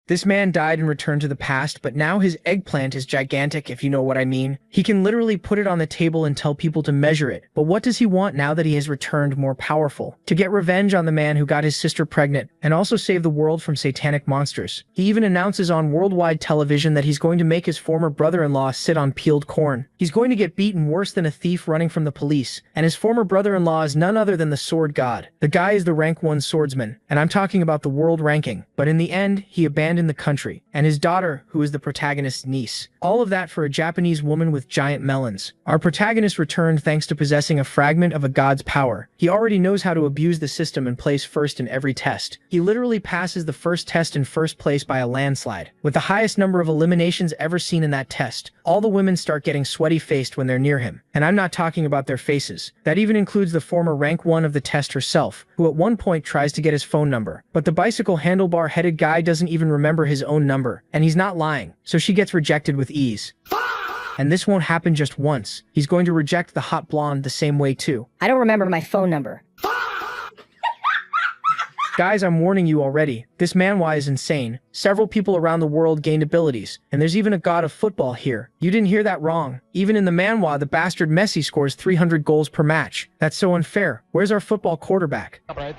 This man died and returned to the past, but now his eggplant is gigantic, if you know what I mean. He can literally put it on the table and tell people to measure it. But what does he want now that he has returned more powerful? To get revenge on the man who got his sister pregnant, and also save the world from satanic monsters. He even announces on worldwide television that he's going to make his former brother-in-law sit on peeled corn. He's going to get beaten worse than a thief running from the police, and his former brother-in-law is none other than the sword god. The guy is the rank 1 swordsman, and I'm talking about the world ranking. But in the end, he abandoned the country, and his daughter, who is the protagonist's niece. All of that for a Japanese woman with giant melons. Our protagonist returned thanks to possessing a fragment of a god's power. He already knows how to abuse the system and place first in every test. He literally passes the first test in first place by a landslide, with the highest number of eliminations ever seen in that test. All the women start getting sweaty-faced when they're near him, and I'm not talking about their faces. That even includes the former rank 1 of the test herself, who at one point tries to get his phone number. But the bicycle handlebar-headed guy doesn't even remember his own number, and he's not lying, so she gets rejected with ease. And this won't happen just once. He's going to reject the hot blonde the same way too. I don't remember my phone number. Guys, I'm warning you already, this manhwa is insane. Several people around the world gained abilities, and there's even a god of football here. You didn't hear that wrong. Even in the manhwa, the bastard Messi scores 300 goals per match. That's so unfair. Where's our football quarterback? But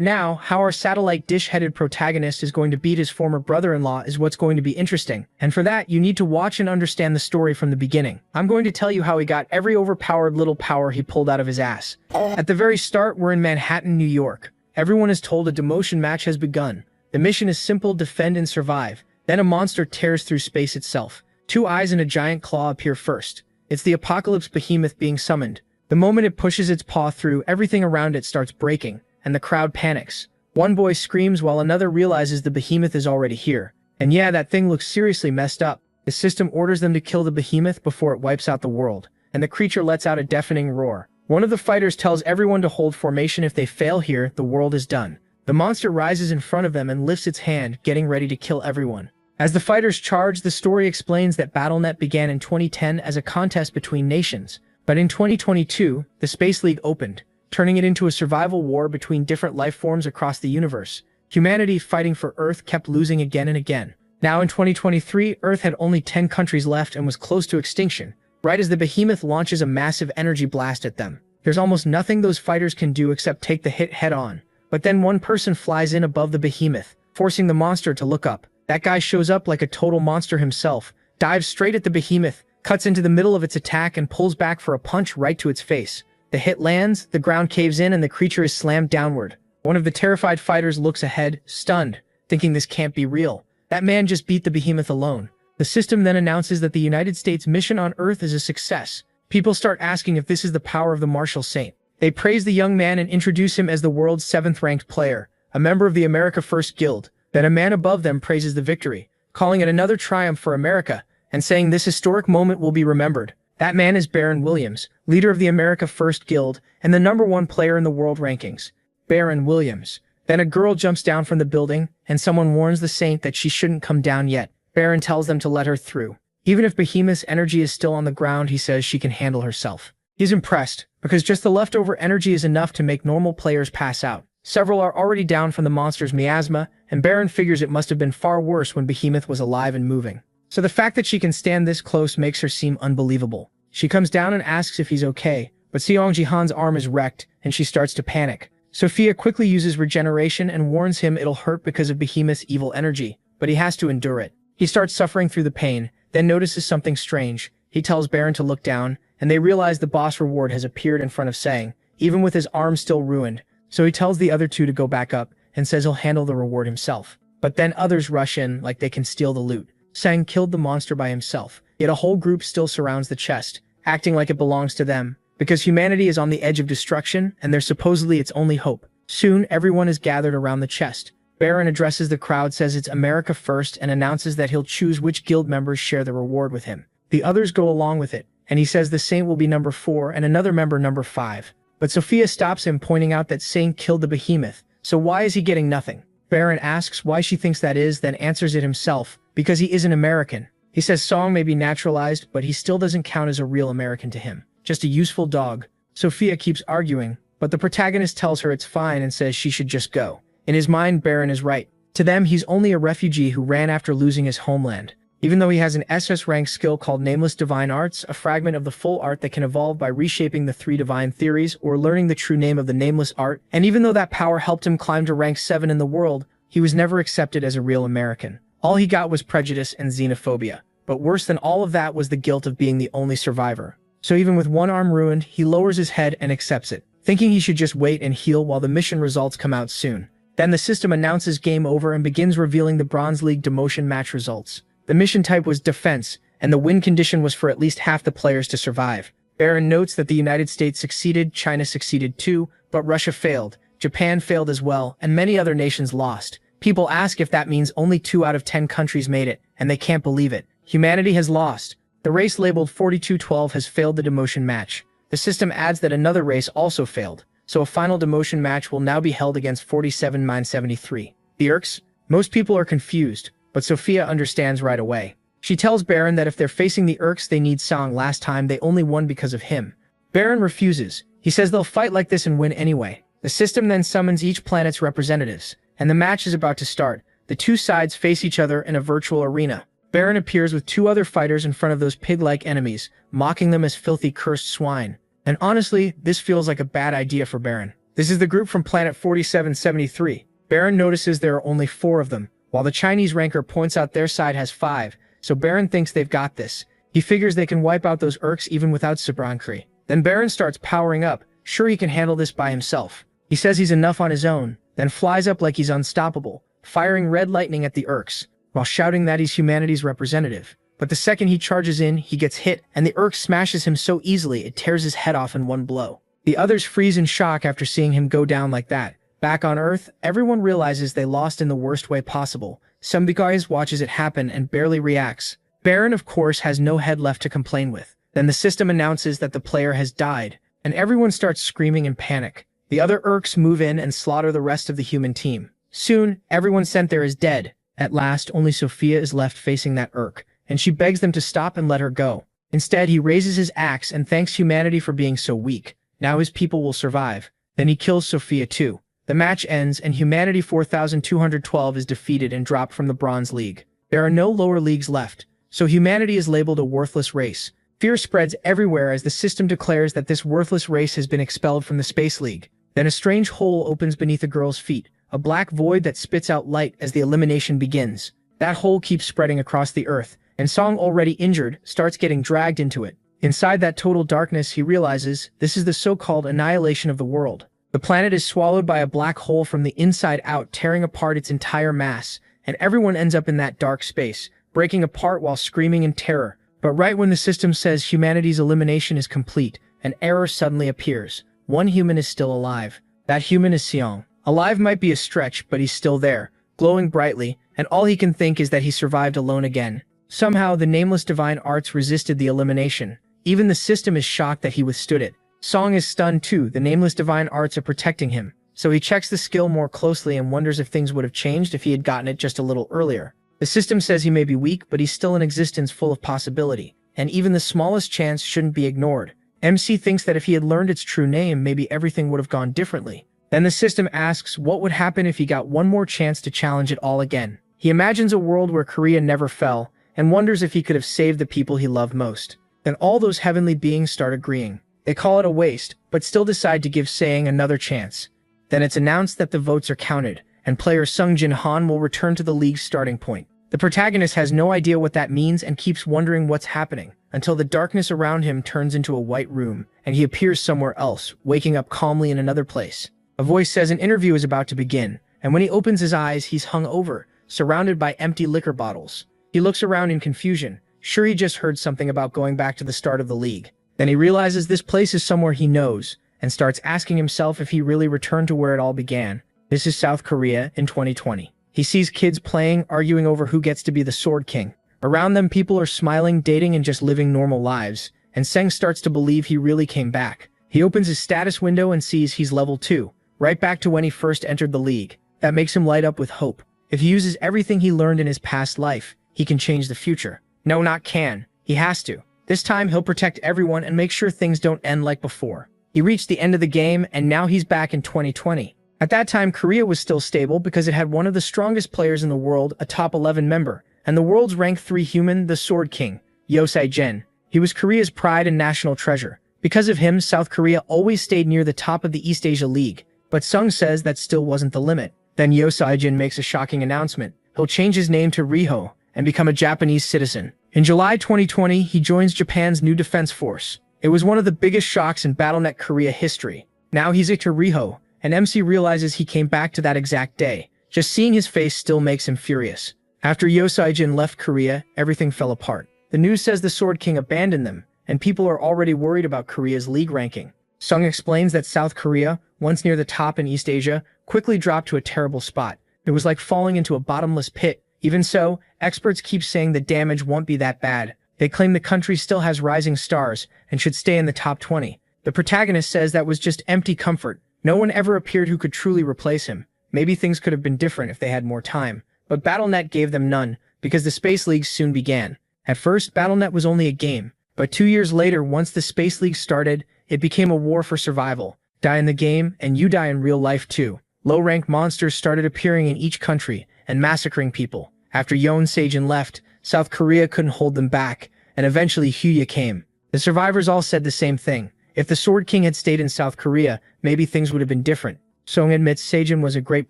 now, how our satellite dish-headed protagonist is going to beat his former brother-in-law is what's going to be interesting. And for that, you need to watch and understand the story from the beginning. I'm going to tell you how he got every overpowered little power he pulled out of his ass. At the very start, we're in Manhattan, New York. Everyone is told a demotion match has begun. The mission is simple: defend and survive. Then a monster tears through space itself. 2 eyes and a giant claw appear first. It's the apocalypse behemoth being summoned. The moment it pushes its paw through, everything around it starts breaking, and the crowd panics. One boy screams while another realizes the behemoth is already here. And yeah, that thing looks seriously messed up. The system orders them to kill the behemoth before it wipes out the world, and the creature lets out a deafening roar. One of the fighters tells everyone to hold formation. If they fail here, the world is done. The monster rises in front of them and lifts its hand, getting ready to kill everyone. As the fighters charge, the story explains that BattleNet began in 2010 as a contest between nations. But in 2022, the Space League opened, turning it into a survival war between different life forms across the universe. Humanity, fighting for Earth, kept losing again and again. Now in 2023, Earth had only 10 countries left and was close to extinction. Right as the behemoth launches a massive energy blast at them. There's almost nothing those fighters can do except take the hit head on. But then one person flies in above the behemoth, forcing the monster to look up. That guy shows up like a total monster himself, dives straight at the behemoth, cuts into the middle of its attack and pulls back for a punch right to its face. The hit lands, the ground caves in, and the creature is slammed downward. One of the terrified fighters looks ahead, stunned, thinking this can't be real. That man just beat the behemoth alone. The system then announces that the United States mission on Earth is a success. People start asking if this is the power of the martial saint. They praise the young man and introduce him as the world's 7th-ranked player, a member of the America First Guild. Then a man above them praises the victory, calling it another triumph for America, and saying this historic moment will be remembered. That man is Baron Williams, leader of the America First Guild, and the #1 player in the world rankings. Baron Williams. Then a girl jumps down from the building, and someone warns the saint that she shouldn't come down yet. Baron tells them to let her through. Even if Behemoth's energy is still on the ground, he says she can handle herself. He's impressed, because just the leftover energy is enough to make normal players pass out. Several are already down from the monster's miasma, and Baron figures it must have been far worse when Behemoth was alive and moving. So the fact that she can stand this close makes her seem unbelievable. She comes down and asks if he's okay, but Seong Jihan's arm is wrecked, and she starts to panic. Sophia quickly uses regeneration and warns him it'll hurt because of Behemoth's evil energy, but he has to endure it. He starts suffering through the pain, then notices something strange. He tells Baron to look down, and they realize the boss reward has appeared in front of Sang, even with his arm still ruined. So he tells the other two to go back up, and says he'll handle the reward himself. But then others rush in like they can steal the loot. Sang killed the monster by himself, yet a whole group still surrounds the chest, acting like it belongs to them, because humanity is on the edge of destruction, and they're supposedly its only hope. Soon, everyone is gathered around the chest. Baron addresses the crowd, says it's America first, and announces that he'll choose which guild members share the reward with him. The others go along with it, and he says the Saint will be number 4 and another member number 5. But Sophia stops him, pointing out that Saint killed the Behemoth, so why is he getting nothing? Baron asks why she thinks that is, then answers it himself, because he isn't American. He says Song may be naturalized, but he still doesn't count as a real American to him, just a useful dog. Sophia keeps arguing, but the protagonist tells her it's fine and says she should just go. In his mind, Baron is right. To them, he's only a refugee who ran after losing his homeland. Even though he has an SS rank skill called Nameless Divine Arts, a fragment of the full art that can evolve by reshaping the 3 divine theories or learning the true name of the nameless art, and even though that power helped him climb to rank 7 in the world, he was never accepted as a real American. All he got was prejudice and xenophobia. But worse than all of that was the guilt of being the only survivor. So even with one arm ruined, he lowers his head and accepts it, thinking he should just wait and heal while the mission results come out soon. Then the system announces game over and begins revealing the Bronze League demotion match results. The mission type was defense, and the win condition was for at least half the players to survive. Baron notes that the United States succeeded, China succeeded too, but Russia failed, Japan failed as well, and many other nations lost. People ask if that means only 2 out of 10 countries made it, and they can't believe it. Humanity has lost. The race labeled 4212 has failed the demotion match. The system adds that another race also failed, so a final demotion match will now be held against 47-73. The Urks? Most people are confused, but Sophia understands right away. She tells Baron that if they're facing the Urks, they need Song. Last time they only won because of him. Baron refuses. He says they'll fight like this and win anyway. The system then summons each planet's representatives, and the match is about to start. The 2 sides face each other in a virtual arena. Baron appears with 2 other fighters in front of those pig-like enemies, mocking them as filthy cursed swine. And honestly, this feels like a bad idea for Baron. This is the group from planet 4773. Baron notices there are only 4 of them, while the Chinese ranker points out their side has 5, so Baron thinks they've got this. He figures they can wipe out those Urks even without Sabrankri. Then Baron starts powering up, sure he can handle this by himself. He says he's enough on his own, then flies up like he's unstoppable, firing red lightning at the Urks, while shouting that he's humanity's representative. But the second he charges in, he gets hit, and the Urk smashes him so easily it tears his head off in one blow. The others freeze in shock after seeing him go down like that. Back on Earth, everyone realizes they lost in the worst way possible. Some guys watches it happen and barely reacts. Baron, of course, has no head left to complain with. Then the system announces that the player has died, and everyone starts screaming in panic. The other Urks move in and slaughter the rest of the human team. Soon, everyone sent there is dead. At last, only Sophia is left facing that Urk, and she begs them to stop and let her go. Instead, he raises his axe and thanks humanity for being so weak. Now his people will survive. Then he kills Sophia too. The match ends, and Humanity 4212 is defeated and dropped from the Bronze League. There are no lower leagues left, so humanity is labeled a worthless race. Fear spreads everywhere as the system declares that this worthless race has been expelled from the Space League. Then a strange hole opens beneath a girl's feet, a black void that spits out light as the elimination begins. That hole keeps spreading across the Earth, and Song, already injured, starts getting dragged into it. Inside that total darkness, he realizes this is the so-called annihilation of the world. The planet is swallowed by a black hole from the inside out, tearing apart its entire mass, and everyone ends up in that dark space, breaking apart while screaming in terror. But right when the system says humanity's elimination is complete, an error suddenly appears. One human is still alive. That human is Seong. Alive might be a stretch, but he's still there, glowing brightly, and all he can think is that he survived alone again. Somehow, the nameless divine arts resisted the elimination. Even the system is shocked that he withstood it. Song is stunned too. The nameless divine arts are protecting him, so he checks the skill more closely and wonders if things would have changed if he had gotten it just a little earlier. The system says he may be weak, but he's still an existence full of possibility, and even the smallest chance shouldn't be ignored. MC thinks that if he had learned its true name, maybe everything would have gone differently. Then the system asks what would happen if he got one more chance to challenge it all again. He imagines a world where Korea never fell, and wonders if he could have saved the people he loved most. Then all those heavenly beings start agreeing. They call it a waste, but still decide to give Sang another chance. Then it's announced that the votes are counted, and player Sung Jin Han will return to the league's starting point. The protagonist has no idea what that means and keeps wondering what's happening, until the darkness around him turns into a white room, and he appears somewhere else, waking up calmly in another place. A voice says an interview is about to begin, and when he opens his eyes, he's hung over, surrounded by empty liquor bottles. He looks around in confusion, sure he just heard something about going back to the start of the league. Then he realizes this place is somewhere he knows, and starts asking himself if he really returned to where it all began. This is South Korea in 2020. He sees kids playing, arguing over who gets to be the Sword King. Around them, people are smiling, dating, and just living normal lives, and Seng starts to believe he really came back. He opens his status window and sees he's level 2, right back to when he first entered the league. That makes him light up with hope. If he uses everything he learned in his past life, he can change the future. No, not can. He has to. This time, he'll protect everyone and make sure things don't end like before. He reached the end of the game, and now he's back in 2020. At that time, Korea was still stable because it had one of the strongest players in the world, a top 11 member, and the world's rank 3 human, the Sword King, Yosei-jin. He was Korea's pride and national treasure. Because of him, South Korea always stayed near the top of the East Asia League. But Sung says that still wasn't the limit. Then Yosei-jin makes a shocking announcement. He'll change his name to Riho and become a Japanese citizen. In July 2020, he joins Japan's new defense force. It was one of the biggest shocks in BattleNet Korea history. Now he's Ictor Riho, and MC realizes he came back to that exact day. Just seeing his face still makes him furious. After Yosei-jin left Korea, everything fell apart. The news says the Sword King abandoned them, and people are already worried about Korea's league ranking. Sung explains that South Korea, once near the top in East Asia, quickly dropped to a terrible spot. It was like falling into a bottomless pit. Even so, experts keep saying the damage won't be that bad. They claim the country still has rising stars and should stay in the top 20. The protagonist says that was just empty comfort. No one ever appeared who could truly replace him. Maybe things could have been different if they had more time. But BattleNet gave them none, because the Space League soon began. At first, BattleNet was only a game. But 2 years later, once the Space League started, it became a war for survival. Die in the game, and you die in real life too. Low-rank monsters started appearing in each country and massacring people. After Yosei-jin left, South Korea couldn't hold them back, and eventually Huya came. The survivors all said the same thing. If the Sword King had stayed in South Korea, maybe things would have been different. Sung admits Sejin was a great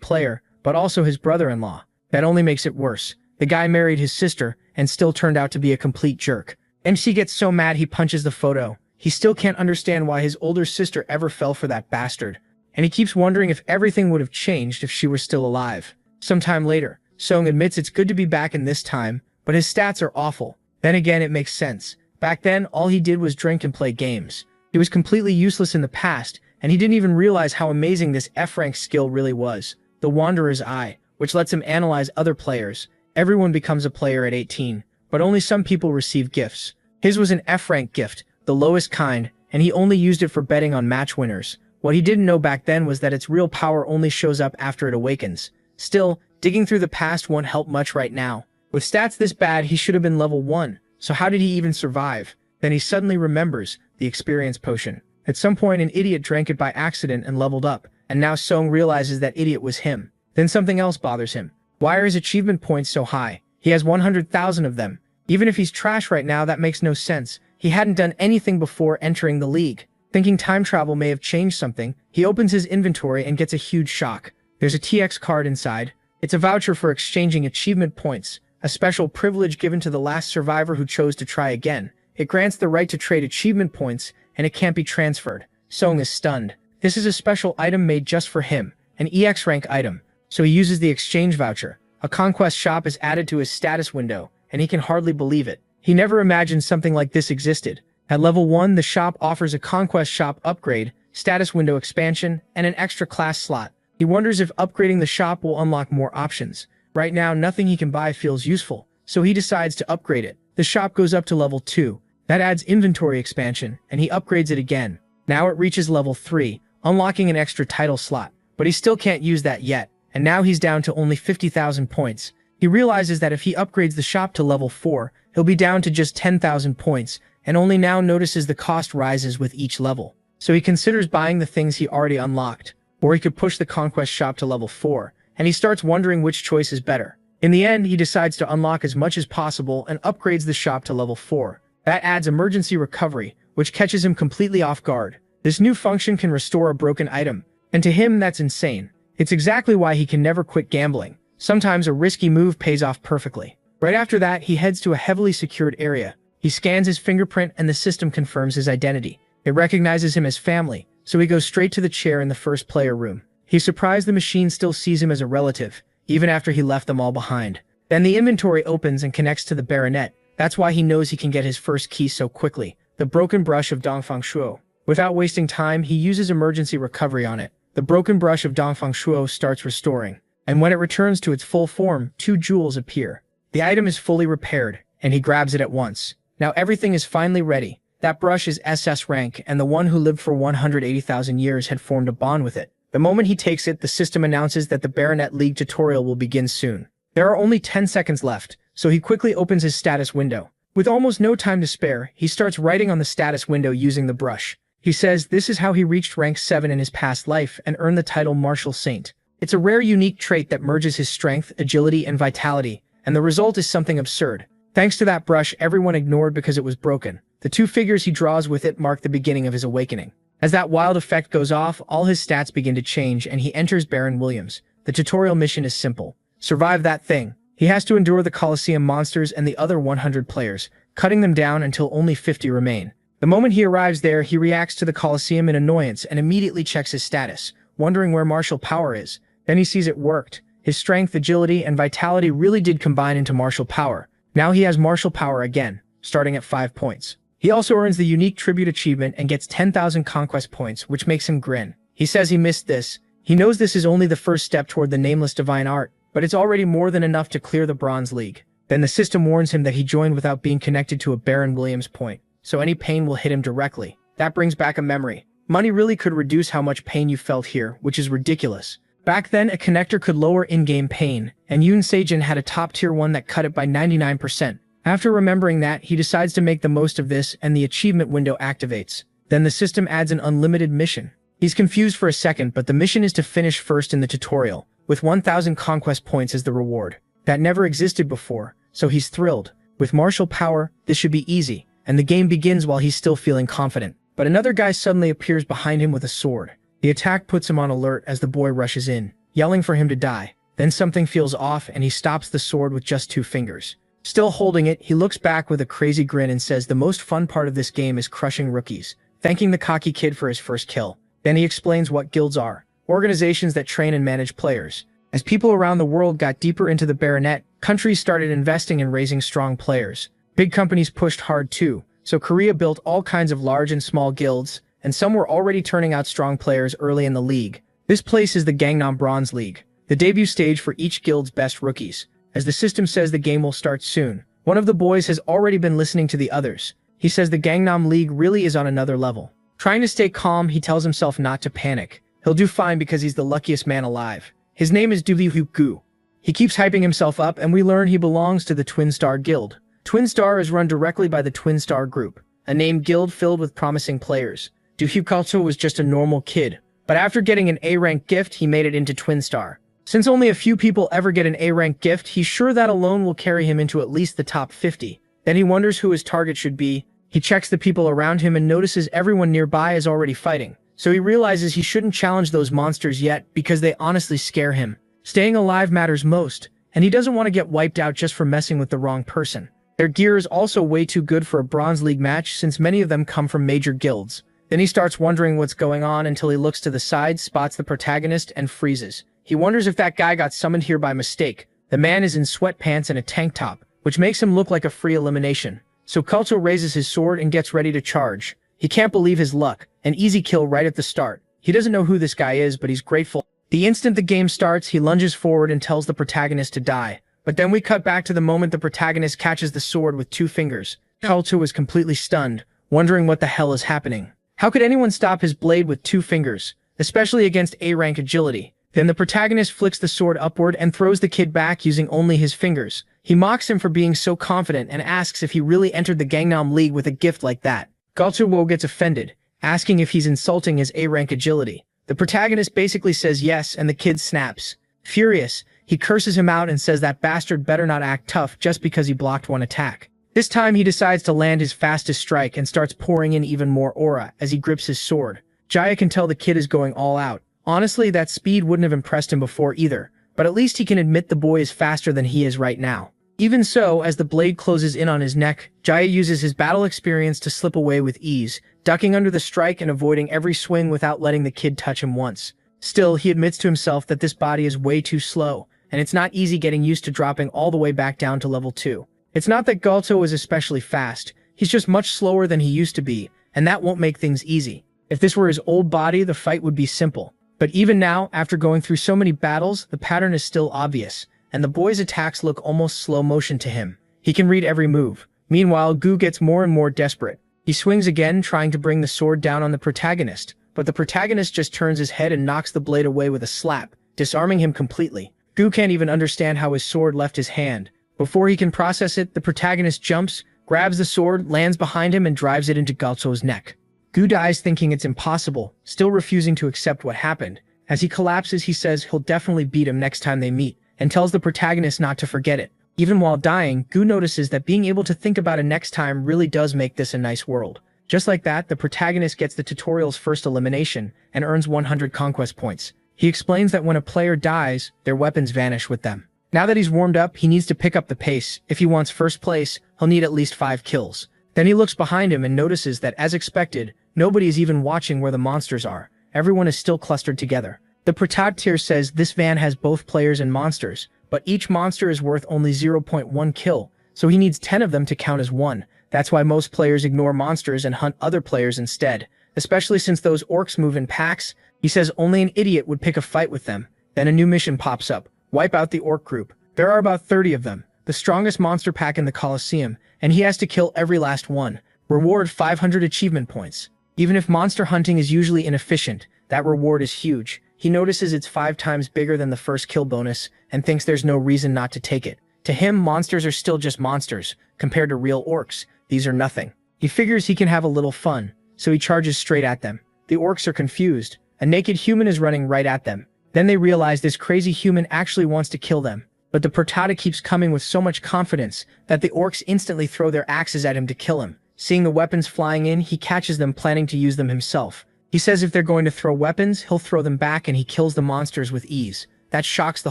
player, but also his brother-in-law. That only makes it worse. The guy married his sister, and still turned out to be a complete jerk. MC gets so mad he punches the photo. He still can't understand why his older sister ever fell for that bastard. And he keeps wondering if everything would have changed if she were still alive. Sometime later, Sung admits it's good to be back in this time, but his stats are awful. Then again, it makes sense. Back then, all he did was drink and play games. He was completely useless in the past, and he didn't even realize how amazing this F-rank skill really was. The Wanderer's Eye, which lets him analyze other players. Everyone becomes a player at 18, but only some people receive gifts. His was an F-rank gift, the lowest kind, and he only used it for betting on match winners. What he didn't know back then was that its real power only shows up after it awakens. Still, digging through the past won't help much right now. With stats this bad, he should have been level 1, so how did he even survive? Then he suddenly remembers the experience potion. At some point, an idiot drank it by accident and leveled up, and now Sung realizes that idiot was him. Then something else bothers him. Why are his achievement points so high? He has 100,000 of them. Even if he's trash right now, that makes no sense. He hadn't done anything before entering the league. Thinking time travel may have changed something, he opens his inventory and gets a huge shock. There's a TX card inside. It's a voucher for exchanging achievement points, a special privilege given to the last survivor who chose to try again. It grants the right to trade achievement points, and it can't be transferred. Sung is stunned. This is a special item made just for him, an EX rank item, so he uses the exchange voucher. A conquest shop is added to his status window, and he can hardly believe it. He never imagined something like this existed. At level 1, the shop offers a conquest shop upgrade, status window expansion, and an extra class slot. He wonders if upgrading the shop will unlock more options. Right now, nothing he can buy feels useful, so he decides to upgrade it. The shop goes up to level 2. That adds inventory expansion, and he upgrades it again. Now it reaches level 3, unlocking an extra title slot. But he still can't use that yet, and now he's down to only 50,000 points. He realizes that if he upgrades the shop to level 4, he'll be down to just 10,000 points, and only now notices the cost rises with each level. So he considers buying the things he already unlocked. Or he could push the conquest shop to level 4, and he starts wondering which choice is better. In the end, he decides to unlock as much as possible and upgrades the shop to level 4. That adds emergency recovery, which catches him completely off guard. This new function can restore a broken item, and to him that's insane. It's exactly why he can never quit gambling. Sometimes a risky move pays off perfectly. Right after that, he heads to a heavily secured area. He scans his fingerprint and the system confirms his identity. It recognizes him as family, so he goes straight to the chair in the first player room. He's surprised the machine still sees him as a relative, even after he left them all behind. Then the inventory opens and connects to the baronet. That's why he knows he can get his first key so quickly, the broken brush of Dongfang Shuo. Without wasting time, he uses emergency recovery on it. The broken brush of Dongfang Shuo starts restoring, and when it returns to its full form, 2 jewels appear. The item is fully repaired, and he grabs it at once. Now everything is finally ready. That brush is SS rank, and the one who lived for 180,000 years had formed a bond with it. The moment he takes it, the system announces that the Baronet League tutorial will begin soon. There are only 10 seconds left, so he quickly opens his status window. With almost no time to spare, he starts writing on the status window using the brush. He says this is how he reached rank 7 in his past life and earned the title Martial Saint. It's a rare unique trait that merges his strength, agility, and vitality, and the result is something absurd. Thanks to that brush everyone ignored because it was broken. The 2 figures he draws with it mark the beginning of his awakening. As that wild effect goes off, all his stats begin to change and he enters Baron Williams. The tutorial mission is simple. Survive that thing. He has to endure the Colosseum monsters and the other 100 players, cutting them down until only 50 remain. The moment he arrives there, he reacts to the Colosseum in annoyance and immediately checks his status, wondering where martial power is. Then he sees it worked. His strength, agility, and vitality really did combine into martial power. Now he has martial power again, starting at 5 points. He also earns the unique tribute achievement and gets 10,000 conquest points, which makes him grin. He says he missed this. He knows this is only the first step toward the nameless divine art, but it's already more than enough to clear the Bronze League. Then the system warns him that he joined without being connected to a Baron Williams point, so any pain will hit him directly. That brings back a memory. Money really could reduce how much pain you felt here, which is ridiculous. Back then, a connector could lower in-game pain, and Yoon Seijin had a top-tier one that cut it by 99%. After remembering that, he decides to make the most of this and the achievement window activates. Then the system adds an unlimited mission. He's confused for a second, but the mission is to finish first in the tutorial, with 1,000 conquest points as the reward. That never existed before, so he's thrilled. With martial power, this should be easy, and the game begins while he's still feeling confident. But another guy suddenly appears behind him with a sword. The attack puts him on alert as the boy rushes in, yelling for him to die. Then something feels off and he stops the sword with just 2 fingers. Still holding it, he looks back with a crazy grin and says the most fun part of this game is crushing rookies, thanking the cocky kid for his first kill. Then he explains what guilds are, organizations that train and manage players. As people around the world got deeper into the Baronet, countries started investing in raising strong players. Big companies pushed hard too, so Korea built all kinds of large and small guilds, and some were already turning out strong players early in the league. This place is the Gangnam Bronze League, the debut stage for each guild's best rookies. As the system says the game will start soon, one of the boys has already been listening to the others. He says the Gangnam League really is on another level. Trying to stay calm, he tells himself not to panic. He'll do fine because he's the luckiest man alive. His name is Gu. He keeps hyping himself up and we learn he belongs to the Twin Star Guild. Twin Star is run directly by the Twin Star Group, a named guild filled with promising players. Duhyukalto was just a normal kid, but after getting an A-rank gift, he made it into Twin Star. Since only a few people ever get an A-rank gift, he's sure that alone will carry him into at least the top 50. Then he wonders who his target should be. He checks the people around him and notices everyone nearby is already fighting. So he realizes he shouldn't challenge those monsters yet because they honestly scare him. Staying alive matters most, and he doesn't want to get wiped out just for messing with the wrong person. Their gear is also way too good for a Bronze League match since many of them come from major guilds. Then he starts wondering what's going on until he looks to the side, spots the protagonist, and freezes. He wonders if that guy got summoned here by mistake. The man is in sweatpants and a tank top, which makes him look like a free elimination. So Kulto raises his sword and gets ready to charge. He can't believe his luck, an easy kill right at the start. He doesn't know who this guy is, but he's grateful. The instant the game starts, he lunges forward and tells the protagonist to die. But then we cut back to the moment the protagonist catches the sword with 2 fingers. Kulto is completely stunned, wondering what the hell is happening. How could anyone stop his blade with 2 fingers, especially against A-rank agility? Then the protagonist flicks the sword upward and throws the kid back using only his fingers. He mocks him for being so confident and asks if he really entered the Gangnam League with a gift like that. Galchuwo gets offended, asking if he's insulting his A-rank agility. The protagonist basically says yes and the kid snaps. Furious, he curses him out and says that bastard better not act tough just because he blocked one attack. This time he decides to land his fastest strike and starts pouring in even more aura as he grips his sword. Jaya can tell the kid is going all out. Honestly, that speed wouldn't have impressed him before either, but at least he can admit the boy is faster than he is right now. Even so, as the blade closes in on his neck, Jaya uses his battle experience to slip away with ease, ducking under the strike and avoiding every swing without letting the kid touch him once. Still, he admits to himself that this body is way too slow, and it's not easy getting used to dropping all the way back down to level 2. It's not that Galto is especially fast, he's just much slower than he used to be, and that won't make things easy. If this were his old body, the fight would be simple. But even now, after going through so many battles, the pattern is still obvious, and the boy's attacks look almost slow motion to him. He can read every move. Meanwhile, Gu gets more and more desperate. He swings again, trying to bring the sword down on the protagonist, but the protagonist just turns his head and knocks the blade away with a slap, disarming him completely. Gu can't even understand how his sword left his hand. Before he can process it, the protagonist jumps, grabs the sword, lands behind him, and drives it into Galto's neck. Gu dies thinking it's impossible, still refusing to accept what happened. As he collapses, he says he'll definitely beat him next time they meet, and tells the protagonist not to forget it. Even while dying, Gu notices that being able to think about it next time really does make this a nice world. Just like that, the protagonist gets the tutorial's first elimination, and earns 100 conquest points. He explains that when a player dies, their weapons vanish with them. Now that he's warmed up, he needs to pick up the pace. If he wants first place, he'll need at least 5 kills. Then he looks behind him and notices that, as expected, nobody is even watching where the monsters are. Everyone is still clustered together. The protagonist says this van has both players and monsters, but each monster is worth only 0.1 kill, so he needs 10 of them to count as 1. That's why most players ignore monsters and hunt other players instead, especially since those orcs move in packs. He says only an idiot would pick a fight with them. Then a new mission pops up: wipe out the orc group. There are about 30 of them, the strongest monster pack in the Colosseum, and he has to kill every last one. Reward 500 achievement points. Even if monster hunting is usually inefficient, that reward is huge. He notices it's 5 times bigger than the first kill bonus, and thinks there's no reason not to take it. To him, monsters are still just monsters. Compared to real orcs, these are nothing. He figures he can have a little fun, so he charges straight at them. The orcs are confused. A naked human is running right at them. Then they realize this crazy human actually wants to kill them. But the protagonist keeps coming with so much confidence that the orcs instantly throw their axes at him to kill him. Seeing the weapons flying in, he catches them, planning to use them himself. He says if they're going to throw weapons, he'll throw them back, and he kills the monsters with ease. That shocks the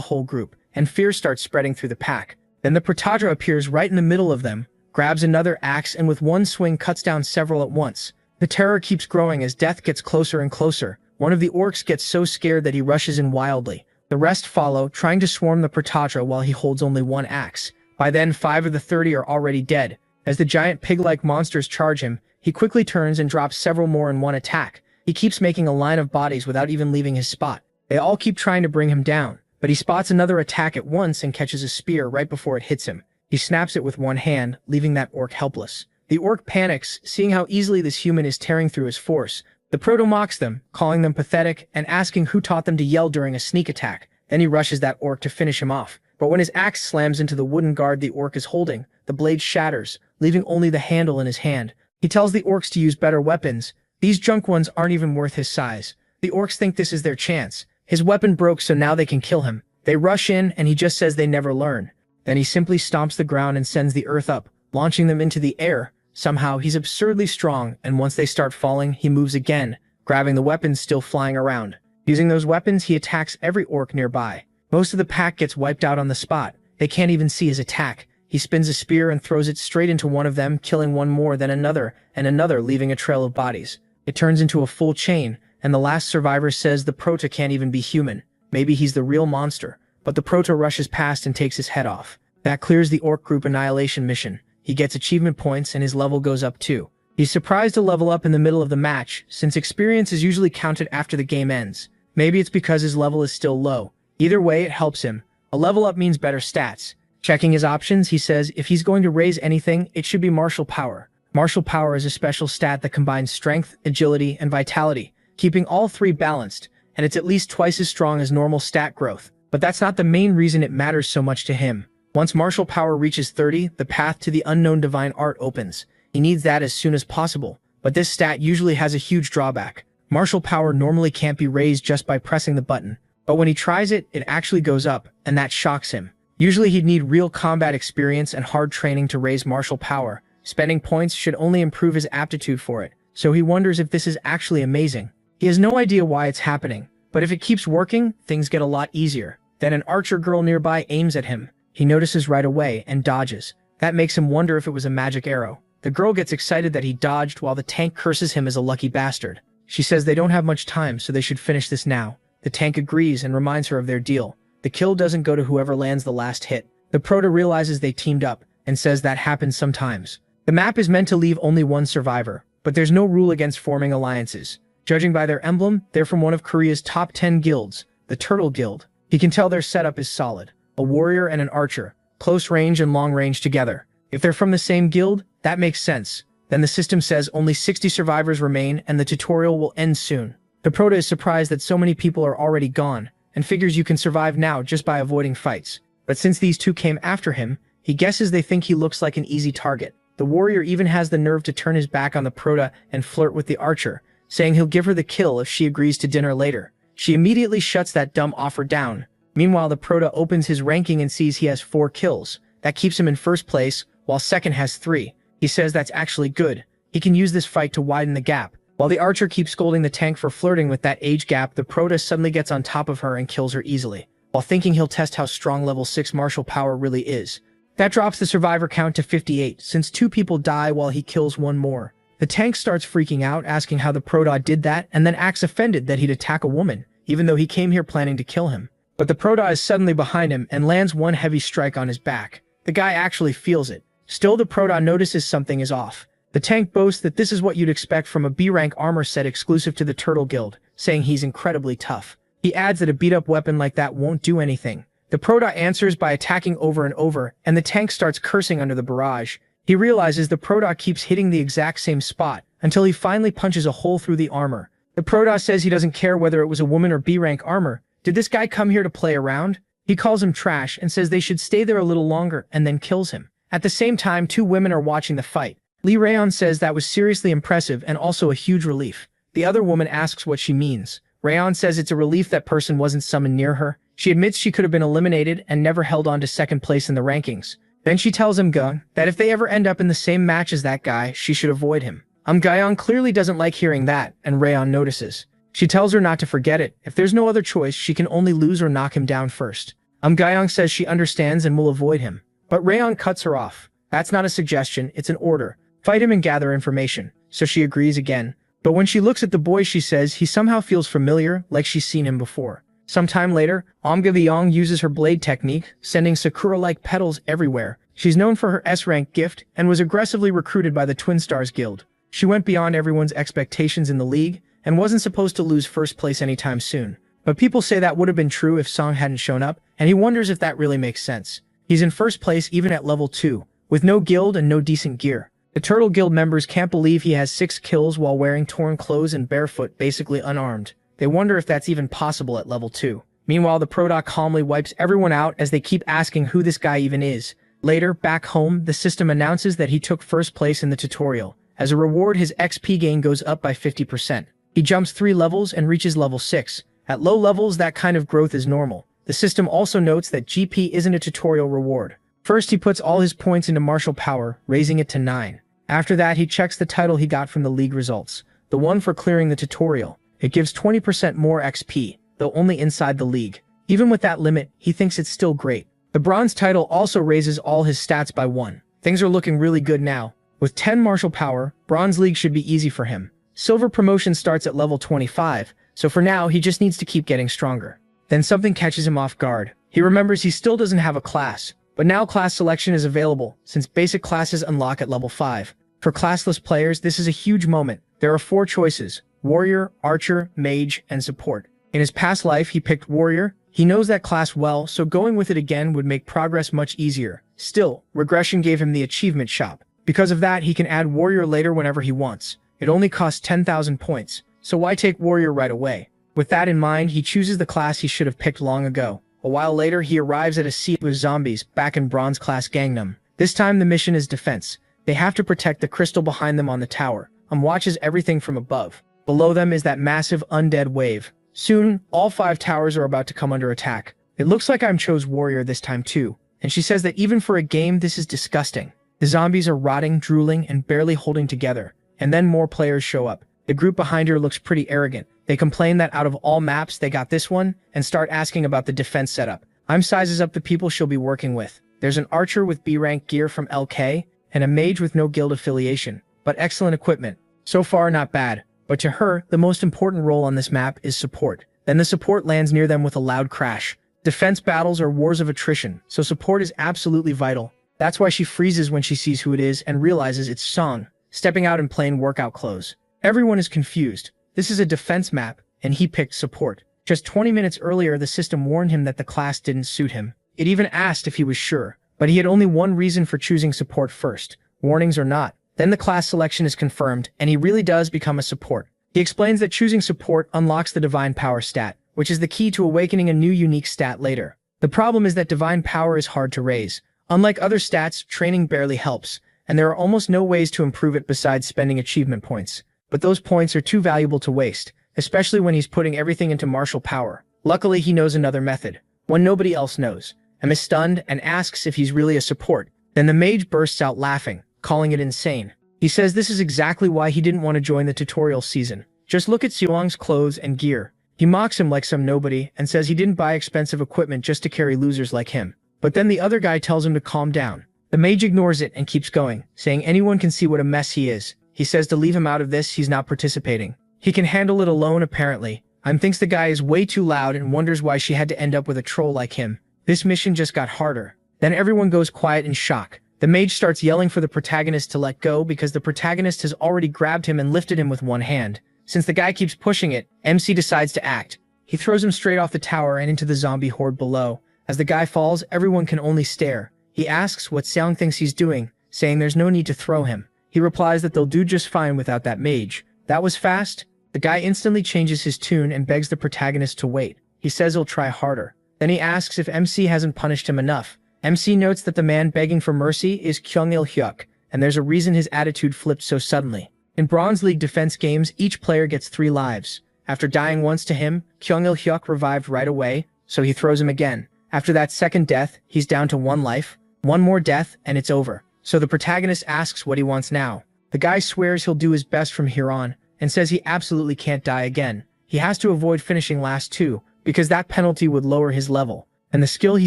whole group, and fear starts spreading through the pack. Then the protagonist appears right in the middle of them, grabs another axe, and with one swing cuts down several at once. The terror keeps growing as death gets closer and closer. One of the orcs gets so scared that he rushes in wildly. The rest follow, trying to swarm the protagonist while he holds only one axe. By then, 5 of the 30 are already dead. As the giant pig-like monsters charge him, he quickly turns and drops several more in one attack. He keeps making a line of bodies without even leaving his spot. They all keep trying to bring him down, but he spots another attack at once and catches a spear right before it hits him. He snaps it with one hand, leaving that orc helpless. The orc panics, seeing how easily this human is tearing through his force. The proto mocks them, calling them pathetic and asking who taught them to yell during a sneak attack. Then he rushes that orc to finish him off. But when his axe slams into the wooden guard the orc is holding, the blade shatters, leaving only the handle in his hand. He tells the orcs to use better weapons. These junk ones aren't even worth his size. The orcs think this is their chance. His weapon broke, so now they can kill him. They rush in, and he just says they never learn. Then he simply stomps the ground and sends the earth up, launching them into the air. Somehow, he's absurdly strong, and once they start falling, he moves again, grabbing the weapons still flying around. Using those weapons, he attacks every orc nearby. Most of the pack gets wiped out on the spot. They can't even see his attack. He spins a spear and throws it straight into one of them, killing one more, then another, and another, leaving a trail of bodies. It turns into a full chain, and the last survivor says the proto can't even be human. Maybe he's the real monster. But the proto rushes past and takes his head off. That clears the orc group annihilation mission. He gets achievement points and his level goes up too. He's surprised to level up in the middle of the match, since experience is usually counted after the game ends. Maybe it's because his level is still low. Either way, it helps him. A level up means better stats. Checking his options, he says if he's going to raise anything, it should be martial power. Martial power is a special stat that combines strength, agility, and vitality, keeping all 3 balanced, and it's at least twice as strong as normal stat growth. But that's not the main reason it matters so much to him. Once martial power reaches 30, the path to the unknown divine art opens. He needs that as soon as possible, but this stat usually has a huge drawback. Martial power normally can't be raised just by pressing the button, but when he tries it, it actually goes up, and that shocks him. Usually he'd need real combat experience and hard training to raise martial power. Spending points should only improve his aptitude for it, so he wonders if this is actually amazing. He has no idea why it's happening, but if it keeps working, things get a lot easier. Then an archer girl nearby aims at him. He notices right away and dodges. That makes him wonder if it was a magic arrow. The girl gets excited that he dodged while the tank curses him as a lucky bastard. She says they don't have much time, so they should finish this now. The tank agrees and reminds her of their deal. The kill doesn't go to whoever lands the last hit. The proto realizes they teamed up and says that happens sometimes. The map is meant to leave only one survivor, but there's no rule against forming alliances. Judging by their emblem, they're from one of Korea's top 10 guilds, the Turtle Guild. He can tell their setup is solid. A warrior and an archer, close range and long range together. If they're from the same guild, that makes sense. Then the system says only 60 survivors remain and the tutorial will end soon. The proto is surprised that so many people are already gone, and figures you can survive now just by avoiding fights. But since these two came after him, he guesses they think he looks like an easy target. The warrior even has the nerve to turn his back on the prota and flirt with the archer, saying he'll give her the kill if she agrees to dinner later. She immediately shuts that dumb offer down. Meanwhile, the prota opens his ranking and sees he has 4 kills. That keeps him in first place, while second has 3. He says that's actually good. He can use this fight to widen the gap. While the archer keeps scolding the tank for flirting with that age gap, the prota suddenly gets on top of her and kills her easily, while thinking he'll test how strong level 6 martial power really is. That drops the survivor count to 58, since 2 people die while he kills 1 more. The tank starts freaking out, asking how the prota did that, and then acts offended that he'd attack a woman, even though he came here planning to kill him. But the prota is suddenly behind him and lands 1 heavy strike on his back. The guy actually feels it. Still, the prota notices something is off. The tank boasts that this is what you'd expect from a B-rank armor set exclusive to the Turtle Guild, saying he's incredibly tough. He adds that a beat-up weapon like that won't do anything. The prota answers by attacking over and over, and the tank starts cursing under the barrage. He realizes the prota keeps hitting the exact same spot, until he finally punches a hole through the armor. The prota says he doesn't care whether it was a woman or B-rank armor. Did this guy come here to play around? He calls him trash and says they should stay there a little longer, and then kills him. At the same time, 2 women are watching the fight. Rayon says that was seriously impressive and also a huge relief. The other woman asks what she means. Rayon says it's a relief that person wasn't summoned near her. She admits she could have been eliminated and never held on to second place in the rankings. Then she tells Ga that if they ever end up in the same match as that guy, she should avoid him. Gayon clearly doesn't like hearing that, and Rayon notices. She tells her not to forget it. If there's no other choice, she can only lose or knock him down first. Gayon says she understands and will avoid him. But Rayon cuts her off. That's not a suggestion, it's an order. Fight him and gather information. So she agrees again. But when she looks at the boy, she says he somehow feels familiar, like she's seen him before. Sometime later, Omga uses her blade technique, sending Sakura-like petals everywhere. She's known for her S-rank gift, and was aggressively recruited by the Twin Stars Guild. She went beyond everyone's expectations in the league, and wasn't supposed to lose first place anytime soon. But people say that would have been true if Song hadn't shown up, and he wonders if that really makes sense. He's in first place even at level 2, with no guild and no decent gear. The Turtle Guild members can't believe he has 6 kills while wearing torn clothes and barefoot, basically unarmed. They wonder if that's even possible at level 2. Meanwhile, the prota calmly wipes everyone out as they keep asking who this guy even is. Later, back home, the system announces that he took first place in the tutorial. As a reward, his XP gain goes up by 50%. He jumps 3 levels and reaches level 6. At low levels, that kind of growth is normal. The system also notes that GP isn't a tutorial reward. First, he puts all his points into martial power, raising it to 9. After that, he checks the title he got from the league results, the one for clearing the tutorial. It gives 20% more XP, though only inside the league. Even with that limit, he thinks it's still great. The bronze title also raises all his stats by 1. Things are looking really good now. With 10 martial power, bronze league should be easy for him. Silver promotion starts at level 25, so for now, he just needs to keep getting stronger. Then something catches him off guard. He remembers he still doesn't have a class, but now class selection is available, since basic classes unlock at level 5. For classless players, this is a huge moment. There are 4 choices: Warrior, Archer, Mage, and Support. In his past life, he picked Warrior. He knows that class well, so going with it again would make progress much easier. Still, regression gave him the achievement shop. Because of that, he can add Warrior later whenever he wants. It only costs 10,000 points, so why take Warrior right away? With that in mind, he chooses the class he should have picked long ago. A while later, he arrives at a seat with zombies, back in Bronze Class Gangnam. This time, the mission is defense. They have to protect the crystal behind them on the tower. Watches everything from above. Below them is that massive undead wave. Soon, all 5 towers are about to come under attack. It looks like I chose Warrior this time too, and she says that even for a game, this is disgusting. The zombies are rotting, drooling, and barely holding together. And then more players show up. The group behind her looks pretty arrogant. They complain that out of all maps, they got this one, and start asking about the defense setup. Sizes up the people she'll be working with. There's an archer with B-rank gear from LK, and a mage with no guild affiliation, but excellent equipment. So far, not bad. But to her, the most important role on this map is support. Then the support lands near them with a loud crash. Defense battles are wars of attrition, so support is absolutely vital. That's why she freezes when she sees who it is and realizes it's Song, stepping out in plain workout clothes. Everyone is confused. This is a defense map, and he picked support. Just 20 minutes earlier, the system warned him that the class didn't suit him. It even asked if he was sure, but he had only one reason for choosing support first, warnings or not. Then the class selection is confirmed, and he really does become a support. He explains that choosing support unlocks the divine power stat, which is the key to awakening a new unique stat later. The problem is that divine power is hard to raise. Unlike other stats, training barely helps, and there are almost no ways to improve it besides spending achievement points. But those points are too valuable to waste, especially when he's putting everything into martial power. Luckily, he knows another method, one nobody else knows. Em is stunned and asks if he's really a support. Then the mage bursts out laughing, calling it insane. He says this is exactly why he didn't want to join the tutorial season. Just look at Seong's clothes and gear. He mocks him like some nobody and says he didn't buy expensive equipment just to carry losers like him. But then the other guy tells him to calm down. The mage ignores it and keeps going, saying anyone can see what a mess he is. He says to leave him out of this, he's not participating. He can handle it alone apparently. Em thinks the guy is way too loud and wonders why she had to end up with a troll like him. This mission just got harder. Then everyone goes quiet in shock. The mage starts yelling for the protagonist to let go because the protagonist has already grabbed him and lifted him with one hand. Since the guy keeps pushing it, MC decides to act. He throws him straight off the tower and into the zombie horde below. As the guy falls, everyone can only stare. He asks what Seong thinks he's doing, saying there's no need to throw him. He replies that they'll do just fine without that mage. That was fast. The guy instantly changes his tune and begs the protagonist to wait. He says he'll try harder. Then he asks if MC hasn't punished him enough. MC notes that the man begging for mercy is Kyung Il-hyuk, and there's a reason his attitude flipped so suddenly. In Bronze League defense games, each player gets 3 lives. After dying once to him, Kyung Il-hyuk revived right away, so he throws him again. After that second death, he's down to 1 life. 1 more death, and it's over. So the protagonist asks what he wants now. The guy swears he'll do his best from here on, and says he absolutely can't die again. He has to avoid finishing last too, because that penalty would lower his level, and the skill he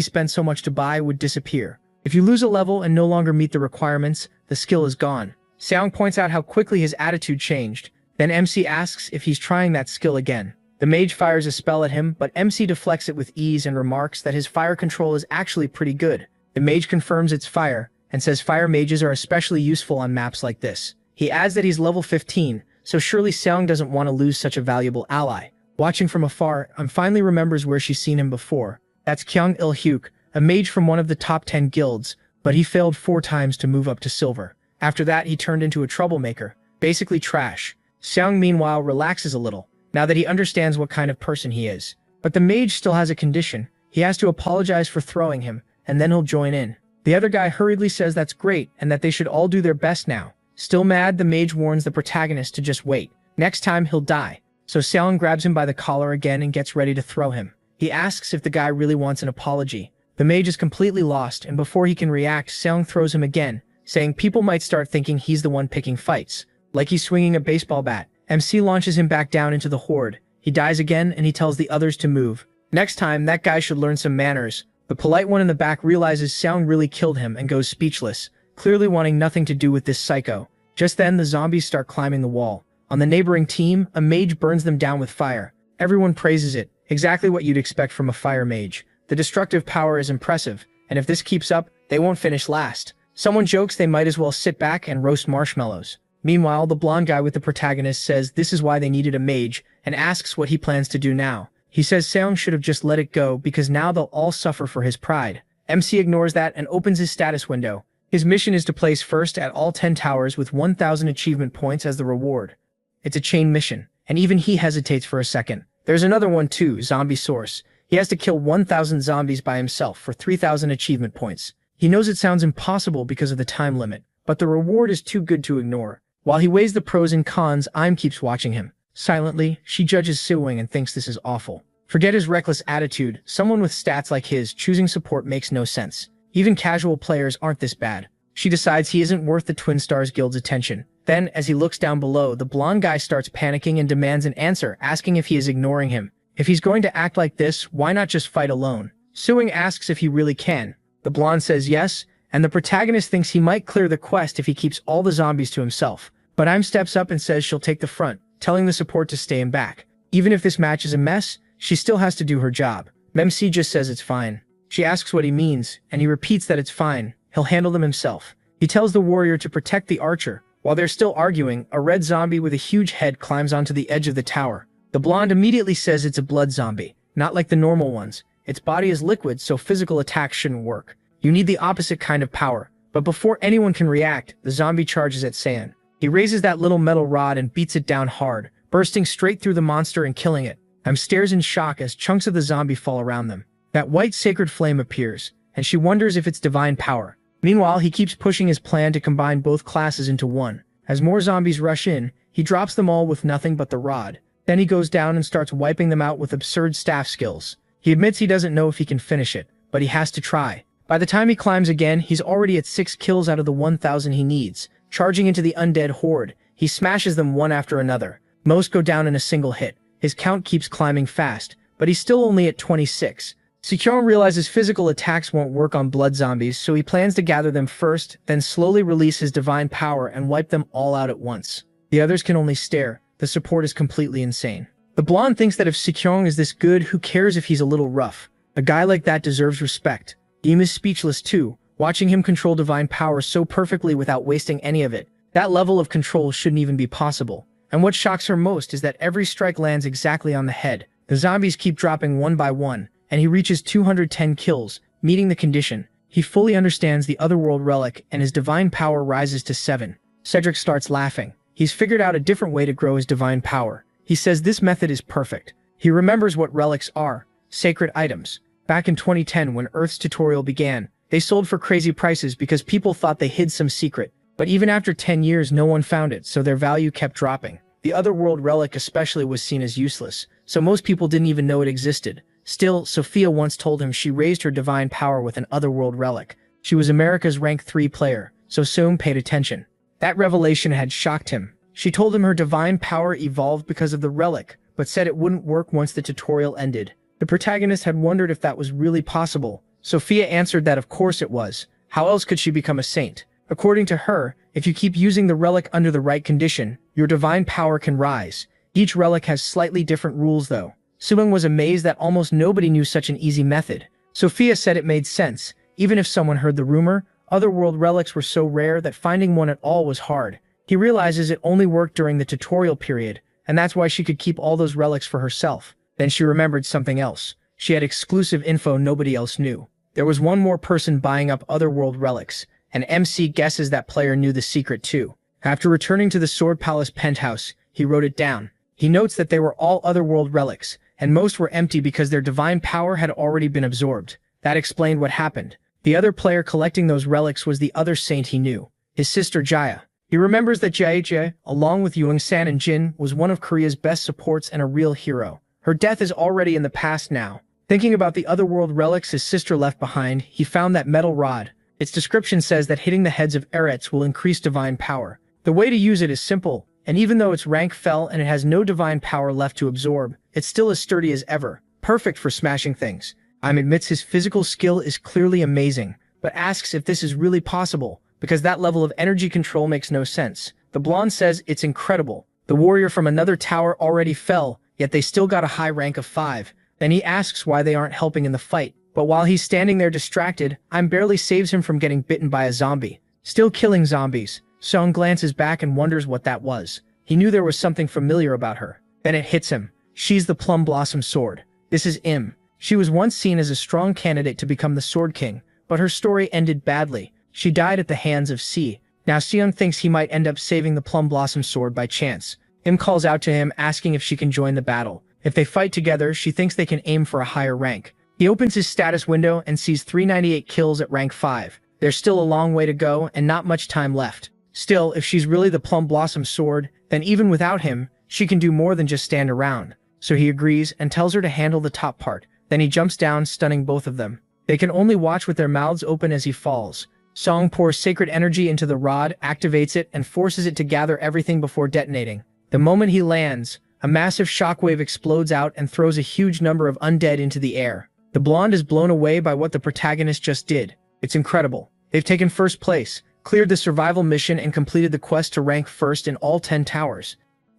spent so much to buy would disappear. If you lose a level and no longer meet the requirements, the skill is gone. Seong points out how quickly his attitude changed. Then MC asks if he's trying that skill again. The mage fires a spell at him, but MC deflects it with ease and remarks that his fire control is actually pretty good. The mage confirms it's fire, and says fire mages are especially useful on maps like this. He adds that he's level 15, so surely Seong doesn't want to lose such a valuable ally. Watching from afar, finally remembers where she's seen him before. That's Kyung Il-hyuk, a mage from one of the top 10 guilds, but he failed 4 times to move up to silver. After that, he turned into a troublemaker, basically trash. Seong meanwhile relaxes a little, now that he understands what kind of person he is. But the mage still has a condition. He has to apologize for throwing him, and then he'll join in. The other guy hurriedly says that's great, and that they should all do their best now. Still mad, the mage warns the protagonist to just wait. Next time, he'll die. So Seong grabs him by the collar again and gets ready to throw him. He asks if the guy really wants an apology. The mage is completely lost, and before he can react, Seong throws him again, saying people might start thinking he's the one picking fights. Like he's swinging a baseball bat. MC launches him back down into the horde. He dies again, and he tells the others to move. Next time, that guy should learn some manners. The polite one in the back realizes Seong really killed him and goes speechless, clearly wanting nothing to do with this psycho. Just then, the zombies start climbing the wall. On the neighboring team, a mage burns them down with fire. Everyone praises it, exactly what you'd expect from a fire mage. The destructive power is impressive, and if this keeps up, they won't finish last. Someone jokes they might as well sit back and roast marshmallows. Meanwhile, the blonde guy with the protagonist says this is why they needed a mage, and asks what he plans to do now. He says Seong should have just let it go because now they'll all suffer for his pride. MC ignores that and opens his status window. His mission is to place first at all 10 towers with 1,000 achievement points as the reward. It's a chain mission, and even he hesitates for a second. There's another one too, Zombie Source. He has to kill 1,000 zombies by himself for 3,000 achievement points. He knows it sounds impossible because of the time limit, but the reward is too good to ignore. While he weighs the pros and cons, Im keeps watching him. Silently, she judges Siwing and thinks this is awful. Forget his reckless attitude, someone with stats like his choosing support makes no sense. Even casual players aren't this bad. She decides he isn't worth the Twin Stars Guild's attention. Then, as he looks down below, the blonde guy starts panicking and demands an answer, asking if he is ignoring him. If he's going to act like this, why not just fight alone? Siwing asks if he really can. The blonde says yes, and the protagonist thinks he might clear the quest if he keeps all the zombies to himself. But Im steps up and says she'll take the front, telling the support to stay in back. Even if this match is a mess, she still has to do her job. MC just says it's fine. She asks what he means, and he repeats that it's fine. He'll handle them himself. He tells the warrior to protect the archer. While they're still arguing, a red zombie with a huge head climbs onto the edge of the tower. The blonde immediately says it's a blood zombie, not like the normal ones. Its body is liquid, so physical attacks shouldn't work. You need the opposite kind of power. But before anyone can react, the zombie charges at Saiyan. He raises that little metal rod and beats it down hard, bursting straight through the monster and killing it. Im stares in shock as chunks of the zombie fall around them. That white sacred flame appears, and she wonders if it's divine power. Meanwhile, he keeps pushing his plan to combine both classes into one. As more zombies rush in, he drops them all with nothing but the rod. Then he goes down and starts wiping them out with absurd staff skills. He admits he doesn't know if he can finish it, but he has to try. By the time he climbs again, he's already at 6 kills out of the 1,000 he needs. Charging into the undead horde, he smashes them one after another. Most go down in a single hit. His count keeps climbing fast, but he's still only at 26. Sekyong realizes physical attacks won't work on blood zombies, so he plans to gather them first, then slowly release his divine power and wipe them all out at once. The others can only stare. The support is completely insane. The blonde thinks that if Sekyong is this good, who cares if he's a little rough? A guy like that deserves respect. Im is speechless too, watching him control divine power so perfectly without wasting any of it. That level of control shouldn't even be possible. And what shocks her most is that every strike lands exactly on the head. The zombies keep dropping one by one, and he reaches 210 kills, meeting the condition. He fully understands the otherworld relic, and his divine power rises to 7. Cedric starts laughing. He's figured out a different way to grow his divine power. He says this method is perfect. He remembers what relics are, sacred items. Back in 2010, when Earth's tutorial began, they sold for crazy prices because people thought they hid some secret. But even after 10 years, no one found it, so their value kept dropping. The otherworld relic especially was seen as useless, so most people didn't even know it existed. Still, Sophia once told him she raised her divine power with an otherworld relic. She was America's rank 3 player, so Soom paid attention. That revelation had shocked him. She told him her divine power evolved because of the relic, but said it wouldn't work once the tutorial ended. The protagonist had wondered if that was really possible. Sophia answered that of course it was. How else could she become a saint? According to her, if you keep using the relic under the right condition, your divine power can rise. Each relic has slightly different rules though. Suong was amazed that almost nobody knew such an easy method. Sophia said it made sense. Even if someone heard the rumor, otherworld relics were so rare that finding one at all was hard. He realizes it only worked during the tutorial period, and that's why she could keep all those relics for herself. Then she remembered something else. She had exclusive info nobody else knew. There was one more person buying up otherworld relics, and MC guesses that player knew the secret too. After returning to the Sword Palace penthouse, he wrote it down. He notes that they were all otherworld relics, and most were empty because their divine power had already been absorbed. That explained what happened. The other player collecting those relics was the other saint he knew, his sister Jaya. He remembers that Jaya, along with Young-san and Jin, was one of Korea's best supports and a real hero. Her death is already in the past now. Thinking about the otherworld relics his sister left behind, he found that metal rod. Its description says that hitting the heads of Eretz will increase divine power. The way to use it is simple, and even though its rank fell and it has no divine power left to absorb, it's still as sturdy as ever, perfect for smashing things. Im admits his physical skill is clearly amazing, but asks if this is really possible, because that level of energy control makes no sense. The blonde says it's incredible. The warrior from another tower already fell, yet they still got a high rank of 5. Then he asks why they aren't helping in the fight. But while he's standing there distracted, Im barely saves him from getting bitten by a zombie. Still killing zombies, Song glances back and wonders what that was. He knew there was something familiar about her. Then it hits him. She's the Plum Blossom Sword. This is Im. She was once seen as a strong candidate to become the Sword King, but her story ended badly. She died at the hands of C. Now Seung thinks he might end up saving the Plum Blossom Sword by chance. Im calls out to him asking if she can join the battle. If they fight together, she thinks they can aim for a higher rank. He opens his status window and sees 398 kills at rank 5. There's still a long way to go and not much time left. Still, if she's really the Plum Blossom Sword, then even without him, she can do more than just stand around. So he agrees and tells her to handle the top part. Then he jumps down, stunning both of them. They can only watch with their mouths open as he falls. Song pours sacred energy into the rod, activates it, and forces it to gather everything before detonating. The moment he lands, a massive shockwave explodes out and throws a huge number of undead into the air. The blonde is blown away by what the protagonist just did. It's incredible. They've taken first place, cleared the survival mission, and completed the quest to rank first in all 10 towers.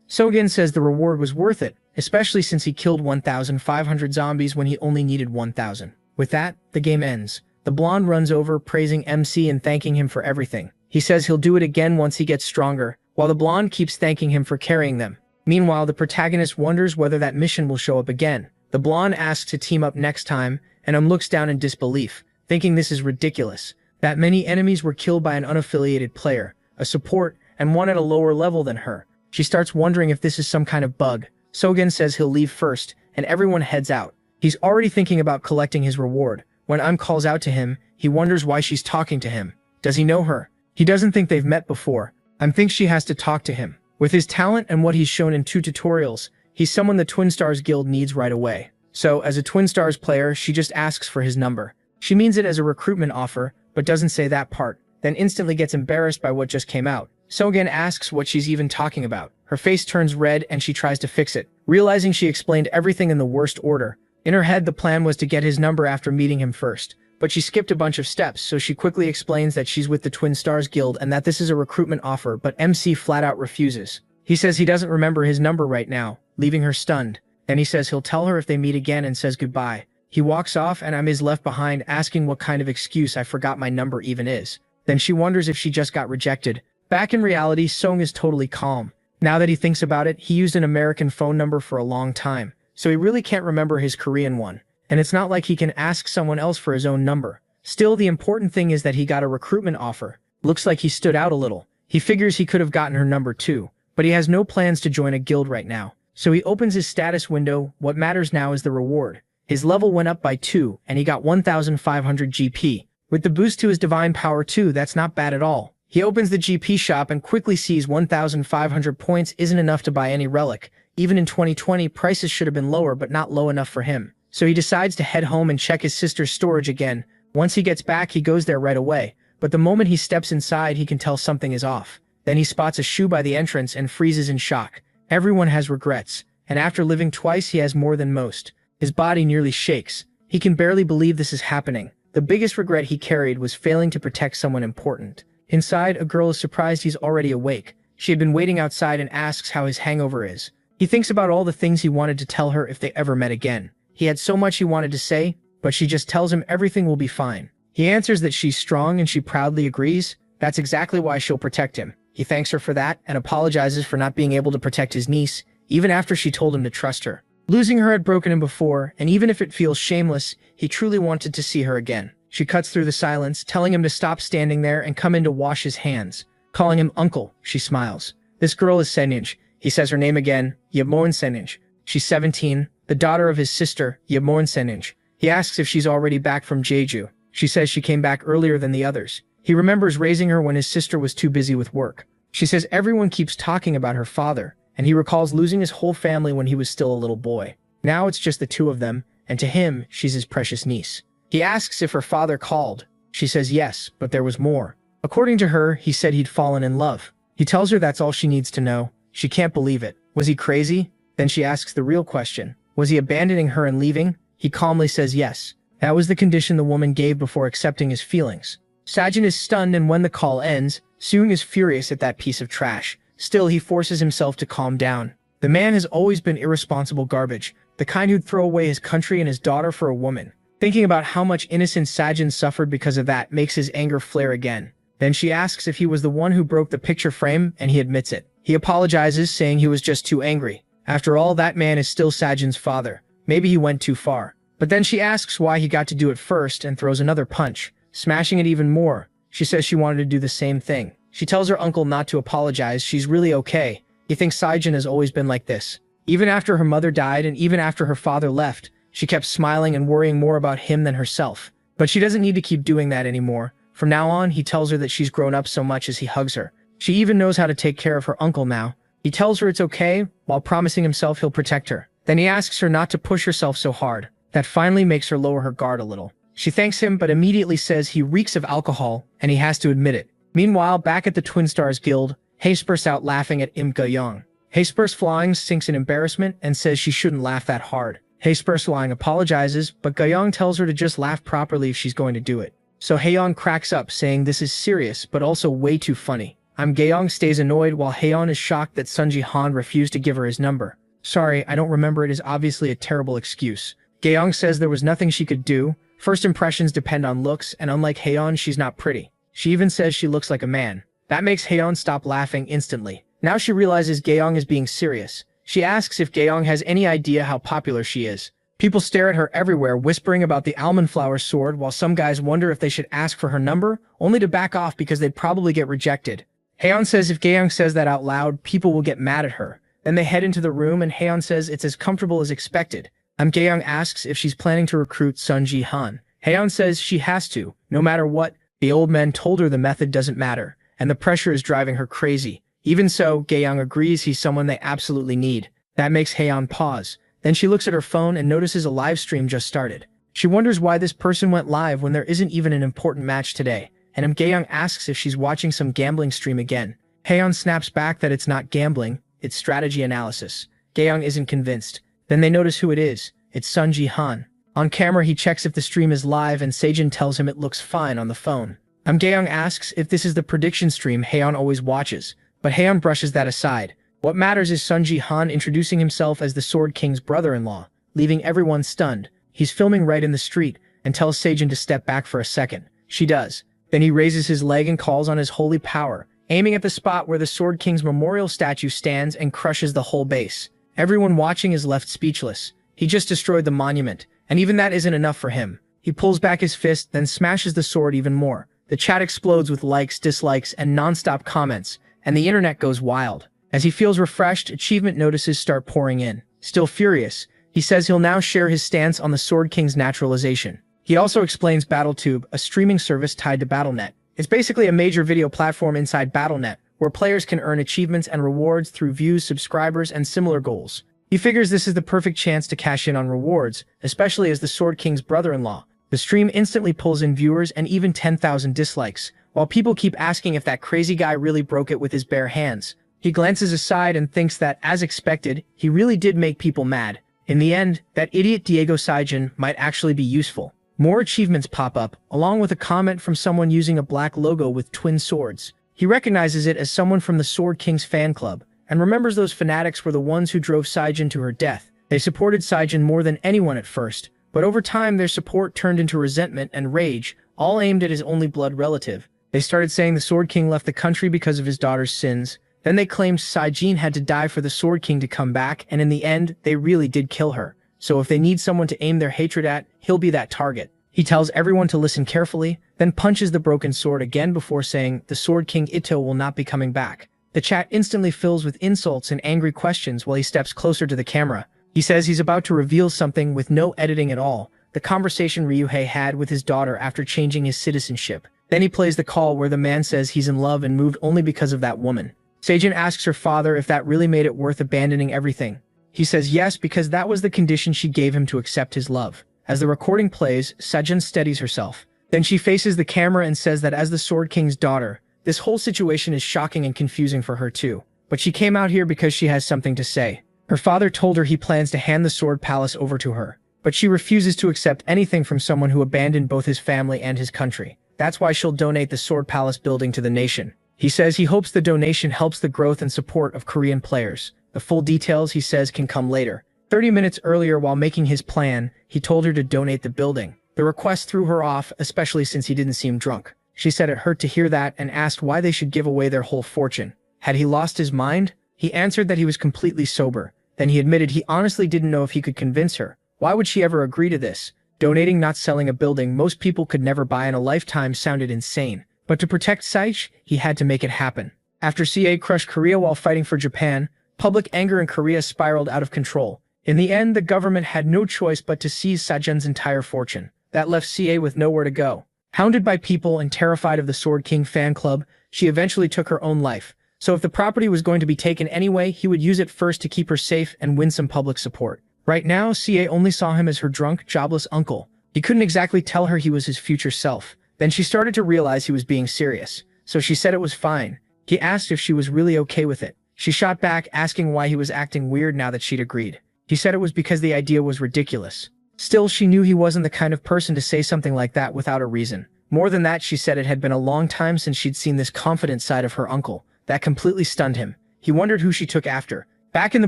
Sogin says the reward was worth it, especially since he killed 1,500 zombies when he only needed 1,000. With that, the game ends. The blonde runs over, praising MC and thanking him for everything. He says he'll do it again once he gets stronger, while the blonde keeps thanking him for carrying them. Meanwhile, the protagonist wonders whether that mission will show up again. The blonde asks to team up next time, and looks down in disbelief, thinking this is ridiculous. That many enemies were killed by an unaffiliated player, a support, and one at a lower level than her. She starts wondering if this is some kind of bug. Sogin says he'll leave first, and everyone heads out. He's already thinking about collecting his reward. When calls out to him, he wonders why she's talking to him. Does he know her? He doesn't think they've met before. I think she has to talk to him. With his talent and what he's shown in 2 tutorials, he's someone the Twin Stars Guild needs right away. So, as a Twin Stars player, she just asks for his number. She means it as a recruitment offer, but doesn't say that part, then instantly gets embarrassed by what just came out. So again asks what she's even talking about. Her face turns red and she tries to fix it, realizing she explained everything in the worst order. In her head, the plan was to get his number after meeting him first, but she skipped a bunch of steps, so she quickly explains that she's with the Twin Stars Guild and that this is a recruitment offer, but MC flat out refuses. He says he doesn't remember his number right now, leaving her stunned. Then he says he'll tell her if they meet again and says goodbye. He walks off and I'm left behind asking what kind of excuse I forgot my number even is. Then she wonders if she just got rejected. Back in reality, Song is totally calm. Now that he thinks about it, he used an American phone number for a long time, so he really can't remember his Korean one. And it's not like he can ask someone else for his own number. Still, the important thing is that he got a recruitment offer. Looks like he stood out a little. He figures he could have gotten her number too, but he has no plans to join a guild right now. So he opens his status window. What matters now is the reward. His level went up by 2, and he got 1,500 GP. With the boost to his divine power too, that's not bad at all. He opens the GP shop and quickly sees 1,500 points isn't enough to buy any relic. Even in 2020, prices should have been lower, but not low enough for him. So he decides to head home and check his sister's storage again. Once he gets back, he goes there right away. But the moment he steps inside, he can tell something is off. Then he spots a shoe by the entrance and freezes in shock. Everyone has regrets, and after living twice, he has more than most. His body nearly shakes. He can barely believe this is happening. The biggest regret he carried was failing to protect someone important. Inside, a girl is surprised he's already awake. She had been waiting outside and asks how his hangover is. He thinks about all the things he wanted to tell her if they ever met again. He had so much he wanted to say, but she just tells him everything will be fine. He answers that she's strong and she proudly agrees. That's exactly why she'll protect him. He thanks her for that and apologizes for not being able to protect his niece, even after she told him to trust her. Losing her had broken him before, and even if it feels shameless, he truly wanted to see her again. She cuts through the silence, telling him to stop standing there and come in to wash his hands. Calling him uncle, she smiles. This girl is Senyj. He says her name again, Yamon Senyj. She's 17, the daughter of his sister, Yamon Senyj. He asks if she's already back from Jeju. She says she came back earlier than the others. He remembers raising her when his sister was too busy with work. She says everyone keeps talking about her father, and he recalls losing his whole family when he was still a little boy. Now it's just the two of them, and to him, she's his precious niece. He asks if her father called. She says yes, but there was more. According to her, he said he'd fallen in love. He tells her that's all she needs to know. She can't believe it. Was he crazy? Then she asks the real question. Was he abandoning her and leaving? He calmly says yes. That was the condition the woman gave before accepting his feelings. Sajin is stunned, and when the call ends, Suing is furious at that piece of trash. Still, he forces himself to calm down. The man has always been irresponsible garbage, the kind who'd throw away his country and his daughter for a woman. Thinking about how much innocent Sajin suffered because of that makes his anger flare again. Then she asks if he was the one who broke the picture frame, and he admits it. He apologizes, saying he was just too angry. After all, that man is still Sajin's father. Maybe he went too far. But then she asks why he got to do it first and throws another punch, smashing it even more. She says she wanted to do the same thing. She tells her uncle not to apologize, she's really okay. He thinks Sajin has always been like this. Even after her mother died and even after her father left, she kept smiling and worrying more about him than herself. But she doesn't need to keep doing that anymore. From now on, he tells her that she's grown up so much as he hugs her. She even knows how to take care of her uncle now. He tells her it's okay, while promising himself he'll protect her. Then he asks her not to push herself so hard. That finally makes her lower her guard a little. She thanks him, but immediately says he reeks of alcohol, and he has to admit it. Meanwhile, back at the Twin Stars Guild, Hae bursts out laughing at Im Ga-young. Hae flying sinks in embarrassment and says she shouldn't laugh that hard. Hae flying apologizes, but Ga-young tells her to just laugh properly if she's going to do it. So Hae-young cracks up, saying this is serious, but also way too funny. Ga-young stays annoyed while Hae-yeon is shocked that Sunji Han refused to give her his number. Sorry, I don't remember, it is obviously a terrible excuse. Ga-young says there was nothing she could do. First impressions depend on looks, and unlike Hae-yeon, she's not pretty. She even says she looks like a man. That makes Hae-yeon stop laughing instantly. Now she realizes Ga-young is being serious. She asks if Ga-young has any idea how popular she is. People stare at her everywhere, whispering about the almond flower sword, while some guys wonder if they should ask for her number, only to back off because they'd probably get rejected. Hae-yeon says if Ga-young says that out loud, people will get mad at her. Then they head into the room, and Hae-yeon says it's as comfortable as expected. Ga-young asks if she's planning to recruit Sunji Han. Hae-yeon says she has to, no matter what, The old man told her the method doesn't matter, and the pressure is driving her crazy. Even so, Gaeyoung agrees he's someone they absolutely need. That makes Haeyeon pause. Then she looks at her phone and notices a live stream just started. She wonders why this person went live when there isn't even an important match today, and Gaeyoung asks if she's watching some gambling stream again. Haeyeon snaps back that it's not gambling, it's strategy analysis. Gaeyoung isn't convinced. Then they notice who it is. It's Sun Ji-han. On camera, he checks if the stream is live and Sejin tells him it looks fine on the phone. Gaeyoung asks if this is the prediction stream Haeyeon always watches, but Haeyeon brushes that aside. What matters is Sun Ji-han introducing himself as the Sword King's brother-in-law, leaving everyone stunned. He's filming right in the street and tells Sejin to step back for a second. She does. Then he raises his leg and calls on his holy power, aiming at the spot where the Sword King's memorial statue stands and crushes the whole base. Everyone watching is left speechless. He just destroyed the monument, and even that isn't enough for him. He pulls back his fist, then smashes the sword even more. The chat explodes with likes, dislikes, and non-stop comments, and the internet goes wild. As he feels refreshed, achievement notices start pouring in. Still furious, he says he'll now share his stance on the Sword King's naturalization. He also explains BattleTube, a streaming service tied to Battle.net. It's basically a major video platform inside Battle.net, where players can earn achievements and rewards through views, subscribers, and similar goals. He figures this is the perfect chance to cash in on rewards, especially as the Sword King's brother-in-law. The stream instantly pulls in viewers and even 10,000 dislikes, while people keep asking if that crazy guy really broke it with his bare hands. He glances aside and thinks that, as expected, he really did make people mad. In the end, that idiot Diego Saijin might actually be useful. More achievements pop up, along with a comment from someone using a black logo with twin swords. He recognizes it as someone from the Sword King's fan club, and remembers those fanatics were the ones who drove Saijin to her death. They supported Saijin more than anyone at first, but over time their support turned into resentment and rage, all aimed at his only blood relative. They started saying the Sword King left the country because of his daughter's sins. Then they claimed Saijin had to die for the Sword King to come back, and in the end, they really did kill her. So if they need someone to aim their hatred at, he'll be that target. He tells everyone to listen carefully, then punches the broken sword again before saying, the Sword King Ito will not be coming back. The chat instantly fills with insults and angry questions while he steps closer to the camera. He says he's about to reveal something with no editing at all, the conversation Ryuhei had with his daughter after changing his citizenship. Then he plays the call where the man says he's in love and moved only because of that woman. Sejin asks her father if that really made it worth abandoning everything. He says yes, because that was the condition she gave him to accept his love. As the recording plays, Sejin steadies herself. Then she faces the camera and says that as the Sword King's daughter, this whole situation is shocking and confusing for her too. But she came out here because she has something to say. Her father told her he plans to hand the Sword Palace over to her, but she refuses to accept anything from someone who abandoned both his family and his country. That's why she'll donate the Sword Palace building to the nation. He says he hopes the donation helps the growth and support of Korean players. The full details, he says, can come later. 30 minutes earlier, while making his plan, he told her to donate the building. The request threw her off, especially since he didn't seem drunk. She said it hurt to hear that and asked why they should give away their whole fortune. Had he lost his mind? He answered that he was completely sober. Then he admitted he honestly didn't know if he could convince her. Why would she ever agree to this? Donating, not selling a building most people could never buy in a lifetime sounded insane. But to protect Saich, he had to make it happen. After CA crushed Korea while fighting for Japan, public anger in Korea spiraled out of control. In the end, the government had no choice but to seize Saejin's entire fortune. That left CA with nowhere to go. Hounded by people and terrified of the Sword King fan club, she eventually took her own life. So if the property was going to be taken anyway, he would use it first to keep her safe and win some public support. Right now, CA only saw him as her drunk, jobless uncle. He couldn't exactly tell her he was his future self. Then she started to realize he was being serious, so she said it was fine. He asked if she was really okay with it. She shot back, asking why he was acting weird now that she'd agreed. He said it was because the idea was ridiculous. Still, she knew he wasn't the kind of person to say something like that without a reason. More than that, she said it had been a long time since she'd seen this confident side of her uncle. That completely stunned him. He wondered who she took after. Back in the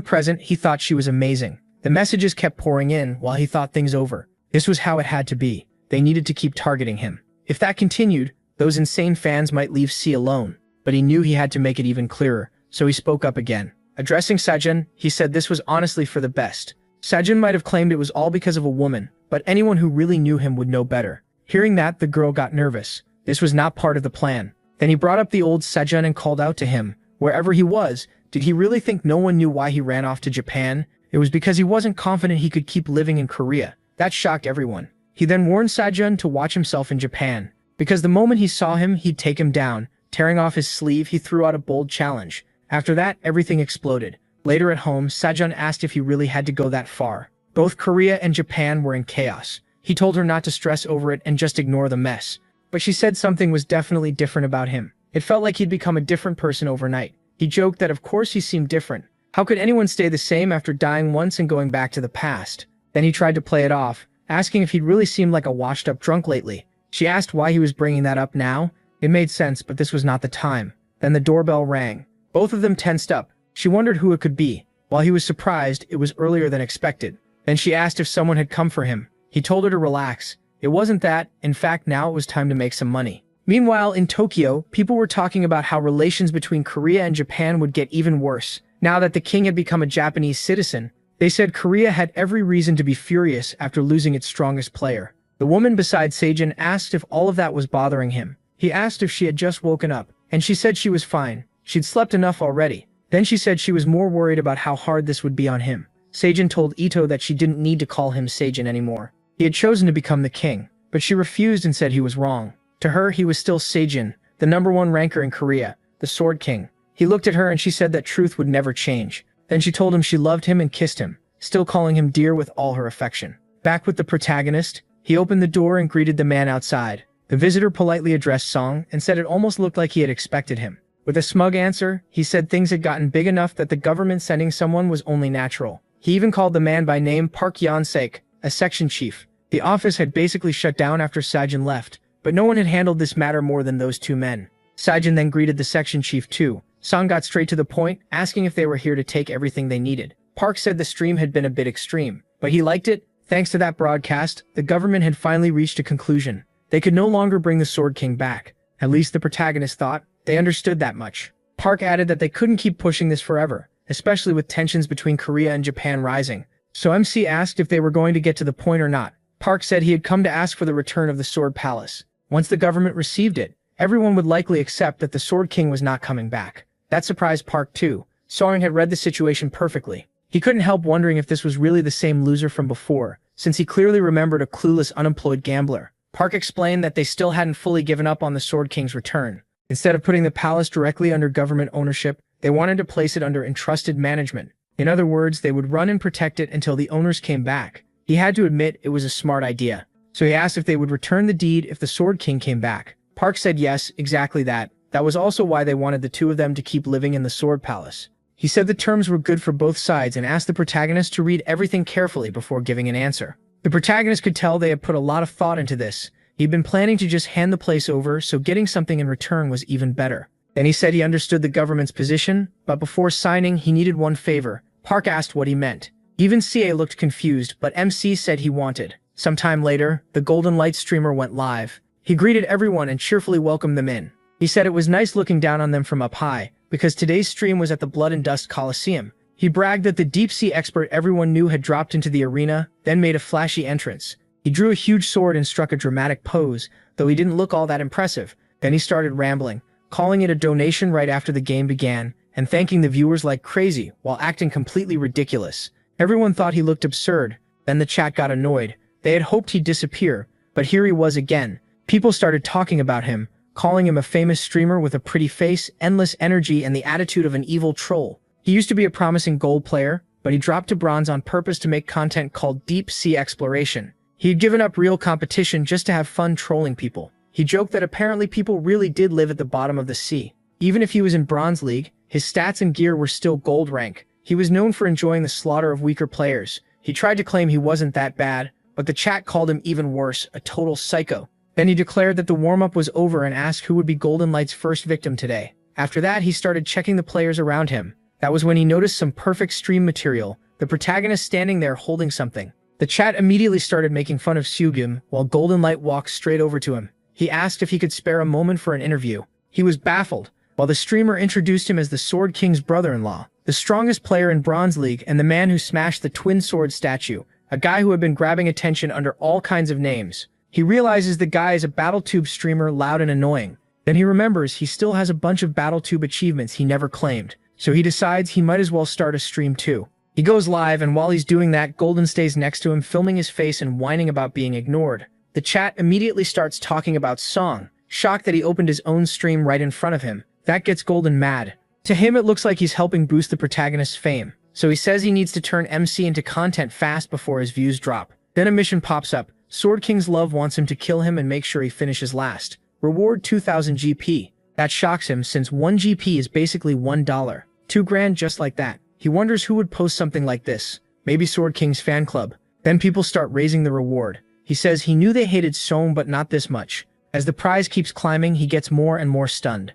present, he thought she was amazing. The messages kept pouring in while he thought things over. This was how it had to be. They needed to keep targeting him. If that continued, those insane fans might leave C alone. But he knew he had to make it even clearer, so he spoke up again. Addressing Saejin, he said this was honestly for the best. Saejin might have claimed it was all because of a woman, but anyone who really knew him would know better. Hearing that, the girl got nervous. This was not part of the plan. Then he brought up the old Saejin and called out to him. Wherever he was, did he really think no one knew why he ran off to Japan? It was because he wasn't confident he could keep living in Korea. That shocked everyone. He then warned Saejin to watch himself in Japan. because the moment he saw him, he'd take him down. Tearing off his sleeve, he threw out a bold challenge. After that, everything exploded. Later at home, Sajun asked if he really had to go that far. Both Korea and Japan were in chaos. He told her not to stress over it and just ignore the mess. But she said something was definitely different about him. It felt like he'd become a different person overnight. He joked that of course he seemed different. How could anyone stay the same after dying once and going back to the past? Then he tried to play it off, asking if he'd really seemed like a washed-up drunk lately. She asked why he was bringing that up now. It made sense, but this was not the time. Then the doorbell rang. Both of them tensed up. She wondered who it could be. While he was surprised, it was earlier than expected. Then she asked if someone had come for him. He told her to relax. It wasn't that. In fact, now it was time to make some money. Meanwhile, in Tokyo, people were talking about how relations between Korea and Japan would get even worse. Now that the king had become a Japanese citizen, they said Korea had every reason to be furious after losing its strongest player. The woman beside Seijin asked if all of that was bothering him. He asked if she had just woken up, and she said she was fine. She'd slept enough already. Then she said she was more worried about how hard this would be on him. Seijin told Ito that she didn't need to call him Seijin anymore. He had chosen to become the king, but she refused and said he was wrong. To her, he was still Seijin, the #1 ranker in Korea, the Sword King. He looked at her and she said that truth would never change. Then she told him she loved him and kissed him, still calling him dear with all her affection. Back with the protagonist, he opened the door and greeted the man outside. The visitor politely addressed Song and said it almost looked like he had expected him. With a smug answer, he said things had gotten big enough that the government sending someone was only natural. He even called the man by name Park Yeon-sek, a section chief. The office had basically shut down after Sajin left, but no one had handled this matter more than those two men. Sajin then greeted the section chief too. Song got straight to the point, asking if they were here to take everything they needed. Park said the stream had been a bit extreme, but he liked it. Thanks to that broadcast, the government had finally reached a conclusion. They could no longer bring the Sword King back. At least the protagonist thought. They understood that much. Park added that they couldn't keep pushing this forever, especially with tensions between Korea and Japan rising. So MC asked if they were going to get to the point or not. Park said he had come to ask for the return of the Sword Palace. Once the government received it, everyone would likely accept that the Sword King was not coming back. That surprised Park too. Soren had read the situation perfectly. He couldn't help wondering if this was really the same loser from before, since he clearly remembered a clueless unemployed gambler. Park explained that they still hadn't fully given up on the Sword King's return. Instead of putting the palace directly under government ownership, they wanted to place it under entrusted management. In other words, they would run and protect it until the owners came back. He had to admit it was a smart idea. So he asked if they would return the deed if the Sword King came back. Park said yes, exactly that. That was also why they wanted the two of them to keep living in the Sword Palace. He said the terms were good for both sides and asked the protagonist to read everything carefully before giving an answer. The protagonist could tell they had put a lot of thought into this. He'd been planning to just hand the place over, so getting something in return was even better. Then he said he understood the government's position, but before signing, he needed one favor. Park asked what he meant. Even CA looked confused, but MC said he wanted. Sometime later, the Golden Light streamer went live. He greeted everyone and cheerfully welcomed them in. He said it was nice looking down on them from up high, because today's stream was at the Blood and Dust Coliseum. He bragged that the deep-sea expert everyone knew had dropped into the arena, then made a flashy entrance. He drew a huge sword and struck a dramatic pose, though he didn't look all that impressive. Then he started rambling, calling it a donation right after the game began, and thanking the viewers like crazy, while acting completely ridiculous. Everyone thought he looked absurd. Then the chat got annoyed. They had hoped he'd disappear, but here he was again. People started talking about him, calling him a famous streamer with a pretty face, endless energy, and the attitude of an evil troll. He used to be a promising gold player, but he dropped to bronze on purpose to make content called Deep Sea Exploration. He had given up real competition just to have fun trolling people. He joked that apparently people really did live at the bottom of the sea. Even if he was in Bronze League, his stats and gear were still gold rank. He was known for enjoying the slaughter of weaker players. He tried to claim he wasn't that bad, but the chat called him even worse, a total psycho. Then he declared that the warm-up was over and asked who would be Golden Light's first victim today. After that, he started checking the players around him. That was when he noticed some perfect stream material, the protagonist standing there holding something. The chat immediately started making fun of Sugum, while Golden Light walked straight over to him. He asked if he could spare a moment for an interview. He was baffled, while the streamer introduced him as the Sword King's brother-in-law, the strongest player in Bronze League and the man who smashed the twin sword statue, a guy who had been grabbing attention under all kinds of names. He realizes the guy is a BattleTube streamer, loud and annoying. Then he remembers he still has a bunch of BattleTube achievements he never claimed, so he decides he might as well start a stream too. He goes live, and while he's doing that, Golden stays next to him, filming his face and whining about being ignored. The chat immediately starts talking about Song, shocked that he opened his own stream right in front of him. That gets Golden mad. To him, it looks like he's helping boost the protagonist's fame, so he says he needs to turn MC into content fast before his views drop. Then a mission pops up. Sword King's love wants him to kill him and make sure he finishes last. Reward 2,000 GP. That shocks him since 1 GP is basically $1. 2 grand just like that. He wonders who would post something like this. Maybe Sword King's fan club. Then people start raising the reward. He says he knew they hated Song but not this much. As the prize keeps climbing, he gets more and more stunned.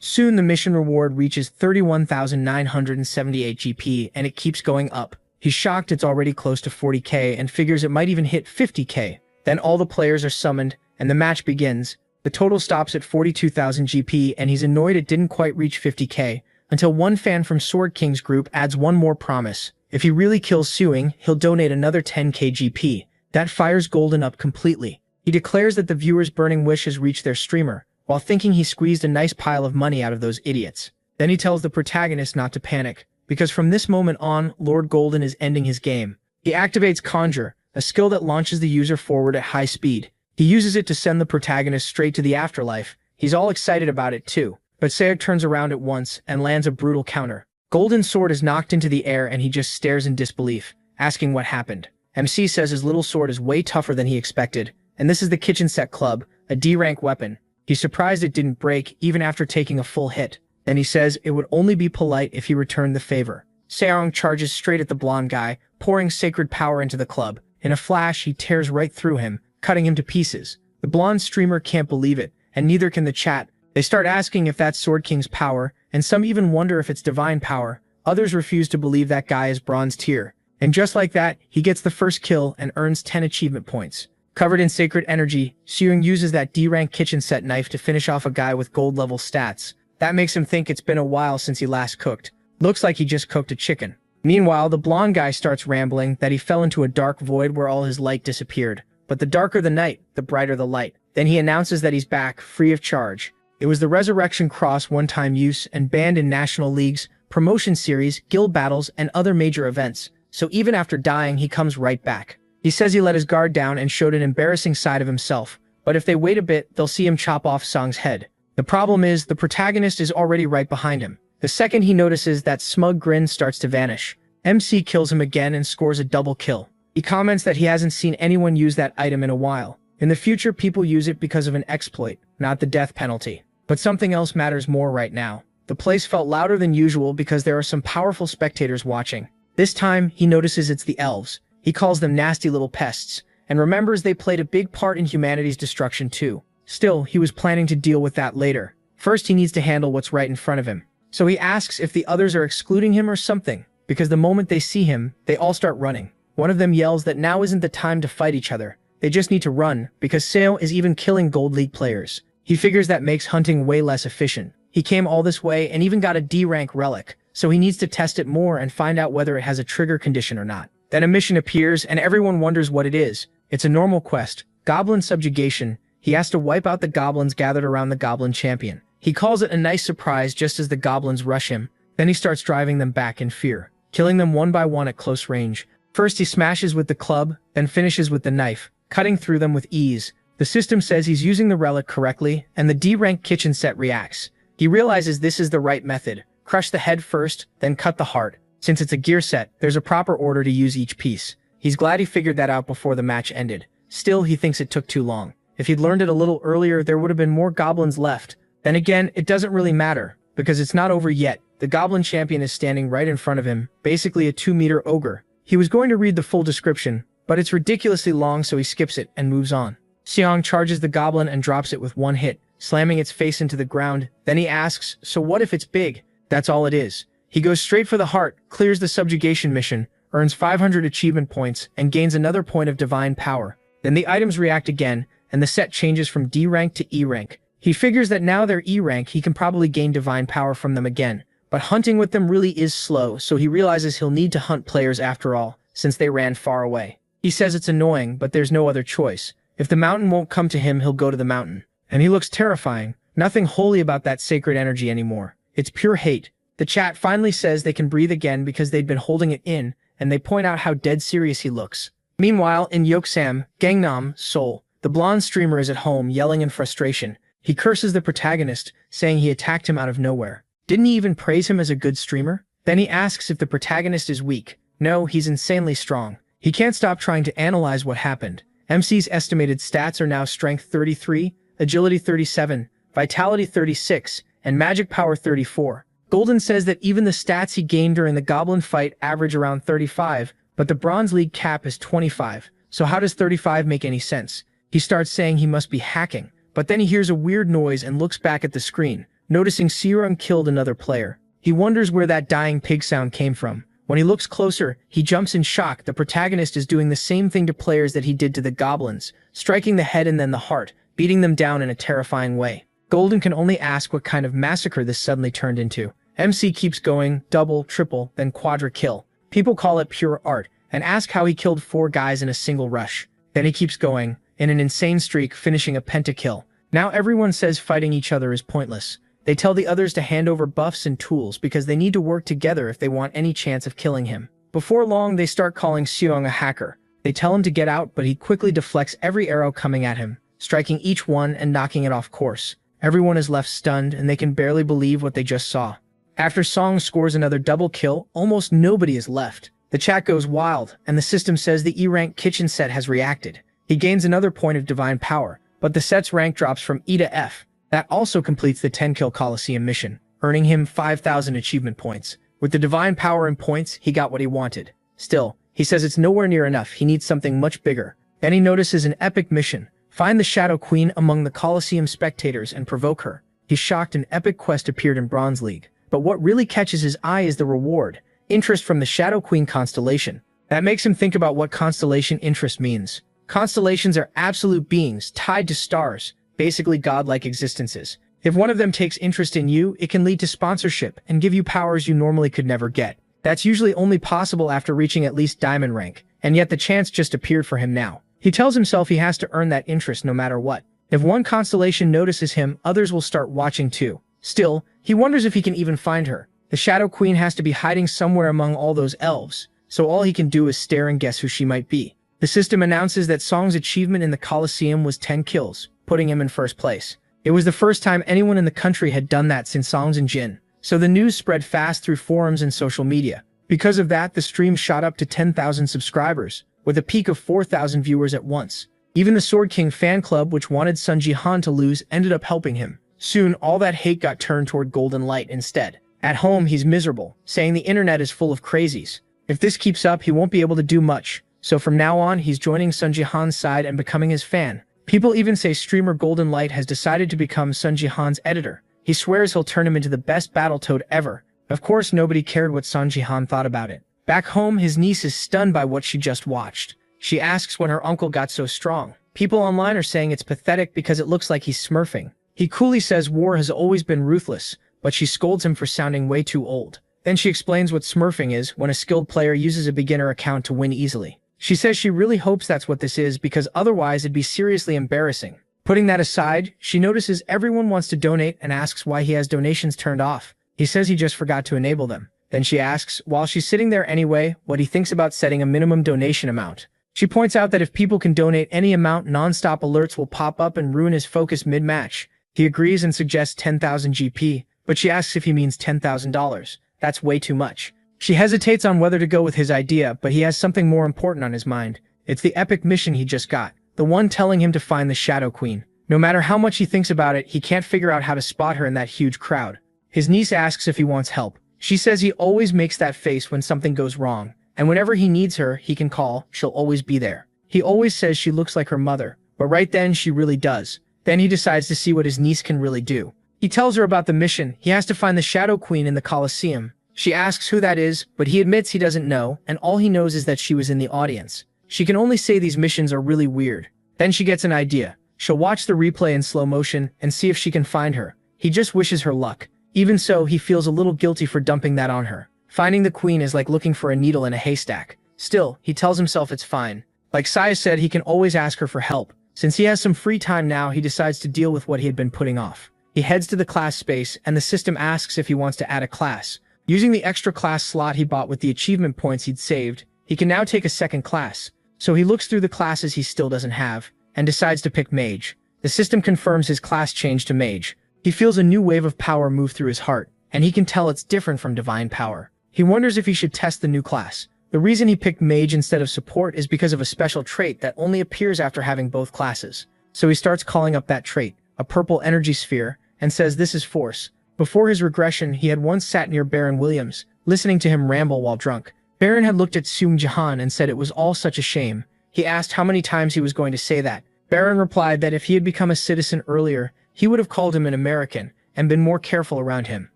Soon the mission reward reaches 31,978 GP and it keeps going up. He's shocked it's already close to 40k and figures it might even hit 50k. Then all the players are summoned and the match begins. The total stops at 42,000 GP and he's annoyed it didn't quite reach 50k until one fan from Sword King's group adds one more promise. If he really kills Suing, he'll donate another 10k GP. That fires Golden up completely. He declares that the viewer's burning wish has reached their streamer, while thinking he squeezed a nice pile of money out of those idiots. Then he tells the protagonist not to panic, because from this moment on, Lord Golden is ending his game. He activates Conjure, a skill that launches the user forward at high speed. He uses it to send the protagonist straight to the afterlife. He's all excited about it too, but Sayek turns around at once and lands a brutal counter. Golden's sword is knocked into the air and he just stares in disbelief, asking what happened. MC says his little sword is way tougher than he expected, and this is the Kitchen Set Club, a D-rank weapon. He's surprised it didn't break even after taking a full hit. Then he says it would only be polite if he returned the favor. Seong charges straight at the blonde guy, pouring sacred power into the club. In a flash, he tears right through him, cutting him to pieces. The blonde streamer can't believe it, and neither can the chat. They start asking if that's Sword King's power, and some even wonder if it's divine power. Others refuse to believe that guy is bronze tier. And just like that, he gets the first kill and earns 10 achievement points. Covered in sacred energy, Seung uses that D-rank kitchen set knife to finish off a guy with gold level stats. That makes him think it's been a while since he last cooked. Looks like he just cooked a chicken. Meanwhile, the blonde guy starts rambling that he fell into a dark void where all his light disappeared. But the darker the night, the brighter the light. Then he announces that he's back, free of charge. It was the Resurrection Cross one-time use and banned in national leagues, promotion series, guild battles, and other major events. So even after dying, he comes right back. He says he let his guard down and showed an embarrassing side of himself. But if they wait a bit, they'll see him chop off Song's head. The problem is, the protagonist is already right behind him. The second he notices, that smug grin starts to vanish. MC kills him again and scores a double kill. He comments that he hasn't seen anyone use that item in a while. In the future, people use it because of an exploit, not the death penalty. But something else matters more right now. The place felt louder than usual because there are some powerful spectators watching. This time, he notices it's the elves. He calls them nasty little pests, and remembers they played a big part in humanity's destruction too. Still, he was planning to deal with that later. First, he needs to handle what's right in front of him. So he asks if the others are excluding him or something, because the moment they see him, they all start running. One of them yells that now isn't the time to fight each other. They just need to run, because Seo is even killing Gold League players. He figures that makes hunting way less efficient. He came all this way and even got a D-rank relic, so he needs to test it more and find out whether it has a trigger condition or not. Then a mission appears and everyone wonders what it is. It's a normal quest, Goblin Subjugation. He has to wipe out the goblins gathered around the Goblin Champion. He calls it a nice surprise just as the goblins rush him. Then he starts driving them back in fear, killing them one by one at close range. First he smashes with the club, then finishes with the knife, cutting through them with ease. The system says he's using the relic correctly, and the D-rank kitchen set reacts. He realizes this is the right method. Crush the head first, then cut the heart. Since it's a gear set, there's a proper order to use each piece. He's glad he figured that out before the match ended. Still, he thinks it took too long. If he'd learned it a little earlier, there would have been more goblins left. Then again, it doesn't really matter, because it's not over yet. The Goblin Champion is standing right in front of him, basically a 2-meter ogre. He was going to read the full description, but it's ridiculously long so he skips it and moves on. Seong charges the goblin and drops it with one hit, slamming its face into the ground. Then he asks, so what if it's big? That's all it is. He goes straight for the heart, clears the subjugation mission, earns 500 achievement points, and gains another point of divine power. Then the items react again, and the set changes from D rank to E rank. He figures that now they're E rank, he can probably gain divine power from them again. But hunting with them really is slow, so he realizes he'll need to hunt players after all, since they ran far away. He says it's annoying, but there's no other choice. If the mountain won't come to him, he'll go to the mountain. And he looks terrifying. Nothing holy about that sacred energy anymore. It's pure hate. The chat finally says they can breathe again because they'd been holding it in, and they point out how dead serious he looks. Meanwhile, in Yeoksam, Gangnam, Seoul, The blonde streamer is at home, yelling in frustration. He curses the protagonist, saying he attacked him out of nowhere. Didn't he even praise him as a good streamer? Then he asks if the protagonist is weak. No, he's insanely strong. He can't stop trying to analyze what happened. MC's estimated stats are now Strength 33, Agility 37, Vitality 36, and Magic Power 34. Golden says that even the stats he gained during the Goblin fight average around 35, but the Bronze League cap is 25. So how does 35 make any sense? He starts saying he must be hacking, but then he hears a weird noise and looks back at the screen, noticing Frieren killed another player. He wonders where that dying pig sound came from. When he looks closer, he jumps in shock. The protagonist is doing the same thing to players that he did to the goblins, striking the head and then the heart, beating them down in a terrifying way. Golden can only ask what kind of massacre this suddenly turned into. MC keeps going, double, triple, then quadra kill. People call it pure art, and ask how he killed 4 guys in a single rush. Then he keeps going, in an insane streak, finishing a pentakill. Now everyone says fighting each other is pointless. They tell the others to hand over buffs and tools because they need to work together if they want any chance of killing him. Before long, they start calling Seong a hacker. They tell him to get out, but he quickly deflects every arrow coming at him, striking each one and knocking it off course. Everyone is left stunned, and they can barely believe what they just saw. After Song scores another double kill, almost nobody is left. The chat goes wild, and the system says the E-rank kitchen set has reacted. He gains another point of divine power, but the set's rank drops from E to F. That also completes the 10-kill Coliseum mission, earning him 5,000 achievement points. With the divine power and points, he got what he wanted. Still, he says it's nowhere near enough. He needs something much bigger. Then he notices an epic mission. Find the Shadow Queen among the Coliseum spectators and provoke her. He's shocked an epic quest appeared in Bronze League. But what really catches his eye is the reward. Interest from the Shadow Queen constellation. That makes him think about what constellation interest means. Constellations are absolute beings tied to stars, basically godlike existences. If one of them takes interest in you, it can lead to sponsorship and give you powers you normally could never get. That's usually only possible after reaching at least diamond rank, and yet the chance just appeared for him now. He tells himself he has to earn that interest no matter what. If one constellation notices him, others will start watching too. Still, he wonders if he can even find her. The Shadow Queen has to be hiding somewhere among all those elves, so all he can do is stare and guess who she might be. The system announces that Song's achievement in the Coliseum was 10 kills, putting him in first place. It was the first time anyone in the country had done that since Song's and Jin, so the news spread fast through forums and social media. Because of that, the stream shot up to 10,000 subscribers, with a peak of 4,000 viewers at once. Even the Sword King fan club, which wanted Sun Ji-han to lose, ended up helping him. Soon, all that hate got turned toward Golden Light instead. At home, he's miserable, saying the internet is full of crazies. If this keeps up, he won't be able to do much. So from now on, he's joining Sun Ji-han's side and becoming his fan. People even say streamer Golden Light has decided to become Sun Ji-han's editor. He swears he'll turn him into the best Battletoad ever. Of course, nobody cared what Sun Ji-han thought about it. Back home, his niece is stunned by what she just watched. She asks when her uncle got so strong. People online are saying it's pathetic because it looks like he's smurfing. He coolly says war has always been ruthless, but she scolds him for sounding way too old. Then she explains what smurfing is when a skilled player uses a beginner account to win easily. She says she really hopes that's what this is because otherwise it'd be seriously embarrassing. Putting that aside, she notices everyone wants to donate and asks why he has donations turned off. He says he just forgot to enable them. Then she asks, while she's sitting there anyway, what he thinks about setting a minimum donation amount. She points out that if people can donate any amount, non-stop alerts will pop up and ruin his focus mid-match. He agrees and suggests 10,000 GP, but she asks if he means $10,000. That's way too much. She hesitates on whether to go with his idea, but he has something more important on his mind. It's the epic mission he just got, the one telling him to find the Shadow Queen. No matter how much he thinks about it, he can't figure out how to spot her in that huge crowd. His niece asks if he wants help. She says he always makes that face when something goes wrong, and whenever he needs her, he can call, she'll always be there. He always says she looks like her mother, but right then she really does. Then he decides to see what his niece can really do. He tells her about the mission. He has to find the Shadow Queen in the Coliseum. She asks who that is, but he admits he doesn't know, and all he knows is that she was in the audience. She can only say these missions are really weird. Then she gets an idea. She'll watch the replay in slow motion and see if she can find her. He just wishes her luck. Even so, he feels a little guilty for dumping that on her. Finding the queen is like looking for a needle in a haystack. Still, he tells himself it's fine. Like Saya said, he can always ask her for help. Since he has some free time now, he decides to deal with what he had been putting off. He heads to the class space, and the system asks if he wants to add a class. Using the extra class slot he bought with the achievement points he'd saved, he can now take a second class. So he looks through the classes he still doesn't have. and decides to pick Mage. The system confirms his class change to Mage. He feels a new wave of power move through his heart, and he can tell it's different from Divine Power. He wonders if he should test the new class. The reason he picked Mage instead of Support is because of a special trait that only appears after having both classes. So he starts calling up that trait, a purple energy sphere, and says this is Force. Before his regression, he had once sat near Baron Williams, listening to him ramble while drunk. Baron had looked at Soong Jahan and said it was all such a shame. He asked how many times he was going to say that. Baron replied that if he had become a citizen earlier, he would have called him an American and been more careful around him.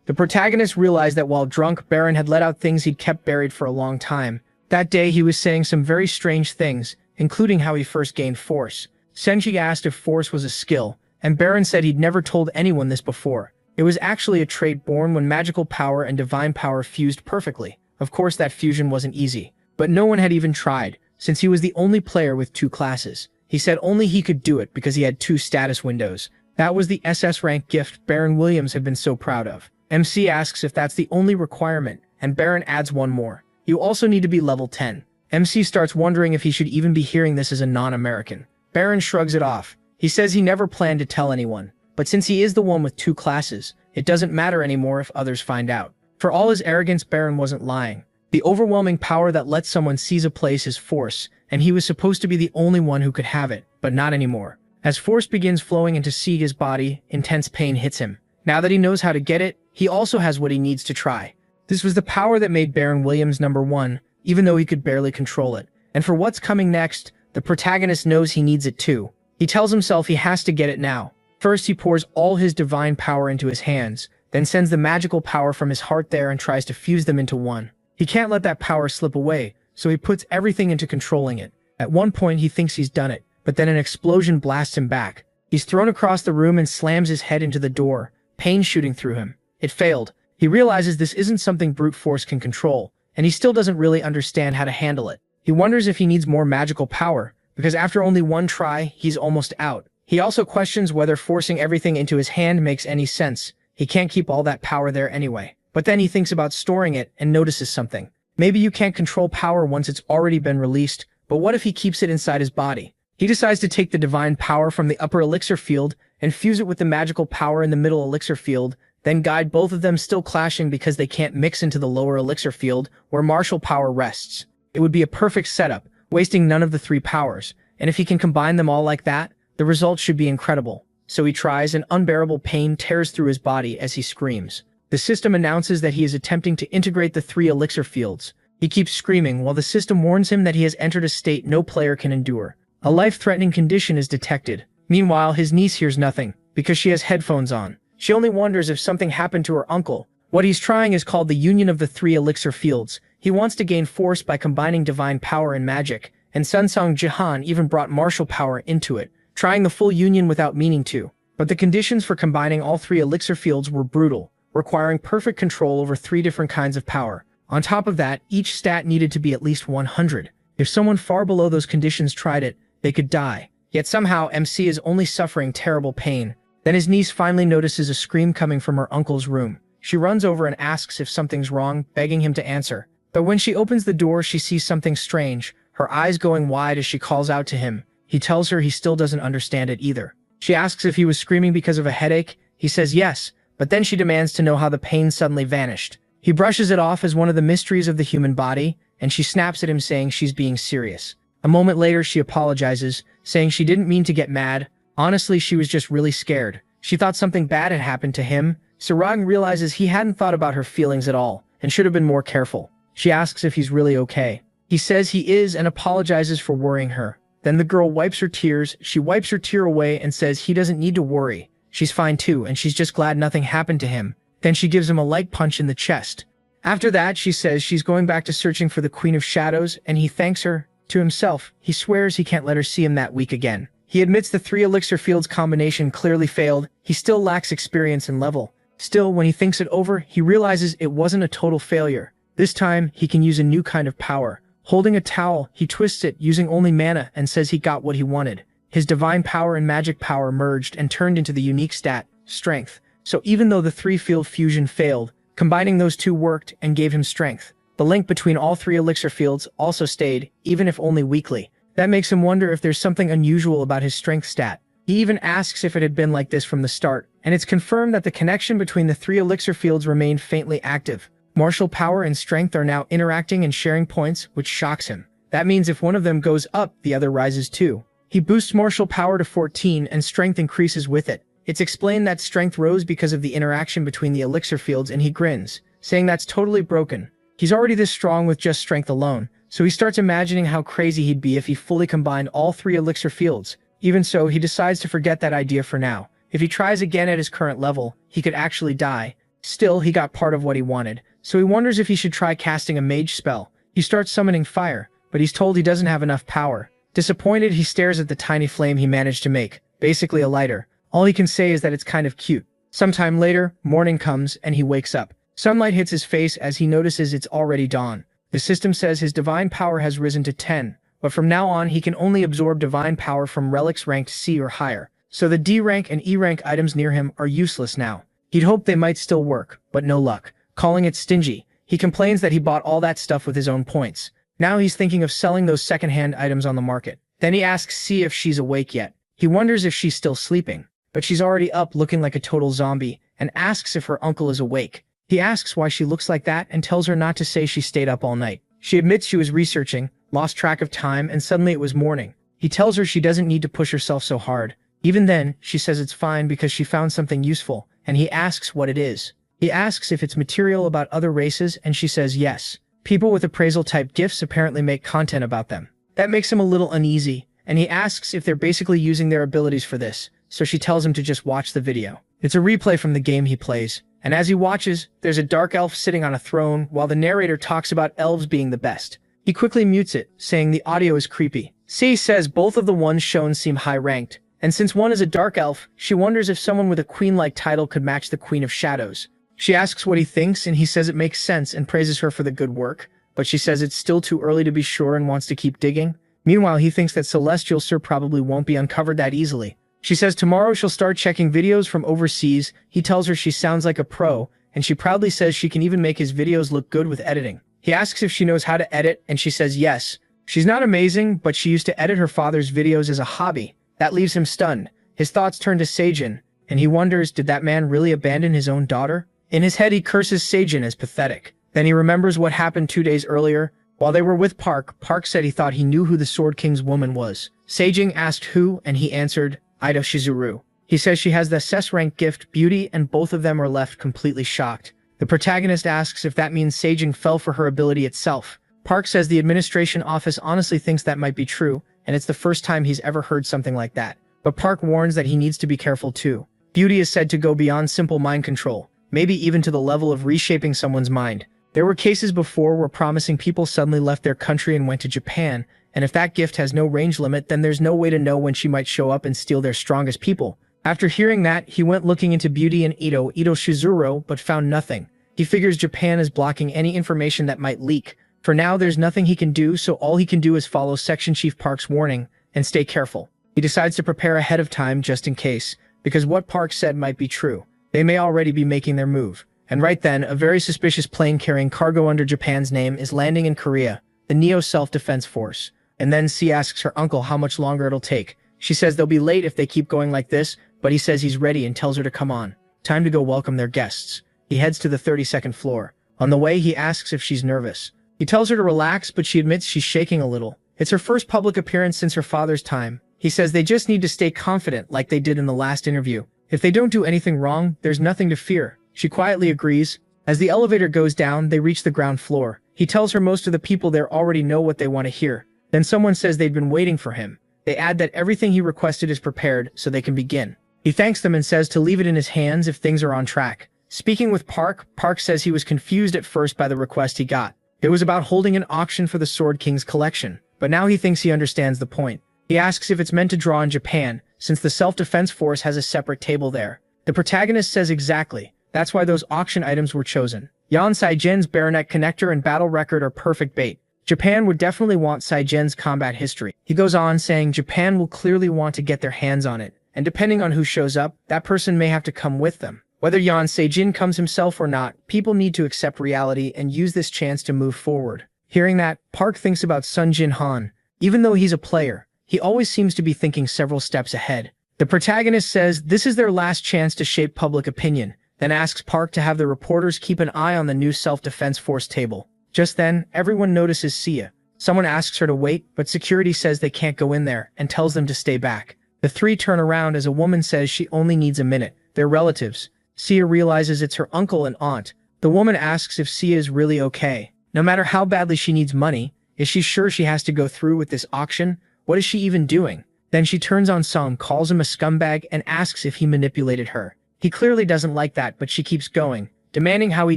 The protagonist realized that while drunk, Baron had let out things he'd kept buried for a long time. That day, he was saying some very strange things, including how he first gained Force. Senji asked if Force was a skill, and Baron said he'd never told anyone this before. It was actually a trait born when magical power and divine power fused perfectly. Of course, that fusion wasn't easy, but no one had even tried, since he was the only player with 2 classes. He said only he could do it because he had 2 status windows. That was the SS rank gift Baron Williams had been so proud of. MC asks if that's the only requirement, and Baron adds one more. You also need to be level 10. MC starts wondering if he should even be hearing this as a non-American. Baron shrugs it off. He says he never planned to tell anyone, but since he is the one with 2 classes, it doesn't matter anymore if others find out. For all his arrogance, Baron wasn't lying. The overwhelming power that lets someone seize a place is Force, and he was supposed to be the only one who could have it, but not anymore. As Force begins flowing into Siega's body, intense pain hits him. Now that he knows how to get it, he also has what he needs to try. This was the power that made Baron Williams number 1, even though he could barely control it. And for what's coming next, the protagonist knows he needs it too. He tells himself he has to get it now. First, he pours all his divine power into his hands, then sends the magical power from his heart there and tries to fuse them into one. He can't let that power slip away, so he puts everything into controlling it. At one point, he thinks he's done it, but then an explosion blasts him back. He's thrown across the room and slams his head into the door, pain shooting through him. It failed. He realizes this isn't something brute force can control, and he still doesn't really understand how to handle it. He wonders if he needs more magical power, because after only one try, he's almost out. He also questions whether forcing everything into his hand makes any sense. He can't keep all that power there anyway. But then he thinks about storing it and notices something. Maybe you can't control power once it's already been released, but what if he keeps it inside his body? He decides to take the divine power from the upper elixir field and fuse it with the magical power in the middle elixir field, then guide both of them, still clashing because they can't mix into the lower elixir field where martial power rests. It would be a perfect setup, wasting none of the 3 powers, and if he can combine them all like that, the result should be incredible. So he tries, and unbearable pain tears through his body as he screams. The system announces that he is attempting to integrate the 3 elixir fields. He keeps screaming while the system warns him that he has entered a state no player can endure. A life-threatening condition is detected. Meanwhile, his niece hears nothing, because she has headphones on. She only wonders if something happened to her uncle. What he's trying is called the union of the 3 elixir fields. He wants to gain force by combining divine power and magic, and Sunsong Jahan even brought martial power into it, trying the full union without meaning to. But the conditions for combining all 3 elixir fields were brutal, requiring perfect control over 3 different kinds of power. On top of that, each stat needed to be at least 100. If someone far below those conditions tried it, they could die. Yet somehow, MC is only suffering terrible pain. Then his niece finally notices a scream coming from her uncle's room. She runs over and asks if something's wrong, begging him to answer. But when she opens the door, she sees something strange, her eyes going wide as she calls out to him. He tells her he still doesn't understand it either. She asks if he was screaming because of a headache. He says yes, but then she demands to know how the pain suddenly vanished. He brushes it off as one of the mysteries of the human body, and she snaps at him saying she's being serious. A moment later, she apologizes, saying she didn't mean to get mad. Honestly, she was just really scared. She thought something bad had happened to him. Sarang realizes he hadn't thought about her feelings at all, and should have been more careful. She asks if he's really okay. He says he is and apologizes for worrying her. Then the girl wipes her tears. She wipes her tear away and says he doesn't need to worry. She's fine too, and she's just glad nothing happened to him. Then she gives him a light punch in the chest. After that, she says she's going back to searching for the Queen of Shadows, and he thanks her. To himself, he swears he can't let her see him that week again. He admits the 3 elixir fields combination clearly failed. He still lacks experience and level. Still, when he thinks it over, he realizes it wasn't a total failure. This time, he can use a new kind of power. Holding a towel, he twists it using only mana and says he got what he wanted. His divine power and magic power merged and turned into the unique stat, Strength. So even though the 3-field fusion failed, combining those 2 worked and gave him strength. The link between all 3 elixir fields also stayed, even if only weakly. That makes him wonder if there's something unusual about his strength stat. He even asks if it had been like this from the start, and it's confirmed that the connection between the 3 elixir fields remained faintly active. Martial power and strength are now interacting and sharing points, which shocks him. That means if one of them goes up, the other rises too. He boosts martial power to 14 and strength increases with it. It's explained that strength rose because of the interaction between the elixir fields, and he grins, saying that's totally broken. He's already this strong with just strength alone, so he starts imagining how crazy he'd be if he fully combined all 3 elixir fields. Even so, he decides to forget that idea for now. If he tries again at his current level, he could actually die. Still, he got part of what he wanted, so he wonders if he should try casting a mage spell. He starts summoning fire, but he's told he doesn't have enough power. Disappointed, he stares at the tiny flame he managed to make, basically a lighter. All he can say is that it's kind of cute. Sometime later, morning comes and he wakes up. Sunlight hits his face as he notices it's already dawn. The system says his divine power has risen to 10, but from now on he can only absorb divine power from relics ranked C or higher, so the D rank and E rank items near him are useless now. He'd hoped they might still work, but no luck. Calling it stingy, he complains that he bought all that stuff with his own points. Now he's thinking of selling those second-hand items on the market. Then he asks C if she's awake yet. He wonders if she's still sleeping, but she's already up looking like a total zombie, and asks if her uncle is awake. He asks why she looks like that and tells her not to say she stayed up all night. She admits she was researching, lost track of time, and suddenly it was morning. He tells her she doesn't need to push herself so hard. Even then, she says it's fine because she found something useful, and he asks what it is. He asks if it's material about other races, and she says yes. People with appraisal-type gifts apparently make content about them. That makes him a little uneasy, and he asks if they're basically using their abilities for this, so she tells him to just watch the video. It's a replay from the game he plays, and as he watches, there's a dark elf sitting on a throne while the narrator talks about elves being the best. He quickly mutes it, saying the audio is creepy. C says both of the ones shown seem high-ranked, and since one is a dark elf, she wonders if someone with a queen-like title could match the Queen of Shadows. She asks what he thinks, and he says it makes sense and praises her for the good work, but she says it's still too early to be sure and wants to keep digging. Meanwhile, he thinks that Celestial Sir probably won't be uncovered that easily. She says tomorrow she'll start checking videos from overseas. He tells her she sounds like a pro, and she proudly says she can even make his videos look good with editing. He asks if she knows how to edit, and she says yes. She's not amazing, but she used to edit her father's videos as a hobby. That leaves him stunned. His thoughts turn to Seijin, and he wonders, did that man really abandon his own daughter? In his head, he curses Seijin as pathetic. Then he remembers what happened 2 days earlier. While they were with Park, Park said he thought he knew who the Sword King's woman was. Seijin asked who, and he answered, Ida Shizuru. He says she has the SS rank gift, Beauty, and both of them are left completely shocked. The protagonist asks if that means Seijin fell for her ability itself. Park says the administration office honestly thinks that might be true, and it's the first time he's ever heard something like that. But Park warns that he needs to be careful too. Beauty is said to go beyond simple mind control, maybe even to the level of reshaping someone's mind. There were cases before where promising people suddenly left their country and went to Japan, and if that gift has no range limit, then there's no way to know when she might show up and steal their strongest people. After hearing that, he went looking into Beauty and Ito Shizuru, but found nothing. He figures Japan is blocking any information that might leak. For now, there's nothing he can do, so all he can do is follow Section Chief Park's warning and stay careful. He decides to prepare ahead of time just in case, because what Park said might be true. They may already be making their move. And right then, a very suspicious plane carrying cargo under Japan's name is landing in Korea, the Neo Self-Defense Force. And then C asks her uncle how much longer it'll take. She says they'll be late if they keep going like this, but he says he's ready and tells her to come on. Time to go welcome their guests. He heads to the 32nd floor. On the way, he asks if she's nervous. He tells her to relax, but she admits she's shaking a little. It's her first public appearance since her father's time. He says they just need to stay confident like they did in the last interview. If they don't do anything wrong, there's nothing to fear. She quietly agrees. As the elevator goes down, they reach the ground floor. He tells her most of the people there already know what they want to hear. Then someone says they'd been waiting for him. They add that everything he requested is prepared, so they can begin. He thanks them and says to leave it in his hands if things are on track. Speaking with Park, Park says he was confused at first by the request he got. It was about holding an auction for the Sword King's collection, but now he thinks he understands the point. He asks if it's meant to draw in Japan, since the Self-Defense Force has a separate table there. The protagonist says exactly. That's why those auction items were chosen. Yan Saijin's Baronet Connector and Battle Record are perfect bait. Japan would definitely want Saijin's combat history. He goes on saying Japan will clearly want to get their hands on it, and depending on who shows up, that person may have to come with them. Whether Yan Saijin comes himself or not, people need to accept reality and use this chance to move forward. Hearing that, Park thinks about Sun Jin Han. Even though he's a player, he always seems to be thinking several steps ahead. The protagonist says this is their last chance to shape public opinion, then asks Park to have the reporters keep an eye on the new self-defense force table. Just then, everyone notices Sia. Someone asks her to wait, but security says they can't go in there and tells them to stay back. The three turn around as a woman says she only needs a minute. They're relatives. Sia realizes it's her uncle and aunt. The woman asks if Sia is really okay. No matter how badly she needs money, is she sure she has to go through with this auction? What is she even doing? Then she turns on Song, calls him a scumbag, and asks if he manipulated her. He clearly doesn't like that, but she keeps going, demanding how he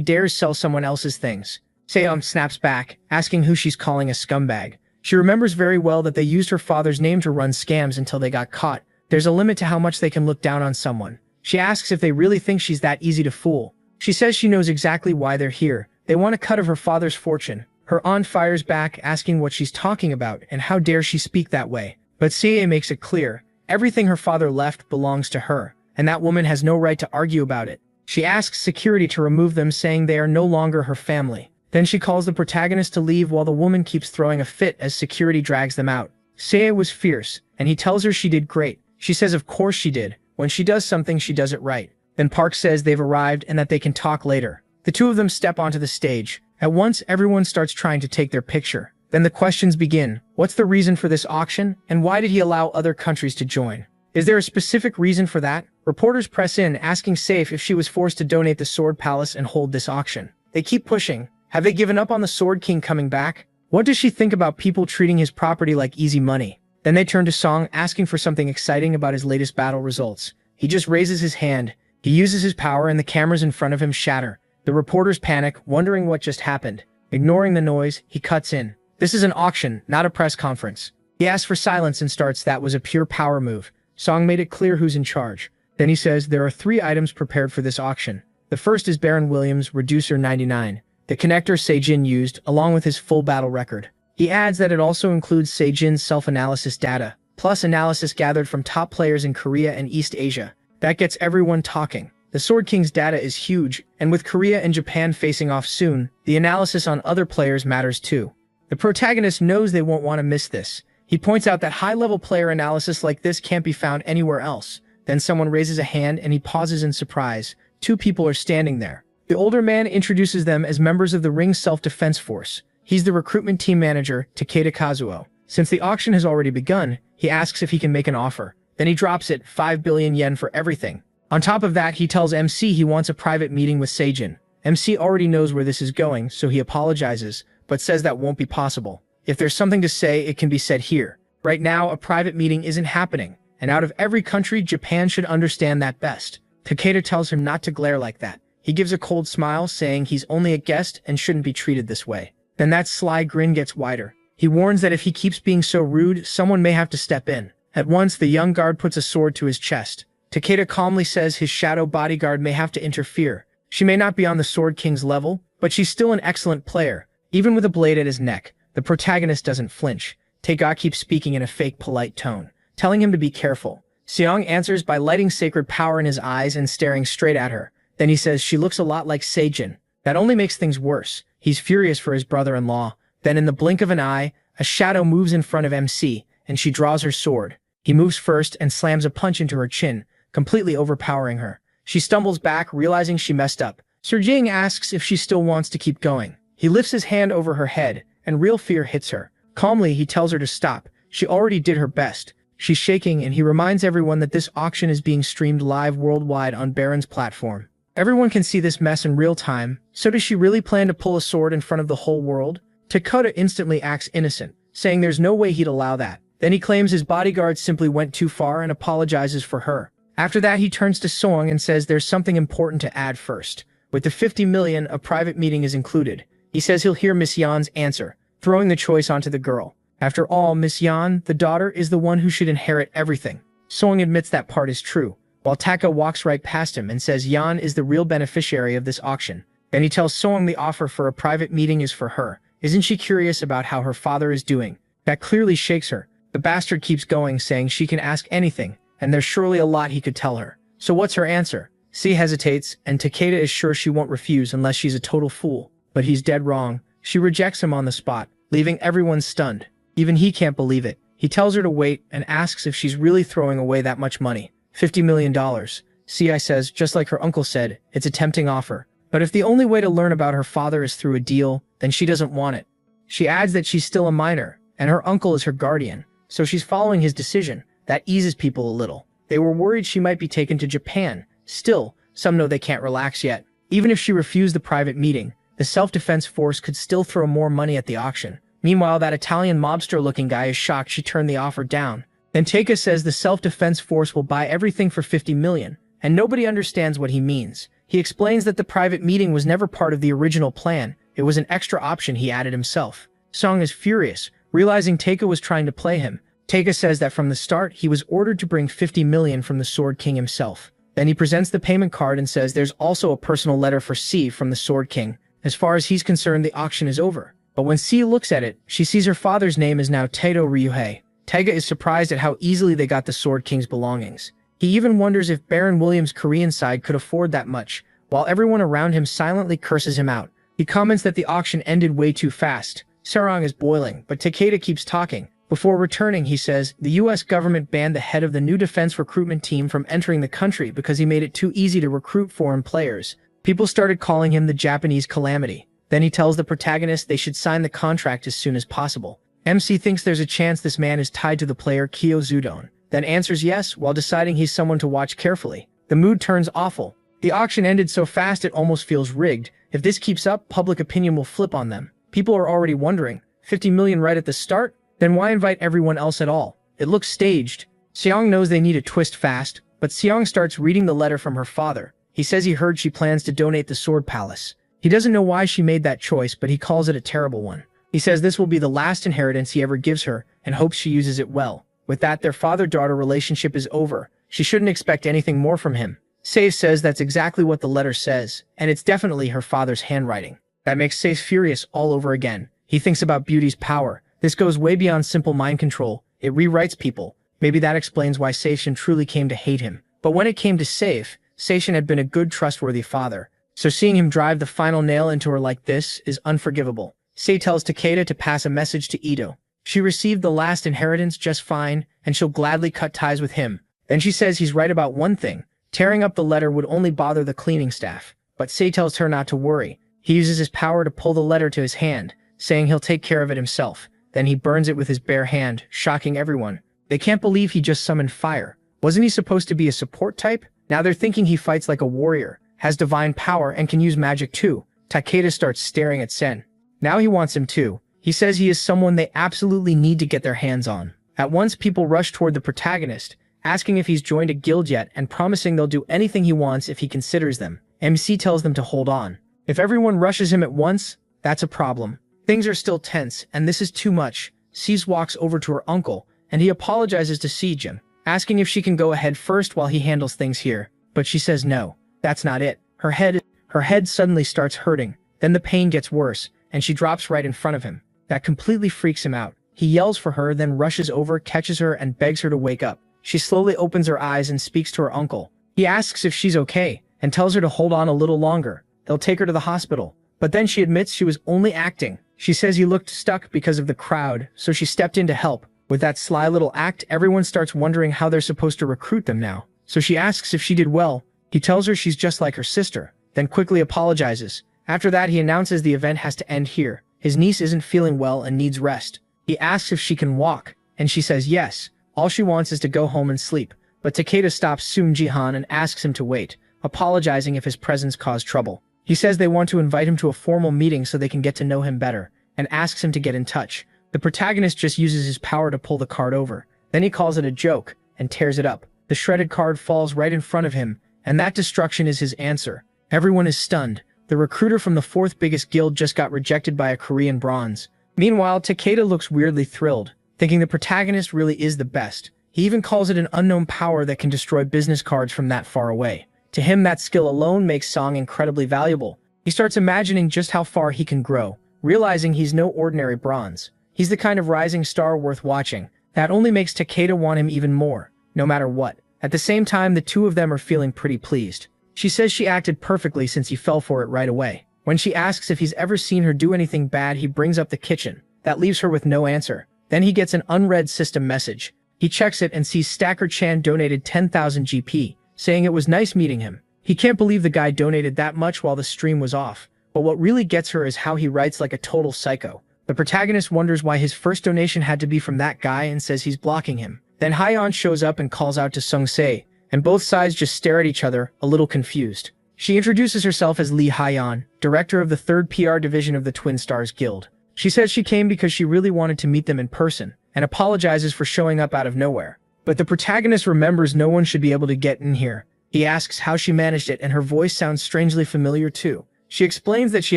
dares sell someone else's things. Seong snaps back, asking who she's calling a scumbag. She remembers very well that they used her father's name to run scams until they got caught. There's a limit to how much they can look down on someone. She asks if they really think she's that easy to fool. She says she knows exactly why they're here. They want a cut of her father's fortune. Her aunt fires back, asking what she's talking about and how dare she speak that way. But Sia makes it clear, everything her father left belongs to her, and that woman has no right to argue about it. She asks security to remove them, saying they are no longer her family. Then she calls the protagonist to leave while the woman keeps throwing a fit as security drags them out. Sia was fierce, and he tells her she did great. She says of course she did. When she does something, she does it right. Then Park says they've arrived and that they can talk later. The two of them step onto the stage. At once, everyone starts trying to take their picture. Then the questions begin. What's the reason for this auction, and why did he allow other countries to join? Is there a specific reason for that? Reporters press in, asking Safe if she was forced to donate the Sword Palace and hold this auction. They keep pushing. Have they given up on the Sword King coming back? What does she think about people treating his property like easy money? Then they turn to Song, asking for something exciting about his latest battle results. He just raises his hand. He uses his power and the cameras in front of him shatter. The reporters panic, wondering what just happened. Ignoring the noise, he cuts in. This is an auction, not a press conference. He asks for silence and starts. That was a pure power move. Song made it clear who's in charge. Then he says there are 3 items prepared for this auction. The first is Baron Williams' Reducer 99, the connector Seijin used, along with his full battle record. He adds that it also includes Seijin's self-analysis data, plus analysis gathered from top players in Korea and East Asia. That gets everyone talking. The Sword King's data is huge, and with Korea and Japan facing off soon, the analysis on other players matters too. The protagonist knows they won't want to miss this. He points out that high-level player analysis like this can't be found anywhere else. Then someone raises a hand and he pauses in surprise. 2 people are standing there. The older man introduces them as members of the Ring Self-Defense Force. He's the recruitment team manager, Takeda Kazuo. Since the auction has already begun, he asks if he can make an offer. Then he drops it, 5 billion yen for everything. On top of that, he tells MC he wants a private meeting with Seijin. MC already knows where this is going, so he apologizes, but says that won't be possible. If there's something to say, it can be said here. Right now, a private meeting isn't happening, and out of every country, Japan should understand that best. Takeda tells him not to glare like that. He gives a cold smile, saying he's only a guest and shouldn't be treated this way. Then that sly grin gets wider. He warns that if he keeps being so rude, someone may have to step in. At once, the young guard puts a sword to his chest. Takeda calmly says his shadow bodyguard may have to interfere. She may not be on the Sword King's level, but she's still an excellent player. Even with a blade at his neck, the protagonist doesn't flinch. Taega keeps speaking in a fake polite tone, telling him to be careful. Seong answers by lighting sacred power in his eyes and staring straight at her. Then he says she looks a lot like Seijin. That only makes things worse. He's furious for his brother-in-law. Then in the blink of an eye, a shadow moves in front of MC, and she draws her sword. He moves first and slams a punch into her chin, completely overpowering her. She stumbles back, realizing she messed up. Sir Jing asks if she still wants to keep going. He lifts his hand over her head, and real fear hits her. Calmly, he tells her to stop. She already did her best. She's shaking, and he reminds everyone that this auction is being streamed live worldwide on Baron's platform. Everyone can see this mess in real time. So does she really plan to pull a sword in front of the whole world? Takeda instantly acts innocent, saying there's no way he'd allow that. Then he claims his bodyguard simply went too far and apologizes for her. After that, he turns to Song and says there's something important to add first. With the 50 million, a private meeting is included. He says he'll hear Miss Yan's answer, throwing the choice onto the girl. After all, Miss Yan, the daughter, is the one who should inherit everything. Song admits that part is true, while Taka walks right past him and says Yan is the real beneficiary of this auction. Then he tells Song the offer for a private meeting is for her. Isn't she curious about how her father is doing? That clearly shakes her. The bastard keeps going, saying she can ask anything, and there's surely a lot he could tell her. So what's her answer? C hesitates, and Takeda is sure she won't refuse unless she's a total fool. But he's dead wrong. She rejects him on the spot, leaving everyone stunned. Even he can't believe it. He tells her to wait and asks if she's really throwing away that much money. $50 million. CI says, just like her uncle said, it's a tempting offer. But if the only way to learn about her father is through a deal, then she doesn't want it. She adds that she's still a minor, and her uncle is her guardian, so she's following his decision. That eases people a little. They were worried she might be taken to Japan. Still, some know they can't relax yet. Even if she refused the private meeting, the self-defense force could still throw more money at the auction. Meanwhile, that Italian mobster-looking guy is shocked she turned the offer down. Then Taika says the self-defense force will buy everything for $50 million, and nobody understands what he means. He explains that the private meeting was never part of the original plan. It was an extra option he added himself. Song is furious, realizing Taika was trying to play him. Taika says that from the start, he was ordered to bring $50 million from the Sword King himself. Then he presents the payment card and says there's also a personal letter for C from the Sword King. As far as he's concerned, the auction is over. But when C looks at it, she sees her father's name is now Taito Ryuhei. Taiga is surprised at how easily they got the Sword King's belongings. He even wonders if Baron William's Korean side could afford that much, while everyone around him silently curses him out. He comments that the auction ended way too fast. Sarong is boiling, but Takeda keeps talking. Before returning, he says, the US government banned the head of the new defense recruitment team from entering the country because he made it too easy to recruit foreign players. People started calling him the Japanese calamity. Then he tells the protagonist they should sign the contract as soon as possible. MC thinks there's a chance this man is tied to the player Kyo Zudon, then answers yes while deciding he's someone to watch carefully. The mood turns awful. The auction ended so fast it almost feels rigged. If this keeps up, public opinion will flip on them. People are already wondering, 50 million right at the start? Then why invite everyone else at all? It looks staged. Seong knows they need a twist fast, but Seong starts reading the letter from her father. He says he heard she plans to donate the Sword Palace. He doesn't know why she made that choice, but he calls it a terrible one. He says this will be the last inheritance he ever gives her, and hopes she uses it well. With that, their father-daughter relationship is over. She shouldn't expect anything more from him. Saif says that's exactly what the letter says, and it's definitely her father's handwriting. That makes Saif furious all over again. He thinks about Beauty's power. This goes way beyond simple mind control. It rewrites people. Maybe that explains why Seishin truly came to hate him. But when it came to Saif, Seishin had been a good, trustworthy father. So seeing him drive the final nail into her like this is unforgivable. Sei tells Takeda to pass a message to Ito. She received the last inheritance just fine, and she'll gladly cut ties with him. Then she says he's right about one thing. Tearing up the letter would only bother the cleaning staff. But Sei tells her not to worry. He uses his power to pull the letter to his hand, saying he'll take care of it himself. Then he burns it with his bare hand, shocking everyone. They can't believe he just summoned fire. Wasn't he supposed to be a support type? Now they're thinking he fights like a warrior, has divine power, and can use magic too. Takeda starts staring at Sen. Now he wants him too. He says he is someone they absolutely need to get their hands on. At once, people rush toward the protagonist, asking if he's joined a guild yet and promising they'll do anything he wants if he considers them. MC tells them to hold on. If everyone rushes him at once, that's a problem. Things are still tense, and this is too much. Cease walks over to her uncle, and he apologizes to Sejim, asking if she can go ahead first while he handles things here. But she says no. That's not it. Her head suddenly starts hurting. Then the pain gets worse, and she drops right in front of him. That completely freaks him out. He yells for her, then rushes over, catches her, and begs her to wake up. She slowly opens her eyes and speaks to her uncle. He asks if she's okay, and tells her to hold on a little longer. They'll take her to the hospital. But then she admits she was only acting. She says he looked stuck because of the crowd, so she stepped in to help. With that sly little act, everyone starts wondering how they're supposed to recruit them now. So she asks if she did well. He tells her she's just like her sister, then quickly apologizes. After that, he announces the event has to end here. His niece isn't feeling well and needs rest. He asks if she can walk, and she says yes. All she wants is to go home and sleep. But Takeda stops Soon Jihan and asks him to wait, apologizing if his presence caused trouble. He says they want to invite him to a formal meeting so they can get to know him better, and asks him to get in touch. The protagonist just uses his power to pull the card over. Then he calls it a joke, and tears it up. The shredded card falls right in front of him, and that destruction is his answer. Everyone is stunned. The recruiter from the fourth biggest guild just got rejected by a Korean bronze. Meanwhile, Takeda looks weirdly thrilled, thinking the protagonist really is the best. He even calls it an unknown power that can destroy business cards from that far away. To him, that skill alone makes Song incredibly valuable. He starts imagining just how far he can grow, realizing he's no ordinary bronze. He's the kind of rising star worth watching. That only makes Takeda want him even more, no matter what. At the same time, the two of them are feeling pretty pleased. She says she acted perfectly since he fell for it right away. When she asks if he's ever seen her do anything bad, he brings up the kitchen. That leaves her with no answer. Then he gets an unread system message. He checks it and sees Stacker-chan donated 10,000 GP, saying it was nice meeting him. He can't believe the guy donated that much while the stream was off. But what really gets her is how he writes like a total psycho. The protagonist wonders why his first donation had to be from that guy and says he's blocking him. Then Hyeon shows up and calls out to Sung-se, and both sides just stare at each other, a little confused. She introduces herself as Lee Hyeon, director of the 3rd PR division of the Twin Stars Guild. She says she came because she really wanted to meet them in person, and apologizes for showing up out of nowhere. But the protagonist remembers no one should be able to get in here. He asks how she managed it, and her voice sounds strangely familiar too. She explains that she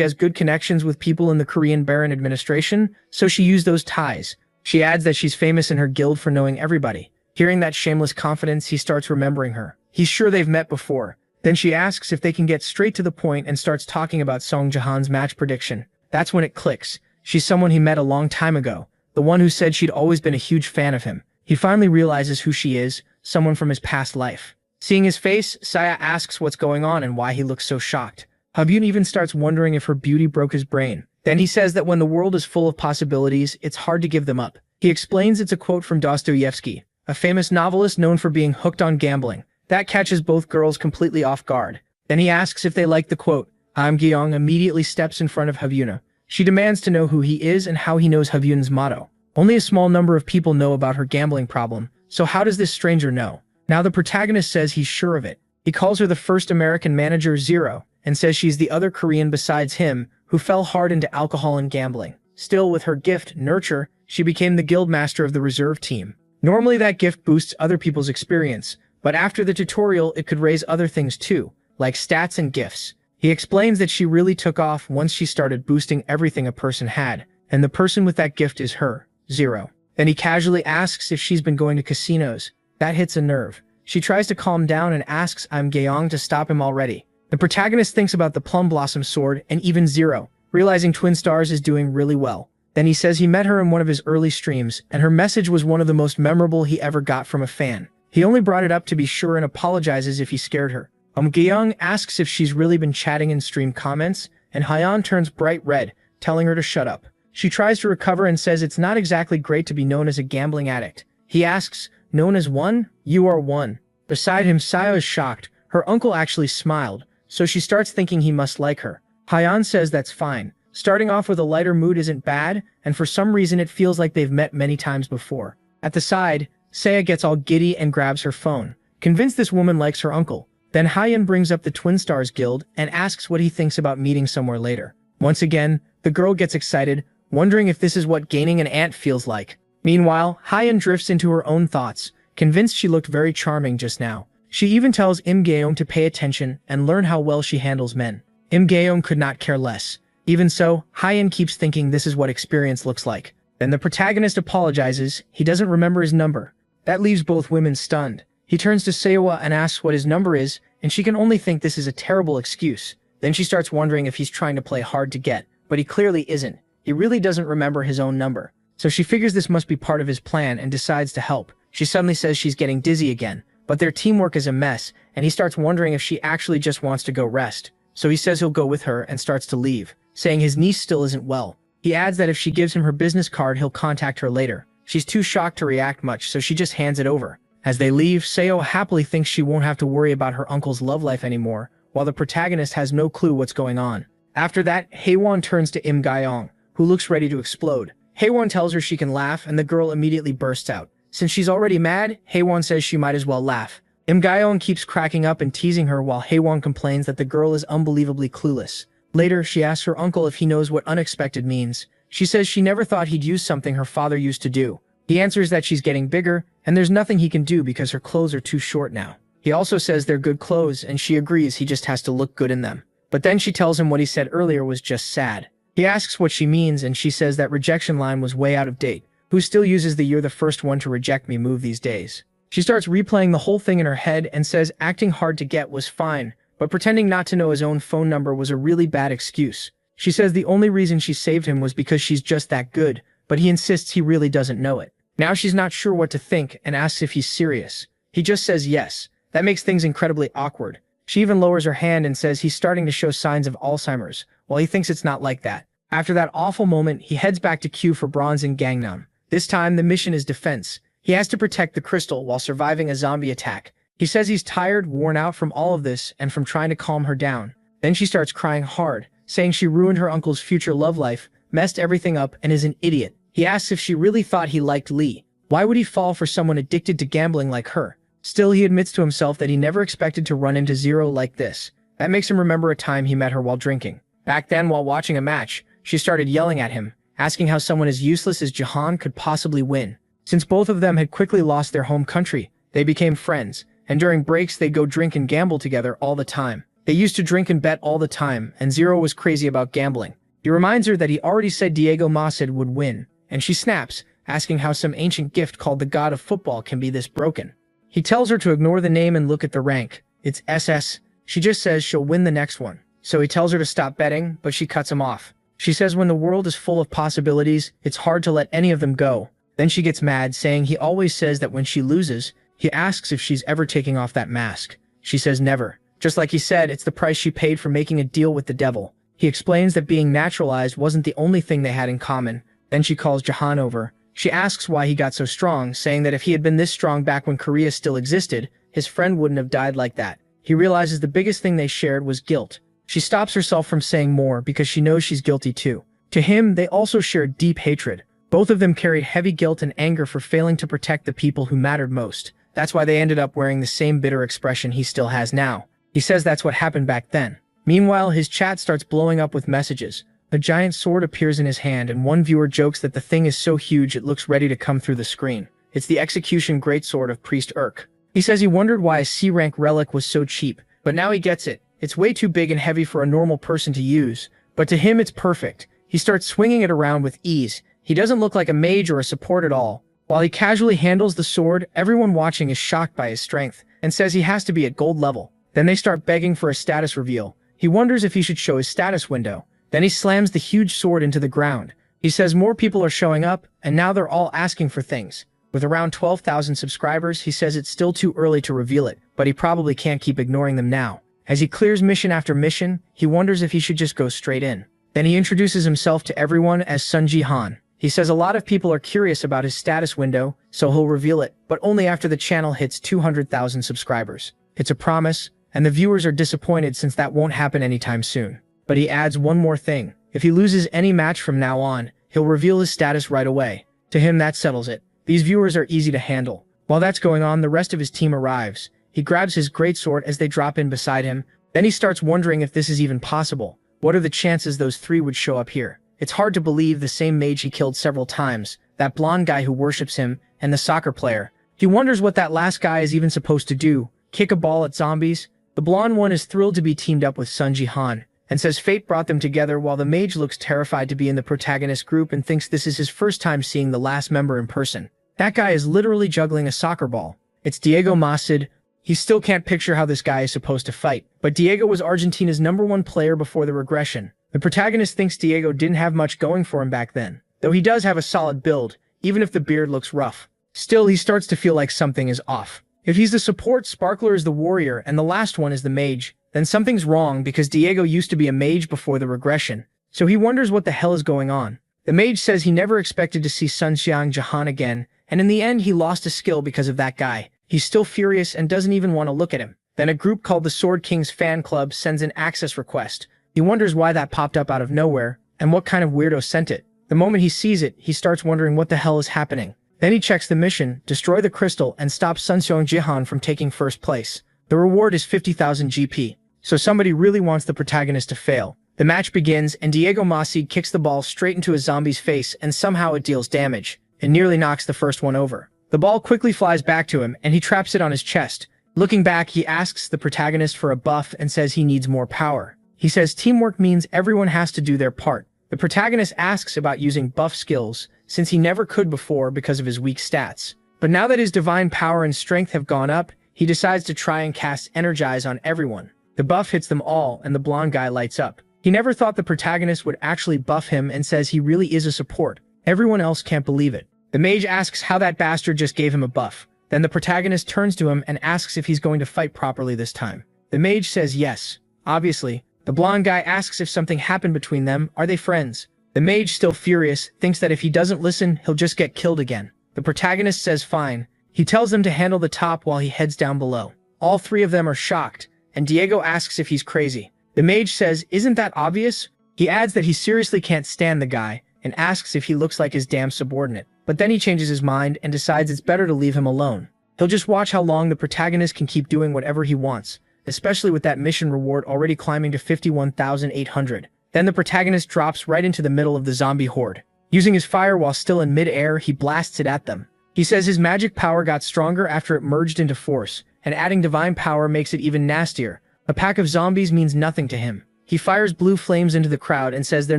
has good connections with people in the Korean Baron administration, so she used those ties. She adds that she's famous in her guild for knowing everybody. Hearing that shameless confidence, he starts remembering her. He's sure they've met before. Then she asks if they can get straight to the point and starts talking about Song Jahan's match prediction. That's when it clicks. She's someone he met a long time ago, the one who said she'd always been a huge fan of him. He finally realizes who she is, someone from his past life. Seeing his face, Saya asks what's going on and why he looks so shocked. Habyun even starts wondering if her beauty broke his brain. Then he says that when the world is full of possibilities, it's hard to give them up. He explains it's a quote from Dostoevsky, a famous novelist known for being hooked on gambling. That catches both girls completely off guard. Then he asks if they like the quote. Am-gyeong immediately steps in front of Habyuna. She demands to know who he is and how he knows Habyun's motto. Only a small number of people know about her gambling problem, so how does this stranger know? Now the protagonist says he's sure of it. He calls her the first American manager, Zero, and says she's the other Korean besides him who fell hard into alcohol and gambling. Still, with her gift, Nurture, she became the guild master of the reserve team. Normally that gift boosts other people's experience, but after the tutorial it could raise other things too, like stats and gifts. He explains that she really took off once she started boosting everything a person had, and the person with that gift is her, Zero. Then he casually asks if she's been going to casinos. That hits a nerve. She tries to calm down and asks Am-gyeong to stop him already. The protagonist thinks about the Plum Blossom sword and even Zero, realizing Twin Stars is doing really well. Then he says he met her in one of his early streams, and her message was one of the most memorable he ever got from a fan. He only brought it up to be sure and apologizes if he scared her. Am-gyeong asks if she's really been chatting in stream comments, and Hyeon turns bright red, telling her to shut up. She tries to recover and says it's not exactly great to be known as a gambling addict. He asks, known as one? You are one. Beside him, Saya is shocked. Her uncle actually smiled, so she starts thinking he must like her. Hyeon says that's fine. Starting off with a lighter mood isn't bad, and for some reason it feels like they've met many times before. At the side, Saya gets all giddy and grabs her phone, convinced this woman likes her uncle. Then Hyeon brings up the Twin Stars Guild and asks what he thinks about meeting somewhere later. Once again, the girl gets excited, wondering if this is what gaining an aunt feels like. Meanwhile, Hyeon drifts into her own thoughts, convinced she looked very charming just now. She even tells Im-gyeong to pay attention and learn how well she handles men. Im-gyeong could not care less. Even so, Hyeon keeps thinking this is what experience looks like. Then the protagonist apologizes. He doesn't remember his number. That leaves both women stunned. He turns to Seowa and asks what his number is, and she can only think this is a terrible excuse. Then she starts wondering if he's trying to play hard to get, but he clearly isn't. He really doesn't remember his own number. So she figures this must be part of his plan and decides to help. She suddenly says she's getting dizzy again, but their teamwork is a mess, and he starts wondering if she actually just wants to go rest. So he says he'll go with her and starts to leave, saying his niece still isn't well. He adds that if she gives him her business card, he'll contact her later. She's too shocked to react much, so she just hands it over. As they leave, Seo happily thinks she won't have to worry about her uncle's love life anymore, while the protagonist has no clue what's going on. After that, Haewon turns to Im-gyeong, who looks ready to explode. Haewon tells her she can laugh, and the girl immediately bursts out. Since she's already mad, Haewon says she might as well laugh. Im-gyeong keeps cracking up and teasing her while Haewon complains that the girl is unbelievably clueless. Later, she asks her uncle if he knows what unexpected means. She says she never thought he'd use something her father used to do. He answers that she's getting bigger, and there's nothing he can do because her clothes are too short now. He also says they're good clothes, and she agrees he just has to look good in them. But then she tells him what he said earlier was just sad. He asks what she means, and she says that rejection line was way out of date. Who still uses the "you're the first one to reject me" move these days? She starts replaying the whole thing in her head and says acting hard to get was fine, but pretending not to know his own phone number was a really bad excuse. She says the only reason she saved him was because she's just that good, but he insists he really doesn't know it. Now she's not sure what to think and asks if he's serious. He just says yes. That makes things incredibly awkward. She even lowers her hand and says he's starting to show signs of Alzheimer's, while he thinks it's not like that. After that awful moment, he heads back to queue for bronze in Gangnam. This time, the mission is defense. He has to protect the crystal while surviving a zombie attack. He says he's tired, worn out from all of this and from trying to calm her down. Then she starts crying hard, saying she ruined her uncle's future love life, messed everything up, and is an idiot. He asks if she really thought he liked Lee. Why would he fall for someone addicted to gambling like her? Still, he admits to himself that he never expected to run into Zero like this. That makes him remember a time he met her while drinking. Back then, while watching a match, she started yelling at him, asking how someone as useless as Jahan could possibly win. Since both of them had quickly lost their home country, they became friends, and during breaks they'd go drink and gamble together all the time. They used to drink and bet all the time, and Zero was crazy about gambling. He reminds her that he already said Diego Masid would win, and she snaps, asking how some ancient gift called the god of football can be this broken. He tells her to ignore the name and look at the rank. It's SS. She just says she'll win the next one. So he tells her to stop betting, but she cuts him off. She says when the world is full of possibilities, it's hard to let any of them go. Then she gets mad, saying he always says that when she loses, he asks if she's ever taking off that mask. She says never. Just like he said, it's the price she paid for making a deal with the devil. He explains that being naturalized wasn't the only thing they had in common. Then she calls Jahan over. She asks why he got so strong, saying that if he had been this strong back when Korea still existed, his friend wouldn't have died like that. He realizes the biggest thing they shared was guilt. She stops herself from saying more because she knows she's guilty too. To him, they also shared deep hatred. Both of them carried heavy guilt and anger for failing to protect the people who mattered most. That's why they ended up wearing the same bitter expression he still has now. He says that's what happened back then. Meanwhile, his chat starts blowing up with messages. A giant sword appears in his hand, and one viewer jokes that the thing is so huge it looks ready to come through the screen. It's the execution greatsword of Priest Urk. He says he wondered why a C-rank relic was so cheap, but now he gets it. It's way too big and heavy for a normal person to use, but to him it's perfect. He starts swinging it around with ease. He doesn't look like a mage or a support at all. While he casually handles the sword, everyone watching is shocked by his strength, and says he has to be at gold level. Then they start begging for a status reveal. He wonders if he should show his status window. Then he slams the huge sword into the ground. He says more people are showing up, and now they're all asking for things. With around 12,000 subscribers, he says it's still too early to reveal it, but he probably can't keep ignoring them now. As he clears mission after mission, he wonders if he should just go straight in. Then he introduces himself to everyone as Sun Ji-han. He says a lot of people are curious about his status window, so he'll reveal it, but only after the channel hits 200,000 subscribers. It's a promise, and the viewers are disappointed since that won't happen anytime soon. But he adds one more thing. If he loses any match from now on, he'll reveal his status right away. To him, that settles it. These viewers are easy to handle. While that's going on, the rest of his team arrives. He grabs his greatsword as they drop in beside him. Then he starts wondering if this is even possible. What are the chances those three would show up here? It's hard to believe the same mage he killed several times, that blonde guy who worships him, and the soccer player. He wonders what that last guy is even supposed to do, kick a ball at zombies? The blonde one is thrilled to be teamed up with Sun Ji-han, and says fate brought them together, while the mage looks terrified to be in the protagonist group and thinks this is his first time seeing the last member in person. That guy is literally juggling a soccer ball. It's Diego Masid. He still can't picture how this guy is supposed to fight, but Diego was Argentina's #1 player before the regression. The protagonist thinks Diego didn't have much going for him back then, though he does have a solid build, even if the beard looks rough. Still, he starts to feel like something is off. If he's the support, Sparkler is the warrior, and the last one is the mage, then something's wrong because Diego used to be a mage before the regression, so he wonders what the hell is going on. The mage says he never expected to see Sun Xiang Jahan again, and in the end he lost a skill because of that guy. He's still furious and doesn't even want to look at him. Then a group called the Sword King's Fan Club sends an access request. He wonders why that popped up out of nowhere, and what kind of weirdo sent it. The moment he sees it, he starts wondering what the hell is happening. Then he checks the mission, destroy the crystal, and stop Sun Xiang Jihan from taking first place. The reward is 50,000 GP. So somebody really wants the protagonist to fail. The match begins, and Diego Masid kicks the ball straight into a zombie's face, and somehow it deals damage. It nearly knocks the first one over. The ball quickly flies back to him, and he traps it on his chest. Looking back, he asks the protagonist for a buff and says he needs more power. He says teamwork means everyone has to do their part. The protagonist asks about using buff skills, since he never could before because of his weak stats. But now that his divine power and strength have gone up, he decides to try and cast Energize on everyone. The buff hits them all, and the blonde guy lights up. He never thought the protagonist would actually buff him and says he really is a support. Everyone else can't believe it. The mage asks how that bastard just gave him a buff. Then the protagonist turns to him and asks if he's going to fight properly this time. The mage says yes. Obviously. The blonde guy asks if something happened between them. Are they friends? The mage, still furious, thinks that if he doesn't listen, he'll just get killed again. The protagonist says fine. He tells them to handle the top while he heads down below. All three of them are shocked, and Diego asks if he's crazy. The mage says, "Isn't that obvious?" He adds that he seriously can't stand the guy, and asks if he looks like his damn subordinate. But then he changes his mind and decides it's better to leave him alone. He'll just watch how long the protagonist can keep doing whatever he wants, especially with that mission reward already climbing to 51,800. Then the protagonist drops right into the middle of the zombie horde. Using his fire while still in mid-air, he blasts it at them. He says his magic power got stronger after it merged into force, and adding divine power makes it even nastier. A pack of zombies means nothing to him. He fires blue flames into the crowd and says they're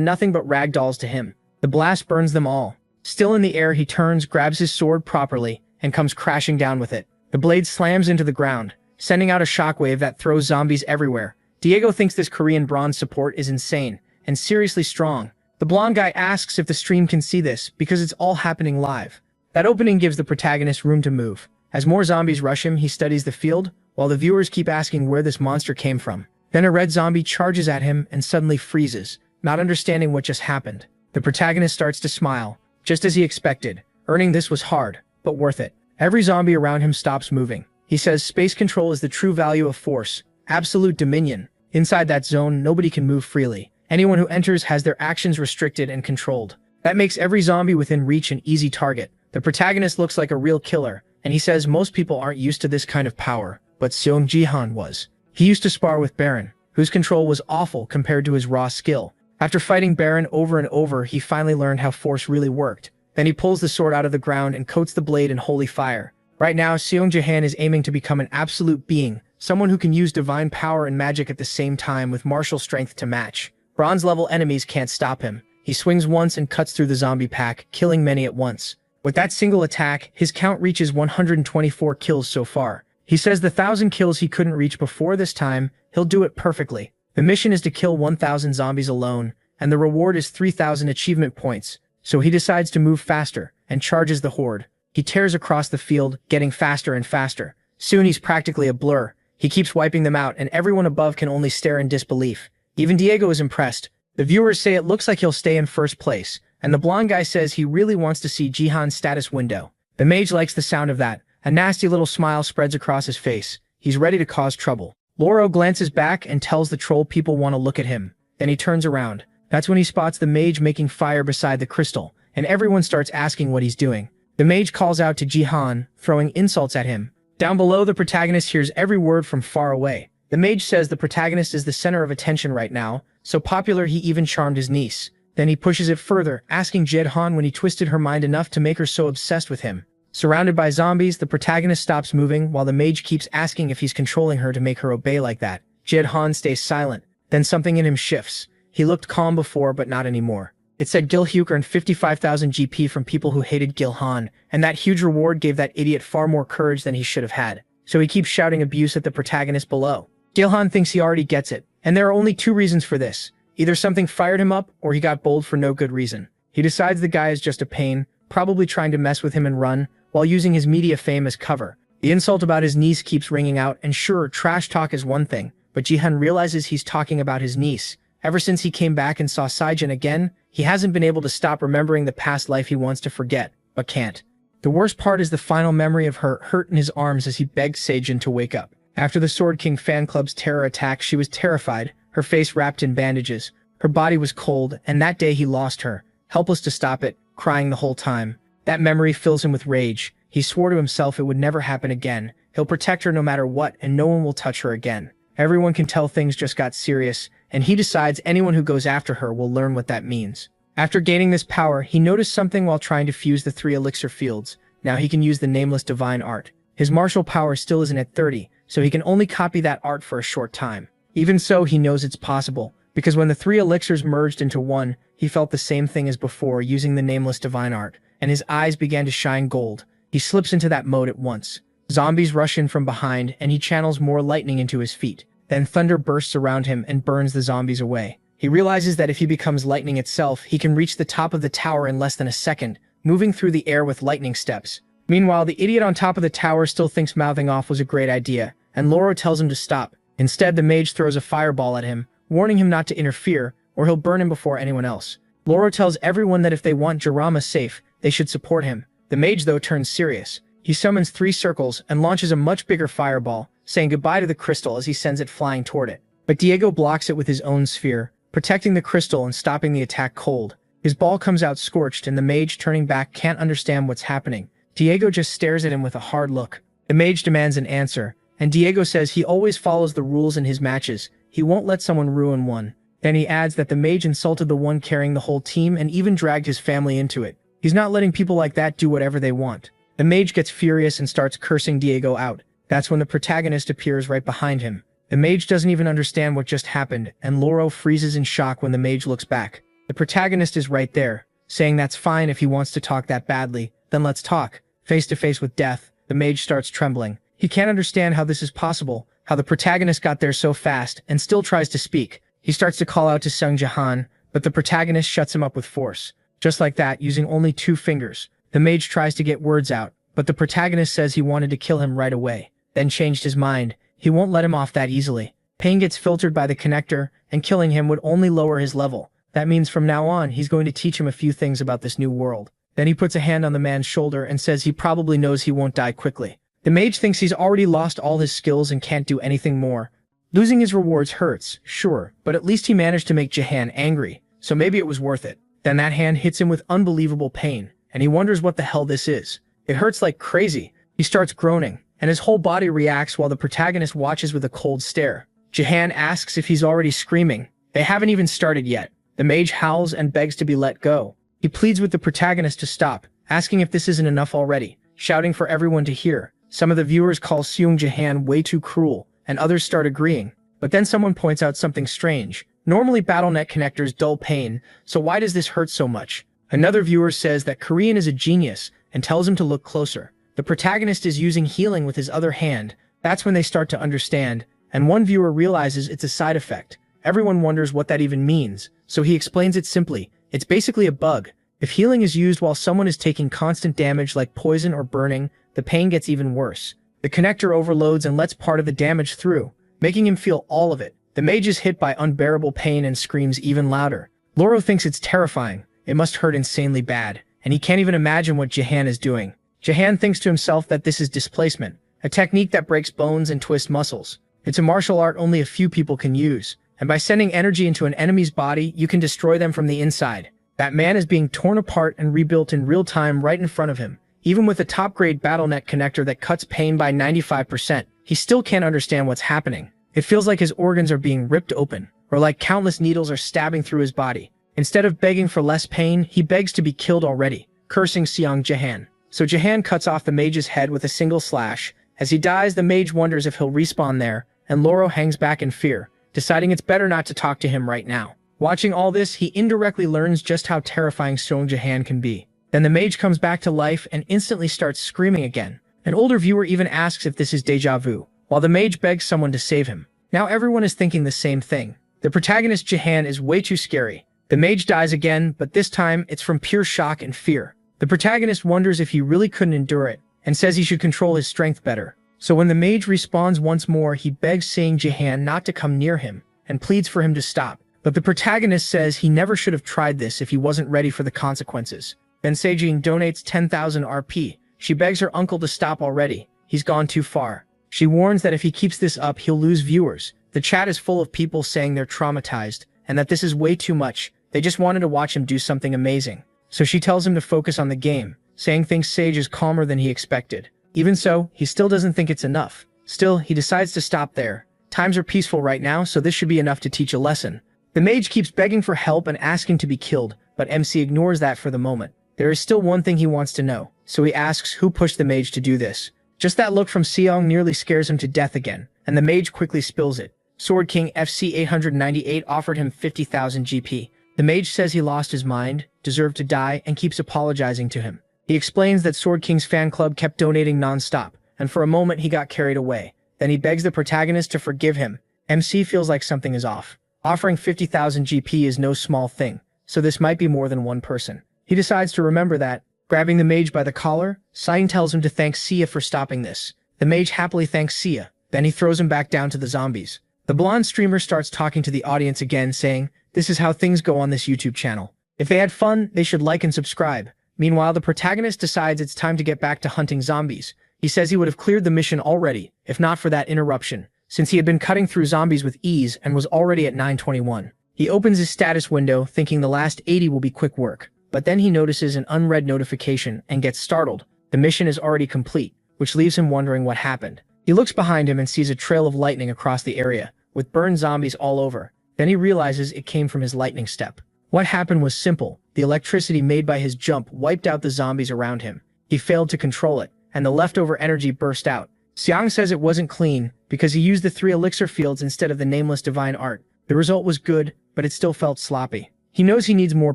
nothing but ragdolls to him. The blast burns them all. Still in the air, he turns, grabs his sword properly, and comes crashing down with it. The blade slams into the ground, sending out a shockwave that throws zombies everywhere. Diego thinks this Korean bronze support is insane and seriously strong. The blonde guy asks if the stream can see this because it's all happening live. That opening gives the protagonist room to move. As more zombies rush him, he studies the field, while the viewers keep asking where this monster came from. Then a red zombie charges at him and suddenly freezes, not understanding what just happened. The protagonist starts to smile, just as he expected. Earning this was hard, but worth it. Every zombie around him stops moving. He says space control is the true value of force, absolute dominion. Inside that zone, nobody can move freely. Anyone who enters has their actions restricted and controlled. That makes every zombie within reach an easy target. The protagonist looks like a real killer, and he says most people aren't used to this kind of power, but Seong Jihan was. He used to spar with Baron, whose control was awful compared to his raw skill. After fighting Baron over and over, he finally learned how force really worked. Then he pulls the sword out of the ground and coats the blade in holy fire. Right now, Seong Jihan is aiming to become an absolute being, someone who can use divine power and magic at the same time with martial strength to match. Bronze-level enemies can't stop him. He swings once and cuts through the zombie pack, killing many at once. With that single attack, his count reaches 124 kills so far. He says the 1,000 kills he couldn't reach before this time, he'll do it perfectly. The mission is to kill 1,000 zombies alone, and the reward is 3,000 achievement points, so he decides to move faster, and charges the horde. He tears across the field, getting faster and faster. Soon he's practically a blur. He keeps wiping them out, and everyone above can only stare in disbelief. Even Diego is impressed. The viewers say it looks like he'll stay in first place, and the blonde guy says he really wants to see Jihan's status window. The mage likes the sound of that. A nasty little smile spreads across his face. He's ready to cause trouble. Loro glances back and tells the troll people want to look at him. Then he turns around. That's when he spots the mage making fire beside the crystal, and everyone starts asking what he's doing. The mage calls out to Jihan, throwing insults at him. Down below, the protagonist hears every word from far away. The mage says the protagonist is the center of attention right now, so popular he even charmed his niece. Then he pushes it further, asking Jihan when he twisted her mind enough to make her so obsessed with him. Surrounded by zombies, the protagonist stops moving while the mage keeps asking if he's controlling her to make her obey like that. Jihan stays silent. Then something in him shifts. He looked calm before, but not anymore. It said Gil-Hyuk earned 55,000 GP from people who hated Gil-Han, and that huge reward gave that idiot far more courage than he should have had. So he keeps shouting abuse at the protagonist below. Gil-Han thinks he already gets it, and there are only two reasons for this. Either something fired him up, or he got bold for no good reason. He decides the guy is just a pain, probably trying to mess with him and run, while using his media fame as cover. The insult about his niece keeps ringing out, and sure, trash talk is one thing, but Jihan realizes he's talking about his niece. Ever since he came back and saw Saijin again, he hasn't been able to stop remembering the past life he wants to forget, but can't. The worst part is the final memory of her hurt in his arms as he begged Saijin to wake up. After the Sword King fan club's terror attack, she was terrified, her face wrapped in bandages. Her body was cold, and that day he lost her, helpless to stop it, crying the whole time. That memory fills him with rage. He swore to himself it would never happen again. He'll protect her no matter what, and no one will touch her again. Everyone can tell things just got serious, and he decides anyone who goes after her will learn what that means. After gaining this power, he noticed something while trying to fuse the 3 elixir fields. Now he can use the nameless divine art. His martial power still isn't at 30, so he can only copy that art for a short time. Even so, he knows it's possible, because when the 3 elixirs merged into one, he felt the same thing as before using the nameless divine art, and his eyes began to shine gold. He slips into that mode at once. Zombies rush in from behind, and he channels more lightning into his feet. Then thunder bursts around him and burns the zombies away. He realizes that if he becomes lightning itself, he can reach the top of the tower in less than a second, moving through the air with lightning steps. Meanwhile, the idiot on top of the tower still thinks mouthing off was a great idea, and Loro tells him to stop. Instead, the mage throws a fireball at him, warning him not to interfere, or he'll burn him before anyone else. Loro tells everyone that if they want Jirama safe, they should support him. The mage, though, turns serious. He summons 3 circles and launches a much bigger fireball, saying goodbye to the crystal as he sends it flying toward it. But Diego blocks it with his own sphere, protecting the crystal and stopping the attack cold. His ball comes out scorched and the mage, turning back, can't understand what's happening. Diego just stares at him with a hard look. The mage demands an answer, and Diego says he always follows the rules in his matches. He won't let someone ruin one. Then he adds that the mage insulted the one carrying the whole team and even dragged his family into it. He's not letting people like that do whatever they want. The mage gets furious and starts cursing Diego out. That's when the protagonist appears right behind him. The mage doesn't even understand what just happened, and Loro freezes in shock when the mage looks back. The protagonist is right there, saying that's fine if he wants to talk that badly, then let's talk. Face to face with death, the mage starts trembling. He can't understand how this is possible, how the protagonist got there so fast, and still tries to speak. He starts to call out to Sung Jahan, but the protagonist shuts him up with force. Just like that, using only 2 fingers. The mage tries to get words out, but the protagonist says he wanted to kill him right away, then changed his mind. He won't let him off that easily. Pain gets filtered by the connector, and killing him would only lower his level. That means from now on, he's going to teach him a few things about this new world. Then he puts a hand on the man's shoulder and says he probably knows he won't die quickly. The mage thinks he's already lost all his skills and can't do anything more. Losing his rewards hurts, sure, but at least he managed to make Jahan angry, so maybe it was worth it. Then that hand hits him with unbelievable pain, and he wonders what the hell this is. It hurts like crazy. He starts groaning, and his whole body reacts while the protagonist watches with a cold stare. Jahan asks if he's already screaming. They haven't even started yet. The mage howls and begs to be let go. He pleads with the protagonist to stop, asking if this isn't enough already, shouting for everyone to hear. Some of the viewers call Seung Jahan way too cruel, and others start agreeing. But then someone points out something strange. Normally BattleNet connectors dull pain, so why does this hurt so much? Another viewer says that Korean is a genius and tells him to look closer. The protagonist is using healing with his other hand. That's when they start to understand, and one viewer realizes it's a side effect. Everyone wonders what that even means, so he explains it simply. It's basically a bug. If healing is used while someone is taking constant damage like poison or burning, the pain gets even worse. The connector overloads and lets part of the damage through, making him feel all of it. The mage is hit by unbearable pain and screams even louder. Loro thinks it's terrifying. It must hurt insanely bad, and he can't even imagine what Jahan is doing. Jahan thinks to himself that this is displacement, a technique that breaks bones and twists muscles. It's a martial art only a few people can use, and by sending energy into an enemy's body, you can destroy them from the inside. That man is being torn apart and rebuilt in real time right in front of him. Even with a top-grade BattleNet connector that cuts pain by 95%, he still can't understand what's happening. It feels like his organs are being ripped open, or like countless needles are stabbing through his body. Instead of begging for less pain, he begs to be killed already, cursing Seung Jahan. So Jahan cuts off the mage's head with a single slash. As he dies, the mage wonders if he'll respawn there, and Loro hangs back in fear, deciding it's better not to talk to him right now. Watching all this, he indirectly learns just how terrifying Seung Jahan can be. Then the mage comes back to life and instantly starts screaming again. An older viewer even asks if this is deja vu, while the mage begs someone to save him. Now everyone is thinking the same thing. The protagonist Jahan is way too scary. The mage dies again, but this time it's from pure shock and fear. The protagonist wonders if he really couldn't endure it, and says he should control his strength better. So when the mage respawns once more, he begs Seung Jahan not to come near him, and pleads for him to stop. But the protagonist says he never should have tried this if he wasn't ready for the consequences. Then Sejin donates 10,000 RP. She begs her uncle to stop already. He's gone too far. She warns that if he keeps this up, he'll lose viewers. The chat is full of people saying they're traumatized, and that this is way too much. They just wanted to watch him do something amazing. So she tells him to focus on the game, saying thinks Sage is calmer than he expected. Even so, he still doesn't think it's enough. Still, he decides to stop there. Times are peaceful right now, so this should be enough to teach a lesson. The mage keeps begging for help and asking to be killed, but MC ignores that for the moment. There is still one thing he wants to know, so he asks who pushed the mage to do this. Just that look from Seong nearly scares him to death again, and the mage quickly spills it. Sword King FC 898 offered him 50,000 GP. The mage says he lost his mind, deserved to die, and keeps apologizing to him. He explains that Sword King's fan club kept donating non-stop, and for a moment he got carried away. Then he begs the protagonist to forgive him. MC feels like something is off. Offering 50,000 GP is no small thing, so this might be more than one person. He decides to remember that. Grabbing the mage by the collar, Sign tells him to thank Sia for stopping this. The mage happily thanks Sia, then he throws him back down to the zombies. The blonde streamer starts talking to the audience again, saying, "This is how things go on this YouTube channel. If they had fun, they should like and subscribe. Meanwhile, the protagonist decides it's time to get back to hunting zombies. He says he would have cleared the mission already, if not for that interruption, since he had been cutting through zombies with ease and was already at 921. He opens his status window, thinking the last 80 will be quick work, but then he notices an unread notification and gets startled. The mission is already complete, which leaves him wondering what happened. He looks behind him and sees a trail of lightning across the area, with burned zombies all over. Then he realizes it came from his lightning step. What happened was simple. The electricity made by his jump wiped out the zombies around him. He failed to control it, and the leftover energy burst out. Xiang says it wasn't clean, because he used the 3 elixir fields instead of the nameless divine art. The result was good, but it still felt sloppy. He knows he needs more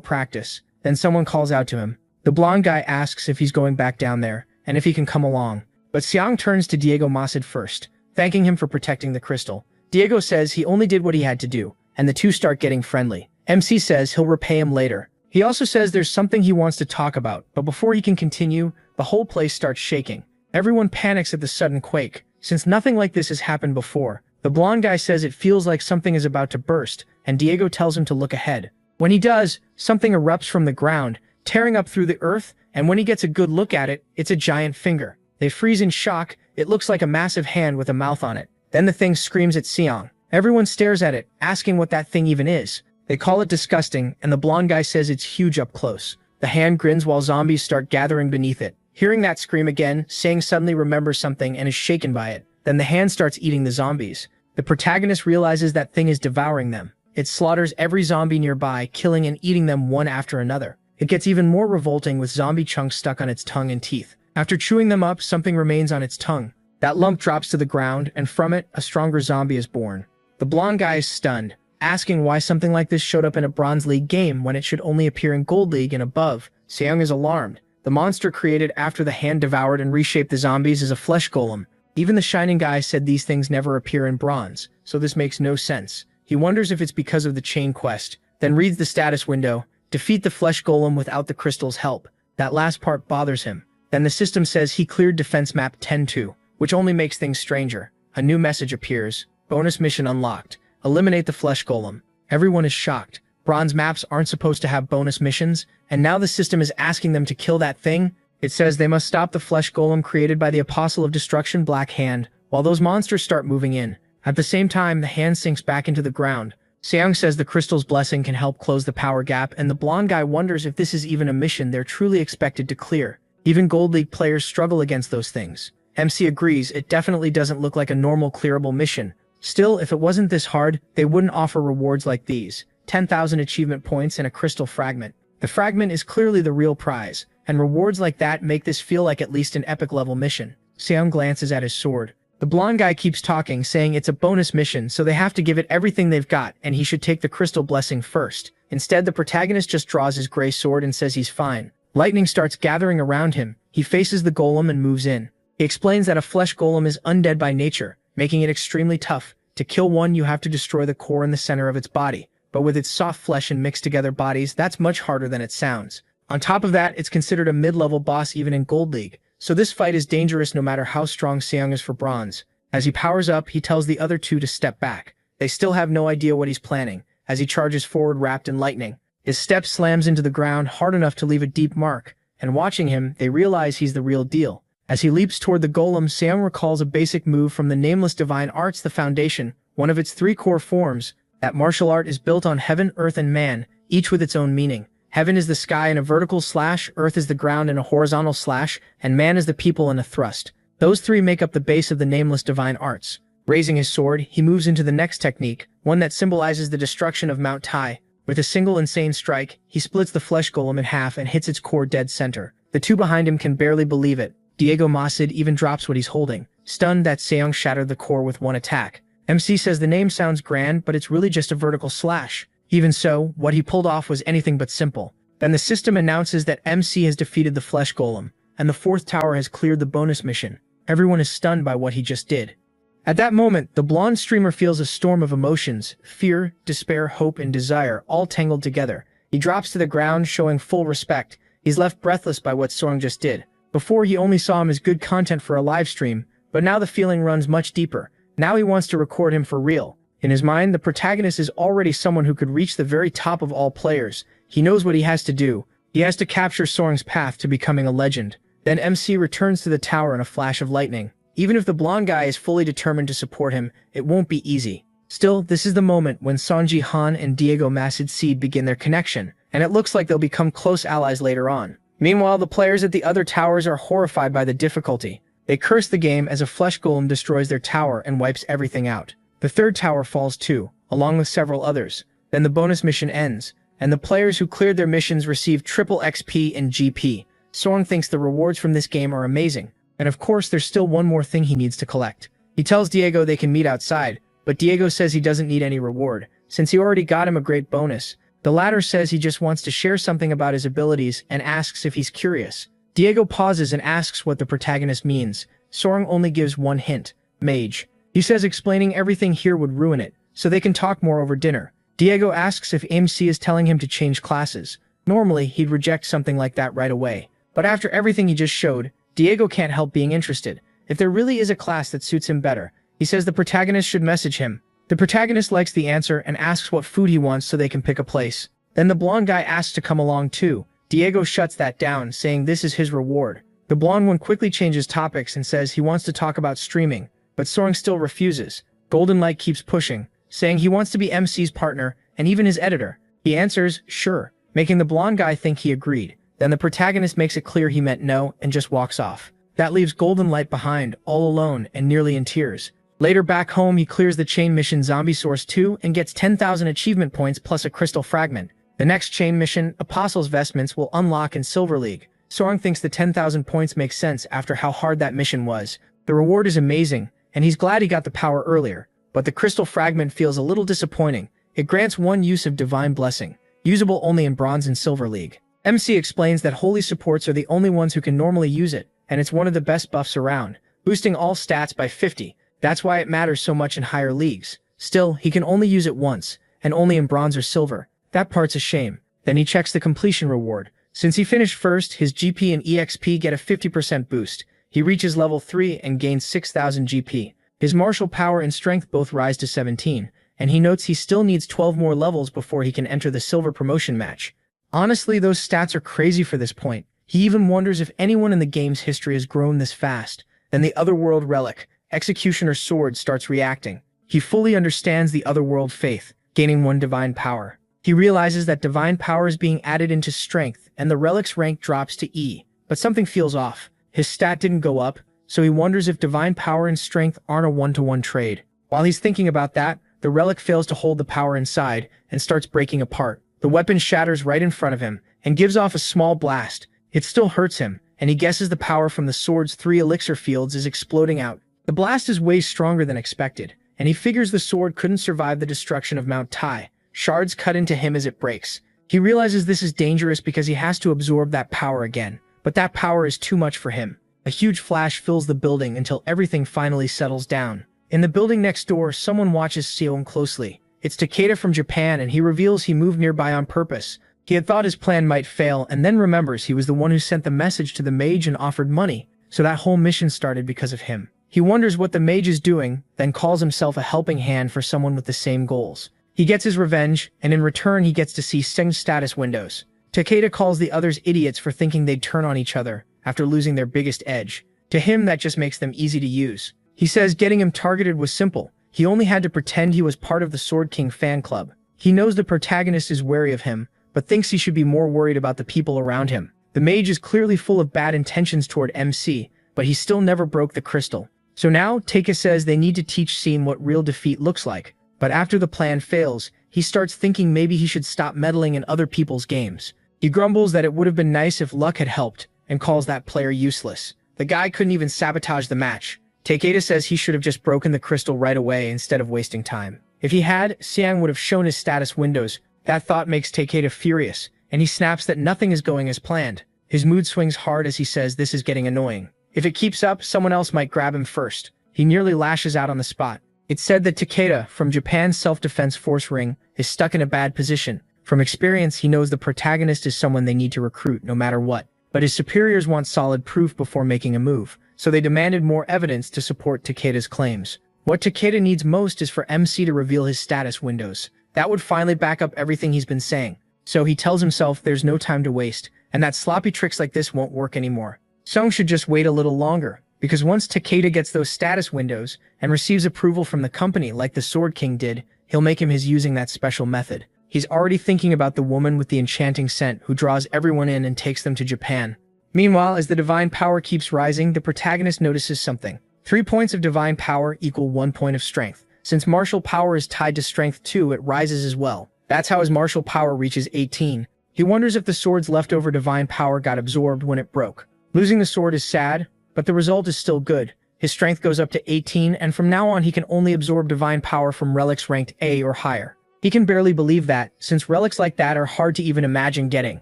practice. Then someone calls out to him. The blonde guy asks if he's going back down there, and if he can come along. But Xiang turns to Diego Masid first, thanking him for protecting the crystal. Diego says he only did what he had to do, and the two start getting friendly. MC says he'll repay him later. He also says there's something he wants to talk about, but before he can continue, the whole place starts shaking. Everyone panics at the sudden quake, since nothing like this has happened before. The blonde guy says it feels like something is about to burst, and Diego tells him to look ahead. When he does, something erupts from the ground, tearing up through the earth, and when he gets a good look at it, it's a giant finger. They freeze in shock. It looks like a massive hand with a mouth on it. Then the thing screams at Xiang. Everyone stares at it, asking what that thing even is. They call it disgusting, and the blonde guy says it's huge up close. The hand grins while zombies start gathering beneath it. Hearing that scream again, Xiang suddenly remembers something and is shaken by it. Then the hand starts eating the zombies. The protagonist realizes that thing is devouring them. It slaughters every zombie nearby, killing and eating them one after another. It gets even more revolting with zombie chunks stuck on its tongue and teeth. After chewing them up, something remains on its tongue. That lump drops to the ground, and from it, a stronger zombie is born. The blonde guy is stunned, asking why something like this showed up in a Bronze League game when it should only appear in Gold League and above. Xiang is alarmed. The monster created after the hand devoured and reshaped the zombies is a flesh golem. Even the Shining guy said these things never appear in bronze, so this makes no sense. He wonders if it's because of the chain quest, then reads the status window. Defeat the flesh golem without the crystal's help. That last part bothers him. Then the system says he cleared defense map 10-2, which only makes things stranger. A new message appears. Bonus mission unlocked. Eliminate the flesh golem. Everyone is shocked. Bronze maps aren't supposed to have bonus missions, and now the system is asking them to kill that thing. It says they must stop the flesh golem created by the Apostle of Destruction Black Hand, while those monsters start moving in. At the same time, the hand sinks back into the ground. Xiang says the crystal's blessing can help close the power gap, and the blonde guy wonders if this is even a mission they're truly expected to clear. Even Gold League players struggle against those things. MC agrees it definitely doesn't look like a normal clearable mission. Still, if it wasn't this hard, they wouldn't offer rewards like these. 10,000 achievement points and a crystal fragment. The fragment is clearly the real prize, and rewards like that make this feel like at least an epic level mission. Xiang glances at his sword. The blonde guy keeps talking, saying it's a bonus mission, so they have to give it everything they've got, and he should take the crystal blessing first. Instead, the protagonist just draws his gray sword and says he's fine. Lightning starts gathering around him. He faces the golem and moves in. He explains that a flesh golem is undead by nature, making it extremely tough. To kill one, you have to destroy the core in the center of its body. But with its soft flesh and mixed together bodies, that's much harder than it sounds. On top of that, it's considered a mid-level boss even in Gold League, so this fight is dangerous no matter how strong Xiang is for bronze. As he powers up, he tells the other two to step back. They still have no idea what he's planning, as he charges forward wrapped in lightning. His step slams into the ground hard enough to leave a deep mark, and watching him, they realize he's the real deal. As he leaps toward the golem, Xiang recalls a basic move from the nameless divine arts, the foundation, one of its 3 core forms. That martial art is built on heaven, earth, and man, each with its own meaning. Heaven is the sky in a vertical slash, earth is the ground in a horizontal slash, and man is the people in a thrust. Those 3 make up the base of the nameless divine arts. Raising his sword, he moves into the next technique, one that symbolizes the destruction of Mount Tai. With a single insane strike, he splits the flesh golem in half and hits its core dead center. The two behind him can barely believe it. Diego Masid even drops what he's holding, stunned that Xiang shattered the core with one attack. MC says the name sounds grand, but it's really just a vertical slash. Even so, what he pulled off was anything but simple. Then the system announces that MC has defeated the flesh golem, and the 4th tower has cleared the bonus mission. Everyone is stunned by what he just did. At that moment, the blonde streamer feels a storm of emotions, fear, despair, hope, and desire, all tangled together. He drops to the ground, showing full respect. He's left breathless by what Xiang just did. Before, he only saw him as good content for a live stream, but now the feeling runs much deeper. Now he wants to record him for real. In his mind, the protagonist is already someone who could reach the very top of all players. He knows what he has to do. He has to capture Soaring's path to becoming a legend. Then MC returns to the tower in a flash of lightning. Even if the blonde guy is fully determined to support him, it won't be easy. Still, this is the moment when Sanji Han and Diego Macid Seed begin their connection, and it looks like they'll become close allies later on. Meanwhile, the players at the other towers are horrified by the difficulty. They curse the game as a flesh golem destroys their tower and wipes everything out. The third tower falls too, along with several others. Then the bonus mission ends, and the players who cleared their missions receive triple XP and GP. Soaring thinks the rewards from this game are amazing, and of course there's still one more thing he needs to collect. He tells Diego they can meet outside, but Diego says he doesn't need any reward, since he already got him a great bonus. The latter says he just wants to share something about his abilities and asks if he's curious. Diego pauses and asks what the protagonist means. Soaring only gives one hint: mage. He says explaining everything here would ruin it, so they can talk more over dinner. Diego asks if MC is telling him to change classes. Normally, he'd reject something like that right away. But after everything he just showed, Diego can't help being interested. If there really is a class that suits him better, he says the protagonist should message him. The protagonist likes the answer and asks what food he wants so they can pick a place. Then the blonde guy asks to come along too. Diego shuts that down, saying this is his reward. The blonde one quickly changes topics and says he wants to talk about streaming, but Soaring still refuses. Golden Light keeps pushing, saying he wants to be MC's partner and even his editor. He answers, sure, making the blonde guy think he agreed. Then the protagonist makes it clear he meant no and just walks off. That leaves Golden Light behind, all alone and nearly in tears. Later back home, he clears the chain mission Zombie Source 2 and gets 10,000 achievement points plus a crystal fragment. The next chain mission, Apostle's Vestments, will unlock in Silver League. Soaring thinks the 10,000 points makes sense after how hard that mission was. The reward is amazing, and he's glad he got the power earlier. But the crystal fragment feels a little disappointing. It grants one use of Divine Blessing, usable only in Bronze and Silver League. MC explains that holy supports are the only ones who can normally use it, and it's one of the best buffs around, boosting all stats by 50. That's why it matters so much in higher leagues. Still, he can only use it once, and only in Bronze or Silver. That part's a shame. Then he checks the completion reward. Since he finished first, his GP and EXP get a 50% boost. He reaches level 3 and gains 6,000 GP. His martial power and strength both rise to 17, and he notes he still needs 12 more levels before he can enter the silver promotion match. Honestly, those stats are crazy for this point. He even wonders if anyone in the game's history has grown this fast. Then the Otherworld Relic, Executioner Sword, starts reacting. He fully understands the Otherworld faith, gaining one divine power. He realizes that divine power is being added into strength, and the relic's rank drops to E. But something feels off. His stat didn't go up, so he wonders if divine power and strength aren't a one-to-one trade. While he's thinking about that, the relic fails to hold the power inside and starts breaking apart. The weapon shatters right in front of him and gives off a small blast. It still hurts him, and he guesses the power from the sword's 3 elixir fields is exploding out. The blast is way stronger than expected, and he figures the sword couldn't survive the destruction of Mount Tai. Shards cut into him as it breaks. He realizes this is dangerous because he has to absorb that power again, but that power is too much for him. A huge flash fills the building until everything finally settles down. In the building next door, someone watches Seong closely. It's Takeda from Japan, and he reveals he moved nearby on purpose. He had thought his plan might fail, and then remembers he was the one who sent the message to the mage and offered money, so that whole mission started because of him. He wonders what the mage is doing, then calls himself a helping hand for someone with the same goals. He gets his revenge, and in return he gets to see Seng's status windows. Takeda calls the others idiots for thinking they'd turn on each other after losing their biggest edge. To him, that just makes them easy to use. He says getting him targeted was simple. He only had to pretend he was part of the Sword King fan club. He knows the protagonist is wary of him, but thinks he should be more worried about the people around him. The mage is clearly full of bad intentions toward MC, but he still never broke the crystal. So now, Takeda says they need to teach Scene what real defeat looks like. But after the plan fails, he starts thinking maybe he should stop meddling in other people's games. He grumbles that it would have been nice if luck had helped, and calls that player useless. The guy couldn't even sabotage the match. Takeda says he should have just broken the crystal right away instead of wasting time. If he had, Siang would have shown his status windows. That thought makes Takeda furious, and he snaps that nothing is going as planned. His mood swings hard as he says this is getting annoying. If it keeps up, someone else might grab him first. He nearly lashes out on the spot. It's said that Takeda, from Japan's self-defense force ring, is stuck in a bad position. From experience, he knows the protagonist is someone they need to recruit no matter what. But his superiors want solid proof before making a move, so they demanded more evidence to support Takeda's claims. What Takeda needs most is for MC to reveal his status windows. That would finally back up everything he's been saying. So he tells himself there's no time to waste, and that sloppy tricks like this won't work anymore. Sung should just wait a little longer, because once Takeda gets those status windows and receives approval from the company like the Sword King did, he'll make him his using that special method. He's already thinking about the woman with the enchanting scent who draws everyone in and takes them to Japan. Meanwhile, as the divine power keeps rising, the protagonist notices something. 3 points of divine power equal 1 point of strength. Since martial power is tied to strength too, it rises as well. That's how his martial power reaches 18. He wonders if the sword's leftover divine power got absorbed when it broke. Losing the sword is sad, but the result is still good. His strength goes up to 18, and from now on he can only absorb divine power from relics ranked A or higher. He can barely believe that, since relics like that are hard to even imagine getting.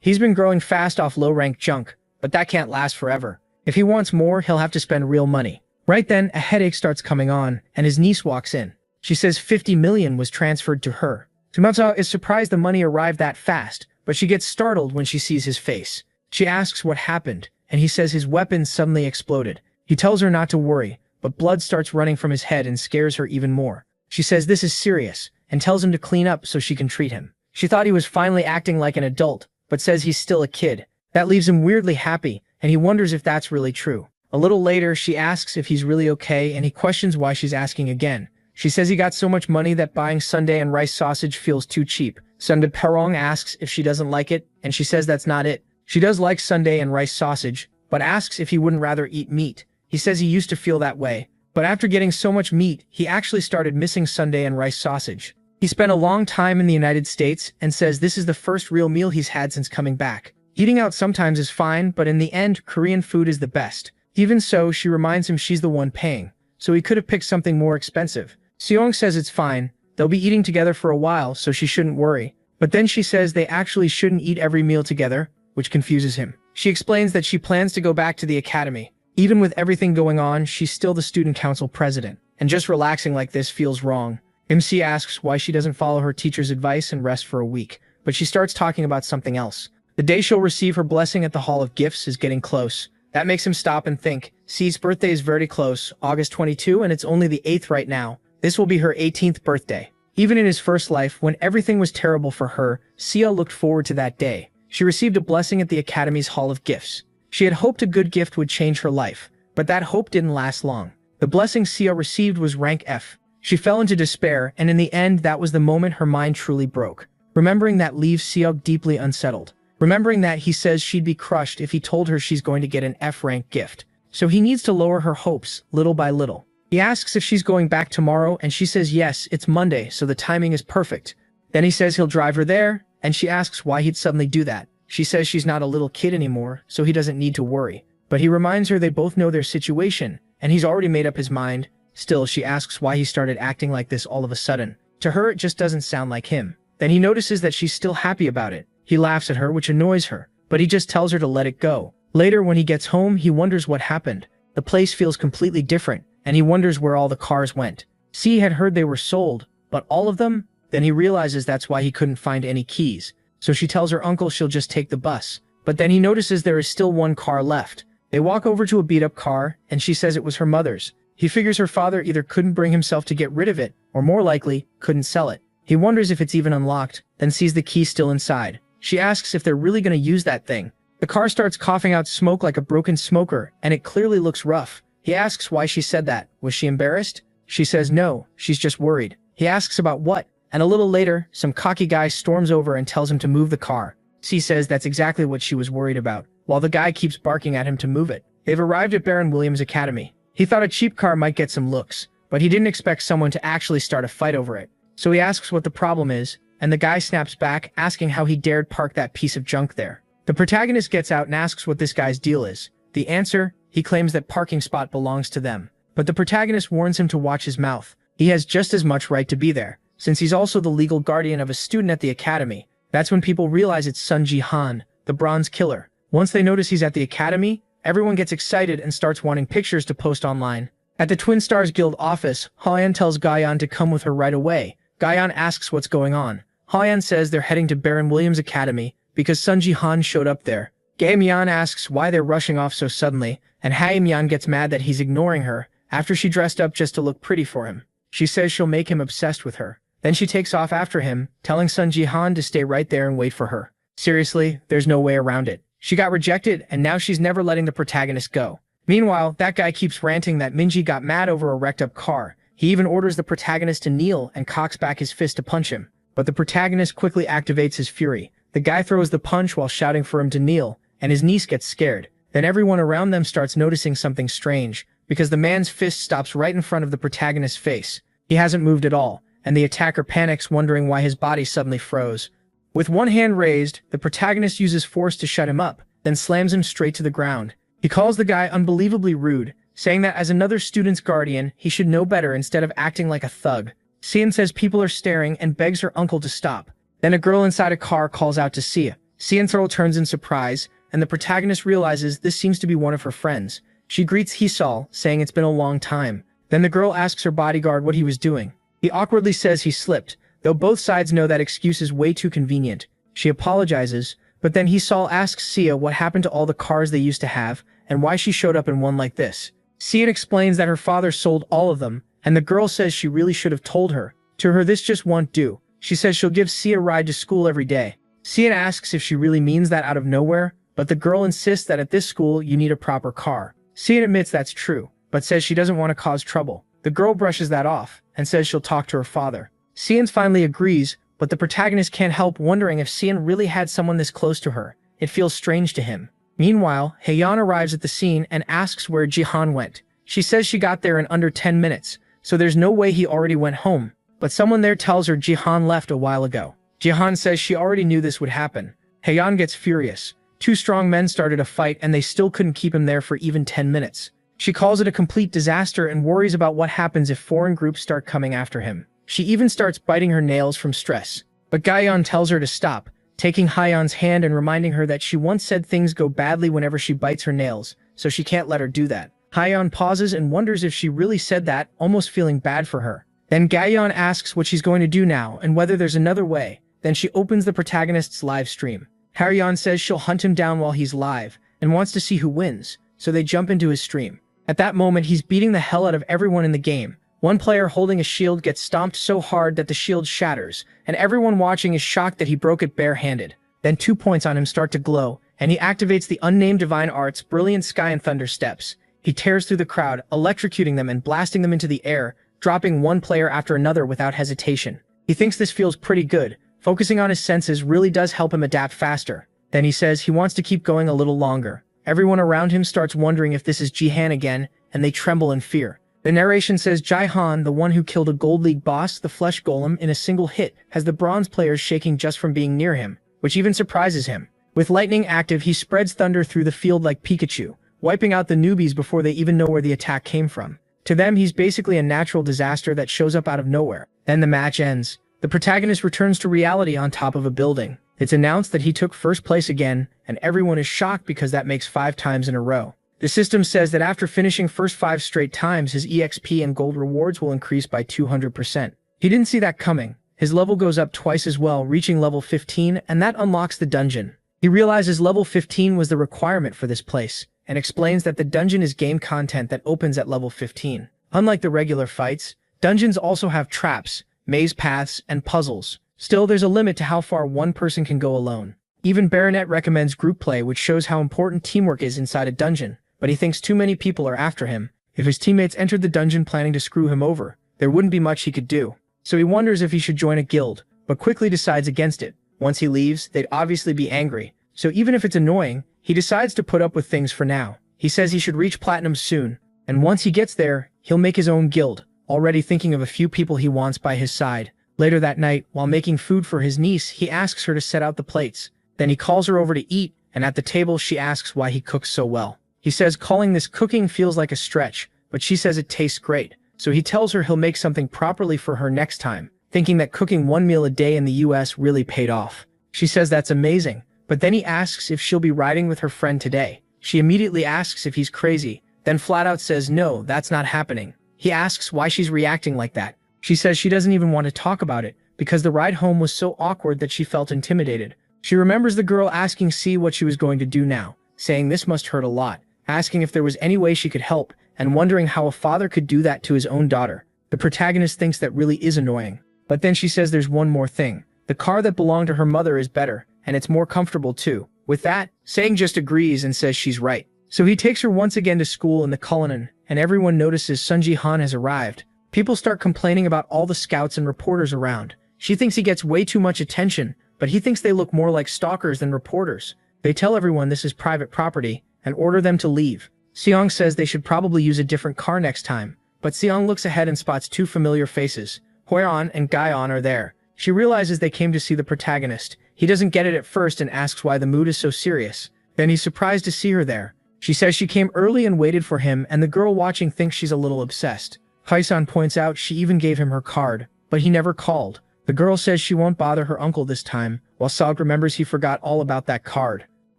He's been growing fast off low-ranked junk, but that can't last forever. If he wants more, he'll have to spend real money. Right then, a headache starts coming on, and his niece walks in. She says 50 million was transferred to her. Tsumasa is surprised the money arrived that fast, but she gets startled when she sees his face. She asks what happened, and he says his weapon suddenly exploded. He tells her not to worry, but blood starts running from his head and scares her even more. She says this is serious, and tells him to clean up so she can treat him. She thought he was finally acting like an adult, but says he's still a kid. That leaves him weirdly happy, and he wonders if that's really true. A little later, she asks if he's really okay, and he questions why she's asking again. She says he got so much money that buying sundae and rice sausage feels too cheap. Sundae Perong asks if she doesn't like it, and she says that's not it. She does like sundae and rice sausage, but asks if he wouldn't rather eat meat. He says he used to feel that way, but after getting so much meat, he actually started missing sundae and rice sausage. He spent a long time in the United States and says this is the first real meal he's had since coming back. Eating out sometimes is fine, but in the end, Korean food is the best. Even so, she reminds him she's the one paying, so he could have picked something more expensive. Seong says it's fine, they'll be eating together for a while, so she shouldn't worry. But then she says they actually shouldn't eat every meal together, which confuses him. She explains that she plans to go back to the academy. Even with everything going on, she's still the student council president, and just relaxing like this feels wrong. MC asks why she doesn't follow her teacher's advice and rest for a week, but she starts talking about something else. The day she'll receive her blessing at the Hall of Gifts is getting close. That makes him stop and think. C's birthday is very close, August 22, and it's only the 8th right now. This will be her 18th birthday. Even in his first life, when everything was terrible for her, Sia looked forward to that day. She received a blessing at the Academy's Hall of Gifts. She had hoped a good gift would change her life, but that hope didn't last long. The blessing Sia received was rank F. She fell into despair, and in the end, that was the moment her mind truly broke. Remembering that leaves Sia deeply unsettled. Remembering that, he says she'd be crushed if he told her she's going to get an F-rank gift. So he needs to lower her hopes, little by little. He asks if she's going back tomorrow, and she says yes, it's Monday, so the timing is perfect. Then he says he'll drive her there, and she asks why he'd suddenly do that. She says she's not a little kid anymore, so he doesn't need to worry. But he reminds her they both know their situation, and he's already made up his mind. Still, she asks why he started acting like this all of a sudden. To her, it just doesn't sound like him. Then he notices that she's still happy about it. He laughs at her, which annoys her, but he just tells her to let it go. Later, when he gets home, he wonders what happened. The place feels completely different, and he wonders where all the cars went. C had heard they were sold, but all of them? Then he realizes that's why he couldn't find any keys. So she tells her uncle she'll just take the bus. But then he notices there is still one car left. They walk over to a beat-up car, and she says it was her mother's. He figures her father either couldn't bring himself to get rid of it, or more likely, couldn't sell it. He wonders if it's even unlocked, then sees the key still inside. She asks if they're really going to use that thing. The car starts coughing out smoke like a broken smoker, and it clearly looks rough. He asks why she said that. Was she embarrassed? She says no, she's just worried. He asks about what, and a little later, some cocky guy storms over and tells him to move the car. C says that's exactly what she was worried about, while the guy keeps barking at him to move it. They've arrived at Baron Williams' academy. He thought a cheap car might get some looks, but he didn't expect someone to actually start a fight over it. So he asks what the problem is, and the guy snaps back, asking how he dared park that piece of junk there. The protagonist gets out and asks what this guy's deal is. The answer, he claims that parking spot belongs to them. But the protagonist warns him to watch his mouth. He has just as much right to be there, since he's also the legal guardian of a student at the academy. That's when people realize it's Sun Ji-han, the bronze killer. Once they notice he's at the academy, everyone gets excited and starts wanting pictures to post online. At the Twin Stars Guild office, Hyeon tells Gayan to come with her right away. Gayan asks what's going on. Hyeon says they're heading to Baron Williams' academy because Sun Ji-han showed up there. Gae-myeon asks why they're rushing off so suddenly, and Hae-myeon gets mad that he's ignoring her after she dressed up just to look pretty for him. She says she'll make him obsessed with her. Then she takes off after him, telling Sun Jihan to stay right there and wait for her. Seriously, there's no way around it. She got rejected, and now she's never letting the protagonist go. Meanwhile, that guy keeps ranting that Minji got mad over a wrecked-up car. He even orders the protagonist to kneel and cocks back his fist to punch him. But the protagonist quickly activates his fury. The guy throws the punch while shouting for him to kneel, and his niece gets scared. Then everyone around them starts noticing something strange, because the man's fist stops right in front of the protagonist's face. He hasn't moved at all, and the attacker panics, wondering why his body suddenly froze. With one hand raised, the protagonist uses force to shut him up, then slams him straight to the ground. He calls the guy unbelievably rude, saying that as another student's guardian, he should know better instead of acting like a thug. Sia says people are staring and begs her uncle to stop. Then a girl inside a car calls out to Sia. Sia turns in surprise, and the protagonist realizes this seems to be one of her friends. She greets Hisal, saying it's been a long time. Then the girl asks her bodyguard what he was doing. He awkwardly says he slipped, though both sides know that excuse is way too convenient. She apologizes, but then Hisal asks Sia what happened to all the cars they used to have, and why she showed up in one like this. Sia explains that her father sold all of them, and the girl says she really should have told her. To her, this just won't do. She says she'll give Sia a ride to school every day. Sia asks if she really means that out of nowhere, but the girl insists that at this school you need a proper car. Sia admits that's true, but says she doesn't want to cause trouble. The girl brushes that off, and says she'll talk to her father. Sia finally agrees, but the protagonist can't help wondering if Sia really had someone this close to her. It feels strange to him. Meanwhile, Heian arrives at the scene and asks where Jihan went. She says she got there in under 10 minutes, so there's no way he already went home. But someone there tells her Jihan left a while ago. Jihan says she already knew this would happen. Heian gets furious. Two strong men started a fight and they still couldn't keep him there for even 10 minutes. She calls it a complete disaster and worries about what happens if foreign groups start coming after him. She even starts biting her nails from stress. But Gaiyan tells her to stop, taking Hyeon's hand and reminding her that she once said things go badly whenever she bites her nails, so she can't let her do that. Hyeon pauses and wonders if she really said that, almost feeling bad for her. Then Gaiyan asks what she's going to do now and whether there's another way. Then she opens the protagonist's live stream. Hyeon says she'll hunt him down while he's live and wants to see who wins, so they jump into his stream. At that moment, he's beating the hell out of everyone in the game. One player holding a shield gets stomped so hard that the shield shatters, and everyone watching is shocked that he broke it barehanded. Then 2 points on him start to glow, and he activates the unnamed divine arts, Brilliant Sky and Thunder Steps. He tears through the crowd, electrocuting them and blasting them into the air, dropping one player after another without hesitation. He thinks this feels pretty good. Focusing on his senses really does help him adapt faster. Then he says he wants to keep going a little longer. Everyone around him starts wondering if this is Jihan again, and they tremble in fear. The narration says Jihan, the one who killed a Gold League boss, the Flesh Golem, in a single hit, has the bronze players shaking just from being near him, which even surprises him. With lightning active, he spreads thunder through the field like Pikachu, wiping out the newbies before they even know where the attack came from. To them, he's basically a natural disaster that shows up out of nowhere. Then the match ends. The protagonist returns to reality on top of a building. It's announced that he took first place again, and everyone is shocked because that makes 5 times in a row. The system says that after finishing first 5 straight times, his EXP and gold rewards will increase by 200%. He didn't see that coming. His level goes up twice as well, reaching level 15, and that unlocks the dungeon. He realizes level 15 was the requirement for this place, and explains that the dungeon is game content that opens at level 15. Unlike the regular fights, dungeons also have traps, maze paths, and puzzles. Still, there's a limit to how far one person can go alone. Even Baronet recommends group play, which shows how important teamwork is inside a dungeon, but he thinks too many people are after him. If his teammates entered the dungeon planning to screw him over, there wouldn't be much he could do. So he wonders if he should join a guild, but quickly decides against it. Once he leaves, they'd obviously be angry, so even if it's annoying, he decides to put up with things for now. He says he should reach platinum soon, and once he gets there, he'll make his own guild, already thinking of a few people he wants by his side. Later that night, while making food for his niece, he asks her to set out the plates. Then he calls her over to eat, and at the table she asks why he cooks so well. He says calling this cooking feels like a stretch, but she says it tastes great, so he tells her he'll make something properly for her next time, thinking that cooking 1 meal a day in the US really paid off. She says that's amazing, but then he asks if she'll be riding with her friend today. She immediately asks if he's crazy, then flat out says no, that's not happening. He asks why she's reacting like that. She says she doesn't even want to talk about it, because the ride home was so awkward that she felt intimidated. She remembers the girl asking C what she was going to do now, saying this must hurt a lot, asking if there was any way she could help, and wondering how a father could do that to his own daughter. The protagonist thinks that really is annoying. But then she says there's one more thing. The car that belonged to her mother is better, and it's more comfortable too. With that, Sang just agrees and says she's right. So he takes her once again to school in the Cullinan, and everyone notices Sun Ji-han has arrived. People start complaining about all the scouts and reporters around. She thinks he gets way too much attention, but he thinks they look more like stalkers than reporters. They tell everyone this is private property, and order them to leave. Seong says they should probably use a different car next time, but Seong looks ahead and spots two familiar faces. Hwaeon and Gaeon are there. She realizes they came to see the protagonist. He doesn't get it at first and asks why the mood is so serious. Then he's surprised to see her there. She says she came early and waited for him, and the girl watching thinks she's a little obsessed. Hwaeon points out she even gave him her card, but he never called. The girl says she won't bother her uncle this time, while Seong remembers he forgot all about that card.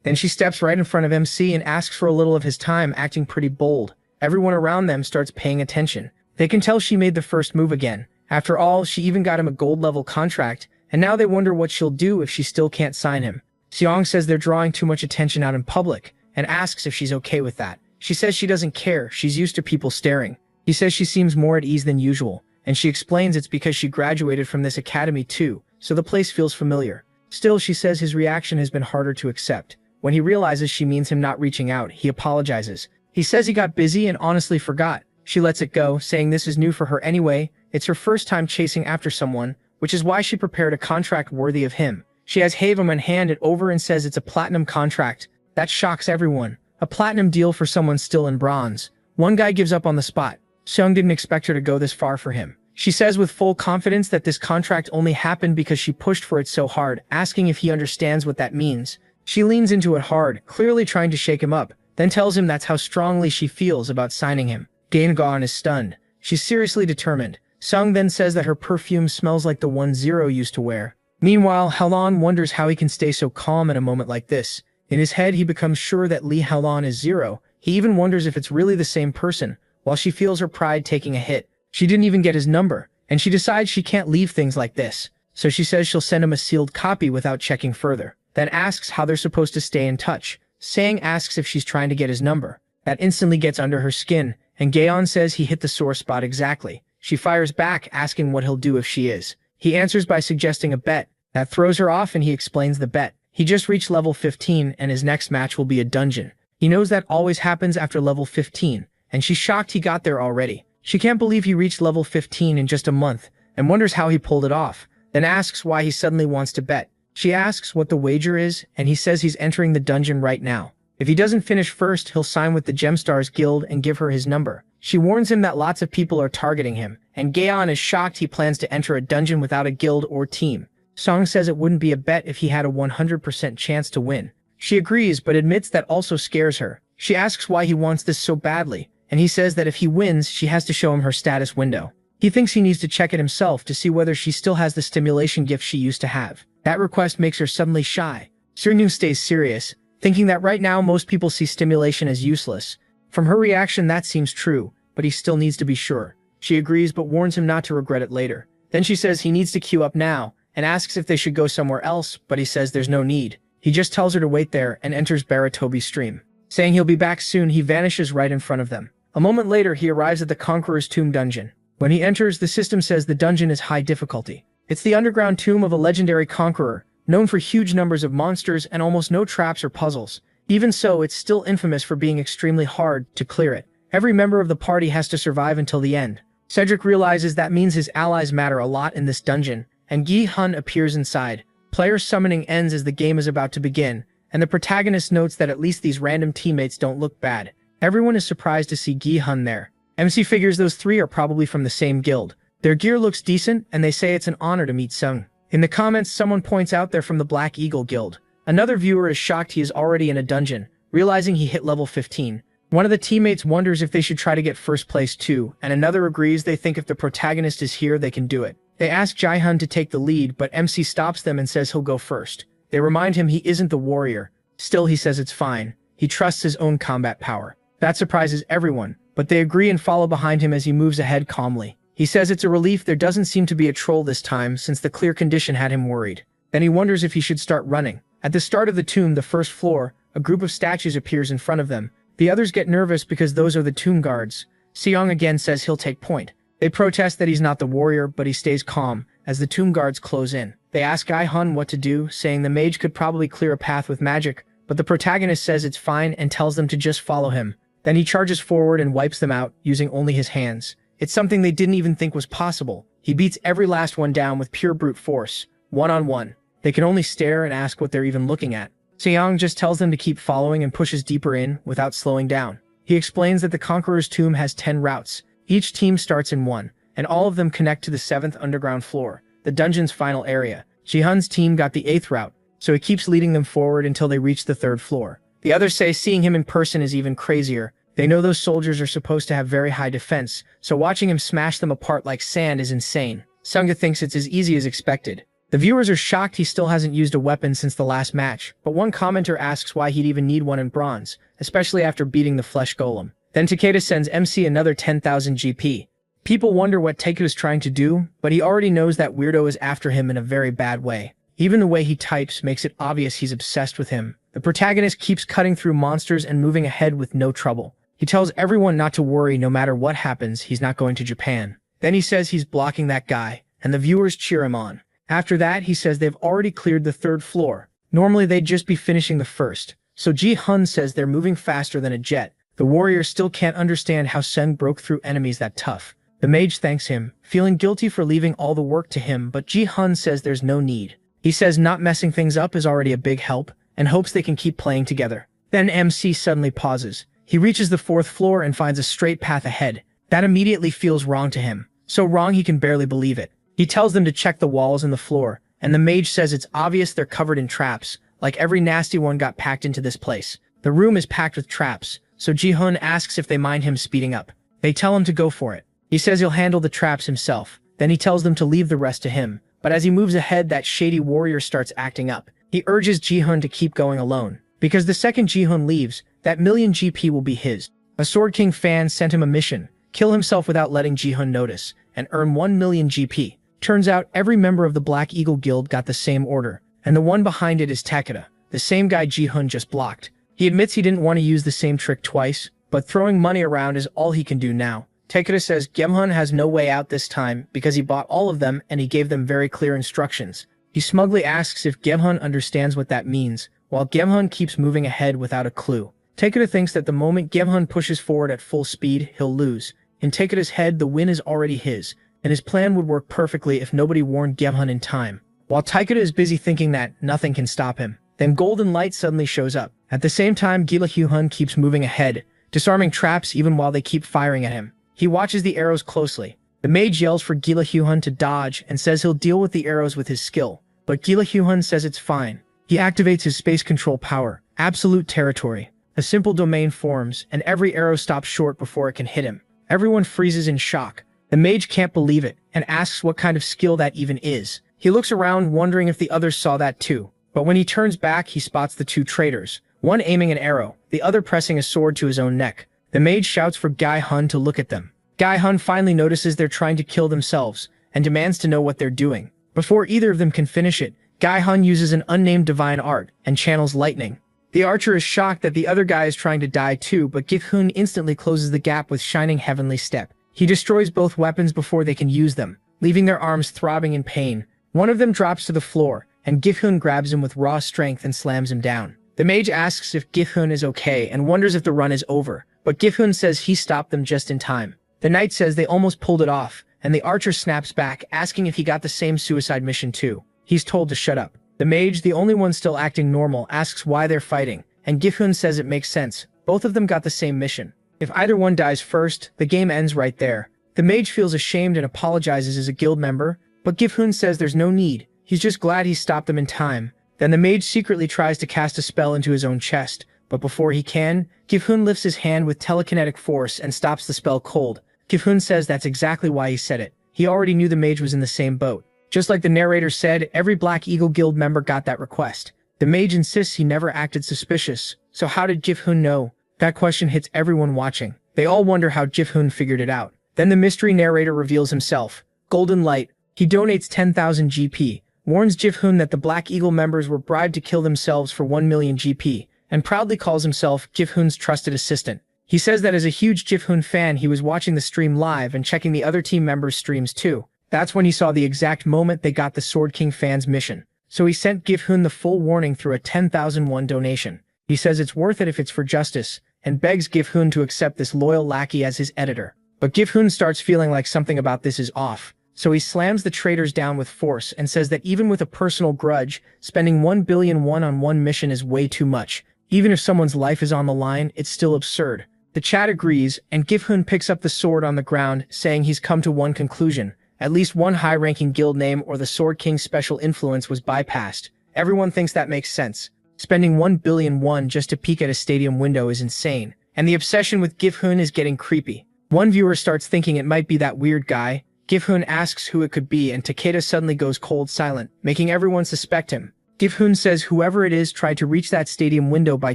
Then she steps right in front of MC and asks for a little of his time, acting pretty bold. Everyone around them starts paying attention. They can tell she made the first move again. After all, she even got him a gold-level contract, and now they wonder what she'll do if she still can't sign him. Seong says they're drawing too much attention out in public, and asks if she's okay with that. She says she doesn't care, she's used to people staring. He says she seems more at ease than usual, and she explains it's because she graduated from this academy too, so the place feels familiar. Still, she says his reaction has been harder to accept. When he realizes she means him not reaching out, he apologizes. He says he got busy and honestly forgot. She lets it go, saying this is new for her anyway. It's her first time chasing after someone, which is why she prepared a contract worthy of him. She has Haveman hand it over and says it's a platinum contract. That shocks everyone. A platinum deal for someone still in bronze. One guy gives up on the spot. Seong didn't expect her to go this far for him. She says with full confidence that this contract only happened because she pushed for it so hard, asking if he understands what that means. She leans into it hard, clearly trying to shake him up, then tells him that's how strongly she feels about signing him. Gaeon is stunned. She's seriously determined. Seong then says that her perfume smells like the one Zero used to wear. Meanwhile, Haolon wonders how he can stay so calm at a moment like this. In his head, he becomes sure that Lee Haolon is Zero. He even wonders if it's really the same person, while she feels her pride taking a hit. She didn't even get his number, and she decides she can't leave things like this. So she says she'll send him a sealed copy without checking further, then asks how they're supposed to stay in touch. Sang asks if she's trying to get his number. That instantly gets under her skin, and Gaeon says he hit the sore spot exactly. She fires back, asking what he'll do if she is. He answers by suggesting a bet. That throws her off, and he explains the bet. He just reached level 15, and his next match will be a dungeon. He knows that always happens after level 15, and she's shocked he got there already. She can't believe he reached level 15 in just a month, and wonders how he pulled it off, then asks why he suddenly wants to bet. She asks what the wager is, and he says he's entering the dungeon right now. If he doesn't finish first, he'll sign with the Gemstars Guild and give her his number. She warns him that lots of people are targeting him, and Gaeon is shocked he plans to enter a dungeon without a guild or team. Song says it wouldn't be a bet if he had a 100% chance to win. She agrees, but admits that also scares her. She asks why he wants this so badly, and he says that if he wins, she has to show him her status window. He thinks he needs to check it himself to see whether she still has the stimulation gift she used to have. That request makes her suddenly shy. Seung stays serious, thinking that right now most people see stimulation as useless. From her reaction, that seems true, but he still needs to be sure. She agrees but warns him not to regret it later. Then she says he needs to queue up now, and asks if they should go somewhere else, but he says there's no need. He just tells her to wait there and enters Baratobi's stream. Saying he'll be back soon, he vanishes right in front of them. A moment later, he arrives at the Conqueror's Tomb dungeon. When he enters, the system says the dungeon is high difficulty. It's the underground tomb of a legendary conqueror, known for huge numbers of monsters and almost no traps or puzzles. Even so, it's still infamous for being extremely hard to clear it. Every member of the party has to survive until the end. Cedric realizes that means his allies matter a lot in this dungeon, and Gi Hun appears inside. Player summoning ends as the game is about to begin, and the protagonist notes that at least these random teammates don't look bad. Everyone is surprised to see Gi Hun there. MC figures those three are probably from the same guild. Their gear looks decent, and they say it's an honor to meet Sung. In the comments, someone points out they're from the Black Eagle Guild. Another viewer is shocked he is already in a dungeon, realizing he hit level 15. One of the teammates wonders if they should try to get first place too, and another agrees they think if the protagonist is here, they can do it. They ask Jae-hun to take the lead, but MC stops them and says he'll go first. They remind him he isn't the warrior. Still, he says it's fine. He trusts his own combat power. That surprises everyone, but they agree and follow behind him as he moves ahead calmly. He says it's a relief there doesn't seem to be a troll this time, since the clear condition had him worried. Then he wonders if he should start running. At the start of the tomb, the first floor, a group of statues appears in front of them. The others get nervous because those are the tomb guards. Seong again says he'll take point. They protest that he's not the warrior, but he stays calm, as the tomb guards close in. They ask Gi-hun what to do, saying the mage could probably clear a path with magic, but the protagonist says it's fine and tells them to just follow him. Then he charges forward and wipes them out, using only his hands. It's something they didn't even think was possible. He beats every last one down with pure brute force, one-on-one. They can only stare and ask what they're even looking at. Seong just tells them to keep following and pushes deeper in without slowing down. He explains that the Conqueror's Tomb has 10 routes. Each team starts in one, and all of them connect to the 7th underground floor, the dungeon's final area. Ji-hun's team got the 8th route, so he keeps leading them forward until they reach the 3rd floor. The others say seeing him in person is even crazier. They know those soldiers are supposed to have very high defense, so watching him smash them apart like sand is insane. Sungha thinks it's as easy as expected. The viewers are shocked he still hasn't used a weapon since the last match, but one commenter asks why he'd even need one in bronze, especially after beating the flesh golem. Then Takeda sends MC another 10,000 GP. People wonder what Takeda's trying to do, but he already knows that weirdo is after him in a very bad way. Even the way he types makes it obvious he's obsessed with him. The protagonist keeps cutting through monsters and moving ahead with no trouble. He tells everyone not to worry no matter what happens, he's not going to Japan. Then he says he's blocking that guy, and the viewers cheer him on. After that, he says they've already cleared the 3rd floor. Normally they'd just be finishing the 1st. So Ji-hun says they're moving faster than a jet. The warrior still can't understand how Seng broke through enemies that tough. The mage thanks him, feeling guilty for leaving all the work to him, but Ji-hun says there's no need. He says not messing things up is already a big help, and hopes they can keep playing together. Then MC suddenly pauses. He reaches the 4th floor and finds a straight path ahead. That immediately feels wrong to him. So wrong he can barely believe it. He tells them to check the walls and the floor, and the mage says it's obvious they're covered in traps, like every nasty one got packed into this place. The room is packed with traps, so Ji-hun asks if they mind him speeding up. They tell him to go for it. He says he'll handle the traps himself. Then he tells them to leave the rest to him. But as he moves ahead, that shady warrior starts acting up. He urges Ji-hun to keep going alone, because the second Ji-hun leaves, that million GP will be his. A Sword King fan sent him a mission, kill himself without letting Ji-hun notice, and earn 1 million GP. Turns out every member of the Black Eagle Guild got the same order, and the one behind it is Takeda, the same guy Ji-hun just blocked. He admits he didn't want to use the same trick twice, but throwing money around is all he can do now. Takeda says Gemhun has no way out this time because he bought all of them and he gave them very clear instructions. He smugly asks if Gemhun understands what that means, while Gemhun keeps moving ahead without a clue. Takeda thinks that the moment Gemhun pushes forward at full speed, he'll lose. In Takeda's head, the win is already his, and his plan would work perfectly if nobody warned Gemhun in time. While Takeda is busy thinking that nothing can stop him, then Golden Light suddenly shows up. At the same time, Gila Hyun keeps moving ahead, disarming traps even while they keep firing at him. He watches the arrows closely. The mage yells for Gila Hyun to dodge and says he'll deal with the arrows with his skill, but Gila Hyun says it's fine. He activates his space control power, Absolute Territory. A simple domain forms, and every arrow stops short before it can hit him. Everyone freezes in shock. The mage can't believe it, and asks what kind of skill that even is. He looks around wondering if the others saw that too, but when he turns back he spots the two traitors, one aiming an arrow, the other pressing a sword to his own neck. The mage shouts for Gi-hun to look at them. Gi-hun finally notices they're trying to kill themselves, and demands to know what they're doing. Before either of them can finish it, Gi-hun uses an unnamed divine art, and channels lightning. The archer is shocked that the other guy is trying to die too, but Gi-hun instantly closes the gap with Shining Heavenly Step. He destroys both weapons before they can use them, leaving their arms throbbing in pain. One of them drops to the floor, and Gi-hun grabs him with raw strength and slams him down. The mage asks if Gi-hun is okay and wonders if the run is over, but Gi-hun says he stopped them just in time. The knight says they almost pulled it off, and the archer snaps back, asking if he got the same suicide mission too. He's told to shut up. The mage, the only one still acting normal, asks why they're fighting, and Gi-hun says it makes sense. Both of them got the same mission. If either one dies first, the game ends right there. The mage feels ashamed and apologizes as a guild member, but Gi-hun says there's no need. He's just glad he stopped them in time. Then the mage secretly tries to cast a spell into his own chest, but before he can, Gi-hun lifts his hand with telekinetic force and stops the spell cold. Gi-hun says that's exactly why he said it. He already knew the mage was in the same boat. Just like the narrator said, every Black Eagle Guild member got that request. The mage insists he never acted suspicious, so how did Gi-hun know? That question hits everyone watching. They all wonder how Gi-hun figured it out. Then the mystery narrator reveals himself. Golden Light. He donates 10,000 GP, warns Gi-hun that the Black Eagle members were bribed to kill themselves for 1 million GP, and proudly calls himself Gi-hun's trusted assistant. He says that as a huge Gi-hun fan he was watching the stream live and checking the other team members' streams too. That's when he saw the exact moment they got the Sword King fan's mission. So he sent Gifhun the full warning through a 10,001 donation. He says it's worth it if it's for justice, and begs Gifhun to accept this loyal lackey as his editor. But Gifhun starts feeling like something about this is off, so he slams the traitors down with force and says that even with a personal grudge, spending 1 billion won on one mission is way too much. Even if someone's life is on the line, it's still absurd. The chat agrees, and Gifhun picks up the sword on the ground, saying he's come to one conclusion. At least one high-ranking guild name or the Sword King's special influence was bypassed. Everyone thinks that makes sense. Spending 1 billion won just to peek at a stadium window is insane, and the obsession with Gifhun is getting creepy. One viewer starts thinking it might be that weird guy. Gifhun asks who it could be, and Takeda suddenly goes cold silent, making everyone suspect him. Gifhun says whoever it is tried to reach that stadium window by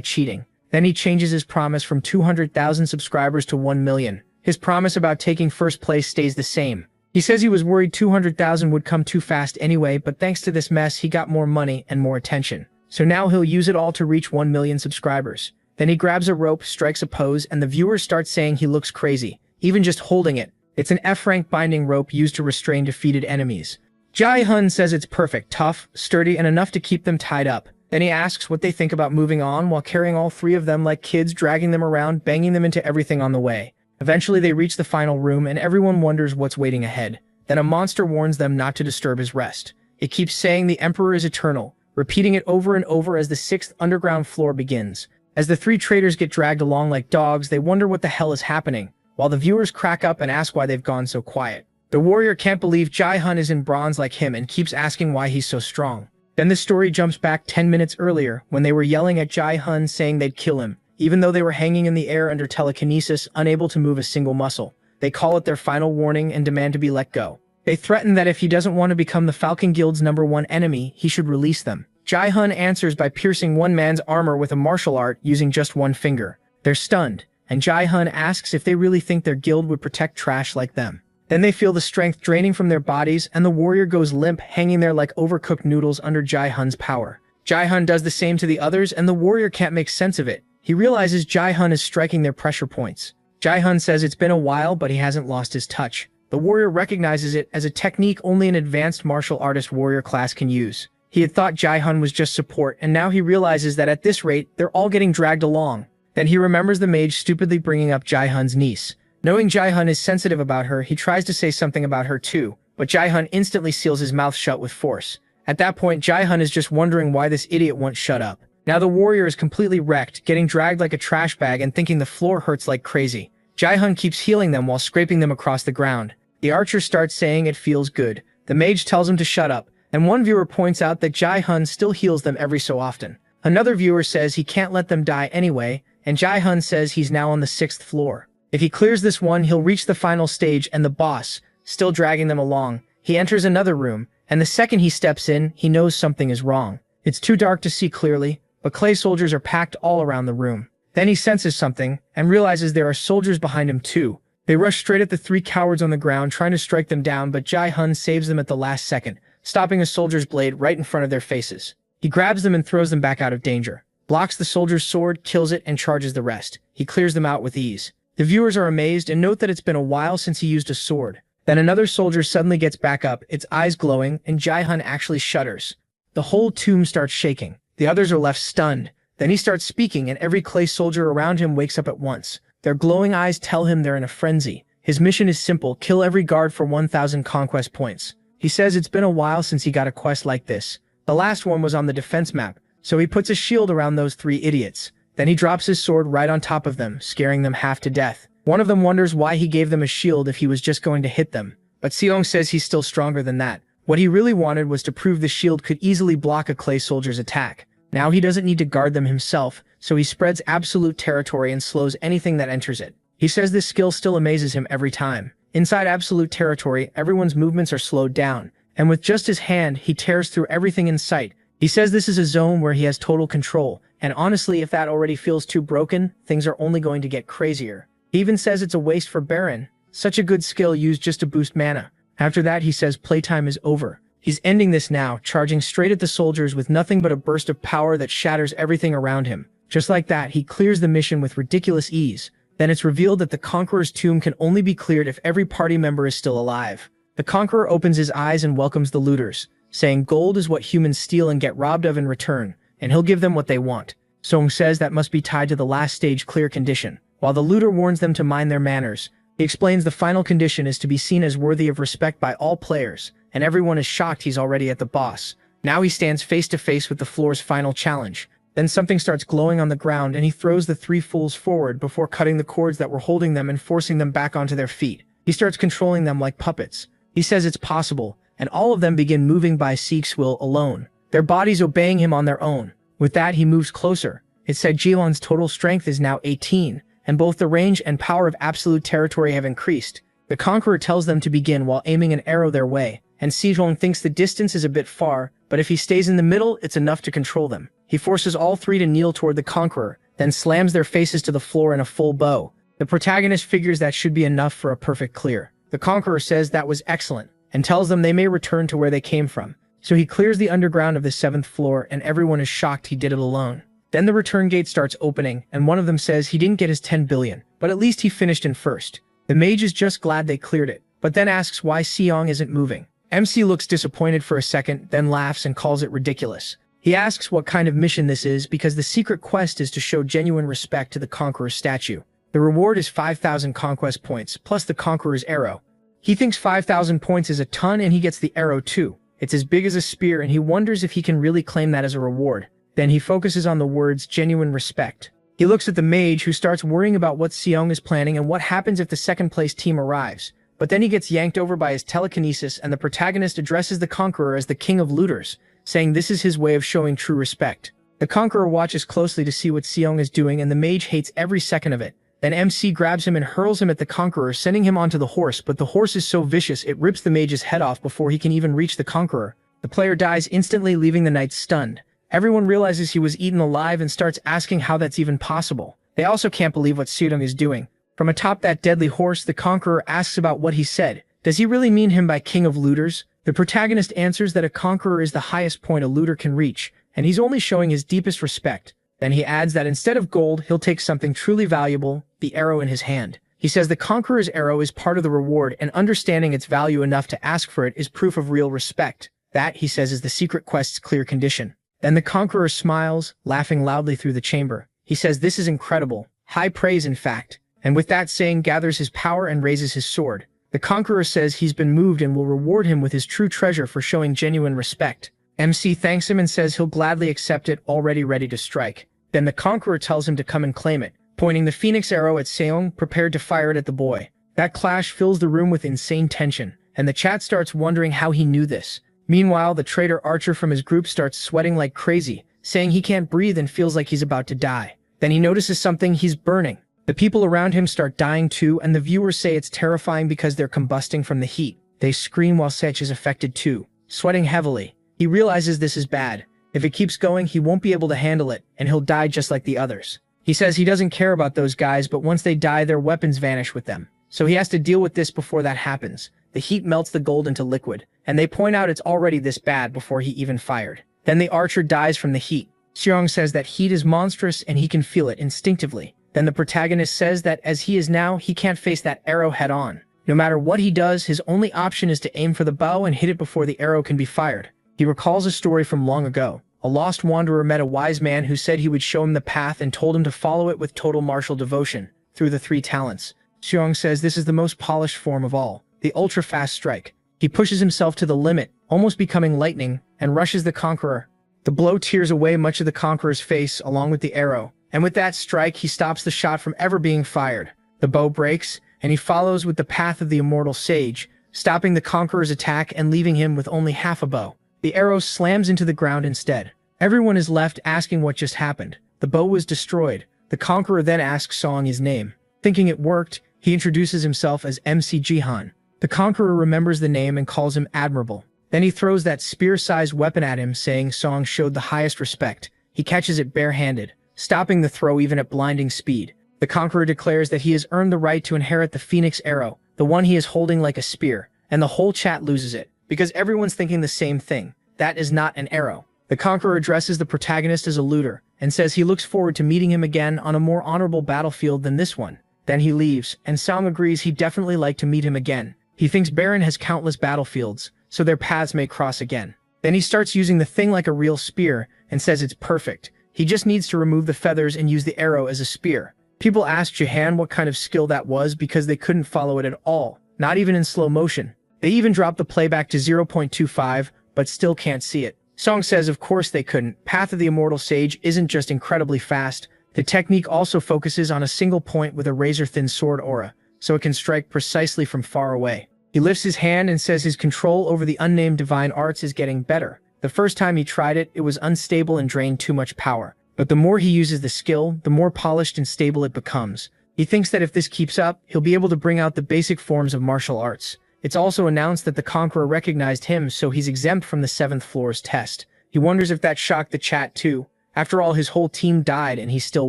cheating. Then he changes his promise from 200,000 subscribers to 1 million. His promise about taking first place stays the same. He says he was worried 200,000 would come too fast anyway, but thanks to this mess he got more money and more attention. So now he'll use it all to reach 1 million subscribers. Then he grabs a rope, strikes a pose, and the viewers start saying he looks crazy, even just holding it. It's an F-rank binding rope used to restrain defeated enemies. Jae-hun says it's perfect, tough, sturdy, and enough to keep them tied up. Then he asks what they think about moving on while carrying all three of them like kids, dragging them around, banging them into everything on the way. Eventually they reach the final room and everyone wonders what's waiting ahead. Then a monster warns them not to disturb his rest. It keeps saying the Emperor is eternal, repeating it over and over as the 6th underground floor begins. As the three traitors get dragged along like dogs, they wonder what the hell is happening, while the viewers crack up and ask why they've gone so quiet. The warrior can't believe Jae-hun is in bronze like him and keeps asking why he's so strong. Then the story jumps back 10 minutes earlier when they were yelling at Jae-hun saying they'd kill him, even though they were hanging in the air under telekinesis, unable to move a single muscle. They call it their final warning and demand to be let go. They threaten that if he doesn't want to become the Falcon Guild's #1 enemy, he should release them. Jae-hun answers by piercing one man's armor with a martial art using just one finger. They're stunned, and Jae-hun asks if they really think their guild would protect trash like them. Then they feel the strength draining from their bodies, and the warrior goes limp, hanging there like overcooked noodles under Jae-hun's power. Jae-hun does the same to the others, and the warrior can't make sense of it. He realizes Jae-hun is striking their pressure points. Jae-hun says it's been a while, but he hasn't lost his touch. The warrior recognizes it as a technique only an advanced martial artist warrior class can use. He had thought Jae-hun was just support, and now he realizes that at this rate, they're all getting dragged along. Then he remembers the mage stupidly bringing up Jae-hun's niece. Knowing Jae-hun is sensitive about her, he tries to say something about her too, but Jae-hun instantly seals his mouth shut with force. At that point, Jae-hun is just wondering why this idiot won't shut up. Now the warrior is completely wrecked, getting dragged like a trash bag and thinking the floor hurts like crazy. Jae-hun keeps healing them while scraping them across the ground. The archer starts saying it feels good. The mage tells him to shut up, and one viewer points out that Jae-hun still heals them every so often. Another viewer says he can't let them die anyway, and Jae-hun says he's now on the 6th floor. If he clears this one, he'll reach the final stage, and the boss, still dragging them along, he enters another room, and the second he steps in, he knows something is wrong. It's too dark to see clearly, but clay soldiers are packed all around the room. Then he senses something, and realizes there are soldiers behind him too. They rush straight at the three cowards on the ground, trying to strike them down, but Jae-hun saves them at the last second, stopping a soldier's blade right in front of their faces. He grabs them and throws them back out of danger, blocks the soldier's sword, kills it, and charges the rest. He clears them out with ease. The viewers are amazed and note that it's been a while since he used a sword. Then another soldier suddenly gets back up, its eyes glowing, and Jae-hun actually shudders. The whole tomb starts shaking. The others are left stunned. Then he starts speaking, and every clay soldier around him wakes up at once. Their glowing eyes tell him they're in a frenzy. His mission is simple: kill every guard for 1,000 conquest points. He says it's been a while since he got a quest like this. The last one was on the defense map, so he puts a shield around those three idiots. Then he drops his sword right on top of them, scaring them half to death. One of them wonders why he gave them a shield if he was just going to hit them. But Seong says he's still stronger than that. What he really wanted was to prove the shield could easily block a clay soldier's attack. Now he doesn't need to guard them himself, so he spreads absolute territory and slows anything that enters it. He says this skill still amazes him every time. Inside absolute territory, everyone's movements are slowed down, and with just his hand, he tears through everything in sight. He says this is a zone where he has total control, and honestly, if that already feels too broken, things are only going to get crazier. He even says it's a waste for Baron, such a good skill used just to boost mana. After that, he says playtime is over. He's ending this now, charging straight at the soldiers with nothing but a burst of power that shatters everything around him. Just like that, he clears the mission with ridiculous ease. Then it's revealed that the Conqueror's tomb can only be cleared if every party member is still alive. The conqueror opens his eyes and welcomes the looters, saying gold is what humans steal and get robbed of in return, and he'll give them what they want. Song says that must be tied to the last stage clear condition. While the looter warns them to mind their manners, he explains the final condition is to be seen as worthy of respect by all players, and everyone is shocked he's already at the boss. Now he stands face to face with the floor's final challenge. Then something starts glowing on the ground and he throws the three fools forward before cutting the cords that were holding them and forcing them back onto their feet. He starts controlling them like puppets. He says it's possible, and all of them begin moving by Seek's will alone, their bodies obeying him on their own. With that, he moves closer. It said Jilon's total strength is now 18, and both the range and power of absolute territory have increased. The conqueror tells them to begin while aiming an arrow their way, and Sejong thinks the distance is a bit far, but if he stays in the middle, it's enough to control them. He forces all three to kneel toward the conqueror, then slams their faces to the floor in a full bow. The protagonist figures that should be enough for a perfect clear. The conqueror says that was excellent, and tells them they may return to where they came from. So he clears the underground of the 7th floor, and everyone is shocked he did it alone. Then the return gate starts opening, and one of them says he didn't get his 10 billion, but at least he finished in first. The mage is just glad they cleared it, but then asks why Seong isn't moving. MC looks disappointed for a second, then laughs and calls it ridiculous. He asks what kind of mission this is because the secret quest is to show genuine respect to the conqueror's statue. The reward is 5,000 conquest points, plus the conqueror's arrow. He thinks 5,000 points is a ton and he gets the arrow too. It's as big as a spear and he wonders if he can really claim that as a reward. Then he focuses on the words genuine respect. He looks at the mage who starts worrying about what Seong is planning and what happens if the second place team arrives. But then he gets yanked over by his telekinesis and the protagonist addresses the conqueror as the king of looters, saying this is his way of showing true respect. The conqueror watches closely to see what Seong is doing and the mage hates every second of it. Then MC grabs him and hurls him at the conqueror, sending him onto the horse, but the horse is so vicious it rips the mage's head off before he can even reach the conqueror. The player dies instantly, leaving the knight stunned. Everyone realizes he was eaten alive and starts asking how that's even possible. They also can't believe what Seong is doing. From atop that deadly horse, the conqueror asks about what he said. Does he really mean him by king of looters? The protagonist answers that a conqueror is the highest point a looter can reach, and he's only showing his deepest respect. Then he adds that instead of gold, he'll take something truly valuable, the arrow in his hand. He says the conqueror's arrow is part of the reward, and understanding its value enough to ask for it is proof of real respect. That, he says, is the secret quest's clear condition. Then the conqueror smiles, laughing loudly through the chamber. He says this is incredible, high praise in fact, and with that saying gathers his power and raises his sword. The conqueror says he's been moved and will reward him with his true treasure for showing genuine respect. MC thanks him and says he'll gladly accept it, already ready to strike. Then the conqueror tells him to come and claim it, pointing the phoenix arrow at Seong, prepared to fire it at the boy. That clash fills the room with insane tension, and the chat starts wondering how he knew this. Meanwhile, the traitor archer from his group starts sweating like crazy, saying he can't breathe and feels like he's about to die. Then he notices something, he's burning. The people around him start dying too, and the viewers say it's terrifying because they're combusting from the heat. They scream while Sech is affected too, sweating heavily. He realizes this is bad. If it keeps going, he won't be able to handle it, and he'll die just like the others. He says he doesn't care about those guys, but once they die, their weapons vanish with them. So he has to deal with this before that happens. The heat melts the gold into liquid, and they point out it's already this bad before he even fired. Then the archer dies from the heat. Seong says that heat is monstrous and he can feel it instinctively. Then the protagonist says that as he is now, he can't face that arrow head on. No matter what he does, his only option is to aim for the bow and hit it before the arrow can be fired. He recalls a story from long ago. A lost wanderer met a wise man who said he would show him the path and told him to follow it with total martial devotion, through the 3 talents. Seong says this is the most polished form of all, the ultra-fast strike. He pushes himself to the limit, almost becoming lightning, and rushes the conqueror. The blow tears away much of the conqueror's face along with the arrow, and with that strike he stops the shot from ever being fired. The bow breaks, and he follows with the path of the immortal sage, stopping the conqueror's attack and leaving him with only half a bow. The arrow slams into the ground instead. Everyone is left asking what just happened. The bow was destroyed. The conqueror then asks Song his name. Thinking it worked, he introduces himself as MC Jihan. The conqueror remembers the name and calls him admirable. Then he throws that spear-sized weapon at him, saying Song showed the highest respect. He catches it barehanded, stopping the throw even at blinding speed. The conqueror declares that he has earned the right to inherit the phoenix arrow, the one he is holding like a spear, and the whole chat loses it, because everyone's thinking the same thing. That is not an arrow. The conqueror addresses the protagonist as a looter, and says he looks forward to meeting him again on a more honorable battlefield than this one. Then he leaves, and Song agrees he'd definitely like to meet him again. He thinks Baron has countless battlefields, so their paths may cross again. Then he starts using the thing like a real spear and says it's perfect. He just needs to remove the feathers and use the arrow as a spear. People asked Jahan what kind of skill that was because they couldn't follow it at all, not even in slow motion. They even dropped the playback to 0.25, but still can't see it. Song says of course they couldn't. Path of the Immortal Sage isn't just incredibly fast, the technique also focuses on a single point with a razor-thin sword aura, so it can strike precisely from far away. He lifts his hand and says his control over the unnamed divine arts is getting better. The first time he tried it, it was unstable and drained too much power. But the more he uses the skill, the more polished and stable it becomes. He thinks that if this keeps up, he'll be able to bring out the basic forms of martial arts. It's also announced that the Conqueror recognized him, so he's exempt from the 7th floor's test. He wonders if that shocked the chat too. After all, his whole team died and he still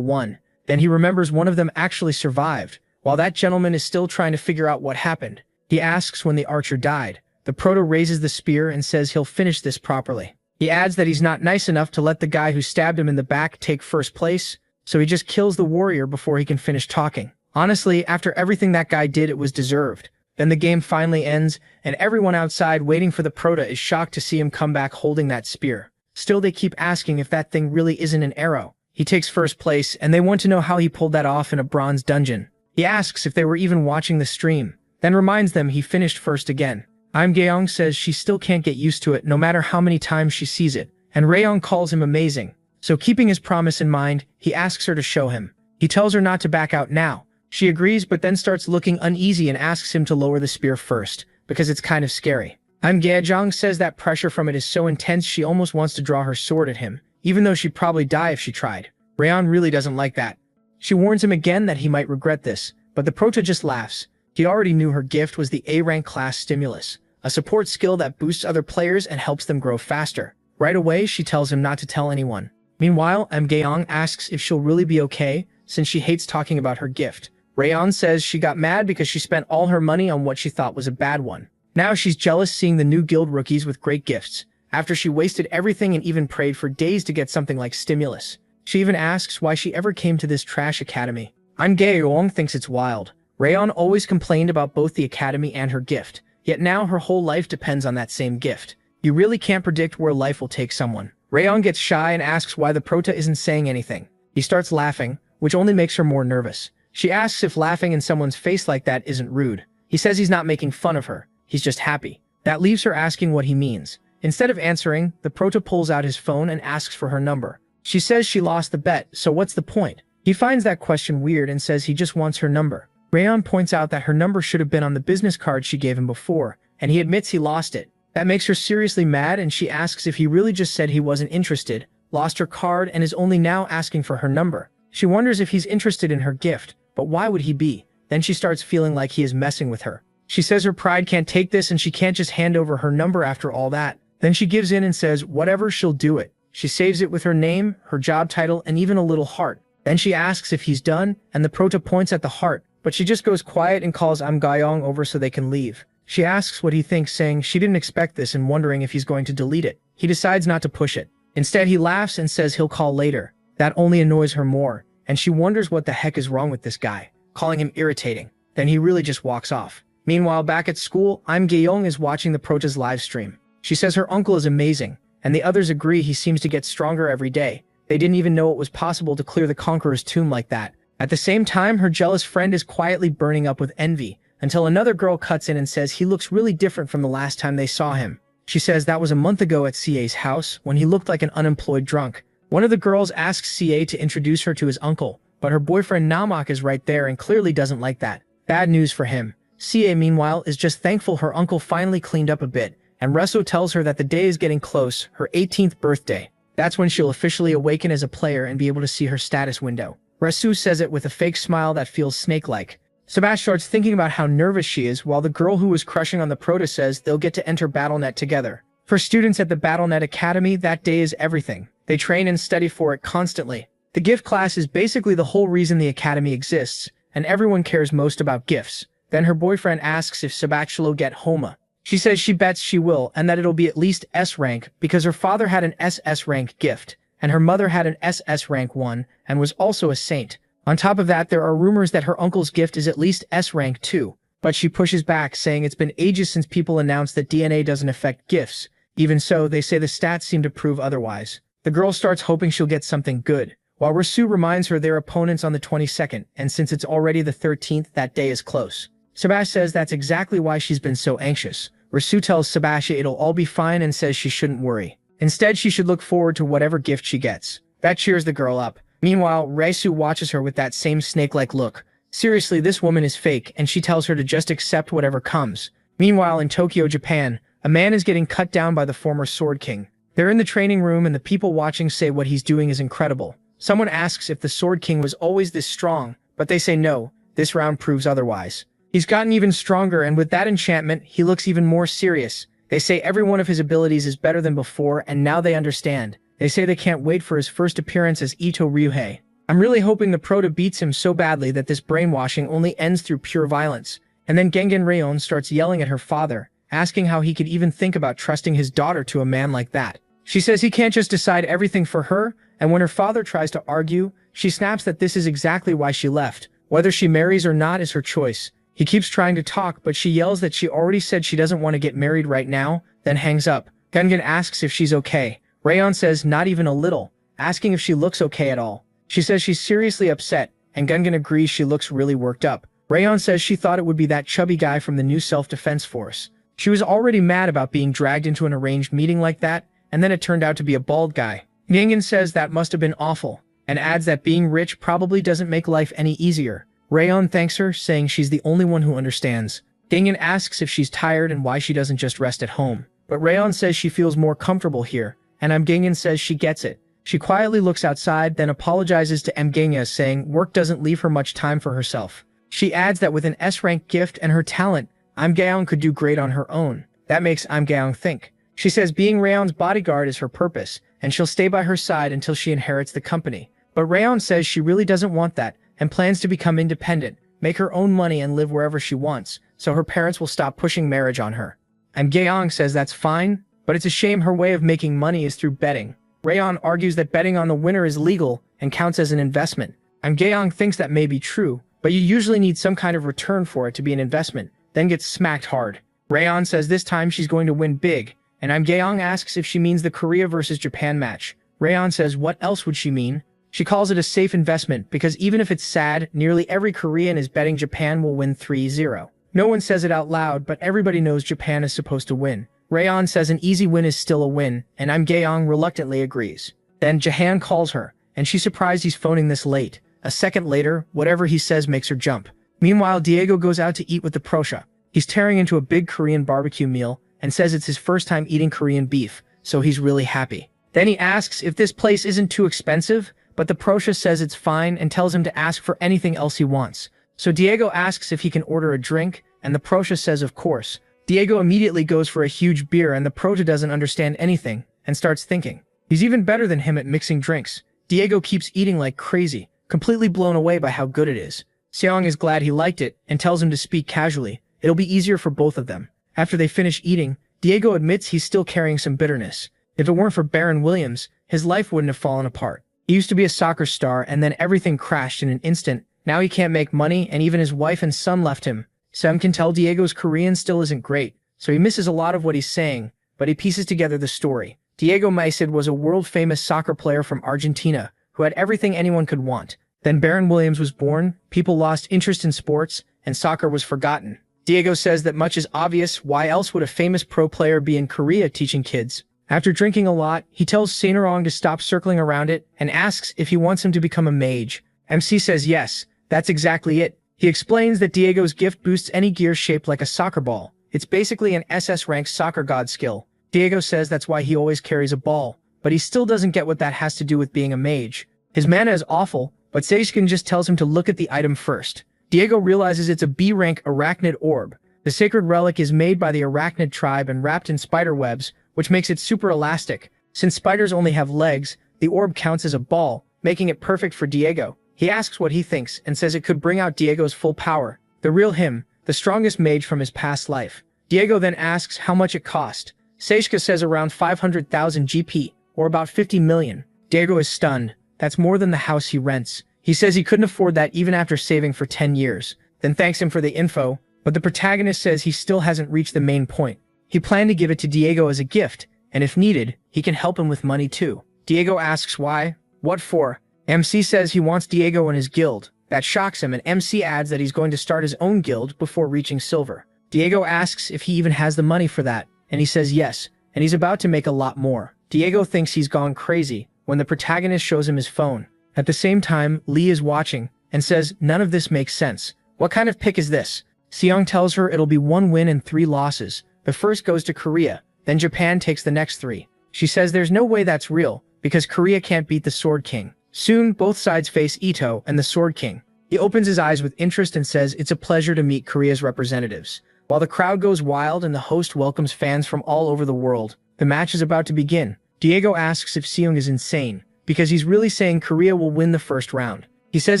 won. Then he remembers one of them actually survived. While that gentleman is still trying to figure out what happened, he asks when the archer died. The proto raises the spear and says he'll finish this properly. He adds that he's not nice enough to let the guy who stabbed him in the back take first place, so he just kills the warrior before he can finish talking. Honestly, after everything that guy did, it was deserved. Then the game finally ends, and everyone outside waiting for the proto is shocked to see him come back holding that spear. Still, they keep asking if that thing really isn't an arrow. He takes first place, and they want to know how he pulled that off in a bronze dungeon. He asks if they were even watching the stream, then reminds them he finished first again. Gaeong says she still can't get used to it no matter how many times she sees it, and Raeong calls him amazing. So keeping his promise in mind, he asks her to show him. He tells her not to back out now. She agrees but then starts looking uneasy and asks him to lower the spear first, because it's kind of scary. Gaejong says that pressure from it is so intense she almost wants to draw her sword at him, even though she'd probably die if she tried. Raeon really doesn't like that. She warns him again that he might regret this, but the proto just laughs. He already knew her gift was the A-rank class stimulus, a support skill that boosts other players and helps them grow faster. Right away, she tells him not to tell anyone. Meanwhile, Gaeong asks if she'll really be okay, since she hates talking about her gift. Raeon says she got mad because she spent all her money on what she thought was a bad one. Now she's jealous seeing the new guild rookies with great gifts, after she wasted everything and even prayed for days to get something like stimulus. She even asks why she ever came to this trash academy. Gaeong thinks it's wild. Raeon always complained about both the academy and her gift, yet now her whole life depends on that same gift. You really can't predict where life will take someone. Raeon gets shy and asks why the prota isn't saying anything. He starts laughing, which only makes her more nervous. She asks if laughing in someone's face like that isn't rude. He says he's not making fun of her, he's just happy. That leaves her asking what he means. Instead of answering, the proto pulls out his phone and asks for her number. She says she lost the bet, so what's the point? He finds that question weird and says he just wants her number. Raeon points out that her number should have been on the business card she gave him before, and he admits he lost it. That makes her seriously mad, and she asks if he really just said he wasn't interested, lost her card, and is only now asking for her number. She wonders if he's interested in her gift, but why would he be? Then she starts feeling like he is messing with her. She says her pride can't take this and she can't just hand over her number after all that. Then she gives in and says whatever, she'll do it. She saves it with her name, her job title, and even a little heart. Then she asks if he's done, and the proto points at the heart, but she just goes quiet and calls Gaeong over so they can leave. She asks what he thinks, saying she didn't expect this and wondering if he's going to delete it. He decides not to push it. Instead, he laughs and says he'll call later. That only annoys her more, and she wonders what the heck is wrong with this guy, calling him irritating. Then he really just walks off. Meanwhile, back at school, Gaeong is watching the prota's live stream. She says her uncle is amazing, and the others agree he seems to get stronger every day. They didn't even know it was possible to clear the Conqueror's tomb like that. At the same time, her jealous friend is quietly burning up with envy, until another girl cuts in and says he looks really different from the last time they saw him. She says that was a month ago at CA's house, when he looked like an unemployed drunk. One of the girls asks CA to introduce her to his uncle, but her boyfriend Namak is right there and clearly doesn't like that. Bad news for him. CA, meanwhile, is just thankful her uncle finally cleaned up a bit, and Resso tells her that the day is getting close, her 18th birthday. That's when she'll officially awaken as a player and be able to see her status window. Resu says it with a fake smile that feels snake-like. Sebastian starts thinking about how nervous she is, while the girl who was crushing on the proto says they'll get to enter BattleNet together. For students at the BattleNet Academy, that day is everything. They train and study for it constantly. The gift class is basically the whole reason the academy exists, and everyone cares most about gifts. Then her boyfriend asks if Sebastian will get Homa. She says she bets she will, and that it'll be at least S rank, because her father had an SS rank gift, and her mother had an SS rank one, and was also a saint. On top of that, there are rumors that her uncle's gift is at least S rank too, but she pushes back, saying it's been ages since people announced that DNA doesn't affect gifts. Even so, they say the stats seem to prove otherwise. The girl starts hoping she'll get something good, while Rasu reminds her their opponents on the 22nd, and since it's already the 13th, that day is close. Sebastian says that's exactly why she's been so anxious. Rasu tells Sebastian it'll all be fine and says she shouldn't worry. Instead, she should look forward to whatever gift she gets. That cheers the girl up. Meanwhile, Rasu watches her with that same snake-like look. Seriously, this woman is fake, and she tells her to just accept whatever comes. Meanwhile, in Tokyo, Japan, a man is getting cut down by the former Sword King. They're in the training room and the people watching say what he's doing is incredible. Someone asks if the Sword King was always this strong, but they say no, this round proves otherwise. He's gotten even stronger, and with that enchantment, he looks even more serious. They say every one of his abilities is better than before, and now they understand. They say they can't wait for his first appearance as Ito Ryuhei. I'm really hoping the Prota beats him so badly that this brainwashing only ends through pure violence. And then Gengen Rayon starts yelling at her father, asking how he could even think about trusting his daughter to a man like that. She says he can't just decide everything for her, and when her father tries to argue, she snaps that this is exactly why she left. Whether she marries or not is her choice. He keeps trying to talk, but she yells that she already said she doesn't want to get married right now, then hangs up. Gungan asks if she's okay. Rayon says not even a little, asking if she looks okay at all. She says she's seriously upset, and Gungan agrees she looks really worked up. Rayon says she thought it would be that chubby guy from the new self-defense force. She was already mad about being dragged into an arranged meeting like that, and then it turned out to be a bald guy. Gungan says that must have been awful, and adds that being rich probably doesn't make life any easier. Rayon thanks her, saying she's the only one who understands. Gungan asks if she's tired and why she doesn't just rest at home. But Rayon says she feels more comfortable here, and Gungan says she gets it. She quietly looks outside, then apologizes to Mgenya, saying work doesn't leave her much time for herself. She adds that with an S-rank gift and her talent, Mgaeong could do great on her own. That makes Mgaeong think. She says being Rayon's bodyguard is her purpose, and she'll stay by her side until she inherits the company. But Rayon says she really doesn't want that, and plans to become independent, make her own money and live wherever she wants, so her parents will stop pushing marriage on her. Mgaeong says that's fine, but it's a shame her way of making money is through betting. Rayon argues that betting on the winner is legal and counts as an investment. Mgaeong thinks that may be true, but you usually need some kind of return for it to be an investment, then gets smacked hard. Rayon says this time she's going to win big, and Mgaeong asks if she means the Korea versus Japan match. Rayon says what else would she mean? She calls it a safe investment because even if it's sad, nearly every Korean is betting Japan will win 3-0. No one says it out loud, but everybody knows Japan is supposed to win. Rayon says an easy win is still a win, and Mgaeong reluctantly agrees. Then Jahan calls her, and she's surprised he's phoning this late. A second later, whatever he says makes her jump. Meanwhile, Diego goes out to eat with the Prosha. He's tearing into a big Korean barbecue meal, and says it's his first time eating Korean beef, so he's really happy. Then he asks if this place isn't too expensive, but the Prosha says it's fine and tells him to ask for anything else he wants. So Diego asks if he can order a drink, and the Prosha says of course. Diego immediately goes for a huge beer, and the Prosha doesn't understand anything, and starts thinking. He's even better than him at mixing drinks. Diego keeps eating like crazy, completely blown away by how good it is. Seong is glad he liked it, and tells him to speak casually. It'll be easier for both of them. After they finish eating, Diego admits he's still carrying some bitterness. If it weren't for Baron Williams, his life wouldn't have fallen apart. He used to be a soccer star, and then everything crashed in an instant. Now he can't make money, and even his wife and son left him. Sam can tell Diego's Korean still isn't great, so he misses a lot of what he's saying, but he pieces together the story. Diego Maicid was a world-famous soccer player from Argentina, who had everything anyone could want. Then Baron Williams was born, people lost interest in sports, and soccer was forgotten. Diego says that much is obvious. Why else would a famous pro player be in Korea teaching kids? After drinking a lot, he tells Sainarong to stop circling around it and asks if he wants him to become a mage. MC says yes, that's exactly it. He explains that Diego's gift boosts any gear shaped like a soccer ball. It's basically an SS-rank soccer god skill. Diego says that's why he always carries a ball, but he still doesn't get what that has to do with being a mage. His mana is awful, but Seishkin just tells him to look at the item first. Diego realizes it's a B-rank arachnid orb. The sacred relic is made by the arachnid tribe and wrapped in spider webs, which makes it super elastic. Since spiders only have legs, the orb counts as a ball, making it perfect for Diego. He asks what he thinks and says it could bring out Diego's full power. The real him, the strongest mage from his past life. Diego then asks how much it cost. Seishka says around 500,000 GP, or about 50 million. Diego is stunned. That's more than the house he rents. He says he couldn't afford that even after saving for 10 years. Then thanks him for the info. But the protagonist says he still hasn't reached the main point. He planned to give it to Diego as a gift, and if needed, he can help him with money too. Diego asks why, what for. MC says he wants Diego in his guild. That shocks him, and MC adds that he's going to start his own guild before reaching silver. Diego asks if he even has the money for that, and he says yes, and he's about to make a lot more. Diego thinks he's gone crazy when the protagonist shows him his phone. At the same time, Lee is watching and says none of this makes sense. What kind of pick is this? Seong tells her it'll be 1 win and 3 losses. The first goes to Korea, then Japan takes the next 3. She says there's no way that's real, because Korea can't beat the Sword King. Soon, both sides face Ito and the Sword King. He opens his eyes with interest and says it's a pleasure to meet Korea's representatives. While the crowd goes wild and the host welcomes fans from all over the world, the match is about to begin. Diego asks if Seong is insane, because he's really saying Korea will win the first round. He says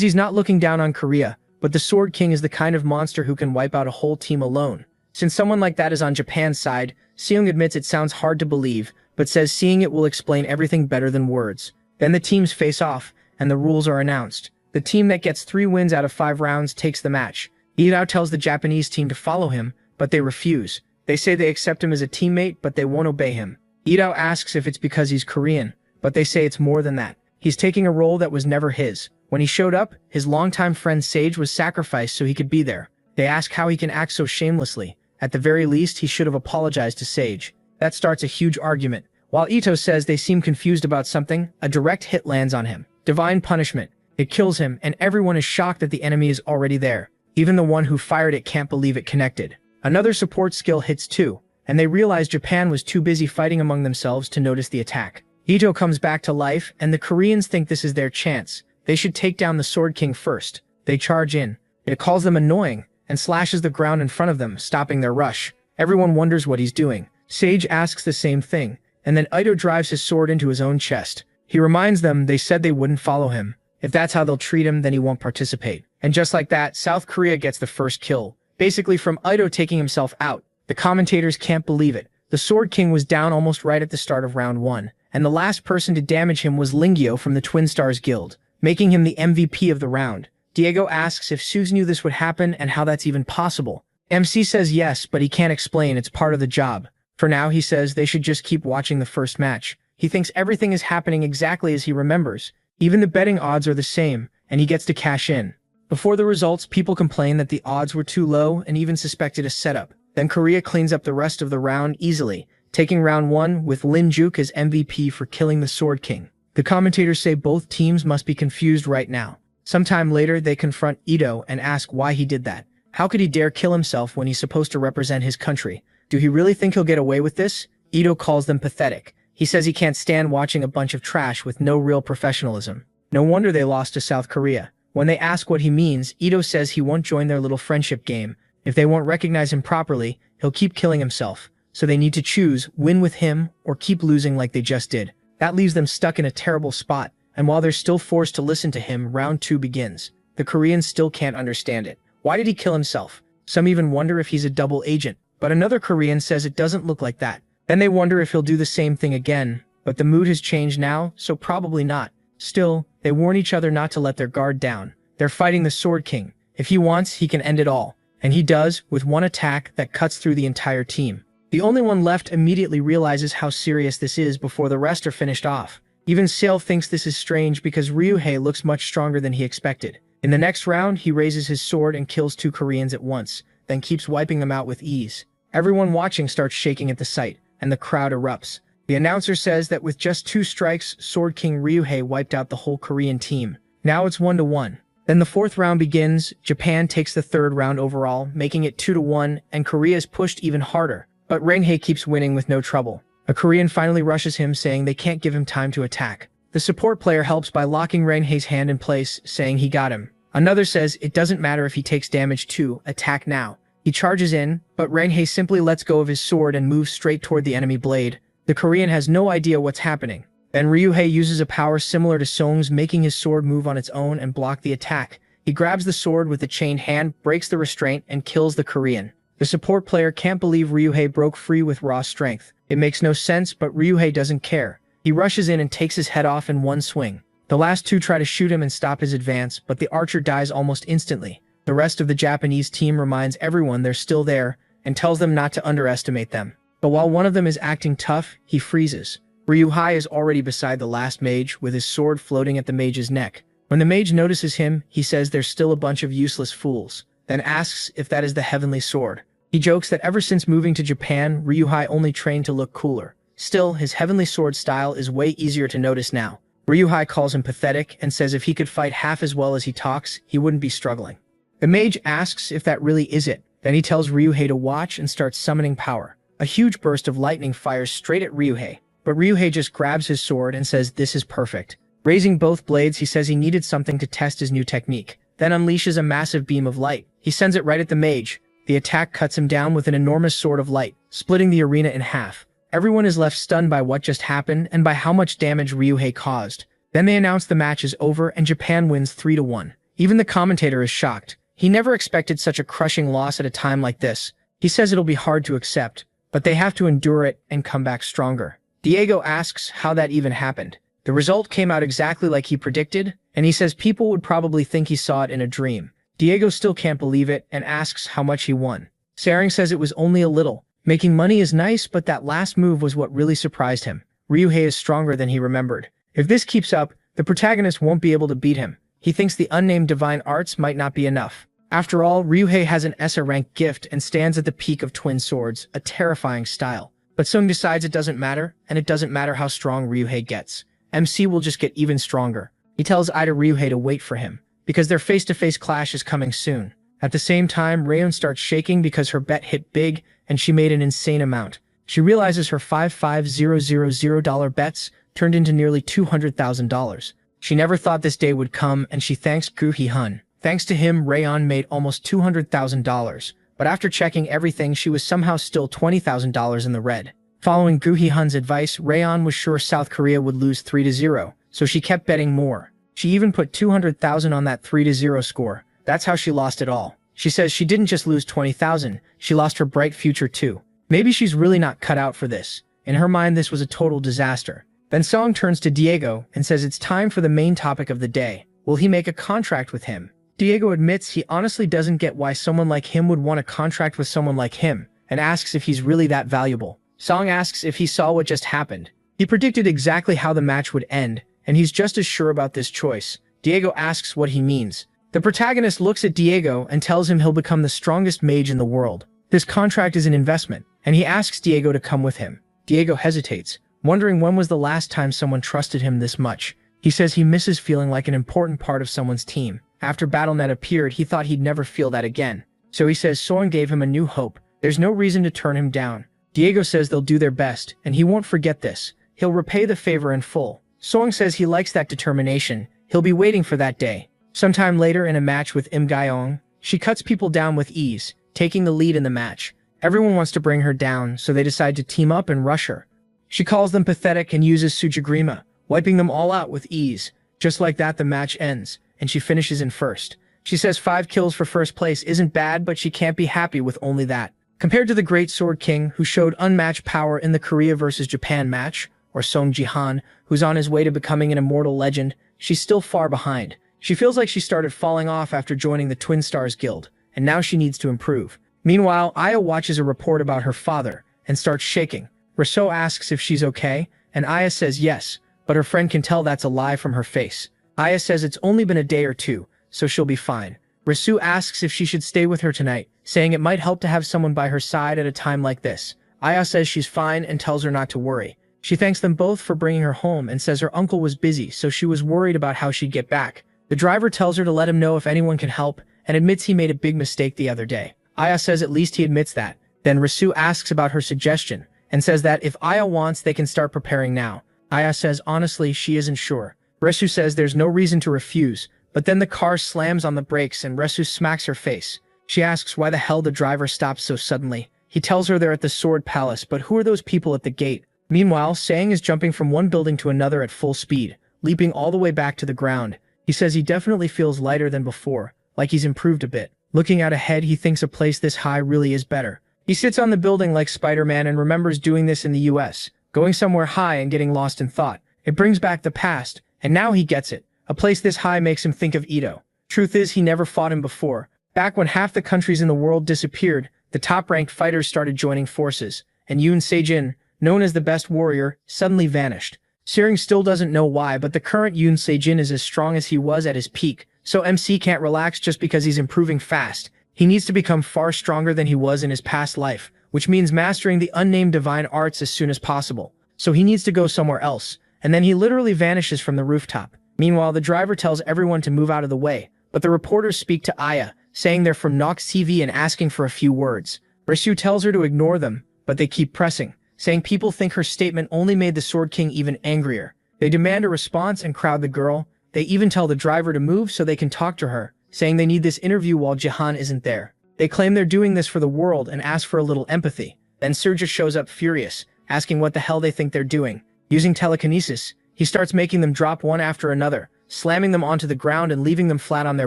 he's not looking down on Korea, but the Sword King is the kind of monster who can wipe out a whole team alone. Since someone like that is on Japan's side, Seong admits it sounds hard to believe, but says seeing it will explain everything better than words. Then the teams face off, and the rules are announced. The team that gets 3 wins out of 5 rounds takes the match. Ito tells the Japanese team to follow him, but they refuse. They say they accept him as a teammate, but they won't obey him. Ito asks if it's because he's Korean, but they say it's more than that. He's taking a role that was never his. When he showed up, his longtime friend Sage was sacrificed so he could be there. They ask how he can act so shamelessly. At the very least, he should have apologized to Sage. That starts a huge argument. While Ito says they seem confused about something, a direct hit lands on him. Divine punishment. It kills him, and everyone is shocked that the enemy is already there. Even the one who fired it can't believe it connected. Another support skill hits too, and they realize Japan was too busy fighting among themselves to notice the attack. Ito comes back to life, and the Koreans think this is their chance. They should take down the Sword King first. They charge in. It calls them annoying, and slashes the ground in front of them, stopping their rush. Everyone wonders what he's doing. Sage asks the same thing, and then Ito drives his sword into his own chest. He reminds them they said they wouldn't follow him. If that's how they'll treat him, then he won't participate. And just like that, South Korea gets the first kill. Basically from Ito taking himself out. The commentators can't believe it. The Sword King was down almost right at the start of round 1, and the last person to damage him was Lingyo from the Twin Stars Guild, making him the MVP of the round. Diego asks if Suze knew this would happen and how that's even possible. MC says yes, but he can't explain, it's part of the job. For now, he says they should just keep watching the first match. He thinks everything is happening exactly as he remembers. Even the betting odds are the same, and he gets to cash in. Before the results, people complain that the odds were too low and even suspected a setup. Then Korea cleans up the rest of the round easily, taking round 1 with Lin Juk as MVP for killing the Sword King. The commentators say both teams must be confused right now. Sometime later, they confront Ito and ask why he did that. How could he dare kill himself when he's supposed to represent his country? Do he really think he'll get away with this? Ito calls them pathetic. He says he can't stand watching a bunch of trash with no real professionalism. No wonder they lost to South Korea. When they ask what he means, Ito says he won't join their little friendship game. If they won't recognize him properly, he'll keep killing himself. So they need to choose, win with him, or keep losing like they just did. That leaves them stuck in a terrible spot, and while they're still forced to listen to him, round 2 begins. The Koreans still can't understand it. Why did he kill himself? Some even wonder if he's a double agent, but another Korean says it doesn't look like that. Then they wonder if he'll do the same thing again, but the mood has changed now, so probably not. Still, they warn each other not to let their guard down. They're fighting the Sword King. If he wants, he can end it all. And he does, with one attack that cuts through the entire team. The only one left immediately realizes how serious this is before the rest are finished off. Even Sale thinks this is strange because Ryuhei looks much stronger than he expected. In the next round, he raises his sword and kills 2 Koreans at once, then keeps wiping them out with ease. Everyone watching starts shaking at the sight, and the crowd erupts. The announcer says that with just 2 strikes, Sword King Ryuhei wiped out the whole Korean team. Now it's 1-1. Then the 4th round begins. Japan takes the 3rd round overall, making it 2-1, and Korea is pushed even harder. But Ryuhei keeps winning with no trouble. A Korean finally rushes him, saying they can't give him time to attack. The support player helps by locking Ryuhei's hand in place, saying he got him. Another says it doesn't matter if he takes damage too, attack now. He charges in, but Ryuhei simply lets go of his sword and moves straight toward the enemy blade. The Korean has no idea what's happening. Then Ryuhei uses a power similar to Song's, making his sword move on its own and block the attack. He grabs the sword with the chained hand, breaks the restraint, and kills the Korean. The support player can't believe Ryuhei broke free with raw strength. It makes no sense, but Ryuhei doesn't care. He rushes in and takes his head off in one swing. The last 2 try to shoot him and stop his advance, but the archer dies almost instantly. The rest of the Japanese team reminds everyone they're still there and tells them not to underestimate them. But while one of them is acting tough, he freezes. Ryuhei is already beside the last mage with his sword floating at the mage's neck. When the mage notices him, he says there's still a bunch of useless fools, then asks if that is the heavenly sword. He jokes that ever since moving to Japan, Ryuhei only trained to look cooler. Still, his heavenly sword style is way easier to notice now. Ryuhei calls him pathetic and says if he could fight half as well as he talks, he wouldn't be struggling. The mage asks if that really is it. Then he tells Ryuhei to watch and starts summoning power. A huge burst of lightning fires straight at Ryuhei, but Ryuhei just grabs his sword and says this is perfect. Raising both blades, he says he needed something to test his new technique, then unleashes a massive beam of light. He sends it right at the mage. The attack cuts him down with an enormous sword of light, splitting the arena in half. Everyone is left stunned by what just happened and by how much damage Ryuhei caused. Then they announce the match is over and Japan wins 3-1. Even the commentator is shocked. He never expected such a crushing loss at a time like this. He says it'll be hard to accept, but they have to endure it and come back stronger. Diego asks how that even happened. The result came out exactly like he predicted, and he says people would probably think he saw it in a dream. Diego still can't believe it and asks how much he won. Sarang says it was only a little. Making money is nice, but that last move was what really surprised him. Ryuhei is stronger than he remembered. If this keeps up, the protagonist won't be able to beat him. He thinks the unnamed divine arts might not be enough. After all, Ryuhei has an ESA rank gift and stands at the peak of twin swords, a terrifying style. But Sung decides it doesn't matter, and it doesn't matter how strong Ryuhei gets. MC will just get even stronger. He tells Ida Ryuhei to wait for him, because their face-to-face clash is coming soon. At the same time, Rayon starts shaking because her bet hit big, and she made an insane amount. She realizes her $55,000 bets turned into nearly $200,000. She never thought this day would come, and she thanks Gu Hee-hun. Thanks to him, Rayon made almost $200,000. But after checking everything, she was somehow still $20,000 in the red. Following Gu Hee-hun's advice, Rayon was sure South Korea would lose 3-0, so she kept betting more. She even put $200,000 on that 3-0 score. That's how she lost it all. She says she didn't just lose $20,000, she lost her bright future too. Maybe she's really not cut out for this. In her mind, this was a total disaster. Then Song turns to Diego and says it's time for the main topic of the day. Will he make a contract with him? Diego admits he honestly doesn't get why someone like him would want a contract with someone like him, and asks if he's really that valuable. Song asks if he saw what just happened. He predicted exactly how the match would end, and he's just as sure about this choice. Diego asks what he means. The protagonist looks at Diego and tells him he'll become the strongest mage in the world. This contract is an investment, and he asks Diego to come with him. Diego hesitates, wondering when was the last time someone trusted him this much. He says he misses feeling like an important part of someone's team. After BattleNet appeared, he thought he'd never feel that again. So he says Soren gave him a new hope. There's no reason to turn him down. Diego says they'll do their best, and he won't forget this. He'll repay the favor in full. Soren says he likes that determination. He'll be waiting for that day. Sometime later in a match with Im Gyeong, she cuts people down with ease, taking the lead in the match. Everyone wants to bring her down, so they decide to team up and rush her. She calls them pathetic and uses Tsuchigrima, wiping them all out with ease. Just like that, the match ends, and she finishes in first. She says 5 kills for first place isn't bad, but she can't be happy with only that. Compared to the Great Sword King, who showed unmatched power in the Korea vs. Japan match, or Song Ji-han, who's on his way to becoming an immortal legend, she's still far behind. She feels like she started falling off after joining the Twin Stars Guild, and now she needs to improve. Meanwhile, Aya watches a report about her father and starts shaking. Rousseau asks if she's okay, and Aya says yes, but her friend can tell that's a lie from her face. Aya says it's only been a day or two, so she'll be fine. Rousseau asks if she should stay with her tonight, saying it might help to have someone by her side at a time like this. Aya says she's fine and tells her not to worry. She thanks them both for bringing her home and says her uncle was busy, so she was worried about how she'd get back. The driver tells her to let him know if anyone can help, and admits he made a big mistake the other day. Aya says at least he admits that. Then Rousseau asks about her suggestion, and says that if Aya wants, they can start preparing now. Aya says honestly she isn't sure. Rousseau says there's no reason to refuse, but then the car slams on the brakes and Rousseau smacks her face. She asks why the hell the driver stops so suddenly. He tells her they're at the Sword Palace, but who are those people at the gate? Meanwhile, Sang is jumping from one building to another at full speed, leaping all the way back to the ground. He says he definitely feels lighter than before, like he's improved a bit. Looking out ahead, he thinks a place this high really is better. He sits on the building like Spider-Man and remembers doing this in the US, going somewhere high and getting lost in thought. It brings back the past, and now he gets it. A place this high makes him think of Ito. Truth is, he never fought him before, Back when half the countries in the world disappeared, the top-ranked fighters started joining forces, and Yoon Se-jin, known as the best warrior, suddenly vanished. Searing still doesn't know why, but the current Yoon Se-jin is as strong as he was at his peak, so MC can't relax just because he's improving fast. He needs to become far stronger than he was in his past life, which means mastering the unnamed divine arts as soon as possible. So he needs to go somewhere else, and then he literally vanishes from the rooftop. Meanwhile, the driver tells everyone to move out of the way, but the reporters speak to Aya, saying they're from Nox TV and asking for a few words. Risu tells her to ignore them, but they keep pressing, saying people think her statement only made the Sword King even angrier. They demand a response and crowd the girl. They even tell the driver to move so they can talk to her, saying they need this interview while Jahan isn't there. They claim they're doing this for the world and ask for a little empathy. Then Surja shows up furious, asking what the hell they think they're doing. Using telekinesis, he starts making them drop one after another, slamming them onto the ground and leaving them flat on their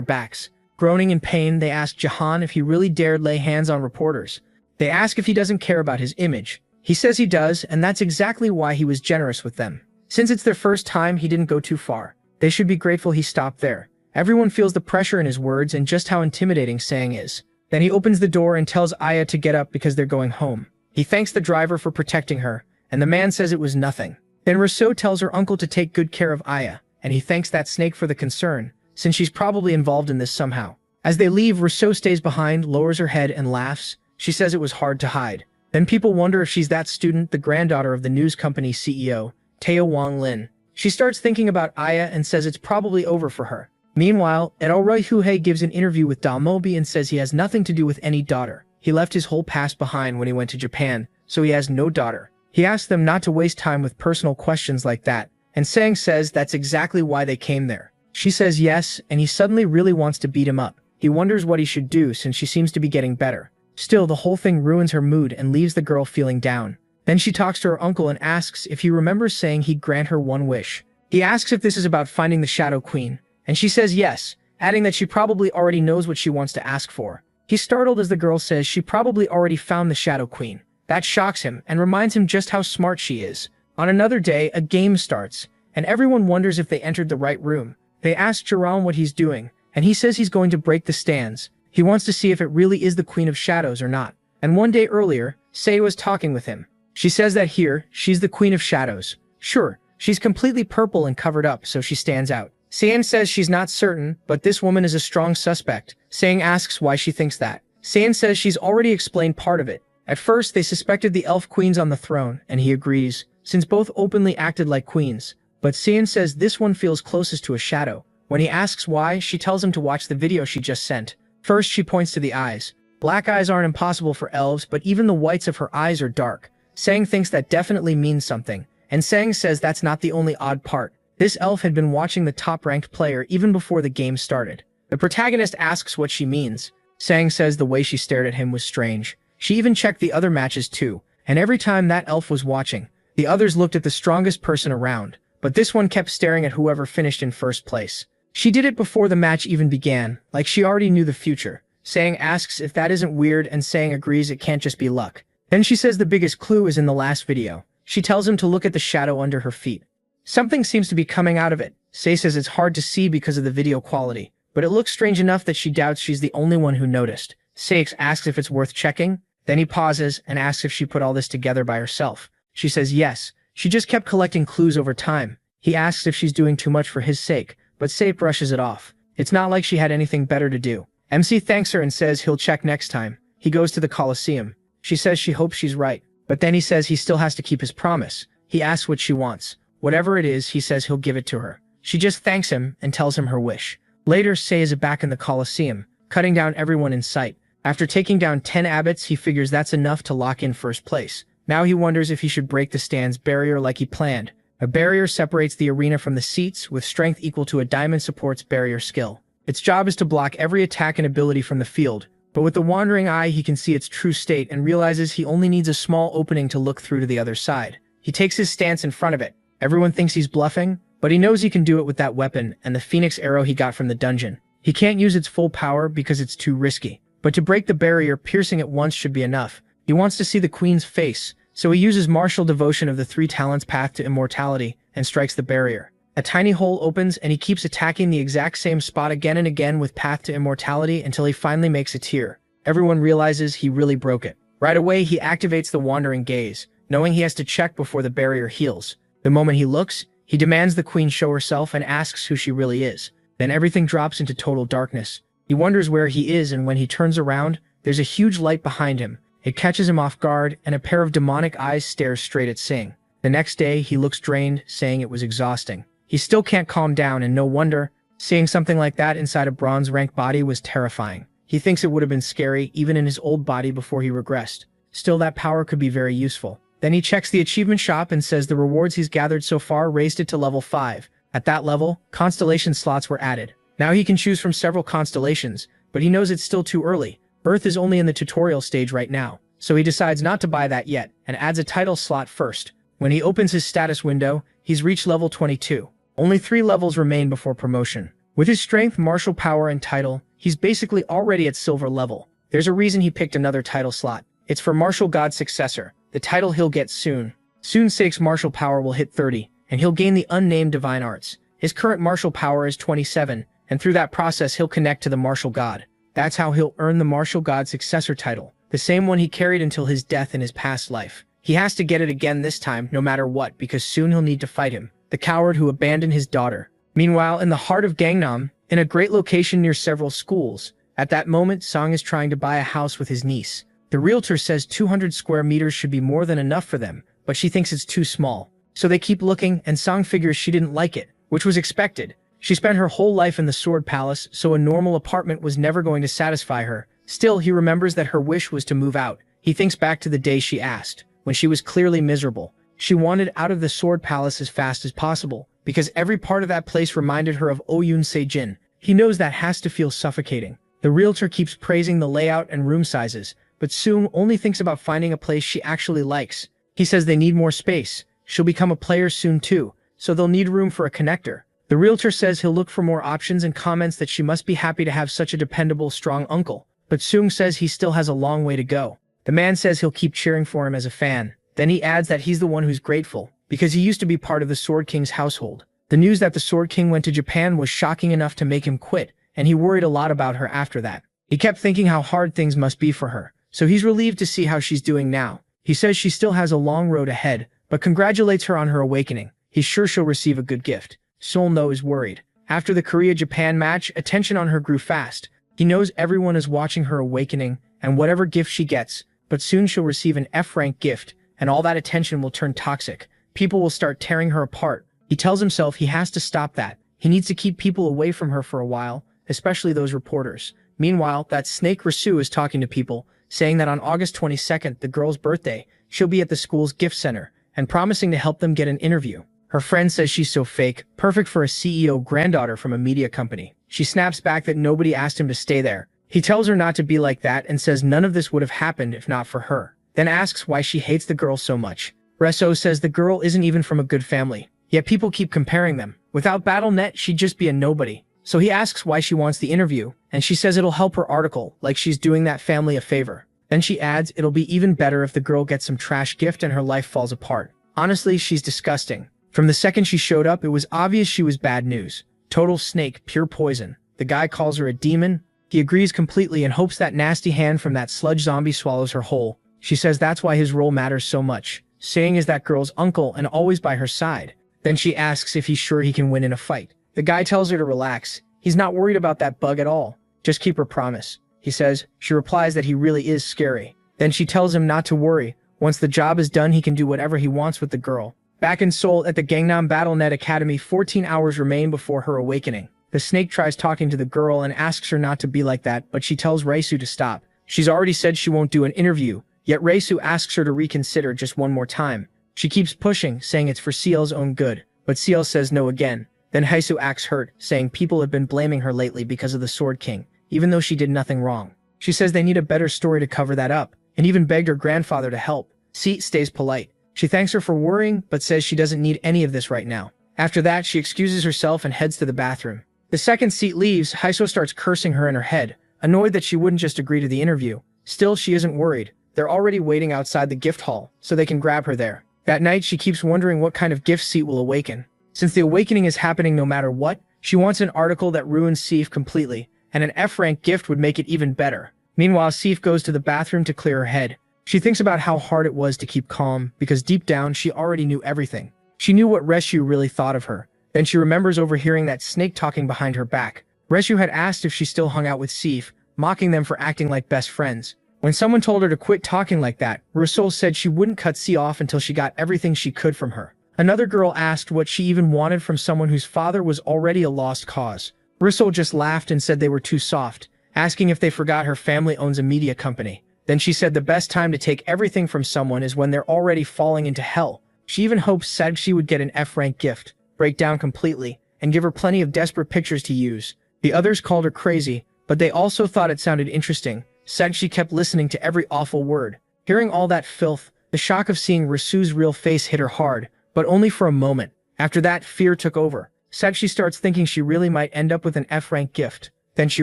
backs. Groaning in pain, they ask Jahan if he really dared lay hands on reporters. They ask if he doesn't care about his image. He says he does, and that's exactly why he was generous with them. Since it's their first time, he didn't go too far. They should be grateful he stopped there. Everyone feels the pressure in his words and just how intimidating Sang is. Then he opens the door and tells Aya to get up because they're going home. He thanks the driver for protecting her, and the man says it was nothing. Then Rousseau tells her uncle to take good care of Aya, and he thanks that snake for the concern, since she's probably involved in this somehow. As they leave, Rousseau stays behind, lowers her head, and laughs. She says it was hard to hide. Then people wonder if she's that student, the granddaughter of the news company CEO, Teo Wang Lin. She starts thinking about Aya and says it's probably over for her. Meanwhile, Edelroy Huhei gives an interview with Dalmobi and says he has nothing to do with any daughter. He left his whole past behind when he went to Japan, so he has no daughter. He asks them not to waste time with personal questions like that, and Sang says that's exactly why they came there. She says yes, and he suddenly really wants to beat him up. He wonders what he should do since she seems to be getting better. Still, the whole thing ruins her mood and leaves the girl feeling down. Then she talks to her uncle and asks if he remembers saying he'd grant her one wish. He asks if this is about finding the Shadow Queen, and she says yes, adding that she probably already knows what she wants to ask for. He's startled as the girl says she probably already found the Shadow Queen. That shocks him and reminds him just how smart she is. On another day, a game starts, and everyone wonders if they entered the right room. They ask Jerome what he's doing, and he says he's going to break the stands. He wants to see if it really is the Queen of Shadows or not. And one day earlier, Sei was talking with him. She says that here, she's the Queen of Shadows. Sure, she's completely purple and covered up, so she stands out. Seian says she's not certain, but this woman is a strong suspect. Sang asks why she thinks that. Seian says she's already explained part of it. At first, they suspected the elf queens on the throne, and he agrees, since both openly acted like queens. But Seian says this one feels closest to a shadow. When he asks why, she tells him to watch the video she just sent. First, she points to the eyes. Black eyes aren't impossible for elves, but even the whites of her eyes are dark. Sang thinks that definitely means something, and Sang says that's not the only odd part. This elf had been watching the top-ranked player even before the game started. The protagonist asks what she means. Sang says the way she stared at him was strange. She even checked the other matches too, and every time that elf was watching, the others looked at the strongest person around, but this one kept staring at whoever finished in first place. She did it before the match even began, like she already knew the future. Sang asks if that isn't weird, and Sang agrees it can't just be luck. Then she says the biggest clue is in the last video. She tells him to look at the shadow under her feet. Something seems to be coming out of it. Sei says it's hard to see because of the video quality, but it looks strange enough that she doubts she's the only one who noticed. Sei asks if it's worth checking. Then he pauses and asks if she put all this together by herself. She says yes, she just kept collecting clues over time. He asks if she's doing too much for his sake, but Sei brushes it off. It's not like she had anything better to do. MC thanks her and says he'll check next time. He goes to the Colosseum. She says she hopes she's right, but then he says he still has to keep his promise. He asks what she wants. Whatever it is, he says he'll give it to her. She just thanks him and tells him her wish. Later, Sei is back in the Colosseum, cutting down everyone in sight. After taking down 10 abbots, he figures that's enough to lock in first place. Now he wonders if he should break the stand's barrier like he planned. A barrier separates the arena from the seats, with strength equal to a diamond supports barrier skill. Its job is to block every attack and ability from the field, but with the wandering eye he can see its true state and realizes he only needs a small opening to look through to the other side. He takes his stance in front of it. Everyone thinks he's bluffing, but he knows he can do it with that weapon and the phoenix arrow he got from the dungeon. He can't use its full power because it's too risky. But to break the barrier, piercing it once should be enough. He wants to see the queen's face, so he uses martial devotion of the 3 talents path to immortality and strikes the barrier. A tiny hole opens and he keeps attacking the exact same spot again and again with Path to Immortality until he finally makes a tear. Everyone realizes he really broke it. Right away, he activates the Wandering Gaze, knowing he has to check before the barrier heals. The moment he looks, he demands the queen show herself and asks who she really is. Then everything drops into total darkness. He wonders where he is, and when he turns around, there's a huge light behind him. It catches him off guard, and a pair of demonic eyes stares straight at Sing. The next day, he looks drained, saying it was exhausting. He still can't calm down, and no wonder. Seeing something like that inside a bronze-rank body was terrifying. He thinks it would have been scary, even in his old body before he regressed. Still, that power could be very useful. Then he checks the achievement shop and says the rewards he's gathered so far raised it to level 5. At that level, constellation slots were added. Now he can choose from several constellations, but he knows it's still too early. Earth is only in the tutorial stage right now, so he decides not to buy that yet, and adds a title slot first. When he opens his status window, he's reached level 22. Only 3 levels remain before promotion. With his strength, martial power, and title, he's basically already at silver level. There's a reason he picked another title slot. It's for Martial God's successor, the title he'll get soon. Soon Sake's martial power will hit 30, and he'll gain the unnamed divine arts. His current martial power is 27, and through that process he'll connect to the martial god. That's how he'll earn the Martial God successor title, the same one he carried until his death in his past life. He has to get it again this time, no matter what, because soon he'll need to fight him, the coward who abandoned his daughter. Meanwhile, in the heart of Gangnam, in a great location near several schools, at that moment Song is trying to buy a house with his niece. The realtor says 200 square meters should be more than enough for them, but she thinks it's too small. So they keep looking, and Song figures she didn't like it, which was expected. She spent her whole life in the Sword Palace, so a normal apartment was never going to satisfy her. Still, he remembers that her wish was to move out. He thinks back to the day she asked, when she was clearly miserable. She wanted out of the Sword Palace as fast as possible, because every part of that place reminded her of Oyun Seijin. He knows that has to feel suffocating. The realtor keeps praising the layout and room sizes, but soon only thinks about finding a place she actually likes. He says they need more space. She'll become a player soon too, so they'll need room for a connector. The realtor says he'll look for more options and comments that she must be happy to have such a dependable, strong uncle. But Soong says he still has a long way to go. The man says he'll keep cheering for him as a fan. Then he adds that he's the one who's grateful, because he used to be part of the Sword King's household. The news that the Sword King went to Japan was shocking enough to make him quit, and he worried a lot about her after that. He kept thinking how hard things must be for her, so he's relieved to see how she's doing now. He says she still has a long road ahead, but congratulates her on her awakening. He's sure she'll receive a good gift. Sol No is worried. After the Korea-Japan match, attention on her grew fast. He knows everyone is watching her awakening, and whatever gift she gets, but soon she'll receive an F-rank gift, and all that attention will turn toxic. People will start tearing her apart. He tells himself he has to stop that. He needs to keep people away from her for a while, especially those reporters. Meanwhile, that snake Rasu is talking to people, saying that on August 22nd, the girl's birthday, she'll be at the school's gift center, and promising to help them get an interview. Her friend says she's so fake, perfect for a CEO granddaughter from a media company. She snaps back that nobody asked him to stay there. He tells her not to be like that and says none of this would have happened if not for her. Then asks why she hates the girl so much. Reso says the girl isn't even from a good family, yet people keep comparing them. Without Battle.net, she'd just be a nobody. So he asks why she wants the interview, and she says it'll help her article, like she's doing that family a favor. Then she adds it'll be even better if the girl gets some trash gift and her life falls apart. Honestly, she's disgusting. From the second she showed up, it was obvious she was bad news. Total snake, pure poison. The guy calls her a demon. He agrees completely and hopes that nasty hand from that sludge zombie swallows her whole. She says that's why his role matters so much. Saying is that girl's uncle and always by her side. Then she asks if he's sure he can win in a fight. The guy tells her to relax. He's not worried about that bug at all. Just keep her promise. He says. She replies that he really is scary. Then she tells him not to worry. Once the job is done, he can do whatever he wants with the girl. Back in Seoul at the Gangnam Battle.net Academy, 14 hours remain before her awakening. The snake tries talking to the girl and asks her not to be like that, but she tells Raisu to stop. She's already said she won't do an interview, yet Raisu asks her to reconsider just one more time. She keeps pushing, saying it's for Ciel's own good, but Ciel says no again. Then Haisu acts hurt, saying people have been blaming her lately because of the Sword King, even though she did nothing wrong. She says they need a better story to cover that up, and even begged her grandfather to help. Si stays polite. She thanks her for worrying, but says she doesn't need any of this right now. After that, she excuses herself and heads to the bathroom. The second Seat leaves, Haiso starts cursing her in her head, annoyed that she wouldn't just agree to the interview. Still, she isn't worried. They're already waiting outside the gift hall, so they can grab her there. That night, she keeps wondering what kind of gift Seat will awaken. Since the awakening is happening no matter what, she wants an article that ruins Sif completely, and an F-rank gift would make it even better. Meanwhile, Sif goes to the bathroom to clear her head. She thinks about how hard it was to keep calm, because deep down she already knew everything. She knew what Reshu really thought of her. Then she remembers overhearing that snake talking behind her back. Reshu had asked if she still hung out with Sif, mocking them for acting like best friends. When someone told her to quit talking like that, Rusol said she wouldn't cut Si off until she got everything she could from her. Another girl asked what she even wanted from someone whose father was already a lost cause. Rusol just laughed and said they were too soft, asking if they forgot her family owns a media company. Then she said the best time to take everything from someone is when they're already falling into hell. She even hoped Sadgshi would get an F-rank gift, break down completely, and give her plenty of desperate pictures to use. The others called her crazy, but they also thought it sounded interesting. Sadgshi kept listening to every awful word. Hearing all that filth, the shock of seeing Rasu's real face hit her hard, but only for a moment. After that, fear took over. Sadgshi starts thinking she really might end up with an F-rank gift. Then she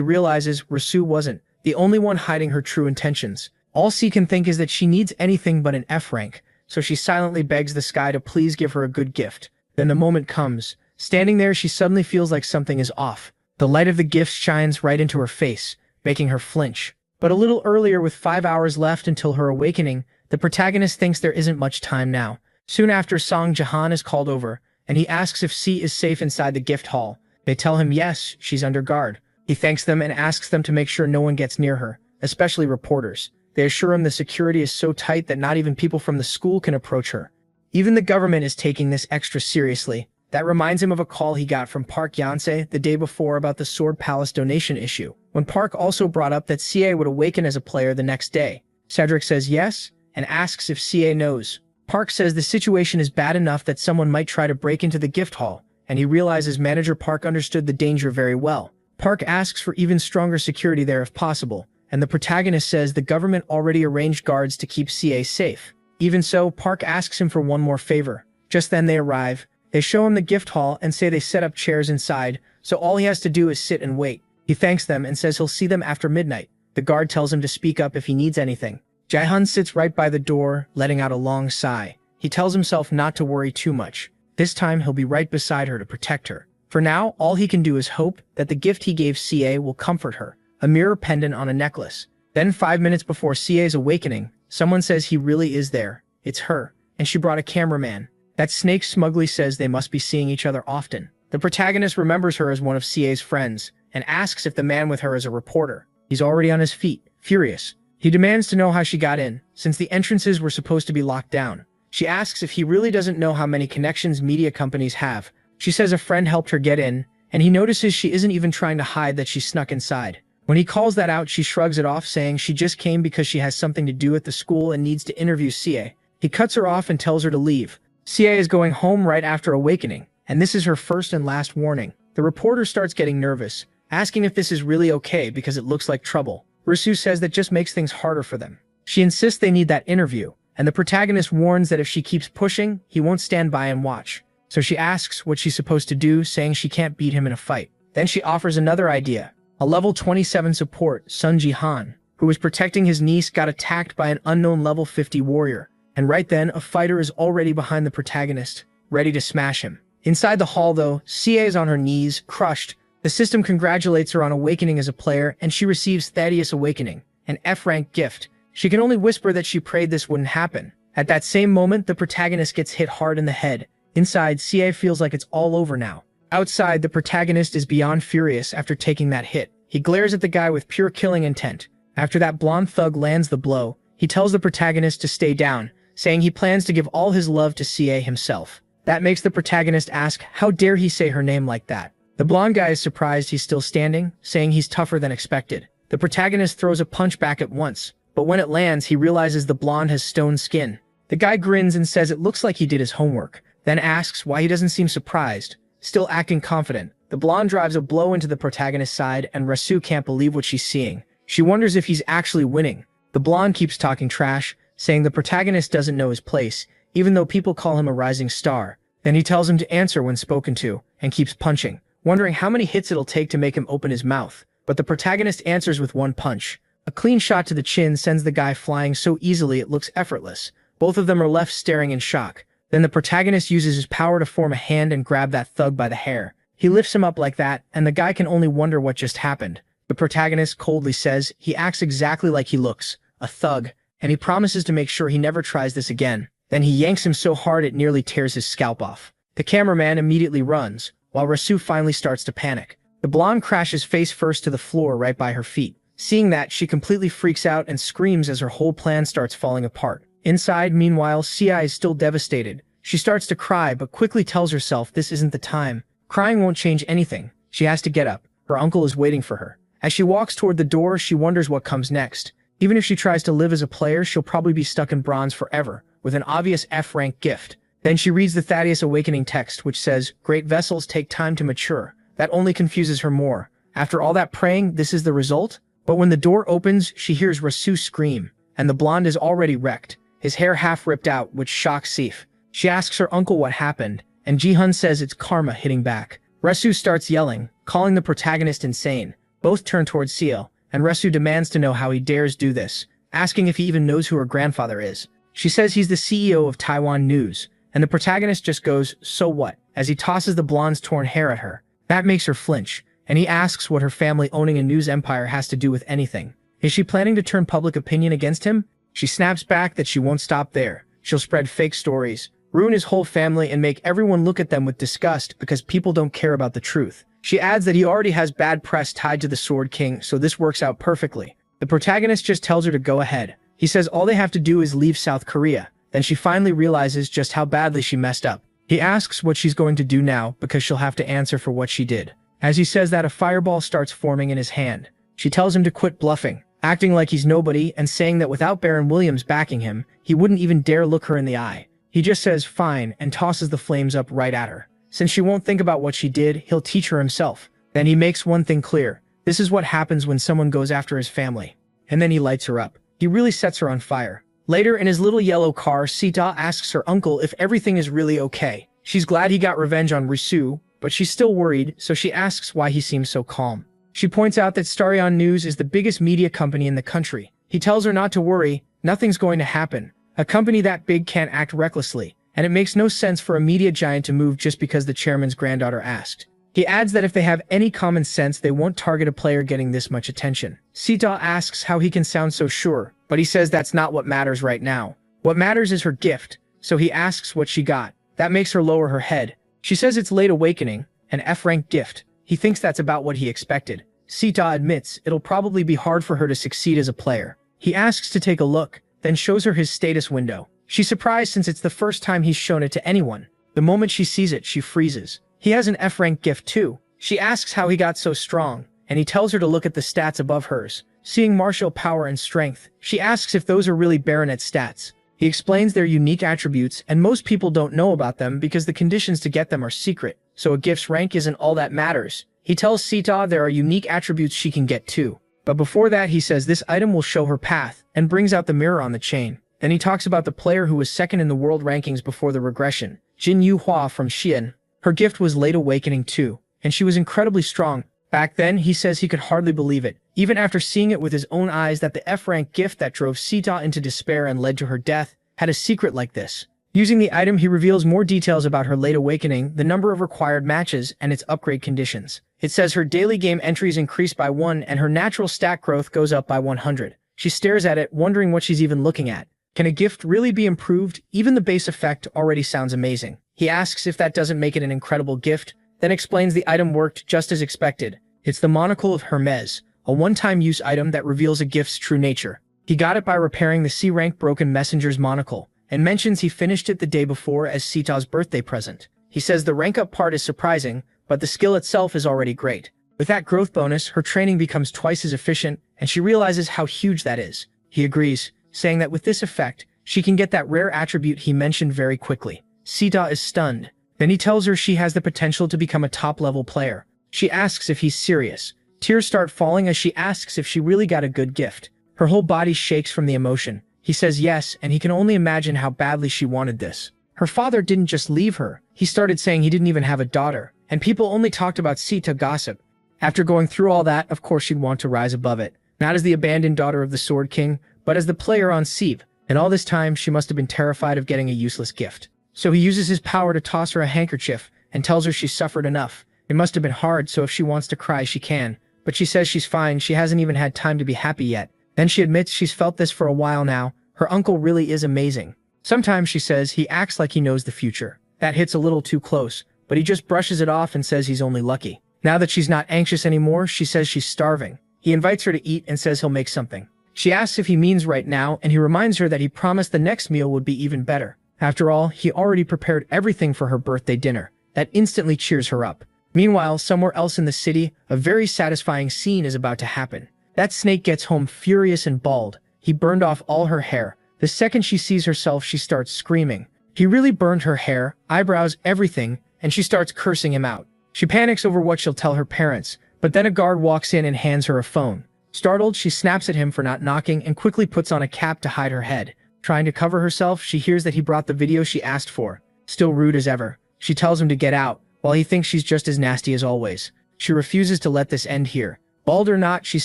realizes Rasu wasn't the only one hiding her true intentions. All she can think is that she needs anything but an F-rank, so she silently begs the sky to please give her a good gift. Then the moment comes. Standing there, she suddenly feels like something is off. The light of the gift shines right into her face, making her flinch. But a little earlier, with 5 hours left until her awakening, the protagonist thinks there isn't much time now. Soon after, Song Jahan is called over, and he asks if Si is safe inside the gift hall. They tell him yes, she's under guard. He thanks them and asks them to make sure no one gets near her, especially reporters. They assure him the security is so tight that not even people from the school can approach her. Even the government is taking this extra seriously. That reminds him of a call he got from Park Yansei the day before about the Sword Palace donation issue, when Park also brought up that CA would awaken as a player the next day. Cedric says yes, and asks if CA knows. Park says the situation is bad enough that someone might try to break into the gift hall, and he realizes Manager Park understood the danger very well. Park asks for even stronger security there if possible, and the protagonist says the government already arranged guards to keep CA safe. Even so, Park asks him for one more favor. Just then they arrive. They show him the gift hall and say they set up chairs inside, so all he has to do is sit and wait. He thanks them and says he'll see them after midnight. The guard tells him to speak up if he needs anything. Jaehan sits right by the door, letting out a long sigh. He tells himself not to worry too much. This time he'll be right beside her to protect her. For now, all he can do is hope that the gift he gave CA will comfort her. A mirror pendant on a necklace. Then 5 minutes before CA's awakening, someone says he really is there. It's her, and she brought a cameraman. That snake smugly says they must be seeing each other often. The protagonist remembers her as one of CA's friends, and asks if the man with her is a reporter. He's already on his feet, furious. He demands to know how she got in, since the entrances were supposed to be locked down. She asks if he really doesn't know how many connections media companies have. She says a friend helped her get in, and he notices she isn't even trying to hide that she snuck inside. When he calls that out, she shrugs it off, saying she just came because she has something to do at the school and needs to interview CA. He cuts her off and tells her to leave. CA is going home right after awakening, and this is her first and last warning. The reporter starts getting nervous, asking if this is really okay because it looks like trouble. Risu says that just makes things harder for them. She insists they need that interview, and the protagonist warns that if she keeps pushing, he won't stand by and watch. So she asks what she's supposed to do, saying she can't beat him in a fight. Then she offers another idea. A level 27 support, Sun Ji-han, who was protecting his niece, got attacked by an unknown level 50 warrior. And right then, a fighter is already behind the protagonist, ready to smash him. Inside the hall though, CA is on her knees, crushed. The system congratulates her on awakening as a player, and she receives Thaddeus Awakening, an F-rank gift. She can only whisper that she prayed this wouldn't happen. At that same moment, the protagonist gets hit hard in the head. Inside, CA feels like it's all over now. Outside, the protagonist is beyond furious after taking that hit. He glares at the guy with pure killing intent. After that blonde thug lands the blow, he tells the protagonist to stay down, saying he plans to give all his love to CA himself. That makes the protagonist ask, how dare he say her name like that? The blonde guy is surprised he's still standing, saying he's tougher than expected. The protagonist throws a punch back at once, but when it lands, he realizes the blonde has stone skin. The guy grins and says it looks like he did his homework, then asks why he doesn't seem surprised. Still acting confident, the blonde drives a blow into the protagonist's side, and Rasu can't believe what she's seeing. She wonders if he's actually winning. The blonde keeps talking trash, saying the protagonist doesn't know his place, even though people call him a rising star. Then he tells him to answer when spoken to, and keeps punching, wondering how many hits it'll take to make him open his mouth. But the protagonist answers with one punch. A clean shot to the chin sends the guy flying so easily it looks effortless. Both of them are left staring in shock. Then the protagonist uses his power to form a hand and grab that thug by the hair. He lifts him up like that, and the guy can only wonder what just happened. The protagonist coldly says he acts exactly like he looks, a thug, and he promises to make sure he never tries this again. Then he yanks him so hard it nearly tears his scalp off. The cameraman immediately runs, while Rasu finally starts to panic. The blonde crashes face first to the floor right by her feet. Seeing that, she completely freaks out and screams as her whole plan starts falling apart. Inside, meanwhile, Cia is still devastated. She starts to cry, but quickly tells herself this isn't the time. Crying won't change anything. She has to get up. Her uncle is waiting for her. As she walks toward the door, she wonders what comes next. Even if she tries to live as a player, she'll probably be stuck in bronze forever, with an obvious F-rank gift. Then she reads the Thaddeus Awakening text, which says, "Great vessels take time to mature." That only confuses her more. After all that praying, this is the result? But when the door opens, she hears Rasu scream, and the blonde is already wrecked, his hair half ripped out, which shocks Sif. She asks her uncle what happened, and Ji-hun says it's karma hitting back. Rasu starts yelling, calling the protagonist insane. Both turn towards Seo, and Rasu demands to know how he dares do this, asking if he even knows who her grandfather is. She says he's the CEO of Taiwan News, and the protagonist just goes, "So what?" as he tosses the blonde's torn hair at her. That makes her flinch, and he asks what her family owning a news empire has to do with anything. Is she planning to turn public opinion against him? She snaps back that she won't stop there. She'll spread fake stories, ruin his whole family, and make everyone look at them with disgust because people don't care about the truth. She adds that he already has bad press tied to the Sword King, so this works out perfectly. The protagonist just tells her to go ahead. He says all they have to do is leave South Korea. Then she finally realizes just how badly she messed up. He asks what she's going to do now because she'll have to answer for what she did. As he says that, a fireball starts forming in his hand. She tells him to quit bluffing, acting like he's nobody and saying that without Baron Williams backing him, he wouldn't even dare look her in the eye. He just says fine and tosses the flames up right at her. Since she won't think about what she did, he'll teach her himself. Then he makes one thing clear. This is what happens when someone goes after his family. And then he lights her up. He really sets her on fire. Later, in his little yellow car, Sita asks her uncle if everything is really okay. She's glad he got revenge on Risu, but she's still worried, so she asks why he seems so calm. She points out that Starion News is the biggest media company in the country. He tells her not to worry, nothing's going to happen. A company that big can't act recklessly, and it makes no sense for a media giant to move just because the chairman's granddaughter asked. He adds that if they have any common sense, they won't target a player getting this much attention. Sita asks how he can sound so sure, but he says that's not what matters right now. What matters is her gift, so he asks what she got. That makes her lower her head. She says it's Late Awakening, an F-rank gift. He thinks that's about what he expected. Sita admits it'll probably be hard for her to succeed as a player. He asks to take a look, then shows her his status window. She's surprised since it's the first time he's shown it to anyone. The moment she sees it, she freezes. He has an F-rank gift too. She asks how he got so strong, and he tells her to look at the stats above hers. Seeing martial power and strength, she asks if those are really Baronet stats. He explains their unique attributes, and most people don't know about them because the conditions to get them are secret, so a gift's rank isn't all that matters. He tells Sita there are unique attributes she can get too. But before that, he says this item will show her path, and brings out the mirror on the chain. Then he talks about the player who was second in the world rankings before the regression, Jin Yu Hua from Xi'an. Her gift was Late Awakening too, and she was incredibly strong. Back then, he says he could hardly believe it, even after seeing it with his own eyes, that the F-rank gift that drove Sita into despair and led to her death had a secret like this. Using the item, he reveals more details about her Late Awakening, the number of required matches, and its upgrade conditions. It says her daily game entries increase by 1 and her natural stat growth goes up by 100. She stares at it, wondering what she's even looking at. Can a gift really be improved? Even the base effect already sounds amazing. He asks if that doesn't make it an incredible gift, then explains the item worked just as expected. It's the Monocle of Hermes, a one-time use item that reveals a gift's true nature. He got it by repairing the C-rank Broken Messenger's monocle, and mentions he finished it the day before as Sita's birthday present. He says the rank-up part is surprising, but the skill itself is already great. With that growth bonus, her training becomes twice as efficient, and she realizes how huge that is. He agrees, saying that with this effect, she can get that rare attribute he mentioned very quickly. Sita is stunned. Then he tells her she has the potential to become a top-level player. She asks if he's serious. Tears start falling as she asks if she really got a good gift. Her whole body shakes from the emotion. He says yes, and he can only imagine how badly she wanted this. Her father didn't just leave her. He started saying he didn't even have a daughter, and people only talked about Sita gossip. After going through all that, of course she'd want to rise above it. Not as the abandoned daughter of the Sword King, but as the player on Sieve. And all this time, she must have been terrified of getting a useless gift. So he uses his power to toss her a handkerchief and tells her she's suffered enough. It must have been hard, so if she wants to cry, she can. But she says she's fine, she hasn't even had time to be happy yet. Then she admits she's felt this for a while now. Her uncle really is amazing. Sometimes, she says, he acts like he knows the future. That hits a little too close, but he just brushes it off and says he's only lucky. Now that she's not anxious anymore, she says she's starving. He invites her to eat and says he'll make something. She asks if he means right now, and he reminds her that he promised the next meal would be even better. After all, he already prepared everything for her birthday dinner. That instantly cheers her up. Meanwhile, somewhere else in the city, a very satisfying scene is about to happen. That snake gets home furious and bald. He burned off all her hair. The second she sees herself, she starts screaming. He really burned her hair, eyebrows, everything, and she starts cursing him out. She panics over what she'll tell her parents, but then a guard walks in and hands her a phone. Startled, she snaps at him for not knocking and quickly puts on a cap to hide her head. Trying to cover herself, she hears that he brought the video she asked for. Still rude as ever, she tells him to get out, while he thinks she's just as nasty as always. She refuses to let this end here. Bald or not, she's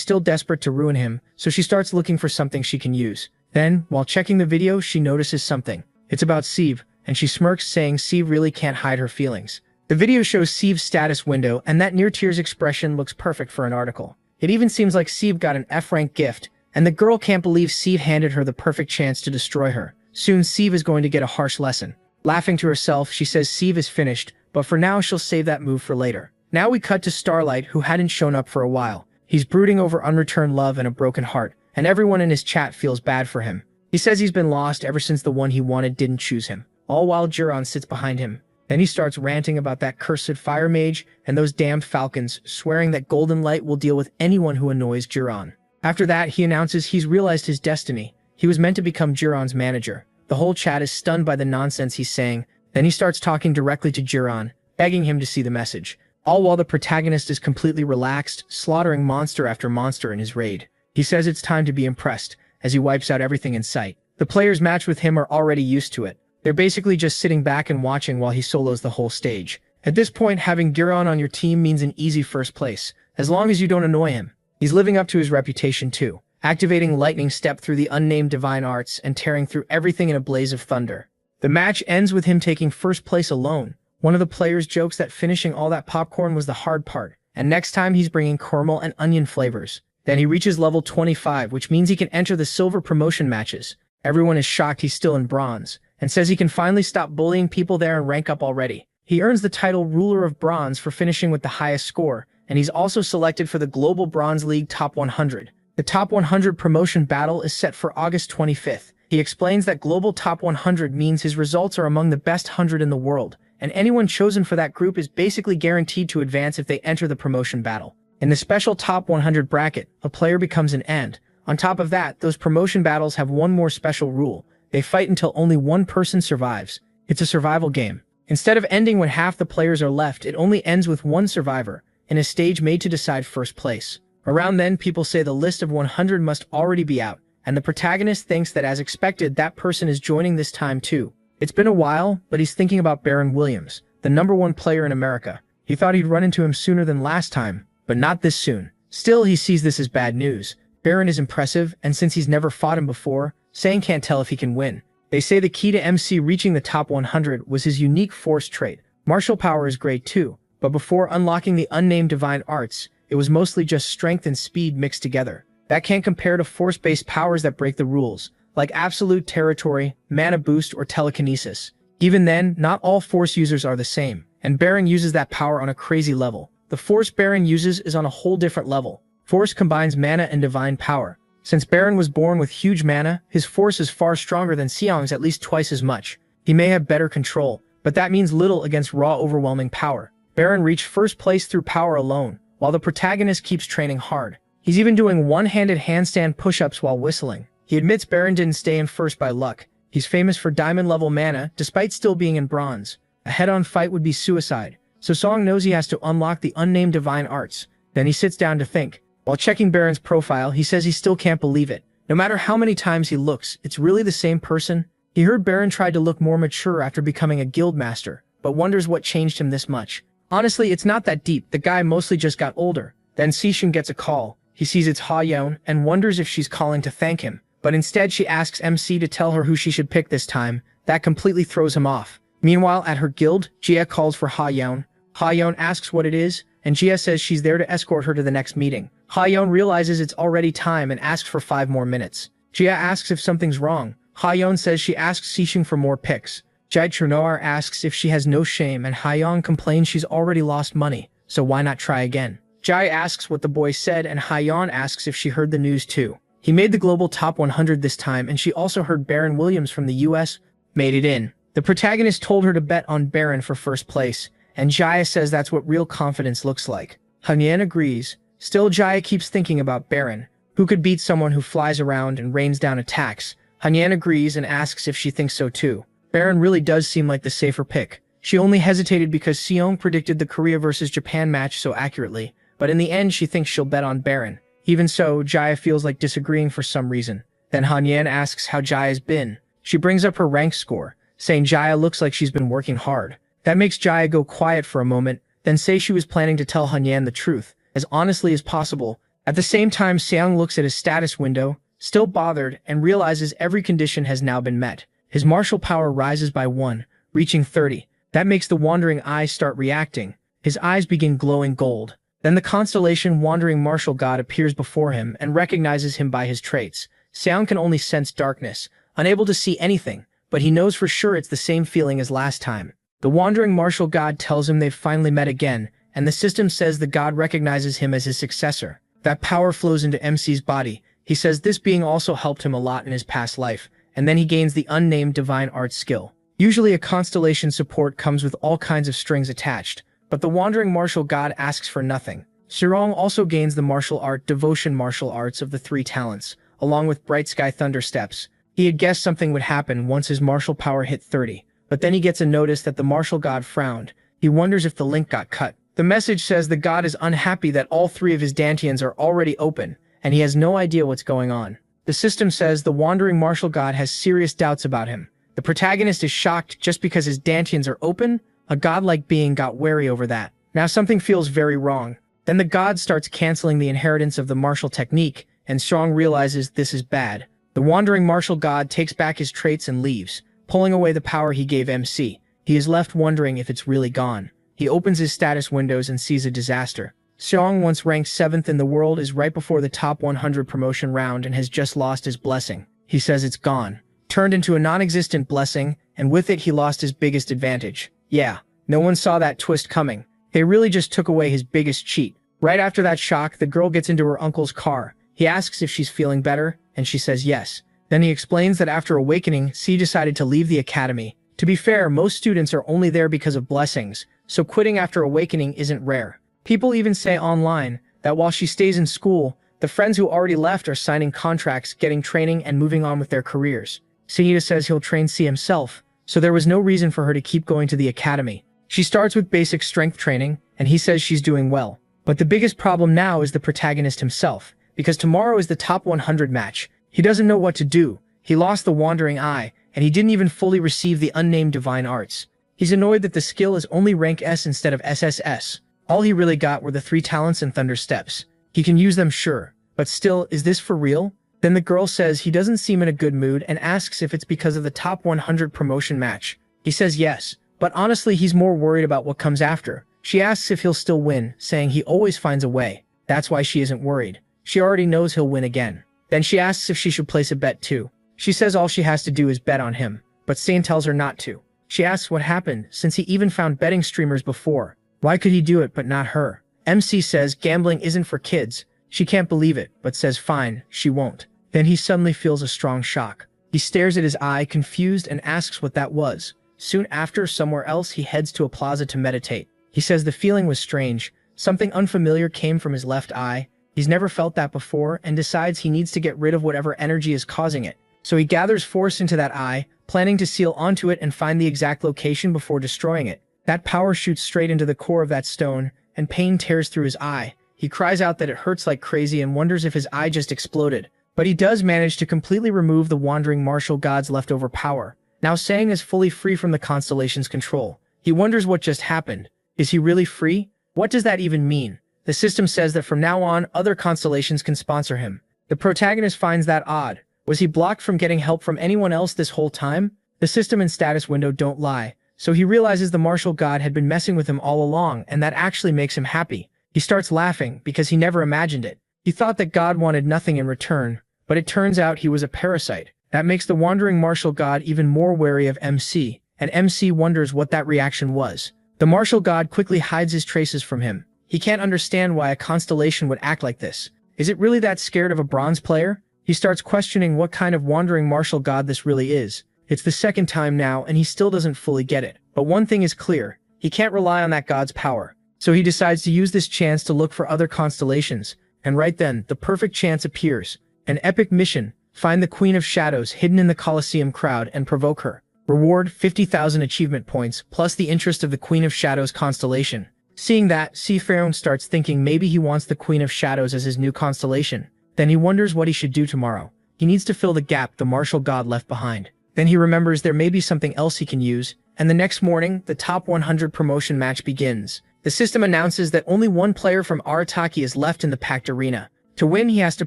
still desperate to ruin him, so she starts looking for something she can use. Then, while checking the video, she notices something. It's about Sieve, and she smirks, saying Sieve really can't hide her feelings. The video shows Sieve's status window, and that near-tears expression looks perfect for an article. It even seems like Sieve got an F-rank gift, and the girl can't believe Sieve handed her the perfect chance to destroy her. Soon, Sieve is going to get a harsh lesson. Laughing to herself, she says Sieve is finished, but for now she'll save that move for later. Now we cut to Starlight, who hadn't shown up for a while. He's brooding over unreturned love and a broken heart, and everyone in his chat feels bad for him. He says he's been lost ever since the one he wanted didn't choose him, all while Jiron sits behind him. Then he starts ranting about that cursed fire mage and those damned falcons, swearing that Golden Light will deal with anyone who annoys Jiron. After that, he announces he's realized his destiny. He was meant to become Jiron's manager. The whole chat is stunned by the nonsense he's saying. Then he starts talking directly to Jiron, begging him to see the message. All while the protagonist is completely relaxed, slaughtering monster after monster in his raid. He says it's time to be impressed, as he wipes out everything in sight. The players matched with him are already used to it. They're basically just sitting back and watching while he solos the whole stage. At this point, having Jiron on your team means an easy first place, as long as you don't annoy him. He's living up to his reputation too, activating Lightning Step through the unnamed divine arts and tearing through everything in a blaze of thunder. The match ends with him taking first place alone. One of the players jokes that finishing all that popcorn was the hard part, and next time he's bringing caramel and onion flavors. Then he reaches level 25, which means he can enter the silver promotion matches. Everyone is shocked he's still in bronze, and says he can finally stop bullying people there and rank up already. He earns the title Ruler of Bronze for finishing with the highest score, and he's also selected for the Global Bronze League Top 100. The Top 100 promotion battle is set for August 25th. He explains that Global Top 100 means his results are among the best 100 in the world, and anyone chosen for that group is basically guaranteed to advance if they enter the promotion battle. In the special Top 100 bracket, a player becomes an end. On top of that, those promotion battles have one more special rule. They fight until only one person survives. It's a survival game. Instead of ending when half the players are left, it only ends with one survivor, in a stage made to decide first place. Around then, people say the list of 100 must already be out, and the protagonist thinks that as expected, that person is joining this time too. It's been a while, but he's thinking about Baron Williams, the #1 player in America. He thought he'd run into him sooner than last time, but not this soon. Still, he sees this as bad news. Baron is impressive, and since he's never fought him before, Sang can't tell if he can win. They say the key to MC reaching the top 100 was his unique force trait. Martial power is great too, but before unlocking the unnamed divine arts, it was mostly just strength and speed mixed together. That can't compare to force-based powers that break the rules, like absolute territory, mana boost, or telekinesis. Even then, not all force users are the same, and Baron uses that power on a crazy level. The force Baron uses is on a whole different level. Force combines mana and divine power. Since Baron was born with huge mana, his force is far stronger than Xiong's, at least twice as much. He may have better control, but that means little against raw overwhelming power. Baron reached first place through power alone, while the protagonist keeps training hard. He's even doing one-handed handstand push-ups while whistling. He admits Baron didn't stay in first by luck. He's famous for diamond-level mana, despite still being in bronze. A head-on fight would be suicide, so Song knows he has to unlock the unnamed divine arts. Then he sits down to think. While checking Baron's profile, he says he still can't believe it. No matter how many times he looks, it's really the same person. He heard Baron tried to look more mature after becoming a guild master, but wonders what changed him this much. Honestly, it's not that deep. The guy mostly just got older. Then Sishun gets a call. He sees it's Ha Yeon and wonders if she's calling to thank him. But instead she asks MC to tell her who she should pick this time. That completely throws him off. Meanwhile, at her guild, Jia calls for Ha-yeon. Ha-yeon asks what it is, and Jia says she's there to escort her to the next meeting. Ha-yeon realizes it's already time and asks for 5 more minutes. Jia asks if something's wrong. Ha-yeon says she asks Sishing for more pics. Jai Chernoir asks if she has no shame, and Ha-yeon complains she's already lost money, so why not try again? Jai asks what the boy said, and Ha-yeon asks if she heard the news too. He made the global top 100 this time, and she also heard Baron Williams from the US made it in. The protagonist told her to bet on Baron for first place, and Jaya says that's what real confidence looks like. Han-yeon agrees. Still, Jaya keeps thinking about Baron. Who could beat someone who flies around and rains down attacks? Han-yeon agrees and asks if she thinks so too. Baron really does seem like the safer pick. She only hesitated because Seong predicted the Korea vs Japan match so accurately, but in the end she thinks she'll bet on Baron. Even so, Jaya feels like disagreeing for some reason. Then Han-yeon asks how Jaya's been. She brings up her rank score, saying Jaya looks like she's been working hard. That makes Jaya go quiet for a moment, then say she was planning to tell Han-yeon the truth, as honestly as possible. At the same time, Seong looks at his status window, still bothered, and realizes every condition has now been met. His martial power rises by 1, reaching 30. That makes the wandering eyes start reacting. His eyes begin glowing gold. Then the constellation Wandering Martial God appears before him and recognizes him by his traits. Seong can only sense darkness, unable to see anything, but he knows for sure it's the same feeling as last time. The Wandering Martial God tells him they've finally met again, and the system says the god recognizes him as his successor. That power flows into MC's body. He says this being also helped him a lot in his past life, and then he gains the unnamed divine art skill. Usually a constellation support comes with all kinds of strings attached, but the Wandering Martial God asks for nothing. Sirong also gains the martial art devotion martial arts of the 3 talents, along with Bright Sky Thunder Steps. He had guessed something would happen once his martial power hit 30, but then he gets a notice that the martial god frowned. He wonders if the link got cut. The message says the god is unhappy that all 3 of his dantians are already open, and he has no idea what's going on. The system says the Wandering Martial God has serious doubts about him. The protagonist is shocked just because his dantians are open. A godlike being got wary over that. Now something feels very wrong. Then the god starts canceling the inheritance of the martial technique, and Strong realizes this is bad. The Wandering Martial God takes back his traits and leaves, pulling away the power he gave MC. He is left wondering if it's really gone. He opens his status windows and sees a disaster. Seong, once ranked 7th in the world, is right before the top 100 promotion round and has just lost his blessing. He says it's gone. Turned into a non-existent blessing, and with it he lost his biggest advantage. Yeah, no one saw that twist coming. They really just took away his biggest cheat. Right after that shock, the girl gets into her uncle's car. He asks if she's feeling better, and she says yes. Then he explains that after awakening, C decided to leave the academy. To be fair, most students are only there because of blessings, so quitting after awakening isn't rare. People even say online that while she stays in school, the friends who already left are signing contracts, getting training, and moving on with their careers. Seita says he'll train C himself, so there was no reason for her to keep going to the academy. She starts with basic strength training, and he says she's doing well. But the biggest problem now is the protagonist himself, because tomorrow is the top 100 match. He doesn't know what to do. He lost the Wandering Eye, and he didn't even fully receive the unnamed divine arts. He's annoyed that the skill is only rank S instead of SSS. All he really got were the 3 talents and Thunder Steps. He can use them, sure, but still, is this for real? Then the girl says he doesn't seem in a good mood and asks if it's because of the top 100 promotion match. He says yes, but honestly he's more worried about what comes after. She asks if he'll still win, saying he always finds a way. That's why she isn't worried. She already knows he'll win again. Then she asks if she should place a bet too. She says all she has to do is bet on him, but Sane tells her not to. She asks what happened, since he even found betting streamers before. Why could he do it but not her? MC says gambling isn't for kids. She can't believe it, but says fine, she won't. Then he suddenly feels a strong shock. He stares at his eye, confused, and asks what that was. Soon after, somewhere else, he heads to a plaza to meditate. He says the feeling was strange. Something unfamiliar came from his left eye. He's never felt that before, and decides he needs to get rid of whatever energy is causing it. So he gathers force into that eye, planning to seal onto it and find the exact location before destroying it. That power shoots straight into the core of that stone, and pain tears through his eye. He cries out that it hurts like crazy and wonders if his eye just exploded. But he does manage to completely remove the Wandering Martial God's leftover power. Now Sang is fully free from the constellation's control. He wonders what just happened. Is he really free? What does that even mean? The system says that from now on, other constellations can sponsor him. The protagonist finds that odd. Was he blocked from getting help from anyone else this whole time? The system and status window don't lie. So he realizes the martial god had been messing with him all along, and that actually makes him happy. He starts laughing because he never imagined it. He thought that God wanted nothing in return, but it turns out he was a parasite. That makes the wandering martial god even more wary of MC, and MC wonders what that reaction was. The martial god quickly hides his traces from him. He can't understand why a constellation would act like this. Is it really that scared of a bronze player? He starts questioning what kind of wandering martial god this really is. It's the second time now, and he still doesn't fully get it. But one thing is clear, he can't rely on that god's power. So he decides to use this chance to look for other constellations, and right then, the perfect chance appears. An epic mission: find the Queen of Shadows hidden in the Colosseum crowd and provoke her. Reward 50,000 achievement points, plus the interest of the Queen of Shadows constellation. Seeing that, Frieren starts thinking maybe he wants the Queen of Shadows as his new constellation. Then he wonders what he should do tomorrow. He needs to fill the gap the martial god left behind. Then he remembers there may be something else he can use, and the next morning, the top 100 promotion match begins. The system announces that only one player from Arataki is left in the packed arena. To win, he has to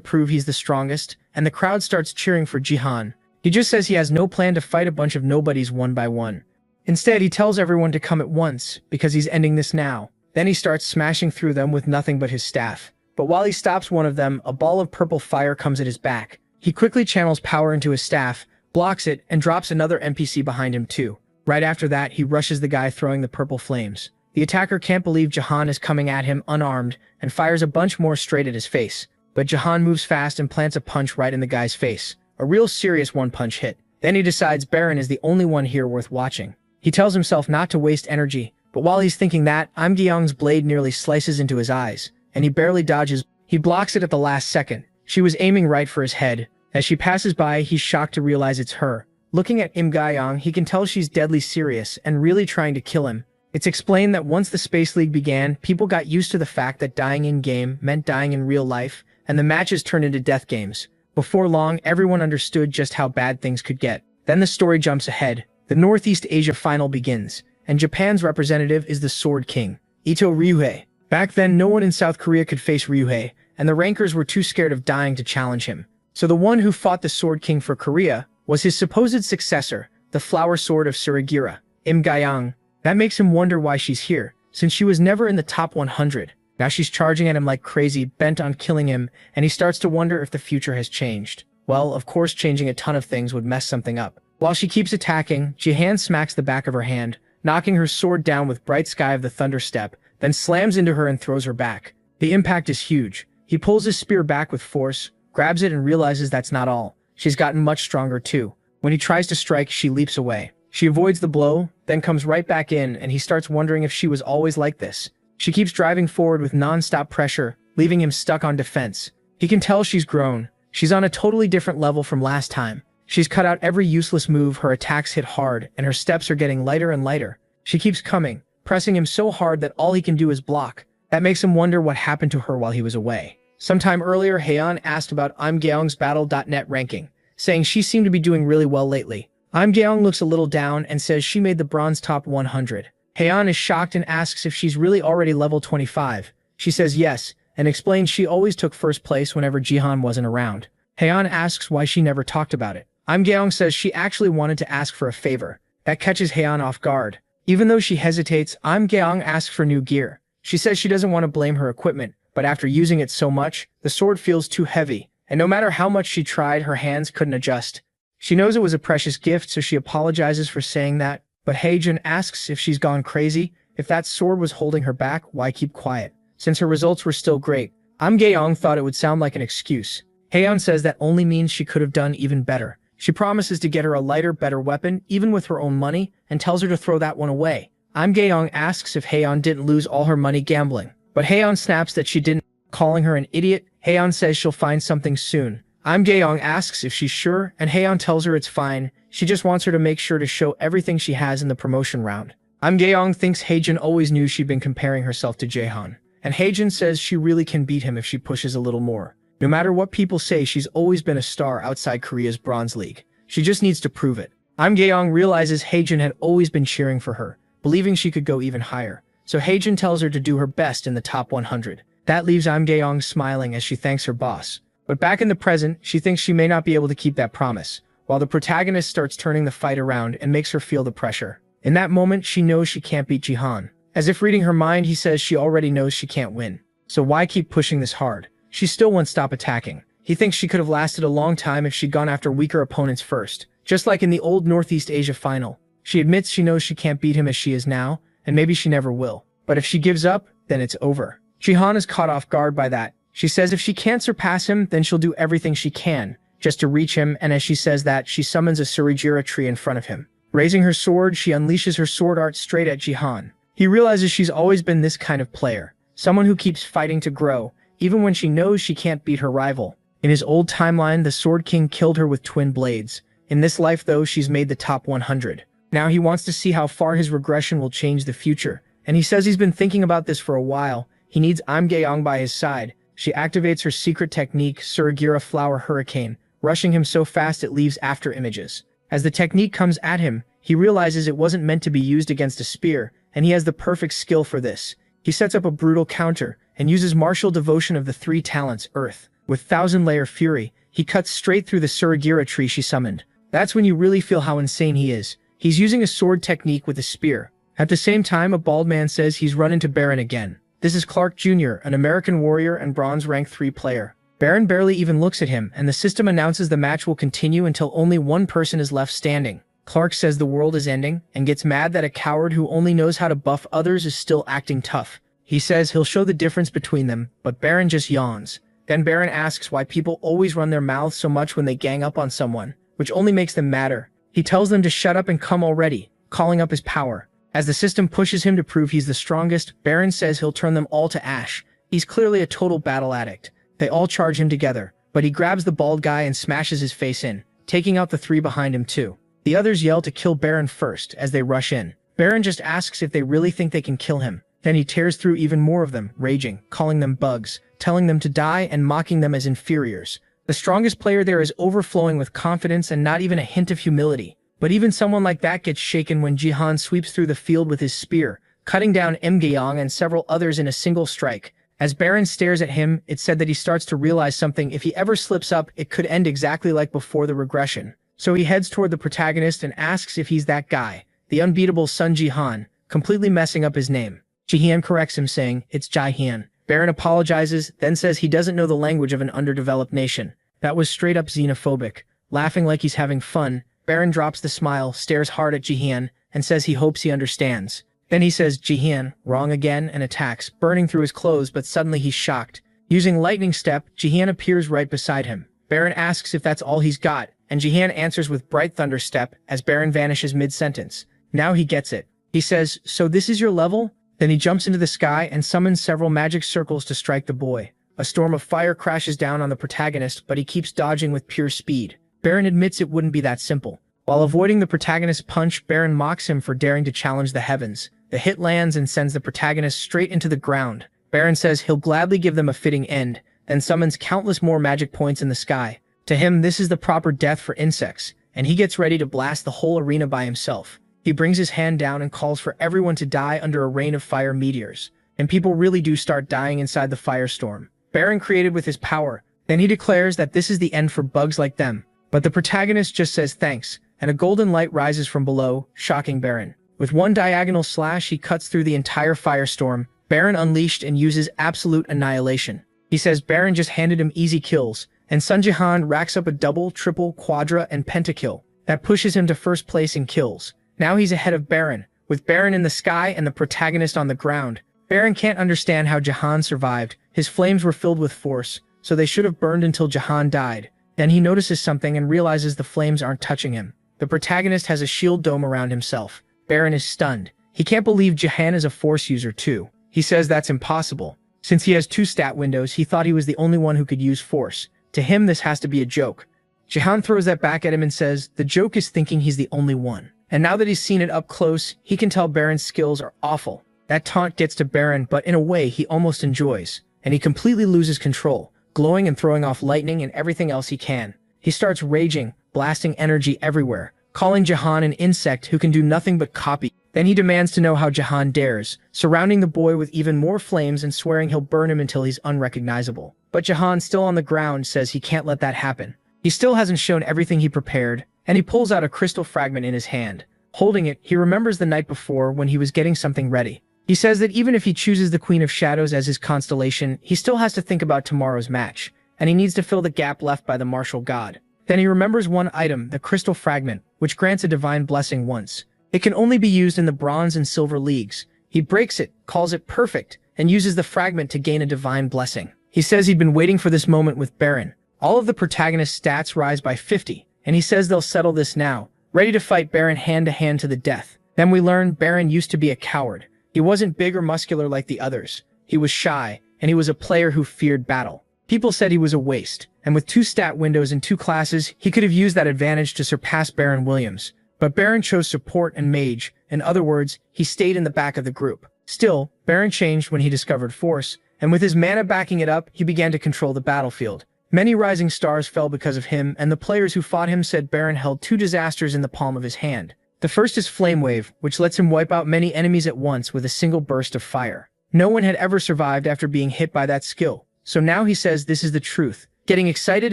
prove he's the strongest, and the crowd starts cheering for Jihan. He just says he has no plan to fight a bunch of nobodies one by one. Instead, he tells everyone to come at once, because he's ending this now. Then he starts smashing through them with nothing but his staff. But while he stops one of them, a ball of purple fire comes at his back. He quickly channels power into his staff, blocks it, and drops another NPC behind him too. Right after that, he rushes the guy throwing the purple flames. The attacker can't believe Jahan is coming at him unarmed and fires a bunch more straight at his face. But Jahan moves fast and plants a punch right in the guy's face. A real serious one-punch hit. Then he decides Baron is the only one here worth watching. He tells himself not to waste energy, but while he's thinking that, Geong's blade nearly slices into his eyes, and he barely dodges. He blocks it at the last second. She was aiming right for his head. As she passes by, he's shocked to realize it's her. Looking at Geong, he can tell she's deadly serious and really trying to kill him. It's explained that once the Space League began, people got used to the fact that dying in-game meant dying in real life, and the matches turned into death games. Before long, everyone understood just how bad things could get. Then the story jumps ahead. The Northeast Asia final begins, and Japan's representative is the Sword King, Ito Ryuhei. Back then, no one in South Korea could face Ryuhei, and the rankers were too scared of dying to challenge him. So the one who fought the Sword King for Korea was his supposed successor, the Flower Sword of Surigira, Geong. That makes him wonder why she's here, since she was never in the top 100. Now she's charging at him like crazy, bent on killing him, and he starts to wonder if the future has changed. Well, of course changing a ton of things would mess something up. While she keeps attacking, Jihan smacks the back of her hand, knocking her sword down with Bright Sky of the Thunder Step, then slams into her and throws her back. The impact is huge. He pulls his spear back with force, grabs it and realizes that's not all. She's gotten much stronger too. When he tries to strike, she leaps away. She avoids the blow, then comes right back in, and he starts wondering if she was always like this. She keeps driving forward with non-stop pressure, leaving him stuck on defense. He can tell she's grown. She's on a totally different level from last time. She's cut out every useless move, her attacks hit hard, and her steps are getting lighter and lighter. She keeps coming, pressing him so hard that all he can do is block. That makes him wonder what happened to her while he was away. Sometime earlier, Heian asked about Geong's Battle.net ranking, saying she seemed to be doing really well lately. Geong looks a little down and says she made the bronze top 100. Heian is shocked and asks if she's really already level 25. She says yes, and explains she always took first place whenever Jihan wasn't around. Heian asks why she never talked about it. Geong says she actually wanted to ask for a favor. That catches Heian off guard. Even though she hesitates, Geong asks for new gear. She says she doesn't want to blame her equipment, but after using it so much, the sword feels too heavy, and no matter how much she tried, her hands couldn't adjust. She knows it was a precious gift, so she apologizes for saying that, but Heijun asks if she's gone crazy. If that sword was holding her back, why keep quiet? Since her results were still great, Geong thought it would sound like an excuse. Heian says that only means she could have done even better. She promises to get her a lighter, better weapon, even with her own money, and tells her to throw that one away. Geong asks if Heian didn't lose all her money gambling, but Heian snaps that she didn't, calling her an idiot. Heian says she'll find something soon. Geong asks if she's sure, and Heian tells her it's fine. She just wants her to make sure to show everything she has in the promotion round. Geong thinks Heijun always knew she'd been comparing herself to Jaehan, and Heijun says she really can beat him if she pushes a little more. No matter what people say, she's always been a star outside Korea's Bronze League. She just needs to prove it. Geong realizes Heijun had always been cheering for her, believing she could go even higher. So Heijun tells her to do her best in the top 100. That leaves Geong smiling as she thanks her boss. But back in the present, she thinks she may not be able to keep that promise, while the protagonist starts turning the fight around and makes her feel the pressure. In that moment, she knows she can't beat Jihan. As if reading her mind, he says she already knows she can't win. So why keep pushing this hard? She still won't stop attacking. He thinks she could have lasted a long time if she'd gone after weaker opponents first. Just like in the old Northeast Asia final. She admits she knows she can't beat him as she is now, and maybe she never will. But if she gives up, then it's over. Jihan is caught off guard by that. She says if she can't surpass him, then she'll do everything she can just to reach him, and as she says that, she summons a Surijira tree in front of him. Raising her sword, she unleashes her sword art straight at Jihan. He realizes she's always been this kind of player. Someone who keeps fighting to grow, even when she knows she can't beat her rival. In his old timeline, the Sword King killed her with twin blades. In this life, though, she's made the top 100. Now he wants to see how far his regression will change the future, and he says he's been thinking about this for a while. He needs Amgeong by his side. She activates her secret technique, Surijira Flower Hurricane, rushing him so fast it leaves after images. As the technique comes at him, he realizes it wasn't meant to be used against a spear, and he has the perfect skill for this. He sets up a brutal counter, and uses martial devotion of the 3 talents, Earth. With 1000-layer fury, he cuts straight through the Surijira tree she summoned. That's when you really feel how insane he is. He's using a sword technique with a spear. At the same time, a bald man says he's run into Baron again. This is Clark Jr., an American warrior and bronze rank 3 player. Baron barely even looks at him, and the system announces the match will continue until only one person is left standing. Clark says the world is ending, and gets mad that a coward who only knows how to buff others is still acting tough. He says he'll show the difference between them, but Baron just yawns. Then Baron asks why people always run their mouths so much when they gang up on someone, which only makes them madder. He tells them to shut up and come already, calling up his power. As the system pushes him to prove he's the strongest, Baron says he'll turn them all to ash. He's clearly a total battle addict. They all charge him together, but he grabs the bald guy and smashes his face in, taking out the 3 behind him too. The others yell to kill Baron first as they rush in. Baron just asks if they really think they can kill him. Then he tears through even more of them, raging, calling them bugs, telling them to die and mocking them as inferiors. The strongest player there is overflowing with confidence and not even a hint of humility. But even someone like that gets shaken when Jihan sweeps through the field with his spear, cutting down Mgeong and several others in a single strike. As Baron stares at him, it's said that he starts to realize something. If he ever slips up, it could end exactly like before the regression. So he heads toward the protagonist and asks if he's that guy, the unbeatable Sun Jihan, completely messing up his name. Jihan corrects him, saying, "It's Jihan." Baron apologizes, then says he doesn't know the language of an underdeveloped nation. That was straight up xenophobic. Laughing like he's having fun, Baron drops the smile, stares hard at Jihan, and says he hopes he understands. Then he says, "Jihan, wrong again," and attacks, burning through his clothes, but suddenly he's shocked. Using Lightning Step, Jihan appears right beside him. Baron asks if that's all he's got, and Jihan answers with Bright Thunder Step as Baron vanishes mid-sentence. Now he gets it. He says, "So this is your level?" Then he jumps into the sky and summons several magic circles to strike the boy. A storm of fire crashes down on the protagonist, but he keeps dodging with pure speed. Baron admits it wouldn't be that simple. While avoiding the protagonist's punch, Baron mocks him for daring to challenge the heavens. The hit lands and sends the protagonist straight into the ground. Baron says he'll gladly give them a fitting end, then summons countless more magic points in the sky. To him, this is the proper death for insects, and he gets ready to blast the whole arena by himself. He brings his hand down and calls for everyone to die under a rain of fire meteors. And people really do start dying inside the firestorm. Baron created with his power. Then he declares that this is the end for bugs like them. But the protagonist just says thanks, and a golden light rises from below, shocking Baron. With one diagonal slash, he cuts through the entire firestorm. Baron unleashed and uses absolute annihilation. He says Baron just handed him easy kills, and Sun Jihan racks up a double, triple, quadra, and pentakill. That pushes him to first place in kills. Now he's ahead of Baron, with Baron in the sky and the protagonist on the ground. Baron can't understand how Jihan survived. His flames were filled with force, so they should have burned until Jihan died. Then he notices something and realizes the flames aren't touching him. The protagonist has a shield dome around himself. Baron is stunned. He can't believe Jihan is a force user too. He says that's impossible. Since he has 2 stat windows, he thought he was the only one who could use force. To him, this has to be a joke. Jihan throws that back at him and says, the joke is thinking he's the only one. And now that he's seen it up close, he can tell Baron's skills are awful. That taunt gets to Baron, but in a way he almost enjoys. And he completely loses control, glowing and throwing off lightning and everything else he can. He starts raging, blasting energy everywhere, calling Jihan an insect who can do nothing but copy. Then he demands to know how Jihan dares, surrounding the boy with even more flames and swearing he'll burn him until he's unrecognizable. But Jihan, still on the ground, says he can't let that happen. He still hasn't shown everything he prepared, and he pulls out a crystal fragment in his hand. Holding it, he remembers the night before when he was getting something ready. He says that even if he chooses the Queen of Shadows as his constellation, he still has to think about tomorrow's match, and he needs to fill the gap left by the martial god. Then he remembers one item, the crystal fragment, which grants a divine blessing once. It can only be used in the bronze and silver leagues. He breaks it, calls it perfect, and uses the fragment to gain a divine blessing. He says he'd been waiting for this moment with Baron. All of the protagonist's stats rise by 50, and he says they'll settle this now, ready to fight Baron hand-to-hand to the death. Then we learn Baron used to be a coward. He wasn't big or muscular like the others. He was shy, and he was a player who feared battle. People said he was a waste, and with 2 stat windows and 2 classes, he could have used that advantage to surpass Baron Williams. But Baron chose support and mage. In other words, he stayed in the back of the group. Still, Baron changed when he discovered Force, and with his mana backing it up, he began to control the battlefield. Many rising stars fell because of him, and the players who fought him said Baron held 2 disasters in the palm of his hand. The first is Flame Wave, which lets him wipe out many enemies at once with a single burst of fire. No one had ever survived after being hit by that skill, so now he says this is the truth, getting excited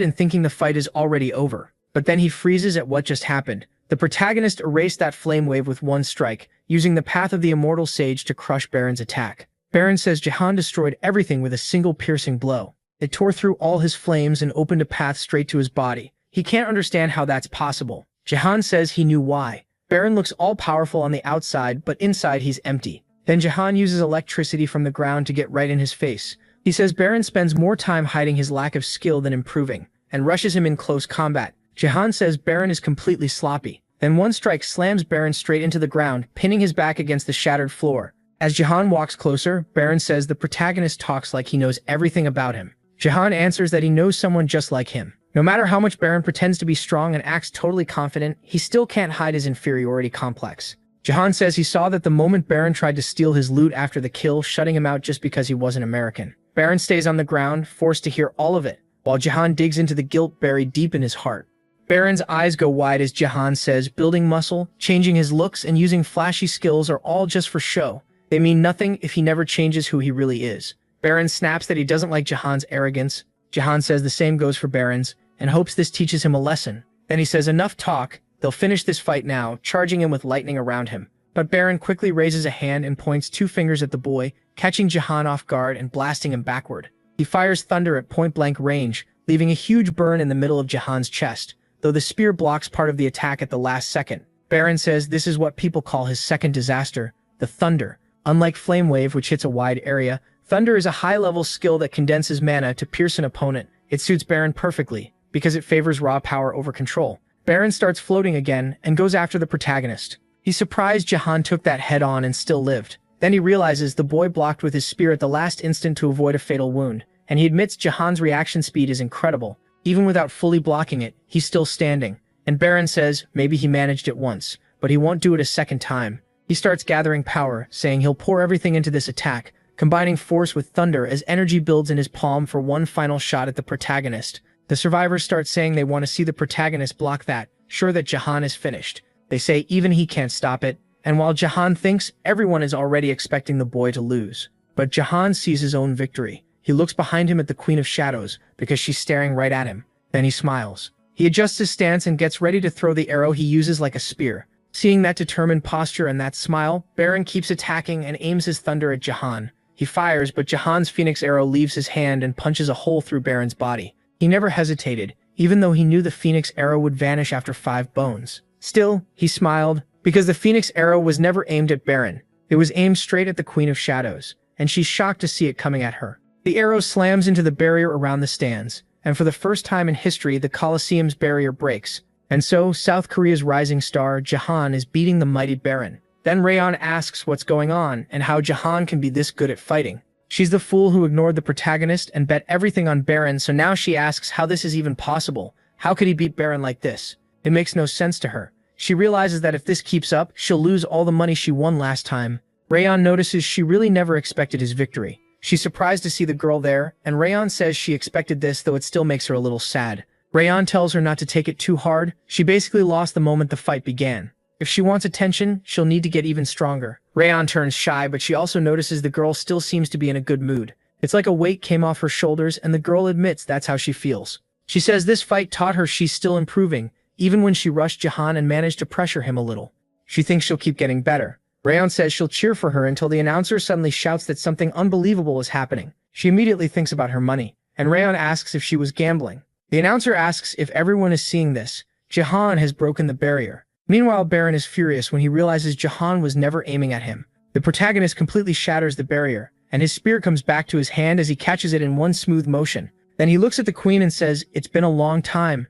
and thinking the fight is already over. But then he freezes at what just happened. The protagonist erased that Flame Wave with 1 strike, using the Path of the Immortal Sage to crush Baron's attack. Baron says Jahan destroyed everything with a single piercing blow. It tore through all his flames and opened a path straight to his body. He can't understand how that's possible. Jahan says he knew why. Baron looks all-powerful on the outside, but inside he's empty. Then Jahan uses electricity from the ground to get right in his face. He says Baron spends more time hiding his lack of skill than improving, and rushes him in close combat. Jahan says Baron is completely sloppy. Then 1 strike slams Baron straight into the ground, pinning his back against the shattered floor. As Jahan walks closer, Baron says the protagonist talks like he knows everything about him. Jahan answers that he knows someone just like him. No matter how much Baron pretends to be strong and acts totally confident, he still can't hide his inferiority complex. Jahan says he saw that the moment Baron tried to steal his loot after the kill, shutting him out just because he wasn't American. Baron stays on the ground, forced to hear all of it, while Jahan digs into the guilt buried deep in his heart. Baron's eyes go wide as Jahan says building muscle, changing his looks, and using flashy skills are all just for show. They mean nothing if he never changes who he really is. Baron snaps that he doesn't like Jahan's arrogance. Jahan says the same goes for Baron's, and hopes this teaches him a lesson. Then he says enough talk, they'll finish this fight now, charging him with lightning around him. But Baron quickly raises a hand and points 2 fingers at the boy, catching Jahan off guard and blasting him backward. He fires thunder at point-blank range, leaving a huge burn in the middle of Jahan's chest, though the spear blocks part of the attack at the last second. Baron says this is what people call his second disaster, the thunder. Unlike Flame Wave, which hits a wide area, thunder is a high-level skill that condenses mana to pierce an opponent. It suits Baron perfectly, because it favors raw power over control. Baron starts floating again and goes after the protagonist. He's surprised Jahan took that head-on and still lived. Then he realizes the boy blocked with his spear at the last instant to avoid a fatal wound, and he admits Jahan's reaction speed is incredible. Even without fully blocking it, he's still standing. And Baron says maybe he managed it once, but he won't do it a second time. He starts gathering power, saying he'll pour everything into this attack, combining force with thunder as energy builds in his palm for one final shot at the protagonist. The survivors start saying they want to see the protagonist block that, sure that Jahan is finished. They say even he can't stop it, and while Jahan thinks, everyone is already expecting the boy to lose. But Jahan sees his own victory. He looks behind him at the Queen of Shadows, because she's staring right at him. Then he smiles. He adjusts his stance and gets ready to throw the arrow he uses like a spear. Seeing that determined posture and that smile, Baron keeps attacking and aims his thunder at Jahan. He fires, but Jahan's phoenix arrow leaves his hand and punches a hole through Baron's body. He never hesitated, even though he knew the phoenix arrow would vanish after 5 bones. Still, he smiled, because the phoenix arrow was never aimed at Baron. It was aimed straight at the Queen of Shadows, and she's shocked to see it coming at her. The arrow slams into the barrier around the stands, and for the first time in history, the Colosseum's barrier breaks. And so, South Korea's rising star, Jahan, is beating the mighty Baron. Then Rayon asks what's going on, and how Jahan can be this good at fighting. She's the fool who ignored the protagonist and bet everything on Baron, so now she asks how this is even possible. How could he beat Baron like this? It makes no sense to her. She realizes that if this keeps up, she'll lose all the money she won last time. Rayon notices she really never expected his victory. She's surprised to see the girl there, and Rayon says she expected this, though it still makes her a little sad. Rayon tells her not to take it too hard. She basically lost the moment the fight began. If she wants attention, she'll need to get even stronger. Rayon turns shy, but she also notices the girl still seems to be in a good mood. It's like a weight came off her shoulders, and the girl admits that's how she feels. She says this fight taught her she's still improving, even when she rushed Jahan and managed to pressure him a little. She thinks she'll keep getting better. Rayon says she'll cheer for her until the announcer suddenly shouts that something unbelievable is happening. She immediately thinks about her money, and Rayon asks if she was gambling. The announcer asks if everyone is seeing this. Jahan has broken the barrier. Meanwhile, Baron is furious when he realizes Jahan was never aiming at him. The protagonist completely shatters the barrier, and his spear comes back to his hand as he catches it in one smooth motion. Then he looks at the queen and says, "It's been a long time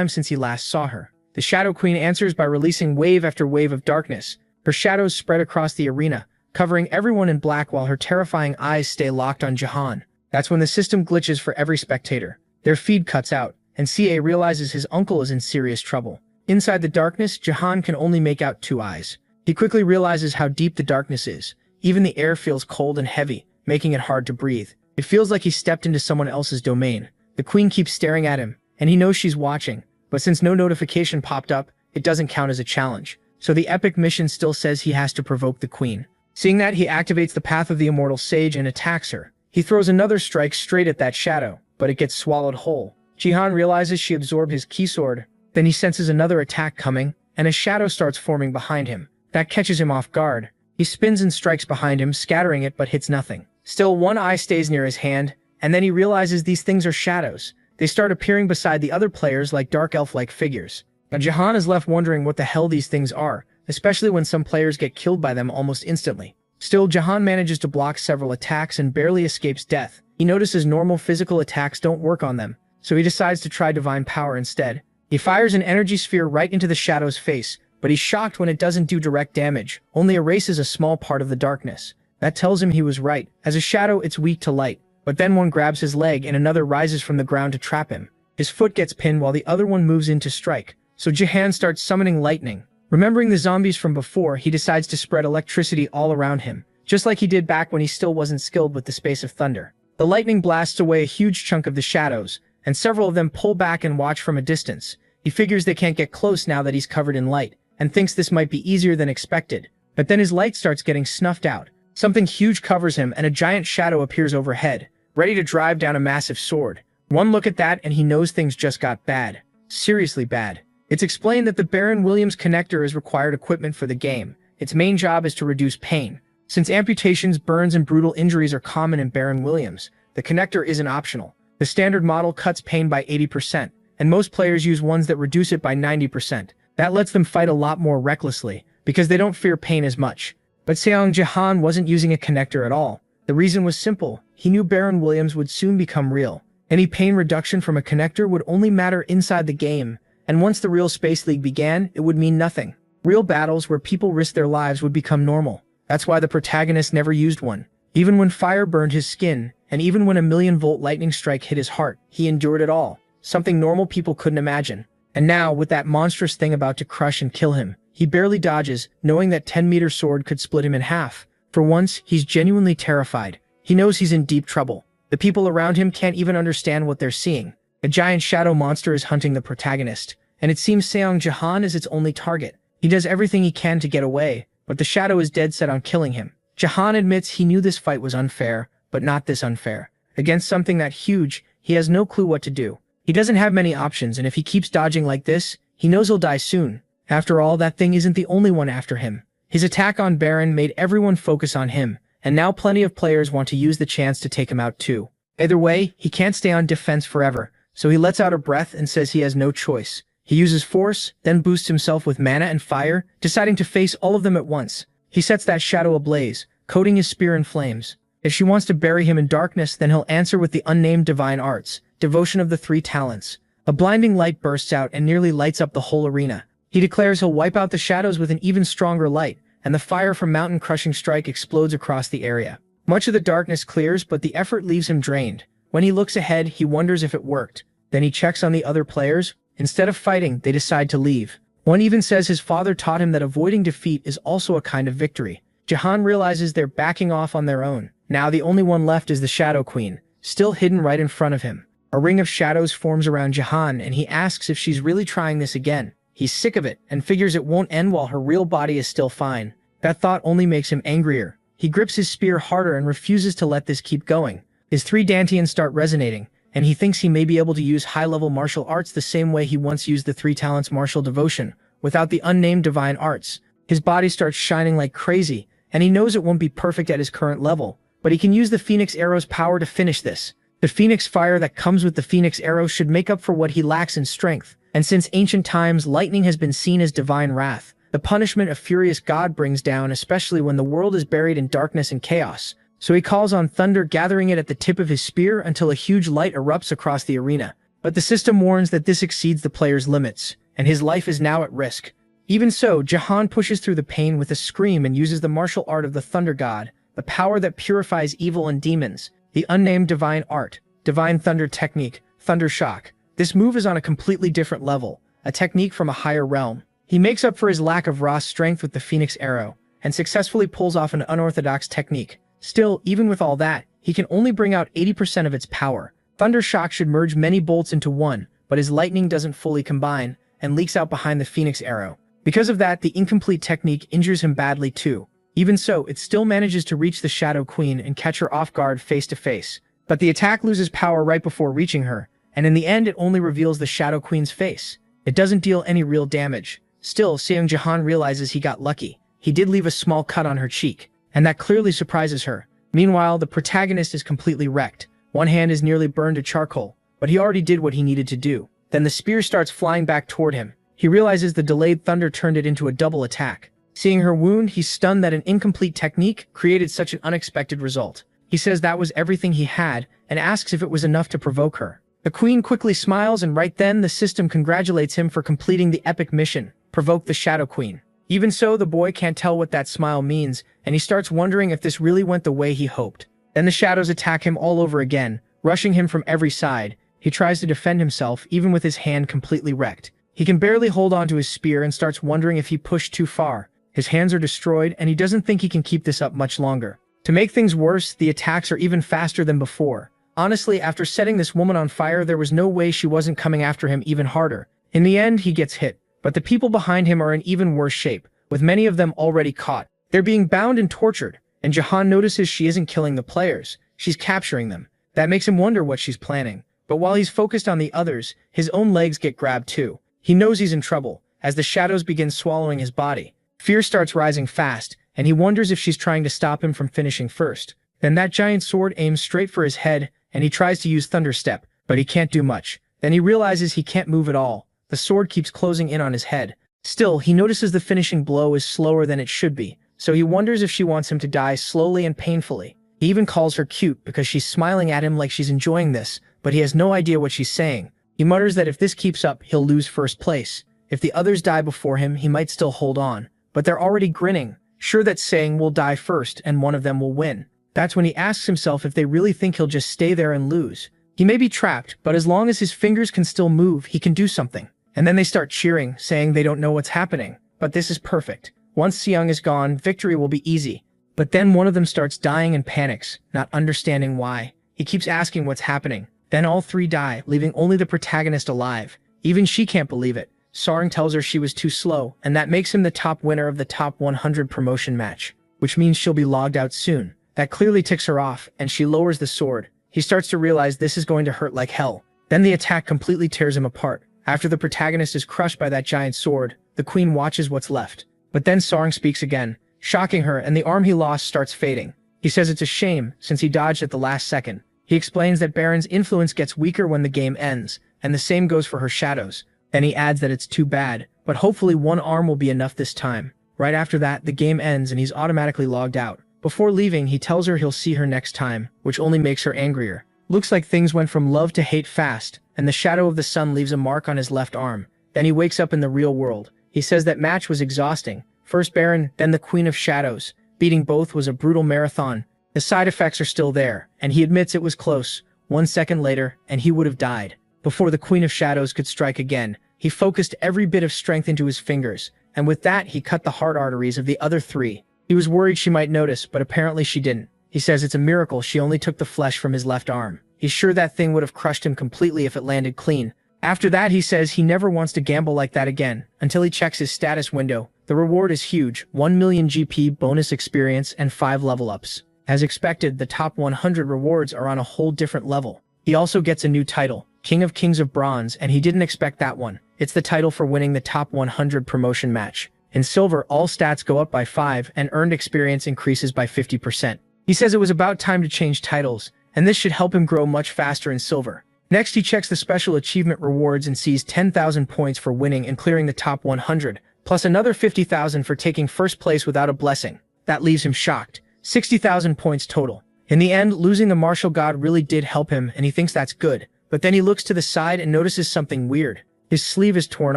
since he last saw her." The Shadow Queen answers by releasing wave after wave of darkness. Her shadows spread across the arena, covering everyone in black while her terrifying eyes stay locked on Jahan. That's when the system glitches for every spectator. Their feed cuts out, and CA realizes his uncle is in serious trouble. Inside the darkness, Jahan can only make out 2 eyes. He quickly realizes how deep the darkness is. Even the air feels cold and heavy, making it hard to breathe. It feels like he stepped into someone else's domain. The queen keeps staring at him, and he knows she's watching, but since no notification popped up, it doesn't count as a challenge. So the epic mission still says he has to provoke the queen. Seeing that, he activates the Path of the Immortal Sage and attacks her. He throws another strike straight at that shadow, but it gets swallowed whole. Jihan realizes she absorbed his key sword. Then he senses another attack coming, and a shadow starts forming behind him. That catches him off guard. He spins and strikes behind him, scattering it but hits nothing. Still, one eye stays near his hand, and then he realizes these things are shadows. They start appearing beside the other players like dark elf-like figures. Now Jahan is left wondering what the hell these things are, especially when some players get killed by them almost instantly. Still, Jahan manages to block several attacks and barely escapes death. He notices normal physical attacks don't work on them, so he decides to try divine power instead. He fires an energy sphere right into the shadow's face, but he's shocked when it doesn't do direct damage, only erases a small part of the darkness. That tells him he was right. As a shadow, it's weak to light, but then one grabs his leg and another rises from the ground to trap him. His foot gets pinned while the other one moves in to strike, so Jahan starts summoning lightning. Remembering the zombies from before, he decides to spread electricity all around him, just like he did back when he still wasn't skilled with the Space of Thunder. The lightning blasts away a huge chunk of the shadows, and several of them pull back and watch from a distance. He figures they can't get close now that he's covered in light, and thinks this might be easier than expected. But then his light starts getting snuffed out. Something huge covers him and a giant shadow appears overhead, ready to drive down a massive sword. One look at that and he knows things just got bad. Seriously bad. It's explained that the Baron Williams connector is required equipment for the game. Its main job is to reduce pain. Since amputations, burns, and brutal injuries are common in Baron Williams, the connector isn't optional. The standard model cuts pain by 80%, and most players use ones that reduce it by 90%. That lets them fight a lot more recklessly, because they don't fear pain as much. But Seong Jahan wasn't using a connector at all. The reason was simple. He knew Baron Williams would soon become real. Any pain reduction from a connector would only matter inside the game, and once the real Space League began, it would mean nothing. Real battles where people risk their lives would become normal. That's why the protagonist never used one. Even when fire burned his skin, and even when a 1,000,000-volt lightning strike hit his heart, he endured it all. Something normal people couldn't imagine. And now, with that monstrous thing about to crush and kill him, he barely dodges, knowing that 10-meter sword could split him in half. For once, he's genuinely terrified. He knows he's in deep trouble. The people around him can't even understand what they're seeing. A giant shadow monster is hunting the protagonist, and it seems Seong Jahan is its only target. He does everything he can to get away, but the shadow is dead set on killing him. Jahan admits he knew this fight was unfair, but not this unfair. Against something that huge, he has no clue what to do. He doesn't have many options, and if he keeps dodging like this, he knows he'll die soon. After all, that thing isn't the only one after him. His attack on Baron made everyone focus on him, and now plenty of players want to use the chance to take him out too. Either way, he can't stay on defense forever, so he lets out a breath and says he has no choice. He uses force, then boosts himself with mana and fire, deciding to face all of them at once. He sets that shadow ablaze, coating his spear in flames. If she wants to bury him in darkness, then he'll answer with the unnamed divine arts, devotion of the 3 talents. A blinding light bursts out and nearly lights up the whole arena. He declares he'll wipe out the shadows with an even stronger light, and the fire from Mountain Crushing Strike explodes across the area. Much of the darkness clears, but the effort leaves him drained. When he looks ahead, he wonders if it worked. Then he checks on the other players. Instead of fighting, they decide to leave. One even says his father taught him that avoiding defeat is also a kind of victory. Jahan realizes they're backing off on their own. Now the only one left is the Shadow Queen, still hidden right in front of him. A ring of shadows forms around Jahan, and he asks if she's really trying this again. He's sick of it, and figures it won't end while her real body is still fine. That thought only makes him angrier. He grips his spear harder and refuses to let this keep going. His 3 Dantians start resonating, and he thinks he may be able to use high-level martial arts the same way he once used the 3 talents martial devotion, without the unnamed divine arts. His body starts shining like crazy, and he knows it won't be perfect at his current level, but he can use the Phoenix Arrow's power to finish this. The Phoenix Fire that comes with the Phoenix Arrow should make up for what he lacks in strength, and since ancient times lightning has been seen as divine wrath, the punishment a furious god brings down, especially when the world is buried in darkness and chaos. So he calls on thunder, gathering it at the tip of his spear until a huge light erupts across the arena. But the system warns that this exceeds the player's limits, and his life is now at risk. Even so, Jahan pushes through the pain with a scream and uses the martial art of the Thunder God, the power that purifies evil and demons, the unnamed divine art, divine thunder technique, thunder shock. This move is on a completely different level, a technique from a higher realm. He makes up for his lack of raw strength with the Phoenix Arrow, and successfully pulls off an unorthodox technique. Still, even with all that, he can only bring out 80% of its power. Thunder Shock should merge many bolts into one, but his lightning doesn't fully combine, and leaks out behind the Phoenix Arrow. Because of that, the incomplete technique injures him badly too. Even so, it still manages to reach the Shadow Queen and catch her off guard face to face. But the attack loses power right before reaching her, and in the end it only reveals the Shadow Queen's face. It doesn't deal any real damage. Still, Seung Jahan realizes he got lucky. He did leave a small cut on her cheek, and that clearly surprises her. Meanwhile, the protagonist is completely wrecked. One hand is nearly burned to charcoal, but he already did what he needed to do. Then the spear starts flying back toward him. He realizes the delayed thunder turned it into a double attack. Seeing her wound, he's stunned that an incomplete technique created such an unexpected result. He says that was everything he had, and asks if it was enough to provoke her. The queen quickly smiles, and right then the system congratulates him for completing the epic mission, provoke the Shadow Queen. Even so, the boy can't tell what that smile means, and he starts wondering if this really went the way he hoped. Then the shadows attack him all over again, rushing him from every side. He tries to defend himself, even with his hand completely wrecked. He can barely hold on to his spear and starts wondering if he pushed too far. His hands are destroyed, and he doesn't think he can keep this up much longer. To make things worse, the attacks are even faster than before. Honestly, after setting this woman on fire, there was no way she wasn't coming after him even harder. In the end, he gets hit. But the people behind him are in even worse shape, with many of them already caught. They're being bound and tortured, and Jahan notices she isn't killing the players, she's capturing them. That makes him wonder what she's planning. But while he's focused on the others, his own legs get grabbed too. He knows he's in trouble, as the shadows begin swallowing his body. Fear starts rising fast, and he wonders if she's trying to stop him from finishing first. Then that giant sword aims straight for his head, and he tries to use Thunder Step, but he can't do much. Then he realizes he can't move at all. The sword keeps closing in on his head. Still, he notices the finishing blow is slower than it should be, so he wonders if she wants him to die slowly and painfully. He even calls her cute because she's smiling at him like she's enjoying this, but he has no idea what she's saying. He mutters that if this keeps up, he'll lose first place. If the others die before him, he might still hold on. But they're already grinning, sure that Sang will die first and one of them will win. That's when he asks himself if they really think he'll just stay there and lose. He may be trapped, but as long as his fingers can still move, he can do something. And then they start cheering, saying they don't know what's happening. But this is perfect. Once Seung is gone, victory will be easy. But then one of them starts dying and panics, not understanding why. He keeps asking what's happening. Then all three die, leaving only the protagonist alive. Even she can't believe it. Sarang tells her she was too slow, and that makes him the top winner of the top 100 promotion match, which means she'll be logged out soon. That clearly ticks her off, and she lowers the sword. He starts to realize this is going to hurt like hell. Then the attack completely tears him apart. After the protagonist is crushed by that giant sword, the queen watches what's left. But then Sarang speaks again, shocking her, and the arm he lost starts fading. He says it's a shame, since he dodged at the last second. He explains that Baron's influence gets weaker when the game ends, and the same goes for her shadows. Then he adds that it's too bad, but hopefully one arm will be enough this time. Right after that, the game ends and he's automatically logged out. Before leaving, he tells her he'll see her next time, which only makes her angrier. Looks like things went from love to hate fast, and the shadow of the sun leaves a mark on his left arm. Then he wakes up in the real world. He says that match was exhausting. First Baron, then the Queen of Shadows. Beating both was a brutal marathon. The side effects are still there, and he admits it was close. 1 second later, and he would have died. Before the Queen of Shadows could strike again, he focused every bit of strength into his fingers, and with that he cut the heart arteries of the other three. He was worried she might notice, but apparently she didn't. He says it's a miracle she only took the flesh from his left arm. He's sure that thing would have crushed him completely if it landed clean. After that, he says he never wants to gamble like that again, until he checks his status window. The reward is huge, 1 million GP bonus experience and 5 level ups. As expected, the top 100 rewards are on a whole different level. He also gets a new title, King of Kings of Bronze, and he didn't expect that one. It's the title for winning the top 100 promotion match. In silver, all stats go up by 5 and earned experience increases by 50%. He says it was about time to change titles, and this should help him grow much faster in silver. Next, he checks the special achievement rewards and sees 10,000 points for winning and clearing the top 100, plus another 50,000 for taking first place without a blessing. That leaves him shocked. 60,000 points total. In the end, losing the martial god really did help him, and he thinks that's good. But then he looks to the side and notices something weird. His sleeve is torn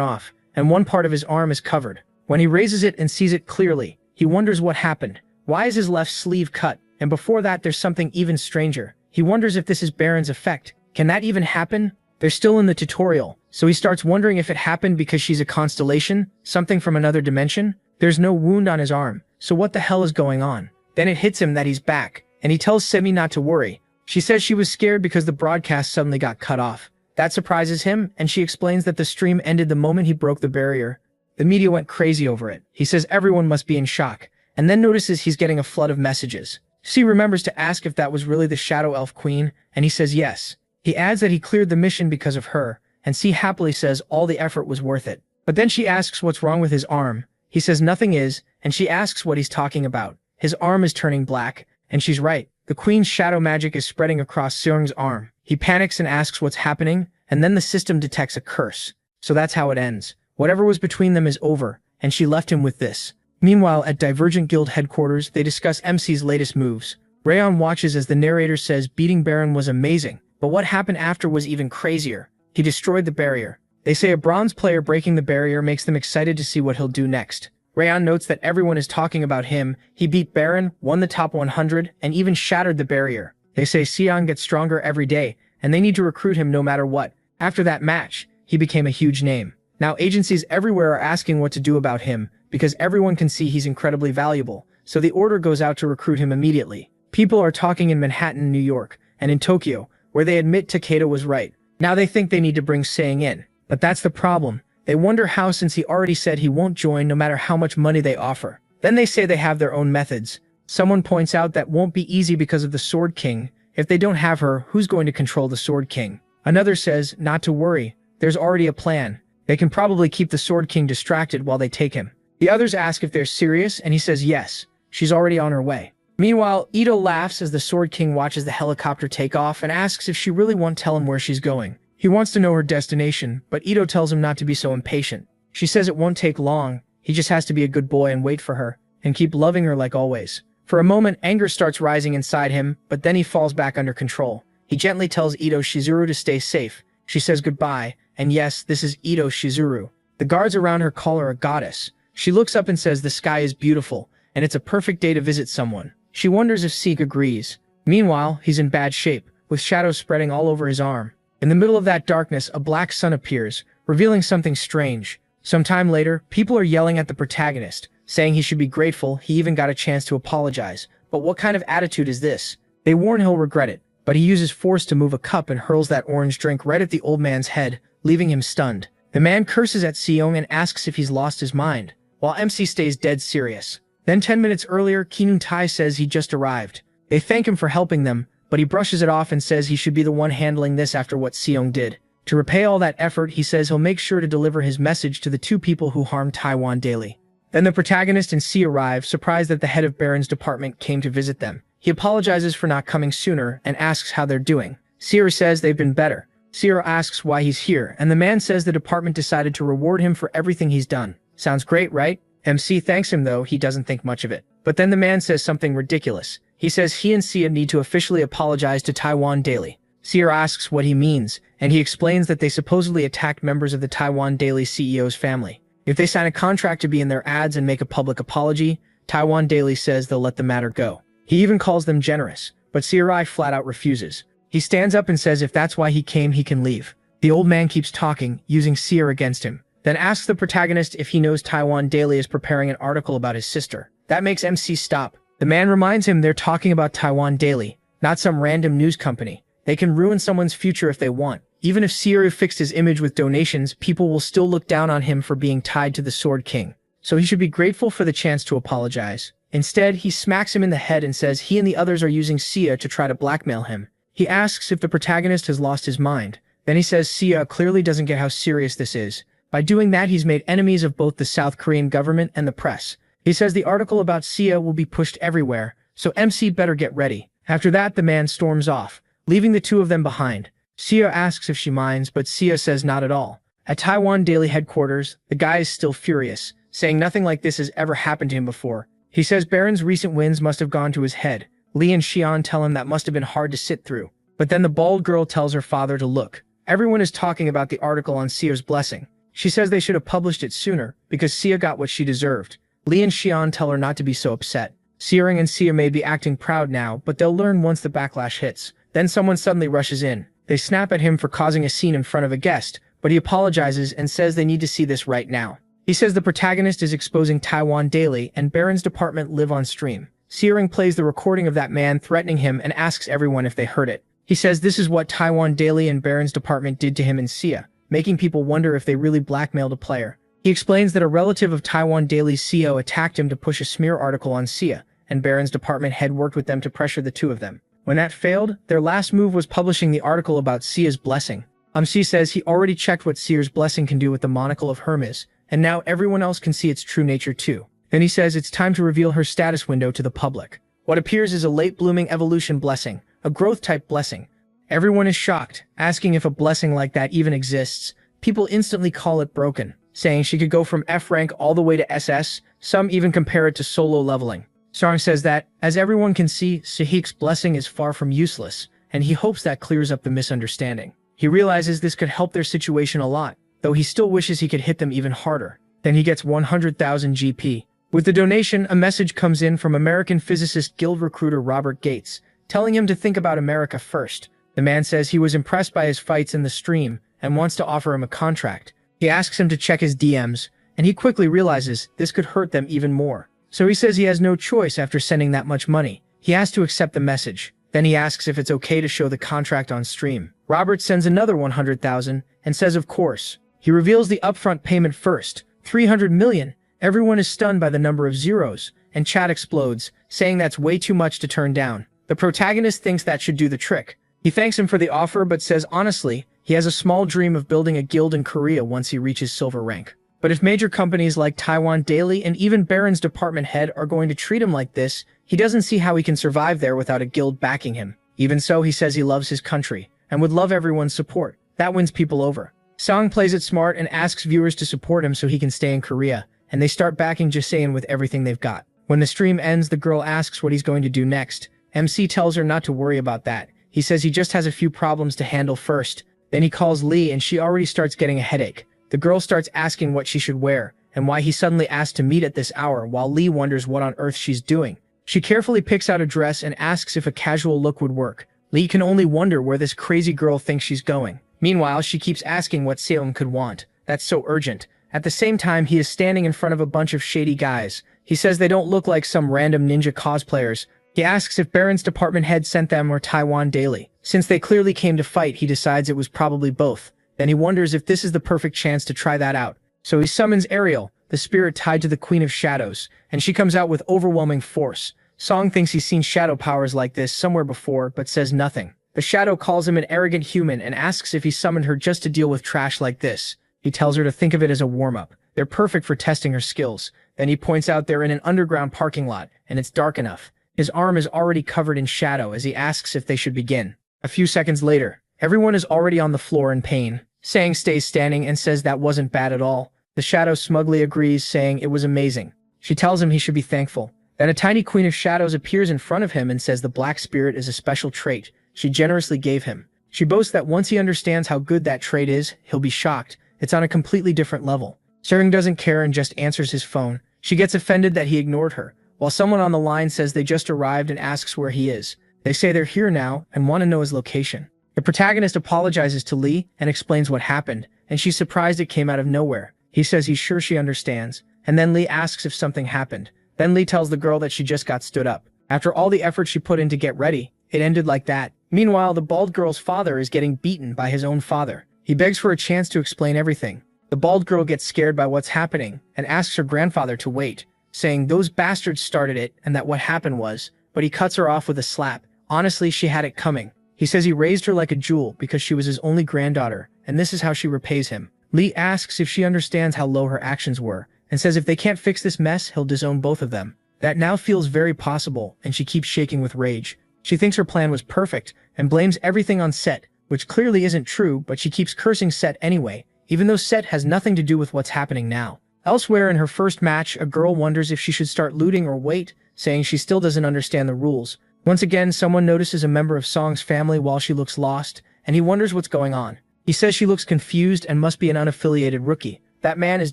off, and one part of his arm is covered. When he raises it and sees it clearly, he wonders what happened. Why is his left sleeve cut? And before that, there's something even stranger. He wonders if this is Baron's effect. Can that even happen? They're still in the tutorial, so he starts wondering if it happened because she's a constellation, something from another dimension. There's no wound on his arm, so what the hell is going on? Then it hits him that he's back, and he tells Semi not to worry. She says she was scared because the broadcast suddenly got cut off. That surprises him, and she explains that the stream ended the moment he broke the barrier. The media went crazy over it. He says everyone must be in shock, and then notices he's getting a flood of messages. C remembers to ask if that was really the Shadow Elf Queen, and he says yes. He adds that he cleared the mission because of her, and C happily says all the effort was worth it. But then she asks what's wrong with his arm. He says nothing is, and she asks what he's talking about. His arm is turning black, and she's right. The Queen's shadow magic is spreading across Seung's arm. He panics and asks what's happening, and then the system detects a curse. So that's how it ends. Whatever was between them is over, and she left him with this. Meanwhile, at Divergent Guild headquarters, they discuss MC's latest moves. Rayon watches as the narrator says beating Baron was amazing, but what happened after was even crazier. He destroyed the barrier. They say a bronze player breaking the barrier makes them excited to see what he'll do next. Rayon notes that everyone is talking about him. He beat Baron, won the top 100, and even shattered the barrier. They say Seong gets stronger every day, and they need to recruit him no matter what. After that match, he became a huge name. Now agencies everywhere are asking what to do about him, because everyone can see he's incredibly valuable, so the order goes out to recruit him immediately. People are talking in Manhattan, New York, and in Tokyo, where they admit Takeda was right. Now they think they need to bring Seong in. But that's the problem. They wonder how, since he already said he won't join no matter how much money they offer. Then they say they have their own methods. Someone points out that won't be easy because of the Sword King. If they don't have her, who's going to control the Sword King? Another says, not to worry. There's already a plan. They can probably keep the Sword King distracted while they take him. The others ask if they're serious, and he says yes. She's already on her way. Meanwhile, Ito laughs as the Sword King watches the helicopter take off and asks if she really won't tell him where she's going. He wants to know her destination, but Ito tells him not to be so impatient. She says it won't take long. He just has to be a good boy and wait for her, and keep loving her like always. For a moment, anger starts rising inside him, but then he falls back under control. He gently tells Ito Shizuru to stay safe. She says goodbye, and yes, this is Ito Shizuru. The guards around her call her a goddess. She looks up and says the sky is beautiful, and it's a perfect day to visit someone. She wonders if Seek agrees. Meanwhile, he's in bad shape, with shadows spreading all over his arm. In the middle of that darkness, a black sun appears, revealing something strange. Some time later, people are yelling at the protagonist, saying he should be grateful he even got a chance to apologize. But what kind of attitude is this? They warn he'll regret it, but he uses force to move a cup and hurls that orange drink right at the old man's head, leaving him stunned. The man curses at Seong and asks if he's lost his mind, while MC stays dead serious. Then 10 minutes earlier, Kinun Tai says he just arrived. They thank him for helping them, but he brushes it off and says he should be the one handling this after what Seong did. To repay all that effort, he says he'll make sure to deliver his message to the two people who harmed Taiwan daily. Then the protagonist and C arrive, surprised that the head of Baron's department came to visit them. He apologizes for not coming sooner and asks how they're doing. Seer says they've been better. Seer asks why he's here, and the man says the department decided to reward him for everything he's done. Sounds great, right? MC thanks him, though he doesn't think much of it. But then the man says something ridiculous. He says he and Sia need to officially apologize to Taiwan Daily. Seer asks what he means, and he explains that they supposedly attacked members of the Taiwan Daily CEO's family. If they sign a contract to be in their ads and make a public apology, Taiwan Daily says they'll let the matter go. He even calls them generous, but Serai flat out refuses. He stands up and says if that's why he came, he can leave. The old man keeps talking, using Seer against him, then asks the protagonist if he knows Taiwan Daily is preparing an article about his sister. That makes MC stop. The man reminds him they're talking about Taiwan Daily, not some random news company. They can ruin someone's future if they want. Even if Seer fixed his image with donations, people will still look down on him for being tied to the Sword King. So he should be grateful for the chance to apologize. Instead, he smacks him in the head and says he and the others are using Sia to try to blackmail him. He asks if the protagonist has lost his mind. Then he says Sia clearly doesn't get how serious this is. By doing that, he's made enemies of both the South Korean government and the press. He says the article about Sia will be pushed everywhere, so MC better get ready. After that, the man storms off, leaving the two of them behind. Sia asks if she minds, but Sia says not at all. At Taiwan Daily headquarters, the guy is still furious, saying nothing like this has ever happened to him before. He says Baron's recent wins must have gone to his head. Lee and Xian tell him that must have been hard to sit through. But then the bald girl tells her father to look. Everyone is talking about the article on Sia's blessing. She says they should have published it sooner, because Sia got what she deserved. Lee and Xian tell her not to be so upset. Searing and Sia may be acting proud now, but they'll learn once the backlash hits. Then someone suddenly rushes in. They snap at him for causing a scene in front of a guest, but he apologizes and says they need to see this right now. He says the protagonist is exposing Taiwan Daily and Baron's department live on stream. Searing plays the recording of that man threatening him and asks everyone if they heard it. He says this is what Taiwan Daily and Baron's department did to him and Sia, making people wonder if they really blackmailed a player. He explains that a relative of Taiwan Daily's CEO attacked him to push a smear article on Sia, and Baron's department had worked with them to pressure the two of them. When that failed, their last move was publishing the article about Sia's blessing. MC says he already checked what Sia's blessing can do with the monocle of Hermes, and now everyone else can see its true nature too. Then he says it's time to reveal her status window to the public. What appears is a late-blooming evolution blessing, a growth-type blessing. Everyone is shocked, asking if a blessing like that even exists. People instantly call it broken, saying she could go from F rank all the way to SS, some even compare it to solo leveling. Sarang says that, as everyone can see, Sahik's blessing is far from useless, and he hopes that clears up the misunderstanding. He realizes this could help their situation a lot, though he still wishes he could hit them even harder. Then he gets 100,000 GP. With the donation, a message comes in from American physicist guild recruiter Robert Gates, telling him to think about America first. The man says he was impressed by his fights in the stream and wants to offer him a contract. He asks him to check his DMs, and he quickly realizes this could hurt them even more. So he says he has no choice after sending that much money. He has to accept the message. Then he asks if it's okay to show the contract on stream. Robert sends another 100,000 and says of course. He reveals the upfront payment first, 300 million. Everyone is stunned by the number of zeros, and chat explodes, saying that's way too much to turn down. The protagonist thinks that should do the trick. He thanks him for the offer but says honestly, he has a small dream of building a guild in Korea once he reaches silver rank. But if major companies like Taiwan Daily and even Baron's department head are going to treat him like this, he doesn't see how he can survive there without a guild backing him. Even so, he says he loves his country and would love everyone's support. That wins people over. Song plays it smart and asks viewers to support him so he can stay in Korea, and they start backing Jasayan with everything they've got. When the stream ends, the girl asks what he's going to do next. MC tells her not to worry about that. He says he just has a few problems to handle first. Then he calls Lee and she already starts getting a headache. The girl starts asking what she should wear, and why he suddenly asked to meet at this hour while Lee wonders what on earth she's doing. She carefully picks out a dress and asks if a casual look would work. Lee can only wonder where this crazy girl thinks she's going. Meanwhile, she keeps asking what Salem could want. That's so urgent. At the same time, he is standing in front of a bunch of shady guys. He says they don't look like some random ninja cosplayers. He asks if Baron's department head sent them or Taiwan Daily. Since they clearly came to fight, he decides it was probably both. Then he wonders if this is the perfect chance to try that out. So he summons Ariel, the spirit tied to the Queen of Shadows, and she comes out with overwhelming force. Song thinks he's seen shadow powers like this somewhere before, but says nothing. The shadow calls him an arrogant human and asks if he summoned her just to deal with trash like this. He tells her to think of it as a warm-up. They're perfect for testing her skills. Then he points out they're in an underground parking lot, and it's dark enough. His arm is already covered in shadow as he asks if they should begin. A few seconds later, everyone is already on the floor in pain. Sang stays standing and says that wasn't bad at all. The shadow smugly agrees, saying it was amazing. She tells him he should be thankful. Then a tiny Queen of Shadows appears in front of him and says the black spirit is a special trait she generously gave him. She boasts that once he understands how good that trait is, he'll be shocked. It's on a completely different level. Sering doesn't care and just answers his phone. She gets offended that he ignored her, while someone on the line says they just arrived and asks where he is. They say they're here now and want to know his location. The protagonist apologizes to Lee and explains what happened, and she's surprised it came out of nowhere. He says he's sure she understands, and then Lee asks if something happened. Then Lee tells the girl that she just got stood up. After all the effort she put in to get ready, it ended like that. Meanwhile, the bald girl's father is getting beaten by his own father. He begs for a chance to explain everything. The bald girl gets scared by what's happening and asks her grandfather to wait, saying those bastards started it and that what happened was, but he cuts her off with a slap. Honestly, she had it coming. He says he raised her like a jewel because she was his only granddaughter, and this is how she repays him. Lee asks if she understands how low her actions were, and says if they can't fix this mess, he'll disown both of them. That now feels very possible, and she keeps shaking with rage. She thinks her plan was perfect, and blames everything on Set, which clearly isn't true, but she keeps cursing Set anyway, even though Set has nothing to do with what's happening now. Elsewhere in her first match, a girl wonders if she should start looting or wait, saying she still doesn't understand the rules. Once again, someone notices a member of Song's family while she looks lost, and he wonders what's going on. He says she looks confused and must be an unaffiliated rookie. That man is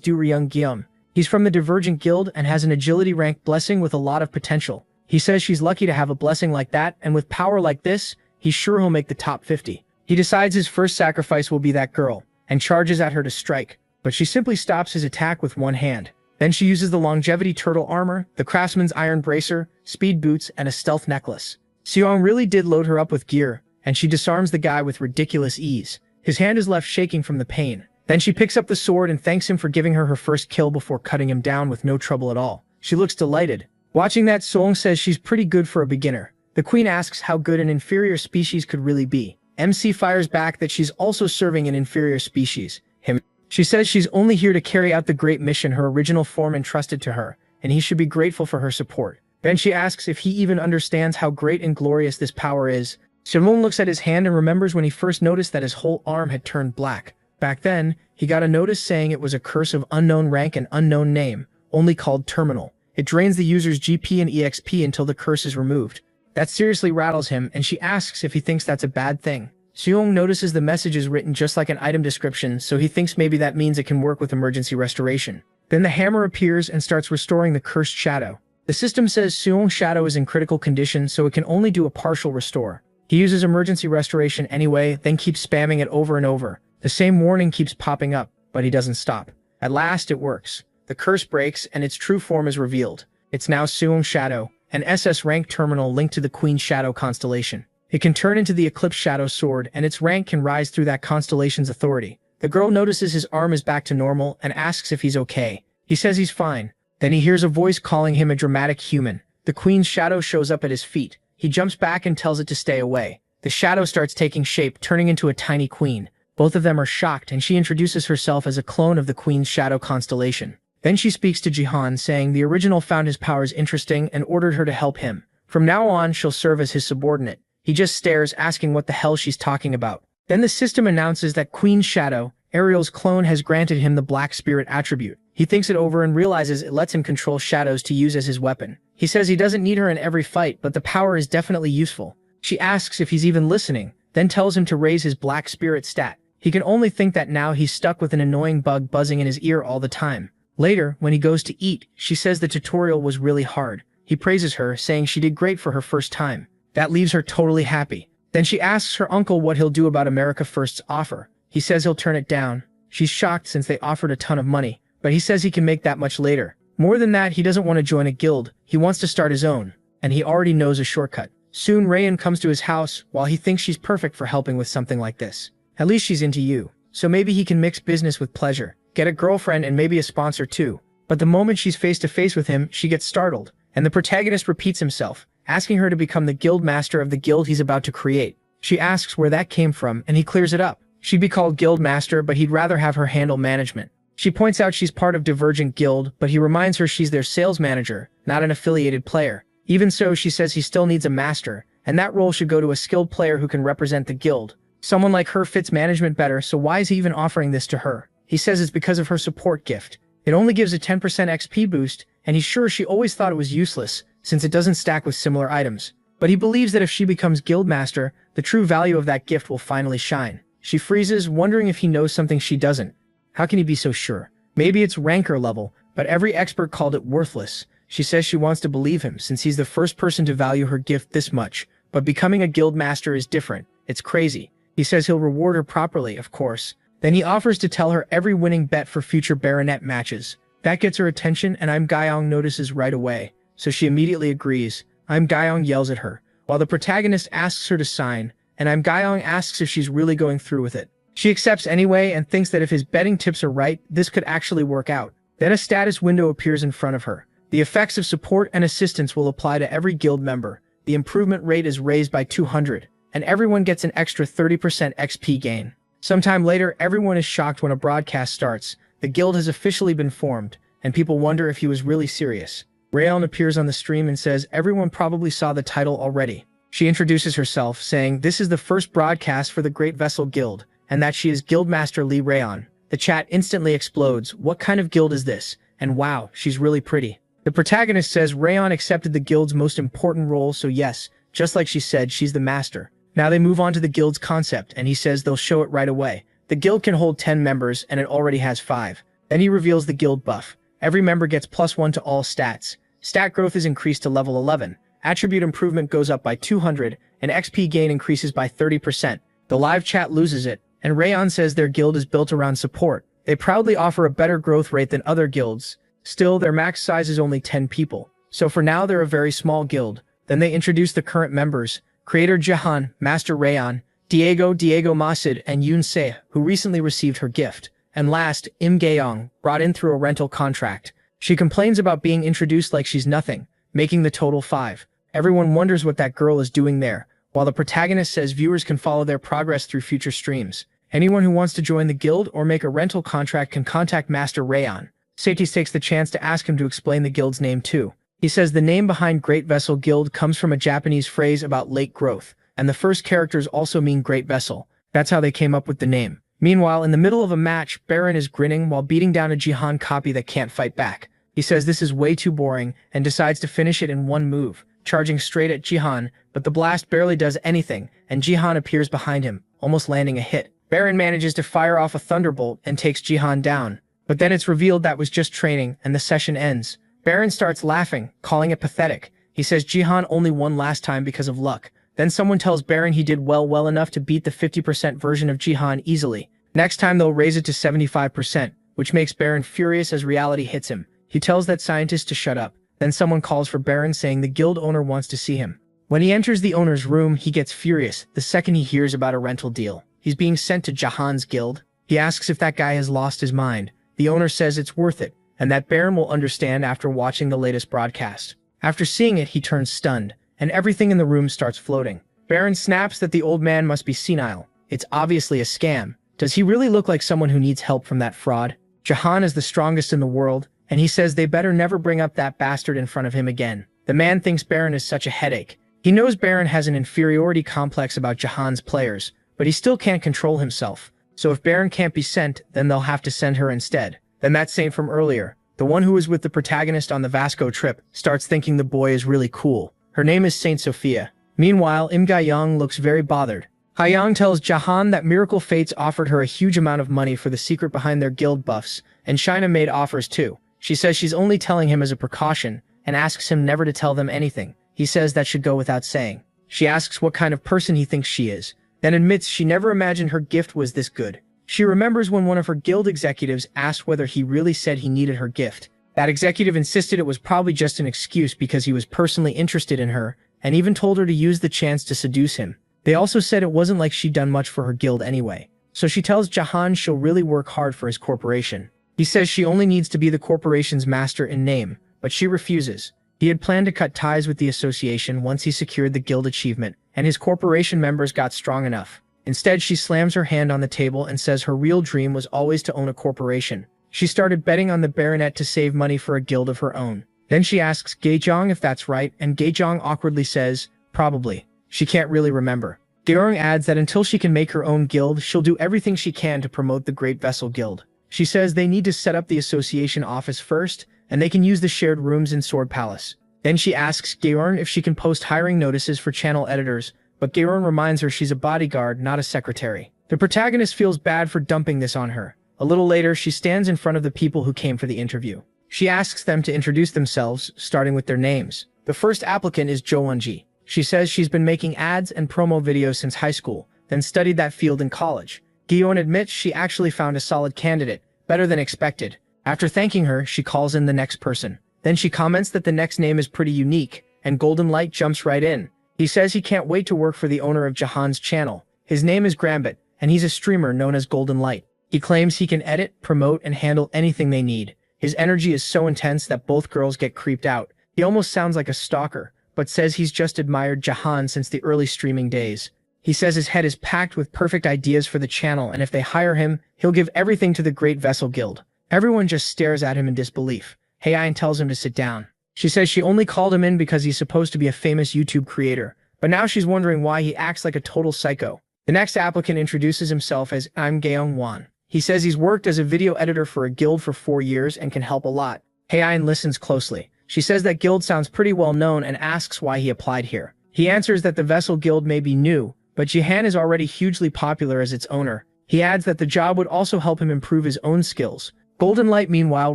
Du-ryung Gyeom. He's from the Divergent Guild and has an agility rank blessing with a lot of potential. He says she's lucky to have a blessing like that, and with power like this, he's sure he'll make the top 50. He decides his first sacrifice will be that girl, and charges at her to strike, but she simply stops his attack with one hand. Then she uses the longevity turtle armor, the craftsman's iron bracer, speed boots, and a stealth necklace. Seong really did load her up with gear, and she disarms the guy with ridiculous ease. His hand is left shaking from the pain. Then she picks up the sword and thanks him for giving her her first kill before cutting him down with no trouble at all. She looks delighted. Watching that, Song says she's pretty good for a beginner. The queen asks how good an inferior species could really be. MC fires back that she's also serving an inferior species, him. She says she's only here to carry out the great mission her original form entrusted to her, and he should be grateful for her support. Then she asks if he even understands how great and glorious this power is. Simone looks at his hand and remembers when he first noticed that his whole arm had turned black. Back then, he got a notice saying it was a curse of unknown rank and unknown name, only called terminal. It drains the user's GP and EXP until the curse is removed. That seriously rattles him, and she asks if he thinks that's a bad thing. Seong notices the message is written just like an item description, so he thinks maybe that means it can work with emergency restoration. Then the hammer appears and starts restoring the cursed shadow. The system says Seong's shadow is in critical condition, so it can only do a partial restore. He uses emergency restoration anyway, then keeps spamming it over and over. The same warning keeps popping up, but he doesn't stop. At last, it works. The curse breaks, and its true form is revealed. It's now Seong's shadow, an SS rank terminal linked to the Queen's Shadow constellation. It can turn into the Eclipse Shadow Sword, and its rank can rise through that constellation's authority. The girl notices his arm is back to normal and asks if he's okay. He says he's fine. Then he hears a voice calling him a dramatic human. The Queen's shadow shows up at his feet. He jumps back and tells it to stay away. The shadow starts taking shape, turning into a tiny queen. Both of them are shocked, and she introduces herself as a clone of the Queen's Shadow constellation. Then she speaks to Jihan, saying the original found his powers interesting and ordered her to help him. From now on, she'll serve as his subordinate. He just stares, asking what the hell she's talking about. Then the system announces that Queen's Shadow, Ariel's clone, has granted him the Black Spirit attribute. He thinks it over and realizes it lets him control shadows to use as his weapon. He says he doesn't need her in every fight, but the power is definitely useful. She asks if he's even listening, then tells him to raise his Black Spirit stat. He can only think that now he's stuck with an annoying bug buzzing in his ear all the time. Later, when he goes to eat, she says the tutorial was really hard. He praises her, saying she did great for her first time. That leaves her totally happy. Then she asks her uncle what he'll do about America First's offer. He says he'll turn it down. She's shocked since they offered a ton of money, but he says he can make that much later. More than that, he doesn't want to join a guild. He wants to start his own, and he already knows a shortcut. Soon Rayan comes to his house while he thinks she's perfect for helping with something like this. At least she's into you, so maybe he can mix business with pleasure, get a girlfriend and maybe a sponsor too. But the moment she's face to face with him, she gets startled, and the protagonist repeats himself, asking her to become the guild master of the guild he's about to create. She asks where that came from, and he clears it up. She'd be called guild master, but he'd rather have her handle management. She points out she's part of Divergent Guild, but he reminds her she's their sales manager, not an affiliated player. Even so, she says he still needs a master, and that role should go to a skilled player who can represent the guild. Someone like her fits management better, so why is he even offering this to her? He says it's because of her support gift. It only gives a 10% XP boost, and he's sure she always thought it was useless, since it doesn't stack with similar items. But he believes that if she becomes guild master, the true value of that gift will finally shine. She freezes, wondering if he knows something she doesn't. How can he be so sure? Maybe it's rancor level, but every expert called it worthless. She says she wants to believe him since he's the first person to value her gift this much, but becoming a guild master is different. It's crazy. He says he'll reward her properly, of course. Then he offers to tell her every winning bet for future baronet matches. That gets her attention, and I'm Gyeong notices right away, so she immediately agrees. I'm Gyeong yells at her, while the protagonist asks her to sign, and I'm Gyeong asks if she's really going through with it. She accepts anyway and thinks that if his betting tips are right, this could actually work out. Then a status window appears in front of her. The effects of support and assistance will apply to every guild member. The improvement rate is raised by 200, and everyone gets an extra 30% XP gain. Sometime later, everyone is shocked when a broadcast starts. The guild has officially been formed, and people wonder if he was really serious. Rayon appears on the stream and says everyone probably saw the title already. She introduces herself, saying this is the first broadcast for the Great Vessel Guild, and that she is Guildmaster Lee Rayon. The chat instantly explodes. What kind of guild is this? And wow, she's really pretty. The protagonist says Rayon accepted the guild's most important role, so yes, just like she said, she's the master. Now they move on to the guild's concept, and he says they'll show it right away. The guild can hold 10 members, and it already has 5. Then he reveals the guild buff. Every member gets +1 to all stats. Stat growth is increased to level 11. Attribute improvement goes up by 200, and XP gain increases by 30%. The live chat loses it, and Rayon says their guild is built around support. They proudly offer a better growth rate than other guilds. Still, their max size is only 10 people. So for now, they're a very small guild. Then they introduce the current members: Creator Jahan, Master Rayon, Diego Masid, and Yoon Se, who recently received her gift. And last, Im Gaeyong, brought in through a rental contract. She complains about being introduced like she's nothing, making the total 5. Everyone wonders what that girl is doing there, while the protagonist says viewers can follow their progress through future streams. Anyone who wants to join the guild or make a rental contract can contact Master Rayon. Satis takes the chance to ask him to explain the guild's name too. He says the name behind Great Vessel Guild comes from a Japanese phrase about late growth, and the first characters also mean Great Vessel. That's how they came up with the name. Meanwhile, in the middle of a match, Baron is grinning while beating down a Jihan copy that can't fight back. He says this is way too boring and decides to finish it in one move, charging straight at Jihan, but the blast barely does anything, and Jihan appears behind him, almost landing a hit. Baron manages to fire off a thunderbolt and takes Jihan down, but then it's revealed that was just training and the session ends. Baron starts laughing, calling it pathetic. He says Jihan only won last time because of luck. Then someone tells Baron he did well enough to beat the 50% version of Jihan easily. Next time they'll raise it to 75%, which makes Baron furious as reality hits him. He tells that scientist to shut up. Then someone calls for Baron, saying the guild owner wants to see him. When he enters the owner's room, he gets furious the second he hears about a rental deal. He's being sent to Jahan's guild. He asks if that guy has lost his mind. The owner says it's worth it, and that Baron will understand after watching the latest broadcast. After seeing it, he turns stunned, and everything in the room starts floating. Baron snaps that the old man must be senile. It's obviously a scam. Does he really look like someone who needs help from that fraud? Jahan is the strongest in the world, and he says they better never bring up that bastard in front of him again. The man thinks Baron is such a headache. He knows Baron has an inferiority complex about Jahan's players, but he still can't control himself. So if Baron can't be sent, then they'll have to send her instead. Then that saint from earlier, the one who was with the protagonist on the Vasco trip, starts thinking the boy is really cool. Her name is Saint Sophia. Meanwhile, Im Gaeyong looks very bothered. Haiyang tells Jahan that Miracle Fates offered her a huge amount of money for the secret behind their guild buffs, and China made offers too. She says she's only telling him as a precaution, and asks him never to tell them anything. He says that should go without saying. She asks what kind of person he thinks she is, then admits she never imagined her gift was this good. She remembers when one of her guild executives asked whether he really said he needed her gift. That executive insisted it was probably just an excuse because he was personally interested in her, and even told her to use the chance to seduce him. They also said it wasn't like she'd done much for her guild anyway. So she tells Jahan she'll really work hard for his corporation. He says she only needs to be the corporation's master in name, but she refuses. He had planned to cut ties with the association once he secured the guild achievement, and his corporation members got strong enough. Instead, she slams her hand on the table and says her real dream was always to own a corporation. She started betting on the baronet to save money for a guild of her own. Then she asks Gaejong if that's right, and Gaejong awkwardly says, probably. She can't really remember. Gaeyong adds that until she can make her own guild, she'll do everything she can to promote the Great Vessel Guild. She says they need to set up the association office first, and they can use the shared rooms in Sword Palace. Then she asks Gaeyong if she can post hiring notices for channel editors, but Gaeyong reminds her she's a bodyguard, not a secretary. The protagonist feels bad for dumping this on her. A little later, she stands in front of the people who came for the interview. She asks them to introduce themselves, starting with their names. The first applicant is Jo Won-ji. She says she's been making ads and promo videos since high school, then studied that field in college. Gaeyong admits she actually found a solid candidate, better than expected. After thanking her, she calls in the next person. Then she comments that the next name is pretty unique, and Golden Light jumps right in. He says he can't wait to work for the owner of Jahan's channel. His name is Grambit, and he's a streamer known as Golden Light. He claims he can edit, promote, and handle anything they need. His energy is so intense that both girls get creeped out. He almost sounds like a stalker, but says he's just admired Jahan since the early streaming days. He says his head is packed with perfect ideas for the channel, and if they hire him, he'll give everything to the Great Vessel Guild. Everyone just stares at him in disbelief. Heian tells him to sit down. She says she only called him in because he's supposed to be a famous YouTube creator, but now she's wondering why he acts like a total psycho. The next applicant introduces himself as I'm Gaeong Wan. He says he's worked as a video editor for a guild for 4 years and can help a lot. Heian listens closely. She says that guild sounds pretty well known and asks why he applied here. He answers that the Vessel Guild may be new, but Jihan is already hugely popular as its owner. He adds that the job would also help him improve his own skills. Golden Light, meanwhile,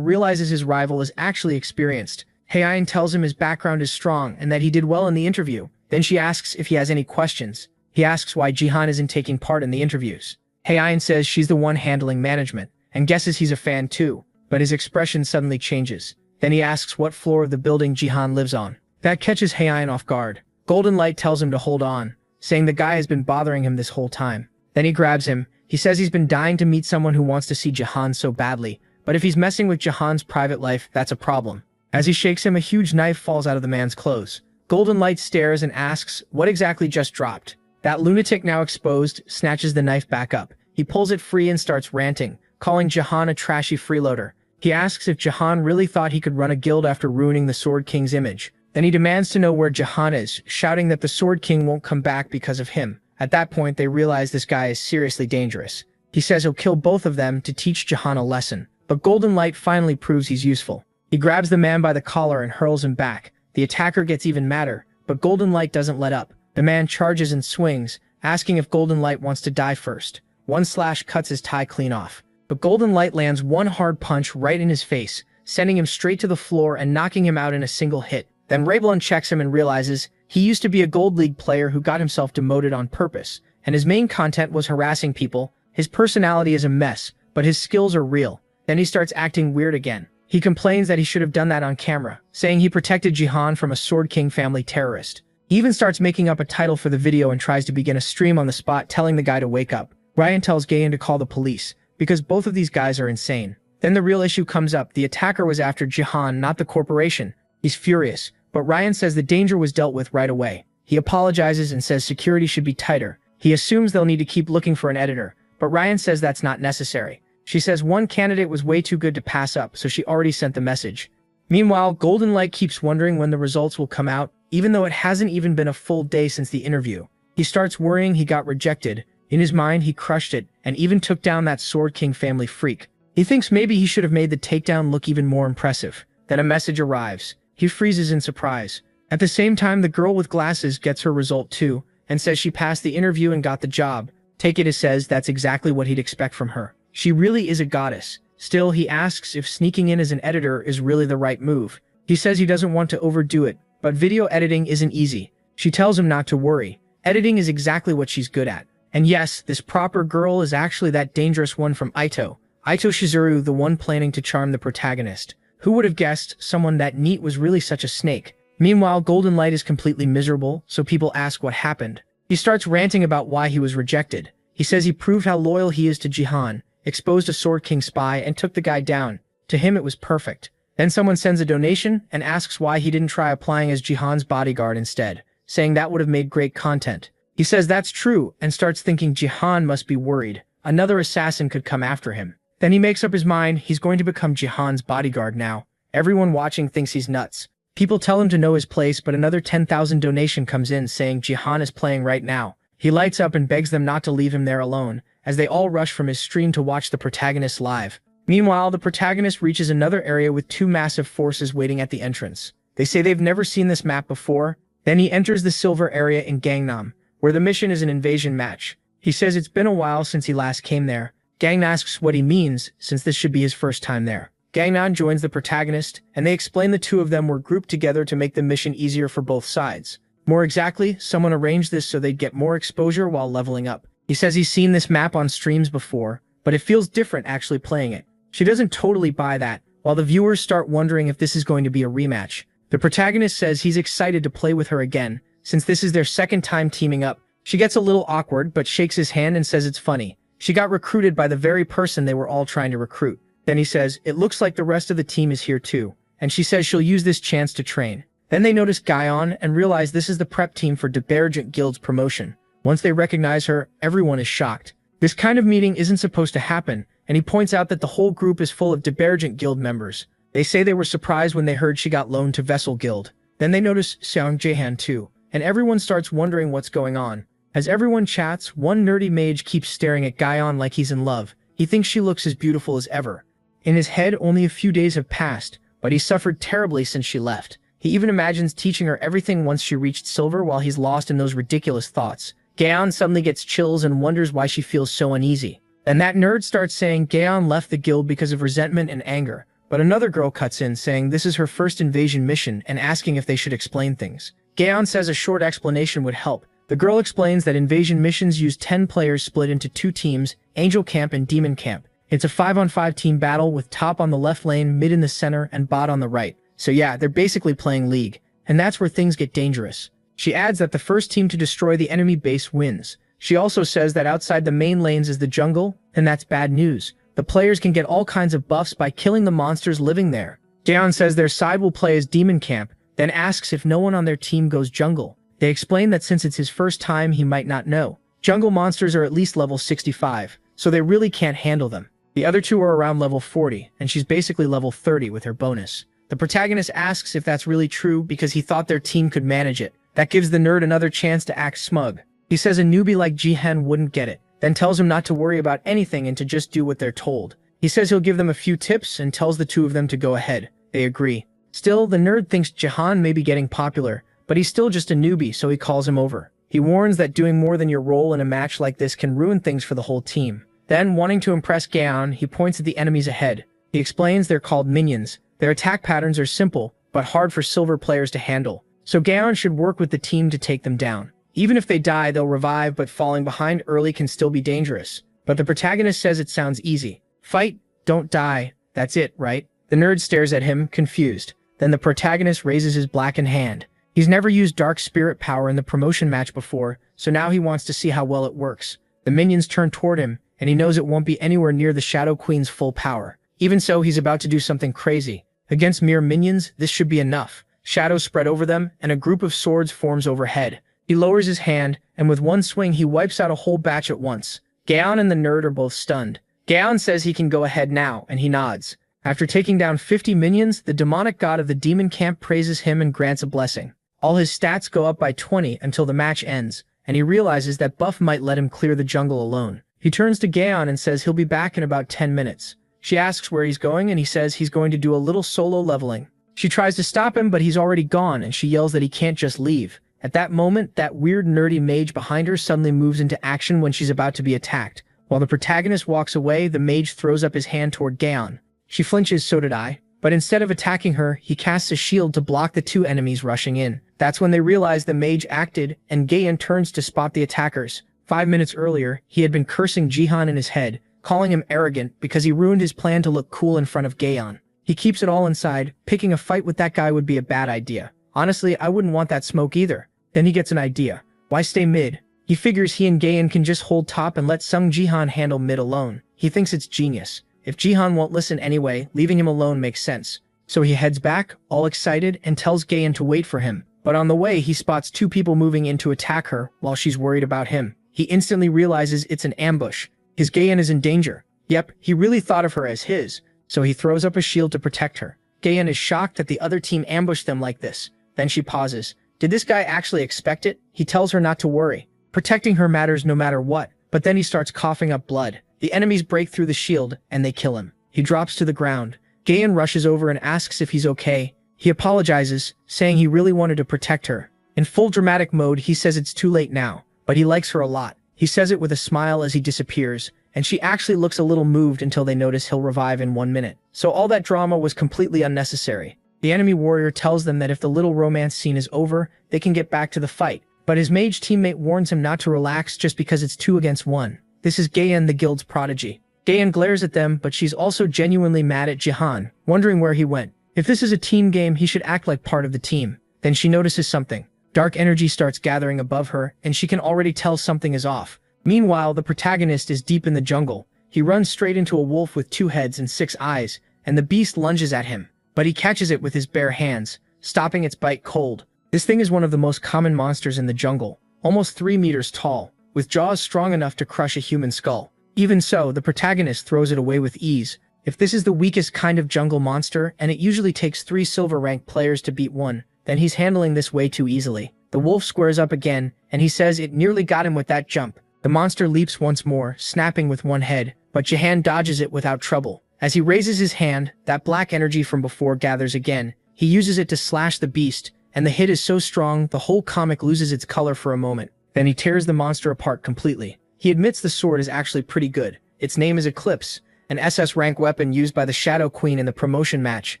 realizes his rival is actually experienced. Heian tells him his background is strong and that he did well in the interview. Then she asks if he has any questions. He asks why Jihan isn't taking part in the interviews. Heian says she's the one handling management, and guesses he's a fan too, but his expression suddenly changes. Then he asks what floor of the building Jihan lives on. That catches Heian off guard. Golden Light tells him to hold on, saying the guy has been bothering him this whole time. Then he grabs him. He says he's been dying to meet someone who wants to see Jihan so badly, but if he's messing with Jihan's private life, that's a problem. As he shakes him, a huge knife falls out of the man's clothes. Golden Light stares and asks what exactly just dropped. That lunatic, now exposed, snatches the knife back up. He pulls it free and starts ranting, calling Jihan a trashy freeloader. He asks if Jihan really thought he could run a guild after ruining the Sword King's image. Then he demands to know where Jihan is, shouting that the Sword King won't come back because of him. At that point, they realize this guy is seriously dangerous. He says he'll kill both of them to teach Jihan a lesson. But Golden Light finally proves he's useful. He grabs the man by the collar and hurls him back. The attacker gets even madder, but Golden Light doesn't let up. The man charges and swings, asking if Golden Light wants to die first. One slash cuts his tie clean off. But Golden Light lands one hard punch right in his face, sending him straight to the floor and knocking him out in a single hit. Then Raybelon checks him and realizes he used to be a Gold League player who got himself demoted on purpose, and his main content was harassing people. His personality is a mess, but his skills are real. Then he starts acting weird again. He complains that he should have done that on camera, saying he protected Jihan from a Sword King family terrorist. He even starts making up a title for the video and tries to begin a stream on the spot, telling the guy to wake up. Ryan tells Gayen to call the police, because both of these guys are insane. Then the real issue comes up. The attacker was after Jihan, not the corporation. He's furious, but Ryan says the danger was dealt with right away. He apologizes and says security should be tighter. He assumes they'll need to keep looking for an editor, but Ryan says that's not necessary. She says one candidate was way too good to pass up, so she already sent the message. Meanwhile, Golden Light keeps wondering when the results will come out, even though it hasn't even been a full day since the interview. He starts worrying he got rejected. In his mind, he crushed it, and even took down that Sword King family freak. He thinks maybe he should have made the takedown look even more impressive. Then a message arrives. He freezes in surprise. At the same time, the girl with glasses gets her result too, and says she passed the interview and got the job. Take it as says that's exactly what he'd expect from her. She really is a goddess. Still, he asks if sneaking in as an editor is really the right move. He says he doesn't want to overdo it, but video editing isn't easy. She tells him not to worry. Editing is exactly what she's good at. And yes, this proper girl is actually that dangerous one from Ito. Ito Shizuru, the one planning to charm the protagonist. Who would have guessed someone that neat was really such a snake? Meanwhile, Golden Light is completely miserable, so people ask what happened. He starts ranting about why he was rejected. He says he proved how loyal he is to Jihan, exposed a Sword King spy, and took the guy down. To him, it was perfect. Then someone sends a donation and asks why he didn't try applying as Jihan's bodyguard instead, saying that would have made great content. He says that's true and starts thinking Jihan must be worried. Another assassin could come after him. Then he makes up his mind he's going to become Jihan's bodyguard now. Everyone watching thinks he's nuts. People tell him to know his place, but another 10,000 donation comes in saying Jihan is playing right now. He lights up and begs them not to leave him there alone, as they all rush from his stream to watch the protagonist live. Meanwhile, the protagonist reaches another area with two massive forces waiting at the entrance. They say they've never seen this map before. Then he enters the silver area in Gangnam, where the mission is an invasion match. He says it's been a while since he last came there. Gang asks what he means, since this should be his first time there. Gangnan joins the protagonist, and they explain the two of them were grouped together to make the mission easier for both sides. More exactly, someone arranged this so they'd get more exposure while leveling up. He says he's seen this map on streams before, but it feels different actually playing it. She doesn't totally buy that, while the viewers start wondering if this is going to be a rematch. The protagonist says he's excited to play with her again, since this is their second time teaming up. She gets a little awkward but shakes his hand and says it's funny. She got recruited by the very person they were all trying to recruit. Then he says, it looks like the rest of the team is here too, and she says she'll use this chance to train. Then they notice Guyon and realize this is the prep team for Divergent Guild's promotion. Once they recognize her, everyone is shocked. This kind of meeting isn't supposed to happen, and he points out that the whole group is full of Divergent Guild members. They say they were surprised when they heard she got loaned to Vessel Guild. Then they notice Seong Jaehan too, and everyone starts wondering what's going on. As everyone chats, one nerdy mage keeps staring at Gaeon like he's in love. He thinks she looks as beautiful as ever. In his head, only a few days have passed, but he suffered terribly since she left. He even imagines teaching her everything once she reached silver while he's lost in those ridiculous thoughts. Gaeon suddenly gets chills and wonders why she feels so uneasy. And that nerd starts saying Gaeon left the guild because of resentment and anger. But another girl cuts in saying this is her first invasion mission and asking if they should explain things. Gaeon says a short explanation would help. The girl explains that invasion missions use 10 players split into 2 teams, Angel Camp and Demon Camp. It's a 5-on-5 team battle with top on the left lane, mid in the center, and bot on the right. So yeah, they're basically playing League. And that's where things get dangerous. She adds that the first team to destroy the enemy base wins. She also says that outside the main lanes is the jungle, and that's bad news. The players can get all kinds of buffs by killing the monsters living there. Gaeon says their side will play as Demon Camp, then asks if no one on their team goes jungle. They explain that since it's his first time, he might not know. Jungle monsters are at least level 65, so they really can't handle them. The other 2 are around level 40, and she's basically level 30 with her bonus. The protagonist asks if that's really true because he thought their team could manage it. That gives the nerd another chance to act smug. He says a newbie like Jihen wouldn't get it, then tells him not to worry about anything and to just do what they're told. He says he'll give them a few tips and tells the 2 of them to go ahead. They agree. Still, the nerd thinks Jihan may be getting popular, but he's still just a newbie, so he calls him over. He warns that doing more than your role in a match like this can ruin things for the whole team. Then, wanting to impress Gaeon, he points at the enemies ahead. He explains they're called minions. Their attack patterns are simple, but hard for silver players to handle. So Gaeon should work with the team to take them down. Even if they die, they'll revive, but falling behind early can still be dangerous. But the protagonist says it sounds easy. Fight, don't die, that's it, right? The nerd stares at him, confused. Then the protagonist raises his blackened hand. He's never used dark spirit power in the promotion match before, so now he wants to see how well it works. The minions turn toward him, and he knows it won't be anywhere near the Shadow Queen's full power. Even so, he's about to do something crazy. Against mere minions, this should be enough. Shadows spread over them, and a group of swords forms overhead. He lowers his hand, and with one swing he wipes out a whole batch at once. Gaeon and the nerd are both stunned. Gaeon says he can go ahead now, and he nods. After taking down 50 minions, the demonic god of the demon camp praises him and grants a blessing. All his stats go up by 20 until the match ends, and he realizes that Buff might let him clear the jungle alone. He turns to Gaeon and says he'll be back in about 10 minutes. She asks where he's going, and he says he's going to do a little solo leveling. She tries to stop him, but he's already gone, and she yells that he can't just leave. At that moment, that weird nerdy mage behind her suddenly moves into action when she's about to be attacked. While the protagonist walks away, the mage throws up his hand toward Gaeon. She flinches, so did I. But instead of attacking her, he casts a shield to block the 2 enemies rushing in. That's when they realize the mage acted, and Gaeon turns to spot the attackers. 5 minutes earlier, he had been cursing Jihan in his head, calling him arrogant because he ruined his plan to look cool in front of Gaeon. He keeps it all inside. Picking a fight with that guy would be a bad idea. Honestly, I wouldn't want that smoke either. Then he gets an idea. Why stay mid? He figures he and Gaeon can just hold top and let Sung Jihan handle mid alone. He thinks it's genius. If Jihan won't listen anyway, leaving him alone makes sense. So he heads back, all excited, and tells Gaeon to wait for him. But on the way, he spots 2 people moving in to attack her while she's worried about him. He instantly realizes it's an ambush. His Gaeon is in danger. Yep, he really thought of her as his, so he throws up a shield to protect her. Gaeon is shocked that the other team ambushed them like this. Then she pauses. Did this guy actually expect it? He tells her not to worry. Protecting her matters no matter what, but then he starts coughing up blood. The enemies break through the shield, and they kill him. He drops to the ground. Gaeon rushes over and asks if he's okay. He apologizes, saying he really wanted to protect her. In full dramatic mode, he says it's too late now, but he likes her a lot. He says it with a smile as he disappears, and she actually looks a little moved until they notice he'll revive in 1 minute. So all that drama was completely unnecessary. The enemy warrior tells them that if the little romance scene is over, they can get back to the fight. But his mage teammate warns him not to relax just because it's 2 against 1. This is Gaeon, the guild's prodigy. Gaeon glares at them, but she's also genuinely mad at Jihan, wondering where he went. If this is a team game, he should act like part of the team. Then she notices something. Dark energy starts gathering above her, and she can already tell something is off. Meanwhile, the protagonist is deep in the jungle. He runs straight into a wolf with 2 heads and 6 eyes, and the beast lunges at him. But he catches it with his bare hands, stopping its bite cold. This thing is one of the most common monsters in the jungle, almost 3 meters tall. with jaws strong enough to crush a human skull. Even so, the protagonist throws it away with ease. If this is the weakest kind of jungle monster, and it usually takes 3 silver rank players to beat one, then he's handling this way too easily. The wolf squares up again, and he says it nearly got him with that jump. The monster leaps once more, snapping with one head, but Jahan dodges it without trouble. As he raises his hand, that black energy from before gathers again. He uses it to slash the beast, and the hit is so strong the whole comic loses its color for a moment. Then he tears the monster apart completely. He admits the sword is actually pretty good. Its name is Eclipse, an SS rank weapon used by the Shadow Queen in the promotion match,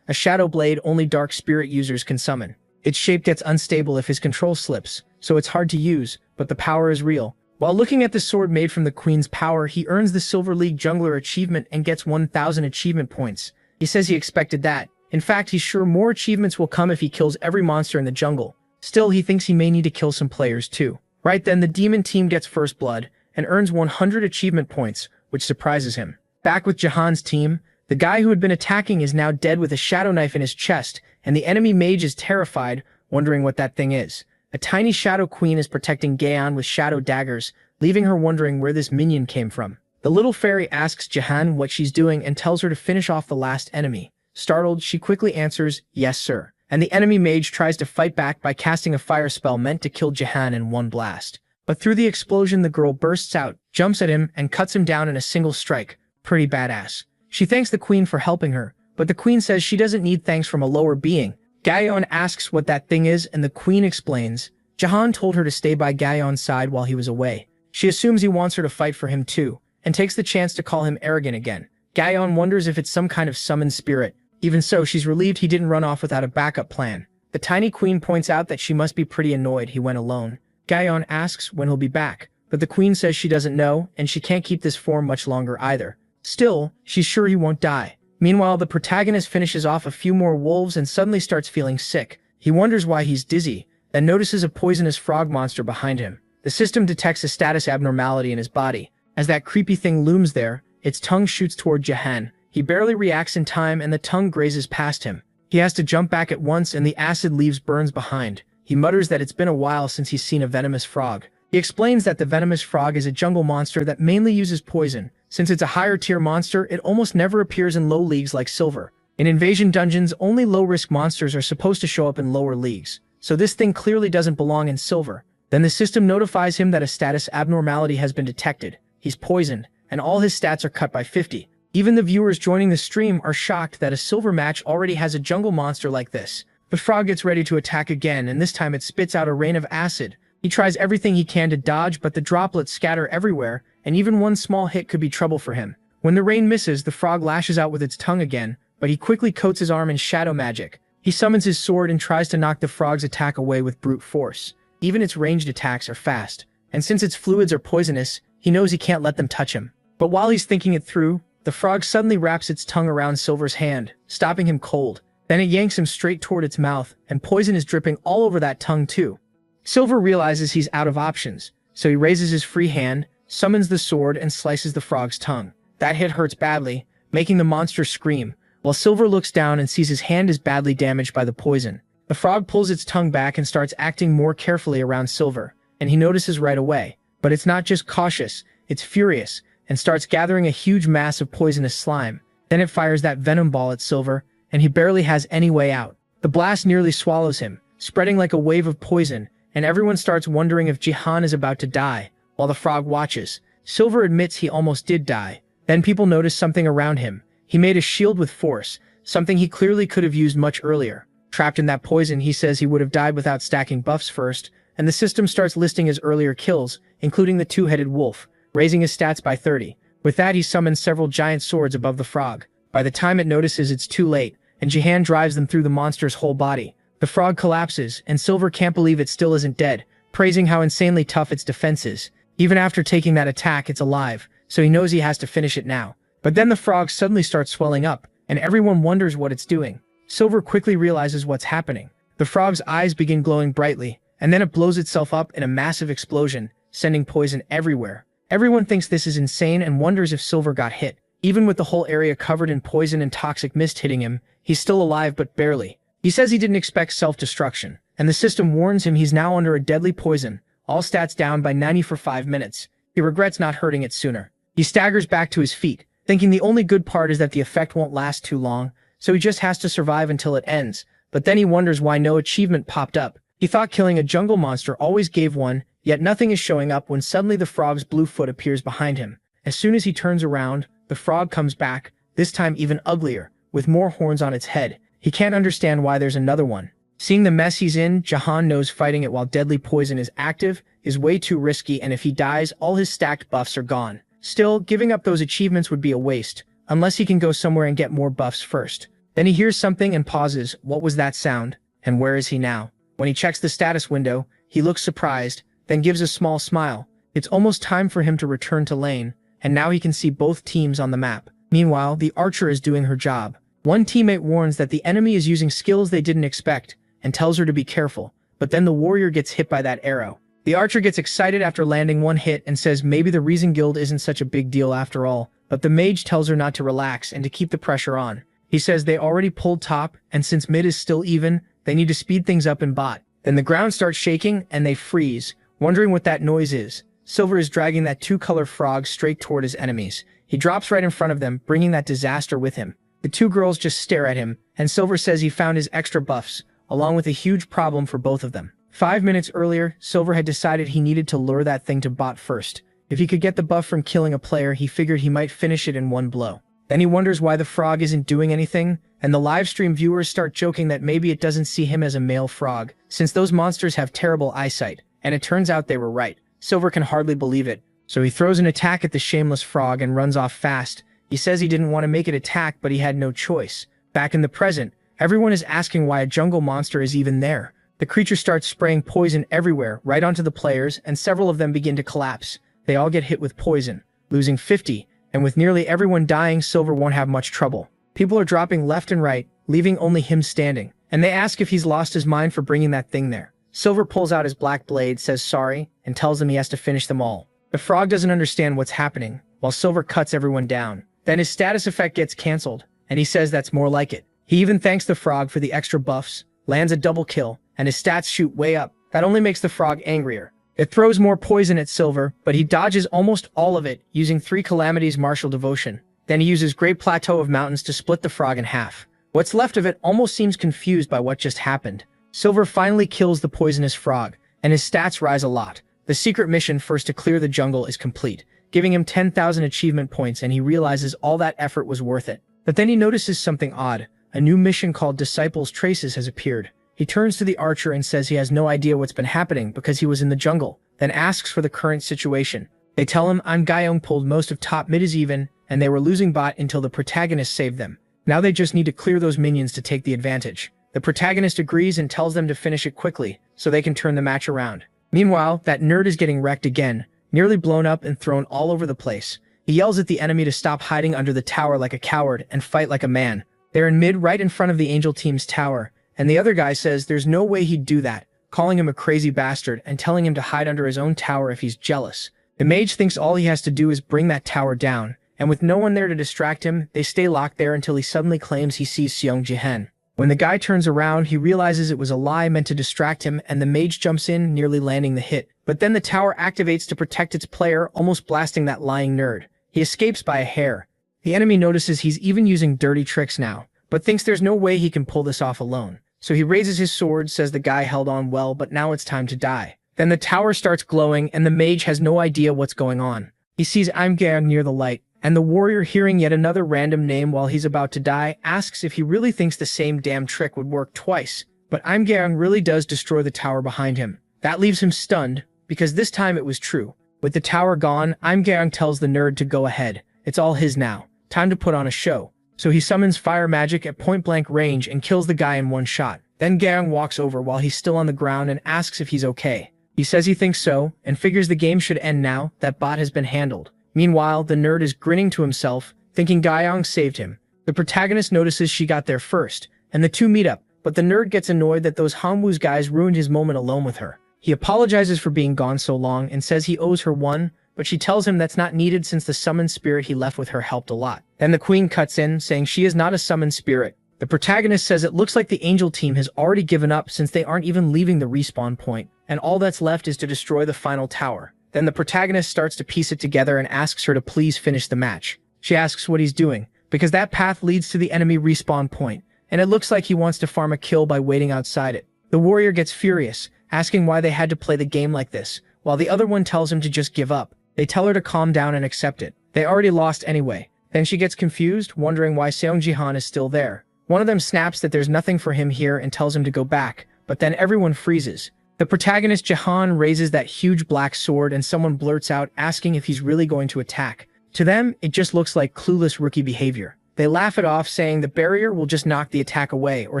a shadow blade only dark spirit users can summon. Its shape gets unstable if his control slips, so it's hard to use, but the power is real. While looking at the sword made from the Queen's power, he earns the Silver League Jungler achievement and gets 1,000 achievement points. He says he expected that. In fact, he's sure more achievements will come if he kills every monster in the jungle. Still, he thinks he may need to kill some players too. Right then, the demon team gets first blood and earns 100 achievement points, which surprises him. Back with Jahan's team, the guy who had been attacking is now dead with a shadow knife in his chest, and the enemy mage is terrified, wondering what that thing is. A tiny shadow queen is protecting Gaon with shadow daggers, leaving her wondering where this minion came from. The little fairy asks Jahan what she's doing and tells her to finish off the last enemy. Startled, she quickly answers, "Yes, sir." And the enemy mage tries to fight back by casting a fire spell meant to kill Jahan in one blast. But through the explosion, the girl bursts out, jumps at him, and cuts him down in a single strike. Pretty badass. She thanks the queen for helping her, but the queen says she doesn't need thanks from a lower being. Gaon asks what that thing is, and the queen explains. Jahan told her to stay by Gaon's side while he was away. She assumes he wants her to fight for him too, and takes the chance to call him arrogant again. Gaon wonders if it's some kind of summoned spirit. Even so, she's relieved he didn't run off without a backup plan. The tiny queen points out that she must be pretty annoyed he went alone. Gaon asks when he'll be back, but the queen says she doesn't know, and she can't keep this form much longer either. Still, she's sure he won't die. Meanwhile, the protagonist finishes off a few more wolves and suddenly starts feeling sick. He wonders why he's dizzy, then notices a poisonous frog monster behind him. The system detects a status abnormality in his body. As that creepy thing looms there, its tongue shoots toward Jahan. He barely reacts in time and the tongue grazes past him. He has to jump back at once and the acid leaves burns behind. He mutters that it's been a while since he's seen a venomous frog. He explains that the venomous frog is a jungle monster that mainly uses poison. Since it's a higher tier monster, it almost never appears in low leagues like Silver. In Invasion Dungeons, only low-risk monsters are supposed to show up in lower leagues, so this thing clearly doesn't belong in Silver. Then the system notifies him that a status abnormality has been detected. He's poisoned, and all his stats are cut by 50. Even the viewers joining the stream are shocked that a Silver match already has a jungle monster like this. The frog gets ready to attack again, and this time it spits out a rain of acid. He tries everything he can to dodge, but the droplets scatter everywhere, and even one small hit could be trouble for him. When the rain misses, the frog lashes out with its tongue again, but he quickly coats his arm in shadow magic. He summons his sword and tries to knock the frog's attack away with brute force. Even its ranged attacks are fast, and since its fluids are poisonous, he knows he can't let them touch him. But while he's thinking it through, the frog suddenly wraps its tongue around Silver's hand, stopping him cold. Then it yanks him straight toward its mouth, and poison is dripping all over that tongue too. Silver realizes he's out of options, so he raises his free hand, summons the sword, and slices the frog's tongue. That hit hurts badly, making the monster scream, while Silver looks down and sees his hand is badly damaged by the poison. The frog pulls its tongue back and starts acting more carefully around Silver, and he notices right away. But it's not just cautious, it's furious, and starts gathering a huge mass of poisonous slime. Then it fires that venom ball at Silver, and he barely has any way out. The blast nearly swallows him, spreading like a wave of poison, and everyone starts wondering if Jahan is about to die, while the frog watches. Silver admits he almost did die. Then people notice something around him. He made a shield with force, something he clearly could have used much earlier. Trapped in that poison, he says he would have died without stacking buffs first, and the system starts listing his earlier kills, including the two-headed wolf, raising his stats by 30. With that, he summons several giant swords above the frog. By the time it notices, it's too late, and Jahan drives them through the monster's whole body. The frog collapses, and Silver can't believe it still isn't dead, praising how insanely tough its defense is. Even after taking that attack, it's alive, so he knows he has to finish it now. But then the frog suddenly starts swelling up, and everyone wonders what it's doing. Silver quickly realizes what's happening. The frog's eyes begin glowing brightly, and then it blows itself up in a massive explosion, sending poison everywhere. Everyone thinks this is insane and wonders if Silver got hit. Even with the whole area covered in poison and toxic mist hitting him, he's still alive but barely. He says he didn't expect self-destruction, and the system warns him he's now under a deadly poison, all stats down by 90 for 5 minutes. He regrets not hurting it sooner. He staggers back to his feet, thinking the only good part is that the effect won't last too long, so he just has to survive until it ends. But then he wonders why no achievement popped up. He thought killing a jungle monster always gave one, yet nothing is showing up when suddenly the frog's blue foot appears behind him. As soon as he turns around, the frog comes back, this time even uglier, with more horns on its head. He can't understand why there's another one. Seeing the mess he's in, Jahan knows fighting it while deadly poison is active is way too risky, and if he dies, all his stacked buffs are gone. Still, giving up those achievements would be a waste, unless he can go somewhere and get more buffs first. Then he hears something and pauses. What was that sound? And where is he now? When he checks the status window, he looks surprised, then gives a small smile. It's almost time for him to return to lane, and now he can see both teams on the map. Meanwhile, the archer is doing her job. One teammate warns that the enemy is using skills they didn't expect, and tells her to be careful, but then the warrior gets hit by that arrow. The archer gets excited after landing one hit and says maybe the Reason Guild isn't such a big deal after all, but the mage tells her not to relax and to keep the pressure on. He says they already pulled top, and since mid is still even, they need to speed things up in bot. Then the ground starts shaking, and they freeze, wondering what that noise is. Silver is dragging that two-color frog straight toward his enemies. He drops right in front of them, bringing that disaster with him. The two girls just stare at him, and Silver says he found his extra buffs, along with a huge problem for both of them. 5 minutes earlier, Silver had decided he needed to lure that thing to bot first. If he could get the buff from killing a player, he figured he might finish it in one blow. Then he wonders why the frog isn't doing anything, and the livestream viewers start joking that maybe it doesn't see him as a male frog, since those monsters have terrible eyesight, and it turns out they were right. Silver can hardly believe it, so he throws an attack at the shameless frog and runs off fast. He says he didn't want to make it attack, but he had no choice. Back in the present, everyone is asking why a jungle monster is even there. The creature starts spraying poison everywhere, right onto the players, and several of them begin to collapse. They all get hit with poison, losing 50, and with nearly everyone dying, Silver won't have much trouble. People are dropping left and right, leaving only him standing, and they ask if he's lost his mind for bringing that thing there. Silver pulls out his black blade, says sorry, and tells them he has to finish them all. The frog doesn't understand what's happening, while Silver cuts everyone down. Then his status effect gets cancelled, and he says that's more like it. He even thanks the frog for the extra buffs, lands a double kill, and his stats shoot way up. That only makes the frog angrier. It throws more poison at Silver, but he dodges almost all of it, using 3 calamities martial devotion. Then he uses Great Plateau of Mountains to split the frog in half. What's left of it almost seems confused by what just happened. Silver finally kills the poisonous frog, and his stats rise a lot. The secret mission first to clear the jungle is complete, giving him 10,000 achievement points, and he realizes all that effort was worth it. But then he notices something odd. A new mission called Disciples Traces has appeared. He turns to the archer and says he has no idea what's been happening because he was in the jungle, then asks for the current situation. They tell him Gyeong pulled most of top mid is even, and they were losing bot until the protagonist saved them. Now they just need to clear those minions to take the advantage. The protagonist agrees and tells them to finish it quickly, so they can turn the match around. Meanwhile, that nerd is getting wrecked again, nearly blown up and thrown all over the place. He yells at the enemy to stop hiding under the tower like a coward and fight like a man. They're in mid right in front of the angel team's tower, and the other guy says there's no way he'd do that, calling him a crazy bastard and telling him to hide under his own tower if he's jealous. The mage thinks all he has to do is bring that tower down, and with no one there to distract him, they stay locked there until he suddenly claims he sees Seong Jihen. When the guy turns around, he realizes it was a lie meant to distract him, and the mage jumps in, nearly landing the hit. But then the tower activates to protect its player, almost blasting that lying nerd. He escapes by a hair. The enemy notices he's even using dirty tricks now, but thinks there's no way he can pull this off alone. So he raises his sword, says the guy held on well, but now it's time to die. Then the tower starts glowing, and the mage has no idea what's going on. He sees Imgang near the light, and the warrior, hearing yet another random name while he's about to die, asks if he really thinks the same damn trick would work twice. But Imgang really does destroy the tower behind him. That leaves him stunned, because this time it was true. With the tower gone, Imgang tells the nerd to go ahead. It's all his now. Time to put on a show. So he summons fire magic at point-blank range and kills the guy in one shot. Then Gang walks over while he's still on the ground and asks if he's okay. He says he thinks so, and figures the game should end now that bot has been handled. Meanwhile, the nerd is grinning to himself, thinking Gyeong saved him. The protagonist notices she got there first, and the two meet up, but the nerd gets annoyed that those Hongwoo's guys ruined his moment alone with her. He apologizes for being gone so long and says he owes her one, but she tells him that's not needed since the summoned spirit he left with her helped a lot. Then the queen cuts in, saying she is not a summoned spirit. The protagonist says it looks like the angel team has already given up since they aren't even leaving the respawn point, and all that's left is to destroy the final tower. Then the protagonist starts to piece it together and asks her to please finish the match. She asks what he's doing, because that path leads to the enemy respawn point, and it looks like he wants to farm a kill by waiting outside it. The warrior gets furious, asking why they had to play the game like this, while the other one tells him to just give up. They tell her to calm down and accept it. They already lost anyway. Then she gets confused, wondering why Seong-jihan is still there. One of them snaps that there's nothing for him here and tells him to go back, but then everyone freezes. The protagonist Jahan raises that huge black sword and someone blurts out asking if he's really going to attack. To them, it just looks like clueless rookie behavior. They laugh it off, saying the barrier will just knock the attack away or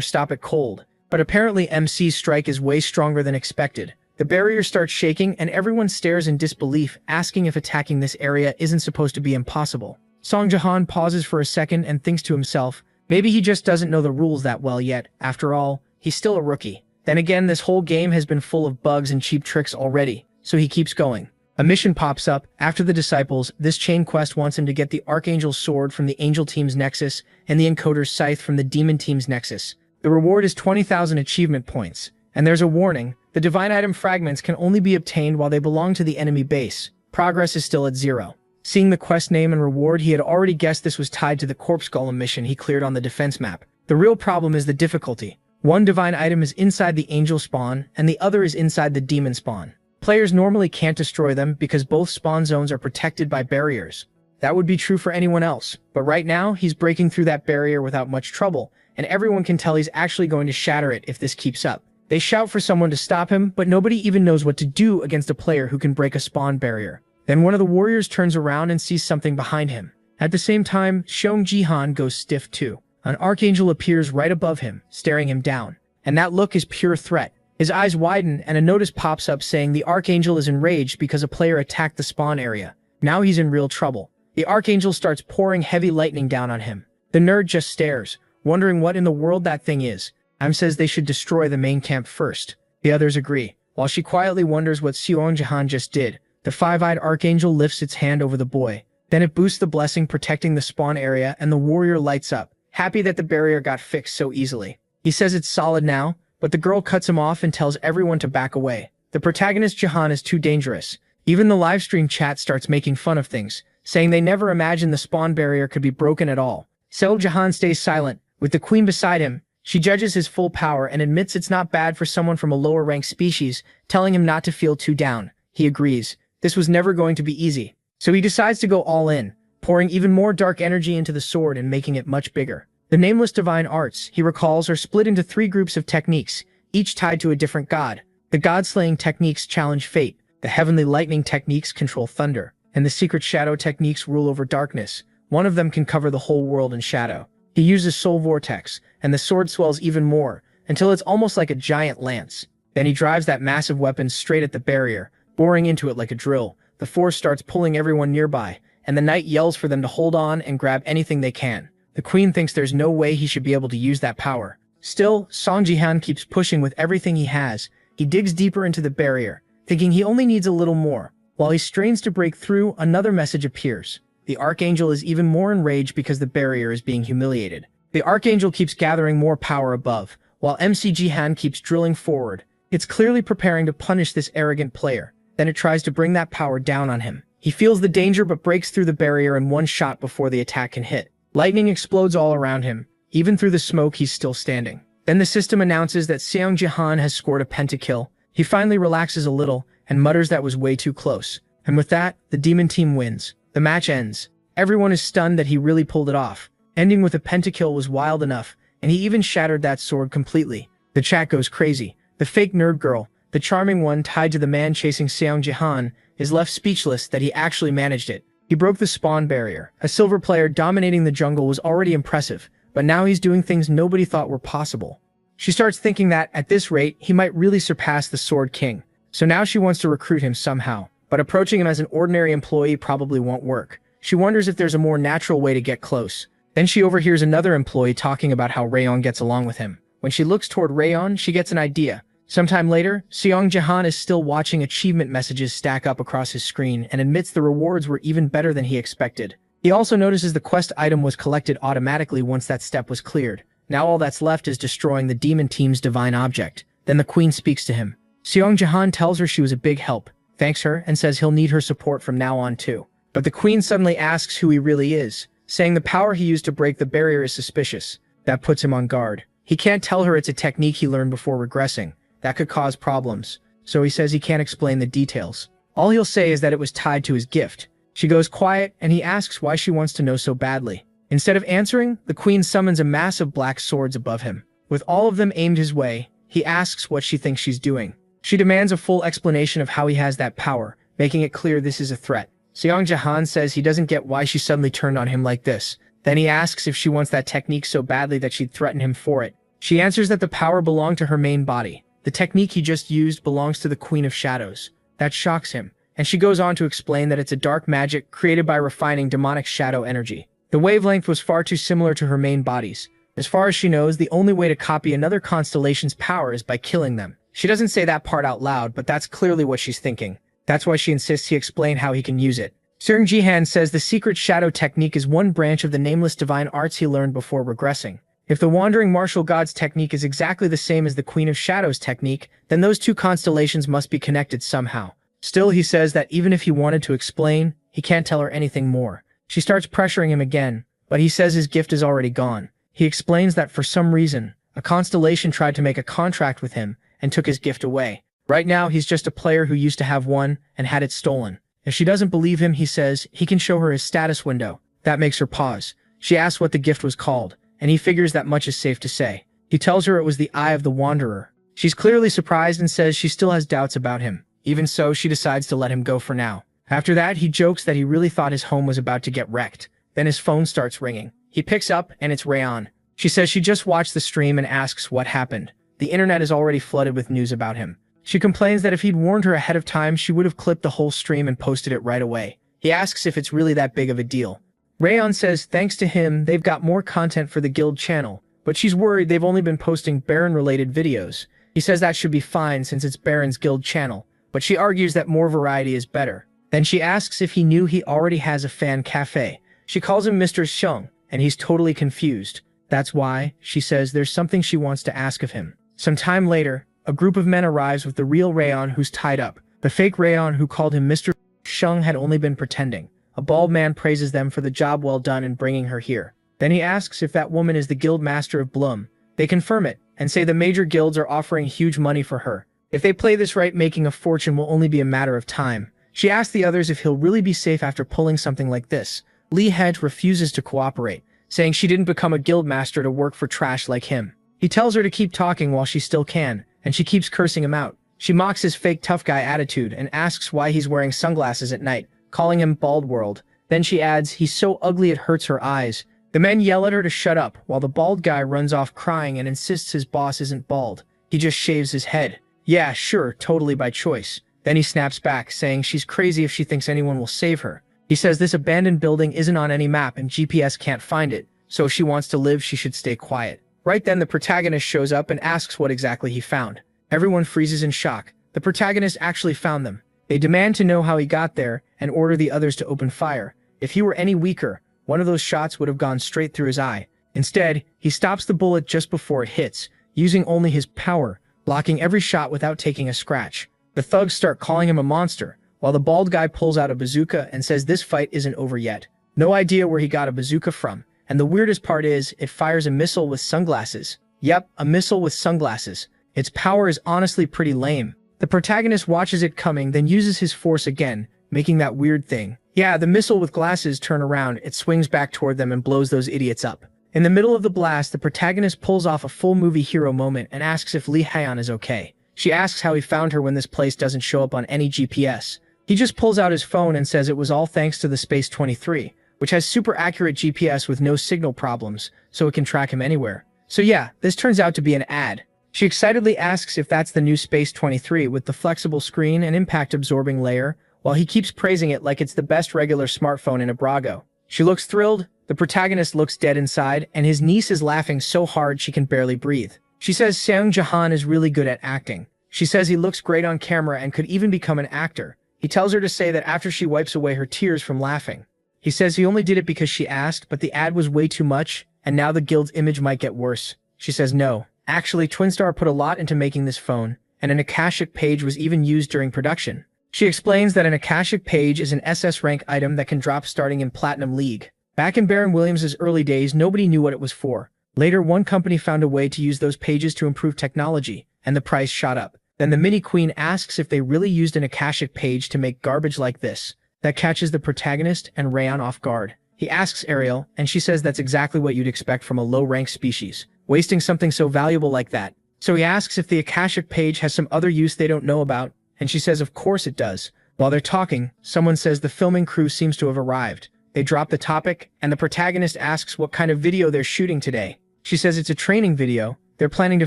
stop it cold. But apparently MC's strike is way stronger than expected. The barrier starts shaking and everyone stares in disbelief, asking if attacking this area isn't supposed to be impossible. Song Jahan pauses for a second and thinks to himself, maybe he just doesn't know the rules that well yet. After all, he's still a rookie. Then again, this whole game has been full of bugs and cheap tricks already, so he keeps going. A mission pops up. After the disciples, this chain quest wants him to get the Archangel's sword from the Angel Team's Nexus and the Encoder's scythe from the Demon Team's Nexus. The reward is 20,000 achievement points. And there's a warning. The divine item fragments can only be obtained while they belong to the enemy base. Progress is still at 0. Seeing the quest name and reward, he had already guessed this was tied to the Corpse Golem mission he cleared on the defense map. The real problem is the difficulty. One divine item is inside the angel spawn, and the other is inside the demon spawn. Players normally can't destroy them because both spawn zones are protected by barriers. That would be true for anyone else, but right now, he's breaking through that barrier without much trouble, and everyone can tell he's actually going to shatter it if this keeps up. They shout for someone to stop him, but nobody even knows what to do against a player who can break a spawn barrier. Then one of the warriors turns around and sees something behind him. At the same time, Seong-jihan goes stiff too. An archangel appears right above him, staring him down. And that look is pure threat. His eyes widen and a notice pops up saying the archangel is enraged because a player attacked the spawn area. Now he's in real trouble. The archangel starts pouring heavy lightning down on him. The nerd just stares, wondering what in the world that thing is. Says they should destroy the main camp first. The others agree. While she quietly wonders what Seong-jihan just did, the five-eyed archangel lifts its hand over the boy. Then it boosts the blessing protecting the spawn area and the warrior lights up, happy that the barrier got fixed so easily. He says it's solid now, but the girl cuts him off and tells everyone to back away. The protagonist Jahan is too dangerous. Even the livestream chat starts making fun of things, saying they never imagined the spawn barrier could be broken at all. So Jahan stays silent, with the queen beside him. She judges his full power and admits it's not bad for someone from a lower-ranked species, telling him not to feel too down. He agrees. This was never going to be easy. So he decides to go all in, pouring even more dark energy into the sword and making it much bigger. The nameless divine arts, he recalls, are split into 3 groups of techniques, each tied to a different god. The god-slaying techniques challenge fate, the heavenly lightning techniques control thunder, and the secret shadow techniques rule over darkness. One of them can cover the whole world in shadow. He uses Soul Vortex, and the sword swells even more, until it's almost like a giant lance. Then he drives that massive weapon straight at the barrier, boring into it like a drill. The force starts pulling everyone nearby, and the knight yells for them to hold on and grab anything they can. The queen thinks there's no way he should be able to use that power. Still, Seong-jihan keeps pushing with everything he has. He digs deeper into the barrier, thinking he only needs a little more. While he strains to break through, another message appears. The Archangel is even more enraged because the barrier is being humiliated. The Archangel keeps gathering more power above, while MC-jihan keeps drilling forward. It's clearly preparing to punish this arrogant player. Then it tries to bring that power down on him. He feels the danger but breaks through the barrier in one shot before the attack can hit. Lightning explodes all around him. Even through the smoke, he's still standing. Then the system announces that Seong-jihan has scored a pentakill. He finally relaxes a little and mutters that was way too close. And with that, the demon team wins. The match ends. Everyone is stunned that he really pulled it off. Ending with a pentakill was wild enough, and he even shattered that sword completely. The chat goes crazy. The fake nerd girl, the charming one tied to the man chasing Seong-jihan, is left speechless that he actually managed it. He broke the spawn barrier. A silver player dominating the jungle was already impressive, but now he's doing things nobody thought were possible. She starts thinking that, at this rate, he might really surpass the Sword King. So now she wants to recruit him somehow, but approaching him as an ordinary employee probably won't work. She wonders if there's a more natural way to get close. Then she overhears another employee talking about how Rayon gets along with him. When she looks toward Rayon, she gets an idea. Sometime later, Seong-jihan is still watching achievement messages stack up across his screen and admits the rewards were even better than he expected. He also notices the quest item was collected automatically once that step was cleared. Now all that's left is destroying the demon team's divine object. Then the queen speaks to him. Seong Jahan tells her she was a big help, thanks her, and says he'll need her support from now on too. But the queen suddenly asks who he really is, saying the power he used to break the barrier is suspicious. That puts him on guard. He can't tell her it's a technique he learned before regressing. That could cause problems. So he says he can't explain the details. All he'll say is that it was tied to his gift. She goes quiet, and he asks why she wants to know so badly. Instead of answering, the queen summons a mass of black swords above him. With all of them aimed his way, he asks what she thinks she's doing. She demands a full explanation of how he has that power, making it clear this is a threat. Seong Jahan says he doesn't get why she suddenly turned on him like this. Then he asks if she wants that technique so badly that she'd threaten him for it. She answers that the power belonged to her main body. The technique he just used belongs to the Queen of Shadows. That shocks him, and she goes on to explain that it's a dark magic created by refining demonic shadow energy. The wavelength was far too similar to her main bodies. As far as she knows, the only way to copy another constellation's power is by killing them. She doesn't say that part out loud, but that's clearly what she's thinking. That's why she insists he explain how he can use it. Seong Jihan says the secret shadow technique is one branch of the nameless divine arts he learned before regressing. If the Wandering Martial God's technique is exactly the same as the Queen of Shadows technique, then those two constellations must be connected somehow. Still, he says that even if he wanted to explain, he can't tell her anything more. She starts pressuring him again, but he says his gift is already gone. He explains that for some reason, a constellation tried to make a contract with him and took his gift away. Right now, he's just a player who used to have one and had it stolen. If she doesn't believe him, he says he can show her his status window. That makes her pause. She asks what the gift was called, and he figures that much is safe to say. He tells her it was the Eye of the Wanderer. She's clearly surprised and says she still has doubts about him. Even so, she decides to let him go for now. After that, he jokes that he really thought his home was about to get wrecked. Then his phone starts ringing. He picks up, and it's Rayon. She says she just watched the stream and asks what happened. The internet is already flooded with news about him. She complains that if he'd warned her ahead of time, she would have clipped the whole stream and posted it right away. He asks if it's really that big of a deal. Rayon says thanks to him, they've got more content for the guild channel, but she's worried they've only been posting Baron-related videos. He says that should be fine since it's Baron's guild channel, but she argues that more variety is better. Then she asks if he knew he already has a fan cafe. She calls him Mr. Xiong, and he's totally confused. That's why, she says, there's something she wants to ask of him. Some time later, a group of men arrives with the real Rayon who's tied up. The fake Rayon who called him Mr. Xiong had only been pretending. A bald man praises them for the job well done in bringing her here. Then he asks if that woman is the guild master of Bloom. They confirm it, and say the major guilds are offering huge money for her. If they play this right, making a fortune will only be a matter of time. She asks the others if he'll really be safe after pulling something like this. Lee Hedge refuses to cooperate, saying she didn't become a guild master to work for trash like him. He tells her to keep talking while she still can, and she keeps cursing him out. She mocks his fake tough guy attitude and asks why he's wearing sunglasses at night, calling him Bald World. Then she adds, he's so ugly it hurts her eyes. The men yell at her to shut up, while the bald guy runs off crying and insists his boss isn't bald. He just shaves his head. Yeah, sure, totally by choice. Then he snaps back, saying she's crazy if she thinks anyone will save her. He says this abandoned building isn't on any map and GPS can't find it, so if she wants to live, she should stay quiet. Right then, the protagonist shows up and asks what exactly he found. Everyone freezes in shock. The protagonist actually found them. They demand to know how he got there and order the others to open fire. If he were any weaker, one of those shots would have gone straight through his eye. Instead, he stops the bullet just before it hits, using only his power, blocking every shot without taking a scratch. The thugs start calling him a monster, while the bald guy pulls out a bazooka and says this fight isn't over yet. No idea where he got a bazooka from, and the weirdest part is, it fires a missile with sunglasses. Yep, a missile with sunglasses. Its power is honestly pretty lame. The protagonist watches it coming, then uses his force again, making that weird thing. Yeah, the missile with glasses turn around, it swings back toward them and blows those idiots up. In the middle of the blast, the protagonist pulls off a full movie hero moment and asks if Lee Hayan is okay. She asks how he found her when this place doesn't show up on any GPS. He just pulls out his phone and says it was all thanks to the Space 23, which has super accurate GPS with no signal problems, so it can track him anywhere. So yeah, this turns out to be an ad. She excitedly asks if that's the new Space 23 with the flexible screen and impact-absorbing layer, while he keeps praising it like it's the best regular smartphone in Abrago. She looks thrilled, the protagonist looks dead inside, and his niece is laughing so hard she can barely breathe. She says Seong Jahan is really good at acting. She says he looks great on camera and could even become an actor. He tells her to say that after she wipes away her tears from laughing. He says he only did it because she asked, but the ad was way too much, and now the guild's image might get worse. She says no. Actually, Twinstar put a lot into making this phone, and an Akashic page was even used during production. She explains that an Akashic page is an SS rank item that can drop starting in Platinum League. Back in Baron Williams' early days, nobody knew what it was for. Later, one company found a way to use those pages to improve technology, and the price shot up. Then the Mini Queen asks if they really used an Akashic page to make garbage like this. That catches the protagonist and Rayon off guard. He asks Ariel, and she says that's exactly what you'd expect from a low-rank species, wasting something so valuable like that. So he asks if the Akashic page has some other use they don't know about, and she says of course it does. While they're talking, someone says the filming crew seems to have arrived. They drop the topic, and the protagonist asks what kind of video they're shooting today. She says it's a training video. They're planning to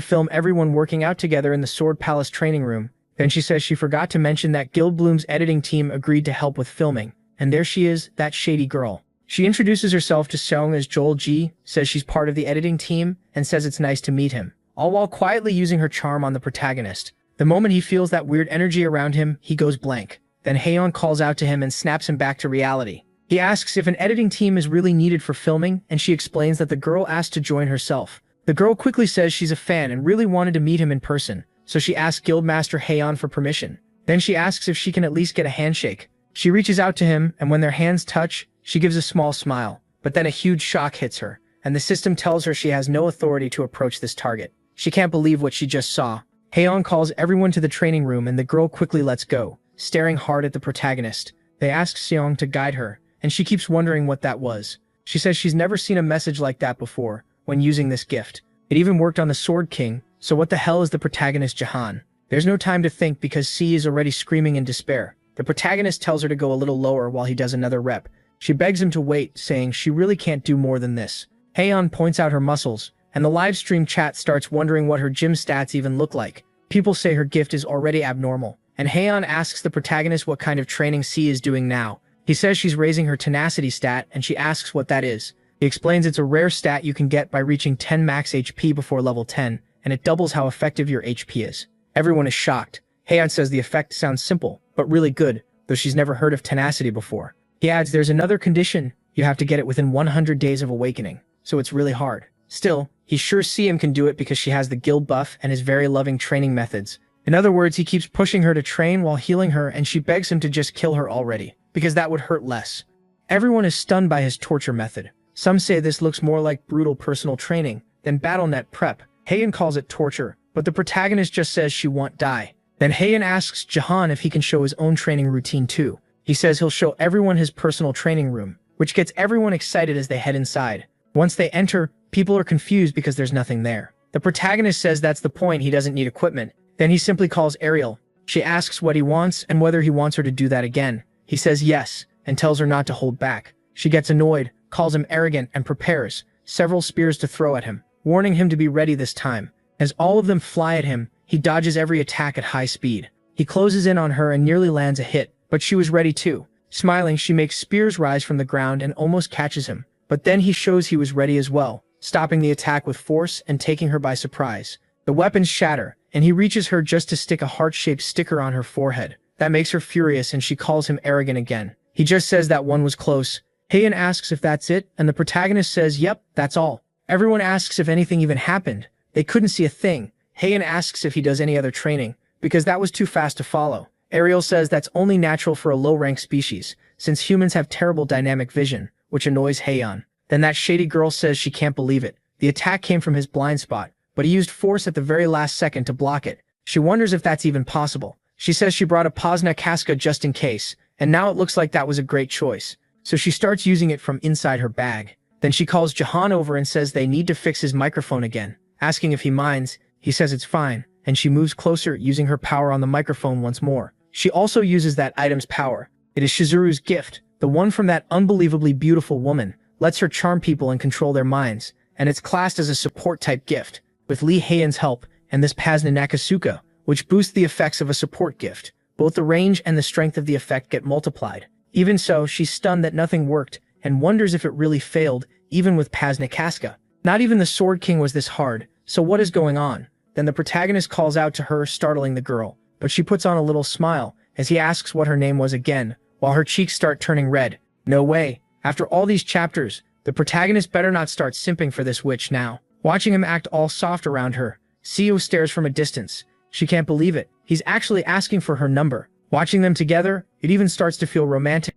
film everyone working out together in the Sword Palace training room. Then she says she forgot to mention that Guildbloom's editing team agreed to help with filming. And there she is, that shady girl. She introduces herself to Seong as Joel G, says she's part of the editing team, and says it's nice to meet him, all while quietly using her charm on the protagonist. The moment he feels that weird energy around him, he goes blank. Then Haeyeon calls out to him and snaps him back to reality. He asks if an editing team is really needed for filming, and she explains that the girl asked to join herself. The girl quickly says she's a fan and really wanted to meet him in person, so she asks Guildmaster Haeyeon for permission. Then she asks if she can at least get a handshake. She reaches out to him, and when their hands touch, she gives a small smile. But then a huge shock hits her, and the system tells her she has no authority to approach this target. She can't believe what she just saw. Haeyeon calls everyone to the training room, and the girl quickly lets go, staring hard at the protagonist. They ask Seong to guide her, and she keeps wondering what that was. She says she's never seen a message like that before when using this gift. It even worked on the Sword King, so what the hell is the protagonist Jahan? There's no time to think because C is already screaming in despair. The protagonist tells her to go a little lower while he does another rep. She begs him to wait, saying she really can't do more than this. Haeyeon points out her muscles, and the live stream chat starts wondering what her gym stats even look like. People say her gift is already abnormal, and Haeyeon asks the protagonist what kind of training C is doing now. He says she's raising her tenacity stat, and she asks what that is. He explains it's a rare stat you can get by reaching 10 max HP before level 10, and it doubles how effective your HP is. Everyone is shocked. Haeyeon says the effect sounds simple, but really good, though she's never heard of tenacity before. He adds there's another condition, you have to get it within 100 days of awakening, so it's really hard. Still, he's sure CM can do it because she has the guild buff and his very loving training methods. In other words, he keeps pushing her to train while healing her, and she begs him to just kill her already, because that would hurt less. Everyone is stunned by his torture method. Some say this looks more like brutal personal training than BattleNet prep. Haeyeon calls it torture, but the protagonist just says she won't die. Then Haeyeon asks Jahan if he can show his own training routine too. He says he'll show everyone his personal training room, which gets everyone excited as they head inside. Once they enter, people are confused because there's nothing there. The protagonist says that's the point, he doesn't need equipment. Then he simply calls Ariel. She asks what he wants and whether he wants her to do that again. He says yes, and tells her not to hold back. She gets annoyed, calls him arrogant, and prepares several spears to throw at him, warning him to be ready this time. As all of them fly at him, he dodges every attack at high speed. He closes in on her and nearly lands a hit, but she was ready too. Smiling, she makes spears rise from the ground and almost catches him. But then he shows he was ready as well, stopping the attack with force and taking her by surprise. The weapons shatter, and he reaches her just to stick a heart-shaped sticker on her forehead. That makes her furious, and she calls him arrogant again. He just says that one was close. Haeyeon asks if that's it, and the protagonist says, yep, that's all. Everyone asks if anything even happened. They couldn't see a thing. Haeyeon asks if he does any other training, because that was too fast to follow. Ariel says that's only natural for a low-rank species, since humans have terrible dynamic vision, which annoys Haeyeon. Then that shady girl says she can't believe it. The attack came from his blind spot, but he used force at the very last second to block it. She wonders if that's even possible. She says she brought a Pozna Kaska just in case, and now it looks like that was a great choice. So she starts using it from inside her bag. Then she calls Jahan over and says they need to fix his microphone again. Asking if he minds, he says it's fine, and she moves closer using her power on the microphone once more. She also uses that item's power. It is Shizuru's gift, the one from that unbelievably beautiful woman, lets her charm people and control their minds, and it's classed as a support-type gift, with Lee Haeyeon's help, and this Pasna Nakasuka, which boosts the effects of a support gift. Both the range and the strength of the effect get multiplied. Even so, she's stunned that nothing worked, and wonders if it really failed, even with Pasna Kaska. Not even the Sword King was this hard, so what is going on? Then the protagonist calls out to her, startling the girl, but she puts on a little smile, as he asks what her name was again, while her cheeks start turning red. No way. After all these chapters, The protagonist better not start simping for this witch now. Watching him act all soft around her, Seo stares from a distance. She can't believe it. He's actually asking for her number. Watching them together, it even starts to feel romantic.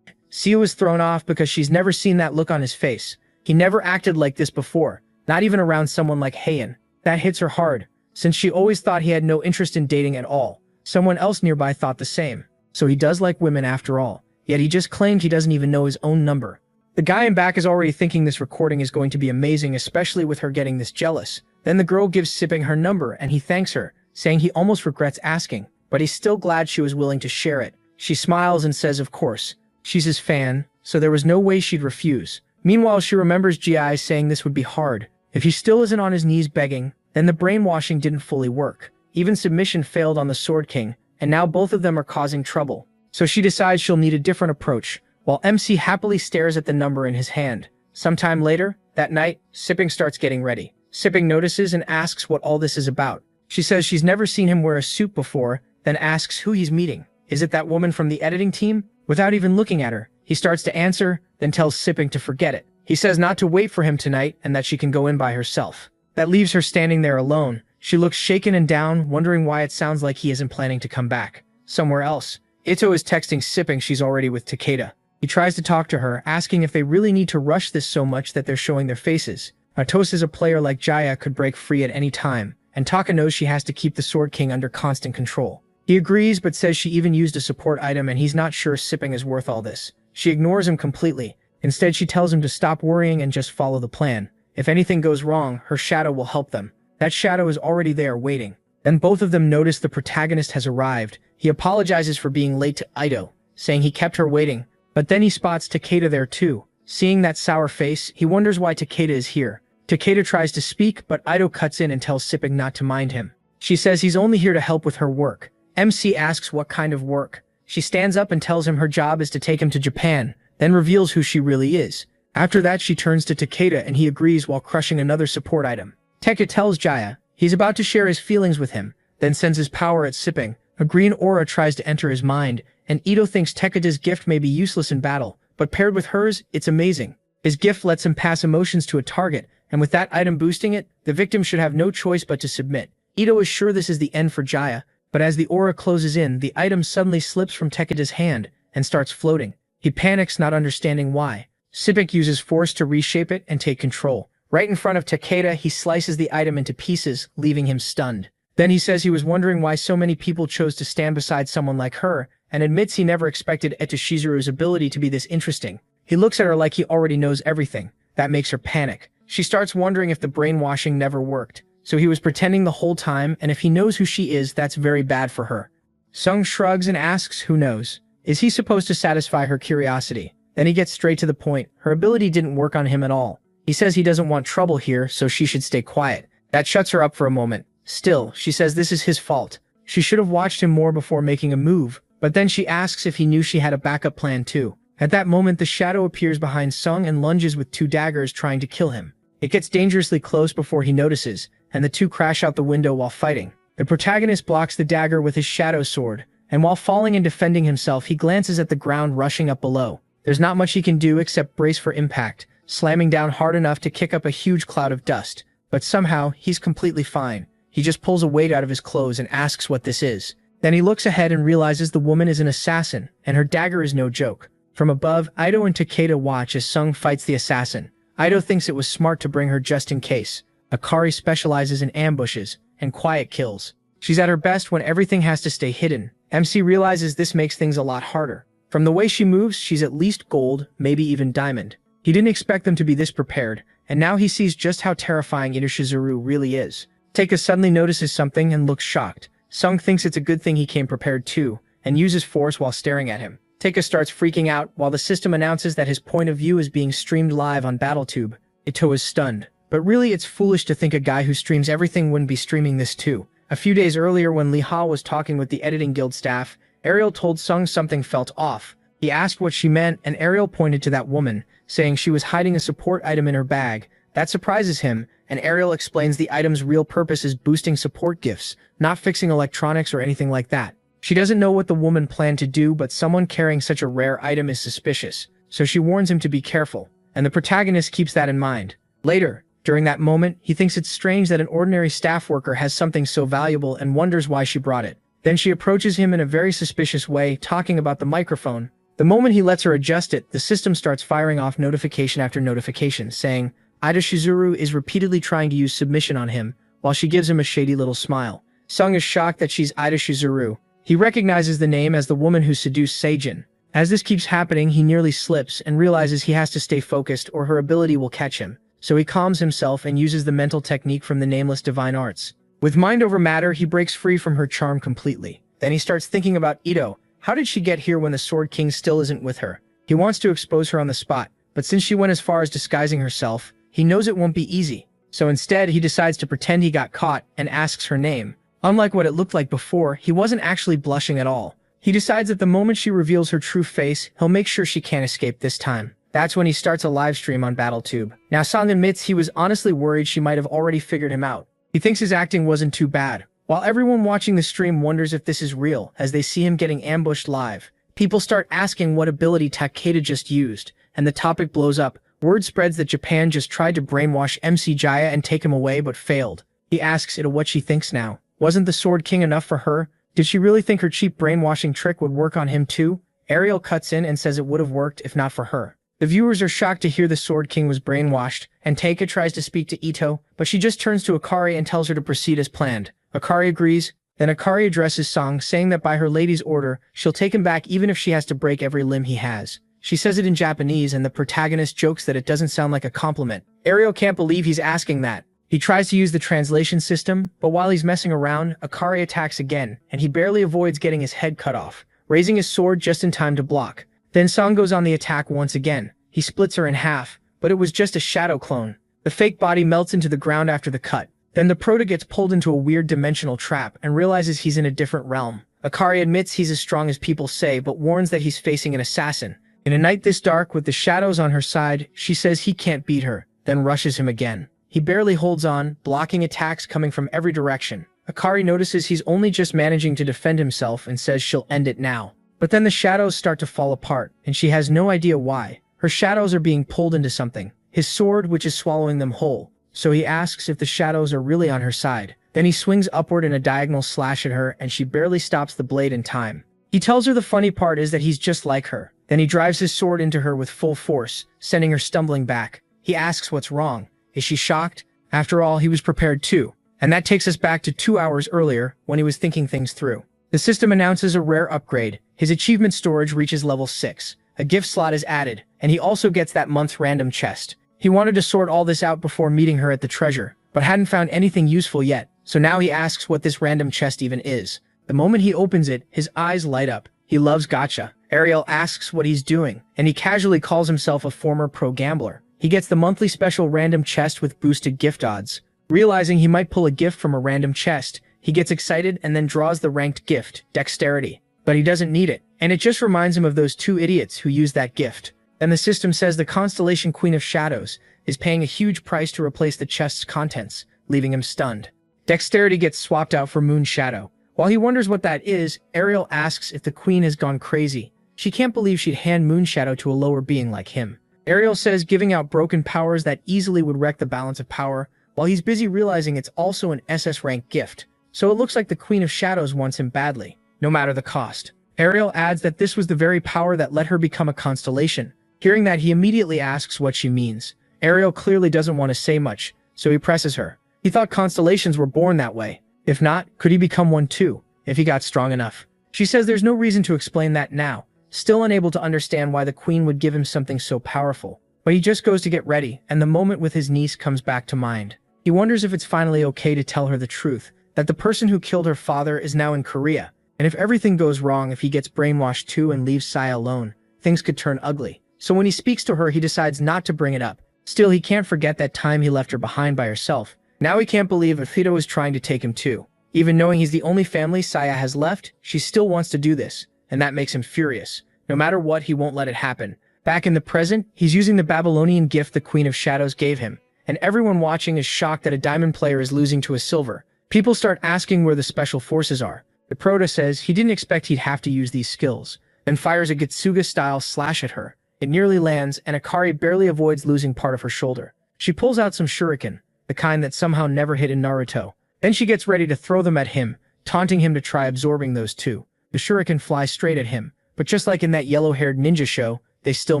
Seo is thrown off because she's never seen that look on his face. He never acted like this before, not even around someone like Heian. That hits her hard, since she always thought he had no interest in dating at all. Someone else nearby thought the same. So he does like women after all. Yet he just claimed he doesn't even know his own number. The guy in back is already thinking this recording is going to be amazing, especially with her getting this jealous. Then the girl gives Sipping her number and he thanks her, saying he almost regrets asking, but he's still glad she was willing to share it. She smiles and says of course. She's his fan, so there was no way she'd refuse. Meanwhile, she remembers Gi saying this would be hard. If he still isn't on his knees begging, then the brainwashing didn't fully work. Even submission failed on the Sword King, and now both of them are causing trouble. So she decides she'll need a different approach, while MC happily stares at the number in his hand. Sometime later, that night, Sipping starts getting ready. Sipping notices and asks what all this is about. She says she's never seen him wear a suit before, then asks who he's meeting. Is it that woman from the editing team? Without even looking at her, he starts to answer, then tells Sipping to forget it. He says not to wait for him tonight and that she can go in by herself. That leaves her standing there alone. She looks shaken and down, wondering why it sounds like he isn't planning to come back. Somewhere else, Ito is texting Sipping she's already with Takeda. He tries to talk to her, asking if they really need to rush this so much that they're showing their faces. Atos is a player like Jaya could break free at any time, and Taka knows she has to keep the Sword King under constant control. He agrees but says she even used a support item and he's not sure Sipping is worth all this. She ignores him completely. Instead, she tells him to stop worrying and just follow the plan. If anything goes wrong, her shadow will help them. That shadow is already there waiting. Then both of them notice the protagonist has arrived. He apologizes for being late to Ito, saying he kept her waiting. But then he spots Takeda there too. Seeing that sour face, he wonders why Takeda is here. Takeda tries to speak, but Ito cuts in and tells Sipping not to mind him. She says he's only here to help with her work. MC asks what kind of work. She stands up and tells him her job is to take him to Japan, then reveals who she really is. After that, she turns to Takeda and he agrees while crushing another support item. Tekka tells Jaya he's about to share his feelings with him, then sends his power at Sipping. A green aura tries to enter his mind, and Ito thinks Tekeda's gift may be useless in battle, but paired with hers, it's amazing. His gift lets him pass emotions to a target, and with that item boosting it, the victim should have no choice but to submit. Ito is sure this is the end for Jaya, but as the aura closes in, the item suddenly slips from Tekeda's hand and starts floating. He panics, not understanding why. Sipping uses force to reshape it and take control. Right in front of Takeda, he slices the item into pieces, leaving him stunned. Then he says he was wondering why so many people chose to stand beside someone like her, and admits he never expected Eto Shizuru's ability to be this interesting. He looks at her like he already knows everything. That makes her panic. She starts wondering if the brainwashing never worked. So he was pretending the whole time, and if he knows who she is, that's very bad for her. Sung shrugs and asks who knows. Is he supposed to satisfy her curiosity? Then he gets straight to the point. Her ability didn't work on him at all. He says he doesn't want trouble here, so she should stay quiet. That shuts her up for a moment. Still, she says this is his fault. She should have watched him more before making a move, but then she asks if he knew she had a backup plan too. At that moment, the shadow appears behind Sung and lunges with 2 daggers trying to kill him. It gets dangerously close before he notices, and the two crash out the window while fighting. The protagonist blocks the dagger with his shadow sword, and while falling and defending himself, he glances at the ground rushing up below. There's not much he can do except brace for impact, slamming down hard enough to kick up a huge cloud of dust. But somehow, he's completely fine. He just pulls a weight out of his clothes and asks what this is. Then he looks ahead and realizes the woman is an assassin, and her dagger is no joke. From above, Ito and Takeda watch as Sung fights the assassin. Ito thinks it was smart to bring her just in case. Akari specializes in ambushes and quiet kills. She's at her best when everything has to stay hidden. MC realizes this makes things a lot harder. From the way she moves, she's at least gold, maybe even diamond. He didn't expect them to be this prepared, and now he sees just how terrifying Inoshizuru really is. Teika suddenly notices something and looks shocked. Sung thinks it's a good thing he came prepared too, and uses force while staring at him. Teika starts freaking out while the system announces that his point of view is being streamed live on BattleTube. Ito is stunned. But really, it's foolish to think a guy who streams everything wouldn't be streaming this too. A few days earlier, when Lee Ha was talking with the editing guild staff, Ariel told Sung something felt off. He asked what she meant, and Ariel pointed to that woman, saying she was hiding a support item in her bag. That surprises him, and Ariel explains the item's real purpose is boosting support gifts, not fixing electronics or anything like that. She doesn't know what the woman planned to do, but someone carrying such a rare item is suspicious, so she warns him to be careful. and the protagonist keeps that in mind. Later, during that moment, he thinks it's strange that an ordinary staff worker has something so valuable and wonders why she brought it. Then she approaches him in a very suspicious way, talking about the microphone. The moment he lets her adjust it, the system starts firing off notification after notification, saying Ida Shizuru is repeatedly trying to use submission on him, while she gives him a shady little smile. Sung is shocked that she's Ida Shizuru. He recognizes the name as the woman who seduced Seijin. As this keeps happening, he nearly slips and realizes he has to stay focused or her ability will catch him. So he calms himself and uses the mental technique from the nameless divine arts. With mind over matter, he breaks free from her charm completely. Then he starts thinking about Ito. How did she get here when the Sword King still isn't with her? He wants to expose her on the spot, but since she went as far as disguising herself, he knows it won't be easy. So instead, he decides to pretend he got caught and asks her name. Unlike what it looked like before, he wasn't actually blushing at all. He decides that the moment she reveals her true face, he'll make sure she can't escape this time. That's when he starts a live stream on BattleTube. Now Song admits he was honestly worried she might have already figured him out. He thinks his acting wasn't too bad. While everyone watching the stream wonders if this is real, as they see him getting ambushed live, people start asking what ability Takeda just used, and the topic blows up. Word spreads that Japan just tried to brainwash MC Jaya and take him away but failed. He asks Ida what she thinks now. Wasn't the Sword King enough for her? Did she really think her cheap brainwashing trick would work on him too? Ariel cuts in and says it would have worked if not for her. The viewers are shocked to hear the Sword King was brainwashed, and Taika tries to speak to Ito, but she just turns to Akari and tells her to proceed as planned. Akari agrees. Then Akari addresses Song, saying that by her lady's order, she'll take him back even if she has to break every limb he has. She says it in Japanese, and the protagonist jokes that it doesn't sound like a compliment. Ariel can't believe he's asking that. He tries to use the translation system, but while he's messing around, Akari attacks again, and he barely avoids getting his head cut off, raising his sword just in time to block. Then Song goes on the attack once again. He splits her in half, but it was just a shadow clone. The fake body melts into the ground after the cut. Then the prota gets pulled into a weird dimensional trap and realizes he's in a different realm. Akari admits he's as strong as people say, but warns that he's facing an assassin. In a night this dark, with the shadows on her side, she says he can't beat her, then rushes him again. He barely holds on, blocking attacks coming from every direction. Akari notices he's only just managing to defend himself and says she'll end it now. But then the shadows start to fall apart, and she has no idea why. Her shadows are being pulled into something, his sword which is swallowing them whole. So he asks if the shadows are really on her side. Then he swings upward in a diagonal slash at her, and she barely stops the blade in time. He tells her the funny part is that he's just like her. Then he drives his sword into her with full force, sending her stumbling back. He asks what's wrong. Is she shocked? After all, he was prepared too. And that takes us back to 2 hours earlier, when he was thinking things through. The system announces a rare upgrade. His achievement storage reaches level 6. A gift slot is added, and he also gets that month's random chest. He wanted to sort all this out before meeting her at the treasure, but hadn't found anything useful yet, so now he asks what this random chest even is. The moment he opens it, his eyes light up. He loves gacha. Ariel asks what he's doing, and he casually calls himself a former pro gambler. He gets the monthly special random chest with boosted gift odds. Realizing he might pull a gift from a random chest, he gets excited and then draws the ranked gift, Dexterity. But he doesn't need it, and it just reminds him of those 2 idiots who used that gift. Then the system says the constellation Queen of Shadows is paying a huge price to replace the chest's contents, leaving him stunned. Dexterity gets swapped out for Moon Shadow. While he wonders what that is, Ariel asks if the queen has gone crazy. She can't believe she'd hand Moon Shadow to a lower being like him. Ariel says giving out broken powers that easily would wreck the balance of power, while he's busy realizing it's also an SS rank gift. So it looks like the Queen of Shadows wants him badly, no matter the cost. Ariel adds that this was the very power that let her become a constellation. Hearing that, he immediately asks what she means. Ariel clearly doesn't want to say much, so he presses her. He thought constellations were born that way. If not, could he become one too, if he got strong enough? She says there's no reason to explain that now, still unable to understand why the queen would give him something so powerful. But he just goes to get ready, and the moment with his niece comes back to mind. He wonders if it's finally okay to tell her the truth, that the person who killed her father is now in Korea, and if everything goes wrong, if he gets brainwashed too and leaves Saya alone, things could turn ugly. So when he speaks to her, he decides not to bring it up. Still, he can't forget that time he left her behind by herself. Now he can't believe Afito is trying to take him too. Even knowing he's the only family Saya has left, she still wants to do this, and that makes him furious. No matter what, he won't let it happen. Back in the present, he's using the Babylonian gift the Queen of Shadows gave him, and everyone watching is shocked that a diamond player is losing to a silver. People start asking where the special forces are. The Prota says he didn't expect he'd have to use these skills, then fires a Getsuga-style slash at her. It nearly lands, and Akari barely avoids losing part of her shoulder. She pulls out some shuriken, the kind that somehow never hit in Naruto. Then she gets ready to throw them at him, taunting him to try absorbing those too. The shuriken fly straight at him, but just like in that yellow-haired ninja show, they still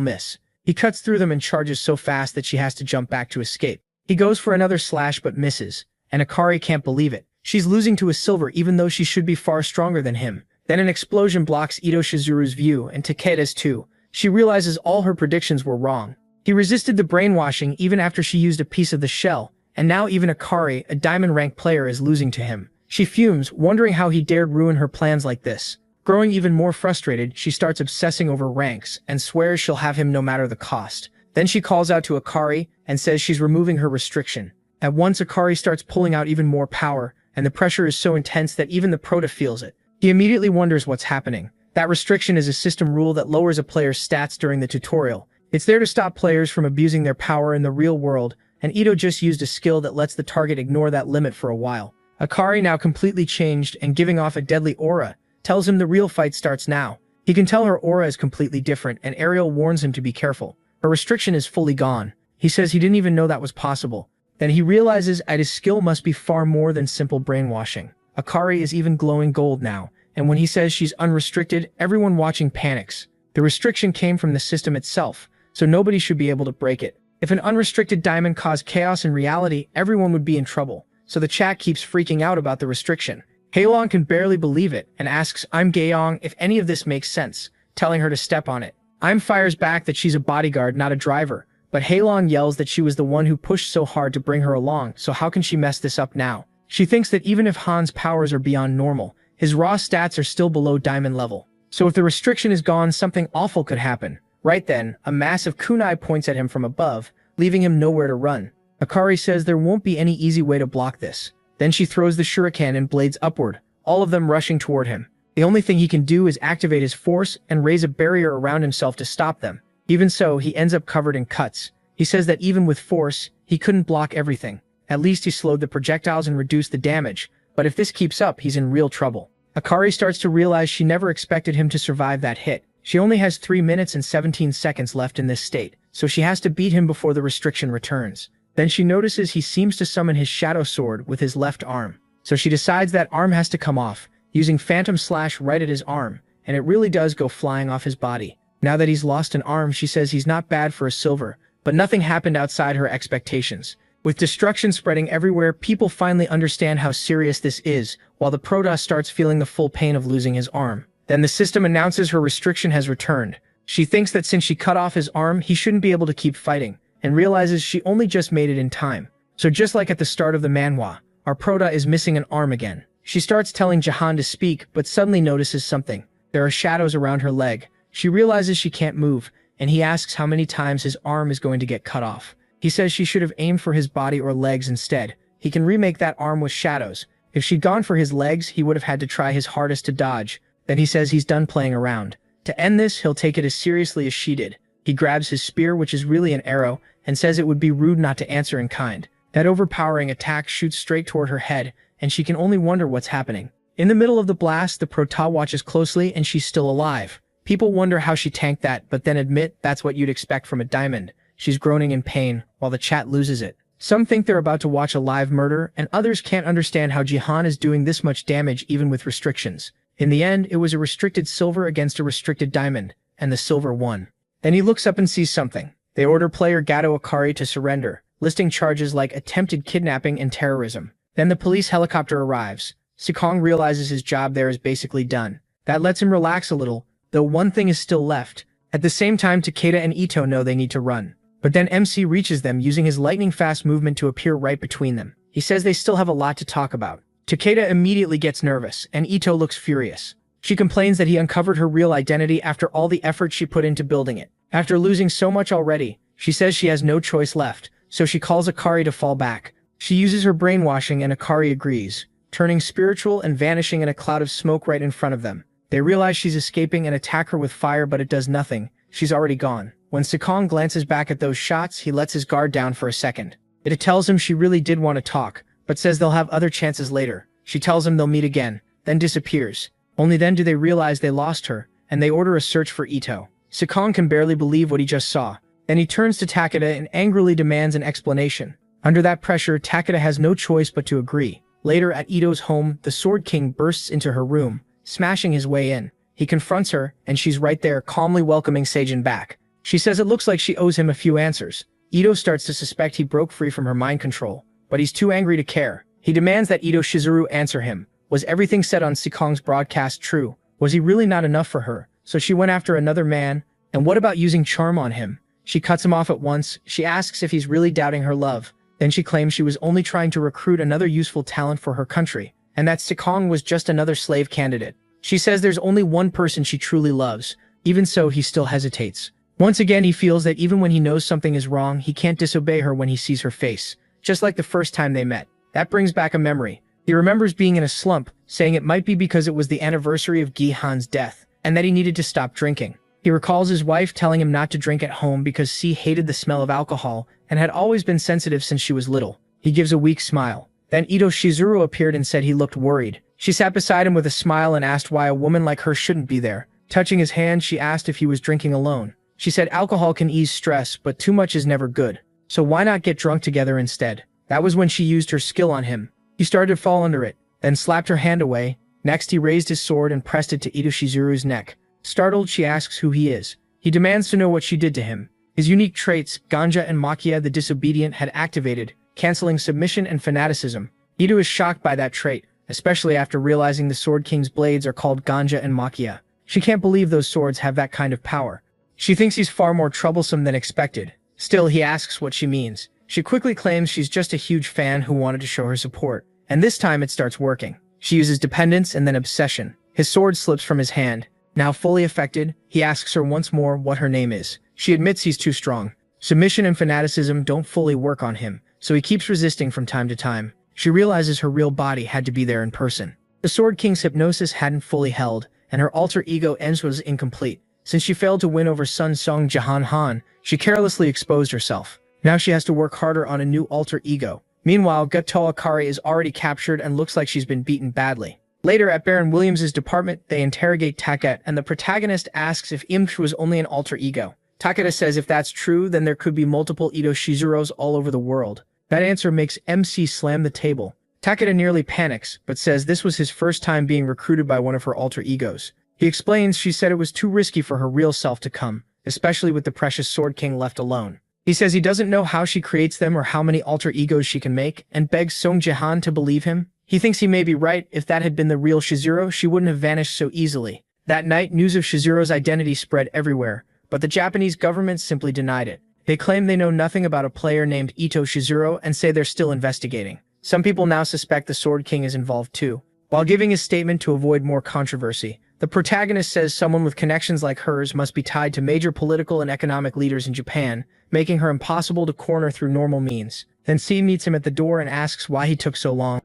miss. He cuts through them and charges so fast that she has to jump back to escape. He goes for another slash but misses, and Akari can't believe it. She's losing to a silver even though she should be far stronger than him. Then an explosion blocks Ito Shizuru's view and Takeda's too. She realizes all her predictions were wrong. He resisted the brainwashing even after she used a piece of the shell, and now even Akari, a diamond rank player, is losing to him. She fumes, wondering how he dared ruin her plans like this. Growing even more frustrated, she starts obsessing over ranks and swears she'll have him no matter the cost. Then she calls out to Akari and says she's removing her restriction. At once Akari starts pulling out even more power, and the pressure is so intense that even the Prota feels it. He immediately wonders what's happening. That restriction is a system rule that lowers a player's stats during the tutorial. It's there to stop players from abusing their power in the real world, and Ito just used a skill that lets the target ignore that limit for a while. Akari, now completely changed and giving off a deadly aura, tells him the real fight starts now. He can tell her aura is completely different, and Ariel warns him to be careful. Her restriction is fully gone. He says he didn't even know that was possible. Then he realizes that his skill must be far more than simple brainwashing. Akari is even glowing gold now, and when he says she's unrestricted, everyone watching panics. The restriction came from the system itself, so nobody should be able to break it. If an unrestricted diamond caused chaos in reality, everyone would be in trouble, so the chat keeps freaking out about the restriction. Haelong can barely believe it and asks I'm Gaeyong if any of this makes sense, telling her to step on it. I'm fires back that she's a bodyguard, not a driver, but Haelong yells that she was the one who pushed so hard to bring her along, so how can she mess this up now? She thinks that even if Han's powers are beyond normal, his raw stats are still below diamond level. So if the restriction is gone, something awful could happen. Right then, a massive kunai points at him from above, leaving him nowhere to run. Akari says there won't be any easy way to block this. Then she throws the shuriken and blades upward, all of them rushing toward him. The only thing he can do is activate his force and raise a barrier around himself to stop them. Even so, he ends up covered in cuts. He says that even with force, he couldn't block everything. At least he slowed the projectiles and reduced the damage, but if this keeps up, he's in real trouble. Akari starts to realize she never expected him to survive that hit. She only has 3 minutes and 17 seconds left in this state, so she has to beat him before the restriction returns. Then she notices he seems to summon his shadow sword with his left arm. So she decides that arm has to come off, using Phantom Slash right at his arm, and it really does go flying off his body. Now that he's lost an arm, she says he's not bad for a silver, but nothing happened outside her expectations. With destruction spreading everywhere, people finally understand how serious this is, while the Protoss starts feeling the full pain of losing his arm. Then the system announces her restriction has returned. She thinks that since she cut off his arm, he shouldn't be able to keep fighting, and realizes she only just made it in time. So just like at the start of the manhwa, our Prota is missing an arm again. She starts telling Jahan to speak, but suddenly notices something. There are shadows around her leg. She realizes she can't move, and he asks how many times his arm is going to get cut off. He says she should have aimed for his body or legs instead. He can remake that arm with shadows. If she'd gone for his legs, he would have had to try his hardest to dodge. Then he says he's done playing around. To end this, he'll take it as seriously as she did. He grabs his spear, which is really an arrow, and says it would be rude not to answer in kind. That overpowering attack shoots straight toward her head, and she can only wonder what's happening. In the middle of the blast, the Prota watches closely, and she's still alive. People wonder how she tanked that, but then admit that's what you'd expect from a diamond. She's groaning in pain, while the chat loses it. Some think they're about to watch a live murder, and others can't understand how Jihan is doing this much damage even with restrictions. In the end, it was a restricted silver against a restricted diamond, and the silver won. Then he looks up and sees something. They order player Gato Akari to surrender, listing charges like attempted kidnapping and terrorism. Then the police helicopter arrives. Sikong realizes his job there is basically done. That lets him relax a little, though one thing is still left. At the same time, Takeda and Ito know they need to run. But then MC reaches them using his lightning-fast movement to appear right between them. He says they still have a lot to talk about. Takeda immediately gets nervous, and Ito looks furious. She complains that he uncovered her real identity after all the effort she put into building it. After losing so much already, she says she has no choice left, so she calls Akari to fall back. She uses her brainwashing and Akari agrees, turning spiritual and vanishing in a cloud of smoke right in front of them. They realize she's escaping and attack her with fire, but it does nothing. She's already gone. When Sikong glances back at those shots, he lets his guard down for a second. It tells him she really did want to talk, but says they'll have other chances later. She tells him they'll meet again, then disappears. Only then do they realize they lost her, and they order a search for Ito. Sekong can barely believe what he just saw. Then he turns to Takeda and angrily demands an explanation. Under that pressure, Takeda has no choice but to agree. Later, at Ito's home, the Sword King bursts into her room, smashing his way in. He confronts her, and she's right there, calmly welcoming Seijin back. She says it looks like she owes him a few answers. Ito starts to suspect he broke free from her mind control, but he's too angry to care. He demands that Ito Shizuru answer him. Was everything said on Sekong's broadcast true? Was he really not enough for her? So she went after another man? And what about using charm on him? She cuts him off at once. She asks if he's really doubting her love. Then she claims she was only trying to recruit another useful talent for her country, and that Sekong was just another slave candidate. She says there's only one person she truly loves. Even so, he still hesitates. Once again, he feels that even when he knows something is wrong, he can't disobey her when he sees her face, just like the first time they met. That brings back a memory. He remembers being in a slump, saying it might be because it was the anniversary of Gi-han's death, and that he needed to stop drinking. He recalls his wife telling him not to drink at home because she hated the smell of alcohol and had always been sensitive since she was little. He gives a weak smile. Then Ito Shizuru appeared and said he looked worried. She sat beside him with a smile and asked why a woman like her shouldn't be there. Touching his hand, she asked if he was drinking alone. She said alcohol can ease stress, but too much is never good. So why not get drunk together instead? That was when she used her skill on him. He started to fall under it, then slapped her hand away. Next, he raised his sword and pressed it to Ito Shizuru's neck. Startled, she asks who he is. He demands to know what she did to him. His unique traits, Ganja and Makia the Disobedient, had activated, canceling submission and fanaticism. Ito is shocked by that trait, especially after realizing the Sword King's blades are called Ganja and Makia. She can't believe those swords have that kind of power. She thinks he's far more troublesome than expected. Still, he asks what she means. She quickly claims she's just a huge fan who wanted to show her support. And this time it starts working. She uses dependence and then obsession. His sword slips from his hand. Now fully affected, he asks her once more what her name is. She admits he's too strong. Submission and fanaticism don't fully work on him, so he keeps resisting from time to time. She realizes her real body had to be there in person. The Sword King's hypnosis hadn't fully held, and her alter ego Ens was incomplete. Since she failed to win over Sun Song Jahan Han, she carelessly exposed herself. Now she has to work harder on a new alter ego. Meanwhile, Gato Akari is already captured and looks like she's been beaten badly. Later, at Baron Williams's department, they interrogate Takeda, and the protagonist asks if Imch was only an alter ego. Takeda says if that's true, then there could be multiple Ito Shizuros all over the world. That answer makes MC slam the table. Takeda nearly panics, but says this was his first time being recruited by one of her alter egos. He explains she said it was too risky for her real self to come, especially with the precious Sword King left alone. He says he doesn't know how she creates them or how many alter egos she can make, and begs Song Jahan to believe him. He thinks he may be right. If that had been the real Shizuru, she wouldn't have vanished so easily. That night, news of Shizuru's identity spread everywhere, but the Japanese government simply denied it. They claim they know nothing about a player named Ito Shizuru and say they're still investigating. Some people now suspect the Sword King is involved too. While giving his statement to avoid more controversy, the protagonist says someone with connections like hers must be tied to major political and economic leaders in Japan, making her impossible to corner through normal means. Then C meets him at the door and asks why he took so long.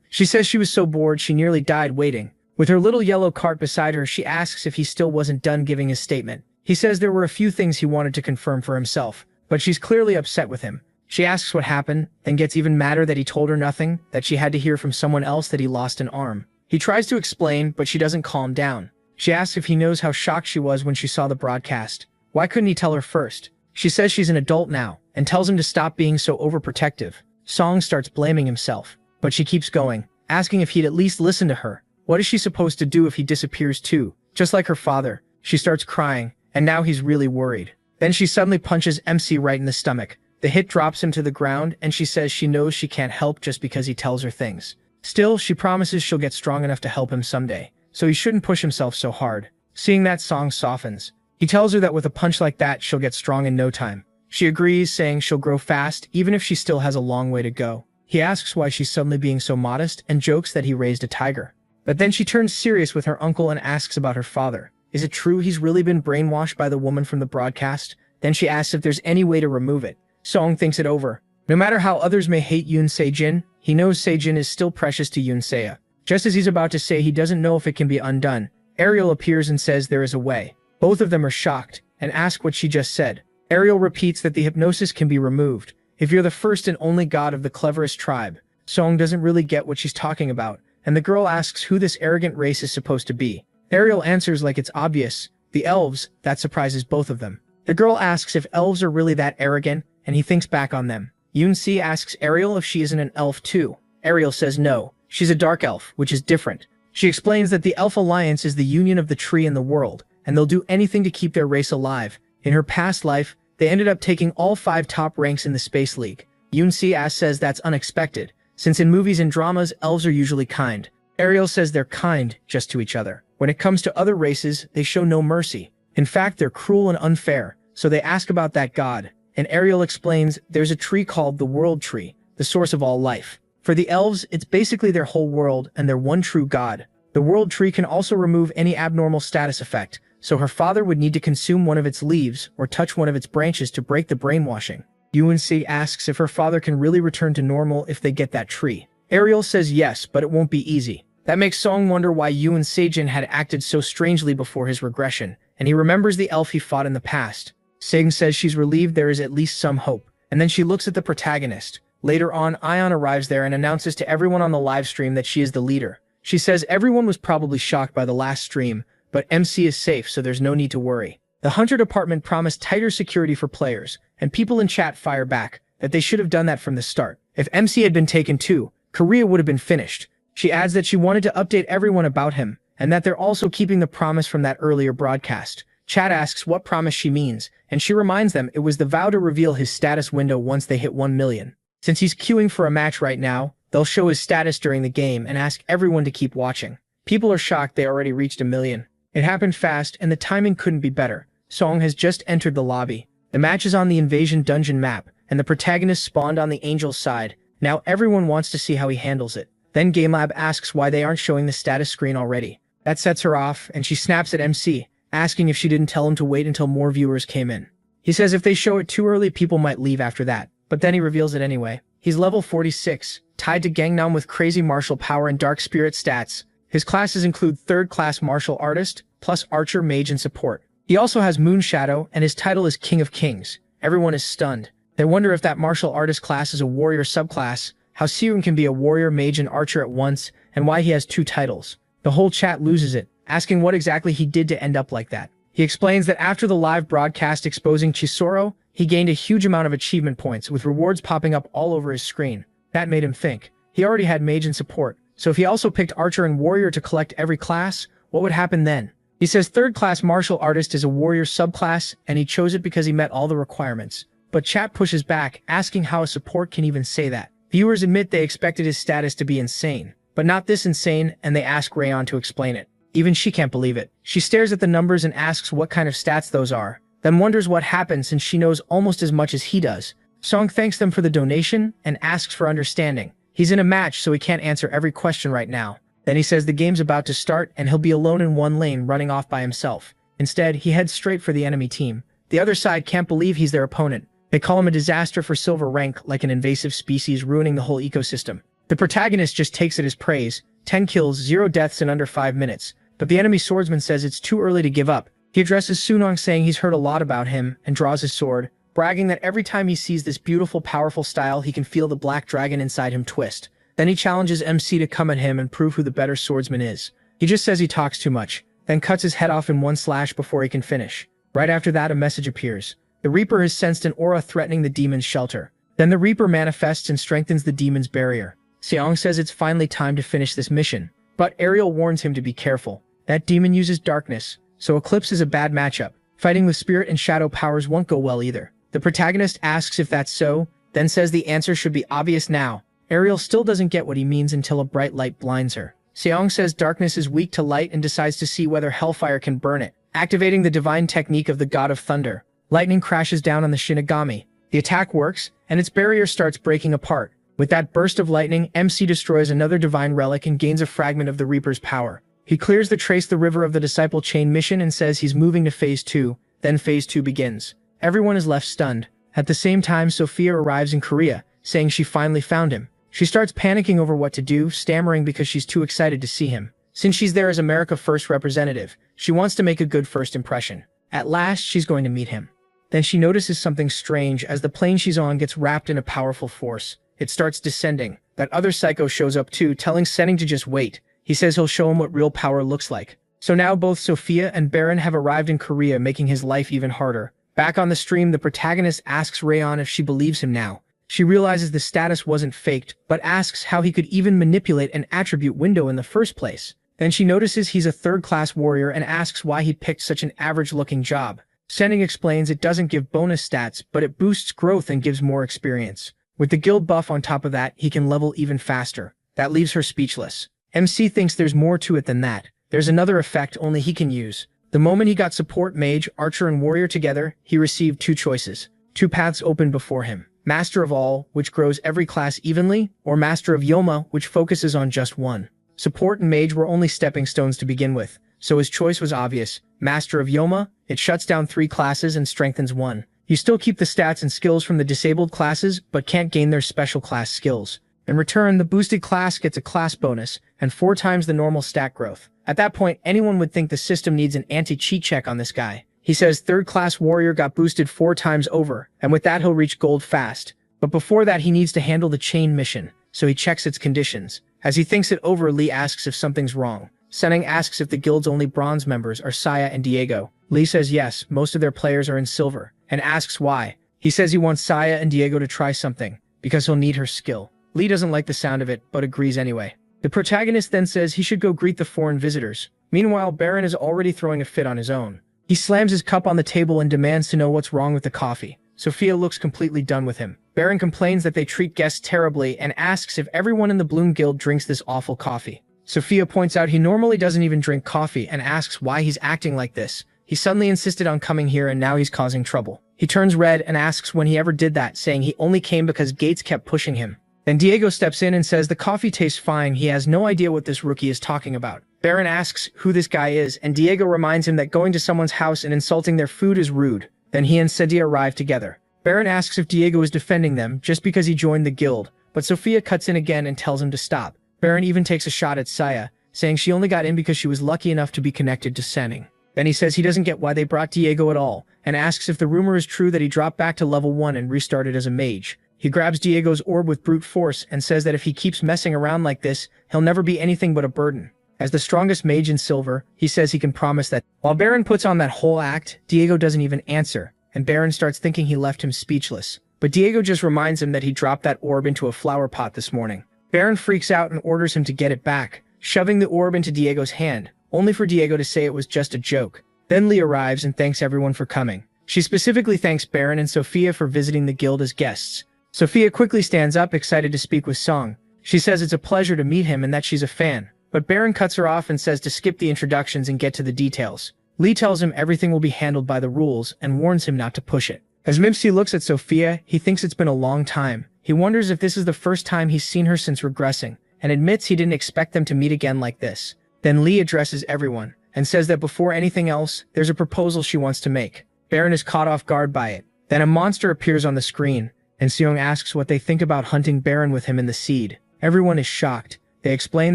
She says she was so bored she nearly died waiting. With her little yellow cart beside her, she asks if he still wasn't done giving his statement. He says there were a few things he wanted to confirm for himself, but she's clearly upset with him. She asks what happened, and gets even madder that he told her nothing, that she had to hear from someone else that he lost an arm. He tries to explain, but she doesn't calm down. She asks if he knows how shocked she was when she saw the broadcast. Why couldn't he tell her first? She says she's an adult now, and tells him to stop being so overprotective. Song starts blaming himself, but she keeps going, asking if he'd at least listen to her. What is she supposed to do if he disappears too? Just like her father. She starts crying, and now he's really worried. Then she suddenly punches MC right in the stomach. The hit drops him to the ground, and she says she knows she can't help just because he tells her things. Still, she promises she'll get strong enough to help him someday, so he shouldn't push himself so hard. Seeing that, Song softens. He tells her that with a punch like that, she'll get strong in no time. She agrees, saying she'll grow fast, even if she still has a long way to go. He asks why she's suddenly being so modest, and jokes that he raised a tiger. But then she turns serious with her uncle and asks about her father. Is it true he's really been brainwashed by the woman from the broadcast? Then she asks if there's any way to remove it. Song thinks it over. No matter how others may hate Yoon Se-jin, he knows Se-jin is still precious to Yoon Se-a. Just as he's about to say he doesn't know if it can be undone, Ariel appears and says there is a way. Both of them are shocked, and ask what she just said. Ariel repeats that the hypnosis can be removed. If you're the first and only god of the cleverest tribe. Song doesn't really get what she's talking about, and the girl asks who this arrogant race is supposed to be. Ariel answers like it's obvious, The elves, that surprises both of them. The girl asks if elves are really that arrogant, and he thinks back on them. Yoon-si asks Ariel if she isn't an elf too. Ariel says no, she's a dark elf, which is different. She explains that the Elf Alliance is the union of the tree and the world, and they'll do anything to keep their race alive. In her past life, they ended up taking all 5 top ranks in the Space League. Yoon-si says that's unexpected, since in movies and dramas, elves are usually kind. Ariel says they're kind just to each other. When it comes to other races, they show no mercy. In fact, they're cruel and unfair, so they ask about that god. And Ariel explains there's a tree called the World Tree, the source of all life. For the elves, it's basically their whole world and their one true god. The World Tree can also remove any abnormal status effect, so her father would need to consume one of its leaves or touch one of its branches to break the brainwashing. Yoon-si asks if her father can really return to normal if they get that tree. Ariel says yes, but it won't be easy. That makes Song wonder why Yoon Sejin had acted so strangely before his regression, and he remembers the elf he fought in the past. Sejin says she's relieved there is at least some hope, and then she looks at the protagonist. Later on, Ion arrives there and announces to everyone on the live stream that she is the leader. She says everyone was probably shocked by the last stream, but MC is safe, so there's no need to worry. The Hunter department promised tighter security for players, and people in chat fire back that they should have done that from the start. If MC had been taken too, Korea would have been finished. She adds that she wanted to update everyone about him, and that they're also keeping the promise from that earlier broadcast. Chat asks what promise she means, and she reminds them it was the vow to reveal his status window once they hit 1 million. Since he's queuing for a match right now, they'll show his status during the game and ask everyone to keep watching. People are shocked they already reached 1 million. It happened fast, and the timing couldn't be better. Song has just entered the lobby. The match is on the Invasion Dungeon map, and the protagonist spawned on the Angel's side. Now everyone wants to see how he handles it. Then GameLab asks why they aren't showing the status screen already. That sets her off, and she snaps at MC, asking if she didn't tell him to wait until more viewers came in. He says if they show it too early, people might leave after that, but then he reveals it anyway. He's level 46, tied to Gangnam with crazy martial power and dark spirit stats. His classes include 3rd class martial artist, plus archer, mage, and support. He also has Moon Shadow, and his title is King of Kings. Everyone is stunned. They wonder if that martial artist class is a warrior subclass, how Siren can be a warrior, mage, and archer at once, and why he has 2 titles. The whole chat loses it, asking what exactly he did to end up like that. He explains that after the live broadcast exposing Chisoro, he gained a huge amount of achievement points, with rewards popping up all over his screen. That made him think. He already had mage and support, so if he also picked archer and warrior to collect every class, what would happen then? He says 3rd class martial artist is a warrior subclass, and he chose it because he met all the requirements. But chat pushes back, asking how a support can even say that. Viewers admit they expected his status to be insane, but not this insane, and they ask Rayon to explain it. Even she can't believe it. She stares at the numbers and asks what kind of stats those are, then wonders what happened since she knows almost as much as he does. Song thanks them for the donation and asks for understanding. He's in a match, so he can't answer every question right now. Then he says the game's about to start and he'll be alone in one lane running off by himself. Instead, he heads straight for the enemy team. The other side can't believe he's their opponent. They call him a disaster for silver rank, like an invasive species ruining the whole ecosystem. The protagonist just takes it as praise. 10 kills, 0 deaths in under 5 minutes. But the enemy swordsman says it's too early to give up. He addresses Sunong saying he's heard a lot about him and draws his sword, bragging that every time he sees this beautiful, powerful style, he can feel the black dragon inside him twist. Then he challenges MC to come at him and prove who the better swordsman is. He just says he talks too much, then cuts his head off in 1 slash before he can finish. Right after that, a message appears. The Reaper has sensed an aura threatening the demon's shelter. Then the Reaper manifests and strengthens the demon's barrier. Seong says it's finally time to finish this mission, but Ariel warns him to be careful. That demon uses darkness, so Eclipse is a bad matchup. Fighting with spirit and shadow powers won't go well either. The protagonist asks if that's so, then says the answer should be obvious now. Ariel still doesn't get what he means until a bright light blinds her. Seong says darkness is weak to light and decides to see whether hellfire can burn it, activating the divine technique of the god of thunder. Lightning crashes down on the Shinigami. The attack works, and its barrier starts breaking apart. With that burst of lightning, MC destroys another divine relic and gains a fragment of the Reaper's power. He clears the Trace the River of the Disciple Chain mission and says he's moving to Phase 2, then Phase 2 begins. Everyone is left stunned. At the same time, Sophia arrives in Korea, saying she finally found him. She starts panicking over what to do, stammering because she's too excited to see him. Since she's there as America First representative, she wants to make a good first impression. At last, she's going to meet him. Then she notices something strange as the plane she's on gets wrapped in a powerful force. It starts descending. That other psycho shows up too, telling Setting to just wait. He says he'll show him what real power looks like. So now both Sophia and Baron have arrived in Korea, making his life even harder. Back on the stream, the protagonist asks Rayon if she believes him now. She realizes the status wasn't faked, but asks how he could even manipulate an attribute window in the first place. Then she notices he's a third-class warrior and asks why he picked such an average-looking job. Senning explains it doesn't give bonus stats, but it boosts growth and gives more experience. With the guild buff on top of that, he can level even faster. That leaves her speechless. MC thinks there's more to it than that. There's another effect only he can use. The moment he got support, mage, archer, and warrior together, he received two choices. Two paths opened before him. Master of all, which grows every class evenly, or Master of Yoma, which focuses on just one. Support and mage were only stepping stones to begin with, so his choice was obvious. Master of Yoma, it shuts down 3 classes and strengthens 1. You still keep the stats and skills from the disabled classes, but can't gain their special class skills. In return, the boosted class gets a class bonus, and 4 times the normal stat growth. At that point, anyone would think the system needs an anti-cheat check on this guy. He says third-class warrior got boosted 4 times over, and with that he'll reach gold fast. But before that he needs to handle the chain mission, so he checks its conditions. As he thinks it over, Lee asks if something's wrong. Senning asks if the guild's only bronze members are Saya and Diego. Lee says yes, most of their players are in silver, and asks why. He says he wants Saya and Diego to try something, because he'll need her skill. Lee doesn't like the sound of it, but agrees anyway. The protagonist then says he should go greet the foreign visitors. Meanwhile, Baron is already throwing a fit on his own. He slams his cup on the table and demands to know what's wrong with the coffee. Sophia looks completely done with him. Baron complains that they treat guests terribly and asks if everyone in the Bloom Guild drinks this awful coffee. Sophia points out he normally doesn't even drink coffee and asks why he's acting like this. He suddenly insisted on coming here and now he's causing trouble. He turns red and asks when he ever did that, saying he only came because Gates kept pushing him. Then Diego steps in and says the coffee tastes fine. He has no idea what this rookie is talking about. Baron asks who this guy is, and Diego reminds him that going to someone's house and insulting their food is rude. Then he and Sadia arrive together. Baron asks if Diego is defending them just because he joined the guild, but Sophia cuts in again and tells him to stop. Baron even takes a shot at Saya, saying she only got in because she was lucky enough to be connected to Senning. Then he says he doesn't get why they brought Diego at all, and asks if the rumor is true that he dropped back to level 1 and restarted as a mage. He grabs Diego's orb with brute force and says that if he keeps messing around like this, he'll never be anything but a burden. As the strongest mage in silver, he says he can promise that. While Baron puts on that whole act, Diego doesn't even answer, and Baron starts thinking he left him speechless. But Diego just reminds him that he dropped that orb into a flower pot this morning. Baron freaks out and orders him to get it back, shoving the orb into Diego's hand, only for Diego to say it was just a joke. Then Lee arrives and thanks everyone for coming. She specifically thanks Baron and Sophia for visiting the guild as guests. Sophia quickly stands up, excited to speak with Song. She says it's a pleasure to meet him and that she's a fan. But Baron cuts her off and says to skip the introductions and get to the details. Lee tells him everything will be handled by the rules and warns him not to push it. As Mimsy looks at Sophia, he thinks it's been a long time. He wonders if this is the first time he's seen her since regressing, and admits he didn't expect them to meet again like this. Then Lee addresses everyone, and says that before anything else, there's a proposal she wants to make. Baron is caught off guard by it. Then a monster appears on the screen, and Seong asks what they think about hunting Baron with him in the seed. Everyone is shocked. They explain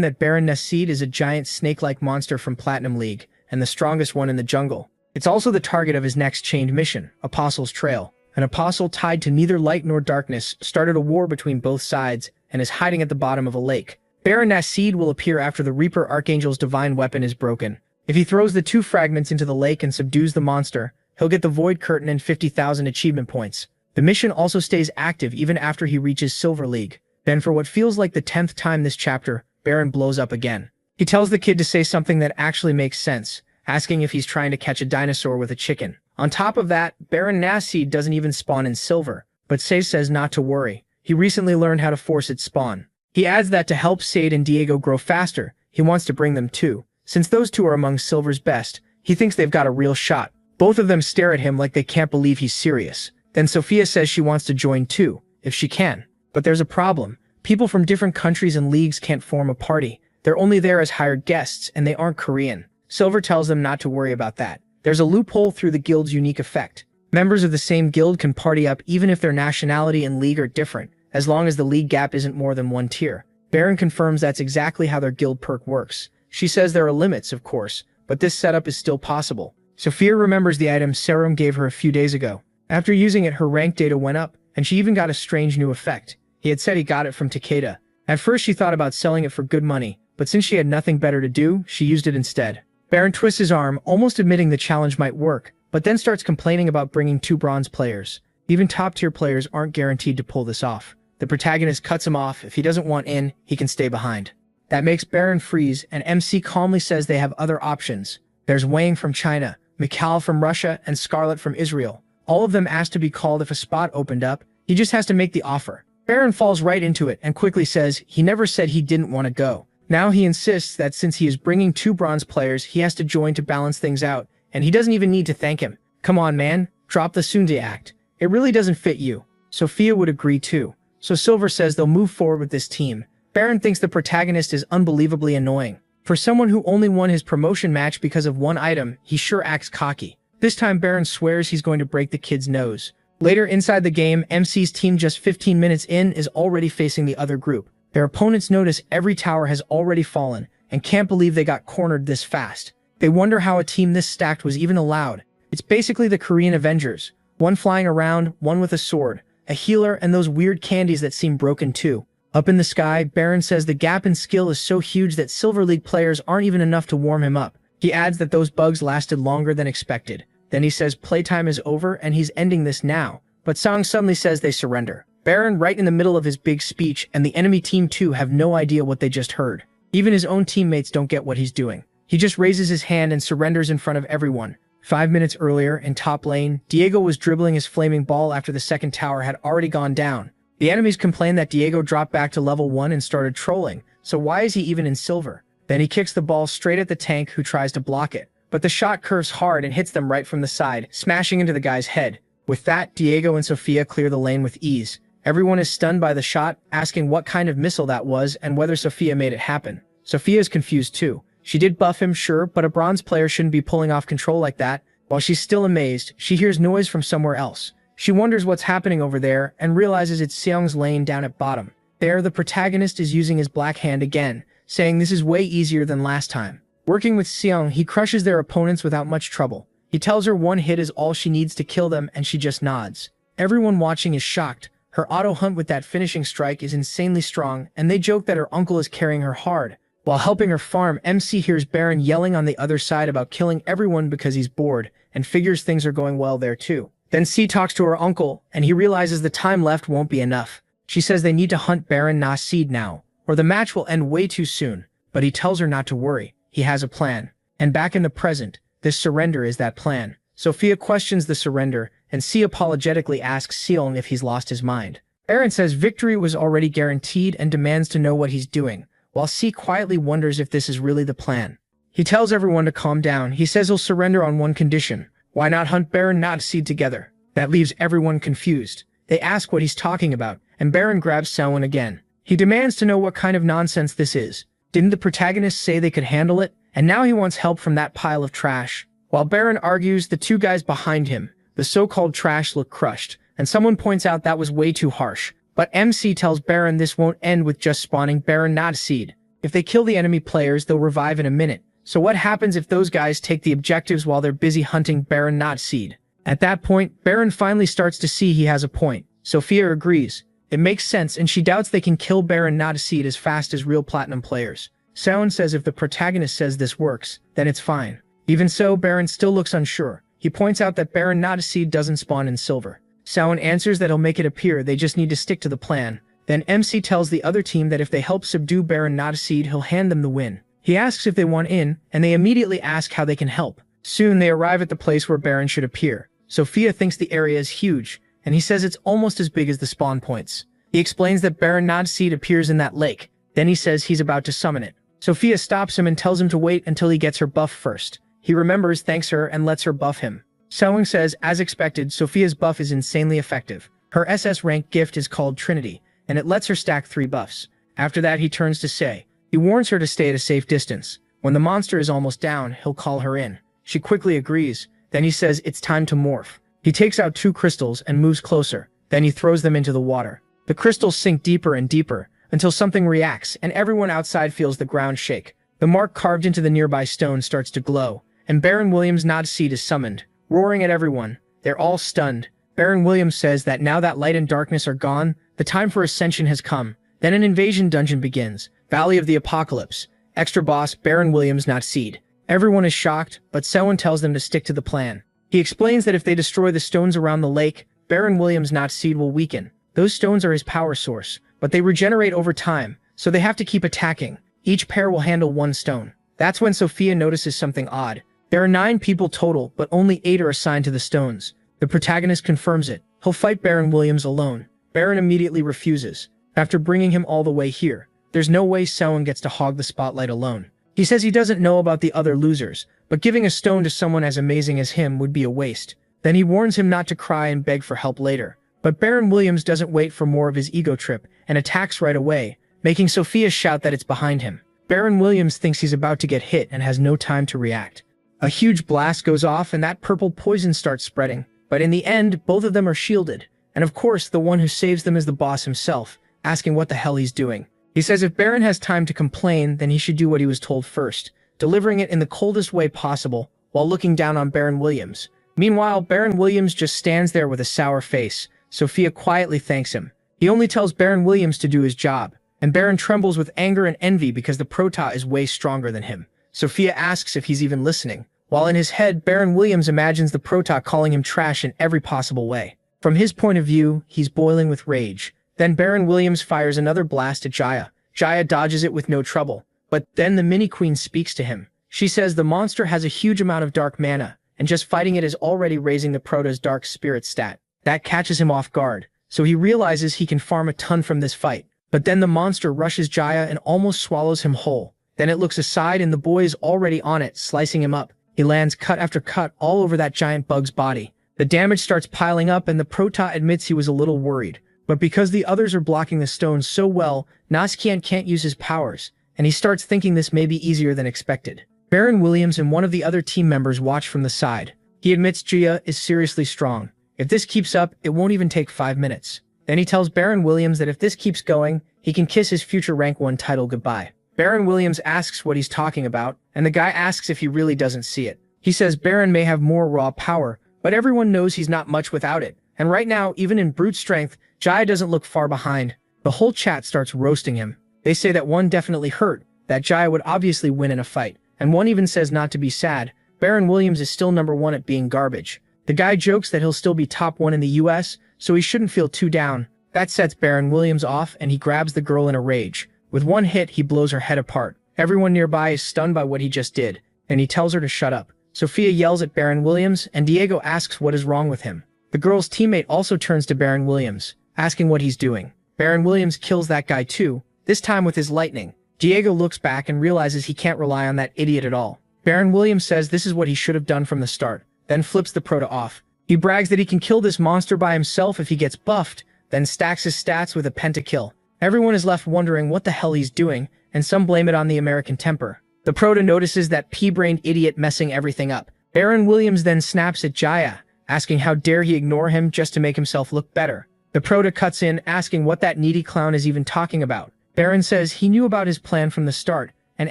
that Baron Nassid is a giant snake-like monster from Platinum League, and the strongest one in the jungle. It's also the target of his next chained mission, Apostle's Trail. An apostle tied to neither light nor darkness started a war between both sides and is hiding at the bottom of a lake. Baron Nassid will appear after the Reaper Archangel's divine weapon is broken. If he throws the 2 fragments into the lake and subdues the monster, he'll get the Void Curtain and 50,000 achievement points. The mission also stays active even after he reaches Silver League. Then for what feels like the 10th time this chapter, Baron blows up again. He tells the kid to say something that actually makes sense, asking if he's trying to catch a dinosaur with a chicken. On top of that, Baron Nassid doesn't even spawn in silver, but Sade says not to worry. He recently learned how to force its spawn. He adds that to help Sade and Diego grow faster, he wants to bring them too. Since those two are among Silver's best, he thinks they've got a real shot. Both of them stare at him like they can't believe he's serious. Then Sophia says she wants to join too, if she can. But there's a problem. People from different countries and leagues can't form a party. They're only there as hired guests, and they aren't Korean. Silver tells them not to worry about that. There's a loophole through the guild's unique effect. Members of the same guild can party up even if their nationality and league are different, as long as the league gap isn't more than 1 tier. Baron confirms that's exactly how their guild perk works. She says there are limits, of course, but this setup is still possible. Sophia remembers the item Serum gave her a few days ago. After using it, her rank data went up, and she even got a strange new effect. He had said he got it from Takeda. At first she thought about selling it for good money, but since she had nothing better to do, she used it instead. Baron twists his arm, almost admitting the challenge might work, but then starts complaining about bringing 2 bronze players. Even top-tier players aren't guaranteed to pull this off. The protagonist cuts him off. If he doesn't want in, he can stay behind. That makes Baron freeze, and MC calmly says they have other options. There's Wang from China, Mikhail from Russia, and Scarlet from Israel. All of them asked to be called if a spot opened up. He just has to make the offer. Baron falls right into it and quickly says he never said he didn't want to go. Now he insists that since he is bringing 2 bronze players, he has to join to balance things out, and he doesn't even need to thank him. Come on, man, drop the tsundere act. It really doesn't fit you. Sophia would agree too. So Silver says they'll move forward with this team. Baron thinks the protagonist is unbelievably annoying. For someone who only won his promotion match because of 1 item, he sure acts cocky. This time Baron swears he's going to break the kid's nose. Later inside the game, MC's team just 15 minutes in is already facing the other group. Their opponents notice every tower has already fallen and can't believe they got cornered this fast. They wonder how a team this stacked was even allowed. It's basically the Korean Avengers. 1 flying around, 1 with a sword, a healer, and those weird candies that seem broken too. Up in the sky, Baron says the gap in skill is so huge that Silver League players aren't even enough to warm him up. He adds that those bugs lasted longer than expected. Then he says playtime is over and he's ending this now. But Song suddenly says they surrender. Baron right in the middle of his big speech, and the enemy team too have no idea what they just heard. Even his own teammates don't get what he's doing. He just raises his hand and surrenders in front of everyone. 5 minutes earlier, in top lane, Diego was dribbling his flaming ball after the second tower had already gone down. The enemies complained that Diego dropped back to level 1 and started trolling, so why is he even in silver? Then he kicks the ball straight at the tank who tries to block it. But the shot curves hard and hits them right from the side, smashing into the guy's head. With that, Diego and Sophia clear the lane with ease. Everyone is stunned by the shot, asking what kind of missile that was and whether Sophia made it happen. Sophia is confused too. She did buff him, sure, but a bronze player shouldn't be pulling off control like that. While she's still amazed, she hears noise from somewhere else. She wonders what's happening over there and realizes it's Seong's lane down at bottom. There, the protagonist is using his black hand again, saying this is way easier than last time. Working with Seong, he crushes their opponents without much trouble. He tells her 1 hit is all she needs to kill them, and she just nods. Everyone watching is shocked. Her auto hunt with that finishing strike is insanely strong, and they joke that her uncle is carrying her hard. While helping her farm, MC hears Baron yelling on the other side about killing everyone because he's bored, and figures things are going well there too. Then C talks to her uncle, and he realizes the time left won't be enough. She says they need to hunt Baron Nasid now, or the match will end way too soon, but he tells her not to worry. He has a plan. And back in the present, this surrender is that plan. Sophia questions the surrender, and C apologetically asks Seong if he's lost his mind. Baron says victory was already guaranteed and demands to know what he's doing, while C quietly wonders if this is really the plan. He tells everyone to calm down. He says he'll surrender on 1 condition. Why not hunt Baron Nasid together? That leaves everyone confused. They ask what he's talking about, and Baron grabs Selwyn again. He demands to know what kind of nonsense this is. Didn't the protagonist say they could handle it? And now he wants help from that pile of trash. While Baron argues, the 2 guys behind him, the so-called trash, look crushed, and someone points out that was way too harsh. But MC tells Baron this won't end with just spawning Baron Nasid. If they kill the enemy players, they'll revive in a minute. So what happens if those guys take the objectives while they're busy hunting Baron Nasid? At that point, Baron finally starts to see he has a point. Sophia agrees. It makes sense, and she doubts they can kill Baron Nasid as fast as real platinum players. Sound says if the protagonist says this works, then it's fine. Even so, Baron still looks unsure. He points out that Baron Nasid doesn't spawn in silver. Sound answers that he'll make it appear they just need to stick to the plan. Then MC tells the other team that if they help subdue Baron Nasid, he'll hand them the win. He asks if they want in, and they immediately ask how they can help. Soon they arrive at the place where Baron should appear. Sophia thinks the area is huge, and he says it's almost as big as the spawn points. He explains that Baron Nasid appears in that lake. Then he says he's about to summon it. Sophia stops him and tells him to wait until he gets her buff first. He remembers, thanks her, and lets her buff him. Selwyn says, as expected, Sophia's buff is insanely effective. Her SS rank gift is called Trinity, and it lets her stack 3 buffs. After that, he turns to Sei. He warns her to stay at a safe distance. When the monster is almost down, he'll call her in. She quickly agrees. Then he says it's time to morph. He takes out 2 crystals and moves closer. Then he throws them into the water. The crystals sink deeper and deeper, until something reacts, and everyone outside feels the ground shake. The mark carved into the nearby stone starts to glow, and Baron Williams' Nasid is summoned, roaring at everyone. They're all stunned. Baron Williams says that now that light and darkness are gone, the time for ascension has come. Then an invasion dungeon begins. Valley of the Apocalypse. Extra boss Baron Williams Nasid. Everyone is shocked, but someone tells them to stick to the plan. He explains that if they destroy the stones around the lake, Baron Williams' Not seed will weaken. Those stones are his power source, but they regenerate over time, so they have to keep attacking. Each pair will handle one stone. That's when Sophia notices something odd. There are 9 people total, but only 8 are assigned to the stones. The protagonist confirms it. He'll fight Baron Williams alone. Baron immediately refuses. After bringing him all the way here, there's no way someone gets to hog the spotlight alone. He says he doesn't know about the other losers, but giving a stone to someone as amazing as him would be a waste. Then he warns him not to cry and beg for help later. But Baron Williams doesn't wait for more of his ego trip and attacks right away, making Sophia shout that it's behind him. Baron Williams thinks he's about to get hit and has no time to react. A huge blast goes off and that purple poison starts spreading, but in the end, both of them are shielded. And of course, the one who saves them is the boss himself, asking what the hell he's doing. He says if Baron has time to complain, then he should do what he was told first, delivering it in the coldest way possible, while looking down on Baron Williams. Meanwhile, Baron Williams just stands there with a sour face. Sophia quietly thanks him. He only tells Baron Williams to do his job, and Baron trembles with anger and envy because the Prota is way stronger than him. Sophia asks if he's even listening, while in his head, Baron Williams imagines the Prota calling him trash in every possible way. From his point of view, he's boiling with rage. Then Baron Williams fires another blast at Jaya. Jaya dodges it with no trouble, but then the mini-queen speaks to him. She says the monster has a huge amount of dark mana, and just fighting it is already raising the Prota's dark spirit stat. That catches him off guard, so he realizes he can farm a ton from this fight. But then the monster rushes Jaya and almost swallows him whole. Then it looks aside and the boy is already on it, slicing him up. He lands cut after cut all over that giant bug's body. The damage starts piling up and the Prota admits he was a little worried. But because the others are blocking the stones so well, Naskian can't use his powers, and he starts thinking this may be easier than expected. Baron Williams and one of the other team members watch from the side. He admits Jia is seriously strong. If this keeps up, it won't even take 5 minutes. Then he tells Baron Williams that if this keeps going, he can kiss his future rank 1 title goodbye. Baron Williams asks what he's talking about, and the guy asks if he really doesn't see it. He says Baron may have more raw power, but everyone knows he's not much without it. And right now, even in brute strength, Jaya doesn't look far behind. The whole chat starts roasting him. They say that one definitely hurt, that Jaya would obviously win in a fight, and one even says not to be sad. Baron Williams is still number 1 at being garbage. The guy jokes that he'll still be top 1 in the US, so he shouldn't feel too down. That sets Baron Williams off and he grabs the girl in a rage. With one hit, he blows her head apart. Everyone nearby is stunned by what he just did, and he tells her to shut up. Sophia yells at Baron Williams, and Diego asks what is wrong with him. The girl's teammate also turns to Baron Williams, asking what he's doing. Baron Williams kills that guy too, this time with his lightning. Diego looks back and realizes he can't rely on that idiot at all. Baron Williams says this is what he should have done from the start, then flips the Prota off. He brags that he can kill this monster by himself if he gets buffed, then stacks his stats with a pentakill. Everyone is left wondering what the hell he's doing, and some blame it on the American temper. The Prota notices that pea-brained idiot messing everything up. Baron Williams then snaps at Jaya, asking how dare he ignore him just to make himself look better. The Prota cuts in, asking what that needy clown is even talking about. Baron says he knew about his plan from the start, and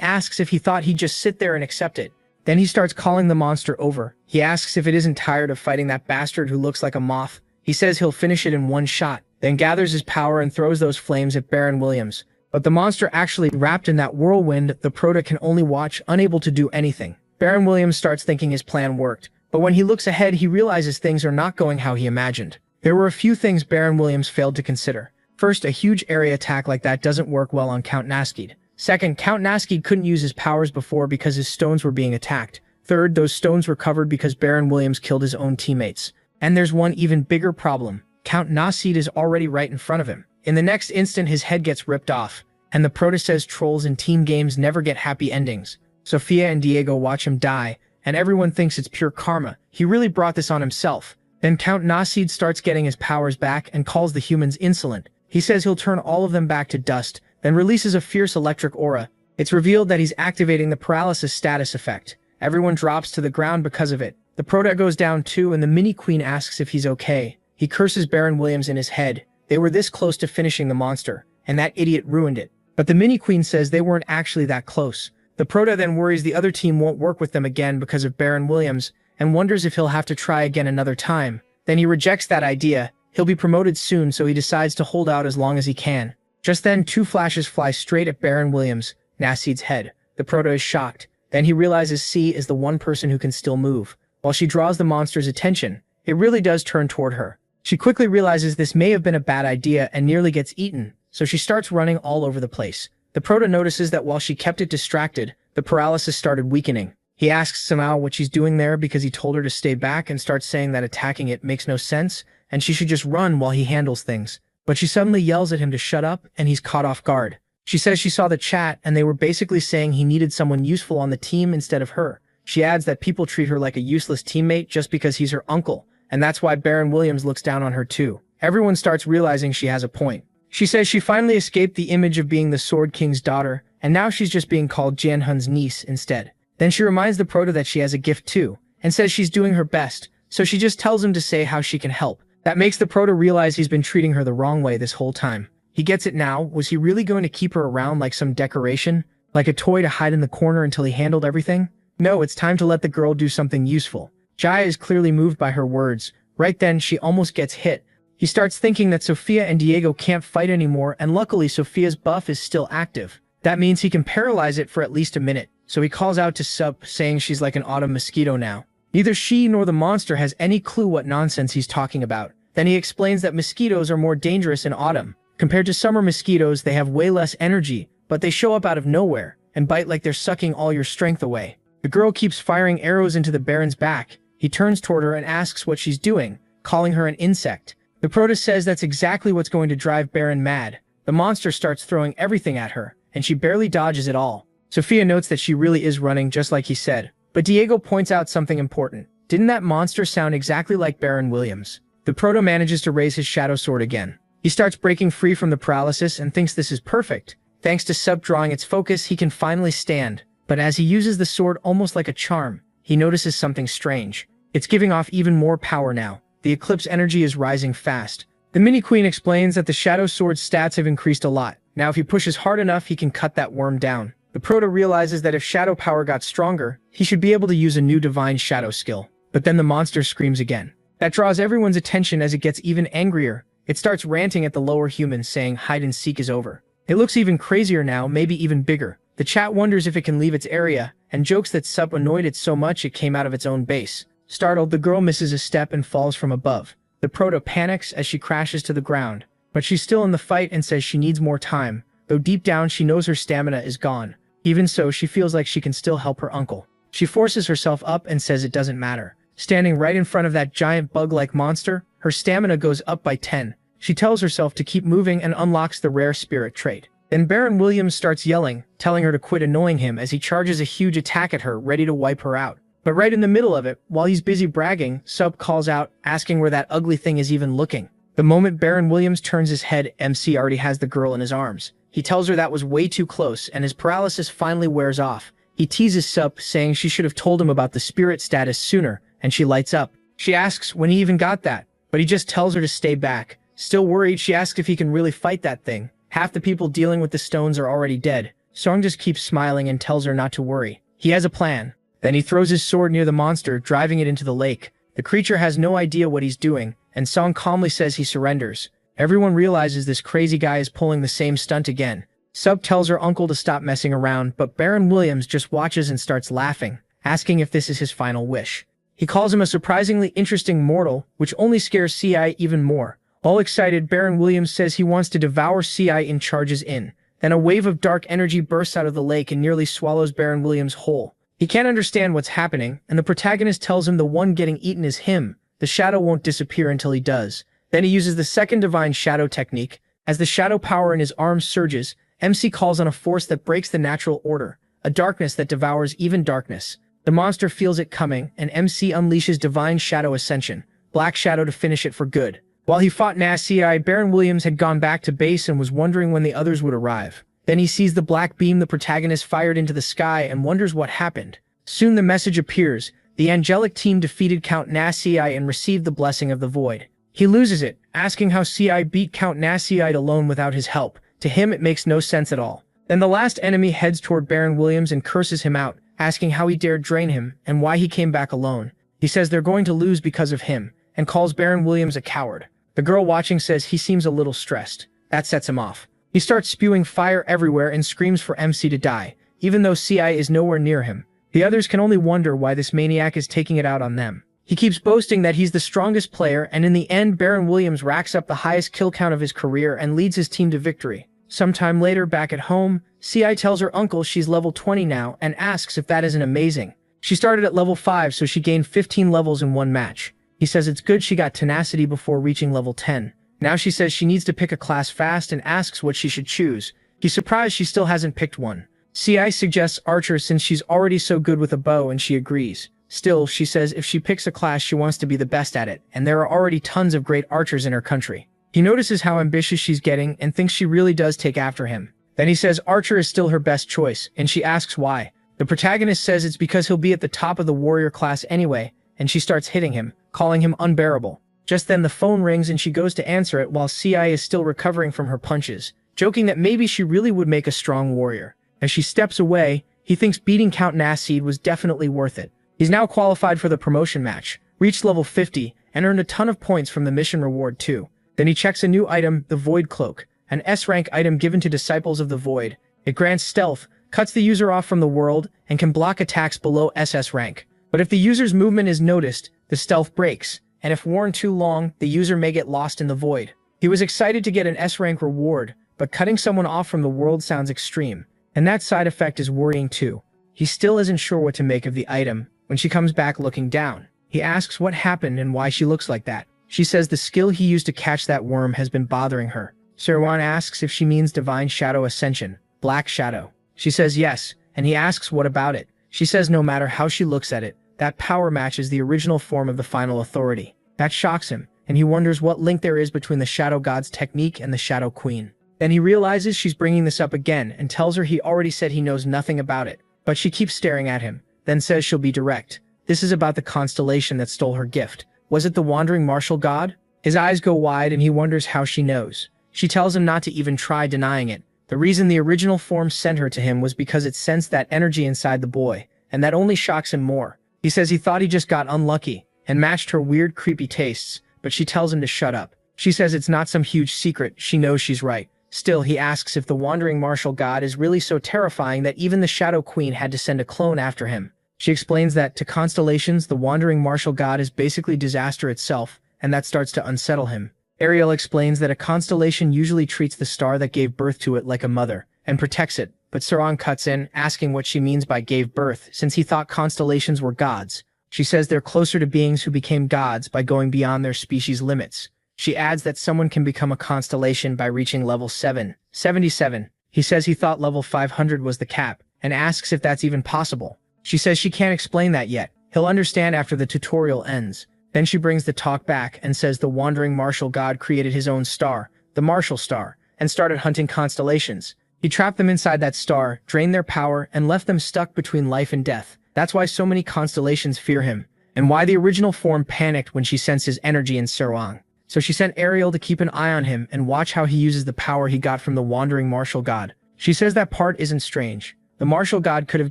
asks if he thought he'd just sit there and accept it. Then he starts calling the monster over. He asks if it isn't tired of fighting that bastard who looks like a moth. He says he'll finish it in 1 shot, then gathers his power and throws those flames at Baron Williams. But the monster actually wrapped in that whirlwind, the Prota can only watch, unable to do anything. Baron Williams starts thinking his plan worked, but when he looks ahead he realizes things are not going how he imagined. There were a few things Baron Williams failed to consider. First, a huge area attack like that doesn't work well on Count Naskid. Second, Count Naskid couldn't use his powers before because his stones were being attacked. Third, those stones were covered because Baron Williams killed his own teammates. And there's one even bigger problem. Count Naskid is already right in front of him. In the next instant his head gets ripped off, and the Prota says trolls in team games never get happy endings. Sophia and Diego watch him die, and everyone thinks it's pure karma. He really brought this on himself. Then Count Naskid starts getting his powers back and calls the humans insolent. He says he'll turn all of them back to dust, then releases a fierce electric aura. It's revealed that he's activating the paralysis status effect. Everyone drops to the ground because of it. The Prota goes down too, and the mini-queen asks if he's okay. He curses Baron Williams in his head. They were this close to finishing the monster, and that idiot ruined it. But the mini-queen says they weren't actually that close. The Prota then worries the other team won't work with them again because of Baron Williams, and wonders if he'll have to try again another time. Then he rejects that idea. He'll be promoted soon, so he decides to hold out as long as he can. Just then, 2 flashes fly straight at Baron Williams, Naskid's head. The Prota is shocked. Then he realizes C is the one person who can still move. While she draws the monster's attention, it really does turn toward her. She quickly realizes this may have been a bad idea and nearly gets eaten, so she starts running all over the place. The proto notices that while she kept it distracted, the paralysis started weakening. He asks Samao what she's doing there because he told her to stay back and starts saying that attacking it makes no sense and she should just run while he handles things. But she suddenly yells at him to shut up and he's caught off guard. She says she saw the chat and they were basically saying he needed someone useful on the team instead of her. She adds that people treat her like a useless teammate just because he's her uncle, and that's why Baron Williams looks down on her too. Everyone starts realizing she has a point. She says she finally escaped the image of being the Sword King's daughter, and now she's just being called Jianhun's niece instead. Then she reminds the proto that she has a gift too, and says she's doing her best, so she just tells him to say how she can help. That makes the proto realize he's been treating her the wrong way this whole time. He gets it now. Was he really going to keep her around like some decoration? Like a toy to hide in the corner until he handled everything? No, it's time to let the girl do something useful. Jaya is clearly moved by her words. Right then, she almost gets hit. He starts thinking that Sophia and Diego can't fight anymore, and luckily Sophia's buff is still active. That means he can paralyze it for at least a minute, so he calls out to Sup, saying she's like an autumn mosquito now. Neither she nor the monster has any clue what nonsense he's talking about. Then he explains that mosquitoes are more dangerous in autumn. Compared to summer mosquitoes, they have way less energy, but they show up out of nowhere and bite like they're sucking all your strength away. The girl keeps firing arrows into the Baron's back. He turns toward her and asks what she's doing, calling her an insect. The proto says that's exactly what's going to drive Baron mad. The monster starts throwing everything at her, and she barely dodges it all. Sophia notes that she really is running just like he said. But Diego points out something important. Didn't that monster sound exactly like Baron Williams? The proto manages to raise his shadow sword again. He starts breaking free from the paralysis and thinks this is perfect. Thanks to Sub drawing its focus, he can finally stand. But as he uses the sword almost like a charm, he notices something strange. It's giving off even more power now. The eclipse energy is rising fast. The mini-queen explains that the shadow sword's stats have increased a lot. Now if he pushes hard enough, he can cut that worm down. The proto realizes that if shadow power got stronger, he should be able to use a new divine shadow skill. But then the monster screams again. That draws everyone's attention as it gets even angrier. It starts ranting at the lower humans, saying hide and seek is over. It looks even crazier now, maybe even bigger. The chat wonders if it can leave its area, and jokes that Sup annoyed it so much it came out of its own base. Startled, the girl misses a step and falls from above. The proto panics as she crashes to the ground, but she's still in the fight and says she needs more time, though deep down she knows her stamina is gone. Even so, she feels like she can still help her uncle. She forces herself up and says it doesn't matter. Standing right in front of that giant bug-like monster, her stamina goes up by 10. She tells herself to keep moving and unlocks the rare spirit trait. Then Baron Williams starts yelling, telling her to quit annoying him as he charges a huge attack at her, ready to wipe her out. But right in the middle of it, while he's busy bragging, Sub calls out, asking where that ugly thing is even looking. The moment Baron Williams turns his head, MC already has the girl in his arms. He tells her that was way too close, and his paralysis finally wears off. He teases Sup, saying she should have told him about the spirit status sooner, and she lights up. She asks when he even got that, but he just tells her to stay back. Still worried, she asks if he can really fight that thing. Half the people dealing with the stones are already dead. Song just keeps smiling and tells her not to worry. He has a plan. Then he throws his sword near the monster, driving it into the lake. The creature has no idea what he's doing, and Song calmly says he surrenders. Everyone realizes this crazy guy is pulling the same stunt again. Sub tells her uncle to stop messing around, but Baron Williams just watches and starts laughing, asking if this is his final wish. He calls him a surprisingly interesting mortal, which only scares CI even more. All excited, Baron Williams says he wants to devour CI and charges in. Then a wave of dark energy bursts out of the lake and nearly swallows Baron Williams whole. He can't understand what's happening, and the protagonist tells him the one getting eaten is him. The shadow won't disappear until he does. Then he uses the second divine shadow technique. As the shadow power in his arms surges, MC calls on a force that breaks the natural order, a darkness that devours even darkness. The monster feels it coming, and MC unleashes divine shadow ascension, black shadow to finish it for good. While he fought CI, Baron Williams had gone back to base and was wondering when the others would arrive. Then he sees the black beam the protagonist fired into the sky and wonders what happened. Soon the message appears. The angelic team defeated Count CI and received the blessing of the void. He loses it, asking how CI beat Count CI alone without his help. To him, it makes no sense at all. Then the last enemy heads toward Baron Williams and curses him out, asking how he dared drain him and why he came back alone. He says they're going to lose because of him, and calls Baron Williams a coward. The girl watching says he seems a little stressed. That sets him off. He starts spewing fire everywhere and screams for MC to die, even though CI is nowhere near him. The others can only wonder why this maniac is taking it out on them. He keeps boasting that he's the strongest player, and in the end, Baron Williams racks up the highest kill count of his career and leads his team to victory. Sometime later, back at home, CI tells her uncle she's level 20 now and asks if that isn't amazing. She started at level 5, so she gained 15 levels in one match. He says it's good she got tenacity before reaching level 10. Now she says she needs to pick a class fast and asks what she should choose. He's surprised she still hasn't picked one. CI suggests Archer since she's already so good with a bow, and she agrees. Still, she says if she picks a class she wants to be the best at it, and there are already tons of great archers in her country. He notices how ambitious she's getting and thinks she really does take after him. Then he says Archer is still her best choice, and she asks why. The protagonist says it's because he'll be at the top of the warrior class anyway, and she starts hitting him, calling him unbearable. Just then the phone rings and she goes to answer it while CI is still recovering from her punches, joking that maybe she really would make a strong warrior. As she steps away, he thinks beating Count Nasseed was definitely worth it. He's now qualified for the promotion match, reached level 50, and earned a ton of points from the mission reward too. Then he checks a new item, the Void Cloak, an S-rank item given to Disciples of the Void. It grants stealth, cuts the user off from the world, and can block attacks below SS rank. But if the user's movement is noticed, the stealth breaks, and if worn too long, the user may get lost in the void. He was excited to get an S-rank reward, but cutting someone off from the world sounds extreme, and that side effect is worrying too. He still isn't sure what to make of the item. When she comes back looking down, he asks what happened and why she looks like that. She says the skill he used to catch that worm has been bothering her. Sirwan asks if she means Divine Shadow Ascension, Black Shadow. She says yes, and he asks what about it. She says no matter how she looks at it, that power matches the original form of the final authority. That shocks him, and he wonders what link there is between the Shadow God's technique and the Shadow Queen. Then he realizes she's bringing this up again and tells her he already said he knows nothing about it, but she keeps staring at him, then says she'll be direct. This is about the constellation that stole her gift. Was it the Wandering Martial God? His eyes go wide and he wonders how she knows. She tells him not to even try denying it. The reason the original form sent her to him was because it sensed that energy inside the boy, and that only shocks him more. He says he thought he just got unlucky and matched her weird, creepy tastes, but she tells him to shut up. She says it's not some huge secret, she knows she's right. Still, he asks if the Wandering Martial God is really so terrifying that even the Shadow Queen had to send a clone after him. She explains that, to constellations, the Wandering Martial God is basically disaster itself, and that starts to unsettle him. Ariel explains that a constellation usually treats the star that gave birth to it like a mother, and protects it, but Sarang cuts in, asking what she means by gave birth, since he thought constellations were gods. She says they're closer to beings who became gods by going beyond their species' limits. She adds that someone can become a constellation by reaching level 77. He says he thought level 500 was the cap, and asks if that's even possible. She says she can't explain that yet. He'll understand after the tutorial ends. Then she brings the talk back and says the Wandering Martial God created his own star, the Martial Star, and started hunting constellations. He trapped them inside that star, drained their power, and left them stuck between life and death. That's why so many constellations fear him, and why the original form panicked when she sensed his energy in Serwang. So she sent Ariel to keep an eye on him and watch how he uses the power he got from the Wandering Martial God. She says that part isn't strange. The Martial God could have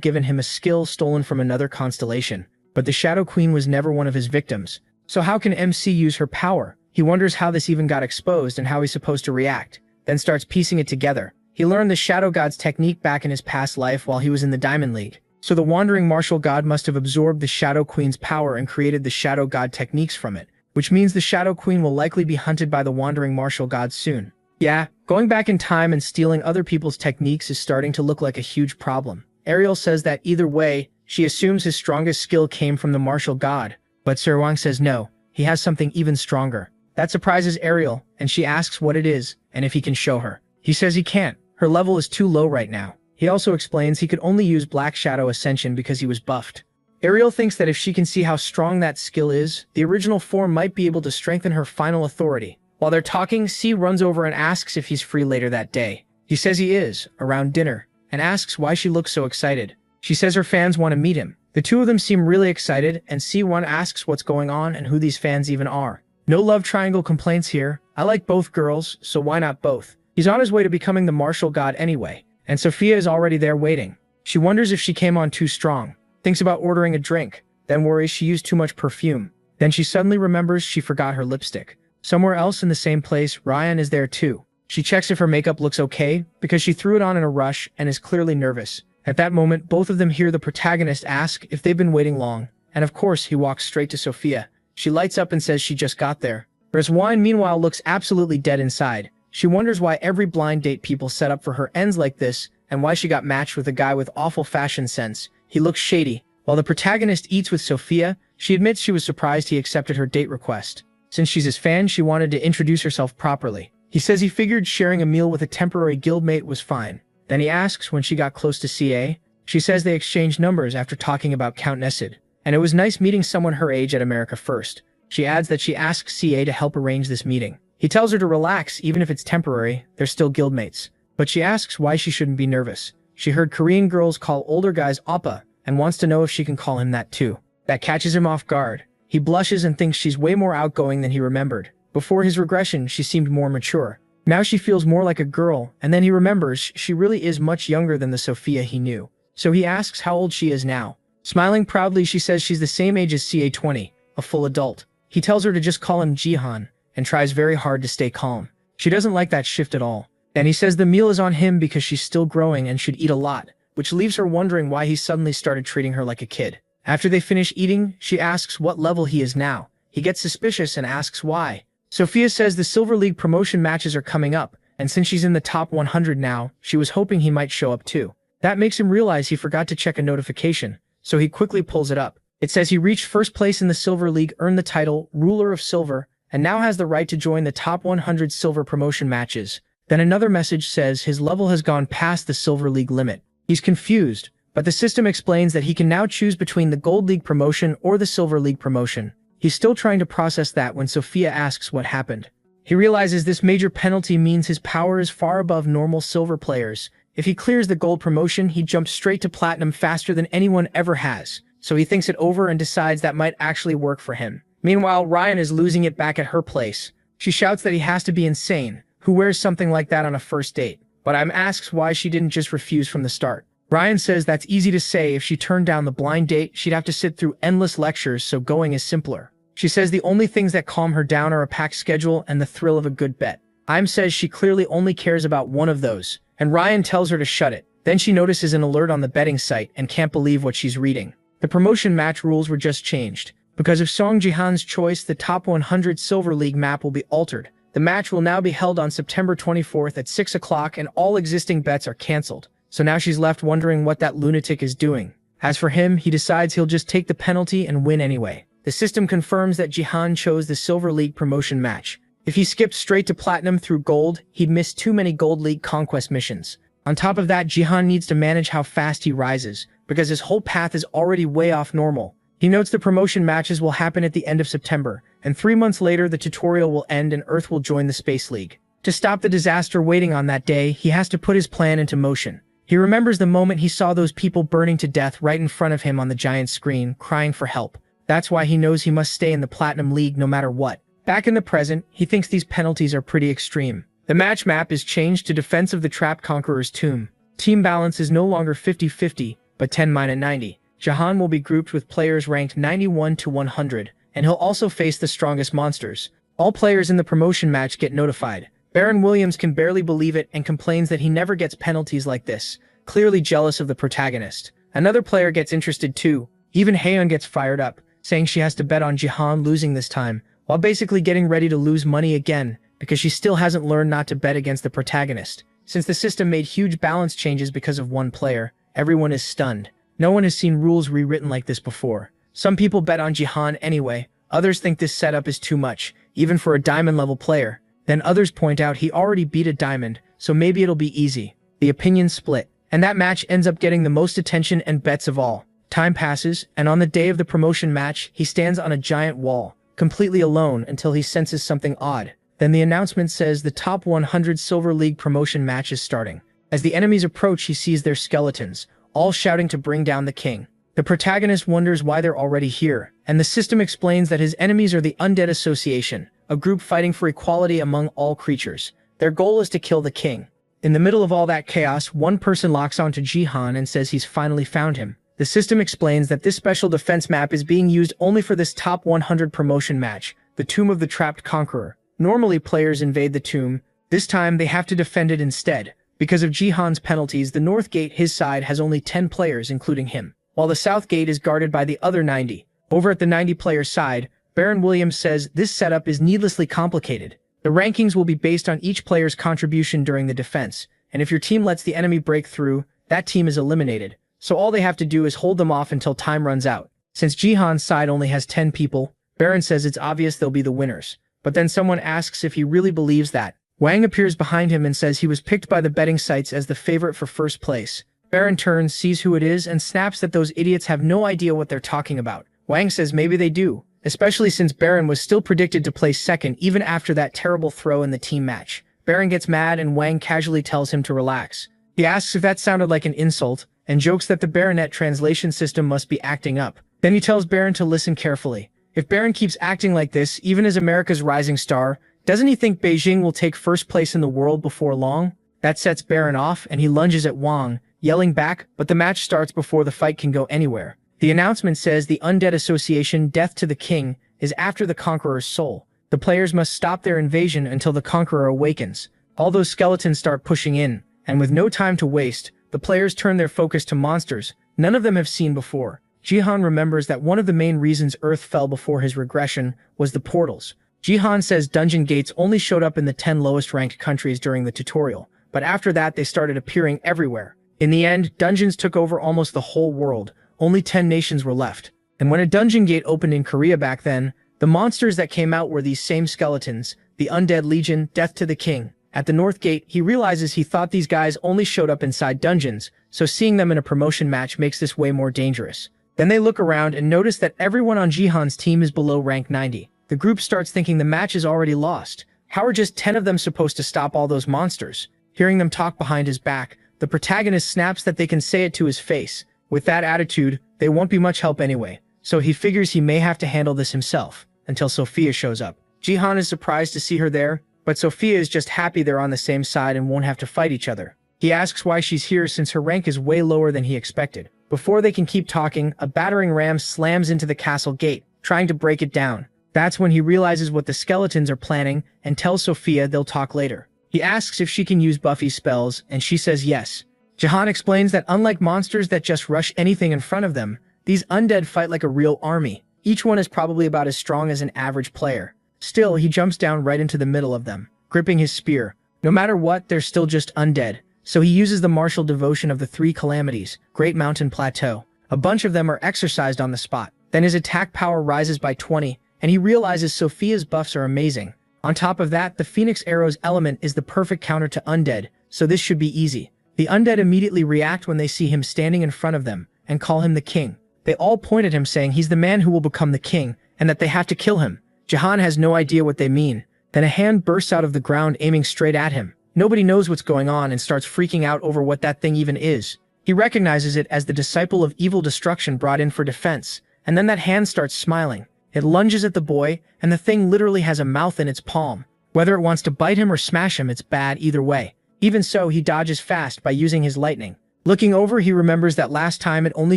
given him a skill stolen from another constellation, but the Shadow Queen was never one of his victims. So how can MC use her power? He wonders how this even got exposed and how he's supposed to react, then starts piecing it together. He learned the Shadow God's technique back in his past life while he was in the Diamond League. So the Wandering Martial God must have absorbed the Shadow Queen's power and created the Shadow God techniques from it, which means the Shadow Queen will likely be hunted by the Wandering Martial God soon. Yeah, going back in time and stealing other people's techniques is starting to look like a huge problem. Ariel says that either way, she assumes his strongest skill came from the Martial God, but Serwang says no, he has something even stronger. That surprises Ariel, and she asks what it is, and if he can show her. He says he can't, her level is too low right now. He also explains he could only use Black Shadow Ascension because he was buffed. Ariel thinks that if she can see how strong that skill is, the original form might be able to strengthen her final authority. While they're talking, C runs over and asks if he's free later that day. He says he is, around dinner, and asks why she looks so excited. She says her fans want to meet him. The two of them seem really excited, and C1 asks what's going on and who these fans even are. No love triangle complaints here. I like both girls, so why not both? He's on his way to becoming the Martial God anyway, and Sophia is already there waiting. She wonders if she came on too strong, thinks about ordering a drink, then worries she used too much perfume. Then she suddenly remembers she forgot her lipstick. Somewhere else in the same place, Ryan is there too. She checks if her makeup looks okay, because she threw it on in a rush and is clearly nervous. At that moment, both of them hear the protagonist ask if they've been waiting long, and of course, he walks straight to Sophia. She lights up and says she just got there. Whereas Wine meanwhile looks absolutely dead inside. She wonders why every blind date people set up for her ends like this, and why she got matched with a guy with awful fashion sense. He looks shady. While the protagonist eats with Sophia, she admits she was surprised he accepted her date request. Since she's his fan, she wanted to introduce herself properly. He says he figured sharing a meal with a temporary guildmate was fine. Then he asks when she got close to CA. She says they exchanged numbers after talking about Count Nessid, and it was nice meeting someone her age at America First. She adds that she asks CA to help arrange this meeting. He tells her to relax, even if it's temporary, they're still guildmates. But she asks why she shouldn't be nervous. She heard Korean girls call older guys oppa, and wants to know if she can call him that too. That catches him off guard. He blushes and thinks she's way more outgoing than he remembered. Before his regression, she seemed more mature. Now she feels more like a girl, and then he remembers she really is much younger than the Sophia he knew. So he asks how old she is now. Smiling proudly, she says she's the same age as CA20, a full adult. He tells her to just call him Jihan, and tries very hard to stay calm. She doesn't like that shift at all. And he says the meal is on him because she's still growing and should eat a lot, which leaves her wondering why he suddenly started treating her like a kid. After they finish eating, she asks what level he is now. He gets suspicious and asks why. Sophia says the Silver League promotion matches are coming up, and since she's in the top 100 now, she was hoping he might show up too. That makes him realize he forgot to check a notification, so he quickly pulls it up. It says he reached first place in the Silver League, earned the title Ruler of Silver, and now has the right to join the top 100 Silver promotion matches. Then another message says his level has gone past the Silver League limit. He's confused, but the system explains that he can now choose between the Gold League promotion or the Silver League promotion. He's still trying to process that when Sophia asks what happened. He realizes this major penalty means his power is far above normal silver players. If he clears the gold promotion, he jumps straight to platinum faster than anyone ever has. So he thinks it over and decides that might actually work for him. Meanwhile, Ryan is losing it back at her place. She shouts that he has to be insane. Who wears something like that on a first date? But I'm asks why she didn't just refuse from the start. Ryan says that's easy to say. If she turned down the blind date, she'd have to sit through endless lectures, so going is simpler. She says the only things that calm her down are a packed schedule and the thrill of a good bet. I'm says she clearly only cares about one of those, and Ryan tells her to shut it. Then she notices an alert on the betting site and can't believe what she's reading. The promotion match rules were just changed. Because of Song Jihan's choice, the top 100 Silver League map will be altered. The match will now be held on September 24th at 6 o'clock, and all existing bets are cancelled. So now she's left wondering what that lunatic is doing. As for him, he decides he'll just take the penalty and win anyway. The system confirms that Jihan chose the Silver League promotion match. If he skipped straight to Platinum through Gold, he'd miss too many Gold League conquest missions. On top of that, Jihan needs to manage how fast he rises, because his whole path is already way off normal. He notes the promotion matches will happen at the end of September, and 3 months later the tutorial will end and Earth will join the Space League. To stop the disaster waiting on that day, he has to put his plan into motion. He remembers the moment he saw those people burning to death right in front of him on the giant screen, crying for help. That's why he knows he must stay in the Platinum League no matter what. Back in the present, he thinks these penalties are pretty extreme. The match map is changed to Defense of the Trapped Conqueror's Tomb. Team balance is no longer 50-50, but 10-90. Jihan will be grouped with players ranked 91 to 100, and he'll also face the strongest monsters. All players in the promotion match get notified. Baron Williams can barely believe it and complains that he never gets penalties like this, clearly jealous of the protagonist. Another player gets interested too. Even Haeun gets fired up, saying she has to bet on Jihan losing this time, while basically getting ready to lose money again, because she still hasn't learned not to bet against the protagonist. Since the system made huge balance changes because of one player, everyone is stunned. No one has seen rules rewritten like this before. Some people bet on Jihan anyway, others think this setup is too much, even for a diamond level player. Then others point out he already beat a diamond, so maybe it'll be easy. The opinions split, and that match ends up getting the most attention and bets of all. Time passes, and on the day of the promotion match, he stands on a giant wall, completely alone until he senses something odd. Then the announcement says the top 100 Silver League promotion match is starting. As the enemies approach, he sees their skeletons, all shouting to bring down the king. The protagonist wonders why they're already here, and the system explains that his enemies are the Undead Association, a group fighting for equality among all creatures. Their goal is to kill the king. In the middle of all that chaos, one person locks onto Jihan and says he's finally found him. The system explains that this special defense map is being used only for this top 100 promotion match, the Tomb of the Trapped Conqueror. Normally players invade the tomb. This time they have to defend it instead. Because of Jihan's penalties, the North Gate, his side, has only 10 players, including him, while the South Gate is guarded by the other 90. Over at the 90-player side, Baron Williams says this setup is needlessly complicated. The rankings will be based on each player's contribution during the defense, and if your team lets the enemy break through, that team is eliminated. So all they have to do is hold them off until time runs out. Since Jihan's side only has 10 people, Baron says it's obvious they'll be the winners. But then someone asks if he really believes that. Wang appears behind him and says he was picked by the betting sites as the favorite for first place. Baron turns, sees who it is, and snaps that those idiots have no idea what they're talking about. Wang says maybe they do, especially since Baron was still predicted to place second even after that terrible throw in the team match. Baron gets mad and Wang casually tells him to relax. He asks if that sounded like an insult, and jokes that the Baronet translation system must be acting up. Then he tells Baron to listen carefully. If Baron keeps acting like this, even as America's rising star, doesn't he think Beijing will take first place in the world before long? That sets Baron off, and he lunges at Wang, yelling back, but the match starts before the fight can go anywhere. The announcement says the Undead Association Death to the King is after the Conqueror's soul. The players must stop their invasion until the Conqueror awakens. All those skeletons start pushing in, and with no time to waste, the players turn their focus to monsters none of them have seen before. Jihan remembers that one of the main reasons Earth fell before his regression was the portals. Jihan says dungeon gates only showed up in the 10 lowest ranked countries during the tutorial, but after that they started appearing everywhere. In the end, dungeons took over almost the whole world. Only 10 nations were left. And when a dungeon gate opened in Korea back then, the monsters that came out were these same skeletons, the Undead Legion, Death to the King. At the North Gate, he realizes he thought these guys only showed up inside dungeons, so seeing them in a promotion match makes this way more dangerous. Then they look around and notice that everyone on Jihan's team is below rank 90. The group starts thinking the match is already lost. How are just 10 of them supposed to stop all those monsters? Hearing them talk behind his back, the protagonist snaps that they can say it to his face. With that attitude, they won't be much help anyway, so he figures he may have to handle this himself, until Sophia shows up. Jihan is surprised to see her there, but Sophia is just happy they're on the same side and won't have to fight each other. He asks why she's here since her rank is way lower than he expected. Before they can keep talking, a battering ram slams into the castle gate, trying to break it down. That's when he realizes what the skeletons are planning and tells Sophia they'll talk later. He asks if she can use Buffy's spells, and she says yes. Jihan explains that unlike monsters that just rush anything in front of them, these undead fight like a real army. Each one is probably about as strong as an average player. Still, he jumps down right into the middle of them, gripping his spear. No matter what, they're still just undead. So he uses the martial devotion of the 3 calamities, Great Mountain Plateau. A bunch of them are exercised on the spot. Then his attack power rises by 20, and he realizes Sophia's buffs are amazing. On top of that, the Phoenix Arrow's element is the perfect counter to undead, so this should be easy. The undead immediately react when they see him standing in front of them, and call him the king. They all point at him saying he's the man who will become the king, and that they have to kill him. Jihan has no idea what they mean. Then a hand bursts out of the ground aiming straight at him. Nobody knows what's going on and starts freaking out over what that thing even is. He recognizes it as the disciple of evil destruction brought in for defense, and then that hand starts smiling. It lunges at the boy, and the thing literally has a mouth in its palm. Whether it wants to bite him or smash him, it's bad either way. Even so, he dodges fast by using his lightning. Looking over, he remembers that last time it only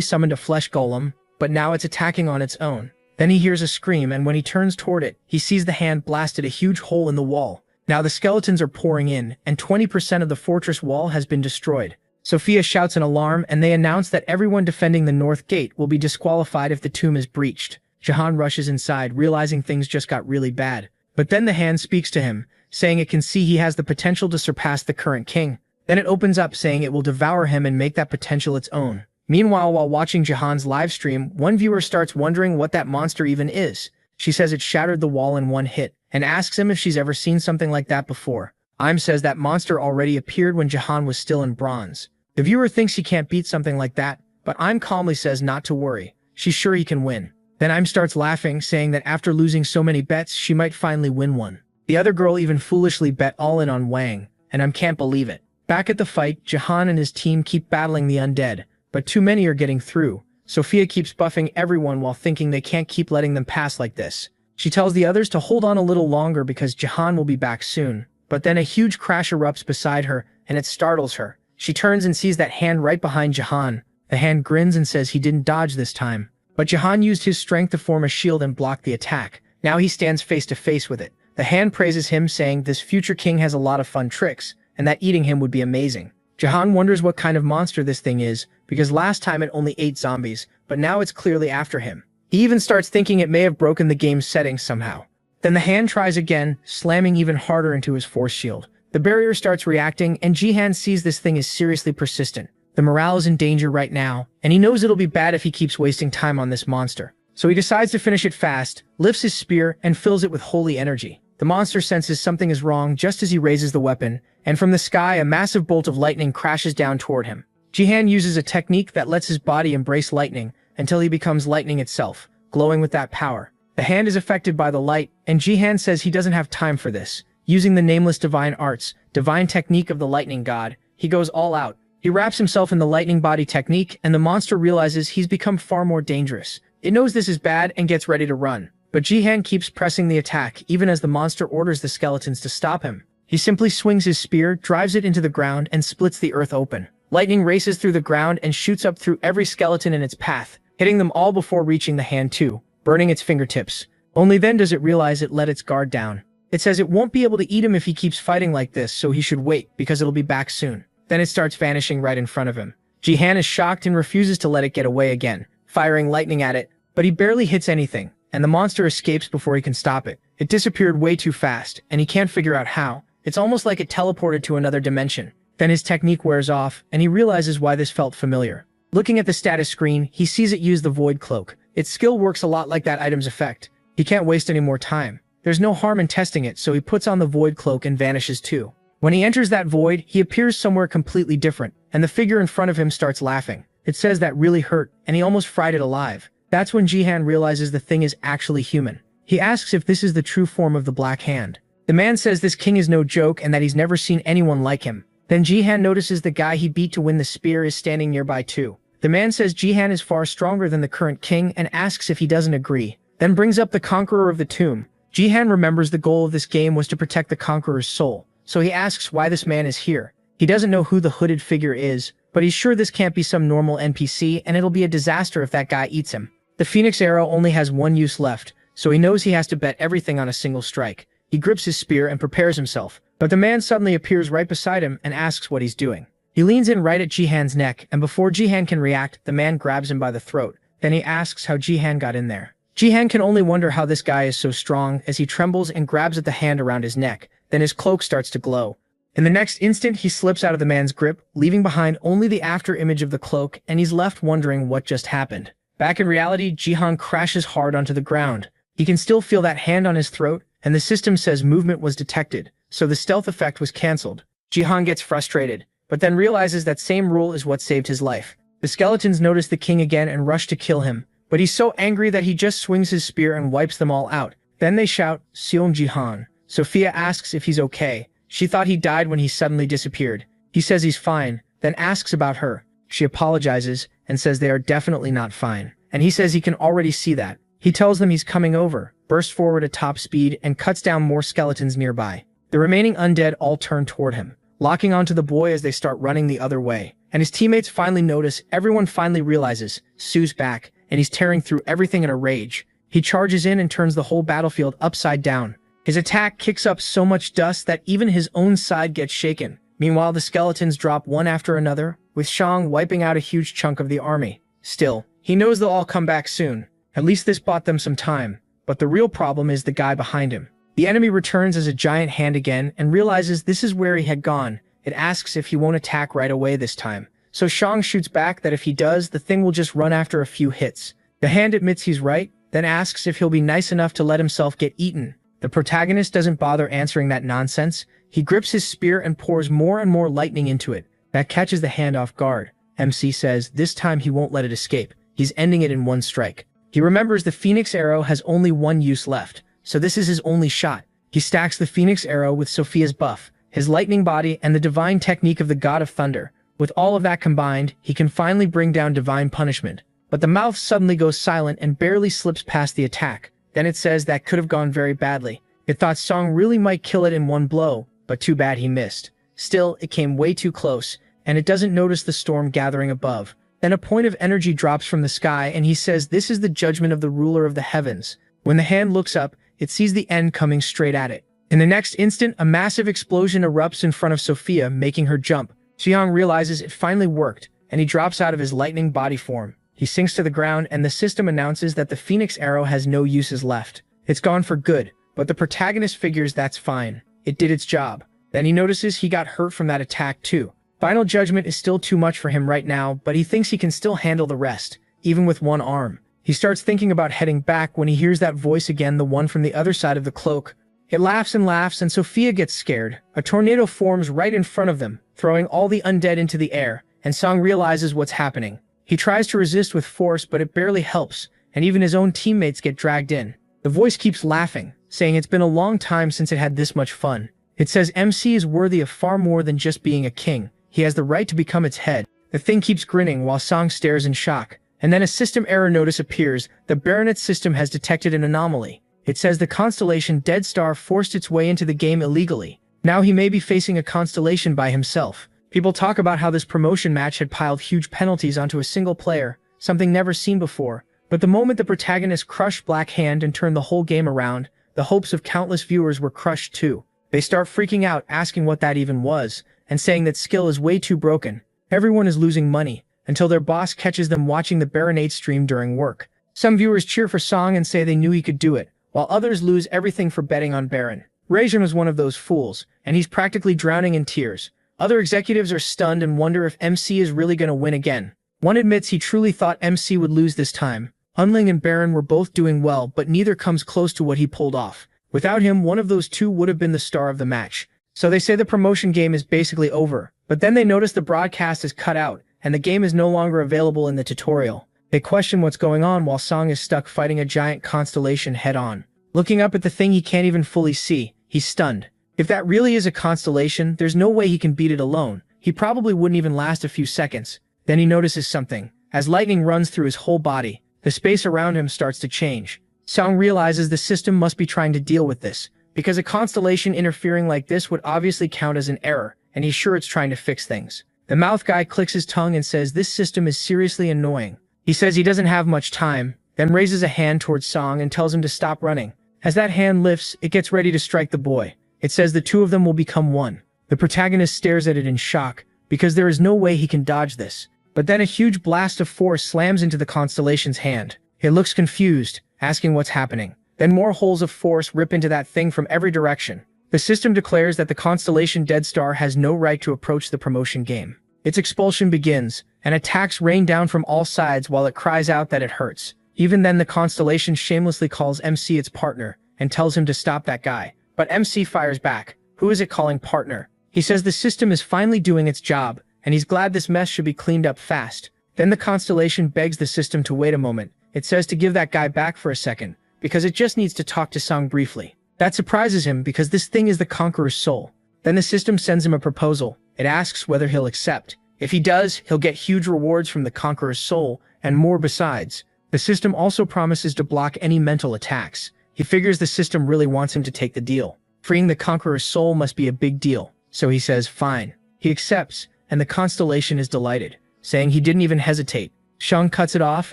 summoned a flesh golem, but now it's attacking on its own. Then he hears a scream, and when he turns toward it, he sees the hand blasted a huge hole in the wall. Now the skeletons are pouring in, and 20% of the fortress wall has been destroyed. Sophia shouts an alarm, and they announce that everyone defending the North Gate will be disqualified if the tomb is breached. Jihan rushes inside, realizing things just got really bad. But then the hand speaks to him, saying it can see he has the potential to surpass the current king. Then it opens up, saying it will devour him and make that potential its own. Meanwhile, while watching Jihan's live stream, one viewer starts wondering what that monster even is. She says it shattered the wall in one hit, and asks him if she's ever seen something like that before. Im says that monster already appeared when Jihan was still in bronze. The viewer thinks he can't beat something like that, but Im calmly says not to worry. She's sure he can win. Then Im starts laughing, saying that after losing so many bets, she might finally win one. The other girl even foolishly bet all in on Wang, and Im can't believe it. Back at the fight, Jihan and his team keep battling the undead, but too many are getting through. Sophia keeps buffing everyone while thinking they can't keep letting them pass like this. She tells the others to hold on a little longer because Jihan will be back soon. But then a huge crash erupts beside her, and it startles her. She turns and sees that hand right behind Jihan. The hand grins and says he didn't dodge this time. But Jihan used his strength to form a shield and block the attack. Now he stands face to face with it. The hand praises him, saying this future king has a lot of fun tricks, and that eating him would be amazing. Jihan wonders what kind of monster this thing is, because last time it only ate zombies, but now it's clearly after him. He even starts thinking it may have broken the game's settings somehow. Then the hand tries again, slamming even harder into his force shield. The barrier starts reacting, and Jihan sees this thing is seriously persistent. The morale is in danger right now, and he knows it'll be bad if he keeps wasting time on this monster. So he decides to finish it fast, lifts his spear, and fills it with holy energy. The monster senses something is wrong just as he raises the weapon, and from the sky a massive bolt of lightning crashes down toward him. Jihan uses a technique that lets his body embrace lightning until he becomes lightning itself, glowing with that power. The hand is affected by the light, and Jihan says he doesn't have time for this. Using the nameless divine arts, divine technique of the lightning god, he goes all out. He wraps himself in the lightning body technique, and the monster realizes he's become far more dangerous. It knows this is bad and gets ready to run. But Jihan keeps pressing the attack even as the monster orders the skeletons to stop him. He simply swings his spear, drives it into the ground, and splits the earth open. Lightning races through the ground and shoots up through every skeleton in its path, hitting them all before reaching the hand too, burning its fingertips. Only then does it realize it let its guard down. It says it won't be able to eat him if he keeps fighting like this, so he should wait, because it'll be back soon. Then it starts vanishing right in front of him. Jihan is shocked and refuses to let it get away again, firing lightning at it, but he barely hits anything, and the monster escapes before he can stop it. It disappeared way too fast, and he can't figure out how. It's almost like it teleported to another dimension. Then his technique wears off, and he realizes why this felt familiar. Looking at the status screen, he sees it use the Void Cloak. Its skill works a lot like that item's effect. He can't waste any more time. There's no harm in testing it, so he puts on the Void Cloak and vanishes too. When he enters that void, he appears somewhere completely different, and the figure in front of him starts laughing. It says that really hurt, and he almost fried it alive. That's when Jihan realizes the thing is actually human. He asks if this is the true form of the Black Hand. The man says this king is no joke and that he's never seen anyone like him. Then Jihan notices the guy he beat to win the spear is standing nearby too. The man says Jihan is far stronger than the current king and asks if he doesn't agree, then brings up the Conqueror of the Tomb. Jihan remembers the goal of this game was to protect the Conqueror's soul, so he asks why this man is here. He doesn't know who the hooded figure is, but he's sure this can't be some normal NPC and it'll be a disaster if that guy eats him. The Phoenix Arrow only has one use left, so he knows he has to bet everything on a single strike. He grips his spear and prepares himself, but the man suddenly appears right beside him and asks what he's doing. He leans in right at Jihan's neck, and before Jihan can react, the man grabs him by the throat. Then he asks how Jihan got in there. Jihan can only wonder how this guy is so strong as he trembles and grabs at the hand around his neck. Then his cloak starts to glow. In the next instant, he slips out of the man's grip, leaving behind only the after image of the cloak, and he's left wondering what just happened. Back in reality, Jihan crashes hard onto the ground. He can still feel that hand on his throat, and the system says movement was detected, so the stealth effect was cancelled. Jihan gets frustrated, but then realizes that same rule is what saved his life. The skeletons notice the king again and rush to kill him, but he's so angry that he just swings his spear and wipes them all out. Then they shout, "Seom Jihan." Sophia asks if he's okay. She thought he died when he suddenly disappeared. He says he's fine, then asks about her. She apologizes and says they are definitely not fine, and he says he can already see that. He tells them he's coming over, bursts forward at top speed, and cuts down more skeletons nearby. The remaining undead all turn toward him, locking onto the boy as they start running the other way. And his teammates finally notice, everyone finally realizes, Sue's back, and he's tearing through everything in a rage. He charges in and turns the whole battlefield upside down. His attack kicks up so much dust that even his own side gets shaken. Meanwhile, the skeletons drop one after another, with Shang wiping out a huge chunk of the army. Still, he knows they'll all come back soon. At least this bought them some time. But the real problem is the guy behind him. The enemy returns as a giant hand again and realizes this is where he had gone. It asks if he won't attack right away this time. So Shang shoots back that if he does, the thing will just run after a few hits. The hand admits he's right, then asks if he'll be nice enough to let himself get eaten. The protagonist doesn't bother answering that nonsense. He grips his spear and pours more and more lightning into it. That catches the hand off guard. MC says this time he won't let it escape. He's ending it in one strike. He remembers the Phoenix Arrow has only one use left, so this is his only shot. He stacks the Phoenix Arrow with Sophia's buff, his lightning body, and the divine technique of the God of Thunder. With all of that combined, he can finally bring down divine punishment. But the mouth suddenly goes silent and barely slips past the attack. Then it says that could have gone very badly. It thought Song really might kill it in one blow, but too bad he missed. Still, it came way too close, and it doesn't notice the storm gathering above. Then a point of energy drops from the sky and he says this is the judgment of the ruler of the heavens. When the hand looks up, it sees the end coming straight at it. In the next instant, a massive explosion erupts in front of Sophia, making her jump. Xiang realizes it finally worked, and he drops out of his lightning body form. He sinks to the ground, and the system announces that the Phoenix arrow has no uses left. It's gone for good, but the protagonist figures that's fine. It did its job. Then he notices he got hurt from that attack too. Final Judgment is still too much for him right now, but he thinks he can still handle the rest, even with one arm. He starts thinking about heading back when he hears that voice again, the one from the other side of the cloak. It laughs and laughs, and Sophia gets scared. A tornado forms right in front of them, throwing all the undead into the air, and Song realizes what's happening. He tries to resist with force, but it barely helps, and even his own teammates get dragged in. The voice keeps laughing, saying it's been a long time since it had this much fun. It says MC is worthy of far more than just being a king. He has the right to become its head. The thing keeps grinning while Song stares in shock. And then a system error notice appears. The Baronet system has detected an anomaly. It says the constellation Dead Star forced its way into the game illegally. Now he may be facing a constellation by himself. People talk about how this promotion match had piled huge penalties onto a single player, something never seen before. But the moment the protagonist crushed Black Hand and turned the whole game around, the hopes of countless viewers were crushed too. They start freaking out, asking what that even was, and saying that skill is way too broken. Everyone is losing money, until their boss catches them watching the Baronet stream during work. Some viewers cheer for Song and say they knew he could do it, while others lose everything for betting on Baron. Rajam is one of those fools, and he's practically drowning in tears. Other executives are stunned and wonder if MC is really going to win again. One admits he truly thought MC would lose this time. Unling and Baron were both doing well, but neither comes close to what he pulled off. Without him, one of those two would have been the star of the match. So they say the promotion game is basically over, but then they notice the broadcast is cut out, and the game is no longer available in the tutorial. They question what's going on while Song is stuck fighting a giant constellation head-on. Looking up at the thing he can't even fully see, he's stunned. If that really is a constellation, there's no way he can beat it alone. He probably wouldn't even last a few seconds. Then he notices something. As lightning runs through his whole body, the space around him starts to change. Song realizes the system must be trying to deal with this, because a constellation interfering like this would obviously count as an error, and he's sure it's trying to fix things. The mouth guy clicks his tongue and says this system is seriously annoying. He says he doesn't have much time, then raises a hand towards Song and tells him to stop running. As that hand lifts, it gets ready to strike the boy. It says the two of them will become one. The protagonist stares at it in shock, because there is no way he can dodge this. But then a huge blast of force slams into the constellation's hand. It looks confused, asking what's happening. Then more holes of force rip into that thing from every direction. The system declares that the constellation Dead Star has no right to approach the promotion game. Its expulsion begins, and attacks rain down from all sides while it cries out that it hurts. Even then, the constellation shamelessly calls MC its partner, and tells him to stop that guy. But MC fires back. Who is it calling partner? He says the system is finally doing its job, and he's glad this mess should be cleaned up fast. Then the constellation begs the system to wait a moment. It says to give that guy back for a second, because it just needs to talk to Song briefly. That surprises him because this thing is the Conqueror's soul. Then the system sends him a proposal. It asks whether he'll accept. If he does, he'll get huge rewards from the Conqueror's soul, and more besides. The system also promises to block any mental attacks. He figures the system really wants him to take the deal. Freeing the Conqueror's soul must be a big deal, so he says fine. He accepts, and the constellation is delighted, saying he didn't even hesitate. Shang cuts it off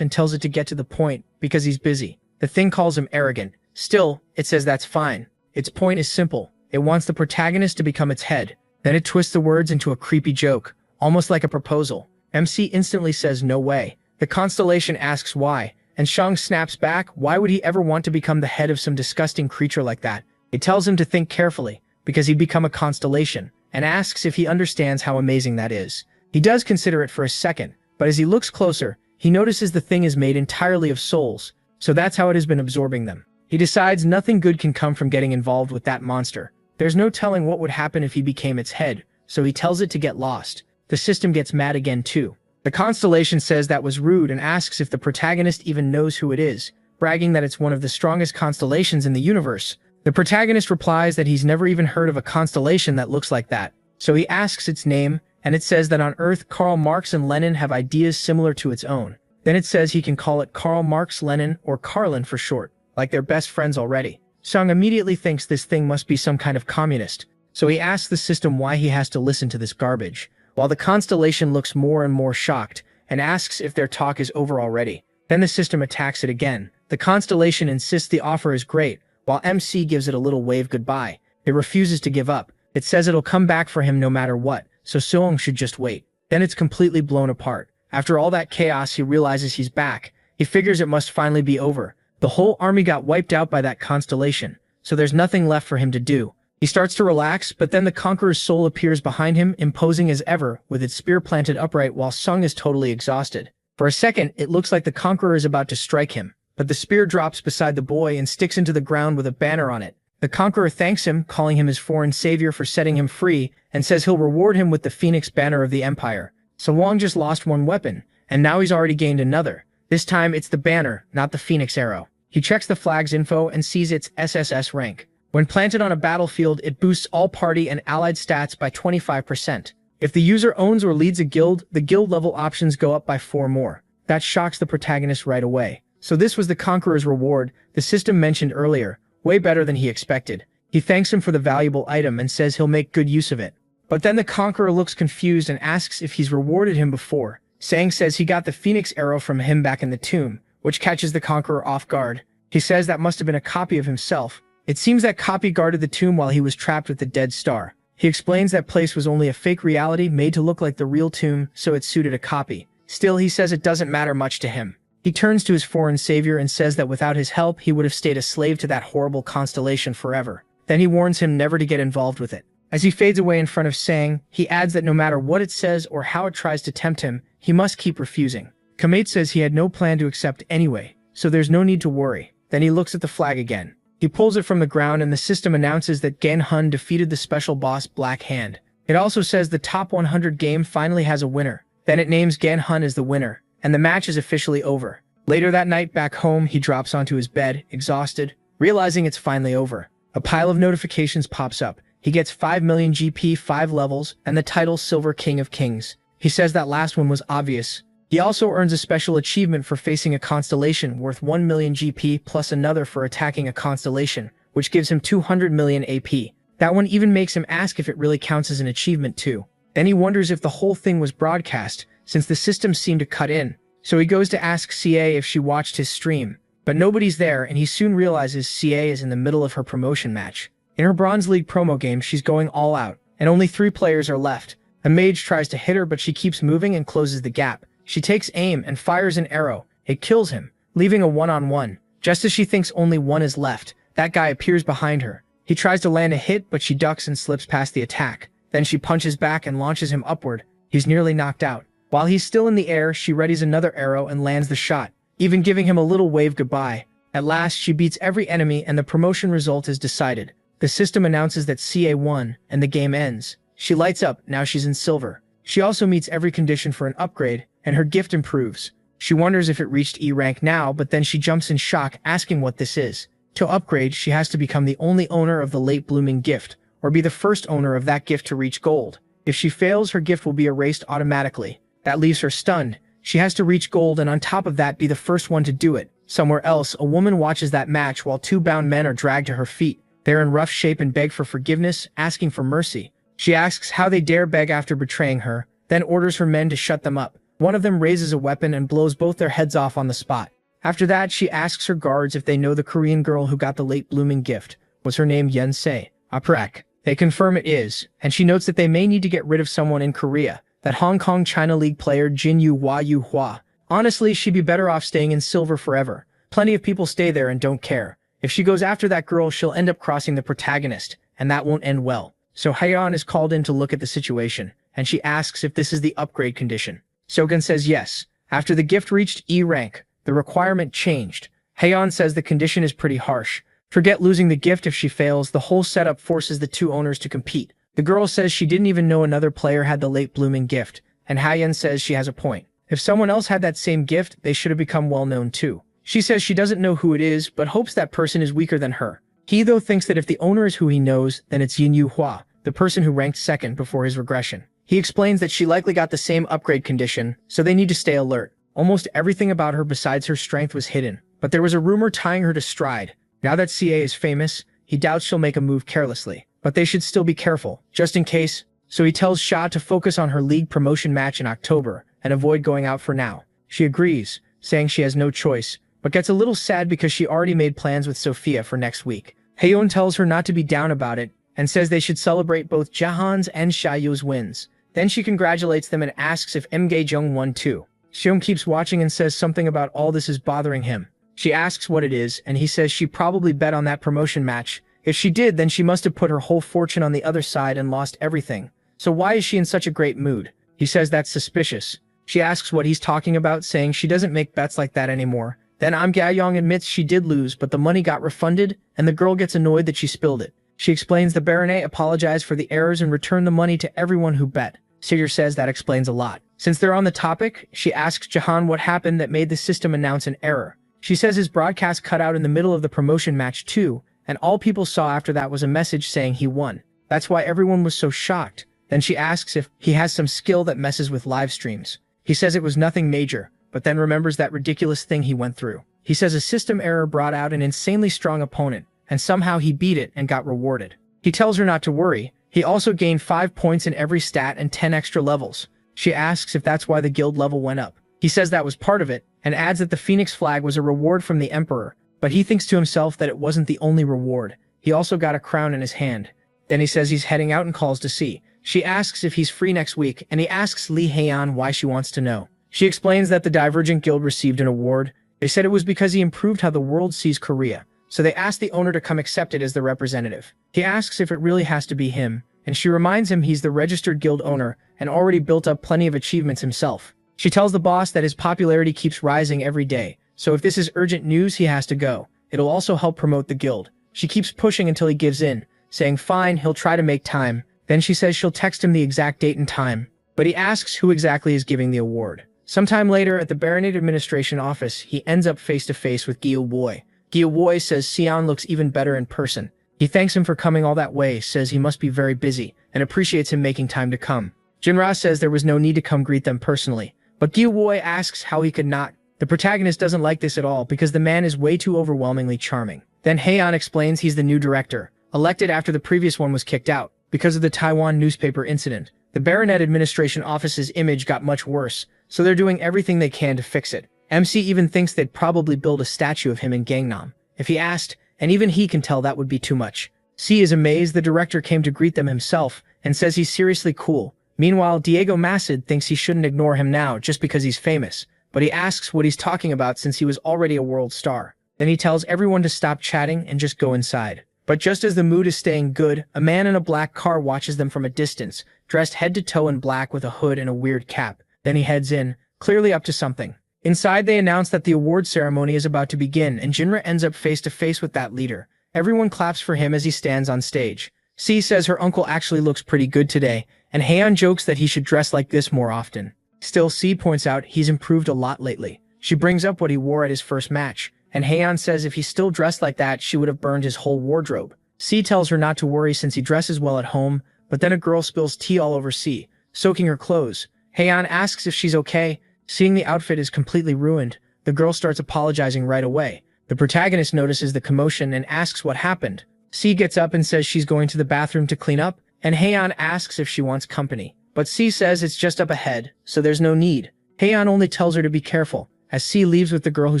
and tells it to get to the point, because he's busy. The thing calls him arrogant. Still, it says that's fine. Its point is simple. It wants the protagonist to become its head. Then it twists the words into a creepy joke, almost like a proposal. MC instantly says no way. The constellation asks why, and Shang snaps back, why would he ever want to become the head of some disgusting creature like that? It tells him to think carefully, because he'd become a constellation, and asks if he understands how amazing that is. He does consider it for a second, but as he looks closer, he notices the thing is made entirely of souls, so that's how it has been absorbing them. He decides nothing good can come from getting involved with that monster. There's no telling what would happen if he became its head, so he tells it to get lost. The system gets mad again too. The constellation says that was rude and asks if the protagonist even knows who it is, bragging that it's one of the strongest constellations in the universe. The protagonist replies that he's never even heard of a constellation that looks like that. So he asks its name, and it says that on Earth Karl Marx and Lenin have ideas similar to its own. Then it says he can call it Karl Marx Lenin or Karlin for short, like they're best friends already. Sung immediately thinks this thing must be some kind of communist, so he asks the system why he has to listen to this garbage, while the constellation looks more and more shocked and asks if their talk is over already. Then the system attacks it again. The constellation insists the offer is great, while MC gives it a little wave goodbye. It refuses to give up. It says it'll come back for him no matter what, so Seong should just wait. Then it's completely blown apart. After all that chaos, he realizes he's back. He figures it must finally be over. The whole army got wiped out by that constellation, so there's nothing left for him to do. He starts to relax, but then the Conqueror's soul appears behind him, imposing as ever, with its spear planted upright while Sung is totally exhausted. For a second, it looks like the Conqueror is about to strike him, but the spear drops beside the boy and sticks into the ground with a banner on it. The Conqueror thanks him, calling him his foreign savior for setting him free, and says he'll reward him with the Phoenix banner of the Empire. So Wong just lost one weapon, and now he's already gained another. This time it's the banner, not the Phoenix arrow. He checks the flag's info and sees its SSS rank. When planted on a battlefield, it boosts all party and allied stats by 25%. If the user owns or leads a guild, the guild level options go up by 4 more. That shocks the protagonist right away. So this was the Conqueror's reward, the system mentioned earlier, way better than he expected. He thanks him for the valuable item and says he'll make good use of it. But then the Conqueror looks confused and asks if he's rewarded him before. Sang says he got the Phoenix arrow from him back in the tomb, which catches the Conqueror off guard. He says that must have been a copy of himself. It seems that copy guarded the tomb while he was trapped with the dead star. He explains that place was only a fake reality made to look like the real tomb, so it suited a copy. Still, he says it doesn't matter much to him. He turns to his foreign savior and says that without his help, he would have stayed a slave to that horrible constellation forever. Then he warns him never to get involved with it. As he fades away in front of Sang, he adds that no matter what it says or how it tries to tempt him, he must keep refusing. Kamate says he had no plan to accept anyway, so there's no need to worry. Then he looks at the flag again. He pulls it from the ground and the system announces that Gen Hun defeated the special boss Black Hand. It also says the top 100 game finally has a winner. Then it names Gen Hun as the winner, and the match is officially over. Later that night, back home, he drops onto his bed, exhausted, realizing it's finally over. A pile of notifications pops up. He gets 5 million GP, 5 levels, and the title Silver King of Kings. He says that last one was obvious. He also earns a special achievement for facing a constellation worth 1 million GP plus another for attacking a constellation, which gives him 200 million AP. That one even makes him ask if it really counts as an achievement too. Then he wonders if the whole thing was broadcast, since the system seemed to cut in. So he goes to ask CA if she watched his stream. But nobody's there, and he soon realizes CA is in the middle of her promotion match. In her Bronze League promo game, she's going all out, and only 3 players are left. A mage tries to hit her, but she keeps moving and closes the gap. She takes aim and fires an arrow. It kills him, leaving a one-on-one. Just as she thinks only one is left, that guy appears behind her. He tries to land a hit, but she ducks and slips past the attack. Then she punches back and launches him upward. He's nearly knocked out. While he's still in the air, she readies another arrow and lands the shot, even giving him a little wave goodbye. At last, she beats every enemy and the promotion result is decided. The system announces that CA won, and the game ends. She lights up, now she's in silver. She also meets every condition for an upgrade, and her gift improves. She wonders if it reached E rank now, but then she jumps in shock, asking what this is. To upgrade, she has to become the only owner of the late blooming gift, or be the first owner of that gift to reach gold. If she fails, her gift will be erased automatically. That leaves her stunned. She has to reach gold and on top of that be the first one to do it. Somewhere else, a woman watches that match while 2 bound men are dragged to her feet. They're in rough shape and beg for forgiveness, asking for mercy. She asks how they dare beg after betraying her, then orders her men to shut them up. One of them raises a weapon and blows both their heads off on the spot. After that, she asks her guards if they know the Korean girl who got the late blooming gift. Was her name Yensei? Aprek. They confirm it is, and she notes that they may need to get rid of someone in Korea, that Hong Kong China League player Jin Yu Hua. Honestly, she'd be better off staying in silver forever. Plenty of people stay there and don't care. If she goes after that girl, she'll end up crossing the protagonist, and that won't end well. So Haeyeon is called in to look at the situation, and she asks if this is the upgrade condition. Sogun says yes. After the gift reached E rank, the requirement changed. Haeyeon says the condition is pretty harsh. Forget losing the gift if she fails, the whole setup forces the 2 owners to compete. The girl says she didn't even know another player had the late blooming gift, and Haeyeon says she has a point. If someone else had that same gift, they should have become well known too. She says she doesn't know who it is, but hopes that person is weaker than her. He though thinks that if the owner is who he knows, then it's Yin Yu Hua, the person who ranked second before his regression. He explains that she likely got the same upgrade condition, so they need to stay alert. Almost everything about her besides her strength was hidden, but there was a rumor tying her to Stride. Now that CA is famous, he doubts she'll make a move carelessly, but they should still be careful, just in case. So he tells Sha to focus on her league promotion match in October and avoid going out for now. She agrees, saying she has no choice, but gets a little sad because she already made plans with Sophia for next week. Haeyeon tells her not to be down about it, and says they should celebrate both Jahan's and Xiaoyu's wins. Then she congratulates them and asks if Mgaejung won too. Xiong keeps watching and says something about all this is bothering him. She asks what it is, and he says she probably bet on that promotion match. If she did, then she must have put her whole fortune on the other side and lost everything. So why is she in such a great mood? He says that's suspicious. She asks what he's talking about, saying she doesn't make bets like that anymore. Then Mgaejung admits she did lose, but the money got refunded, and the girl gets annoyed that she spilled it. She explains the Baronet apologized for the errors and returned the money to everyone who bet. Sigurd says that explains a lot. Since they're on the topic, she asks Jahan what happened that made the system announce an error. She says his broadcast cut out in the middle of the promotion match too, and all people saw after that was a message saying he won. That's why everyone was so shocked. Then she asks if he has some skill that messes with live streams. He says it was nothing major, but then remembers that ridiculous thing he went through. He says a system error brought out an insanely strong opponent, and somehow he beat it and got rewarded. He tells her not to worry. He also gained 5 points in every stat and 10 extra levels. She asks if that's why the guild level went up. He says that was part of it, and adds that the Phoenix flag was a reward from the Emperor, but he thinks to himself that it wasn't the only reward. He also got a crown in his hand. Then he says he's heading out and calls to see. She asks if he's free next week, and he asks Lee Heian why she wants to know. She explains that the Divergent Guild received an award. They said it was because he improved how the world sees Korea, so they asked the owner to come accept it as the representative. He asks if it really has to be him, and she reminds him he's the registered guild owner and already built up plenty of achievements himself. She tells the boss that his popularity keeps rising every day, so if this is urgent news, he has to go. It'll also help promote the guild. She keeps pushing until he gives in, saying fine, he'll try to make time. Then she says she'll text him the exact date and time, but he asks who exactly is giving the award. Sometime later at the Baronet administration office, he ends up face-to-face with Gyo Boy. Gyo Boy says Sion looks even better in person. He thanks him for coming all that way, says he must be very busy, and appreciates him making time to come. Jinra says there was no need to come greet them personally, but Gyo Boy asks how he could not. The protagonist doesn't like this at all because the man is way too overwhelmingly charming. Then Heian explains he's the new director, elected after the previous one was kicked out, because of the Taiwan newspaper incident. The Baronet administration office's image got much worse, so they're doing everything they can to fix it. MC even thinks they'd probably build a statue of him in Gangnam. If he asked, and even he can tell that would be too much. C is amazed the director came to greet them himself, and says he's seriously cool. Meanwhile, Diego Macid thinks he shouldn't ignore him now just because he's famous, but he asks what he's talking about since he was already a world star. Then he tells everyone to stop chatting and just go inside. But just as the mood is staying good, a man in a black car watches them from a distance, dressed head to toe in black with a hood and a weird cap. Then he heads in, clearly up to something. Inside, they announce that the award ceremony is about to begin, and Jinra ends up face-to-face with that leader. Everyone claps for him as he stands on stage. C says her uncle actually looks pretty good today, and Heian jokes that he should dress like this more often. Still, C points out he's improved a lot lately. She brings up what he wore at his first match, and Heian says if he still dressed like that, she would have burned his whole wardrobe. C tells her not to worry since he dresses well at home, but then a girl spills tea all over C, soaking her clothes. Heian asks if she's okay. Seeing the outfit is completely ruined, the girl starts apologizing right away. The protagonist notices the commotion and asks what happened. C gets up and says she's going to the bathroom to clean up, and Heian asks if she wants company. But C says it's just up ahead, so there's no need. Heian only tells her to be careful, as C leaves with the girl who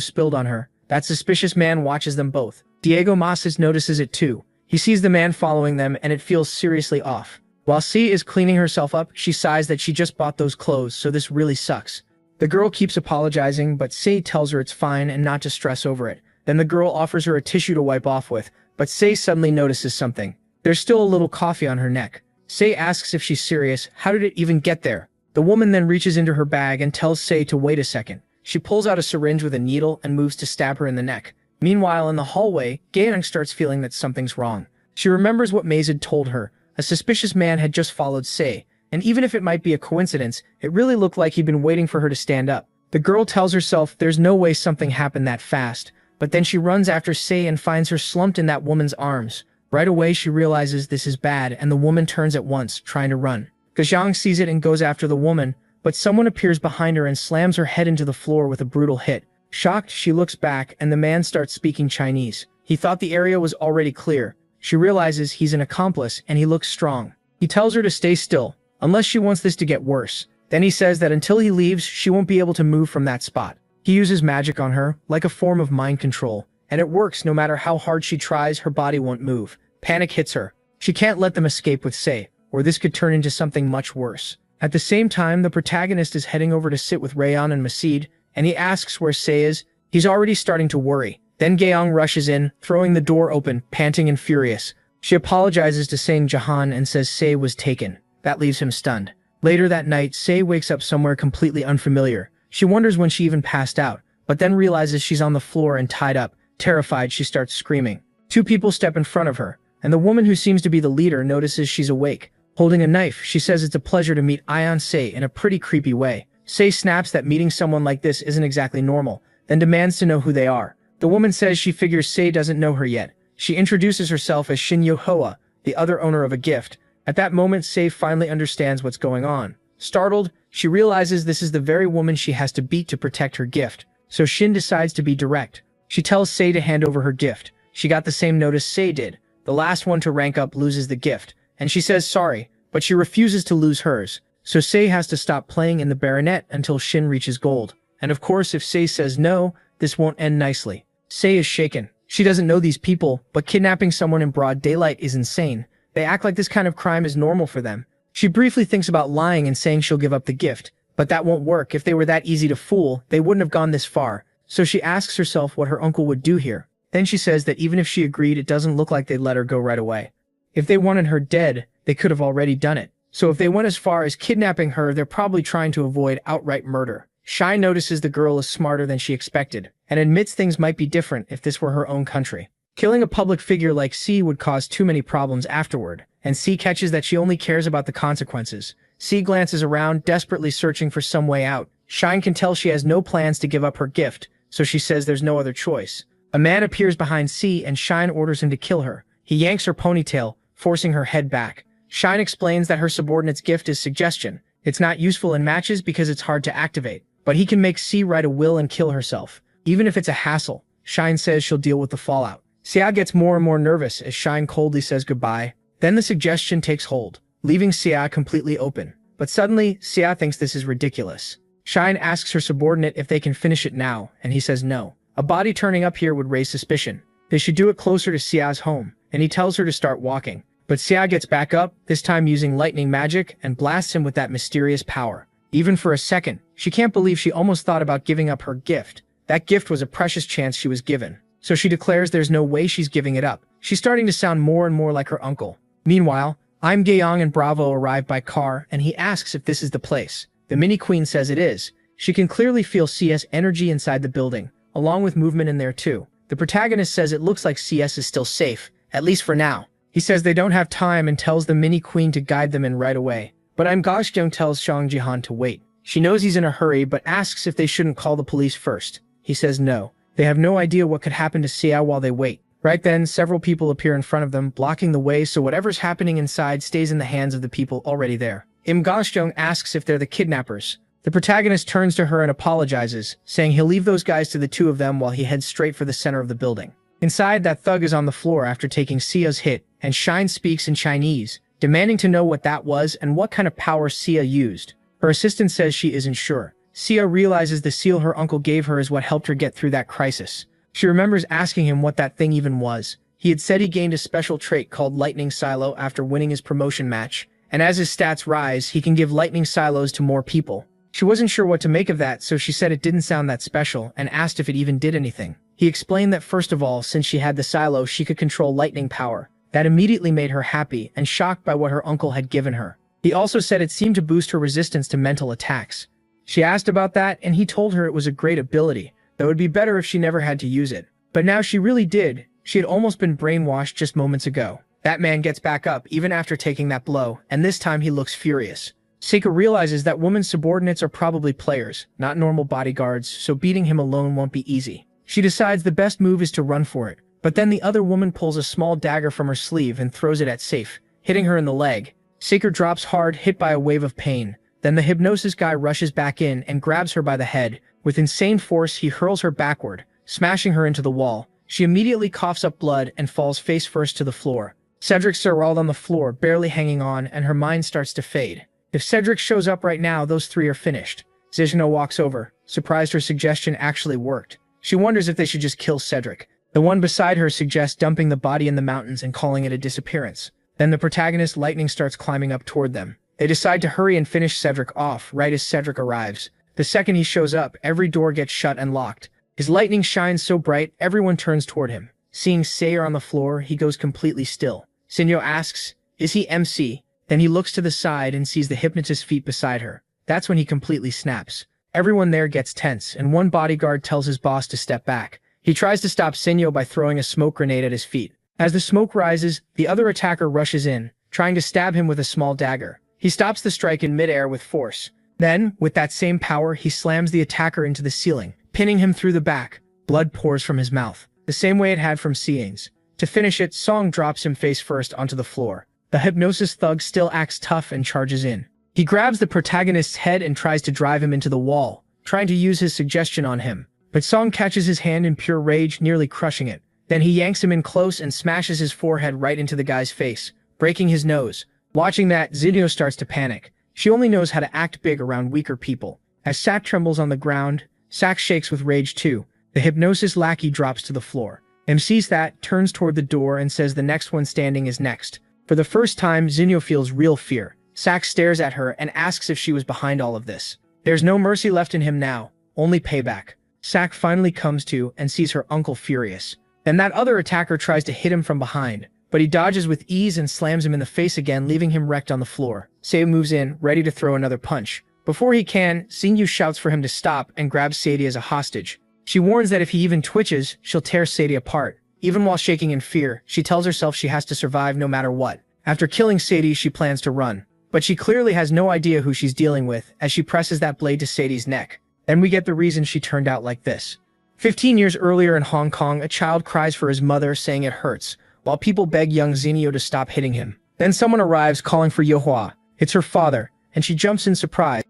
spilled on her. That suspicious man watches them both. Diego Masas notices it too. He sees the man following them and it feels seriously off. While C is cleaning herself up, she sighs that she just bought those clothes, so this really sucks. The girl keeps apologizing, but C tells her it's fine and not to stress over it. Then the girl offers her a tissue to wipe off with, but C suddenly notices something. There's still a little coffee on her neck. C asks if she's serious. How did it even get there? The woman then reaches into her bag and tells C to wait a second. She pulls out a syringe with a needle and moves to stab her in the neck. Meanwhile, in the hallway, Gaeyang starts feeling that something's wrong. She remembers what Mazid told her. A suspicious man had just followed Se, and even if it might be a coincidence, it really looked like he'd been waiting for her to stand up. The girl tells herself there's no way something happened that fast, but then she runs after Se and finds her slumped in that woman's arms. Right away, she realizes this is bad, and the woman turns at once, trying to run. Gajang sees it and goes after the woman, but someone appears behind her and slams her head into the floor with a brutal hit. Shocked, she looks back, and the man starts speaking Chinese. He thought the area was already clear. She realizes he's an accomplice, and he looks strong. He tells her to stay still, unless she wants this to get worse. Then he says that until he leaves, she won't be able to move from that spot. He uses magic on her, like a form of mind control, and it works no matter how hard she tries, her body won't move. Panic hits her. She can't let them escape with Sei, or this could turn into something much worse. At the same time, the protagonist is heading over to sit with Rayon and Masid, and he asks where Sei is. He's already starting to worry. Then Gaeong rushes in, throwing the door open, panting and furious. She apologizes to Sang Jahan and says Sei was taken. That leaves him stunned. Later that night, Sei wakes up somewhere completely unfamiliar. She wonders when she even passed out, but then realizes she's on the floor and tied up. Terrified, she starts screaming. Two people step in front of her, and the woman who seems to be the leader notices she's awake. Holding a knife, she says it's a pleasure to meet Ion Sei in a pretty creepy way. Sei snaps that meeting someone like this isn't exactly normal, then demands to know who they are. The woman says she figures Sei doesn't know her yet. She introduces herself as Shin Yo-hoa, the other owner of a gift. At that moment, Sei finally understands what's going on. Startled, she realizes this is the very woman she has to beat to protect her gift. So Shin decides to be direct. She tells Sei to hand over her gift. She got the same notice Sei did. The last one to rank up loses the gift, and she says sorry, but she refuses to lose hers. So Sei has to stop playing in the Baronet until Shin reaches gold. And of course, if Sei says no, this won't end nicely. Sei is shaken. She doesn't know these people, but kidnapping someone in broad daylight is insane. They act like this kind of crime is normal for them. She briefly thinks about lying and saying she'll give up the gift, but that won't work. If they were that easy to fool, they wouldn't have gone this far. So she asks herself what her uncle would do here. Then she says that even if she agreed, it doesn't look like they'd let her go right away. If they wanted her dead, they could have already done it. So if they went as far as kidnapping her, they're probably trying to avoid outright murder. Shai notices the girl is smarter than she expected, and admits things might be different if this were her own country. Killing a public figure like C would cause too many problems afterward, and C catches that she only cares about the consequences. C glances around, desperately searching for some way out. Shine can tell she has no plans to give up her gift, so she says there's no other choice. A man appears behind C and Shine orders him to kill her. He yanks her ponytail, forcing her head back. Shine explains that her subordinate's gift is suggestion. It's not useful in matches because it's hard to activate, but he can make C write a will and kill herself. Even if it's a hassle, Shine says she'll deal with the fallout. Xia gets more and more nervous as Shine coldly says goodbye. Then the suggestion takes hold, leaving Xia completely open. But suddenly, Xia thinks this is ridiculous. Shine asks her subordinate if they can finish it now, and he says no. A body turning up here would raise suspicion. They should do it closer to Xia's home, and he tells her to start walking. But Xia gets back up, this time using lightning magic, and blasts him with that mysterious power. Even for a second, she can't believe she almost thought about giving up her gift. That gift was a precious chance she was given. So she declares there's no way she's giving it up. She's starting to sound more and more like her uncle. Meanwhile, I'm Gaeyong and Bravo arrive by car, and he asks if this is the place. The mini-queen says it is. She can clearly feel CS energy inside the building, along with movement in there too. The protagonist says it looks like CS is still safe, at least for now. He says they don't have time and tells the mini-queen to guide them in right away. But I'm Goshjong tells Shang Jihan to wait. She knows he's in a hurry, but asks if they shouldn't call the police first. He says no. They have no idea what could happen to Xiao while they wait. Right then, several people appear in front of them, blocking the way so whatever's happening inside stays in the hands of the people already there. Im Goshjong asks if they're the kidnappers. The protagonist turns to her and apologizes, saying he'll leave those guys to the two of them while he heads straight for the center of the building. Inside, that thug is on the floor after taking Xia's hit, and Shine speaks in Chinese, demanding to know what that was and what kind of power Xia used. Her assistant says she isn't sure. Xia realizes the seal her uncle gave her is what helped her get through that crisis. She remembers asking him what that thing even was. He had said he gained a special trait called Lightning Silo after winning his promotion match, and as his stats rise, he can give lightning silos to more people. She wasn't sure what to make of that, so she said it didn't sound that special and asked if it even did anything. He explained that first of all, since she had the silo, she could control lightning power. That immediately made her happy and shocked by what her uncle had given her. He also said it seemed to boost her resistance to mental attacks. She asked about that, and he told her it was a great ability, though it would be better if she never had to use it. But now she really did. She had almost been brainwashed just moments ago. That man gets back up even after taking that blow, and this time he looks furious. Seika realizes that women's subordinates are probably players, not normal bodyguards, so beating him alone won't be easy. She decides the best move is to run for it, but then the other woman pulls a small dagger from her sleeve and throws it at Safe, hitting her in the leg. Seika drops hard, hit by a wave of pain. Then the hypnosis guy rushes back in and grabs her by the head. With insane force, he hurls her backward, smashing her into the wall. She immediately coughs up blood and falls face first to the floor. Cedric's sprawled on the floor, barely hanging on, and her mind starts to fade. If Cedric shows up right now, those three are finished. Zizno walks over, surprised her suggestion actually worked. She wonders if they should just kill Cedric. The one beside her suggests dumping the body in the mountains and calling it a disappearance. Then the protagonist lightning starts climbing up toward them. They decide to hurry and finish Cedric off right as Cedric arrives. The second he shows up, every door gets shut and locked. His lightning shines so bright, everyone turns toward him. Seeing Sayer on the floor, he goes completely still. Sinyo asks, "Is he MC?" Then he looks to the side and sees the hypnotist's feet beside her. That's when he completely snaps. Everyone there gets tense, and one bodyguard tells his boss to step back. He tries to stop Sinyo by throwing a smoke grenade at his feet. As the smoke rises, the other attacker rushes in, trying to stab him with a small dagger. He stops the strike in midair with force. Then, with that same power, he slams the attacker into the ceiling, pinning him through the back. Blood pours from his mouth, the same way it had from Siane's. To finish it, Song drops him face first onto the floor. The hypnosis thug still acts tough and charges in. He grabs the protagonist's head and tries to drive him into the wall, trying to use his suggestion on him. But Song catches his hand in pure rage, nearly crushing it. Then he yanks him in close and smashes his forehead right into the guy's face, breaking his nose. Watching that, Zinyo starts to panic. She only knows how to act big around weaker people. As Sak trembles on the ground, Sak shakes with rage too. The hypnosis lackey drops to the floor. sees that, turns toward the door and says the next one standing is next. For the first time, Zinyo feels real fear. Sak stares at her and asks if she was behind all of this. There's no mercy left in him now, only payback. Sak finally comes to and sees her uncle furious. Then that other attacker tries to hit him from behind, but he dodges with ease and slams him in the face again, leaving him wrecked on the floor. Seiyu moves in, ready to throw another punch. Before he can, Xingyu shouts for him to stop and grabs Sadie as a hostage. She warns that if he even twitches, she'll tear Sadie apart. Even while shaking in fear, she tells herself she has to survive no matter what. After killing Sadie, she plans to run. But she clearly has no idea who she's dealing with as she presses that blade to Sadie's neck. Then we get the reason she turned out like this. 15 years earlier in Hong Kong, a child cries for his mother, saying it hurts, while people beg young Zinyo to stop hitting him. Then someone arrives calling for Yohua. It's her father, and she jumps in surprise.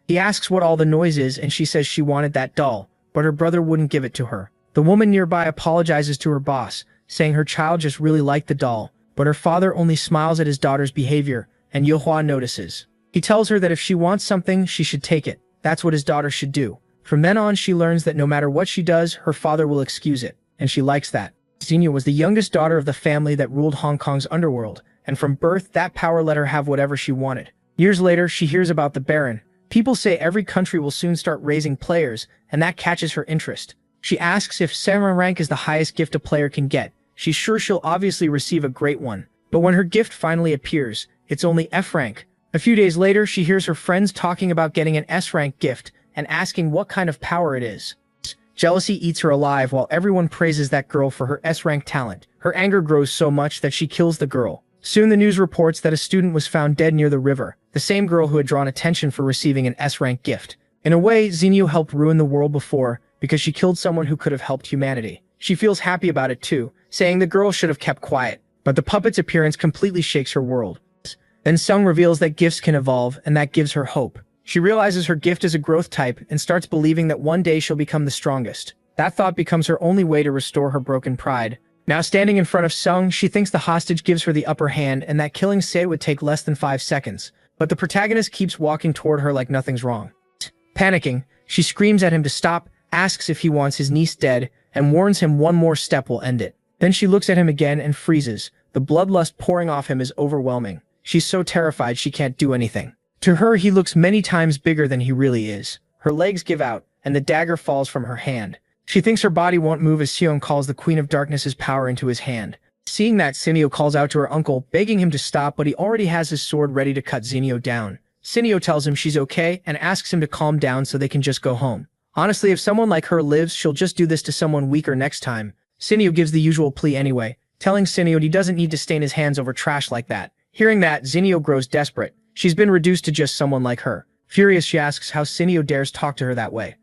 He asks what all the noise is, and she says she wanted that doll, but her brother wouldn't give it to her. The woman nearby apologizes to her boss, saying her child just really liked the doll, but her father only smiles at his daughter's behavior, and Yohua notices. He tells her that if she wants something, she should take it. That's what his daughter should do. From then on, she learns that no matter what she does, her father will excuse it, and she likes that. Zinyo was the youngest daughter of the family that ruled Hong Kong's underworld, and from birth, that power let her have whatever she wanted. Years later, she hears about the Baron. People say every country will soon start raising players, and that catches her interest. She asks if 7 rank is the highest gift a player can get. She's sure she'll obviously receive a great one. But when her gift finally appears, it's only F rank. A few days later, she hears her friends talking about getting an S rank gift and asking what kind of power it is. Jealousy eats her alive while everyone praises that girl for her S rank talent. Her anger grows so much that she kills the girl. Soon the news reports that a student was found dead near the river, the same girl who had drawn attention for receiving an S rank gift. In a way, Zinyo helped ruin the world before, because she killed someone who could have helped humanity. She feels happy about it too, saying the girl should have kept quiet, but the puppet's appearance completely shakes her world. Then Sung reveals that gifts can evolve, and that gives her hope. She realizes her gift is a growth type and starts believing that one day she'll become the strongest. That thought becomes her only way to restore her broken pride. Now standing in front of Sung, she thinks the hostage gives her the upper hand and that killing Se would take less than 5 seconds. But the protagonist keeps walking toward her like nothing's wrong. Panicking, she screams at him to stop, asks if he wants his niece dead, and warns him one more step will end it. Then she looks at him again and freezes. The bloodlust pouring off him is overwhelming. She's so terrified she can't do anything. To her, he looks many times bigger than he really is. Her legs give out, and the dagger falls from her hand. She thinks her body won't move as Sion calls the Queen of Darkness's power into his hand. Seeing that, Sinio calls out to her uncle, begging him to stop, but he already has his sword ready to cut Zinyo down. Sinio tells him she's okay and asks him to calm down so they can just go home. Honestly, if someone like her lives, she'll just do this to someone weaker next time. Sinio gives the usual plea anyway, telling Sinio he doesn't need to stain his hands over trash like that. Hearing that, Zinyo grows desperate. She's been reduced to just someone like her. Furious, she asks how Sinio dares talk to her that way.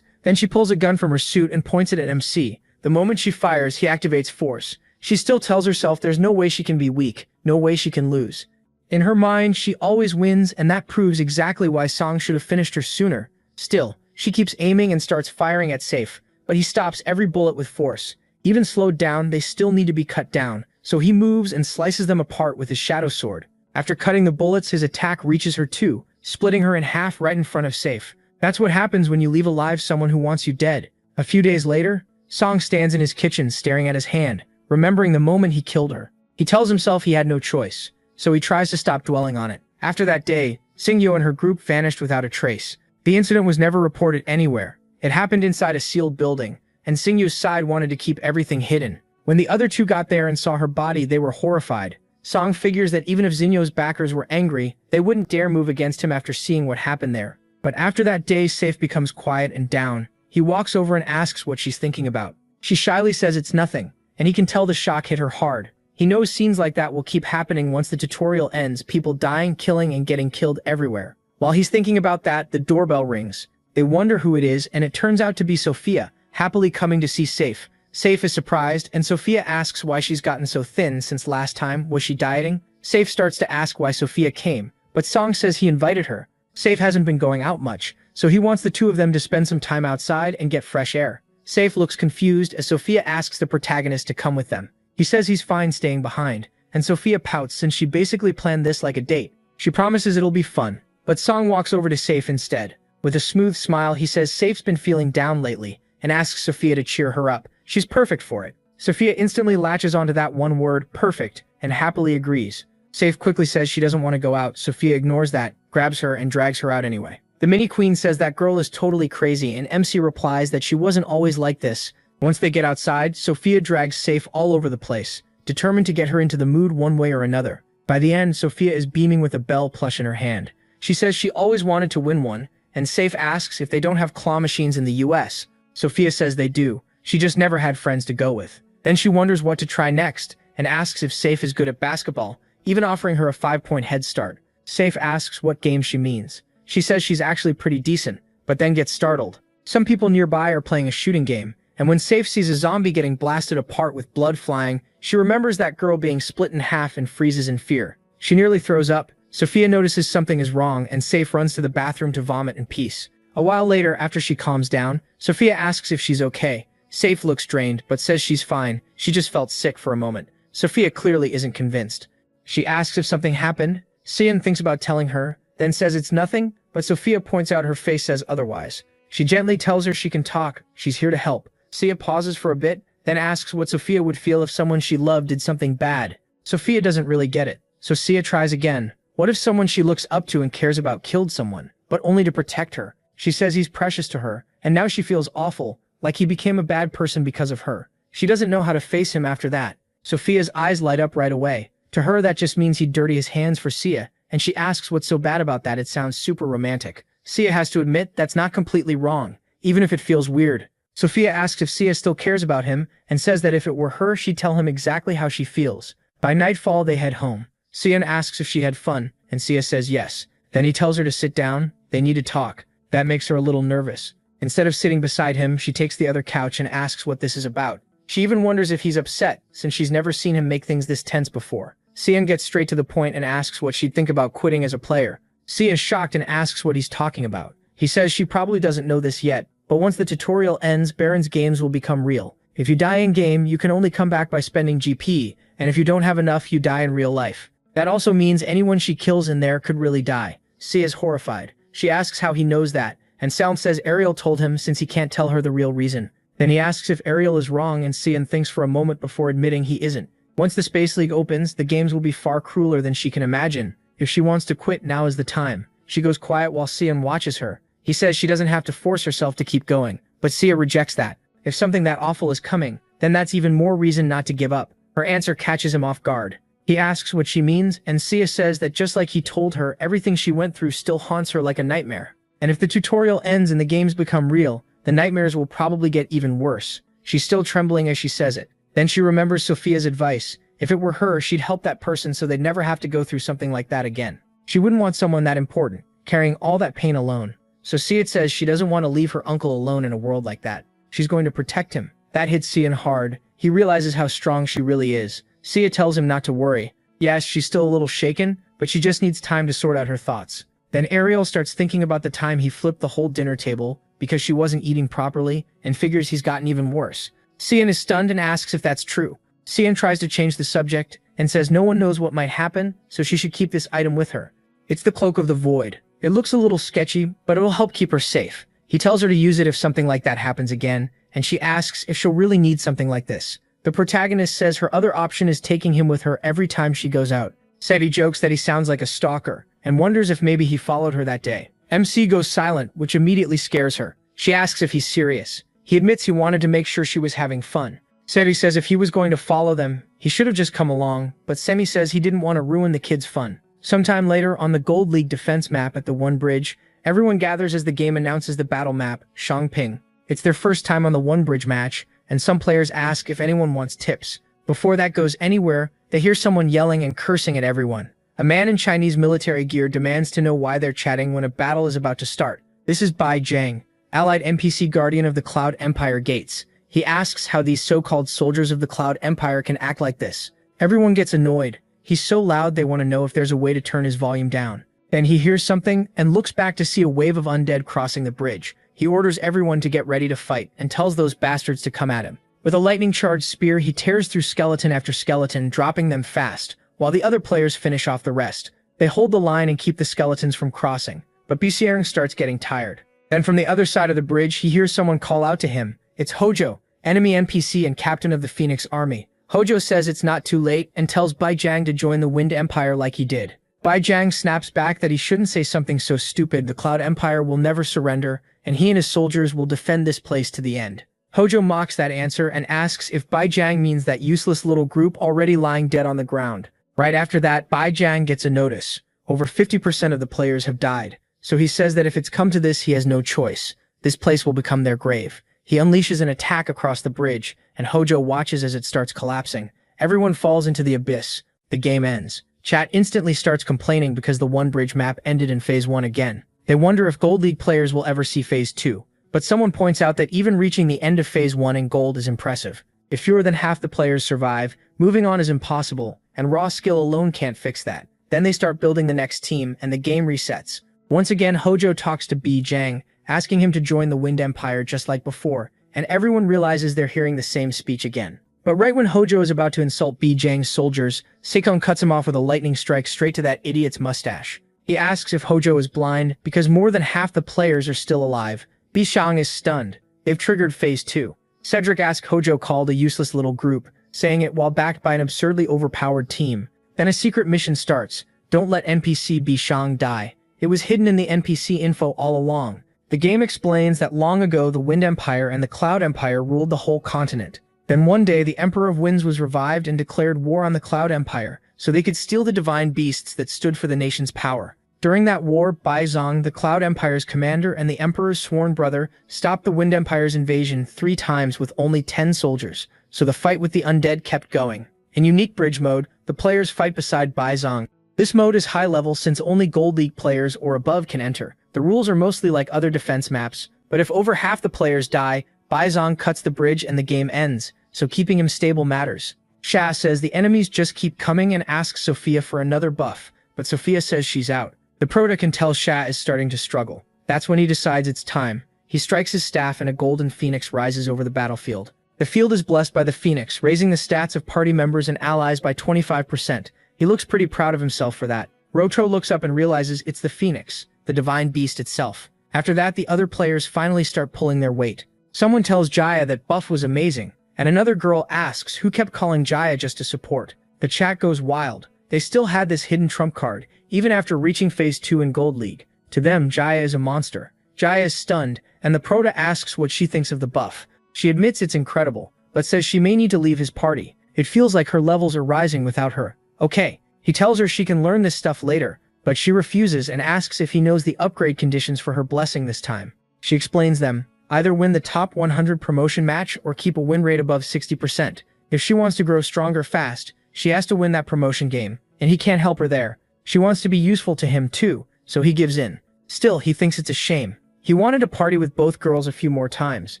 Then she pulls a gun from her suit and points it at MC. The moment she fires, he activates force. She still tells herself there's no way she can be weak, no way she can lose. In her mind, she always wins, and that proves exactly why Song should have finished her sooner. Still, she keeps aiming and starts firing at Safe, but he stops every bullet with force. Even slowed down, they still need to be cut down, so he moves and slices them apart with his shadow sword. After cutting the bullets, his attack reaches her too, splitting her in half right in front of Safe. That's what happens when you leave alive someone who wants you dead. A few days later, Song stands in his kitchen staring at his hand, remembering the moment he killed her. He tells himself he had no choice, so he tries to stop dwelling on it. After that day, Singyo and her group vanished without a trace. The incident was never reported anywhere. It happened inside a sealed building, and Singyo's side wanted to keep everything hidden. When the other two got there and saw her body, they were horrified. Song figures that even if Zinyo's backers were angry, they wouldn't dare move against him after seeing what happened there. But after that day, Safe becomes quiet and down. He walks over and asks what she's thinking about. She shyly says it's nothing, and he can tell the shock hit her hard. He knows scenes like that will keep happening once the tutorial ends, people dying, killing, and getting killed everywhere. While he's thinking about that, the doorbell rings. They wonder who it is, and it turns out to be Sophia, happily coming to see Safe. Safe is surprised, and Sophia asks why she's gotten so thin since last time. Was she dieting? Safe starts to ask why Sophia came, but Song says he invited her. Safe hasn't been going out much, so he wants the two of them to spend some time outside and get fresh air. Safe looks confused as Sophia asks the protagonist to come with them. He says he's fine staying behind, and Sophia pouts since she basically planned this like a date. She promises it'll be fun, but Song walks over to Safe instead. With a smooth smile, he says Safe's been feeling down lately, and asks Sophia to cheer her up. She's perfect for it. Sophia instantly latches onto that one word, perfect, and happily agrees. Safe quickly says she doesn't want to go out. Sophia ignores that, grabs her, and drags her out anyway. The mini-queen says that girl is totally crazy, and MC replies that she wasn't always like this. Once they get outside, Sophia drags Safe all over the place, determined to get her into the mood one way or another. By the end, Sophia is beaming with a Belle plush in her hand. She says she always wanted to win one, and Safe asks if they don't have claw machines in the US. Sophia says they do. She just never had friends to go with. Then she wonders what to try next, and asks if Safe is good at basketball, even offering her a 5-point head start. Safe asks what game she means. She says she's actually pretty decent, but then gets startled. Some people nearby are playing a shooting game, and when Safe sees a zombie getting blasted apart with blood flying, she remembers that girl being split in half and freezes in fear. She nearly throws up. Sophia notices something is wrong, and Safe runs to the bathroom to vomit in peace. A while later, after she calms down, Sophia asks if she's okay. Safe looks drained, but says she's fine. She just felt sick for a moment. Sophia clearly isn't convinced. She asks if something happened. Sian thinks about telling her, then says it's nothing, but Sophia points out her face says otherwise. She gently tells her she can talk, she's here to help. Sia pauses for a bit, then asks what Sophia would feel if someone she loved did something bad. Sophia doesn't really get it, so Sia tries again. What if someone she looks up to and cares about killed someone, but only to protect her? She says he's precious to her, and now she feels awful, like he became a bad person because of her. She doesn't know how to face him after that. Sophia's eyes light up right away. To her, that just means he'd dirty his hands for Sia, and she asks what's so bad about that. It sounds super romantic. Sia has to admit that's not completely wrong, even if it feels weird. Sophia asks if Sia still cares about him, and says that if it were her, she'd tell him exactly how she feels. By nightfall, they head home. Sia asks if she had fun, and Sia says yes. Then he tells her to sit down. They need to talk. That makes her a little nervous. Instead of sitting beside him, she takes the other couch and asks what this is about. She even wonders if he's upset, since she's never seen him make things this tense before. Sian gets straight to the point and asks what she'd think about quitting as a player. Sia is shocked and asks what he's talking about. He says she probably doesn't know this yet, but once the tutorial ends, Baron's games will become real. If you die in-game, you can only come back by spending GP, and if you don't have enough, you die in real life. That also means anyone she kills in there could really die. Sia's horrified. She asks how he knows that, and Salm says Ariel told him since he can't tell her the real reason. Then he asks if Ariel is wrong, and Sian thinks for a moment before admitting he isn't. Once the Space League opens, the games will be far crueler than she can imagine. If she wants to quit, now is the time. She goes quiet while Sian watches her. He says she doesn't have to force herself to keep going, but Sia rejects that. If something that awful is coming, then that's even more reason not to give up. Her answer catches him off guard. He asks what she means, and Sia says that just like he told her, everything she went through still haunts her like a nightmare. And if the tutorial ends and the games become real, the nightmares will probably get even worse. She's still trembling as she says it. Then she remembers Sophia's advice. If it were her, she'd help that person so they'd never have to go through something like that again. She wouldn't want someone that important, carrying all that pain alone. So Sia says she doesn't want to leave her uncle alone in a world like that. She's going to protect him. That hits Sian hard. He realizes how strong she really is. Sia tells him not to worry. Yes, she's still a little shaken, but she just needs time to sort out her thoughts. Then Ariel starts thinking about the time he flipped the whole dinner table because she wasn't eating properly, and figures he's gotten even worse. Sian is stunned and asks if that's true. Sian tries to change the subject and says no one knows what might happen, so she should keep this item with her. It's the Cloak of the Void. It looks a little sketchy, but it'll help keep her safe. He tells her to use it if something like that happens again, and she asks if she'll really need something like this. The protagonist says her other option is taking him with her every time she goes out. Seti jokes that he sounds like a stalker, and wonders if maybe he followed her that day. MC goes silent, which immediately scares her. She asks if he's serious. He admits he wanted to make sure she was having fun. Seti says if he was going to follow them, he should have just come along, but Semi says he didn't want to ruin the kids' fun. Sometime later, on the Gold League defense map at the One Bridge, everyone gathers as the game announces the battle map, Shangping. It's their first time on the One Bridge match, and some players ask if anyone wants tips. Before that goes anywhere, they hear someone yelling and cursing at everyone. A man in Chinese military gear demands to know why they're chatting when a battle is about to start. This is Bai Jiang, allied NPC guardian of the Cloud Empire gates. He asks how these so-called soldiers of the Cloud Empire can act like this. Everyone gets annoyed. He's so loud they want to know if there's a way to turn his volume down. Then he hears something and looks back to see a wave of undead crossing the bridge. He orders everyone to get ready to fight and tells those bastards to come at him. With a lightning-charged spear, he tears through skeleton after skeleton, dropping them fast, while the other players finish off the rest. They hold the line and keep the skeletons from crossing, but Bisiering starts getting tired. Then from the other side of the bridge, he hears someone call out to him. It's Hojo, enemy NPC and captain of the Phoenix Army. Hojo says it's not too late and tells Bai Jiang to join the Wind Empire like he did. Bai Jiang snaps back that he shouldn't say something so stupid. The Cloud Empire will never surrender, and he and his soldiers will defend this place to the end. Hojo mocks that answer and asks if Bai Jiang means that useless little group already lying dead on the ground. Right after that, Bai Jiang gets a notice. Over 50% of the players have died, so he says that if it's come to this, he has no choice. This place will become their grave. He unleashes an attack across the bridge, and Hojo watches as it starts collapsing. Everyone falls into the abyss. The game ends. Chat instantly starts complaining because the One Bridge map ended in Phase 1 again. They wonder if Gold League players will ever see Phase 2. But someone points out that even reaching the end of Phase 1 in Gold is impressive. If fewer than half the players survive, moving on is impossible, and raw skill alone can't fix that. Then they start building the next team, and the game resets. Once again, Hojo talks to Bai Jiang, asking him to join the Wind Empire just like before, and everyone realizes they're hearing the same speech again. But right when Hojo is about to insult Bai Jiang's soldiers, Seikong cuts him off with a lightning strike straight to that idiot's mustache. He asks if Hojo is blind, because more than half the players are still alive. Bishang is stunned. They've triggered Phase 2. Cedric asks Hojo called a useless little group, saying it while backed by an absurdly overpowered team. Then a secret mission starts. Don't let NPC Bishang die. It was hidden in the NPC info all along. The game explains that long ago the Wind Empire and the Cloud Empire ruled the whole continent. Then one day the Emperor of Winds was revived and declared war on the Cloud Empire, so they could steal the divine beasts that stood for the nation's power. During that war, Bai Zong, the Cloud Empire's commander and the Emperor's sworn brother, stopped the Wind Empire's invasion 3 times with only 10 soldiers, so the fight with the undead kept going. In unique bridge mode, the players fight beside Bai Zong. This mode is high level since only Gold League players or above can enter. The rules are mostly like other defense maps, but if over half the players die, Bai Zong cuts the bridge and the game ends, so keeping him stable matters. Sha says the enemies just keep coming and asks Sophia for another buff, but Sophia says she's out. The Prota can tell Sha is starting to struggle. That's when he decides it's time. He strikes his staff and a golden phoenix rises over the battlefield. The field is blessed by the phoenix, raising the stats of party members and allies by 25%. He looks pretty proud of himself for that. Rotro looks up and realizes it's the phoenix, the divine beast itself. After that, the other players finally start pulling their weight. Someone tells Jaya that buff was amazing, and another girl asks who kept calling Jaya just to support. The chat goes wild. They still had this hidden trump card, even after reaching Phase 2 in Gold League. To them, Jaya is a monster. Jaya is stunned, and the Prota asks what she thinks of the buff. She admits it's incredible, but says she may need to leave his party. It feels like her levels are rising without her. Okay. He tells her she can learn this stuff later, but she refuses and asks if he knows the upgrade conditions for her blessing this time. She explains them. Either win the top 100 promotion match or keep a win rate above 60%. If she wants to grow stronger fast, she has to win that promotion game, and he can't help her there. She wants to be useful to him too, so he gives in. Still, he thinks it's a shame. He wanted to party with both girls a few more times.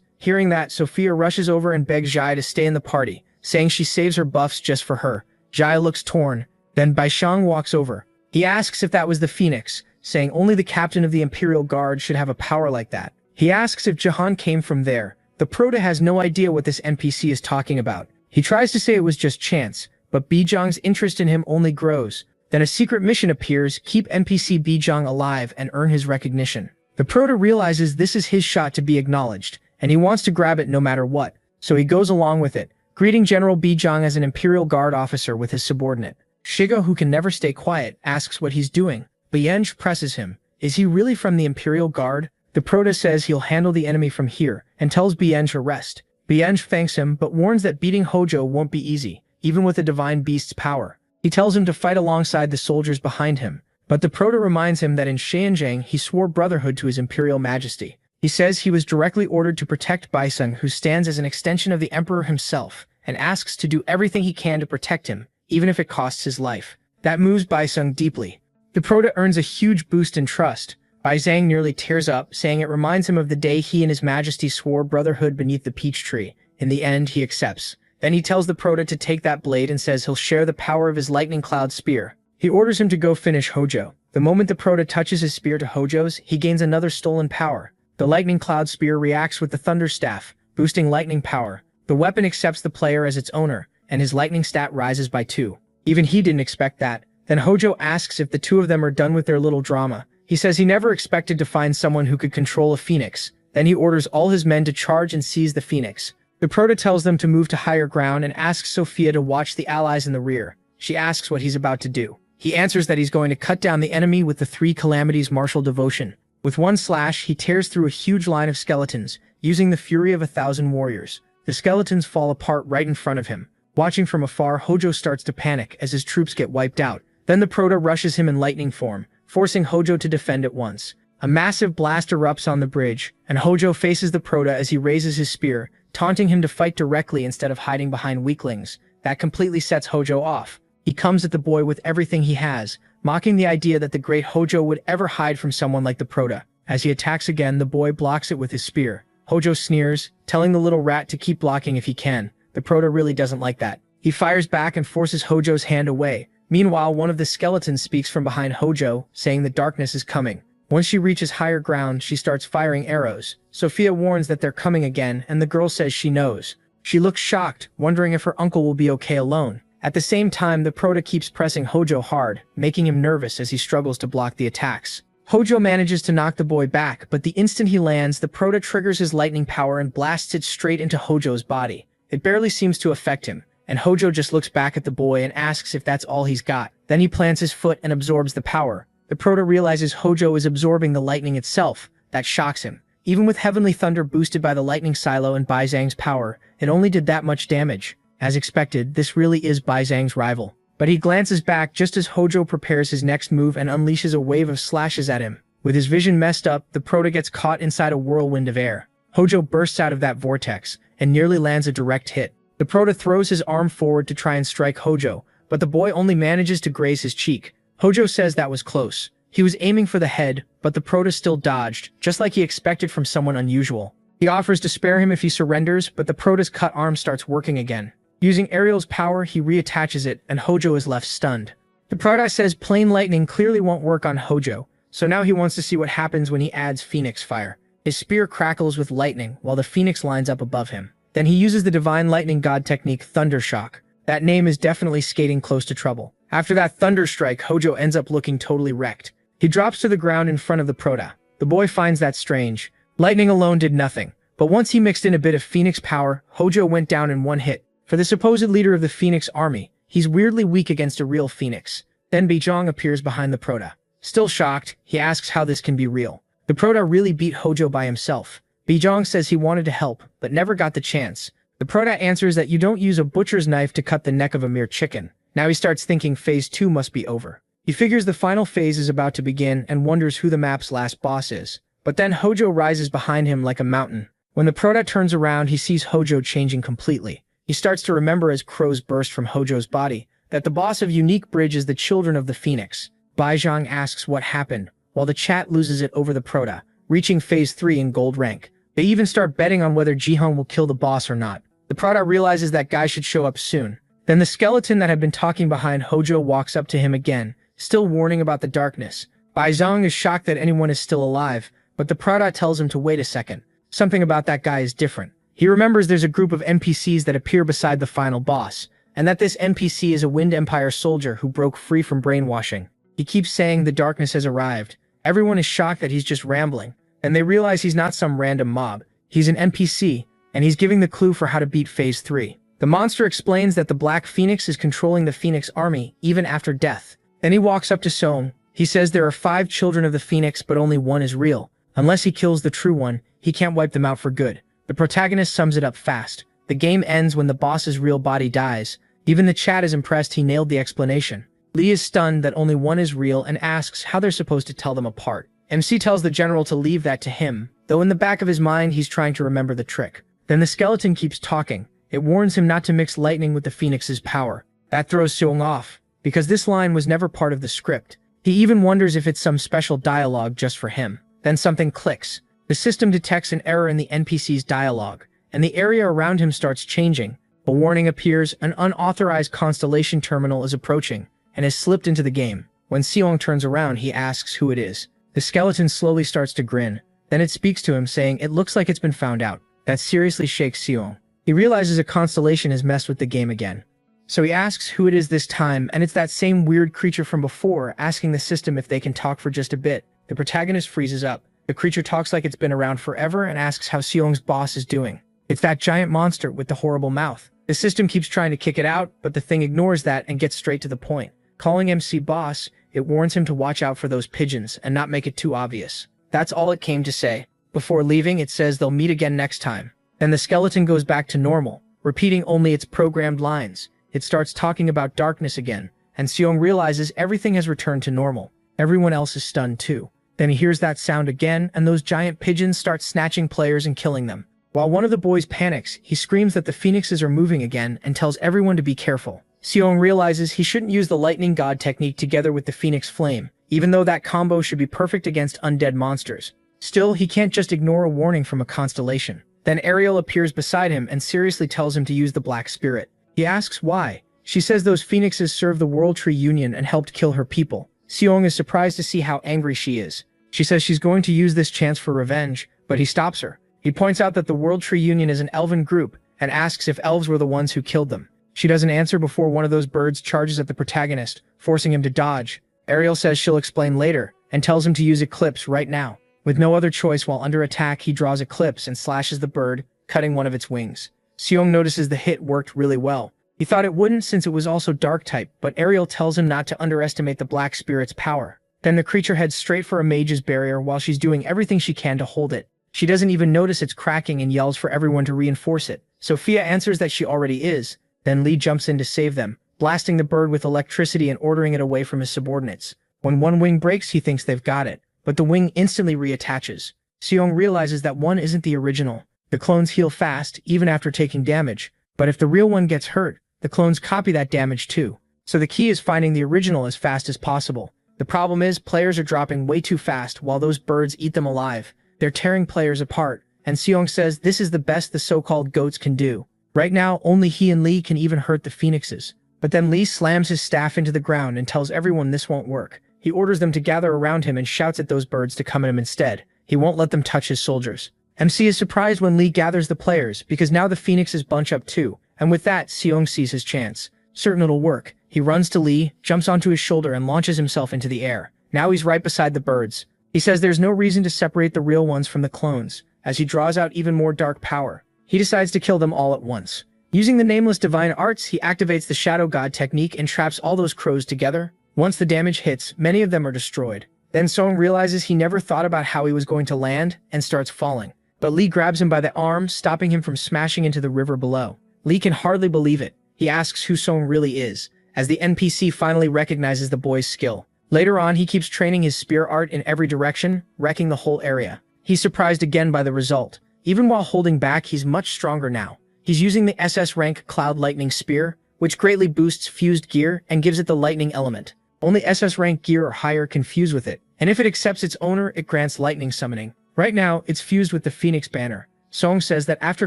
Hearing that, Sophia rushes over and begs Jaya to stay in the party, saying she saves her buffs just for her. Jaya looks torn. Then Baishang walks over. He asks if that was the Phoenix, saying only the captain of the Imperial Guard should have a power like that. He asks if Jahan came from there. The Prota has no idea what this NPC is talking about. He tries to say it was just chance, but Bijang's interest in him only grows. Then a secret mission appears, keep NPC Bijang alive and earn his recognition. The Prota realizes this is his shot to be acknowledged, and he wants to grab it no matter what, so he goes along with it. greeting General Bijong as an Imperial Guard officer with his subordinate. Shiga, who can never stay quiet, asks what he's doing. Bienj presses him. Is he really from the Imperial Guard? The Prota says he'll handle the enemy from here, and tells Bienj to rest. Bienj thanks him, but warns that beating Hojo won't be easy, even with the Divine Beast's power. He tells him to fight alongside the soldiers behind him, but the Prota reminds him that in Xianzhang he swore brotherhood to his Imperial Majesty. He says he was directly ordered to protect Baiseng, who stands as an extension of the Emperor himself, and asks to do everything he can to protect him, even if it costs his life. That moves Baiseng deeply. The Prota earns a huge boost in trust. Baiseng nearly tears up, saying it reminds him of the day he and his Majesty swore brotherhood beneath the peach tree. In the end, he accepts. Then he tells the Prota to take that blade and says he'll share the power of his lightning cloud spear. He orders him to go finish Hojo. The moment the Prota touches his spear to Hojo's, he gains another stolen power. The lightning cloud spear reacts with the thunder staff, boosting lightning power. The weapon accepts the player as its owner, and his lightning stat rises by 2. Even he didn't expect that. Then Hojo asks if the two of them are done with their little drama. He says he never expected to find someone who could control a phoenix. Then he orders all his men to charge and seize the phoenix. The Prota tells them to move to higher ground and asks Sophia to watch the allies in the rear. She asks what he's about to do. He answers that he's going to cut down the enemy with the 3 calamities martial devotion. With one slash, he tears through a huge line of skeletons, using the fury of 1,000 warriors. The skeletons fall apart right in front of him. Watching from afar, Hojo starts to panic as his troops get wiped out. Then the Prota rushes him in lightning form, forcing Hojo to defend at once. A massive blast erupts on the bridge, and Hojo faces the Prota as he raises his spear, taunting him to fight directly instead of hiding behind weaklings. That completely sets Hojo off. He comes at the boy with everything he has, mocking the idea that the great Hojo would ever hide from someone like the Prota. As he attacks again, the boy blocks it with his spear. Hojo sneers, telling the little rat to keep blocking if he can. The Prota really doesn't like that. He fires back and forces Hojo's hand away. Meanwhile, one of the skeletons speaks from behind Hojo, saying the darkness is coming. Once she reaches higher ground, she starts firing arrows. Sophia warns that they're coming again, and the girl says she knows. She looks shocked, wondering if her uncle will be okay alone. At the same time, the Prota keeps pressing Hojo hard, making him nervous as he struggles to block the attacks. Hojo manages to knock the boy back, but the instant he lands, the Prota triggers his lightning power and blasts it straight into Hojo's body. It barely seems to affect him, and Hojo just looks back at the boy and asks if that's all he's got. Then he plants his foot and absorbs the power. The Prota realizes Hojo is absorbing the lightning itself. That shocks him. Even with Heavenly Thunder boosted by the lightning silo and Baizang's power, it only did that much damage. As expected, this really is Baizang's rival. But he glances back just as Hojo prepares his next move and unleashes a wave of slashes at him. With his vision messed up, the Prota gets caught inside a whirlwind of air. Hojo bursts out of that vortex and nearly lands a direct hit. The Prota throws his arm forward to try and strike Hojo, but the boy only manages to graze his cheek. Hojo says that was close. He was aiming for the head, but the Prota still dodged, just like he expected from someone unusual. He offers to spare him if he surrenders, but the Prota's cut arm starts working again. Using Ariel's power, he reattaches it, and Hojo is left stunned. The Prota says plain lightning clearly won't work on Hojo, so now he wants to see what happens when he adds Phoenix Fire. His spear crackles with lightning, while the Phoenix lines up above him. Then he uses the Divine Lightning God technique Thundershock. That name is definitely skating close to trouble. After that Thunder Strike, Hojo ends up looking totally wrecked. He drops to the ground in front of the Prota. The boy finds that strange. Lightning alone did nothing, but once he mixed in a bit of Phoenix power, Hojo went down in one hit. For the supposed leader of the Phoenix army, he's weirdly weak against a real Phoenix. Then Bijong appears behind the Prota. Still shocked, he asks how this can be real. The Prota really beat Hojo by himself. Bijong says he wanted to help, but never got the chance. The Prota answers that you don't use a butcher's knife to cut the neck of a mere chicken. Now he starts thinking phase 2 must be over. He figures the final phase is about to begin and wonders who the map's last boss is. But then Hojo rises behind him like a mountain. When the Prota turns around, he sees Hojo changing completely. He starts to remember as crows burst from Hojo's body that the boss of Unique Bridge is the children of the Phoenix. Baizhang asks what happened, while the chat loses it over the Prota, reaching phase 3 in gold rank. They even start betting on whether Jihong will kill the boss or not. The Prota realizes that guy should show up soon. Then the skeleton that had been talking behind Hojo walks up to him again, still warning about the darkness. Baizhang is shocked that anyone is still alive, but the Prota tells him to wait a second. Something about that guy is different. He remembers there's a group of NPCs that appear beside the final boss, and that this NPC is a Wind Empire soldier who broke free from brainwashing. He keeps saying the darkness has arrived. Everyone is shocked that he's just rambling, and they realize he's not some random mob. He's an NPC, and he's giving the clue for how to beat phase 3. The monster explains that the Black Phoenix is controlling the Phoenix army, even after death. Then he walks up to Song. He says there are 5 children of the Phoenix, but only one is real. Unless he kills the true one, he can't wipe them out for good. The protagonist sums it up fast. The game ends when the boss's real body dies. Even the chat is impressed he nailed the explanation. Lee is stunned that only one is real and asks how they're supposed to tell them apart. MC tells the general to leave that to him, though in the back of his mind he's trying to remember the trick. Then the skeleton keeps talking. It warns him not to mix lightning with the Phoenix's power. That throws Seong off, because this line was never part of the script. He even wonders if it's some special dialogue just for him. Then something clicks. The system detects an error in the NPC's dialogue, and the area around him starts changing. A warning appears: an unauthorized constellation terminal is approaching, and has slipped into the game. When Seong turns around, he asks who it is. The skeleton slowly starts to grin. Then it speaks to him, saying it looks like it's been found out. That seriously shakes Seong. He realizes a constellation has messed with the game again. So he asks who it is this time, and it's that same weird creature from before, asking the system if they can talk for just a bit. The protagonist freezes up. The creature talks like it's been around forever and asks how Seong's boss is doing. It's that giant monster with the horrible mouth. The system keeps trying to kick it out, but the thing ignores that and gets straight to the point. Calling MC boss, it warns him to watch out for those pigeons and not make it too obvious. That's all it came to say. Before leaving, it says they'll meet again next time. Then the skeleton goes back to normal, repeating only its programmed lines. It starts talking about darkness again, and Seong realizes everything has returned to normal. Everyone else is stunned too. Then he hears that sound again, and those giant pigeons start snatching players and killing them. While one of the boys panics, he screams that the phoenixes are moving again and tells everyone to be careful. Seong realizes he shouldn't use the lightning god technique together with the phoenix flame, even though that combo should be perfect against undead monsters. Still, he can't just ignore a warning from a constellation. Then Ariel appears beside him and seriously tells him to use the Black Spirit. He asks why. She says those phoenixes served the World Tree Union and helped kill her people. Seong is surprised to see how angry she is. She says she's going to use this chance for revenge, but he stops her. He points out that the World Tree Union is an elven group and asks if elves were the ones who killed them. She doesn't answer before one of those birds charges at the protagonist, forcing him to dodge. Ariel says she'll explain later and tells him to use Eclipse right now. With no other choice while under attack, he draws Eclipse and slashes the bird, cutting one of its wings. Seong notices the hit worked really well. He thought it wouldn't since it was also dark type, but Ariel tells him not to underestimate the Black Spirit's power. Then the creature heads straight for a mage's barrier while she's doing everything she can to hold it. She doesn't even notice it's cracking and yells for everyone to reinforce it. Sophia answers that she already is. Then Lee jumps in to save them, blasting the bird with electricity and ordering it away from his subordinates. When one wing breaks, he thinks they've got it, but the wing instantly reattaches. Seong realizes that one isn't the original. The clones heal fast, even after taking damage, but if the real one gets hurt, the clones copy that damage too. So the key is finding the original as fast as possible. The problem is, players are dropping way too fast while those birds eat them alive. They're tearing players apart, and Seong says this is the best the so-called goats can do. Right now, only he and Lee can even hurt the phoenixes. But then Lee slams his staff into the ground and tells everyone this won't work. He orders them to gather around him and shouts at those birds to come at him instead. He won't let them touch his soldiers. MC is surprised when Lee gathers the players, because now the phoenixes bunch up too, and with that, Seong sees his chance. Certain it'll work. He runs to Lee, jumps onto his shoulder and launches himself into the air. Now he's right beside the birds. He says there's no reason to separate the real ones from the clones, as he draws out even more dark power. He decides to kill them all at once. Using the nameless divine arts, he activates the shadow god technique and traps all those crows together. Once the damage hits, many of them are destroyed. Then Song realizes he never thought about how he was going to land and starts falling. But Lee grabs him by the arm, stopping him from smashing into the river below. Lee can hardly believe it. He asks who Song really is, as the NPC finally recognizes the boy's skill. Later on, he keeps training his spear art in every direction, wrecking the whole area. He's surprised again by the result. Even while holding back, he's much stronger now. He's using the SS rank Cloud Lightning Spear, which greatly boosts fused gear and gives it the lightning element. Only SS rank gear or higher can fuse with it, and if it accepts its owner, it grants lightning summoning. Right now, it's fused with the Phoenix banner. Song says that after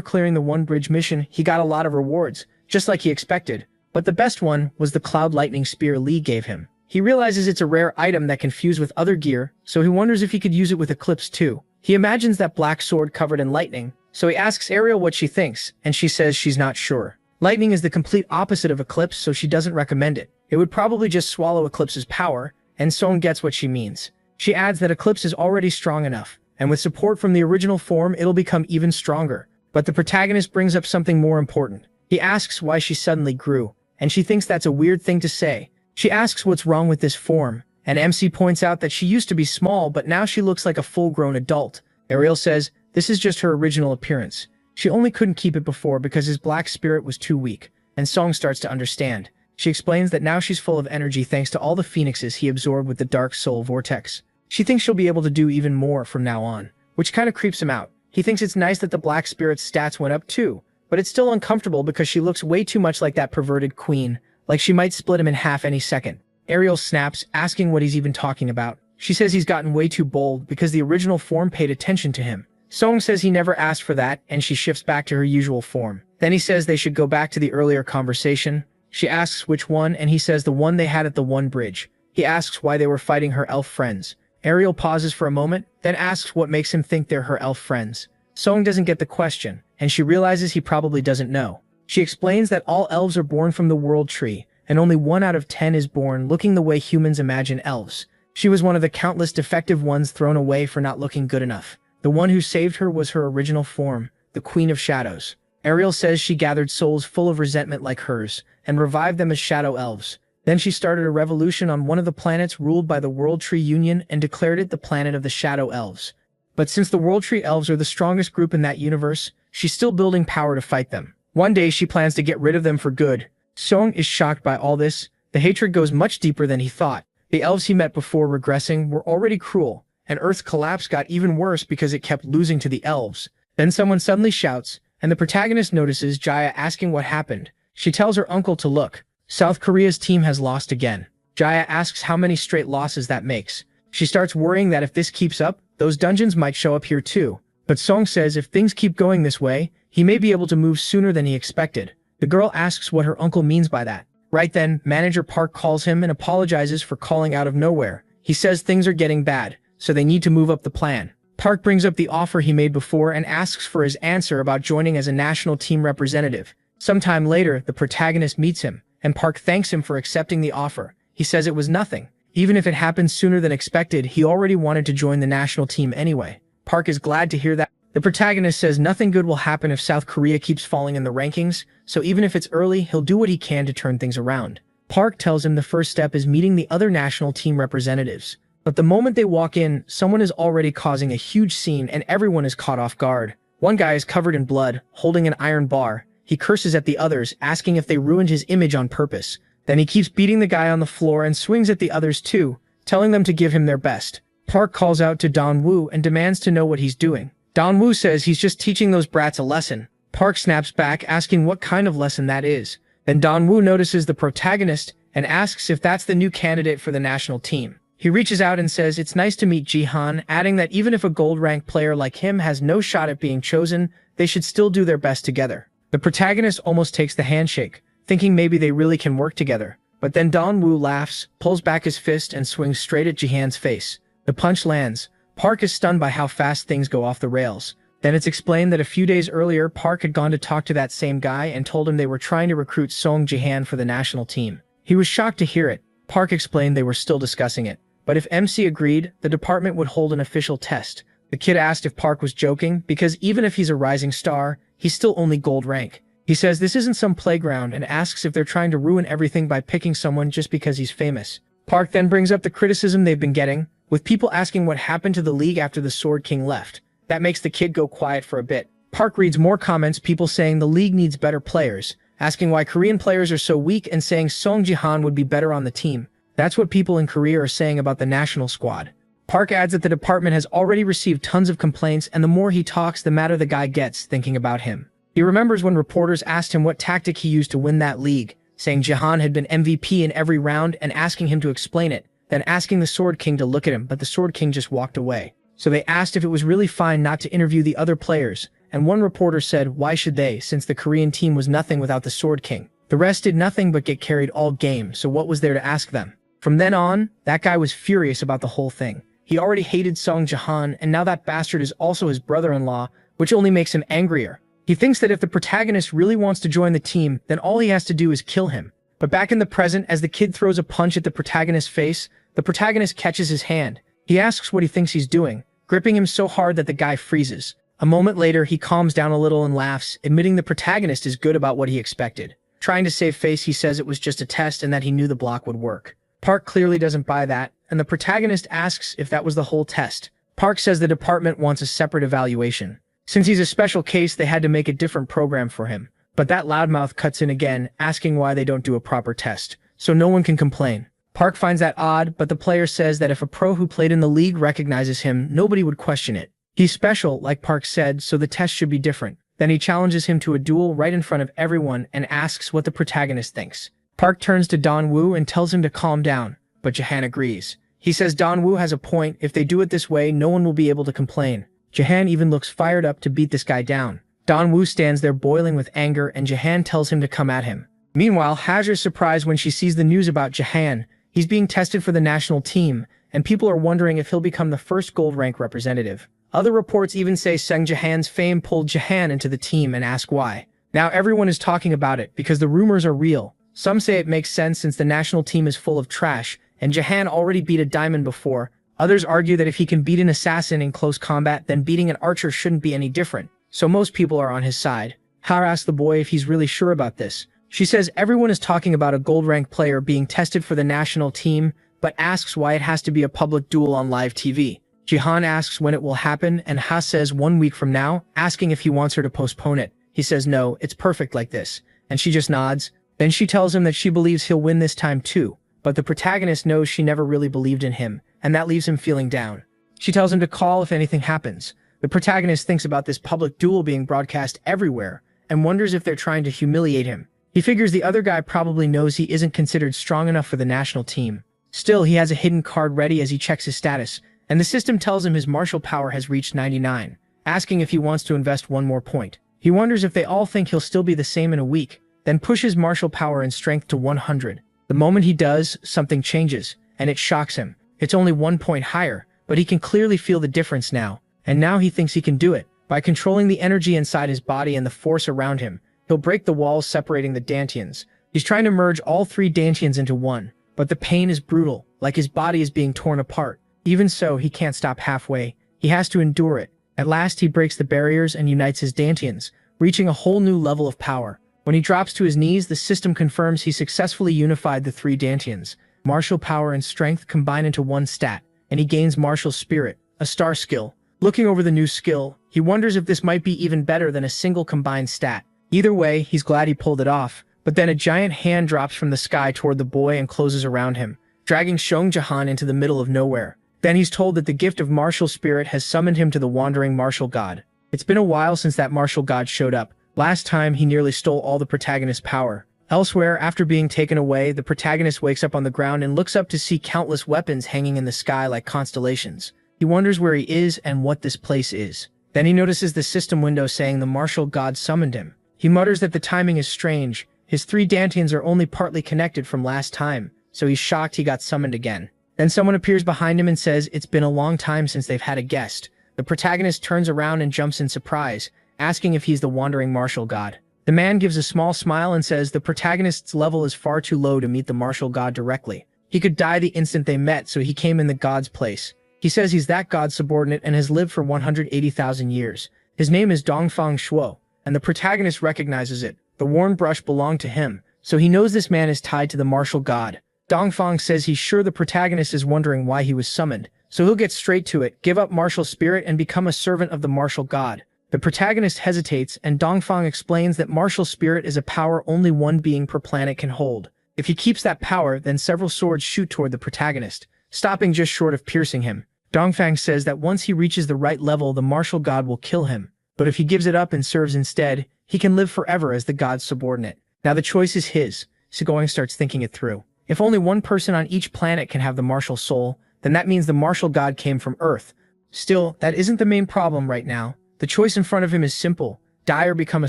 clearing the One Bridge mission, he got a lot of rewards, just like he expected. But the best one was the Cloud Lightning Spear Lee gave him. He realizes it's a rare item that can fuse with other gear, so he wonders if he could use it with Eclipse too. He imagines that black sword covered in lightning, so he asks Ariel what she thinks, and she says she's not sure. Lightning is the complete opposite of Eclipse, so she doesn't recommend it. It would probably just swallow Eclipse's power, and Song gets what she means. She adds that Eclipse is already strong enough, and with support from the original form, it'll become even stronger. But the protagonist brings up something more important. He asks why she suddenly grew, and she thinks that's a weird thing to say. She asks what's wrong with this form, and MC points out that she used to be small but now she looks like a full-grown adult. Ariel says this is just her original appearance. She only couldn't keep it before because his black spirit was too weak, and Song starts to understand. She explains that now she's full of energy thanks to all the phoenixes he absorbed with the Dark Soul Vortex. She thinks she'll be able to do even more from now on, which kind of creeps him out. He thinks it's nice that the black spirit's stats went up too, but it's still uncomfortable because she looks way too much like that perverted queen, like she might split him in half any second. Ariel snaps, asking what he's even talking about. She says he's gotten way too bold because the original form paid attention to him. Song says he never asked for that, and she shifts back to her usual form. Then he says they should go back to the earlier conversation. She asks which one, and he says the one they had at the one bridge. He asks why they were fighting her elf friends. Ariel pauses for a moment, then asks what makes him think they're her elf friends. Song doesn't get the question, and she realizes he probably doesn't know. She explains that all elves are born from the world tree, and only 1 out of 10 is born looking the way humans imagine elves. She was one of the countless defective ones thrown away for not looking good enough. The one who saved her was her original form, the Queen of Shadows. Ariel says she gathered souls full of resentment like hers, and revived them as shadow elves. Then she started a revolution on one of the planets ruled by the World Tree Union and declared it the planet of the Shadow Elves. But since the World Tree Elves are the strongest group in that universe, she's still building power to fight them. One day she plans to get rid of them for good. Song is shocked by all this. The hatred goes much deeper than he thought. The elves he met before regressing were already cruel, and Earth's collapse got even worse because it kept losing to the elves. Then someone suddenly shouts, and the protagonist notices Jaya asking what happened. She tells her uncle to look. South Korea's team has lost again. Jaya asks how many straight losses that makes. She starts worrying that if this keeps up, those dungeons might show up here too. But Song says if things keep going this way, he may be able to move sooner than he expected. The girl asks what her uncle means by that. Right then, Manager Park calls him and apologizes for calling out of nowhere. He says things are getting bad, so they need to move up the plan. Park brings up the offer he made before and asks for his answer about joining as a national team representative. Sometime later, the protagonist meets him, and Park thanks him for accepting the offer. He says it was nothing. Even if it happened sooner than expected, he already wanted to join the national team anyway. Park is glad to hear that. The protagonist says nothing good will happen if South Korea keeps falling in the rankings, so even if it's early, he'll do what he can to turn things around. Park tells him the first step is meeting the other national team representatives. But the moment they walk in, someone is already causing a huge scene and everyone is caught off guard. One guy is covered in blood, holding an iron bar. He curses at the others, asking if they ruined his image on purpose. Then he keeps beating the guy on the floor and swings at the others too, telling them to give him their best. Park calls out to Don Woo and demands to know what he's doing. Don Woo says he's just teaching those brats a lesson. Park snaps back, asking what kind of lesson that is. Then Don Woo notices the protagonist and asks if that's the new candidate for the national team. He reaches out and says it's nice to meet Jihan, adding that even if a gold-ranked player like him has no shot at being chosen, they should still do their best together. The protagonist almost takes the handshake, thinking maybe they really can work together. But then Don Woo laughs, pulls back his fist, and swings straight at Jihan's face. The punch lands. Park is stunned by how fast things go off the rails. Then it's explained that a few days earlier, Park had gone to talk to that same guy and told him they were trying to recruit Song Jihan for the national team. He was shocked to hear it. Park explained they were still discussing it. But if MC agreed, the department would hold an official test. The kid asked if Park was joking, because even if he's a rising star, he's still only gold rank. He says this isn't some playground and asks if they're trying to ruin everything by picking someone just because he's famous. Park then brings up the criticism they've been getting, with people asking what happened to the league after the Sword King left. That makes the kid go quiet for a bit. Park reads more comments, people saying the league needs better players, asking why Korean players are so weak and saying Song Jihan would be better on the team. That's what people in Korea are saying about the national squad. Park adds that the department has already received tons of complaints, and the more he talks, the madder the guy gets thinking about him. He remembers when reporters asked him what tactic he used to win that league, saying Jihan had been MVP in every round and asking him to explain it, then asking the Sword King to look at him, but the Sword King just walked away. So they asked if it was really fine not to interview the other players, and one reporter said why should they, since the Korean team was nothing without the Sword King. The rest did nothing but get carried all game, so what was there to ask them? From then on, that guy was furious about the whole thing. He already hated Song Jihan, and now that bastard is also his brother-in-law, which only makes him angrier. He thinks that if the protagonist really wants to join the team, then all he has to do is kill him. But back in the present, as the kid throws a punch at the protagonist's face, the protagonist catches his hand. He asks what he thinks he's doing, gripping him so hard that the guy freezes. A moment later, he calms down a little and laughs, admitting the protagonist is good about what he expected. Trying to save face, he says it was just a test and that he knew the block would work. Park clearly doesn't buy that, and the protagonist asks if that was the whole test. Park says the department wants a separate evaluation. Since he's a special case, they had to make a different program for him. But that loudmouth cuts in again, asking why they don't do a proper test, so no one can complain. Park finds that odd, but the player says that if a pro who played in the league recognizes him, nobody would question it. He's special, like Park said, so the test should be different. Then he challenges him to a duel right in front of everyone and asks what the protagonist thinks. Park turns to Don Woo and tells him to calm down, but Jahan agrees. He says Don Woo has a point. If they do it this way, no one will be able to complain. Jahan even looks fired up to beat this guy down. Don Woo stands there boiling with anger, and Jahan tells him to come at him. Meanwhile, Hajar's surprised when she sees the news about Jahan. He's being tested for the national team, and people are wondering if he'll become the first gold rank representative. Other reports even say Sung Jahan's fame pulled Jahan into the team and ask why. Now everyone is talking about it because the rumors are real. Some say it makes sense since the national team is full of trash, and Jahan already beat a diamond before. Others argue that if he can beat an assassin in close combat, then beating an archer shouldn't be any different. So most people are on his side. Har asks the boy if he's really sure about this. She says everyone is talking about a gold rank player being tested for the national team, but asks why it has to be a public duel on live TV. Jihan asks when it will happen, and Ha says 1 week from now, asking if he wants her to postpone it. He says no, it's perfect like this, and she just nods. Then she tells him that she believes he'll win this time too, but the protagonist knows she never really believed in him, and that leaves him feeling down. She tells him to call if anything happens. The protagonist thinks about this public duel being broadcast everywhere, and wonders if they're trying to humiliate him. He figures the other guy probably knows he isn't considered strong enough for the national team. Still, he has a hidden card ready as he checks his status, and the system tells him his martial power has reached 99, asking if he wants to invest 1 more point. He wonders if they all think he'll still be the same in a week, then pushes martial power and strength to 100. The moment he does, something changes, and it shocks him. It's only 1 point higher, but he can clearly feel the difference now, and now he thinks he can do it. By controlling the energy inside his body and the force around him, he'll break the walls separating the Dantians. He's trying to merge all 3 Dantians into one, but the pain is brutal, like his body is being torn apart. Even so, he can't stop halfway. He has to endure it. At last, he breaks the barriers and unites his Dantians, reaching a whole new level of power. When he drops to his knees, the system confirms he successfully unified the 3 Dantians. Martial power and strength combine into 1 stat, and he gains martial spirit, a star skill. Looking over the new skill, he wonders if this might be even better than a single combined stat. Either way, he's glad he pulled it off, but then a giant hand drops from the sky toward the boy and closes around him, dragging Shong Jahan into the middle of nowhere. Then he's told that the gift of martial spirit has summoned him to the wandering martial god. It's been a while since that martial god showed up. Last time, he nearly stole all the protagonist's power. Elsewhere, after being taken away, the protagonist wakes up on the ground and looks up to see countless weapons hanging in the sky like constellations. He wonders where he is and what this place is. Then he notices the system window saying the martial god summoned him. He mutters that the timing is strange. His 3 Dantians are only partly connected from last time, so he's shocked he got summoned again. Then someone appears behind him and says it's been a long time since they've had a guest. The protagonist turns around and jumps in surprise, asking if he's the wandering martial god. The man gives a small smile and says the protagonist's level is far too low to meet the martial god directly. He could die the instant they met, so he came in the god's place. He says he's that god's subordinate and has lived for 180,000 years. His name is Dongfang Shuo, and the protagonist recognizes it. The worn brush belonged to him, so he knows this man is tied to the martial god. Dongfang says he's sure the protagonist is wondering why he was summoned, so he'll get straight to it, give up martial spirit and become a servant of the martial god. The protagonist hesitates, and Dongfang explains that martial spirit is a power only 1 being per planet can hold. If he keeps that power, then several swords shoot toward the protagonist, stopping just short of piercing him. Dongfang says that once he reaches the right level, the martial god will kill him, but if he gives it up and serves instead, he can live forever as the god's subordinate. Now the choice is his. Sigoing starts thinking it through. If only 1 person on each planet can have the martial soul, then that means the martial god came from Earth. Still, that isn't the main problem right now. The choice in front of him is simple: die or become a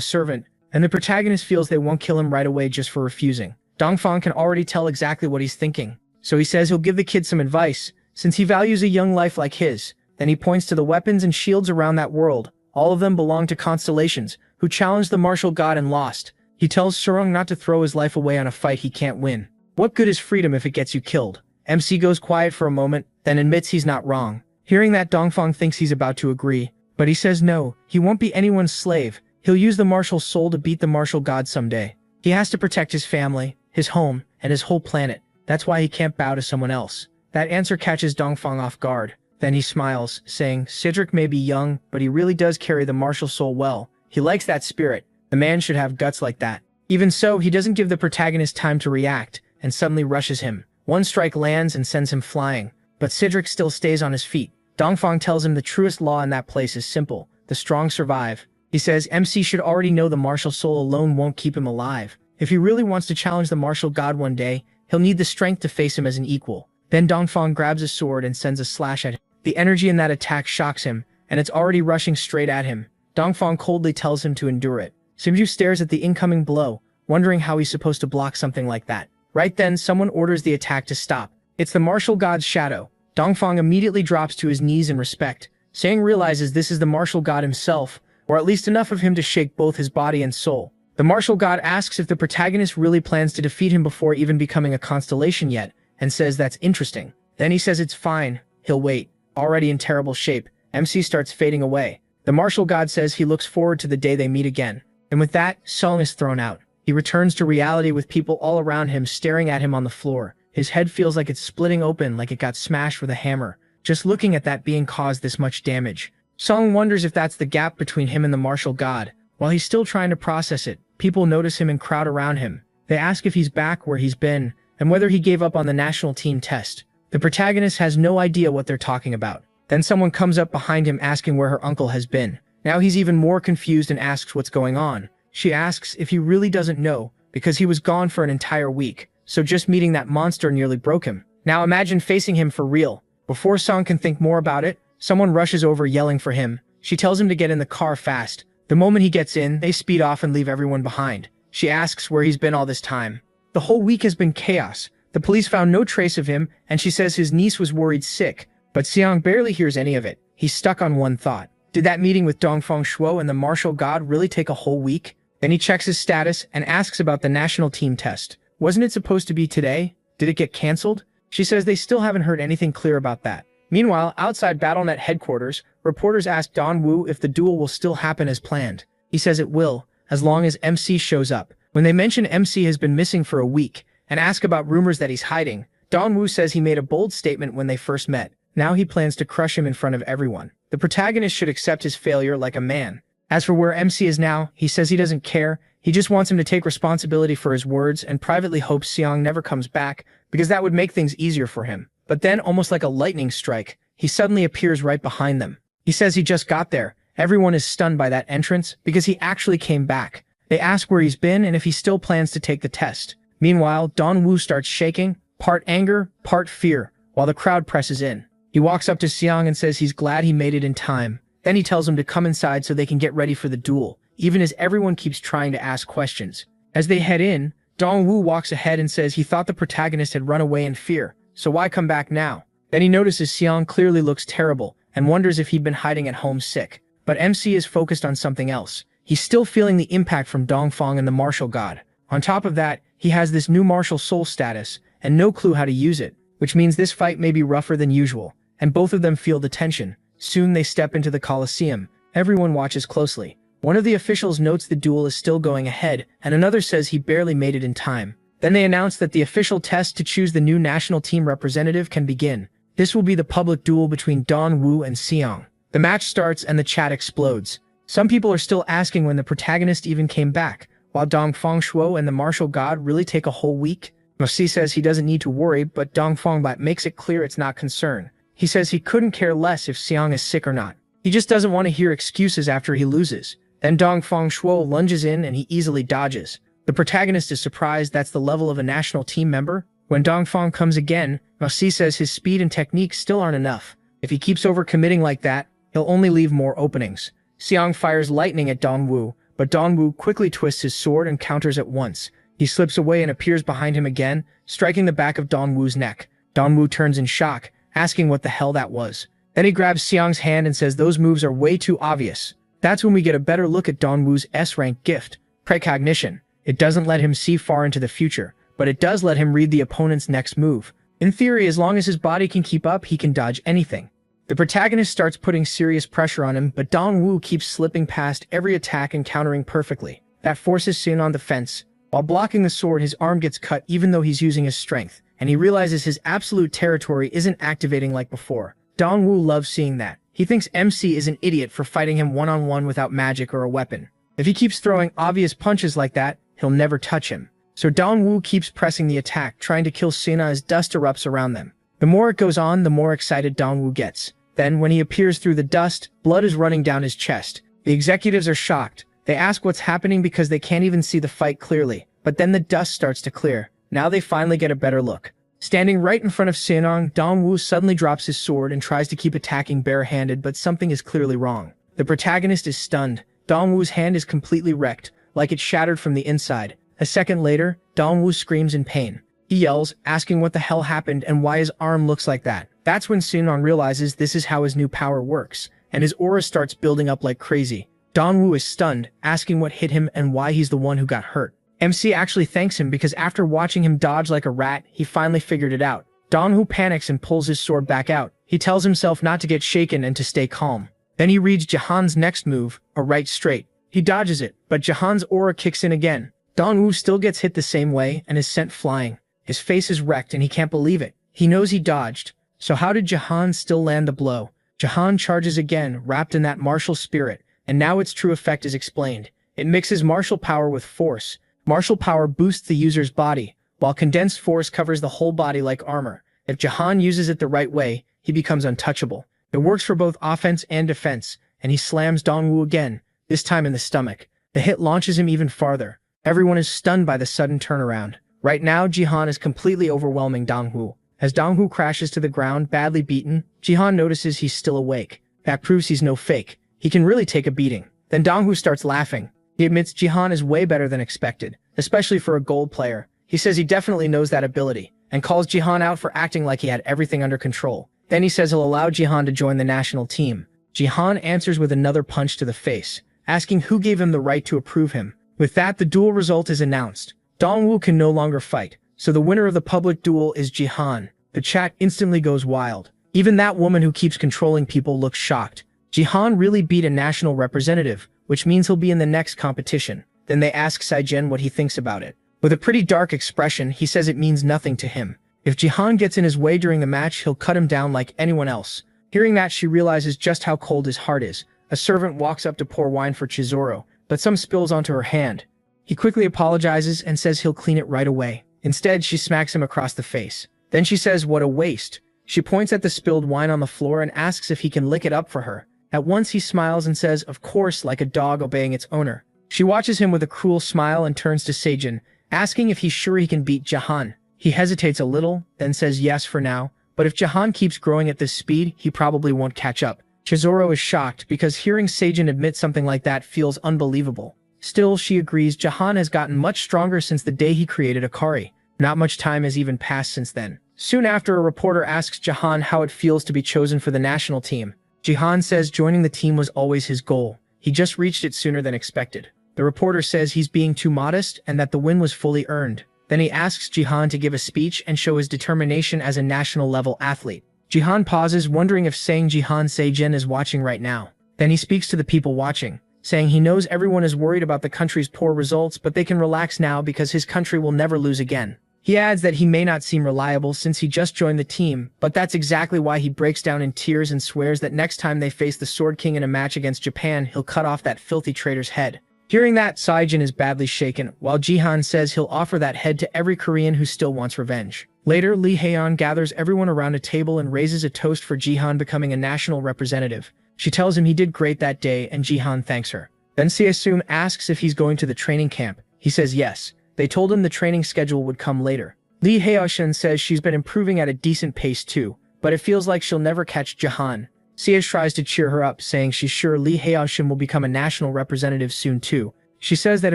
servant, and the protagonist feels they won't kill him right away just for refusing. Dongfang can already tell exactly what he's thinking, so he says he'll give the kid some advice, since he values a young life like his. Then he points to the weapons and shields around that world. All of them belong to constellations, who challenged the martial god and lost. He tells Surung not to throw his life away on a fight he can't win. What good is freedom if it gets you killed? MC goes quiet for a moment, then admits he's not wrong. Hearing that, Dongfang thinks he's about to agree, But he says no, he won't be anyone's slave. He'll use the martial soul to beat the martial god someday. He has to protect his family, his home, and his whole planet. That's why he can't bow to someone else. That answer catches Dongfang off guard. Then he smiles, saying, Cedric may be young, but he really does carry the martial soul well. He likes that spirit. The man should have guts like that. Even so, he doesn't give the protagonist time to react, and suddenly rushes him. One strike lands and sends him flying, but Cedric still stays on his feet. Dongfang tells him the truest law in that place is simple: the strong survive. He says MC should already know the martial soul alone won't keep him alive. If he really wants to challenge the martial god one day, he'll need the strength to face him as an equal. Then Dongfang grabs a sword and sends a slash at him. The energy in that attack shocks him, and it's already rushing straight at him. Dongfang coldly tells him to endure it. Simju stares at the incoming blow, wondering how he's supposed to block something like that. Right then, someone orders the attack to stop. It's the martial god's shadow. Dongfang immediately drops to his knees in respect. Sang realizes this is the martial god himself, or at least enough of him to shake both his body and soul. The martial god asks if the protagonist really plans to defeat him before even becoming a constellation yet, and says that's interesting. Then he says it's fine, he'll wait. Already in terrible shape, MC starts fading away. The martial god says he looks forward to the day they meet again. And with that, Song is thrown out. He returns to reality with people all around him staring at him on the floor. His head feels like it's splitting open, like it got smashed with a hammer. Just looking at that being caused this much damage. Song wonders if that's the gap between him and the martial god. While he's still trying to process it, people notice him and crowd around him. They ask if he's back where he's been, and whether he gave up on the national team test. The protagonist has no idea what they're talking about. Then someone comes up behind him asking where her uncle has been. Now he's even more confused and asks what's going on. She asks if he really doesn't know, because he was gone for an entire week, so just meeting that monster nearly broke him. Now imagine facing him for real. Before Song can think more about it, someone rushes over yelling for him. She tells him to get in the car fast. The moment he gets in, they speed off and leave everyone behind. She asks where he's been all this time. The whole week has been chaos. The police found no trace of him, and she says his niece was worried sick, but Xiang barely hears any of it. He's stuck on one thought. Did that meeting with Dongfang Shuo and the martial god really take a whole week? Then he checks his status and asks about the national team test. Wasn't it supposed to be today? Did it get cancelled? She says they still haven't heard anything clear about that. Meanwhile, outside BattleNet headquarters, reporters ask Don Wu if the duel will still happen as planned. He says it will, as long as MC shows up. When they mention MC has been missing for a week, and ask about rumors that he's hiding, Don Wu says he made a bold statement when they first met. Now he plans to crush him in front of everyone. The protagonist should accept his failure like a man. As for where MC is now, he says he doesn't care. He just wants him to take responsibility for his words and privately hopes Xiang never comes back, because that would make things easier for him. But then, almost like a lightning strike, he suddenly appears right behind them. He says he just got there. Everyone is stunned by that entrance, because he actually came back. They ask where he's been and if he still plans to take the test. Meanwhile, Don Wu starts shaking, part anger, part fear, while the crowd presses in. He walks up to Xiang and says he's glad he made it in time. Then he tells him to come inside so they can get ready for the duel, even as everyone keeps trying to ask questions. As they head in, Dong Wu walks ahead and says he thought the protagonist had run away in fear, so why come back now? Then he notices Xiang clearly looks terrible and wonders if he'd been hiding at home sick. But MC is focused on something else. He's still feeling the impact from Dongfang and the martial god. On top of that, he has this new martial soul status and no clue how to use it, which means this fight may be rougher than usual, and both of them feel the tension. Soon they step into the Colosseum. Everyone watches closely. One of the officials notes the duel is still going ahead, and another says he barely made it in time. Then they announce that the official test to choose the new national team representative can begin. This will be the public duel between Don Wu and Xiang. The match starts and the chat explodes. Some people are still asking when the protagonist even came back, while Dongfang Shuo and the martial god really take a whole week. Moxie says he doesn't need to worry, but Dongfang makes it clear it's not concern. He says he couldn't care less if Xiang is sick or not. He just doesn't want to hear excuses after he loses. Then Dongfang Shuo lunges in and he easily dodges. The protagonist is surprised that's the level of a national team member. When Dongfang comes again, Moxie says his speed and technique still aren't enough. If he keeps overcommitting like that, he'll only leave more openings. Xiang fires lightning at Don Wu, but Don Wu quickly twists his sword and counters at once. He slips away and appears behind him again, striking the back of Don Wu's neck. Don Wu turns in shock, asking what the hell that was. Then he grabs Xiang's hand and says those moves are way too obvious. That's when we get a better look at Don Wu's S-rank gift, precognition. It doesn't let him see far into the future, but it does let him read the opponent's next move. In theory, as long as his body can keep up, he can dodge anything. The protagonist starts putting serious pressure on him, but Dongwoo keeps slipping past every attack and countering perfectly. That forces Sin on the fence. While blocking the sword, his arm gets cut even though he's using his strength, and he realizes his absolute territory isn't activating like before. Dongwoo loves seeing that. He thinks MC is an idiot for fighting him one-on-one without magic or a weapon. If he keeps throwing obvious punches like that, he'll never touch him. So Dongwoo keeps pressing the attack, trying to kill Sina as dust erupts around them. The more it goes on, the more excited Dongwoo gets. Then, when he appears through the dust, blood is running down his chest. The executives are shocked. They ask what's happening because they can't even see the fight clearly. But then the dust starts to clear. Now they finally get a better look. Standing right in front of Sinong, Dongwoo suddenly drops his sword and tries to keep attacking barehanded, but something is clearly wrong. The protagonist is stunned. Dongwoo's hand is completely wrecked, like it's shattered from the inside. A second later, Dongwoo screams in pain. He yells, asking what the hell happened and why his arm looks like that. That's when Sinong realizes this is how his new power works, and his aura starts building up like crazy. Dongwoo is stunned, asking what hit him and why he's the one who got hurt. MC actually thanks him because after watching him dodge like a rat, he finally figured it out. Dongwoo panics and pulls his sword back out. He tells himself not to get shaken and to stay calm. Then he reads Jahan's next move, a right straight. He dodges it, but Jahan's aura kicks in again. Dongwoo still gets hit the same way and is sent flying. His face is wrecked and he can't believe it. He knows he dodged. So how did Jahan still land the blow? Jahan charges again, wrapped in that martial spirit, and now its true effect is explained. It mixes martial power with force. Martial power boosts the user's body, while condensed force covers the whole body like armor. If Jahan uses it the right way, he becomes untouchable. It works for both offense and defense, and he slams Dongwoo again, this time in the stomach. The hit launches him even farther. Everyone is stunned by the sudden turnaround. Right now, Jihan is completely overwhelming Dongwoo. As Dongwoo crashes to the ground, badly beaten, Jihan notices he's still awake. That proves he's no fake. He can really take a beating. Then Dongwoo starts laughing. He admits Jihan is way better than expected, especially for a gold player. He says he definitely knows that ability, and calls Jihan out for acting like he had everything under control. Then he says he'll allow Jihan to join the national team. Jihan answers with another punch to the face, asking who gave him the right to approve him. With that, the duel result is announced. Dongwoo can no longer fight, so the winner of the public duel is Jihan. The chat instantly goes wild. Even that woman who keeps controlling people looks shocked. Jihan really beat a national representative, which means he'll be in the next competition. Then they ask Saijen what he thinks about it. With a pretty dark expression, he says it means nothing to him. If Jihan gets in his way during the match, he'll cut him down like anyone else. Hearing that, she realizes just how cold his heart is. A servant walks up to pour wine for Chizuru, but some spills onto her hand. He quickly apologizes and says he'll clean it right away. Instead, she smacks him across the face. Then she says, "What a waste." She points at the spilled wine on the floor and asks if he can lick it up for her. At once he smiles and says, "Of course," like a dog obeying its owner. She watches him with a cruel smile and turns to Seijin, asking if he's sure he can beat Jahan. He hesitates a little, then says yes for now, but if Jahan keeps growing at this speed, he probably won't catch up. Chizuru is shocked because hearing Seijin admit something like that feels unbelievable. Still, she agrees Jahan has gotten much stronger since the day he created Akari. Not much time has even passed since then. Soon after, a reporter asks Jahan how it feels to be chosen for the national team. Jihan says joining the team was always his goal. He just reached it sooner than expected. The reporter says he's being too modest and that the win was fully earned. Then he asks Jihan to give a speech and show his determination as a national-level athlete. Jihan pauses, wondering if saying Jihan Seijin is watching right now. Then he speaks to the people watching, saying he knows everyone is worried about the country's poor results, but they can relax now because his country will never lose again. He adds that he may not seem reliable since he just joined the team, but that's exactly why he breaks down in tears and swears that next time they face the Sword King in a match against Japan, he'll cut off that filthy traitor's head. Hearing that, Saijin is badly shaken, while Jihan says he'll offer that head to every Korean who still wants revenge. Later, Lee Haeyeon gathers everyone around a table and raises a toast for Jihan becoming a national representative. She tells him he did great that day and Jihan thanks her. Then Seasum asks if he's going to the training camp. He says yes. They told him the training schedule would come later. Lee Haeyeon says she's been improving at a decent pace too, but it feels like she'll never catch Jahan. Sia tries to cheer her up, saying she's sure Lee Haeyeon will become a national representative soon too. She says that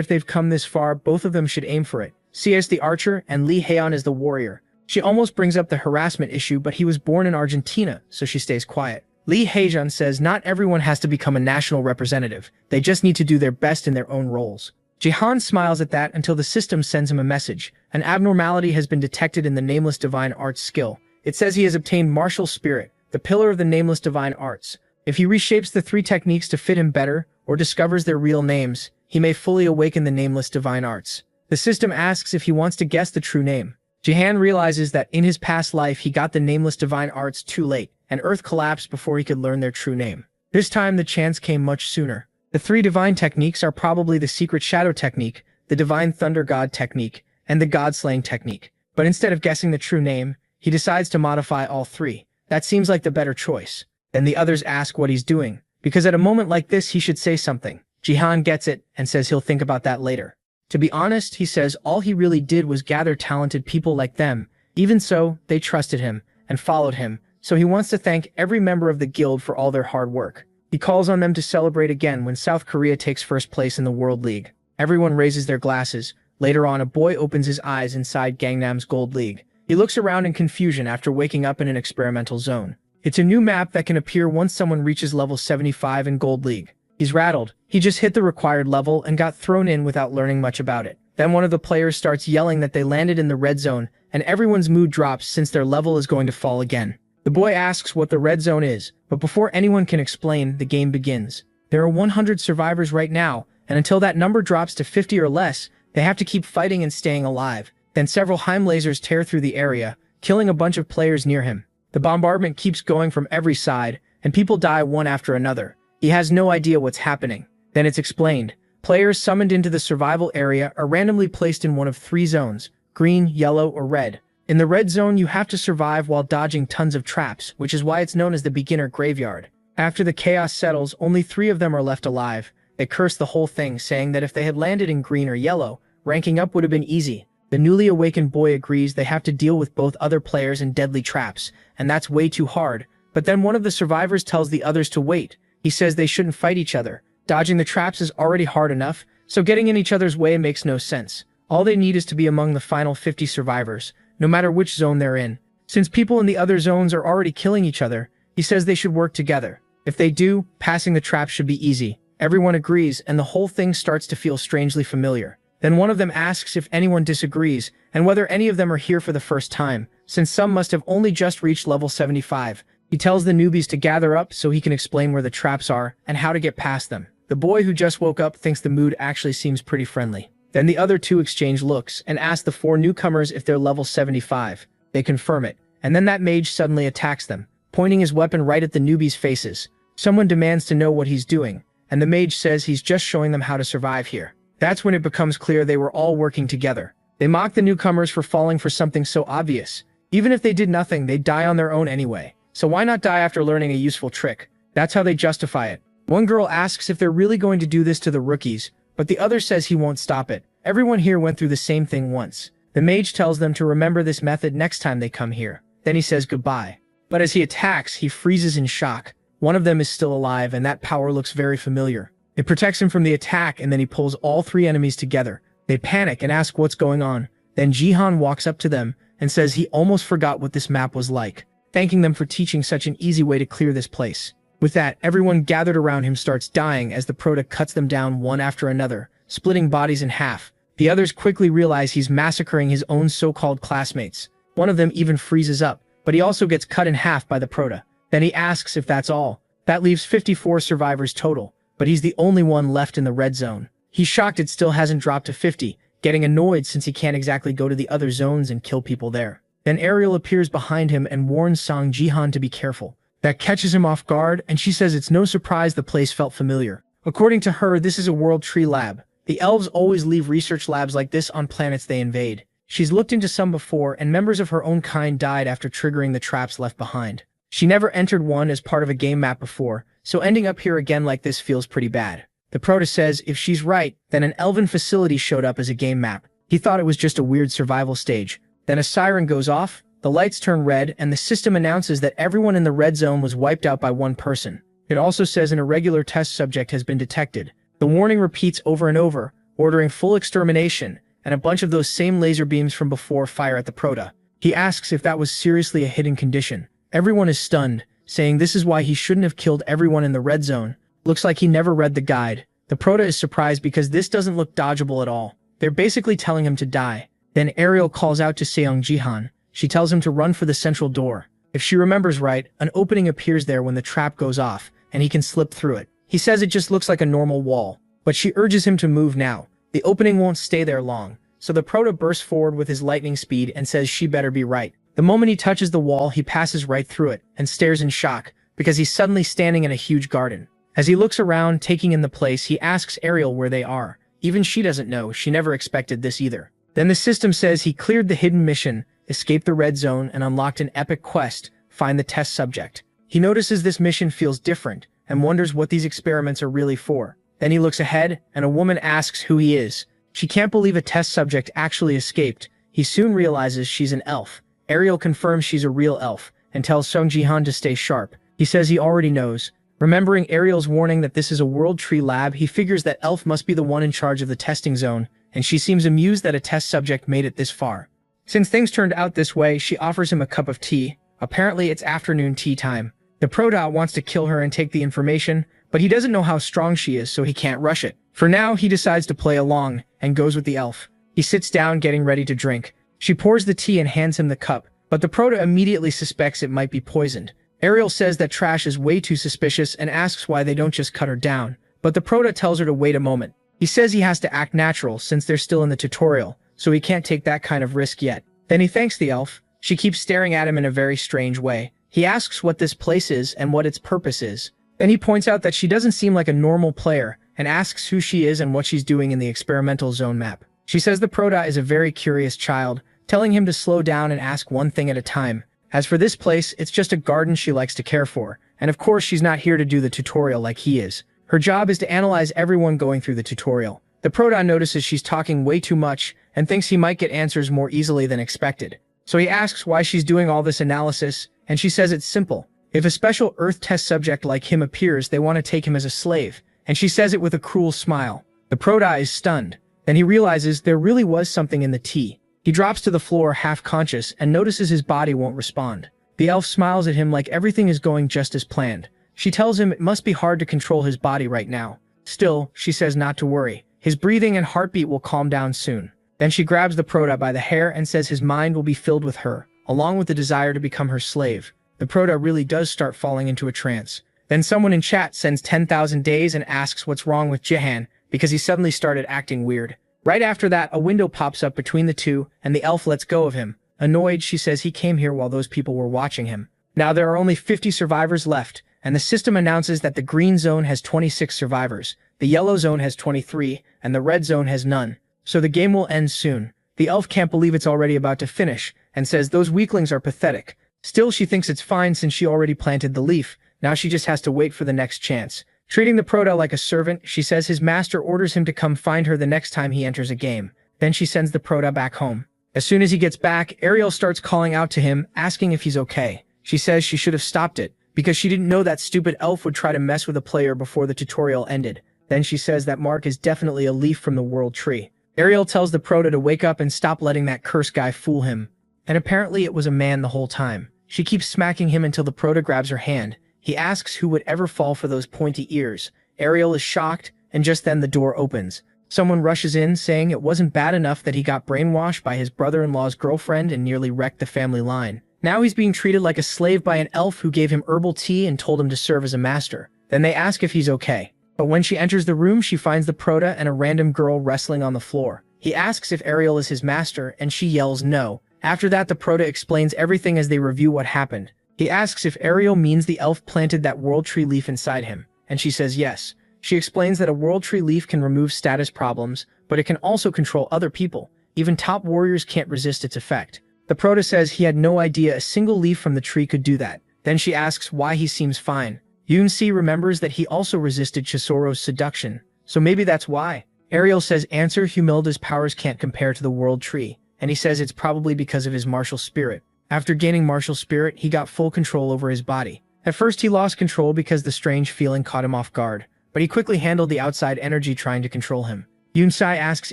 if they've come this far, both of them should aim for it. Sia is the archer and Lee Haeyeon is the warrior. She almost brings up the harassment issue, but he was born in Argentina, so she stays quiet. Lee Haeyeon says not everyone has to become a national representative. They just need to do their best in their own roles. Jihan smiles at that until the system sends him a message. An abnormality has been detected in the nameless divine arts skill. It says he has obtained martial spirit, the pillar of the nameless divine arts. If he reshapes the 3 techniques to fit him better, or discovers their real names, he may fully awaken the nameless divine arts. The system asks if he wants to guess the true name. Jihan realizes that in his past life he got the nameless divine arts too late, and Earth collapsed before he could learn their true name. This time the chance came much sooner. The 3 divine techniques are probably the secret shadow technique, the divine thunder god technique, and the god slaying technique. But instead of guessing the true name, he decides to modify all 3. That seems like the better choice. Then the others ask what he's doing, because at a moment like this he should say something. Jihan gets it and says he'll think about that later. To be honest, he says all he really did was gather talented people like them. Even so, they trusted him and followed him, so he wants to thank every member of the guild for all their hard work. He calls on them to celebrate again when South Korea takes first place in the World League. Everyone raises their glasses. Later on, a boy opens his eyes inside Gangnam's Gold League. He looks around in confusion after waking up in an experimental zone. It's a new map that can appear once someone reaches level 75 in Gold League. He's rattled. He just hit the required level and got thrown in without learning much about it. Then one of the players starts yelling that they landed in the red zone, and everyone's mood drops since their level is going to fall again. The boy asks what the red zone is, but before anyone can explain, the game begins. There are 100 survivors right now, and until that number drops to 50 or less, they have to keep fighting and staying alive. Then several Heim lasers tear through the area, killing a bunch of players near him. The bombardment keeps going from every side, and people die one after another. He has no idea what's happening. Then it's explained. Players summoned into the survival area are randomly placed in one of 3 zones: green, yellow, or red. In the red zone, you have to survive while dodging tons of traps, which is why it's known as the beginner graveyard. After the chaos settles, only 3 of them are left alive. They curse the whole thing, saying that if they had landed in green or yellow, ranking up would have been easy. The newly awakened boy agrees they have to deal with both other players and deadly traps, and that's way too hard. But then one of the survivors tells the others to wait. He says they shouldn't fight each other. Dodging the traps is already hard enough, so getting in each other's way makes no sense. All they need is to be among the final 50 survivors, no matter which zone they're in. Since people in the other zones are already killing each other, he says they should work together. If they do, passing the traps should be easy. Everyone agrees, and the whole thing starts to feel strangely familiar. Then one of them asks if anyone disagrees, and whether any of them are here for the first time, since some must have only just reached level 75. He tells the newbies to gather up so he can explain where the traps are and how to get past them. The boy who just woke up thinks the mood actually seems pretty friendly. Then the other 2 exchange looks and ask the 4 newcomers if they're level 75. They confirm it, and then that mage suddenly attacks them, pointing his weapon right at the newbies' faces. Someone demands to know what he's doing, and the mage says he's just showing them how to survive here. That's when it becomes clear they were all working together. They mock the newcomers for falling for something so obvious. Even if they did nothing, they'd die on their own anyway. So why not die after learning a useful trick? That's how they justify it. One girl asks if they're really going to do this to the rookies, but the other says he won't stop it. Everyone here went through the same thing once. The mage tells them to remember this method next time they come here. Then he says goodbye. But as he attacks, he freezes in shock. One of them is still alive, and that power looks very familiar. It protects him from the attack, and then he pulls all 3 enemies together. They panic and ask what's going on. Then Jihan walks up to them and says he almost forgot what this map was like, thanking them for teaching such an easy way to clear this place. With that, everyone gathered around him starts dying as the Prota cuts them down one after another, splitting bodies in half. The others quickly realize he's massacring his own so-called classmates. One of them even freezes up, but he also gets cut in half by the Prota. Then he asks if that's all. That leaves 54 survivors total, but he's the only one left in the red zone. He's shocked it still hasn't dropped to 50, getting annoyed since he can't exactly go to the other zones and kill people there. Then Ariel appears behind him and warns Song Jihan to be careful. That catches him off guard, and she says it's no surprise the place felt familiar. According to her, this is a World Tree Lab. The elves always leave research labs like this on planets they invade. She's looked into some before, and members of her own kind died after triggering the traps left behind. She never entered one as part of a game map before, so ending up here again like this feels pretty bad. The Prota says if she's right, then an elven facility showed up as a game map. He thought it was just a weird survival stage. Then a siren goes off, the lights turn red, and the system announces that everyone in the red zone was wiped out by one person. It also says an irregular test subject has been detected. The warning repeats over and over, ordering full extermination, and a bunch of those same laser beams from before fire at the Prota. He asks if that was seriously a hidden condition. Everyone is stunned, saying this is why he shouldn't have killed everyone in the red zone. Looks like he never read the guide. The Prota is surprised because this doesn't look dodgeable at all. They're basically telling him to die. Then Ariel calls out to Seong Jihan. She tells him to run for the central door. If she remembers right, an opening appears there when the trap goes off, and he can slip through it. He says it just looks like a normal wall, but she urges him to move now. The opening won't stay there long, so the Proto bursts forward with his lightning speed and says she better be right. The moment he touches the wall, he passes right through it and stares in shock because he's suddenly standing in a huge garden. As he looks around, taking in the place, he asks Ariel where they are. Even she doesn't know, she never expected this either. Then the system says he cleared the hidden mission, escaped the red zone, and unlocked an epic quest, find the test subject. He notices this mission feels different and wonders what these experiments are really for. Then he looks ahead, and a woman asks who he is. She can't believe a test subject actually escaped. He soon realizes she's an elf. Ariel confirms she's a real elf and tells Sung Ji-han to stay sharp. He says he already knows. Remembering Ariel's warning that this is a World Tree lab, he figures that Elf must be the one in charge of the testing zone, and she seems amused that a test subject made it this far. Since things turned out this way, she offers him a cup of tea. Apparently it's afternoon tea time. The Proto wants to kill her and take the information, but he doesn't know how strong she is, so he can't rush it. For now, he decides to play along and goes with the elf. He sits down getting ready to drink. She pours the tea and hands him the cup, but the Proto immediately suspects it might be poisoned. Ariel says that Trash is way too suspicious and asks why they don't just cut her down, but the Proto tells her to wait a moment. He says he has to act natural since they're still in the tutorial, so he can't take that kind of risk yet. Then he thanks the elf. She keeps staring at him in a very strange way. He asks what this place is and what its purpose is. Then he points out that she doesn't seem like a normal player and asks who she is and what she's doing in the experimental zone map. She says the Proto is a very curious child, telling him to slow down and ask one thing at a time. As for this place, it's just a garden she likes to care for, and of course she's not here to do the tutorial like he is. Her job is to analyze everyone going through the tutorial. The Proto notices she's talking way too much and thinks he might get answers more easily than expected. So he asks why she's doing all this analysis, and she says it's simple. If a special Earth test subject like him appears, they want to take him as a slave, and she says it with a cruel smile. The Proto is stunned. Then he realizes there really was something in the tea. He drops to the floor half-conscious and notices his body won't respond. The elf smiles at him like everything is going just as planned. She tells him it must be hard to control his body right now. Still, she says not to worry. His breathing and heartbeat will calm down soon. Then she grabs the Proto by the hair and says his mind will be filled with her, along with the desire to become her slave. The Proto really does start falling into a trance. Then someone in chat sends 10,000 days and asks what's wrong with Jihan because he suddenly started acting weird. Right after that, a window pops up between the two, and the elf lets go of him. Annoyed, she says he came here while those people were watching him. Now there are only 50 survivors left, and the system announces that the green zone has 26 survivors, the yellow zone has 23, and the red zone has none. So the game will end soon. The elf can't believe it's already about to finish, and says those weaklings are pathetic. Still, she thinks it's fine since she already planted the leaf. Now she just has to wait for the next chance. Treating the Proto like a servant, she says his master orders him to come find her the next time he enters a game. Then she sends the Proto back home. As soon as he gets back, Ariel starts calling out to him, asking if he's okay. She says she should have stopped it, because she didn't know that stupid elf would try to mess with a player before the tutorial ended. Then she says that Mark is definitely a leaf from the World Tree. Ariel tells the Proto to wake up and stop letting that curse guy fool him. And apparently it was a man the whole time. She keeps smacking him until the Proto grabs her hand. He asks who would ever fall for those pointy ears. Ariel is shocked, and just then the door opens. Someone rushes in, saying it wasn't bad enough that he got brainwashed by his brother-in-law's girlfriend and nearly wrecked the family line. Now he's being treated like a slave by an elf who gave him herbal tea and told him to serve as a master. Then they ask if he's okay. But when she enters the room, she finds the Proto and a random girl wrestling on the floor. He asks if Ariel is his master, and she yells no. After that, the Proto explains everything as they review what happened. He asks if Ariel means the elf planted that World Tree leaf inside him, and she says yes. She explains that a World Tree leaf can remove status problems, but it can also control other people. Even top warriors can't resist its effect. The Proto says he had no idea a single leaf from the tree could do that. Then she asks why he seems fine. Yoon-si remembers that he also resisted Chisoro's seduction, so maybe that's why. Ariel says answer Humilda's powers can't compare to the World Tree, and he says it's probably because of his martial spirit. After gaining martial spirit, he got full control over his body. At first he lost control because the strange feeling caught him off guard, but he quickly handled the outside energy trying to control him. Yoon-si asks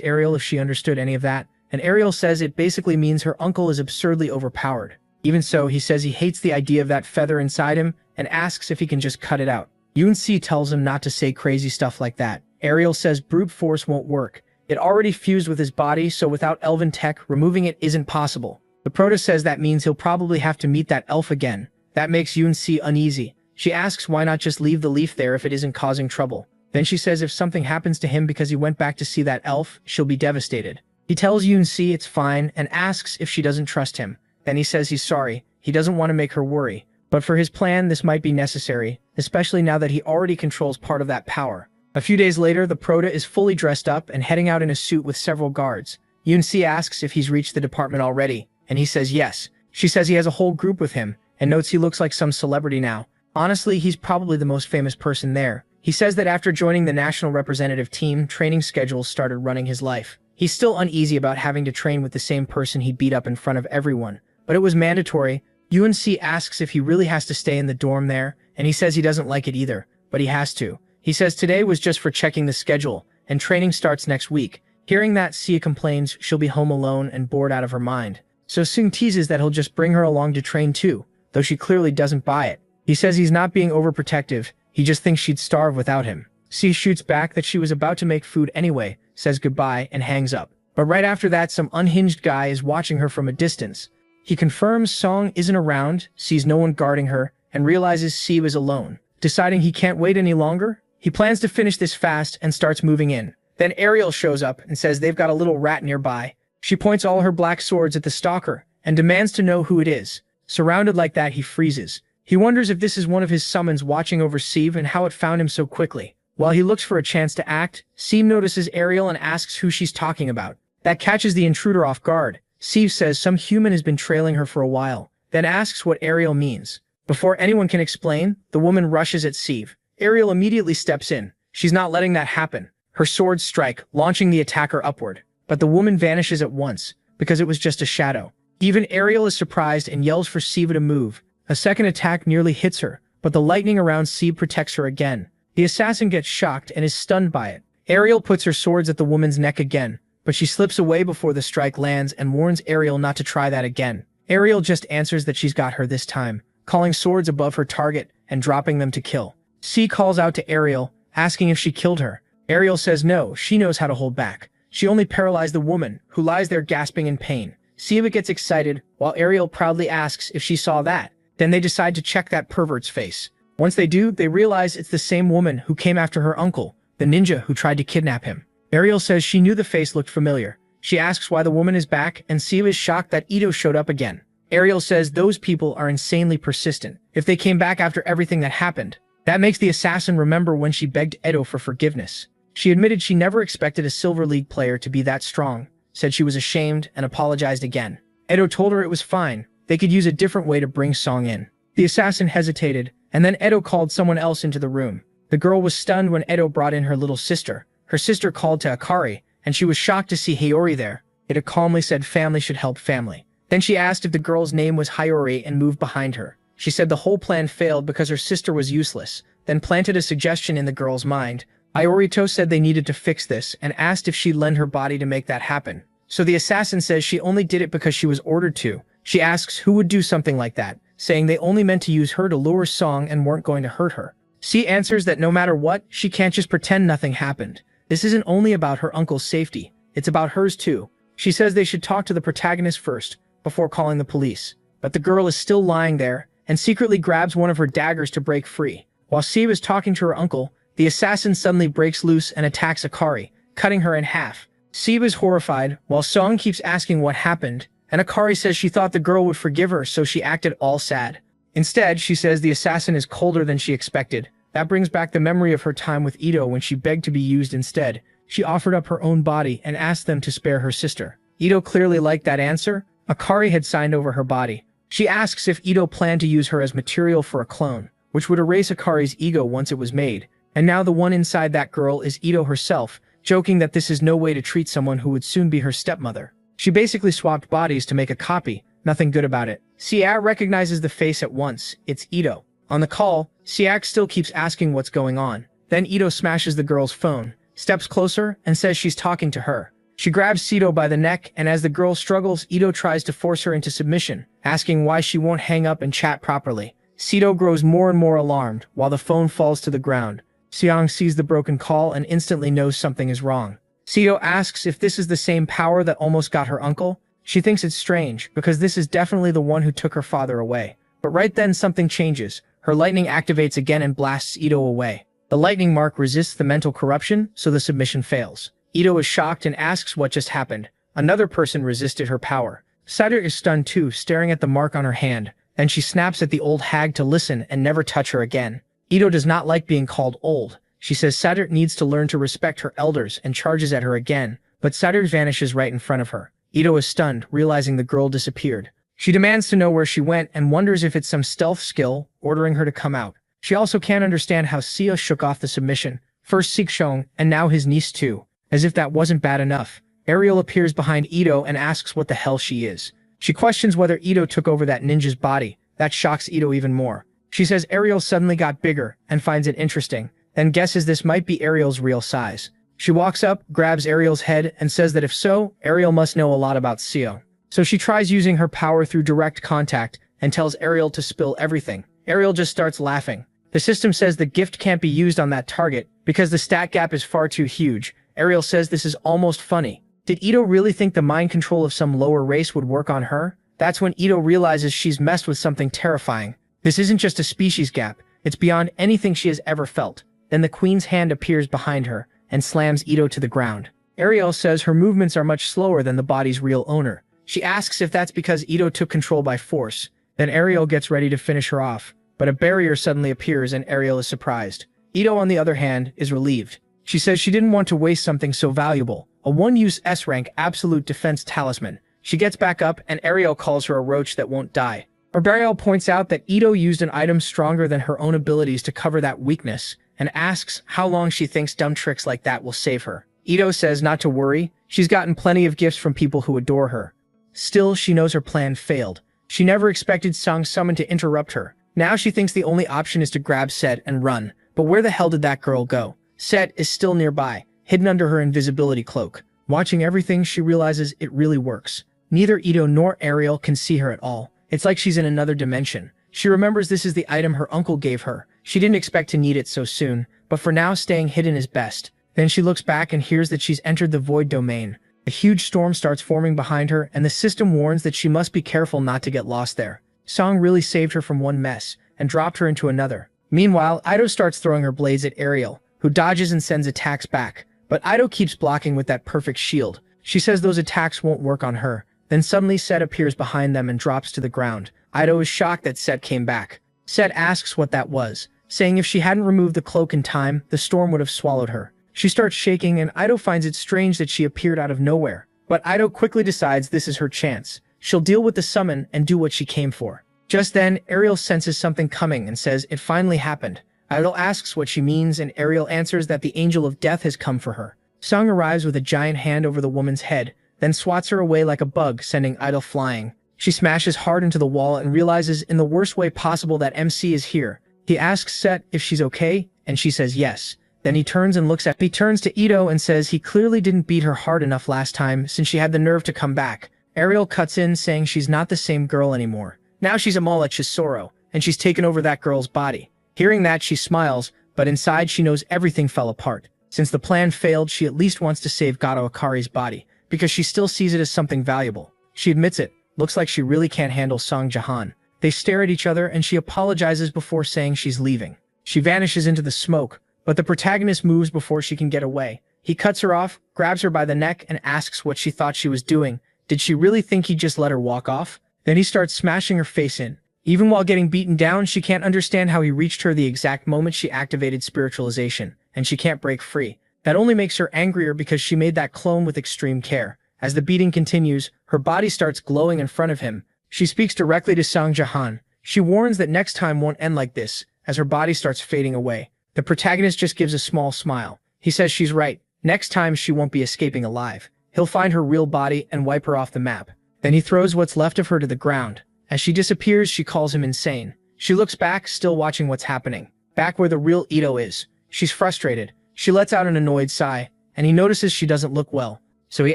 Ariel if she understood any of that, and Ariel says it basically means her uncle is absurdly overpowered. Even so, he says he hates the idea of that feather inside him and asks if he can just cut it out. Yoon-si tells him not to say crazy stuff like that. Ariel says brute force won't work. It already fused with his body, so without elven tech, removing it isn't possible. The Prota says that means he'll probably have to meet that elf again. That makes Yoon-si uneasy. She asks why not just leave the leaf there if it isn't causing trouble. Then she says if something happens to him because he went back to see that elf, she'll be devastated. He tells Yoon-si it's fine and asks if she doesn't trust him. Then he says he's sorry. He doesn't want to make her worry. But for his plan, this might be necessary, especially now that he already controls part of that power. A few days later, the Prota is fully dressed up and heading out in a suit with several guards. Yoon-si asks if he's reached the department already, and he says yes. She says he has a whole group with him, and notes he looks like some celebrity now. Honestly, he's probably the most famous person there. He says that after joining the national representative team, training schedules started running his life. He's still uneasy about having to train with the same person he beat up in front of everyone, but it was mandatory. Yoon-si asks if he really has to stay in the dorm there, and he says he doesn't like it either, but he has to. He says today was just for checking the schedule, and training starts next week. Hearing that, Sia complains she'll be home alone and bored out of her mind. So Sung teases that he'll just bring her along to train too, though she clearly doesn't buy it. He says he's not being overprotective, he just thinks she'd starve without him. Sia shoots back that she was about to make food anyway, says goodbye, and hangs up. But right after that, some unhinged guy is watching her from a distance. He confirms Song isn't around, sees no one guarding her, and realizes Sia is alone. Deciding he can't wait any longer, he plans to finish this fast and starts moving in. Then Ariel shows up and says they've got a little rat nearby. She points all her black swords at the stalker and demands to know who it is. Surrounded like that, he freezes. He wonders if this is one of his summons watching over Sieve and how it found him so quickly. While he looks for a chance to act, Sieve notices Ariel and asks who she's talking about. That catches the intruder off guard. Sieve says some human has been trailing her for a while, then asks what Ariel means. Before anyone can explain, the woman rushes at Sieve. Ariel immediately steps in. She's not letting that happen. Her swords strike, launching the attacker upward. But the woman vanishes at once, because it was just a shadow. Even Ariel is surprised and yells for Sieve to move. A second attack nearly hits her, but the lightning around Sieve protects her again. The assassin gets shocked and is stunned by it. Ariel puts her swords at the woman's neck again, but she slips away before the strike lands and warns Ariel not to try that again. Ariel just answers that she's got her this time, calling swords above her target and dropping them to kill. C calls out to Ariel, asking if she killed her. Ariel says no, she knows how to hold back. She only paralyzed the woman, who lies there gasping in pain. Siva gets excited, while Ariel proudly asks if she saw that. Then they decide to check that pervert's face. Once they do, they realize it's the same woman who came after her uncle, the ninja who tried to kidnap him. Ariel says she knew the face looked familiar. She asks why the woman is back, and Siva is shocked that Ito showed up again. Ariel says those people are insanely persistent. If they came back after everything that happened, that makes the assassin remember when she begged Edo for forgiveness. She admitted she never expected a Silver League player to be that strong, said she was ashamed, and apologized again. Edo told her it was fine. They could use a different way to bring Song in. The assassin hesitated, and then Edo called someone else into the room. The girl was stunned when Edo brought in her little sister. Her sister called to Akari, and she was shocked to see Hayori there. Edo calmly said family should help family. Then she asked if the girl's name was Hayori and moved behind her. She said the whole plan failed because her sister was useless, then planted a suggestion in the girl's mind. Iorito said they needed to fix this and asked if she'd lend her body to make that happen. So the assassin says she only did it because she was ordered to. She asks who would do something like that, saying they only meant to use her to lure Song and weren't going to hurt her. C answers that no matter what, she can't just pretend nothing happened. This isn't only about her uncle's safety, it's about hers too. She says they should talk to the protagonist first, before calling the police. But the girl is still lying there, and secretly grabs one of her daggers to break free. While Siva is talking to her uncle, the assassin suddenly breaks loose and attacks Akari, cutting her in half. Siva is horrified, while Song keeps asking what happened, and Akari says she thought the girl would forgive her, so she acted all sad. Instead, she says the assassin is colder than she expected. That brings back the memory of her time with Ito when she begged to be used instead. She offered up her own body and asked them to spare her sister. Ito clearly liked that answer. Akari had signed over her body. She asks if Ito planned to use her as material for a clone, which would erase Akari's ego once it was made. And now the one inside that girl is Ito herself, joking that this is no way to treat someone who would soon be her stepmother. She basically swapped bodies to make a copy, nothing good about it. Siak recognizes the face at once, it's Ito. On the call, Siak still keeps asking what's going on. Then Ito smashes the girl's phone, steps closer, and says she's talking to her. She grabs Sito by the neck, and as the girl struggles, Ito tries to force her into submission, asking why she won't hang up and chat properly. Sito grows more and more alarmed, while the phone falls to the ground. Siang sees the broken call and instantly knows something is wrong. Sito asks if this is the same power that almost got her uncle. She thinks it's strange, because this is definitely the one who took her father away. But right then something changes. Her lightning activates again and blasts Ito away. The lightning mark resists the mental corruption, so the submission fails. Ito is shocked and asks what just happened. Another person resisted her power. Sadir is stunned too, staring at the mark on her hand. Then she snaps at the old hag to listen and never touch her again. Ito does not like being called old. She says Sadir needs to learn to respect her elders and charges at her again, but Sadir vanishes right in front of her. Ito is stunned, realizing the girl disappeared. She demands to know where she went and wonders if it's some stealth skill, ordering her to come out. She also can't understand how Sia shook off the submission, first Sikshong and now his niece too. As if that wasn't bad enough, Ariel appears behind Ito and asks what the hell she is. She questions whether Ito took over that ninja's body. That shocks Ito even more. She says Ariel suddenly got bigger and finds it interesting, then guesses this might be Ariel's real size. She walks up, grabs Ariel's head, and says that if so, Ariel must know a lot about Sio. So she tries using her power through direct contact and tells Ariel to spill everything. Ariel just starts laughing. The system says the gift can't be used on that target because the stat gap is far too huge. Ariel says this is almost funny. Did Ito really think the mind control of some lower race would work on her? That's when Ito realizes she's messed with something terrifying. This isn't just a species gap, it's beyond anything she has ever felt. Then the queen's hand appears behind her and slams Ito to the ground. Ariel says her movements are much slower than the body's real owner. She asks if that's because Ito took control by force. Then Ariel gets ready to finish her off, but a barrier suddenly appears and Ariel is surprised. Ito, on the other hand, is relieved. She says she didn't want to waste something so valuable, a one-use S-rank absolute defense talisman. She gets back up and Ariel calls her a roach that won't die. Ariel points out that Ito used an item stronger than her own abilities to cover that weakness, and asks how long she thinks dumb tricks like that will save her. Ito says not to worry, she's gotten plenty of gifts from people who adore her. Still, she knows her plan failed. She never expected Song Summon to interrupt her. Now she thinks the only option is to grab Set and run. But where the hell did that girl go? Set is still nearby, hidden under her invisibility cloak. Watching everything, she realizes it really works. Neither Ito nor Ariel can see her at all. It's like she's in another dimension. She remembers this is the item her uncle gave her. She didn't expect to need it so soon, but for now staying hidden is best. Then she looks back and hears that she's entered the void domain. A huge storm starts forming behind her, and the system warns that she must be careful not to get lost there. Song really saved her from one mess, and dropped her into another. Meanwhile, Ito starts throwing her blades at Ariel, who dodges and sends attacks back. But Ito keeps blocking with that perfect shield. She says those attacks won't work on her. Then suddenly Set appears behind them and drops to the ground. Ito is shocked that Set came back. Set asks what that was, saying if she hadn't removed the cloak in time, the storm would have swallowed her. She starts shaking and Ito finds it strange that she appeared out of nowhere. But Ito quickly decides this is her chance. She'll deal with the summon and do what she came for. Just then, Ariel senses something coming and says it finally happened. Ito asks what she means and Ariel answers that the angel of death has come for her. Song arrives with a giant hand over the woman's head, then swats her away like a bug, sending Ito flying. She smashes hard into the wall and realizes in the worst way possible that MC is here. He asks Set if she's okay, and she says yes. Then he turns to Ito and says he clearly didn't beat her hard enough last time since she had the nerve to come back. Ariel cuts in saying she's not the same girl anymore. Now she's a mall at Chisoro, and she's taken over that girl's body. Hearing that, she smiles, but inside she knows everything fell apart. Since the plan failed, she at least wants to save Gato Akari's body, because she still sees it as something valuable. She admits it. Looks like she really can't handle Song Jahan. They stare at each other and she apologizes before saying she's leaving. She vanishes into the smoke, but the protagonist moves before she can get away. He cuts her off, grabs her by the neck, and asks what she thought she was doing. Did she really think he'd just let her walk off? Then he starts smashing her face in. Even while getting beaten down, she can't understand how he reached her the exact moment she activated spiritualization, and she can't break free. That only makes her angrier because she made that clone with extreme care. As the beating continues, her body starts glowing in front of him. She speaks directly to Song Jahan. She warns that next time won't end like this, as her body starts fading away. The protagonist just gives a small smile. He says she's right. Next time she won't be escaping alive. He'll find her real body and wipe her off the map. Then he throws what's left of her to the ground. As she disappears, she calls him insane. She looks back, still watching what's happening. Back where the real Ito is. She's frustrated. She lets out an annoyed sigh, and he notices she doesn't look well. So he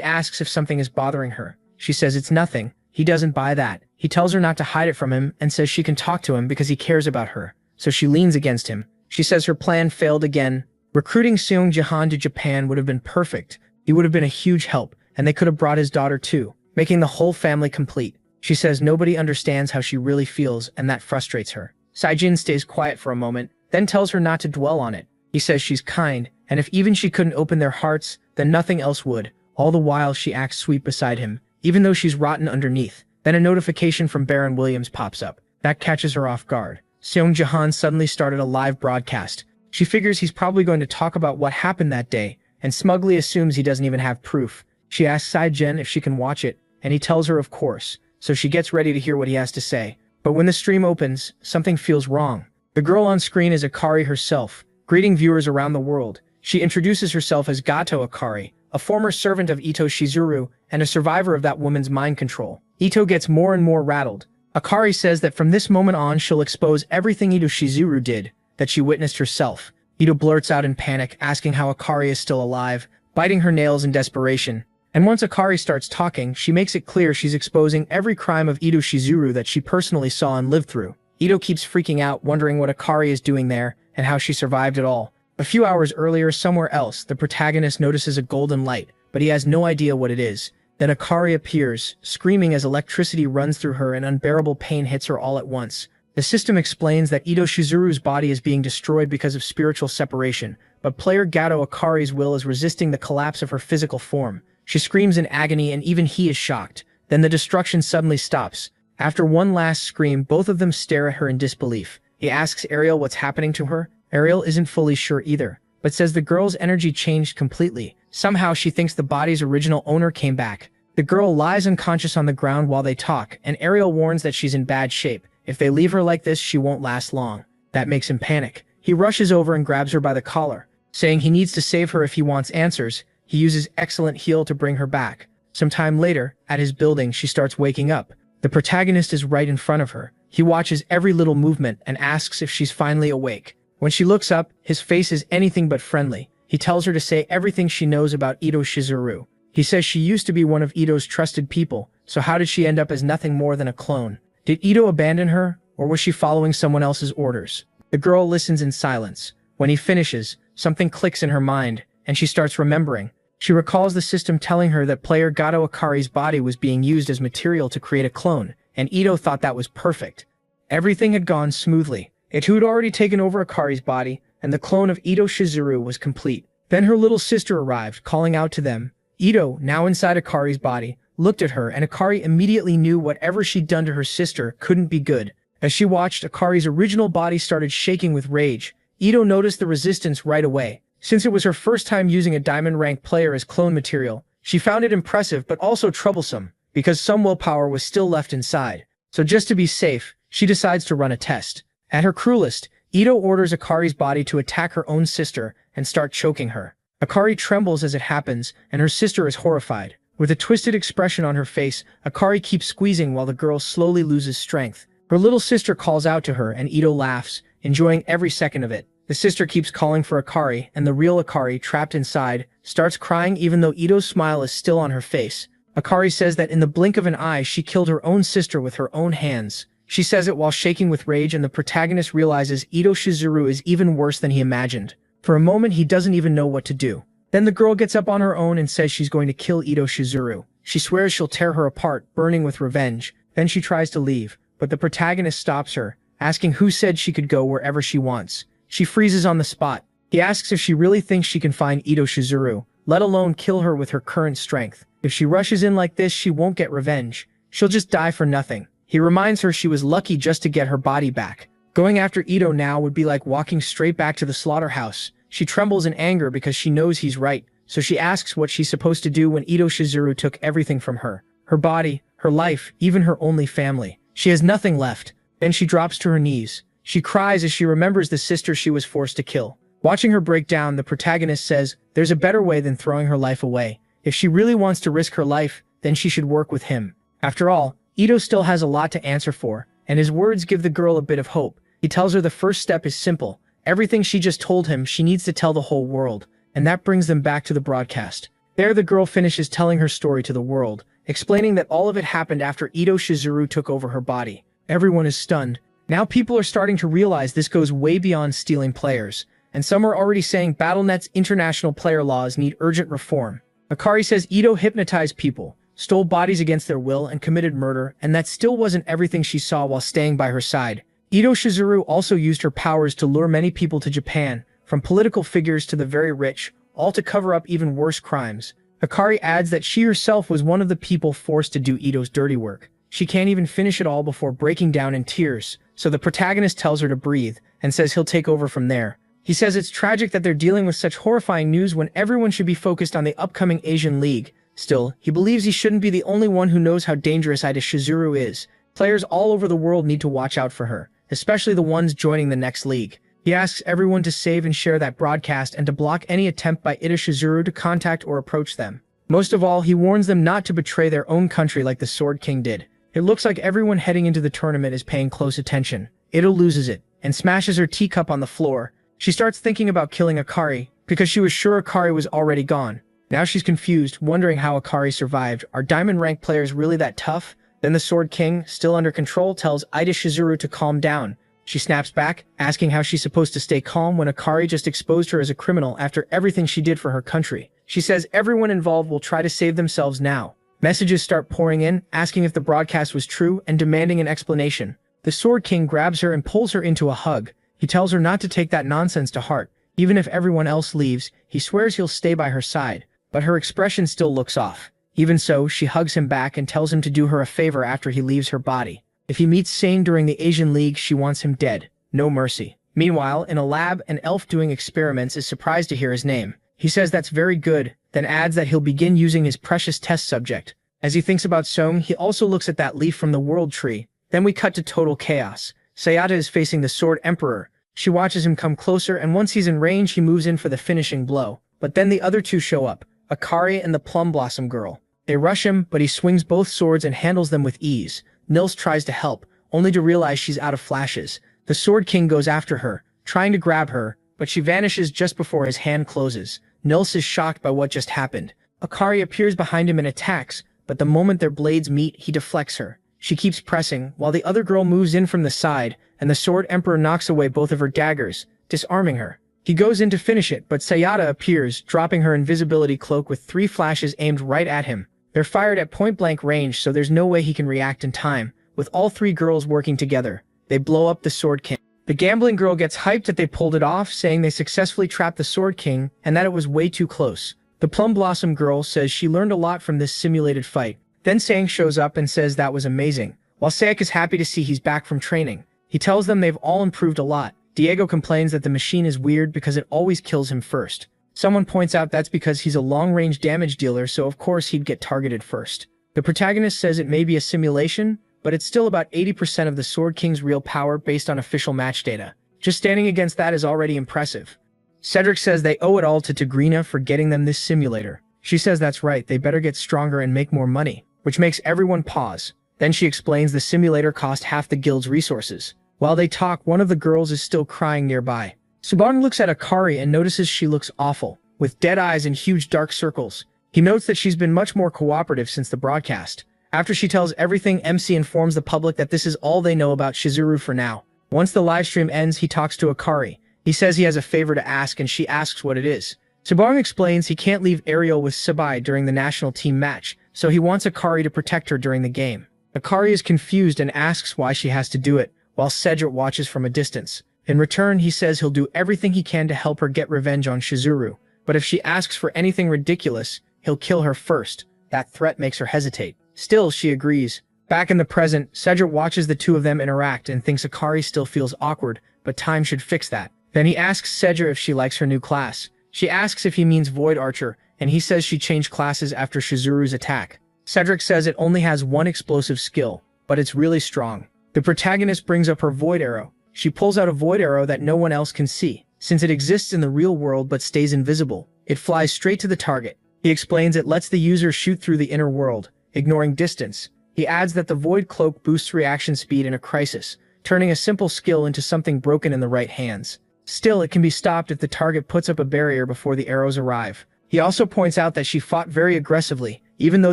asks if something is bothering her. She says it's nothing. He doesn't buy that. He tells her not to hide it from him and says she can talk to him because he cares about her. So she leans against him. She says her plan failed again. Recruiting Seung Jahan to Japan would have been perfect. He would have been a huge help, and they could have brought his daughter too. making the whole family complete. She says nobody understands how she really feels, and that frustrates her. Saijin stays quiet for a moment, then tells her not to dwell on it. He says she's kind, and if even she couldn't open their hearts, then nothing else would. All the while she acts sweet beside him, even though she's rotten underneath. Then a notification from Baron Williams pops up. That catches her off guard. Seong Jahan suddenly started a live broadcast. She figures he's probably going to talk about what happened that day, and smugly assumes he doesn't even have proof. She asks Saijin if she can watch it, and he tells her of course, so she gets ready to hear what he has to say. But when the stream opens, something feels wrong. The girl on screen is Akari herself, greeting viewers around the world. She introduces herself as Gato Akari, a former servant of Ito Shizuru and a survivor of that woman's mind control. Ito gets more and more rattled. Akari says that from this moment on she'll expose everything Ito Shizuru did, that she witnessed herself. Ito blurts out in panic, asking how Akari is still alive, biting her nails in desperation. And once Akari starts talking, she makes it clear she's exposing every crime of Ito Shizuru that she personally saw and lived through. Ito keeps freaking out, wondering what Akari is doing there, and how she survived it all. A few hours earlier, somewhere else, the protagonist notices a golden light, but he has no idea what it is. Then Akari appears, screaming as electricity runs through her and unbearable pain hits her all at once. The system explains that Ito Shizuru's body is being destroyed because of spiritual separation, but player Gato Akari's will is resisting the collapse of her physical form. She screams in agony and even he is shocked. Then the destruction suddenly stops. After one last scream, both of them stare at her in disbelief. He asks Ariel what's happening to her. Ariel isn't fully sure either, but says the girl's energy changed completely. Somehow she thinks the body's original owner came back. The girl lies unconscious on the ground while they talk, and Ariel warns that she's in bad shape. If they leave her like this, she won't last long. That makes him panic. He rushes over and grabs her by the collar, saying he needs to save her if he wants answers. He uses excellent heal to bring her back. Some time later, at his building, she starts waking up. The protagonist is right in front of her. He watches every little movement and asks if she's finally awake. When she looks up, his face is anything but friendly. He tells her to say everything she knows about Ito Shizuru. He says she used to be one of Ito's trusted people, so how did she end up as nothing more than a clone? Did Ito abandon her, or was she following someone else's orders? The girl listens in silence. When he finishes, something clicks in her mind, and she starts remembering. She recalls the system telling her that player Gato Akari's body was being used as material to create a clone, and Ito thought that was perfect. Everything had gone smoothly. Ito had already taken over Akari's body, and the clone of Ito Shizuru was complete. Then her little sister arrived, calling out to them. Ito, now inside Akari's body, looked at her, and Akari immediately knew whatever she'd done to her sister couldn't be good. As she watched, Akari's original body started shaking with rage. Ito noticed the resistance right away. Since it was her first time using a diamond-ranked player as clone material, she found it impressive but also troublesome, because some willpower was still left inside. So just to be safe, she decides to run a test. At her cruelest, Ito orders Akari's body to attack her own sister and start choking her. Akari trembles as it happens, and her sister is horrified. With a twisted expression on her face, Akari keeps squeezing while the girl slowly loses strength. Her little sister calls out to her, and Ito laughs, enjoying every second of it. The sister keeps calling for Akari, and the real Akari, trapped inside, starts crying even though Ito's smile is still on her face. Akari says that in the blink of an eye she killed her own sister with her own hands. She says it while shaking with rage, and the protagonist realizes Ito Shizuru is even worse than he imagined. For a moment he doesn't even know what to do. Then the girl gets up on her own and says she's going to kill Ito Shizuru. She swears she'll tear her apart, burning with revenge. Then she tries to leave, but the protagonist stops her, asking who said she could go wherever she wants. She freezes on the spot. He asks if she really thinks she can find Ito Shizuru, let alone kill her with her current strength. If she rushes in like this, she won't get revenge. She'll just die for nothing. He reminds her she was lucky just to get her body back. Going after Ito now would be like walking straight back to the slaughterhouse. She trembles in anger because she knows he's right, so she asks what she's supposed to do when Ito Shizuru took everything from her. Her body, her life, even her only family. She has nothing left. Then she drops to her knees. She cries as she remembers the sister she was forced to kill. Watching her break down, the protagonist says there's a better way than throwing her life away. If she really wants to risk her life, then she should work with him. After all, Ito still has a lot to answer for, and his words give the girl a bit of hope. He tells her the first step is simple. Everything she just told him, she needs to tell the whole world, and that brings them back to the broadcast. There the girl finishes telling her story to the world, explaining that all of it happened after Ito Shizuru took over her body. Everyone is stunned. Now people are starting to realize this goes way beyond stealing players, and some are already saying BattleNet's international player laws need urgent reform. Akari says Ito hypnotized people, stole bodies against their will, and committed murder, and that still wasn't everything she saw while staying by her side. Ito Shizuru also used her powers to lure many people to Japan, from political figures to the very rich, all to cover up even worse crimes. Akari adds that she herself was one of the people forced to do Ito's dirty work. She can't even finish it all before breaking down in tears, so the protagonist tells her to breathe, and says he'll take over from there. He says it's tragic that they're dealing with such horrifying news when everyone should be focused on the upcoming Asian League. Still, he believes he shouldn't be the only one who knows how dangerous Ida Shizuru is. Players all over the world need to watch out for her, especially the ones joining the next league. He asks everyone to save and share that broadcast and to block any attempt by Ida Shizuru to contact or approach them. Most of all, he warns them not to betray their own country like the Sword King did. It looks like everyone heading into the tournament is paying close attention. Ito loses it, and smashes her teacup on the floor. She starts thinking about killing Akari, because she was sure Akari was already gone. Now she's confused, wondering how Akari survived. Are diamond rank players really that tough? Then the Sword King, still under control, tells Ida Shizuru to calm down. She snaps back, asking how she's supposed to stay calm when Akari just exposed her as a criminal after everything she did for her country. She says everyone involved will try to save themselves now. Messages start pouring in, asking if the broadcast was true and demanding an explanation. The Sword King grabs her and pulls her into a hug. He tells her not to take that nonsense to heart. Even if everyone else leaves, he swears he'll stay by her side. But her expression still looks off. Even so, she hugs him back and tells him to do her a favor after he leaves her body. If he meets Sane during the Asian League, she wants him dead. No mercy. Meanwhile, in a lab, an elf doing experiments is surprised to hear his name. He says that's very good, then adds that he'll begin using his precious test subject. As he thinks about Song, he also looks at that leaf from the world tree. Then we cut to total chaos. Sayata is facing the Sword Emperor. She watches him come closer, and once he's in range, he moves in for the finishing blow. But then the other two show up, Akari and the Plum Blossom Girl. They rush him, but he swings both swords and handles them with ease. Nils tries to help, only to realize she's out of flashes. The Sword King goes after her, trying to grab her, but she vanishes just before his hand closes. Nils is shocked by what just happened. Akari appears behind him and attacks, but the moment their blades meet, he deflects her. She keeps pressing, while the other girl moves in from the side, and the Sword Emperor knocks away both of her daggers, disarming her. He goes in to finish it, but Sayata appears, dropping her invisibility cloak with 3 flashes aimed right at him. They're fired at point-blank range, so there's no way he can react in time. With all 3 girls working together, they blow up the Sword King. The gambling girl gets hyped that they pulled it off, saying they successfully trapped the Sword King, and that it was way too close. The Plum Blossom girl says she learned a lot from this simulated fight. Then Sang shows up and says that was amazing. While Saek is happy to see he's back from training, he tells them they've all improved a lot. Diego complains that the machine is weird because it always kills him first. Someone points out that's because he's a long-range damage dealer, so of course he'd get targeted first. The protagonist says it may be a simulation, but it's still about 80% of the Sword King's real power based on official match data. Just standing against that is already impressive. Cedric says they owe it all to Tigrina for getting them this simulator. She says that's right, they better get stronger and make more money, which makes everyone pause. Then she explains the simulator cost half the guild's resources. While they talk, one of the girls is still crying nearby. Subarn looks at Akari and notices she looks awful, with dead eyes and huge dark circles. He notes that she's been much more cooperative since the broadcast. After she tells everything, MC informs the public that this is all they know about Shizuru for now. Once the livestream ends, he talks to Akari. He says he has a favor to ask, and she asks what it is. Subarn explains he can't leave Ariel with Sabai during the national team match, so he wants Akari to protect her during the game. Akari is confused and asks why she has to do it, while Cedric watches from a distance. In return, he says he'll do everything he can to help her get revenge on Shizuru, but if she asks for anything ridiculous, he'll kill her first. That threat makes her hesitate. Still, she agrees. Back in the present, Cedric watches the two of them interact and thinks Akari still feels awkward, but time should fix that. Then he asks Cedric if she likes her new class. She asks if he means Void Archer, and he says she changed classes after Shizuru's attack. Cedric says it only has one explosive skill, but it's really strong. The protagonist brings up her Void Arrow. She pulls out a Void Arrow that no one else can see, since it exists in the real world but stays invisible. It flies straight to the target. He explains it lets the user shoot through the inner world, ignoring distance. He adds that the Void Cloak boosts reaction speed in a crisis, turning a simple skill into something broken in the right hands. Still, it can be stopped if the target puts up a barrier before the arrows arrive. He also points out that she fought very aggressively, even though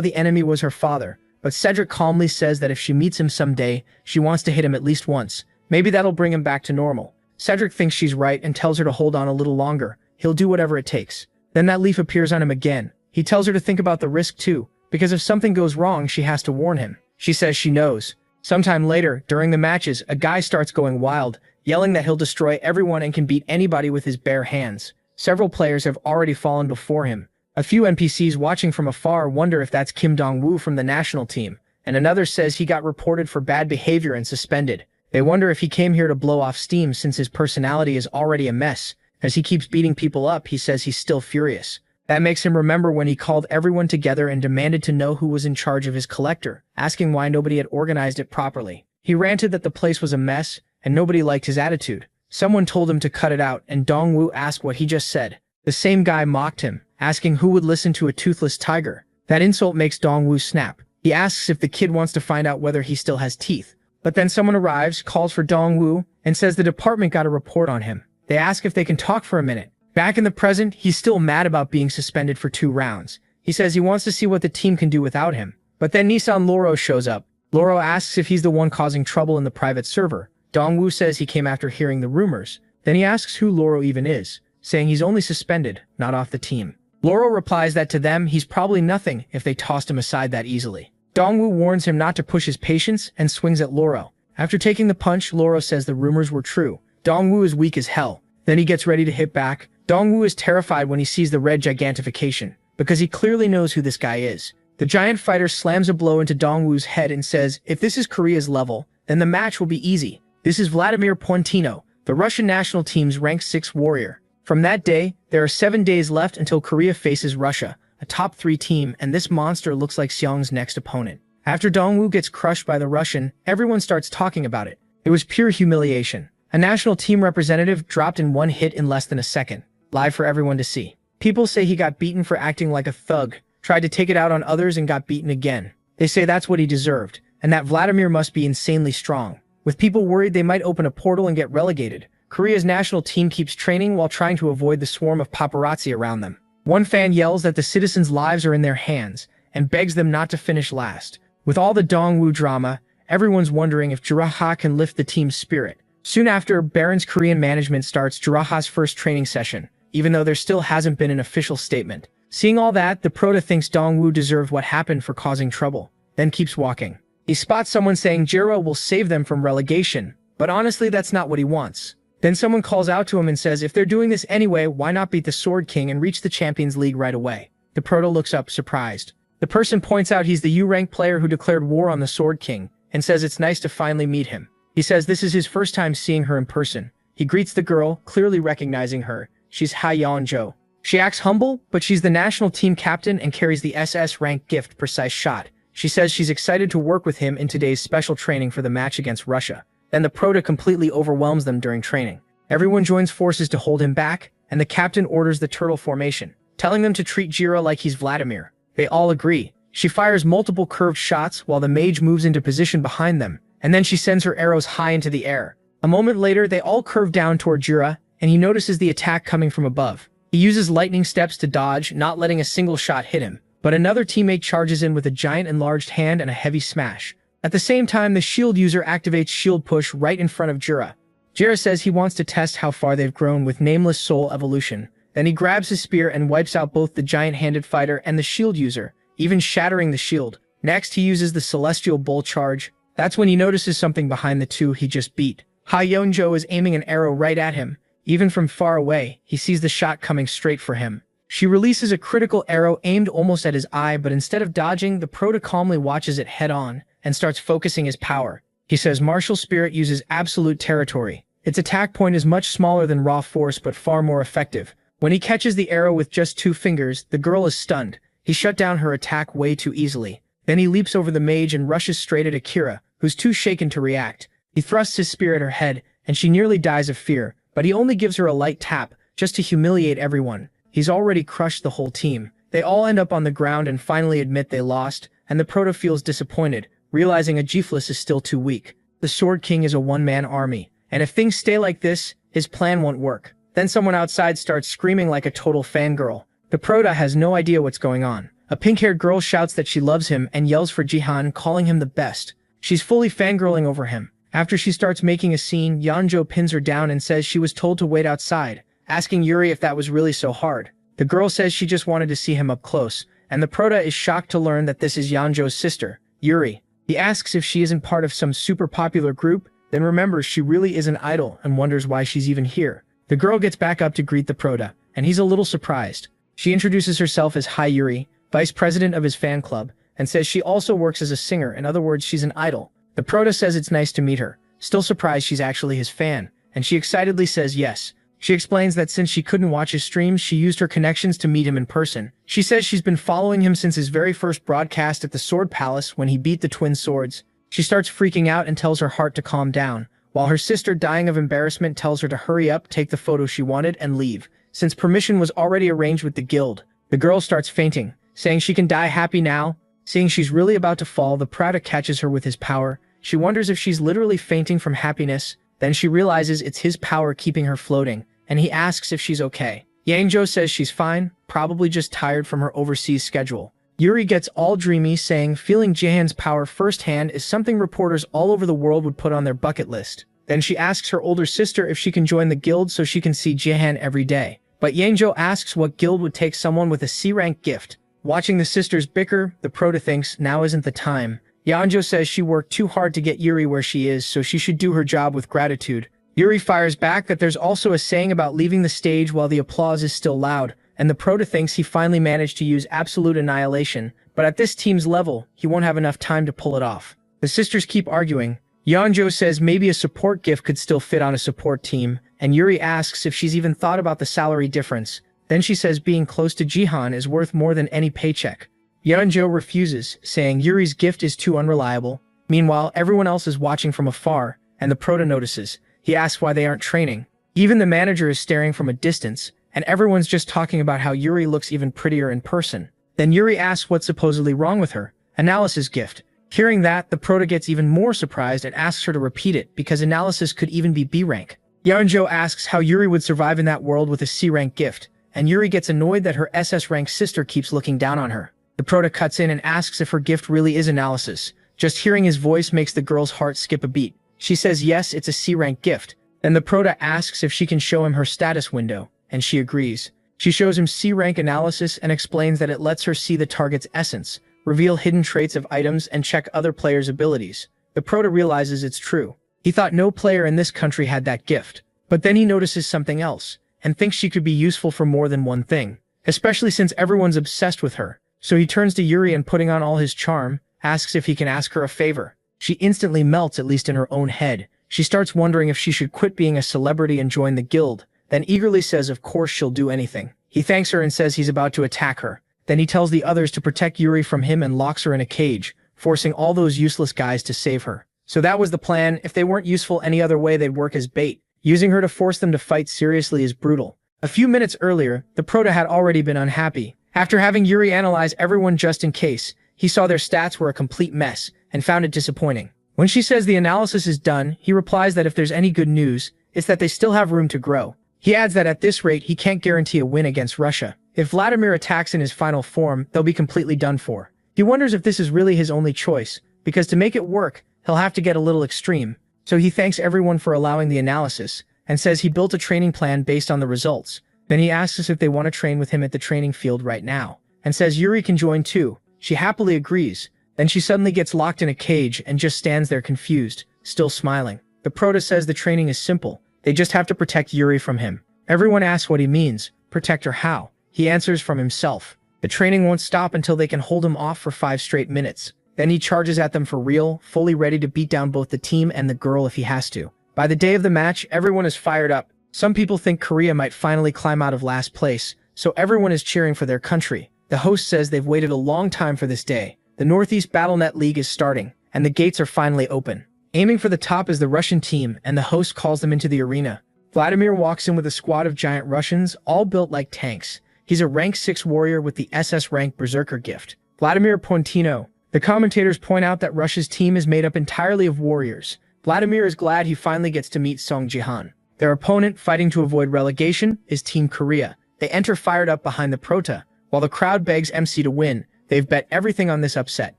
the enemy was her father, but Cedric calmly says that if she meets him someday, she wants to hit him at least once. Maybe that'll bring him back to normal. Cedric thinks she's right and tells her to hold on a little longer. He'll do whatever it takes. Then that leaf appears on him again. He tells her to think about the risk too, because if something goes wrong, she has to warn him. She says she knows. Sometime later, during the matches, a guy starts going wild, yelling that he'll destroy everyone and can beat anybody with his bare hands. Several players have already fallen before him. A few NPCs watching from afar wonder if that's Kim Dong-woo from the national team, and another says he got reported for bad behavior and suspended. They wonder if he came here to blow off steam since his personality is already a mess. As he keeps beating people up, he says he's still furious. That makes him remember when he called everyone together and demanded to know who was in charge of his collector, asking why nobody had organized it properly. He ranted that the place was a mess, and nobody liked his attitude. Someone told him to cut it out, and Dong-woo asked what he just said. The same guy mocked him, asking who would listen to a toothless tiger. That insult makes Dong-woo snap. He asks if the kid wants to find out whether he still has teeth. But then someone arrives, calls for Dong-woo, and says the department got a report on him. They ask if they can talk for a minute. Back in the present, he's still mad about being suspended for 2 rounds. He says he wants to see what the team can do without him. But then Nissan Loro shows up. Loro asks if he's the one causing trouble in the private server. Dong-woo says he came after hearing the rumors. Then he asks who Loro even is, saying he's only suspended, not off the team. Loro replies that to them, he's probably nothing if they tossed him aside that easily. Dong-woo warns him not to push his patience and swings at Loro. After taking the punch, Loro says the rumors were true. Dong-woo is weak as hell. Then he gets ready to hit back. Dong-woo is terrified when he sees the red gigantification, because he clearly knows who this guy is. The giant fighter slams a blow into Dong-woo's head and says, if this is Korea's level, then the match will be easy. This is Vladimir Pontino, the Russian national team's rank 6 warrior. From that day, there are 7 days left until Korea faces Russia, a top 3 team, and this monster looks like Seong's next opponent. After Dong-woo gets crushed by the Russian, everyone starts talking about it. It was pure humiliation. A national team representative dropped in 1 hit in less than a second. Live for everyone to see. People say he got beaten for acting like a thug, tried to take it out on others and got beaten again. They say that's what he deserved, and that Vladimir must be insanely strong. With people worried they might open a portal and get relegated, Korea's national team keeps training while trying to avoid the swarm of paparazzi around them. One fan yells that the citizens' lives are in their hands, and begs them not to finish last. With all the Dong-woo drama, everyone's wondering if Jiraha can lift the team's spirit. Soon after, Baron's Korean management starts Jiraha's first training session, even though there still hasn't been an official statement. Seeing all that, the Prota thinks Dong-woo deserved what happened for causing trouble, then keeps walking. He spots someone saying Jiro will save them from relegation, but honestly that's not what he wants. Then someone calls out to him and says if they're doing this anyway, why not beat the Sword King and reach the Champions League right away? The Prota looks up, surprised. The person points out he's the U-rank player who declared war on the Sword King, and says it's nice to finally meet him. He says this is his first time seeing her in person. He greets the girl, clearly recognizing her. She's Ha Yeon-jo. She acts humble, but she's the national team captain and carries the SS rank gift precise shot. She says she's excited to work with him in today's special training for the match against Russia. Then the Prota completely overwhelms them during training. Everyone joins forces to hold him back, and the captain orders the turtle formation, telling them to treat Jiro like he's Vladimir. They all agree. She fires multiple curved shots while the mage moves into position behind them, and then she sends her arrows high into the air. A moment later, they all curve down toward Jiro, and he notices the attack coming from above. He uses lightning steps to dodge, not letting a single shot hit him, but another teammate charges in with a giant enlarged hand and a heavy smash. At the same time, the shield user activates shield push right in front of Jiro. Jiro says he wants to test how far they've grown with Nameless Soul evolution. Then he grabs his spear and wipes out both the giant-handed fighter and the shield user, even shattering the shield. Next, he uses the Celestial Bull charge. That's when he notices something behind the two he just beat. Ha Yeon-jo is aiming an arrow right at him. Even from far away, he sees the shot coming straight for him. She releases a critical arrow aimed almost at his eye, but instead of dodging, the Prota calmly watches it head-on and starts focusing his power. He says Martial Spirit uses absolute territory. Its attack point is much smaller than raw force but far more effective. When he catches the arrow with just 2 fingers, the girl is stunned. He shut down her attack way too easily. Then he leaps over the mage and rushes straight at Akira, who's too shaken to react. He thrusts his spear at her head, and she nearly dies of fear, but he only gives her a light tap, just to humiliate everyone. He's already crushed the whole team. They all end up on the ground and finally admit they lost, and the Prota feels disappointed, realizing Agiflis is still too weak. The Sword King is a one-man army, and if things stay like this, his plan won't work. Then someone outside starts screaming like a total fangirl. The Prota has no idea what's going on. A pink-haired girl shouts that she loves him and yells for Jihan, calling him the best. She's fully fangirling over him. After she starts making a scene, Yeonjo pins her down and says she was told to wait outside, asking Yuri if that was really so hard. The girl says she just wanted to see him up close, and the Prota is shocked to learn that this is Yeonjo's sister, Yuri. He asks if she isn't part of some super popular group, then remembers she really is an idol and wonders why she's even here. The girl gets back up to greet the Prota, and he's a little surprised. She introduces herself as Hi Yuri, vice president of his fan club, and says she also works as a singer, in other words she's an idol. The Prota says it's nice to meet her, still surprised she's actually his fan, and she excitedly says yes. She explains that since she couldn't watch his streams, she used her connections to meet him in person. She says she's been following him since his very first broadcast at the Sword Palace when he beat the twin swords. She starts freaking out and tells her heart to calm down, while her sister, dying of embarrassment, tells her to hurry up, take the photo she wanted, and leave. Since permission was already arranged with the guild, the girl starts fainting, saying she can die happy now. Seeing she's really about to fall, the Prota catches her with his power. She wonders if she's literally fainting from happiness. Then she realizes it's his power keeping her floating, and he asks if she's okay. Yeonjo says she's fine, probably just tired from her overseas schedule. Yuri gets all dreamy, saying feeling Jaehan's power firsthand is something reporters all over the world would put on their bucket list. Then she asks her older sister if she can join the guild so she can see Jaehan every day. But Yeonjo asks what guild would take someone with a C-rank gift. Watching the sisters bicker, the Prota thinks now isn't the time. Yeonjo says she worked too hard to get Yuri where she is, so she should do her job with gratitude. Yuri fires back that there's also a saying about leaving the stage while the applause is still loud, and the Prota thinks he finally managed to use absolute annihilation, but at this team's level, he won't have enough time to pull it off. The sisters keep arguing. Yeonjo says maybe a support gift could still fit on a support team, and Yuri asks if she's even thought about the salary difference. Then she says being close to Jihan is worth more than any paycheck. Yeonjo refuses, saying Yuri's gift is too unreliable. Meanwhile, everyone else is watching from afar, and the Prota notices. He asks why they aren't training. Even the manager is staring from a distance, and everyone's just talking about how Yuri looks even prettier in person. Then Yuri asks what's supposedly wrong with her. Analysis gift. Hearing that, the Prota gets even more surprised and asks her to repeat it because analysis could even be B rank. Yeonjo asks how Yuri would survive in that world with a C rank gift, and Yuri gets annoyed that her SS rank sister keeps looking down on her. The Prota cuts in and asks if her gift really is analysis. Just hearing his voice makes the girl's heart skip a beat. She says yes, it's a C rank gift. Then the Prota asks if she can show him her status window, and she agrees. She shows him C rank analysis and explains that it lets her see the target's essence, reveal hidden traits of items, and check other players' abilities. The Prota realizes it's true. He thought no player in this country had that gift. But then he notices something else, and thinks she could be useful for more than one thing, especially since everyone's obsessed with her. So he turns to Yuri and, putting on all his charm, asks if he can ask her a favor. She instantly melts, at least in her own head. She starts wondering if she should quit being a celebrity and join the guild, then eagerly says of course she'll do anything. He thanks her and says he's about to attack her. Then he tells the others to protect Yuri from him and locks her in a cage, forcing all those useless guys to save her. So that was the plan. If they weren't useful any other way, they'd work as bait. Using her to force them to fight seriously is brutal. A few minutes earlier, the Prota had already been unhappy. After having Yuri analyze everyone just in case, he saw their stats were a complete mess, and found it disappointing. When she says the analysis is done, he replies that if there's any good news, it's that they still have room to grow. He adds that at this rate he can't guarantee a win against Russia. If Vladimir attacks in his final form, they'll be completely done for. He wonders if this is really his only choice, because to make it work, he'll have to get a little extreme. So he thanks everyone for allowing the analysis, and says he built a training plan based on the results. Then he asks us if they want to train with him at the training field right now, and says Yuri can join too. She happily agrees. Then she suddenly gets locked in a cage and just stands there confused, still smiling. The Prota says the training is simple. They just have to protect Yuri from him. Everyone asks what he means. Protect her how? He answers from himself. The training won't stop until they can hold him off for 5 straight minutes. Then he charges at them for real, fully ready to beat down both the team and the girl if he has to. By the day of the match, everyone is fired up. Some people think Korea might finally climb out of last place, so everyone is cheering for their country. The host says they've waited a long time for this day. The Northeast BattleNet League is starting, and the gates are finally open. Aiming for the top is the Russian team, and the host calls them into the arena. Vladimir walks in with a squad of giant Russians, all built like tanks. He's a rank 6 warrior with the SS rank Berserker gift. Vladimir Pontino. The commentators point out that Russia's team is made up entirely of warriors. Vladimir is glad he finally gets to meet Song Jihan. Their opponent, fighting to avoid relegation, is Team Korea. They enter fired up behind the Prota. While the crowd begs MC to win, they've bet everything on this upset.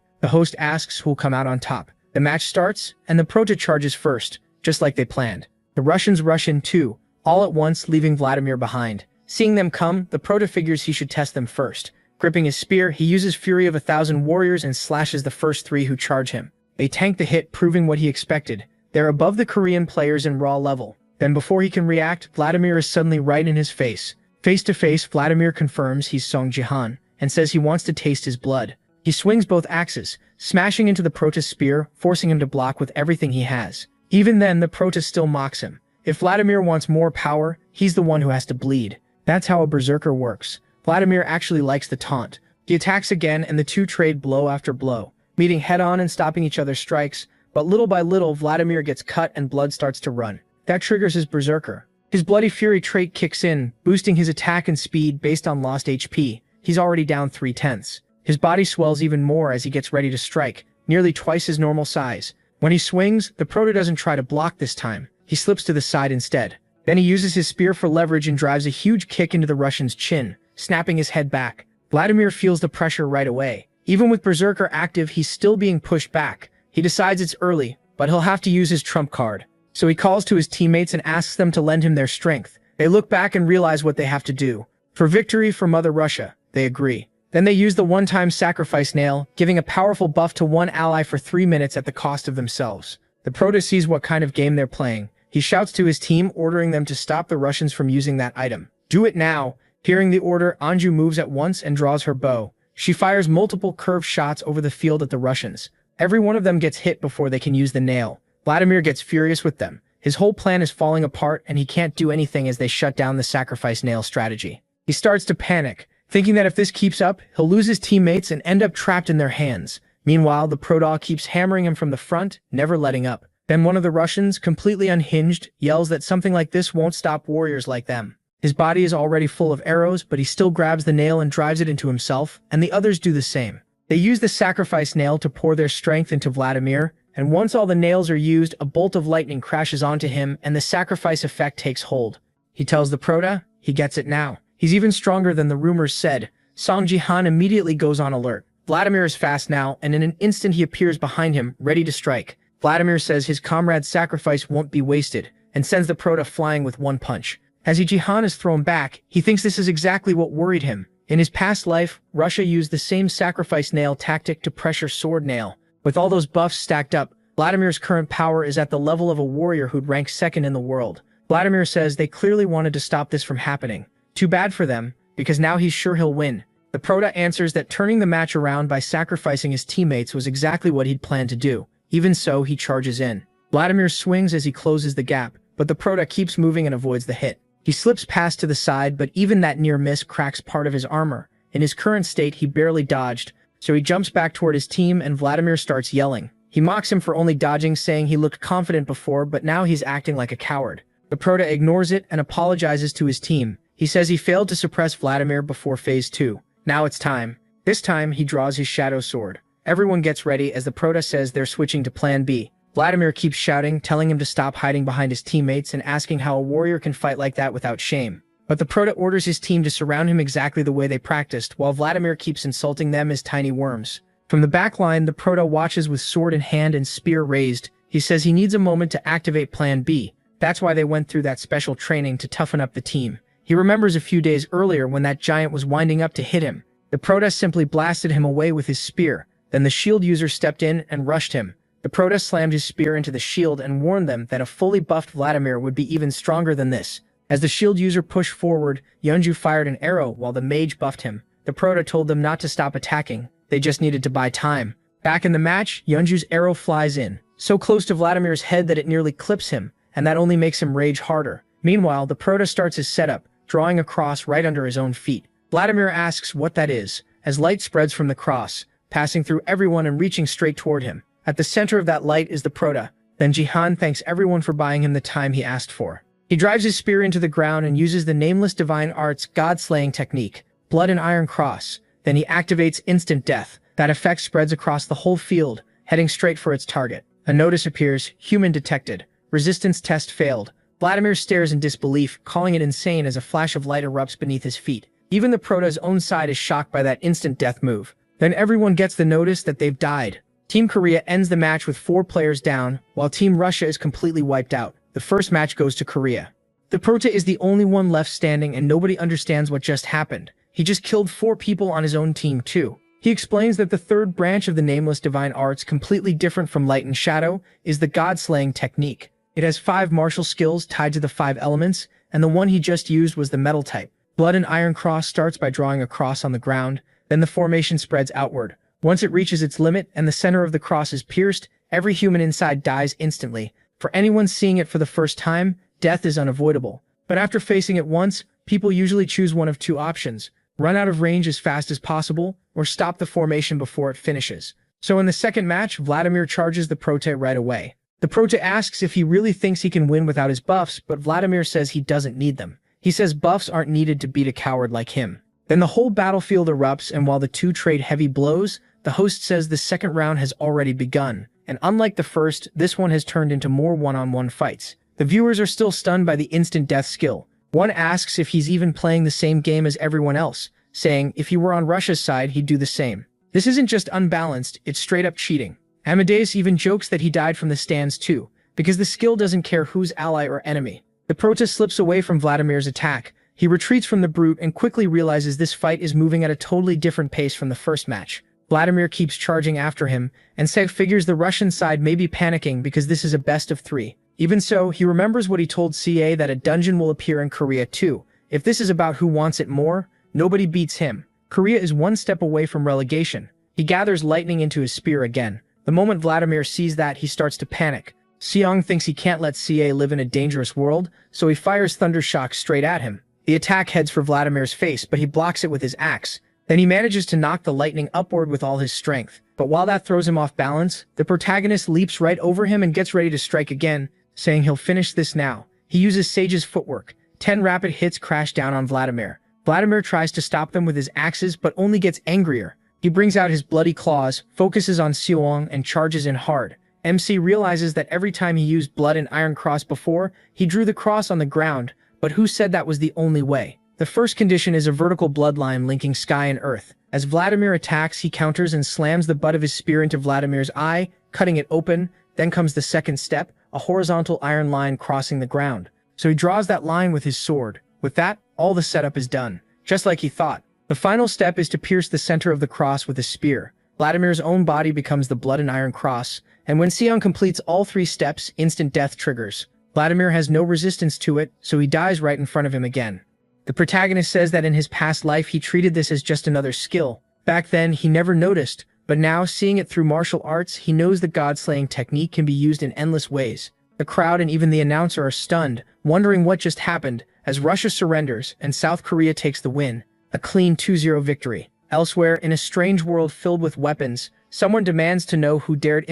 The host asks who'll come out on top. The match starts, and the Prota charges first, just like they planned. The Russians rush in too, all at once, leaving Vladimir behind. Seeing them come, the Prota figures he should test them first. Gripping his spear, he uses Fury of 1,000 warriors and slashes the first 3 who charge him. They tank the hit, proving what he expected. They're above the Korean players in raw level. Then before he can react, Vladimir is suddenly right in his face. Face to face, Vladimir confirms he's Song Jihan and says he wants to taste his blood. He swings both axes, smashing into the Prota's spear, forcing him to block with everything he has. Even then, the Prota still mocks him. If Vladimir wants more power, he's the one who has to bleed. That's how a berserker works. Vladimir actually likes the taunt. He attacks again and the two trade blow after blow, meeting head-on and stopping each other's strikes, but little by little Vladimir gets cut and blood starts to run. That triggers his berserker. His Bloody Fury trait kicks in, boosting his attack and speed based on lost HP. He's already down 3/10. His body swells even more as he gets ready to strike, nearly twice his normal size. When he swings, the Prota doesn't try to block this time. He slips to the side instead. Then he uses his spear for leverage and drives a huge kick into the Russian's chin, snapping his head back. Vladimir feels the pressure right away. Even with Berserker active, he's still being pushed back. He decides it's early, but he'll have to use his trump card. So he calls to his teammates and asks them to lend him their strength. They look back and realize what they have to do. For victory for Mother Russia, they agree. Then they use the one-time sacrifice nail, giving a powerful buff to one ally for 3 minutes at the cost of themselves. The Prota sees what kind of game they're playing. He shouts to his team, ordering them to stop the Russians from using that item. Do it now! Hearing the order, Anju moves at once and draws her bow. She fires multiple curved shots over the field at the Russians. Every one of them gets hit before they can use the nail. Vladimir gets furious with them. His whole plan is falling apart and he can't do anything as they shut down the sacrifice nail strategy. He starts to panic, thinking that if this keeps up, he'll lose his teammates and end up trapped in their hands. Meanwhile, the Prota keeps hammering him from the front, never letting up. Then one of the Russians, completely unhinged, yells that something like this won't stop warriors like them. His body is already full of arrows, but he still grabs the nail and drives it into himself, and the others do the same. They use the sacrifice nail to pour their strength into Vladimir, and once all the nails are used, a bolt of lightning crashes onto him and the sacrifice effect takes hold. He tells the Prota he gets it now. He's even stronger than the rumors said. Song Jihan immediately goes on alert. Vladimir is fast now, and in an instant he appears behind him, ready to strike. Vladimir says his comrade's sacrifice won't be wasted, and sends the Prota flying with one punch. As Jihan is thrown back, he thinks this is exactly what worried him. In his past life, Russia used the same sacrifice nail tactic to pressure sword nail. With all those buffs stacked up, Vladimir's current power is at the level of a warrior who'd rank second in the world. Vladimir says they clearly wanted to stop this from happening. Too bad for them, because now he's sure he'll win. The Prota answers that turning the match around by sacrificing his teammates was exactly what he'd planned to do. Even so, he charges in. Vladimir swings as he closes the gap, but the Prota keeps moving and avoids the hit. He slips past to the side, but even that near miss cracks part of his armor. In his current state, he barely dodged, so he jumps back toward his team and Vladimir starts yelling. He mocks him for only dodging, saying he looked confident before, but now he's acting like a coward. The Prota ignores it and apologizes to his team. He says he failed to suppress Vladimir before Phase 2. Now it's time. This time, he draws his shadow sword. Everyone gets ready as the Prota says they're switching to Plan B. Vladimir keeps shouting, telling him to stop hiding behind his teammates and asking how a warrior can fight like that without shame. But the Prota orders his team to surround him exactly the way they practiced, while Vladimir keeps insulting them as tiny worms. From the back line, the Prota watches with sword in hand and spear raised. He says he needs a moment to activate Plan B. That's why they went through that special training to toughen up the team. He remembers a few days earlier when that giant was winding up to hit him. The Prota simply blasted him away with his spear. Then the shield user stepped in and rushed him. The Prota slammed his spear into the shield and warned them that a fully buffed Vladimir would be even stronger than this. As the shield user pushed forward, Yeonju fired an arrow while the mage buffed him. The Prota told them not to stop attacking. They just needed to buy time. Back in the match, Yeonju's arrow flies in, so close to Vladimir's head that it nearly clips him, and that only makes him rage harder. Meanwhile, the Prota starts his setup, drawing a cross right under his own feet. Vladimir asks what that is, as light spreads from the cross, passing through everyone and reaching straight toward him. At the center of that light is the Prota. Then Jihan thanks everyone for buying him the time he asked for. He drives his spear into the ground and uses the nameless divine art's god-slaying technique, Blood and Iron Cross. Then he activates instant death. That effect spreads across the whole field, heading straight for its target. A notice appears, human detected. Resistance test failed. Vladimir stares in disbelief, calling it insane as a flash of light erupts beneath his feet. Even the Prota's own side is shocked by that instant death move. Then everyone gets the notice that they've died. Team Korea ends the match with 4 players down, while Team Russia is completely wiped out. The first match goes to Korea. The Prota is the only one left standing and nobody understands what just happened. he just killed 4 people on his own team too. He explains that the third branch of the nameless divine arts, completely different from light and shadow, is the god-slaying technique. It has 5 martial skills tied to the 5 elements, and the one he just used was the metal type. Blood and Iron Cross starts by drawing a cross on the ground, then the formation spreads outward. Once it reaches its limit and the center of the cross is pierced, every human inside dies instantly. For anyone seeing it for the first time, death is unavoidable. But after facing it once, people usually choose one of 2 options: run out of range as fast as possible, or stop the formation before it finishes. So in the second match, Vladimir charges the Prote right away. The Prote asks if he really thinks he can win without his buffs, but Vladimir says he doesn't need them. He says buffs aren't needed to beat a coward like him. Then the whole battlefield erupts, and while the 2 trade heavy blows, the host says the second round has already begun, and unlike the first, this one has turned into more one-on-one fights. The viewers are still stunned by the instant death skill. One asks if he's even playing the same game as everyone else, saying if he were on Russia's side, he'd do the same. This isn't just unbalanced, it's straight-up cheating. Amadeus even jokes that he died from the stands too, because the skill doesn't care who's ally or enemy. The Prote slips away from Vladimir's attack. He retreats from the brute and quickly realizes this fight is moving at a totally different pace from the first match. Vladimir keeps charging after him, and Seg figures the Russian side may be panicking because this is a best of 3. Even so, he remembers what he told CA that a dungeon will appear in Korea too. If this is about who wants it more, nobody beats him. Korea is 1 step away from relegation. He gathers lightning into his spear again. The moment Vladimir sees that, he starts to panic. Seong thinks he can't let CA live in a dangerous world, so he fires Thunder Shock straight at him. The attack heads for Vladimir's face, but he blocks it with his axe. Then he manages to knock the lightning upward with all his strength. But while that throws him off balance, the protagonist leaps right over him and gets ready to strike again, saying he'll finish this now. He uses Sage's footwork. 10 rapid hits crash down on Vladimir. Vladimir tries to stop them with his axes, but only gets angrier. He brings out his bloody claws, focuses on Seong, and charges in hard. MC realizes that every time he used Blood and Iron Cross before, he drew the cross on the ground, but who said that was the only way? The first condition is a vertical bloodline linking sky and earth. As Vladimir attacks, he counters and slams the butt of his spear into Vladimir's eye, cutting it open. Then comes the second step, a horizontal iron line crossing the ground. So he draws that line with his sword. With that, all the setup is done, just like he thought. The final step is to pierce the center of the cross with a spear. Vladimir's own body becomes the Blood and Iron Cross, and when Seong completes all 3 steps, instant death triggers. Vladimir has no resistance to it, so he dies right in front of him again. The protagonist says that in his past life he treated this as just another skill. Back then, he never noticed, but now, seeing it through martial arts, he knows the god-slaying technique can be used in endless ways. The crowd and even the announcer are stunned, wondering what just happened, as Russia surrenders and South Korea takes the win. A clean 2-0 victory. Elsewhere, in a strange world filled with weapons, someone demands to know who dared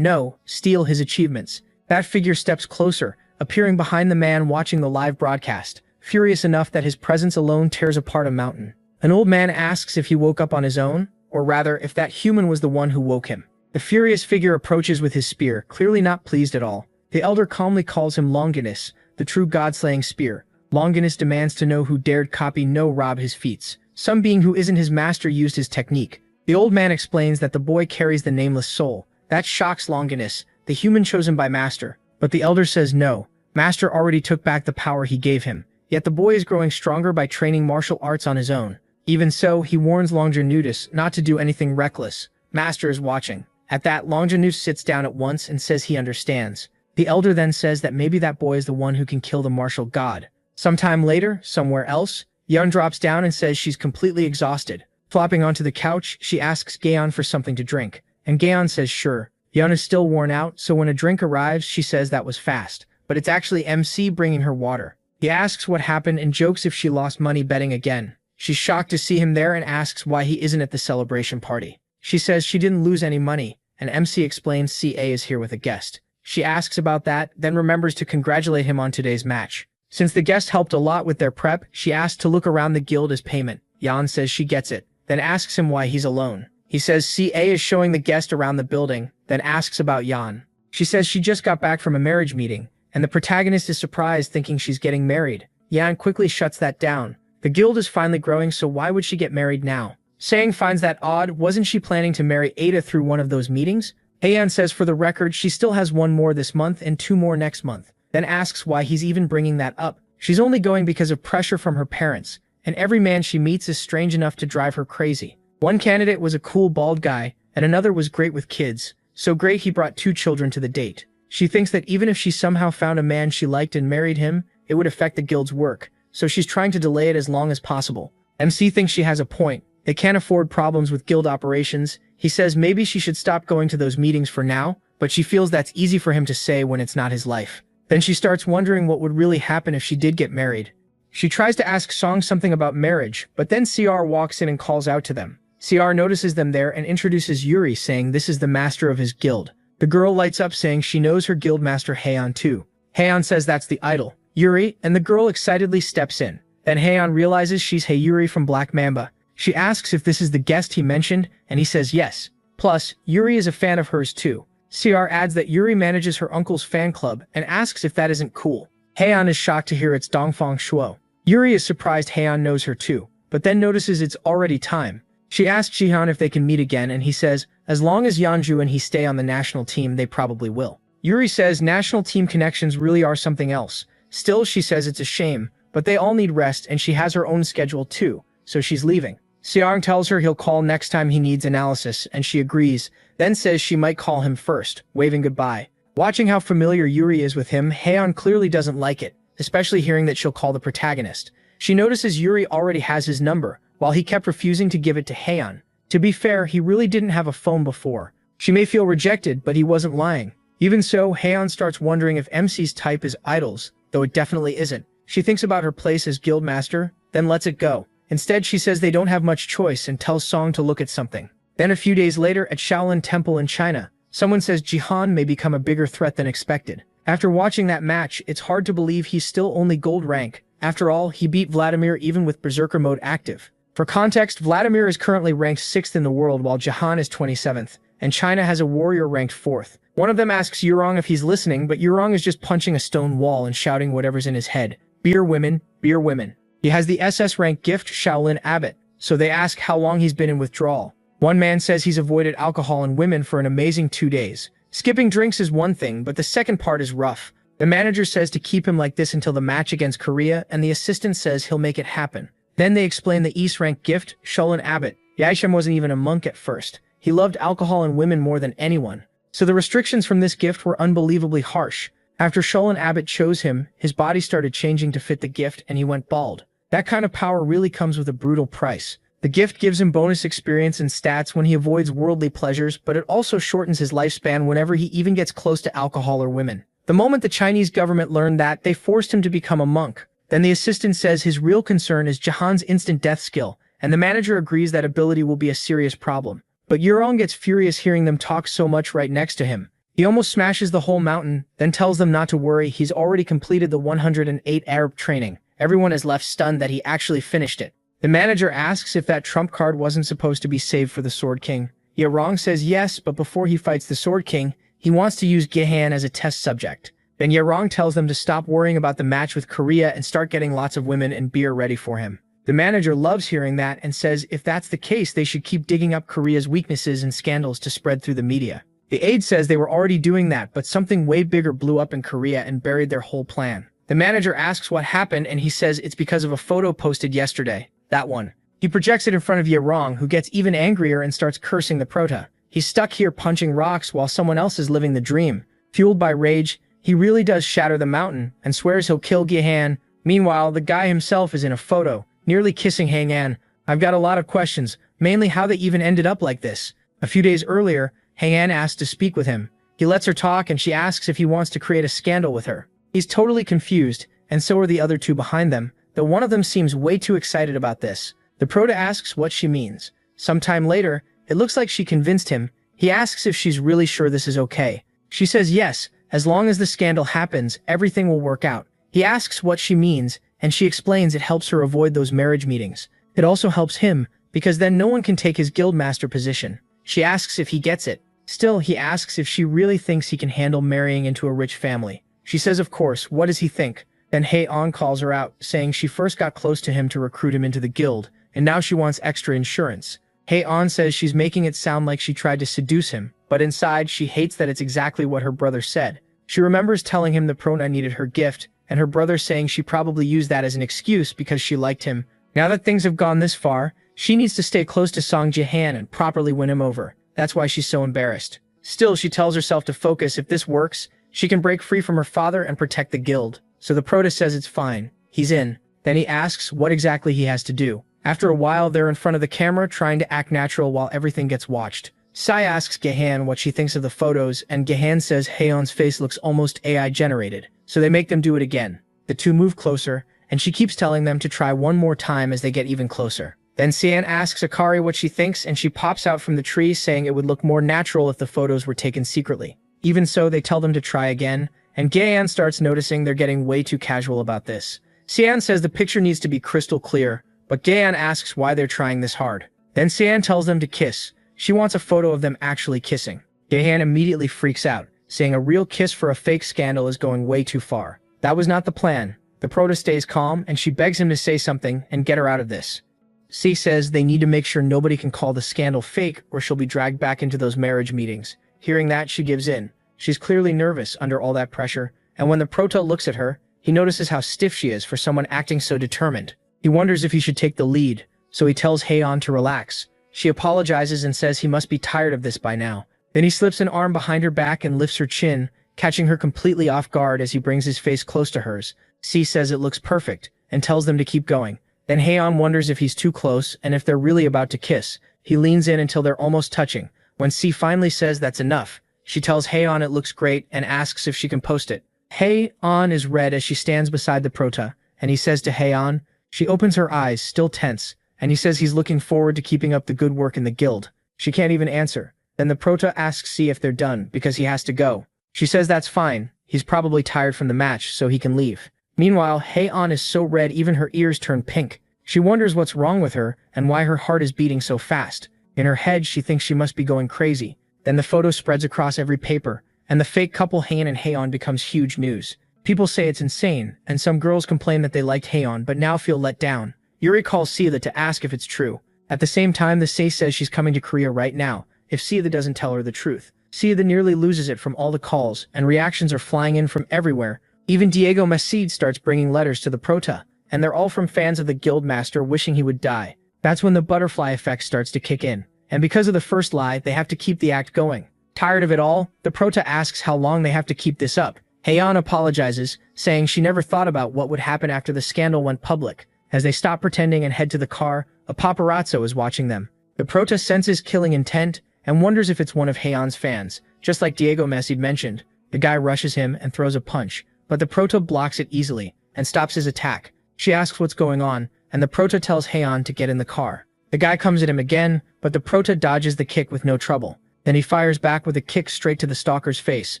steal his achievements. That figure steps closer, appearing behind the man watching the live broadcast, furious enough that his presence alone tears apart a mountain. An old man asks if he woke up on his own, or rather, if that human was the one who woke him. The furious figure approaches with his spear, clearly not pleased at all. The elder calmly calls him Longinus, the true god-slaying spear. Longinus demands to know who dared rob his feats. Some being who isn't his master used his technique. The old man explains that the boy carries the nameless soul. That shocks Longinus, the human chosen by master. But the elder says no. Master already took back the power he gave him. Yet the boy is growing stronger by training martial arts on his own. Even so, he warns Longinus not to do anything reckless. Master is watching. At that, Longinus sits down at once and says he understands. The elder then says that maybe that boy is the one who can kill the martial god. Sometime later, somewhere else, Yeon drops down and says she's completely exhausted. Flopping onto the couch, she asks Gaeon for something to drink, and Gaeon says sure. Yeon is still worn out, so when a drink arrives, she says that was fast, but it's actually MC bringing her water. He asks what happened and jokes if she lost money betting again. She's shocked to see him there and asks why he isn't at the celebration party. She says she didn't lose any money, and MC explains CA is here with a guest. She asks about that, then remembers to congratulate him on today's match. Since the guest helped a lot with their prep, she asks to look around the guild as payment. Yeon says she gets it, then asks him why he's alone. He says CA is showing the guest around the building, then asks about Yeon. She says she just got back from a marriage meeting, and the protagonist is surprised thinking she's getting married. Yeon quickly shuts that down. The guild is finally growing, so why would she get married now? Sang finds that odd. Wasn't she planning to marry Ada through one of those meetings? Aeon says for the record she still has 1 more this month and 2 more next month, then asks why he's even bringing that up. She's only going because of pressure from her parents, and every man she meets is strange enough to drive her crazy. One candidate was a cool bald guy, and another was great with kids, so great he brought 2 children to the date. She thinks that even if she somehow found a man she liked and married him, it would affect the guild's work, so she's trying to delay it as long as possible. MC thinks she has a point. They can't afford problems with guild operations. He says maybe she should stop going to those meetings for now, but she feels that's easy for him to say when it's not his life. Then she starts wondering what would really happen if she did get married. She tries to ask Song something about marriage, but then CR walks in and calls out to them. CR notices them there and introduces Yuri, saying this is the master of his guild. The girl lights up, saying she knows her guild master Heian too. Heian says that's the idol, Yuri, and the girl excitedly steps in. Then Heian realizes she's Yuri from Black Mamba. She asks if this is the guest he mentioned, and he says yes. Plus, Yuri is a fan of hers too. CR adds that Yuri manages her uncle's fan club and asks if that isn't cool. Heian is shocked to hear it's Dongfang Shuo. Yuri is surprised Heian knows her too, but then notices it's already time. She asks Jihan if they can meet again, and he says, as long as Yanju and he stay on the national team, they probably will. Yuri says national team connections really are something else. Still, she says it's a shame, but they all need rest and she has her own schedule too, so she's leaving. Seong tells her he'll call next time he needs analysis, and she agrees, then says she might call him first, waving goodbye. Watching how familiar Yuri is with him, Heian clearly doesn't like it, especially hearing that she'll call the protagonist. She notices Yuri already has his number, while he kept refusing to give it to Heian. To be fair, he really didn't have a phone before. She may feel rejected, but he wasn't lying. Even so, Heian starts wondering if MC's type is idols, though it definitely isn't. She thinks about her place as guildmaster, then lets it go. Instead, she says they don't have much choice and tells Song to look at something. Then a few days later, at Shaolin Temple in China, someone says Jihan may become a bigger threat than expected. After watching that match, it's hard to believe he's still only gold rank. After all, he beat Vladimir even with Berserker mode active. For context, Vladimir is currently ranked 6th in the world while Jihan is 27th, and China has a warrior ranked 4th. One of them asks Yurong if he's listening, but Yurong is just punching a stone wall and shouting whatever's in his head. Beer women, beer women. He has the SS rank gift Shaolin Abbot, so they ask how long he's been in withdrawal. One man says he's avoided alcohol and women for an amazing 2 days. Skipping drinks is one thing, but the second part is rough. The manager says to keep him like this until the match against Korea, and the assistant says he'll make it happen. Then they explain the East rank gift, Shaolin Abbot. Yaishem wasn't even a monk at first. He loved alcohol and women more than anyone. So the restrictions from this gift were unbelievably harsh. After Shaolin Abbot chose him, his body started changing to fit the gift and he went bald. That kind of power really comes with a brutal price. The gift gives him bonus experience and stats when he avoids worldly pleasures, but it also shortens his lifespan whenever he even gets close to alcohol or women. The moment the Chinese government learned that, they forced him to become a monk. Then the assistant says his real concern is Jahan's instant death skill, and the manager agrees that ability will be a serious problem. But Yurong gets furious hearing them talk so much right next to him. He almost smashes the whole mountain, then tells them not to worry, he's already completed the 108 Arab training. Everyone is left stunned that he actually finished it. The manager asks if that trump card wasn't supposed to be saved for the Sword King. Yurong says yes, but before he fights the Sword King, he wants to use Gehan as a test subject. Then Yurong tells them to stop worrying about the match with Korea and start getting lots of women and beer ready for him. The manager loves hearing that and says if that's the case, they should keep digging up Korea's weaknesses and scandals to spread through the media. The aide says they were already doing that, but something way bigger blew up in Korea and buried their whole plan. The manager asks what happened, and he says it's because of a photo posted yesterday. That one. He projects it in front of Yurong, who gets even angrier and starts cursing the prota. He's stuck here punching rocks while someone else is living the dream. Fueled by rage, he really does shatter the mountain and swears he'll kill Gehan. Meanwhile, the guy himself is in a photo, nearly kissing Hang-an. I've got a lot of questions, mainly how they even ended up like this. A few days earlier, Hang-an asked to speak with him. He lets her talk and she asks if he wants to create a scandal with her. He's totally confused, and so are the other two behind them, though one of them seems way too excited about this. The prota asks what she means. Sometime later, it looks like she convinced him. He asks if she's really sure this is okay. She says yes, as long as the scandal happens, everything will work out. He asks what she means, and she explains it helps her avoid those marriage meetings. It also helps him, because then no one can take his guildmaster position. She asks if he gets it. Still, he asks if she really thinks he can handle marrying into a rich family. She says of course, what does he think? Then Hei-on calls her out, saying she first got close to him to recruit him into the guild, and now she wants extra insurance. Hei-on says she's making it sound like she tried to seduce him, but inside she hates that it's exactly what her brother said. She remembers telling him the prota needed her gift, and her brother saying she probably used that as an excuse because she liked him, Now that things have gone this far, she needs to stay close to Song Ji-han and properly win him over. That's why she's so embarrassed. Still, she tells herself to focus. If this works, she can break free from her father and protect the guild. So the prota says it's fine. He's in. Then he asks what exactly he has to do. After a while, they're in front of the camera trying to act natural while everything gets watched. Sai asks Gahan what she thinks of the photos, and Gahan says Haeon's face looks almost AI generated, so they make them do it again. The two move closer, and she keeps telling them to try one more time as they get even closer. Then Sian asks Akari what she thinks, and she pops out from the tree saying it would look more natural if the photos were taken secretly. Even so, they tell them to try again, and Gahan starts noticing they're getting way too casual about this. Sian says the picture needs to be crystal clear, but Gahan asks why they're trying this hard. Then Sian tells them to kiss. She wants a photo of them actually kissing. Gahan immediately freaks out, saying a real kiss for a fake scandal is going way too far. That was not the plan. The prota stays calm, and she begs him to say something and get her out of this. C says they need to make sure nobody can call the scandal fake or she'll be dragged back into those marriage meetings. Hearing that, she gives in. She's clearly nervous under all that pressure, and when the prota looks at her, he notices how stiff she is for someone acting so determined. He wonders if he should take the lead, so he tells Haeon to relax. She apologizes and says he must be tired of this by now. Then he slips an arm behind her back and lifts her chin, catching her completely off guard as he brings his face close to hers. C says it looks perfect, and tells them to keep going. Then Haeon wonders if he's too close and if they're really about to kiss. He leans in until they're almost touching. When C finally says that's enough, she tells Haeon it looks great and asks if she can post it. Haeon is red as she stands beside the prota, and he says to Haeon, she opens her eyes, still tense, and he says he's looking forward to keeping up the good work in the guild. She can't even answer. Then the prota asks C if they're done, because he has to go. She says that's fine, he's probably tired from the match, so he can leave. Meanwhile, Haeon is so red even her ears turn pink. She wonders what's wrong with her, and why her heart is beating so fast. In her head, she thinks she must be going crazy. Then the photo spreads across every paper, and the fake couple Haeon and Haeon becomes huge news. People say it's insane, and some girls complain that they liked Haeon but now feel let down. Yuri calls Sida to ask if it's true. At the same time, the Sei says she's coming to Korea right now, if Sida doesn't tell her the truth. Sida nearly loses it from all the calls, and reactions are flying in from everywhere. Even Diego Macide starts bringing letters to the prota, and they're all from fans of the guildmaster wishing he would die. That's when the butterfly effect starts to kick in, and because of the first lie, they have to keep the act going. Tired of it all, the prota asks how long they have to keep this up. Haeon apologizes, saying she never thought about what would happen after the scandal went public. As they stop pretending and head to the car, a paparazzo is watching them. The prota senses killing intent and wonders if it's one of Haeon's fans. Just like Diego Macide mentioned, the guy rushes him and throws a punch, but the prota blocks it easily and stops his attack. She asks what's going on, and the prota tells Haeon to get in the car. The guy comes at him again, but the prota dodges the kick with no trouble. Then he fires back with a kick straight to the stalker's face,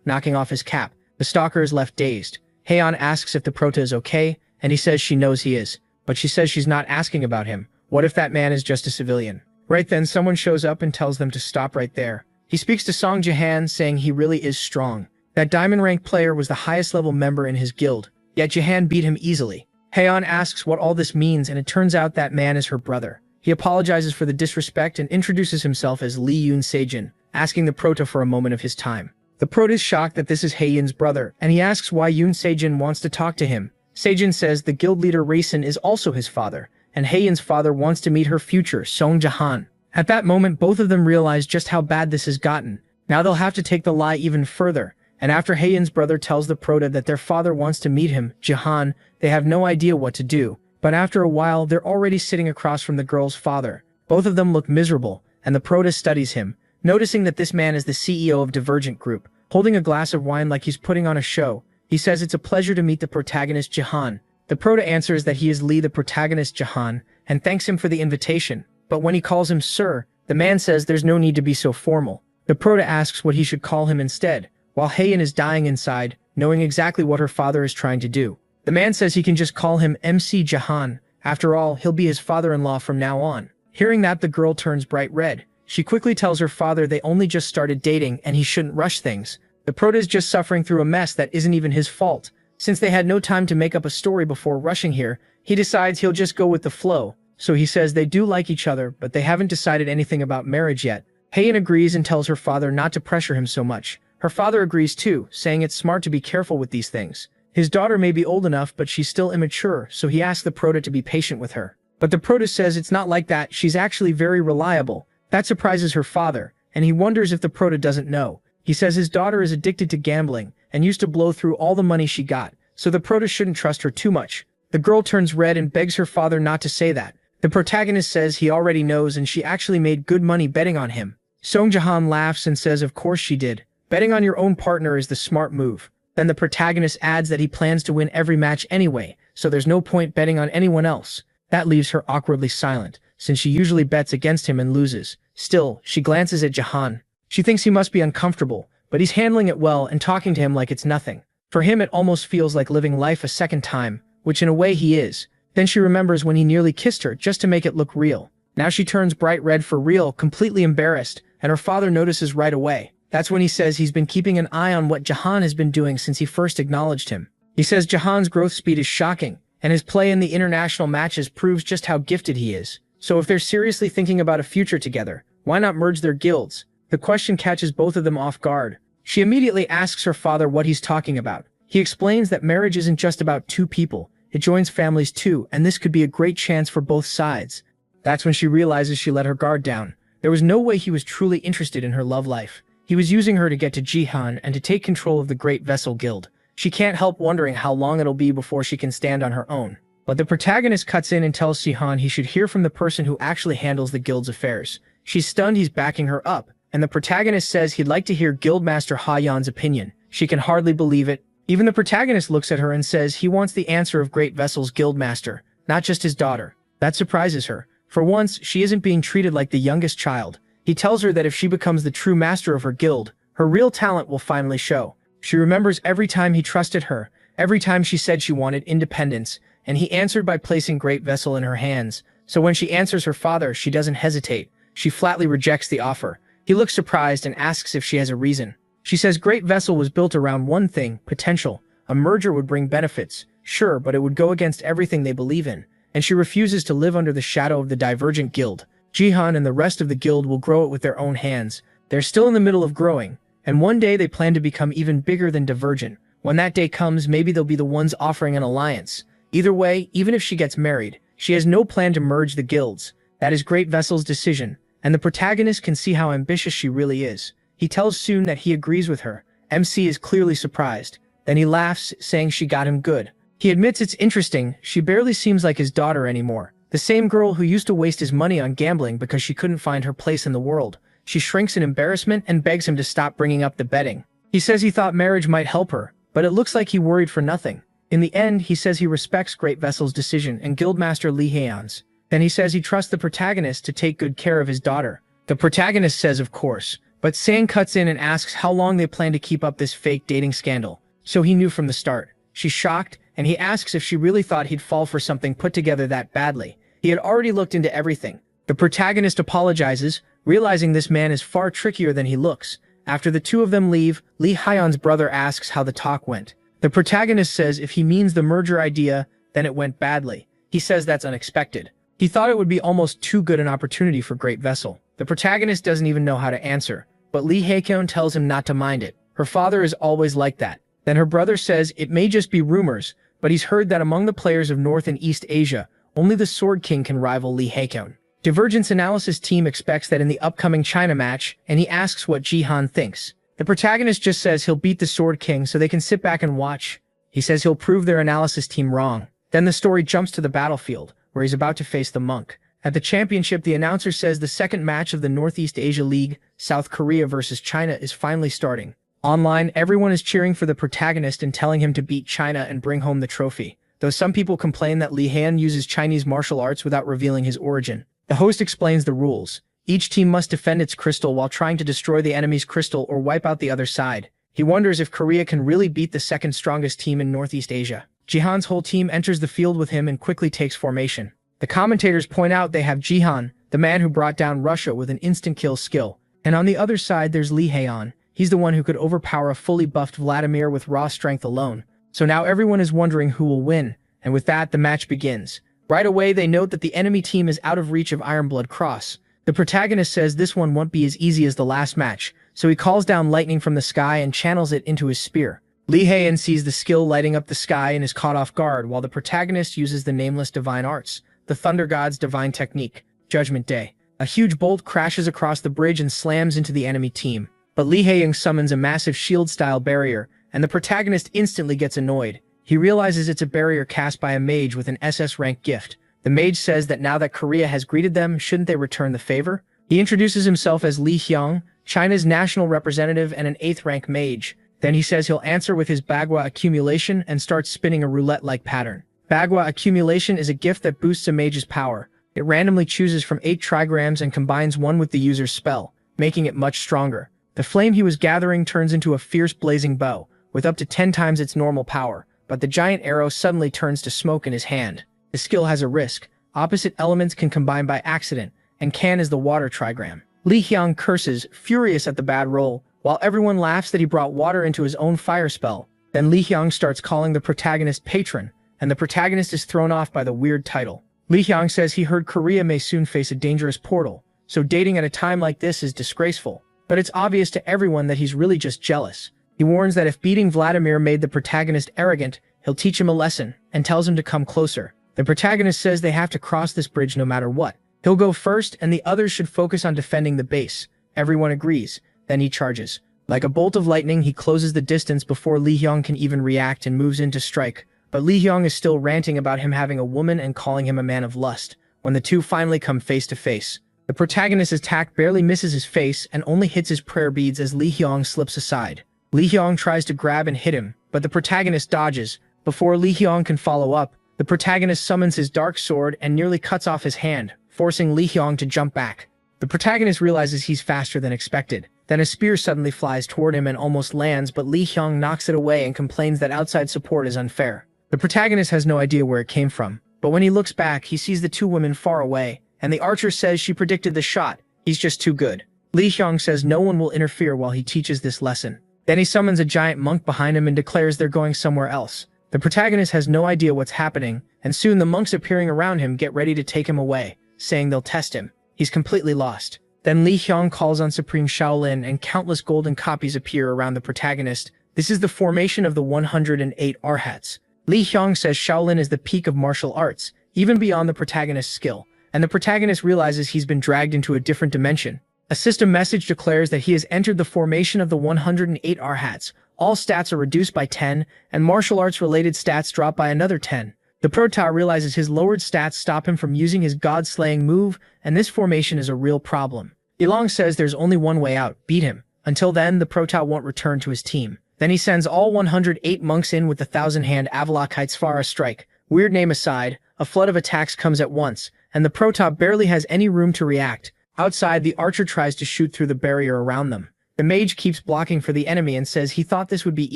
knocking off his cap. The stalker is left dazed. Haeon asks if the prota is okay, and he says she knows he is. But she says she's not asking about him. What if that man is just a civilian? Right then, someone shows up and tells them to stop right there. He speaks to Song Jahan, saying he really is strong. That diamond rank player was the highest level member in his guild, yet Jahan beat him easily. Haeon asks what all this means, and it turns out that man is her brother. He apologizes for the disrespect and introduces himself as Lee Yoon Sejin, asking the prota for a moment of his time. The prota is shocked that this is Haeon's brother, and he asks why Yoon Sejin wants to talk to him. Sejin says the guild leader Raisin is also his father, and Haeon's father wants to meet her future, Song Jahan. At that moment, both of them realize just how bad this has gotten. Now they'll have to take the lie even further, and after Haeon's brother tells the prota that their father wants to meet him, Jahan, they have no idea what to do. But after a while, they're already sitting across from the girl's father. Both of them look miserable, and the prota studies him, noticing that this man is the CEO of Divergent Group, holding a glass of wine like he's putting on a show. He says it's a pleasure to meet the protagonist Jahan. The prota answers that he is Lee, the protagonist Jahan, and thanks him for the invitation. But when he calls him sir, the man says there's no need to be so formal. The prota asks what he should call him instead, while Haeon is dying inside, knowing exactly what her father is trying to do. The man says he can just call him MC Jahan. After all, he'll be his father-in-law from now on. Hearing that, the girl turns bright red. She quickly tells her father they only just started dating and he shouldn't rush things. The prota is just suffering through a mess that isn't even his fault. Since they had no time to make up a story before rushing here, he decides he'll just go with the flow. So he says they do like each other, but they haven't decided anything about marriage yet. Haeon agrees and tells her father not to pressure him so much. Her father agrees too, saying it's smart to be careful with these things. His daughter may be old enough, but she's still immature, so he asks the prota to be patient with her. But the prota says it's not like that, she's actually very reliable. That surprises her father, and he wonders if the prota doesn't know. He says his daughter is addicted to gambling, and used to blow through all the money she got, so the prota shouldn't trust her too much. The girl turns red and begs her father not to say that. The protagonist says he already knows and she actually made good money betting on him. Song Jahan laughs and says of course she did. Betting on your own partner is the smart move. Then the protagonist adds that he plans to win every match anyway, so there's no point betting on anyone else. That leaves her awkwardly silent, since she usually bets against him and loses. Still, she glances at Jahan. She thinks he must be uncomfortable, but he's handling it well and talking to him like it's nothing. For him it almost feels like living life a second time, which in a way he is. Then she remembers when he nearly kissed her just to make it look real. Now she turns bright red for real, completely embarrassed, and her father notices right away. That's when he says he's been keeping an eye on what Jahan has been doing since he first acknowledged him. He says Jahan's growth speed is shocking, and his play in the international matches proves just how gifted he is. So if they're seriously thinking about a future together, why not merge their guilds? The question catches both of them off guard. She immediately asks her father what he's talking about. He explains that marriage isn't just about two people, it joins families too, and this could be a great chance for both sides. That's when she realizes she let her guard down. There was no way he was truly interested in her love life. He was using her to get to Jihan and to take control of the Great Vessel Guild. She can't help wondering how long it'll be before she can stand on her own. But the protagonist cuts in and tells Jihan he should hear from the person who actually handles the guild's affairs. She's stunned he's backing her up, and the protagonist says he'd like to hear Guildmaster Ha Yan's opinion. She can hardly believe it. Even the protagonist looks at her and says he wants the answer of Great Vessel's Guildmaster, not just his daughter. That surprises her. For once, she isn't being treated like the youngest child. He tells her that if she becomes the true master of her guild, her real talent will finally show. She remembers every time he trusted her, every time she said she wanted independence, and he answered by placing Great Vessel in her hands. So when she answers her father, she doesn't hesitate. She flatly rejects the offer. He looks surprised and asks if she has a reason. She says Great Vessel was built around one thing, potential. A merger would bring benefits, sure, but it would go against everything they believe in, and she refuses to live under the shadow of the Divergent Guild. Jihan and the rest of the guild will grow it with their own hands. They're still in the middle of growing, and one day they plan to become even bigger than Divergent. When that day comes, maybe they'll be the ones offering an alliance. Either way, even if she gets married, she has no plan to merge the guilds. That is Great Vessel's decision, and the protagonist can see how ambitious she really is. He tells Soon that he agrees with her. MC is clearly surprised. Then he laughs, saying she got him good. He admits it's interesting, she barely seems like his daughter anymore. The same girl who used to waste his money on gambling because she couldn't find her place in the world. She shrinks in embarrassment and begs him to stop bringing up the betting. He says he thought marriage might help her, but it looks like he worried for nothing. In the end, he says he respects Great Vessel's decision and Guildmaster Li Heian's. Then he says he trusts the protagonist to take good care of his daughter. The protagonist says of course, but Sang cuts in and asks how long they plan to keep up this fake dating scandal. So he knew from the start. She's shocked, and he asks if she really thought he'd fall for something put together that badly. He had already looked into everything. The protagonist apologizes, realizing this man is far trickier than he looks. After the two of them leave, Li Heian's brother asks how the talk went. The protagonist says if he means the merger idea, then it went badly. He says that's unexpected. He thought it would be almost too good an opportunity for Great Vessel. The protagonist doesn't even know how to answer, but Li Heian tells him not to mind it. Her father is always like that. Then her brother says it may just be rumors, but he's heard that among the players of North and East Asia, only the Sword King can rival Li Heian. Divergent's analysis team expects that in the upcoming China match, and he asks what Jihan thinks. The protagonist just says he'll beat the Sword King so they can sit back and watch. He says he'll prove their analysis team wrong. Then the story jumps to the battlefield, where he's about to face the monk. At the championship, the announcer says the second match of the Northeast Asia League, South Korea versus China, is finally starting. Online, everyone is cheering for the protagonist and telling him to beat China and bring home the trophy, though some people complain that Li Heian uses Chinese martial arts without revealing his origin. The host explains the rules. Each team must defend its crystal while trying to destroy the enemy's crystal or wipe out the other side. He wonders if Korea can really beat the second strongest team in Northeast Asia. Jihan's whole team enters the field with him and quickly takes formation. The commentators point out they have Jihan, the man who brought down Russia with an instant kill skill. And on the other side there's Li Heian. He's the one who could overpower a fully buffed Vladimir with raw strength alone. So now everyone is wondering who will win, and with that the match begins. Right away they note that the enemy team is out of reach of Ironblood Cross. The protagonist says this one won't be as easy as the last match, so he calls down lightning from the sky and channels it into his spear. Li Heian sees the skill lighting up the sky and is caught off guard while the protagonist uses the nameless divine arts. the Thunder God's divine technique, Judgment Day. A huge bolt crashes across the bridge and slams into the enemy team. But Lee Hae-young summons a massive shield-style barrier, and the protagonist instantly gets annoyed. He realizes it's a barrier cast by a mage with an SS rank gift. The mage says that now that Korea has greeted them, shouldn't they return the favor? He introduces himself as Lee Hyung, China's national representative and an 8th rank mage. Then he says he'll answer with his Bagua accumulation and starts spinning a roulette-like pattern. Bagua accumulation is a gift that boosts a mage's power. It randomly chooses from 8 trigrams and combines one with the user's spell, making it much stronger. The flame he was gathering turns into a fierce blazing bow, with up to 10 times its normal power, but the giant arrow suddenly turns to smoke in his hand. The skill has a risk. Opposite elements can combine by accident, and can is the water trigram. Lee Hyung curses, furious at the bad roll, while everyone laughs that he brought water into his own fire spell. Then Lee Hyung starts calling the protagonist patron, and the protagonist is thrown off by the weird title. Lee Hyung says he heard Korea may soon face a dangerous portal, so dating at a time like this is disgraceful. But it's obvious to everyone that he's really just jealous. He warns that if beating Vladimir made the protagonist arrogant, he'll teach him a lesson, and tells him to come closer. The protagonist says they have to cross this bridge no matter what. He'll go first, and the others should focus on defending the base. Everyone agrees. Then he charges. Like a bolt of lightning, he closes the distance before Lee Hyung can even react and moves in to strike. But Lee Hyung is still ranting about him having a woman and calling him a man of lust, when the two finally come face to face. The protagonist's attack barely misses his face and only hits his prayer beads as Lee Hyung slips aside. Lee Hyung tries to grab and hit him, but the protagonist dodges. Before Lee Hyung can follow up, the protagonist summons his dark sword and nearly cuts off his hand, forcing Lee Hyung to jump back. The protagonist realizes he's faster than expected. Then a spear suddenly flies toward him and almost lands, but Lee Hyung knocks it away and complains that outside support is unfair. The protagonist has no idea where it came from, but when he looks back, he sees the two women far away, and the archer says she predicted the shot. He's just too good. Lee Hyung says no one will interfere while he teaches this lesson. Then he summons a giant monk behind him and declares they're going somewhere else. The protagonist has no idea what's happening, and soon the monks appearing around him get ready to take him away, saying they'll test him. He's completely lost. Then Lee Hyung calls on Supreme Shaolin and countless golden copies appear around the protagonist. This is the formation of the 108 Arhats. Lee Hyung says Shaolin is the peak of martial arts, even beyond the protagonist's skill, and the protagonist realizes he's been dragged into a different dimension. A system message declares that he has entered the formation of the 108 Arhats. All stats are reduced by 10, and martial arts-related stats drop by another 10. The prota realizes his lowered stats stop him from using his god-slaying move, and this formation is a real problem. Ilong says there's only one way out, beat him. Until then, the prota won't return to his team. Then he sends all 108 monks in with the 1,000-hand Avalokitesfara strike. Weird name aside, a flood of attacks comes at once, and the prota barely has any room to react. Outside, the archer tries to shoot through the barrier around them. The mage keeps blocking for the enemy and says he thought this would be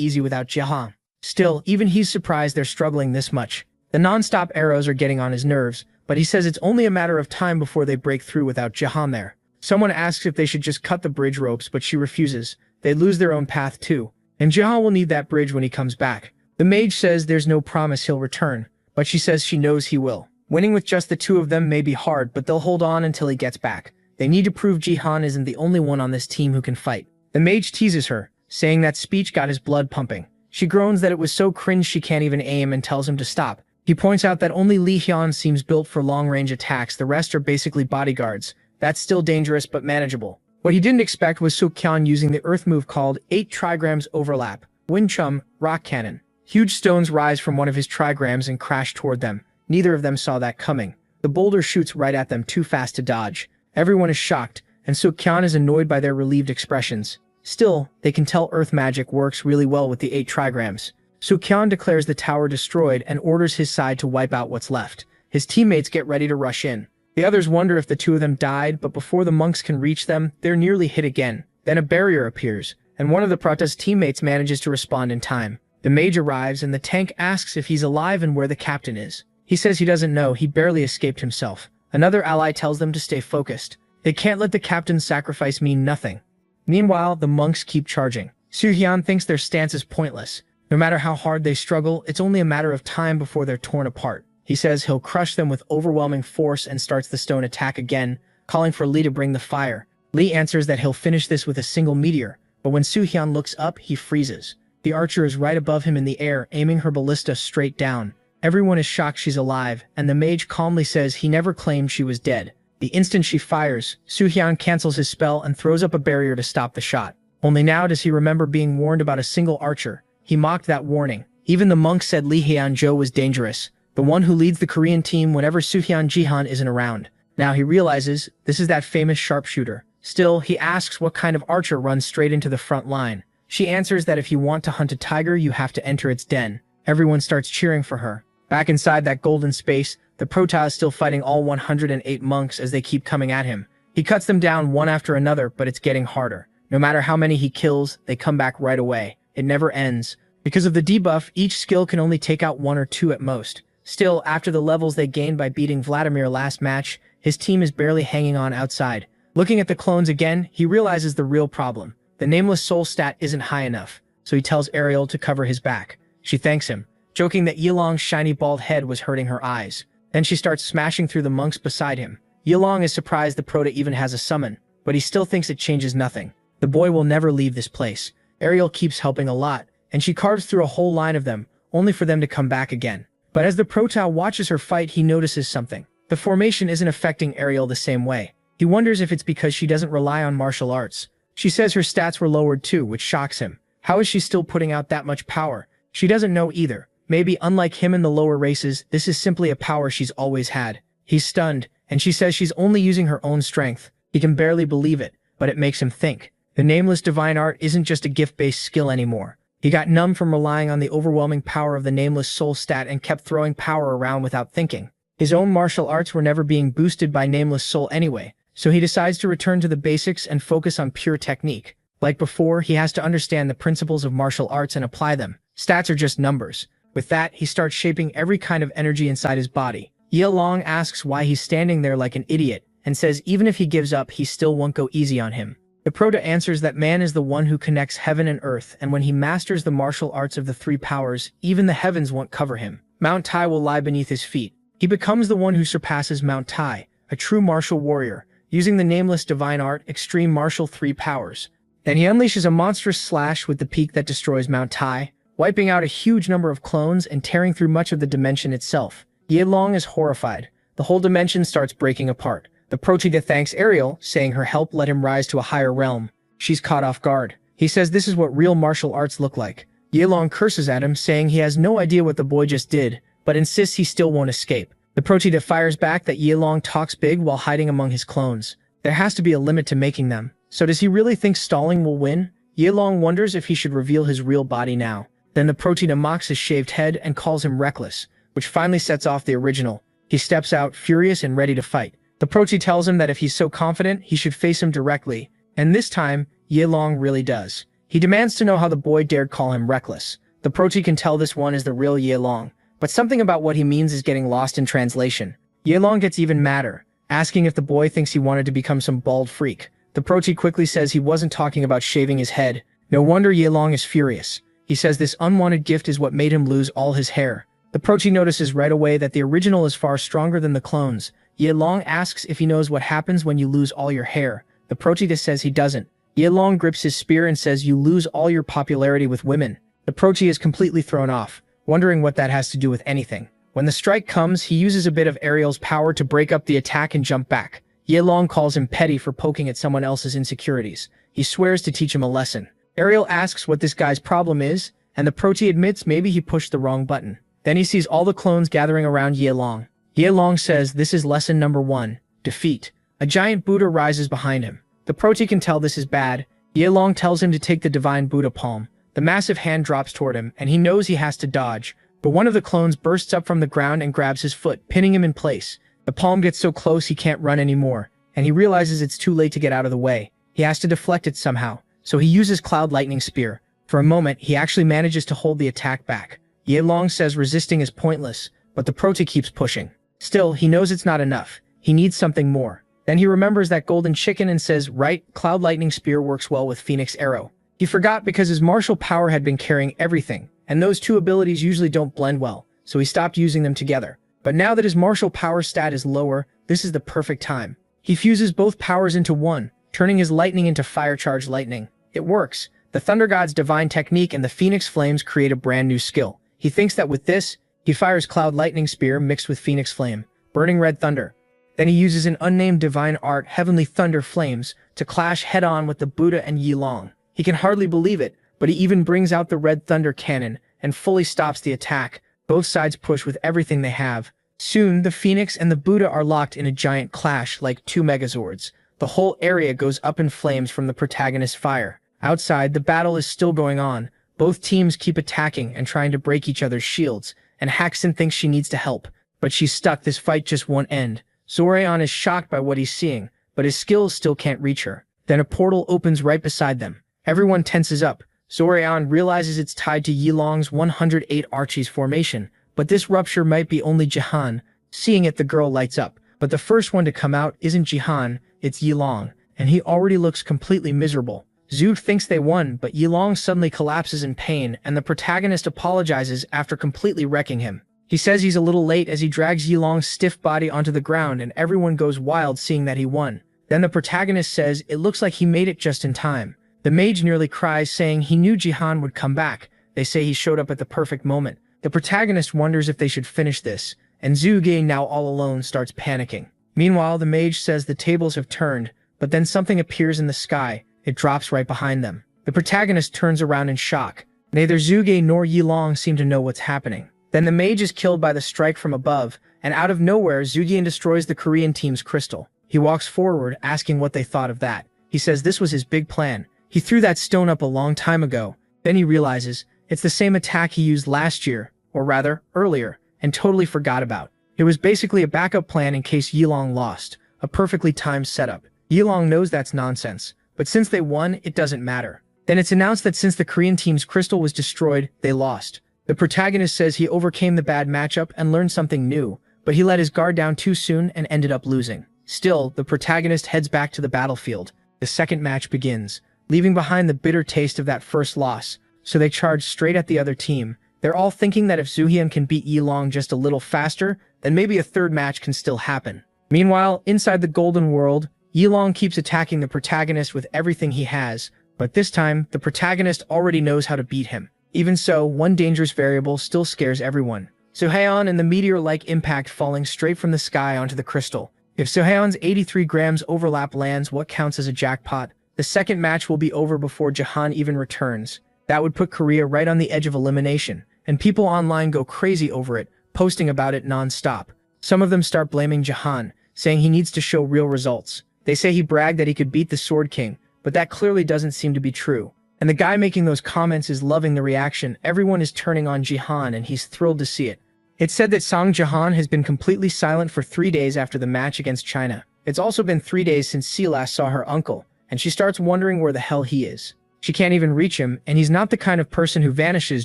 easy without Jihan. Still, even he's surprised they're struggling this much. The non-stop arrows are getting on his nerves, but he says it's only a matter of time before they break through without Jihan there. Someone asks if they should just cut the bridge ropes, but she refuses. They lose their own path too, and Jihan will need that bridge when he comes back. The mage says there's no promise he'll return, but she says she knows he will. Winning with just the two of them may be hard, but they'll hold on until he gets back. They need to prove Jihan isn't the only one on this team who can fight. The mage teases her, saying that speech got his blood pumping. She groans that it was so cringe she can't even aim and tells him to stop. He points out that only Lee Hyun seems built for long-range attacks, the rest are basically bodyguards. That's still dangerous but manageable. What he didn't expect was Suk-Kyan using the earth move called 8 trigrams overlap, Wind Chum, Rock Cannon. Huge stones rise from one of his trigrams and crash toward them. Neither of them saw that coming. The boulder shoots right at them too fast to dodge. Everyone is shocked, and Suk-Kyan is annoyed by their relieved expressions. Still, they can tell earth magic works really well with the 8 trigrams. Suk-Kyan declares the tower destroyed and orders his side to wipe out what's left. His teammates get ready to rush in. The others wonder if the two of them died, but before the monks can reach them, they're nearly hit again. Then a barrier appears, and one of the prota's teammates manages to respond in time. The mage arrives, and the tank asks if he's alive and where the captain is. He says he doesn't know, he barely escaped himself. Another ally tells them to stay focused. They can't let the captain's sacrifice mean nothing. Meanwhile, the monks keep charging. Soo-Hyun thinks their stance is pointless. No matter how hard they struggle, it's only a matter of time before they're torn apart. He says he'll crush them with overwhelming force and starts the stone attack again, calling for Lee to bring the fire. Lee answers that he'll finish this with a single meteor, but when Soo-Hyun looks up, he freezes. The archer is right above him in the air, aiming her ballista straight down. Everyone is shocked she's alive, and the mage calmly says he never claimed she was dead. The instant she fires, Suhyun cancels his spell and throws up a barrier to stop the shot. Only now does he remember being warned about a single archer. He mocked that warning. Even the monk said Lee Hyun-jo was dangerous, the one who leads the Korean team whenever Suhyun Jihan isn't around. Now he realizes this is that famous sharpshooter. Still, he asks what kind of archer runs straight into the front line. She answers that if you want to hunt a tiger, you have to enter its den. Everyone starts cheering for her. Back inside that golden space, the prota is still fighting all 108 monks as they keep coming at him. He cuts them down one after another, but it's getting harder. No matter how many he kills, they come back right away. It never ends. Because of the debuff, each skill can only take out 1 or 2 at most. Still, after the levels they gained by beating Vladimir last match, his team is barely hanging on outside. Looking at the clones again, he realizes the real problem. The nameless soul stat isn't high enough, so he tells Ariel to cover his back. She thanks him, joking that Yilong's shiny bald head was hurting her eyes. Then she starts smashing through the monks beside him. Yilong is surprised the prota even has a summon, but he still thinks it changes nothing. The boy will never leave this place. Ariel keeps helping a lot, and she carves through a whole line of them, only for them to come back again. But as the prota watches her fight, he notices something. The formation isn't affecting Ariel the same way. He wonders if it's because she doesn't rely on martial arts. She says her stats were lowered too, which shocks him. How is she still putting out that much power? She doesn't know either. Maybe unlike him in the lower races, this is simply a power she's always had. He's stunned, and she says she's only using her own strength. He can barely believe it, but it makes him think. The nameless divine art isn't just a gift-based skill anymore. He got numb from relying on the overwhelming power of the nameless soul stat and kept throwing power around without thinking. His own martial arts were never being boosted by nameless soul anyway, so he decides to return to the basics and focus on pure technique. Like before, he has to understand the principles of martial arts and apply them. Stats are just numbers. With that, he starts shaping every kind of energy inside his body. Yilong asks why he's standing there like an idiot, and says even if he gives up, he still won't go easy on him. The prota answers that man is the one who connects heaven and earth, and when he masters the martial arts of the 3 powers, even the heavens won't cover him. Mount Tai will lie beneath his feet. He becomes the one who surpasses Mount Tai, a true martial warrior, using the nameless divine art, extreme martial 3 powers. Then he unleashes a monstrous slash with the peak that destroys Mount Tai, wiping out a huge number of clones and tearing through much of the dimension itself. Yilong is horrified. The whole dimension starts breaking apart. The prota thanks Ariel, saying her help let him rise to a higher realm. She's caught off guard. He says this is what real martial arts look like. Yilong curses at him, saying he has no idea what the boy just did, but insists he still won't escape. The prota fires back that Yilong talks big while hiding among his clones. There has to be a limit to making them. So does he really think stalling will win? Yilong wonders if he should reveal his real body now. Then the prota mocks his shaved head and calls him reckless, which finally sets off the original. He steps out, furious and ready to fight. The prota tells him that if he's so confident, he should face him directly, and this time, Yilong really does. He demands to know how the boy dared call him reckless. The prota can tell this one is the real Yilong, but something about what he means is getting lost in translation. Yilong gets even madder, asking if the boy thinks he wanted to become some bald freak. The prota quickly says he wasn't talking about shaving his head. No wonder Yilong is furious. He says this unwanted gift is what made him lose all his hair. The prota notices right away that the original is far stronger than the clones. Yilong asks if he knows what happens when you lose all your hair. The prota says he doesn't. Yilong grips his spear and says you lose all your popularity with women. The prota is completely thrown off, wondering what that has to do with anything. When the strike comes, he uses a bit of Ariel's power to break up the attack and jump back. Yilong calls him petty for poking at someone else's insecurities. He swears to teach him a lesson. Ariel asks what this guy's problem is, and the prota admits maybe he pushed the wrong button. Then he sees all the clones gathering around Yilong. Yilong says this is lesson number 1, defeat. A giant Buddha rises behind him. The prota can tell this is bad. Yilong tells him to take the divine Buddha palm. The massive hand drops toward him, and he knows he has to dodge. But one of the clones bursts up from the ground and grabs his foot, pinning him in place. The palm gets so close he can't run anymore, and he realizes it's too late to get out of the way. He has to deflect it somehow, so he uses Cloud Lightning Spear. For a moment, he actually manages to hold the attack back. Yilong says resisting is pointless, but the prota keeps pushing. Still, he knows it's not enough. He needs something more. Then he remembers that golden chicken and says, right, Cloud Lightning Spear works well with Phoenix Arrow. He forgot because his martial power had been carrying everything, and those 2 abilities usually don't blend well, so he stopped using them together. But now that his martial power stat is lower, this is the perfect time. He fuses both powers into one, turning his lightning into Fire Charge Lightning. It works. The Thunder God's divine technique and the Phoenix Flames create a brand new skill. He thinks that with this, He fires Cloud Lightning Spear mixed with Phoenix Flame, burning Red Thunder. Then he uses an unnamed divine art, Heavenly Thunder Flames, to clash head-on with the Buddha and Yilong. He can hardly believe it, but he even brings out the Red Thunder Cannon and fully stops the attack. Both sides push with everything they have. Soon, the Phoenix and the Buddha are locked in a giant clash like two Megazords. The whole area goes up in flames from the protagonist's fire. Outside, the battle is still going on. Both teams keep attacking and trying to break each other's shields, and Haxon thinks she needs to help. But she's stuck. This fight just won't end. Zoraeon is shocked by what he's seeing, but his skills still can't reach her. Then a portal opens right beside them. Everyone tenses up. Zoraeon realizes it's tied to Yilong's 108 Archie's formation, but this rupture might be only Jihan. Seeing it, the girl lights up. But the first one to come out isn't Jihan, it's Yilong, and he already looks completely miserable. Zhu thinks they won, but Yilong suddenly collapses in pain, and the protagonist apologizes after completely wrecking him. He says he's a little late as he drags Yilong's stiff body onto the ground, and everyone goes wild seeing that he won. Then the protagonist says it looks like he made it just in time. The mage nearly cries, saying he knew Jihan would come back. They say he showed up at the perfect moment. The protagonist wonders if they should finish this, and Zhuge, now all alone, starts panicking. Meanwhile, the mage says the tables have turned, but then something appears in the sky. It drops right behind them. The protagonist turns around in shock. Neither Zhuge nor Yilong seem to know what's happening. Then the mage is killed by the strike from above, and out of nowhere, Zhuge destroys the Korean team's crystal. He walks forward, asking what they thought of that. He says this was his big plan. He threw that stone up a long time ago. Then he realizes it's the same attack he used last year, or rather, earlier, and totally forgot about. It was basically a backup plan in case Yilong lost, a perfectly timed setup. Yilong knows that's nonsense, but since they won, it doesn't matter. Then it's announced that since the Korean team's crystal was destroyed, they lost. The protagonist says he overcame the bad matchup and learned something new, but he let his guard down too soon and ended up losing. Still, the protagonist heads back to the battlefield. The second match begins, leaving behind the bitter taste of that first loss, so they charge straight at the other team. They're all thinking that if Zuhian can beat Yilong just a little faster, then maybe a third match can still happen. Meanwhile, inside the Golden World, Yilong keeps attacking the protagonist with everything he has, but this time, the protagonist already knows how to beat him. Even so, one dangerous variable still scares everyone. Sohaeon and the meteor-like impact falling straight from the sky onto the crystal. If Sohaeon's 83 grams overlap lands what counts as a jackpot, the second match will be over before Jihan even returns. That would put Korea right on the edge of elimination, and people online go crazy over it, posting about it non-stop. Some of them start blaming Jihan, saying he needs to show real results. They say he bragged that he could beat the Sword King, but that clearly doesn't seem to be true. And the guy making those comments is loving the reaction. Everyone is turning on Jihan, and he's thrilled to see it. It's said that Song Jihan has been completely silent for 3 days after the match against China. It's also been 3 days since C last saw her uncle, and she starts wondering where the hell he is. She can't even reach him, and he's not the kind of person who vanishes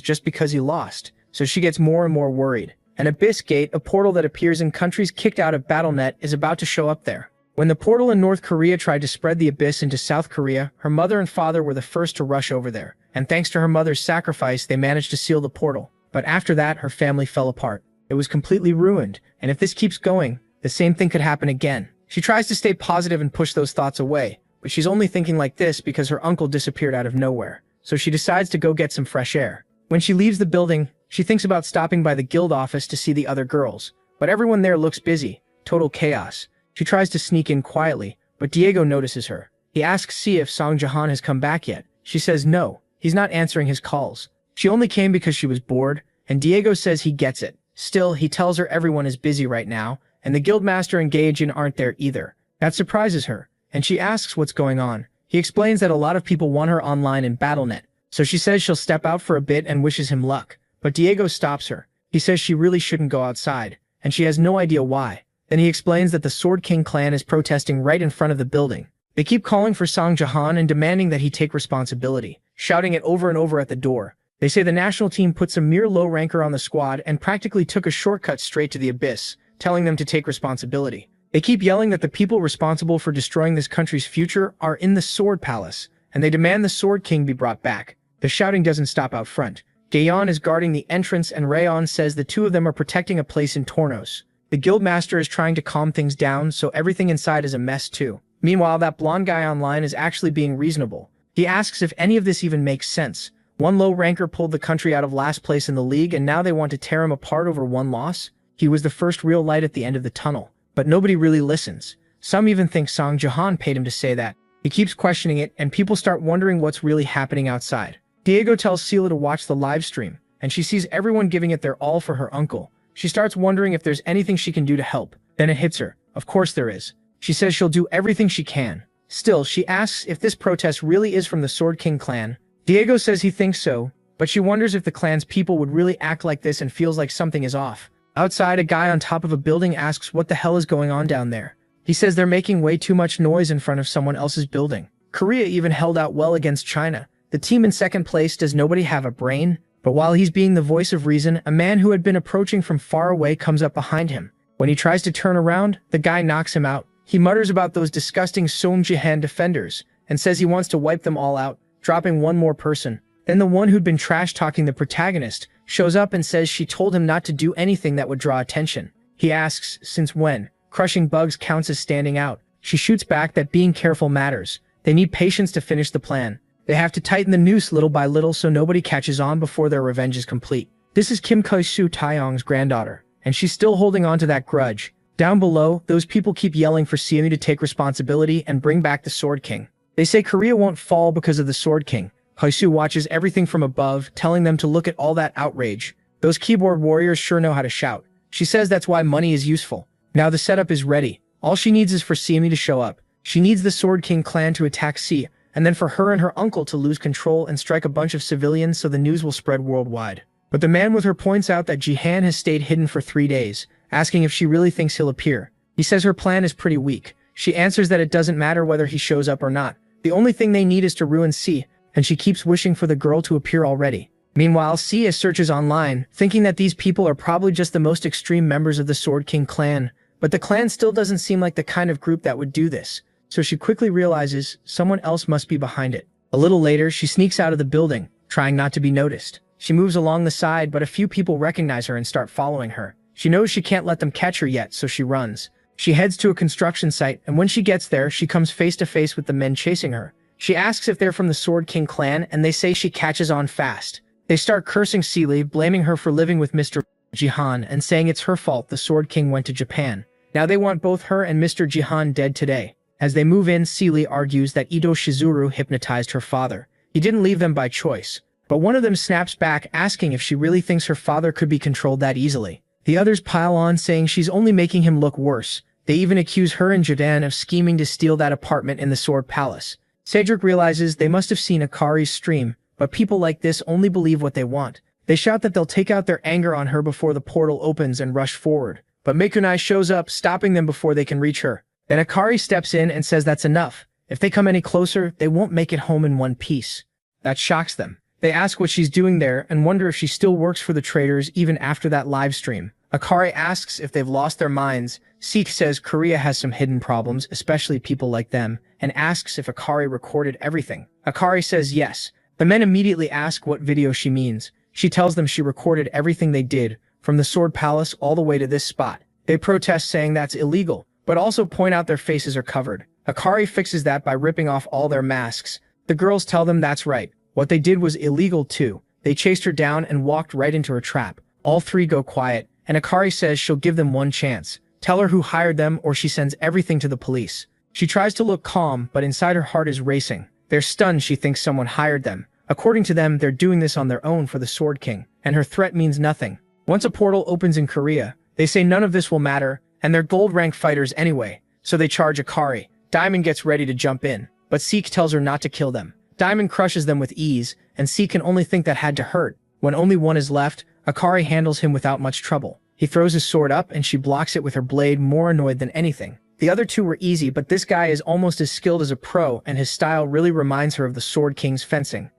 just because he lost, so she gets more and more worried. An Abyss Gate, a portal that appears in countries kicked out of BattleNet, is about to show up there. When the portal in North Korea tried to spread the Abyss into South Korea, her mother and father were the first to rush over there, and thanks to her mother's sacrifice, they managed to seal the portal. But after that, her family fell apart. It was completely ruined, and if this keeps going, the same thing could happen again. She tries to stay positive and push those thoughts away, but she's only thinking like this because her uncle disappeared out of nowhere, so she decides to go get some fresh air. When she leaves the building, she thinks about stopping by the guild office to see the other girls, but everyone there looks busy. Total chaos. She tries to sneak in quietly, but Diego notices her. He asks C if Song Jihan has come back yet. She says no, he's not answering his calls. She only came because she was bored, and Diego says he gets it. Still, he tells her everyone is busy right now, and the guildmaster and Gaijin aren't there either. That surprises her, and she asks what's going on. He explains that a lot of people want her online in BattleNet, so she says she'll step out for a bit and wishes him luck. But Diego stops her. He says she really shouldn't go outside, and she has no idea why. Then he explains that the Sword King clan is protesting right in front of the building. They keep calling for Song Jihan and demanding that he take responsibility, shouting it over and over at the door. They say the national team put some mere low ranker on the squad and practically took a shortcut straight to the Abyss, telling them to take responsibility. They keep yelling that the people responsible for destroying this country's future are in the Sword Palace, and they demand the Sword King be brought back. The shouting doesn't stop out front. Gaeon is guarding the entrance, and Rayon says the two of them are protecting a place in Tornos. The guildmaster is trying to calm things down, so everything inside is a mess too. Meanwhile, that blonde guy online is actually being reasonable. He asks if any of this even makes sense. One low ranker pulled the country out of last place in the league and now they want to tear him apart over one loss? He was the first real light at the end of the tunnel. But nobody really listens. Some even think Song Jahan paid him to say that. He keeps questioning it and people start wondering what's really happening outside. Diego tells Sela to watch the live stream, and she sees everyone giving it their all for her uncle. She starts wondering if there's anything she can do to help. Then it hits her. Of course there is. She says she'll do everything she can. Still, she asks if this protest really is from the Sword King clan. Diego says he thinks so, but she wonders if the clan's people would really act like this and feels like something is off. Outside, a guy on top of a building asks what the hell is going on down there. He says they're making way too much noise in front of someone else's building. Korea even held out well against China. The team in second place. Does nobody have a brain? But while he's being the voice of reason, a man who had been approaching from far away comes up behind him. When he tries to turn around, the guy knocks him out. He mutters about those disgusting Song Jihan defenders and says he wants to wipe them all out, dropping one more person. Then the one who'd been trash-talking the protagonist shows up and says she told him not to do anything that would draw attention. He asks, since when? Crushing bugs counts as standing out. She shoots back that being careful matters. They need patience to finish the plan. They have to tighten the noose little by little so nobody catches on before their revenge is complete. This is Kim Kai-su Taeyong's granddaughter, and she's still holding on to that grudge. Down below, those people keep yelling for Siemu to take responsibility and bring back the Sword King. They say Korea won't fall because of the Sword King. Kai-su watches everything from above, telling them to look at all that outrage. Those keyboard warriors sure know how to shout. She says that's why money is useful. Now the setup is ready. All she needs is for Siemu to show up. She needs the Sword King clan to attack Sea, and then for her and her uncle to lose control and strike a bunch of civilians so the news will spread worldwide. But the man with her points out that Jihan has stayed hidden for 3 days, asking if she really thinks he'll appear. He says her plan is pretty weak. She answers that it doesn't matter whether he shows up or not. The only thing they need is to ruin C, and she keeps wishing for the girl to appear already. Meanwhile, Cia searches online, thinking that these people are probably just the most extreme members of the Sword King clan, but the clan still doesn't seem like the kind of group that would do this, so she quickly realizes someone else must be behind it. A little later, she sneaks out of the building, trying not to be noticed. She moves along the side, but a few people recognize her and start following her. She knows she can't let them catch her yet, so she runs. She heads to a construction site, and when she gets there, she comes face to face with the men chasing her. She asks if they're from the Sword King clan, and they say she catches on fast. They start cursing Seely, blaming her for living with Mr. Jihan, and saying it's her fault the Sword King went to Japan. Now they want both her and Mr. Jihan dead today. As they move in, Seely argues that Ito Shizuru hypnotized her father. He didn't leave them by choice. But one of them snaps back, asking if she really thinks her father could be controlled that easily. The others pile on, saying she's only making him look worse. They even accuse her and Jadan of scheming to steal that apartment in the Sword Palace. Cedric realizes they must have seen Akari's stream, but people like this only believe what they want. They shout that they'll take out their anger on her before the portal opens and rush forward. But Mikunai shows up, stopping them before they can reach her. Then Akari steps in and says that's enough. If they come any closer, they won't make it home in one piece. That shocks them. They ask what she's doing there and wonder if she still works for the traders even after that live stream. Akari asks if they've lost their minds. Seek says Korea has some hidden problems, especially people like them, and asks if Akari recorded everything. Akari says yes. The men immediately ask what video she means. She tells them she recorded everything they did, from the Sword Palace all the way to this spot. They protest saying that's illegal, but also point out their faces are covered. Akari fixes that by ripping off all their masks. The girls tell them that's right. What they did was illegal too. They chased her down and walked right into her trap. All three go quiet, and Akari says she'll give them one chance. Tell her who hired them or she sends everything to the police. She tries to look calm, but inside her heart is racing. They're stunned she thinks someone hired them. According to them, they're doing this on their own for the Sword King, and her threat means nothing. Once a portal opens in Korea, they say none of this will matter, and they're gold-rank fighters anyway, so they charge Akari. Diamond gets ready to jump in, but Seek tells her not to kill them. Diamond crushes them with ease, and Seek can only think that had to hurt. When only one is left, Akari handles him without much trouble. He throws his sword up and she blocks it with her blade, more annoyed than anything. The other two were easy, but this guy is almost as skilled as a pro and his style really reminds her of the Sword King's fencing.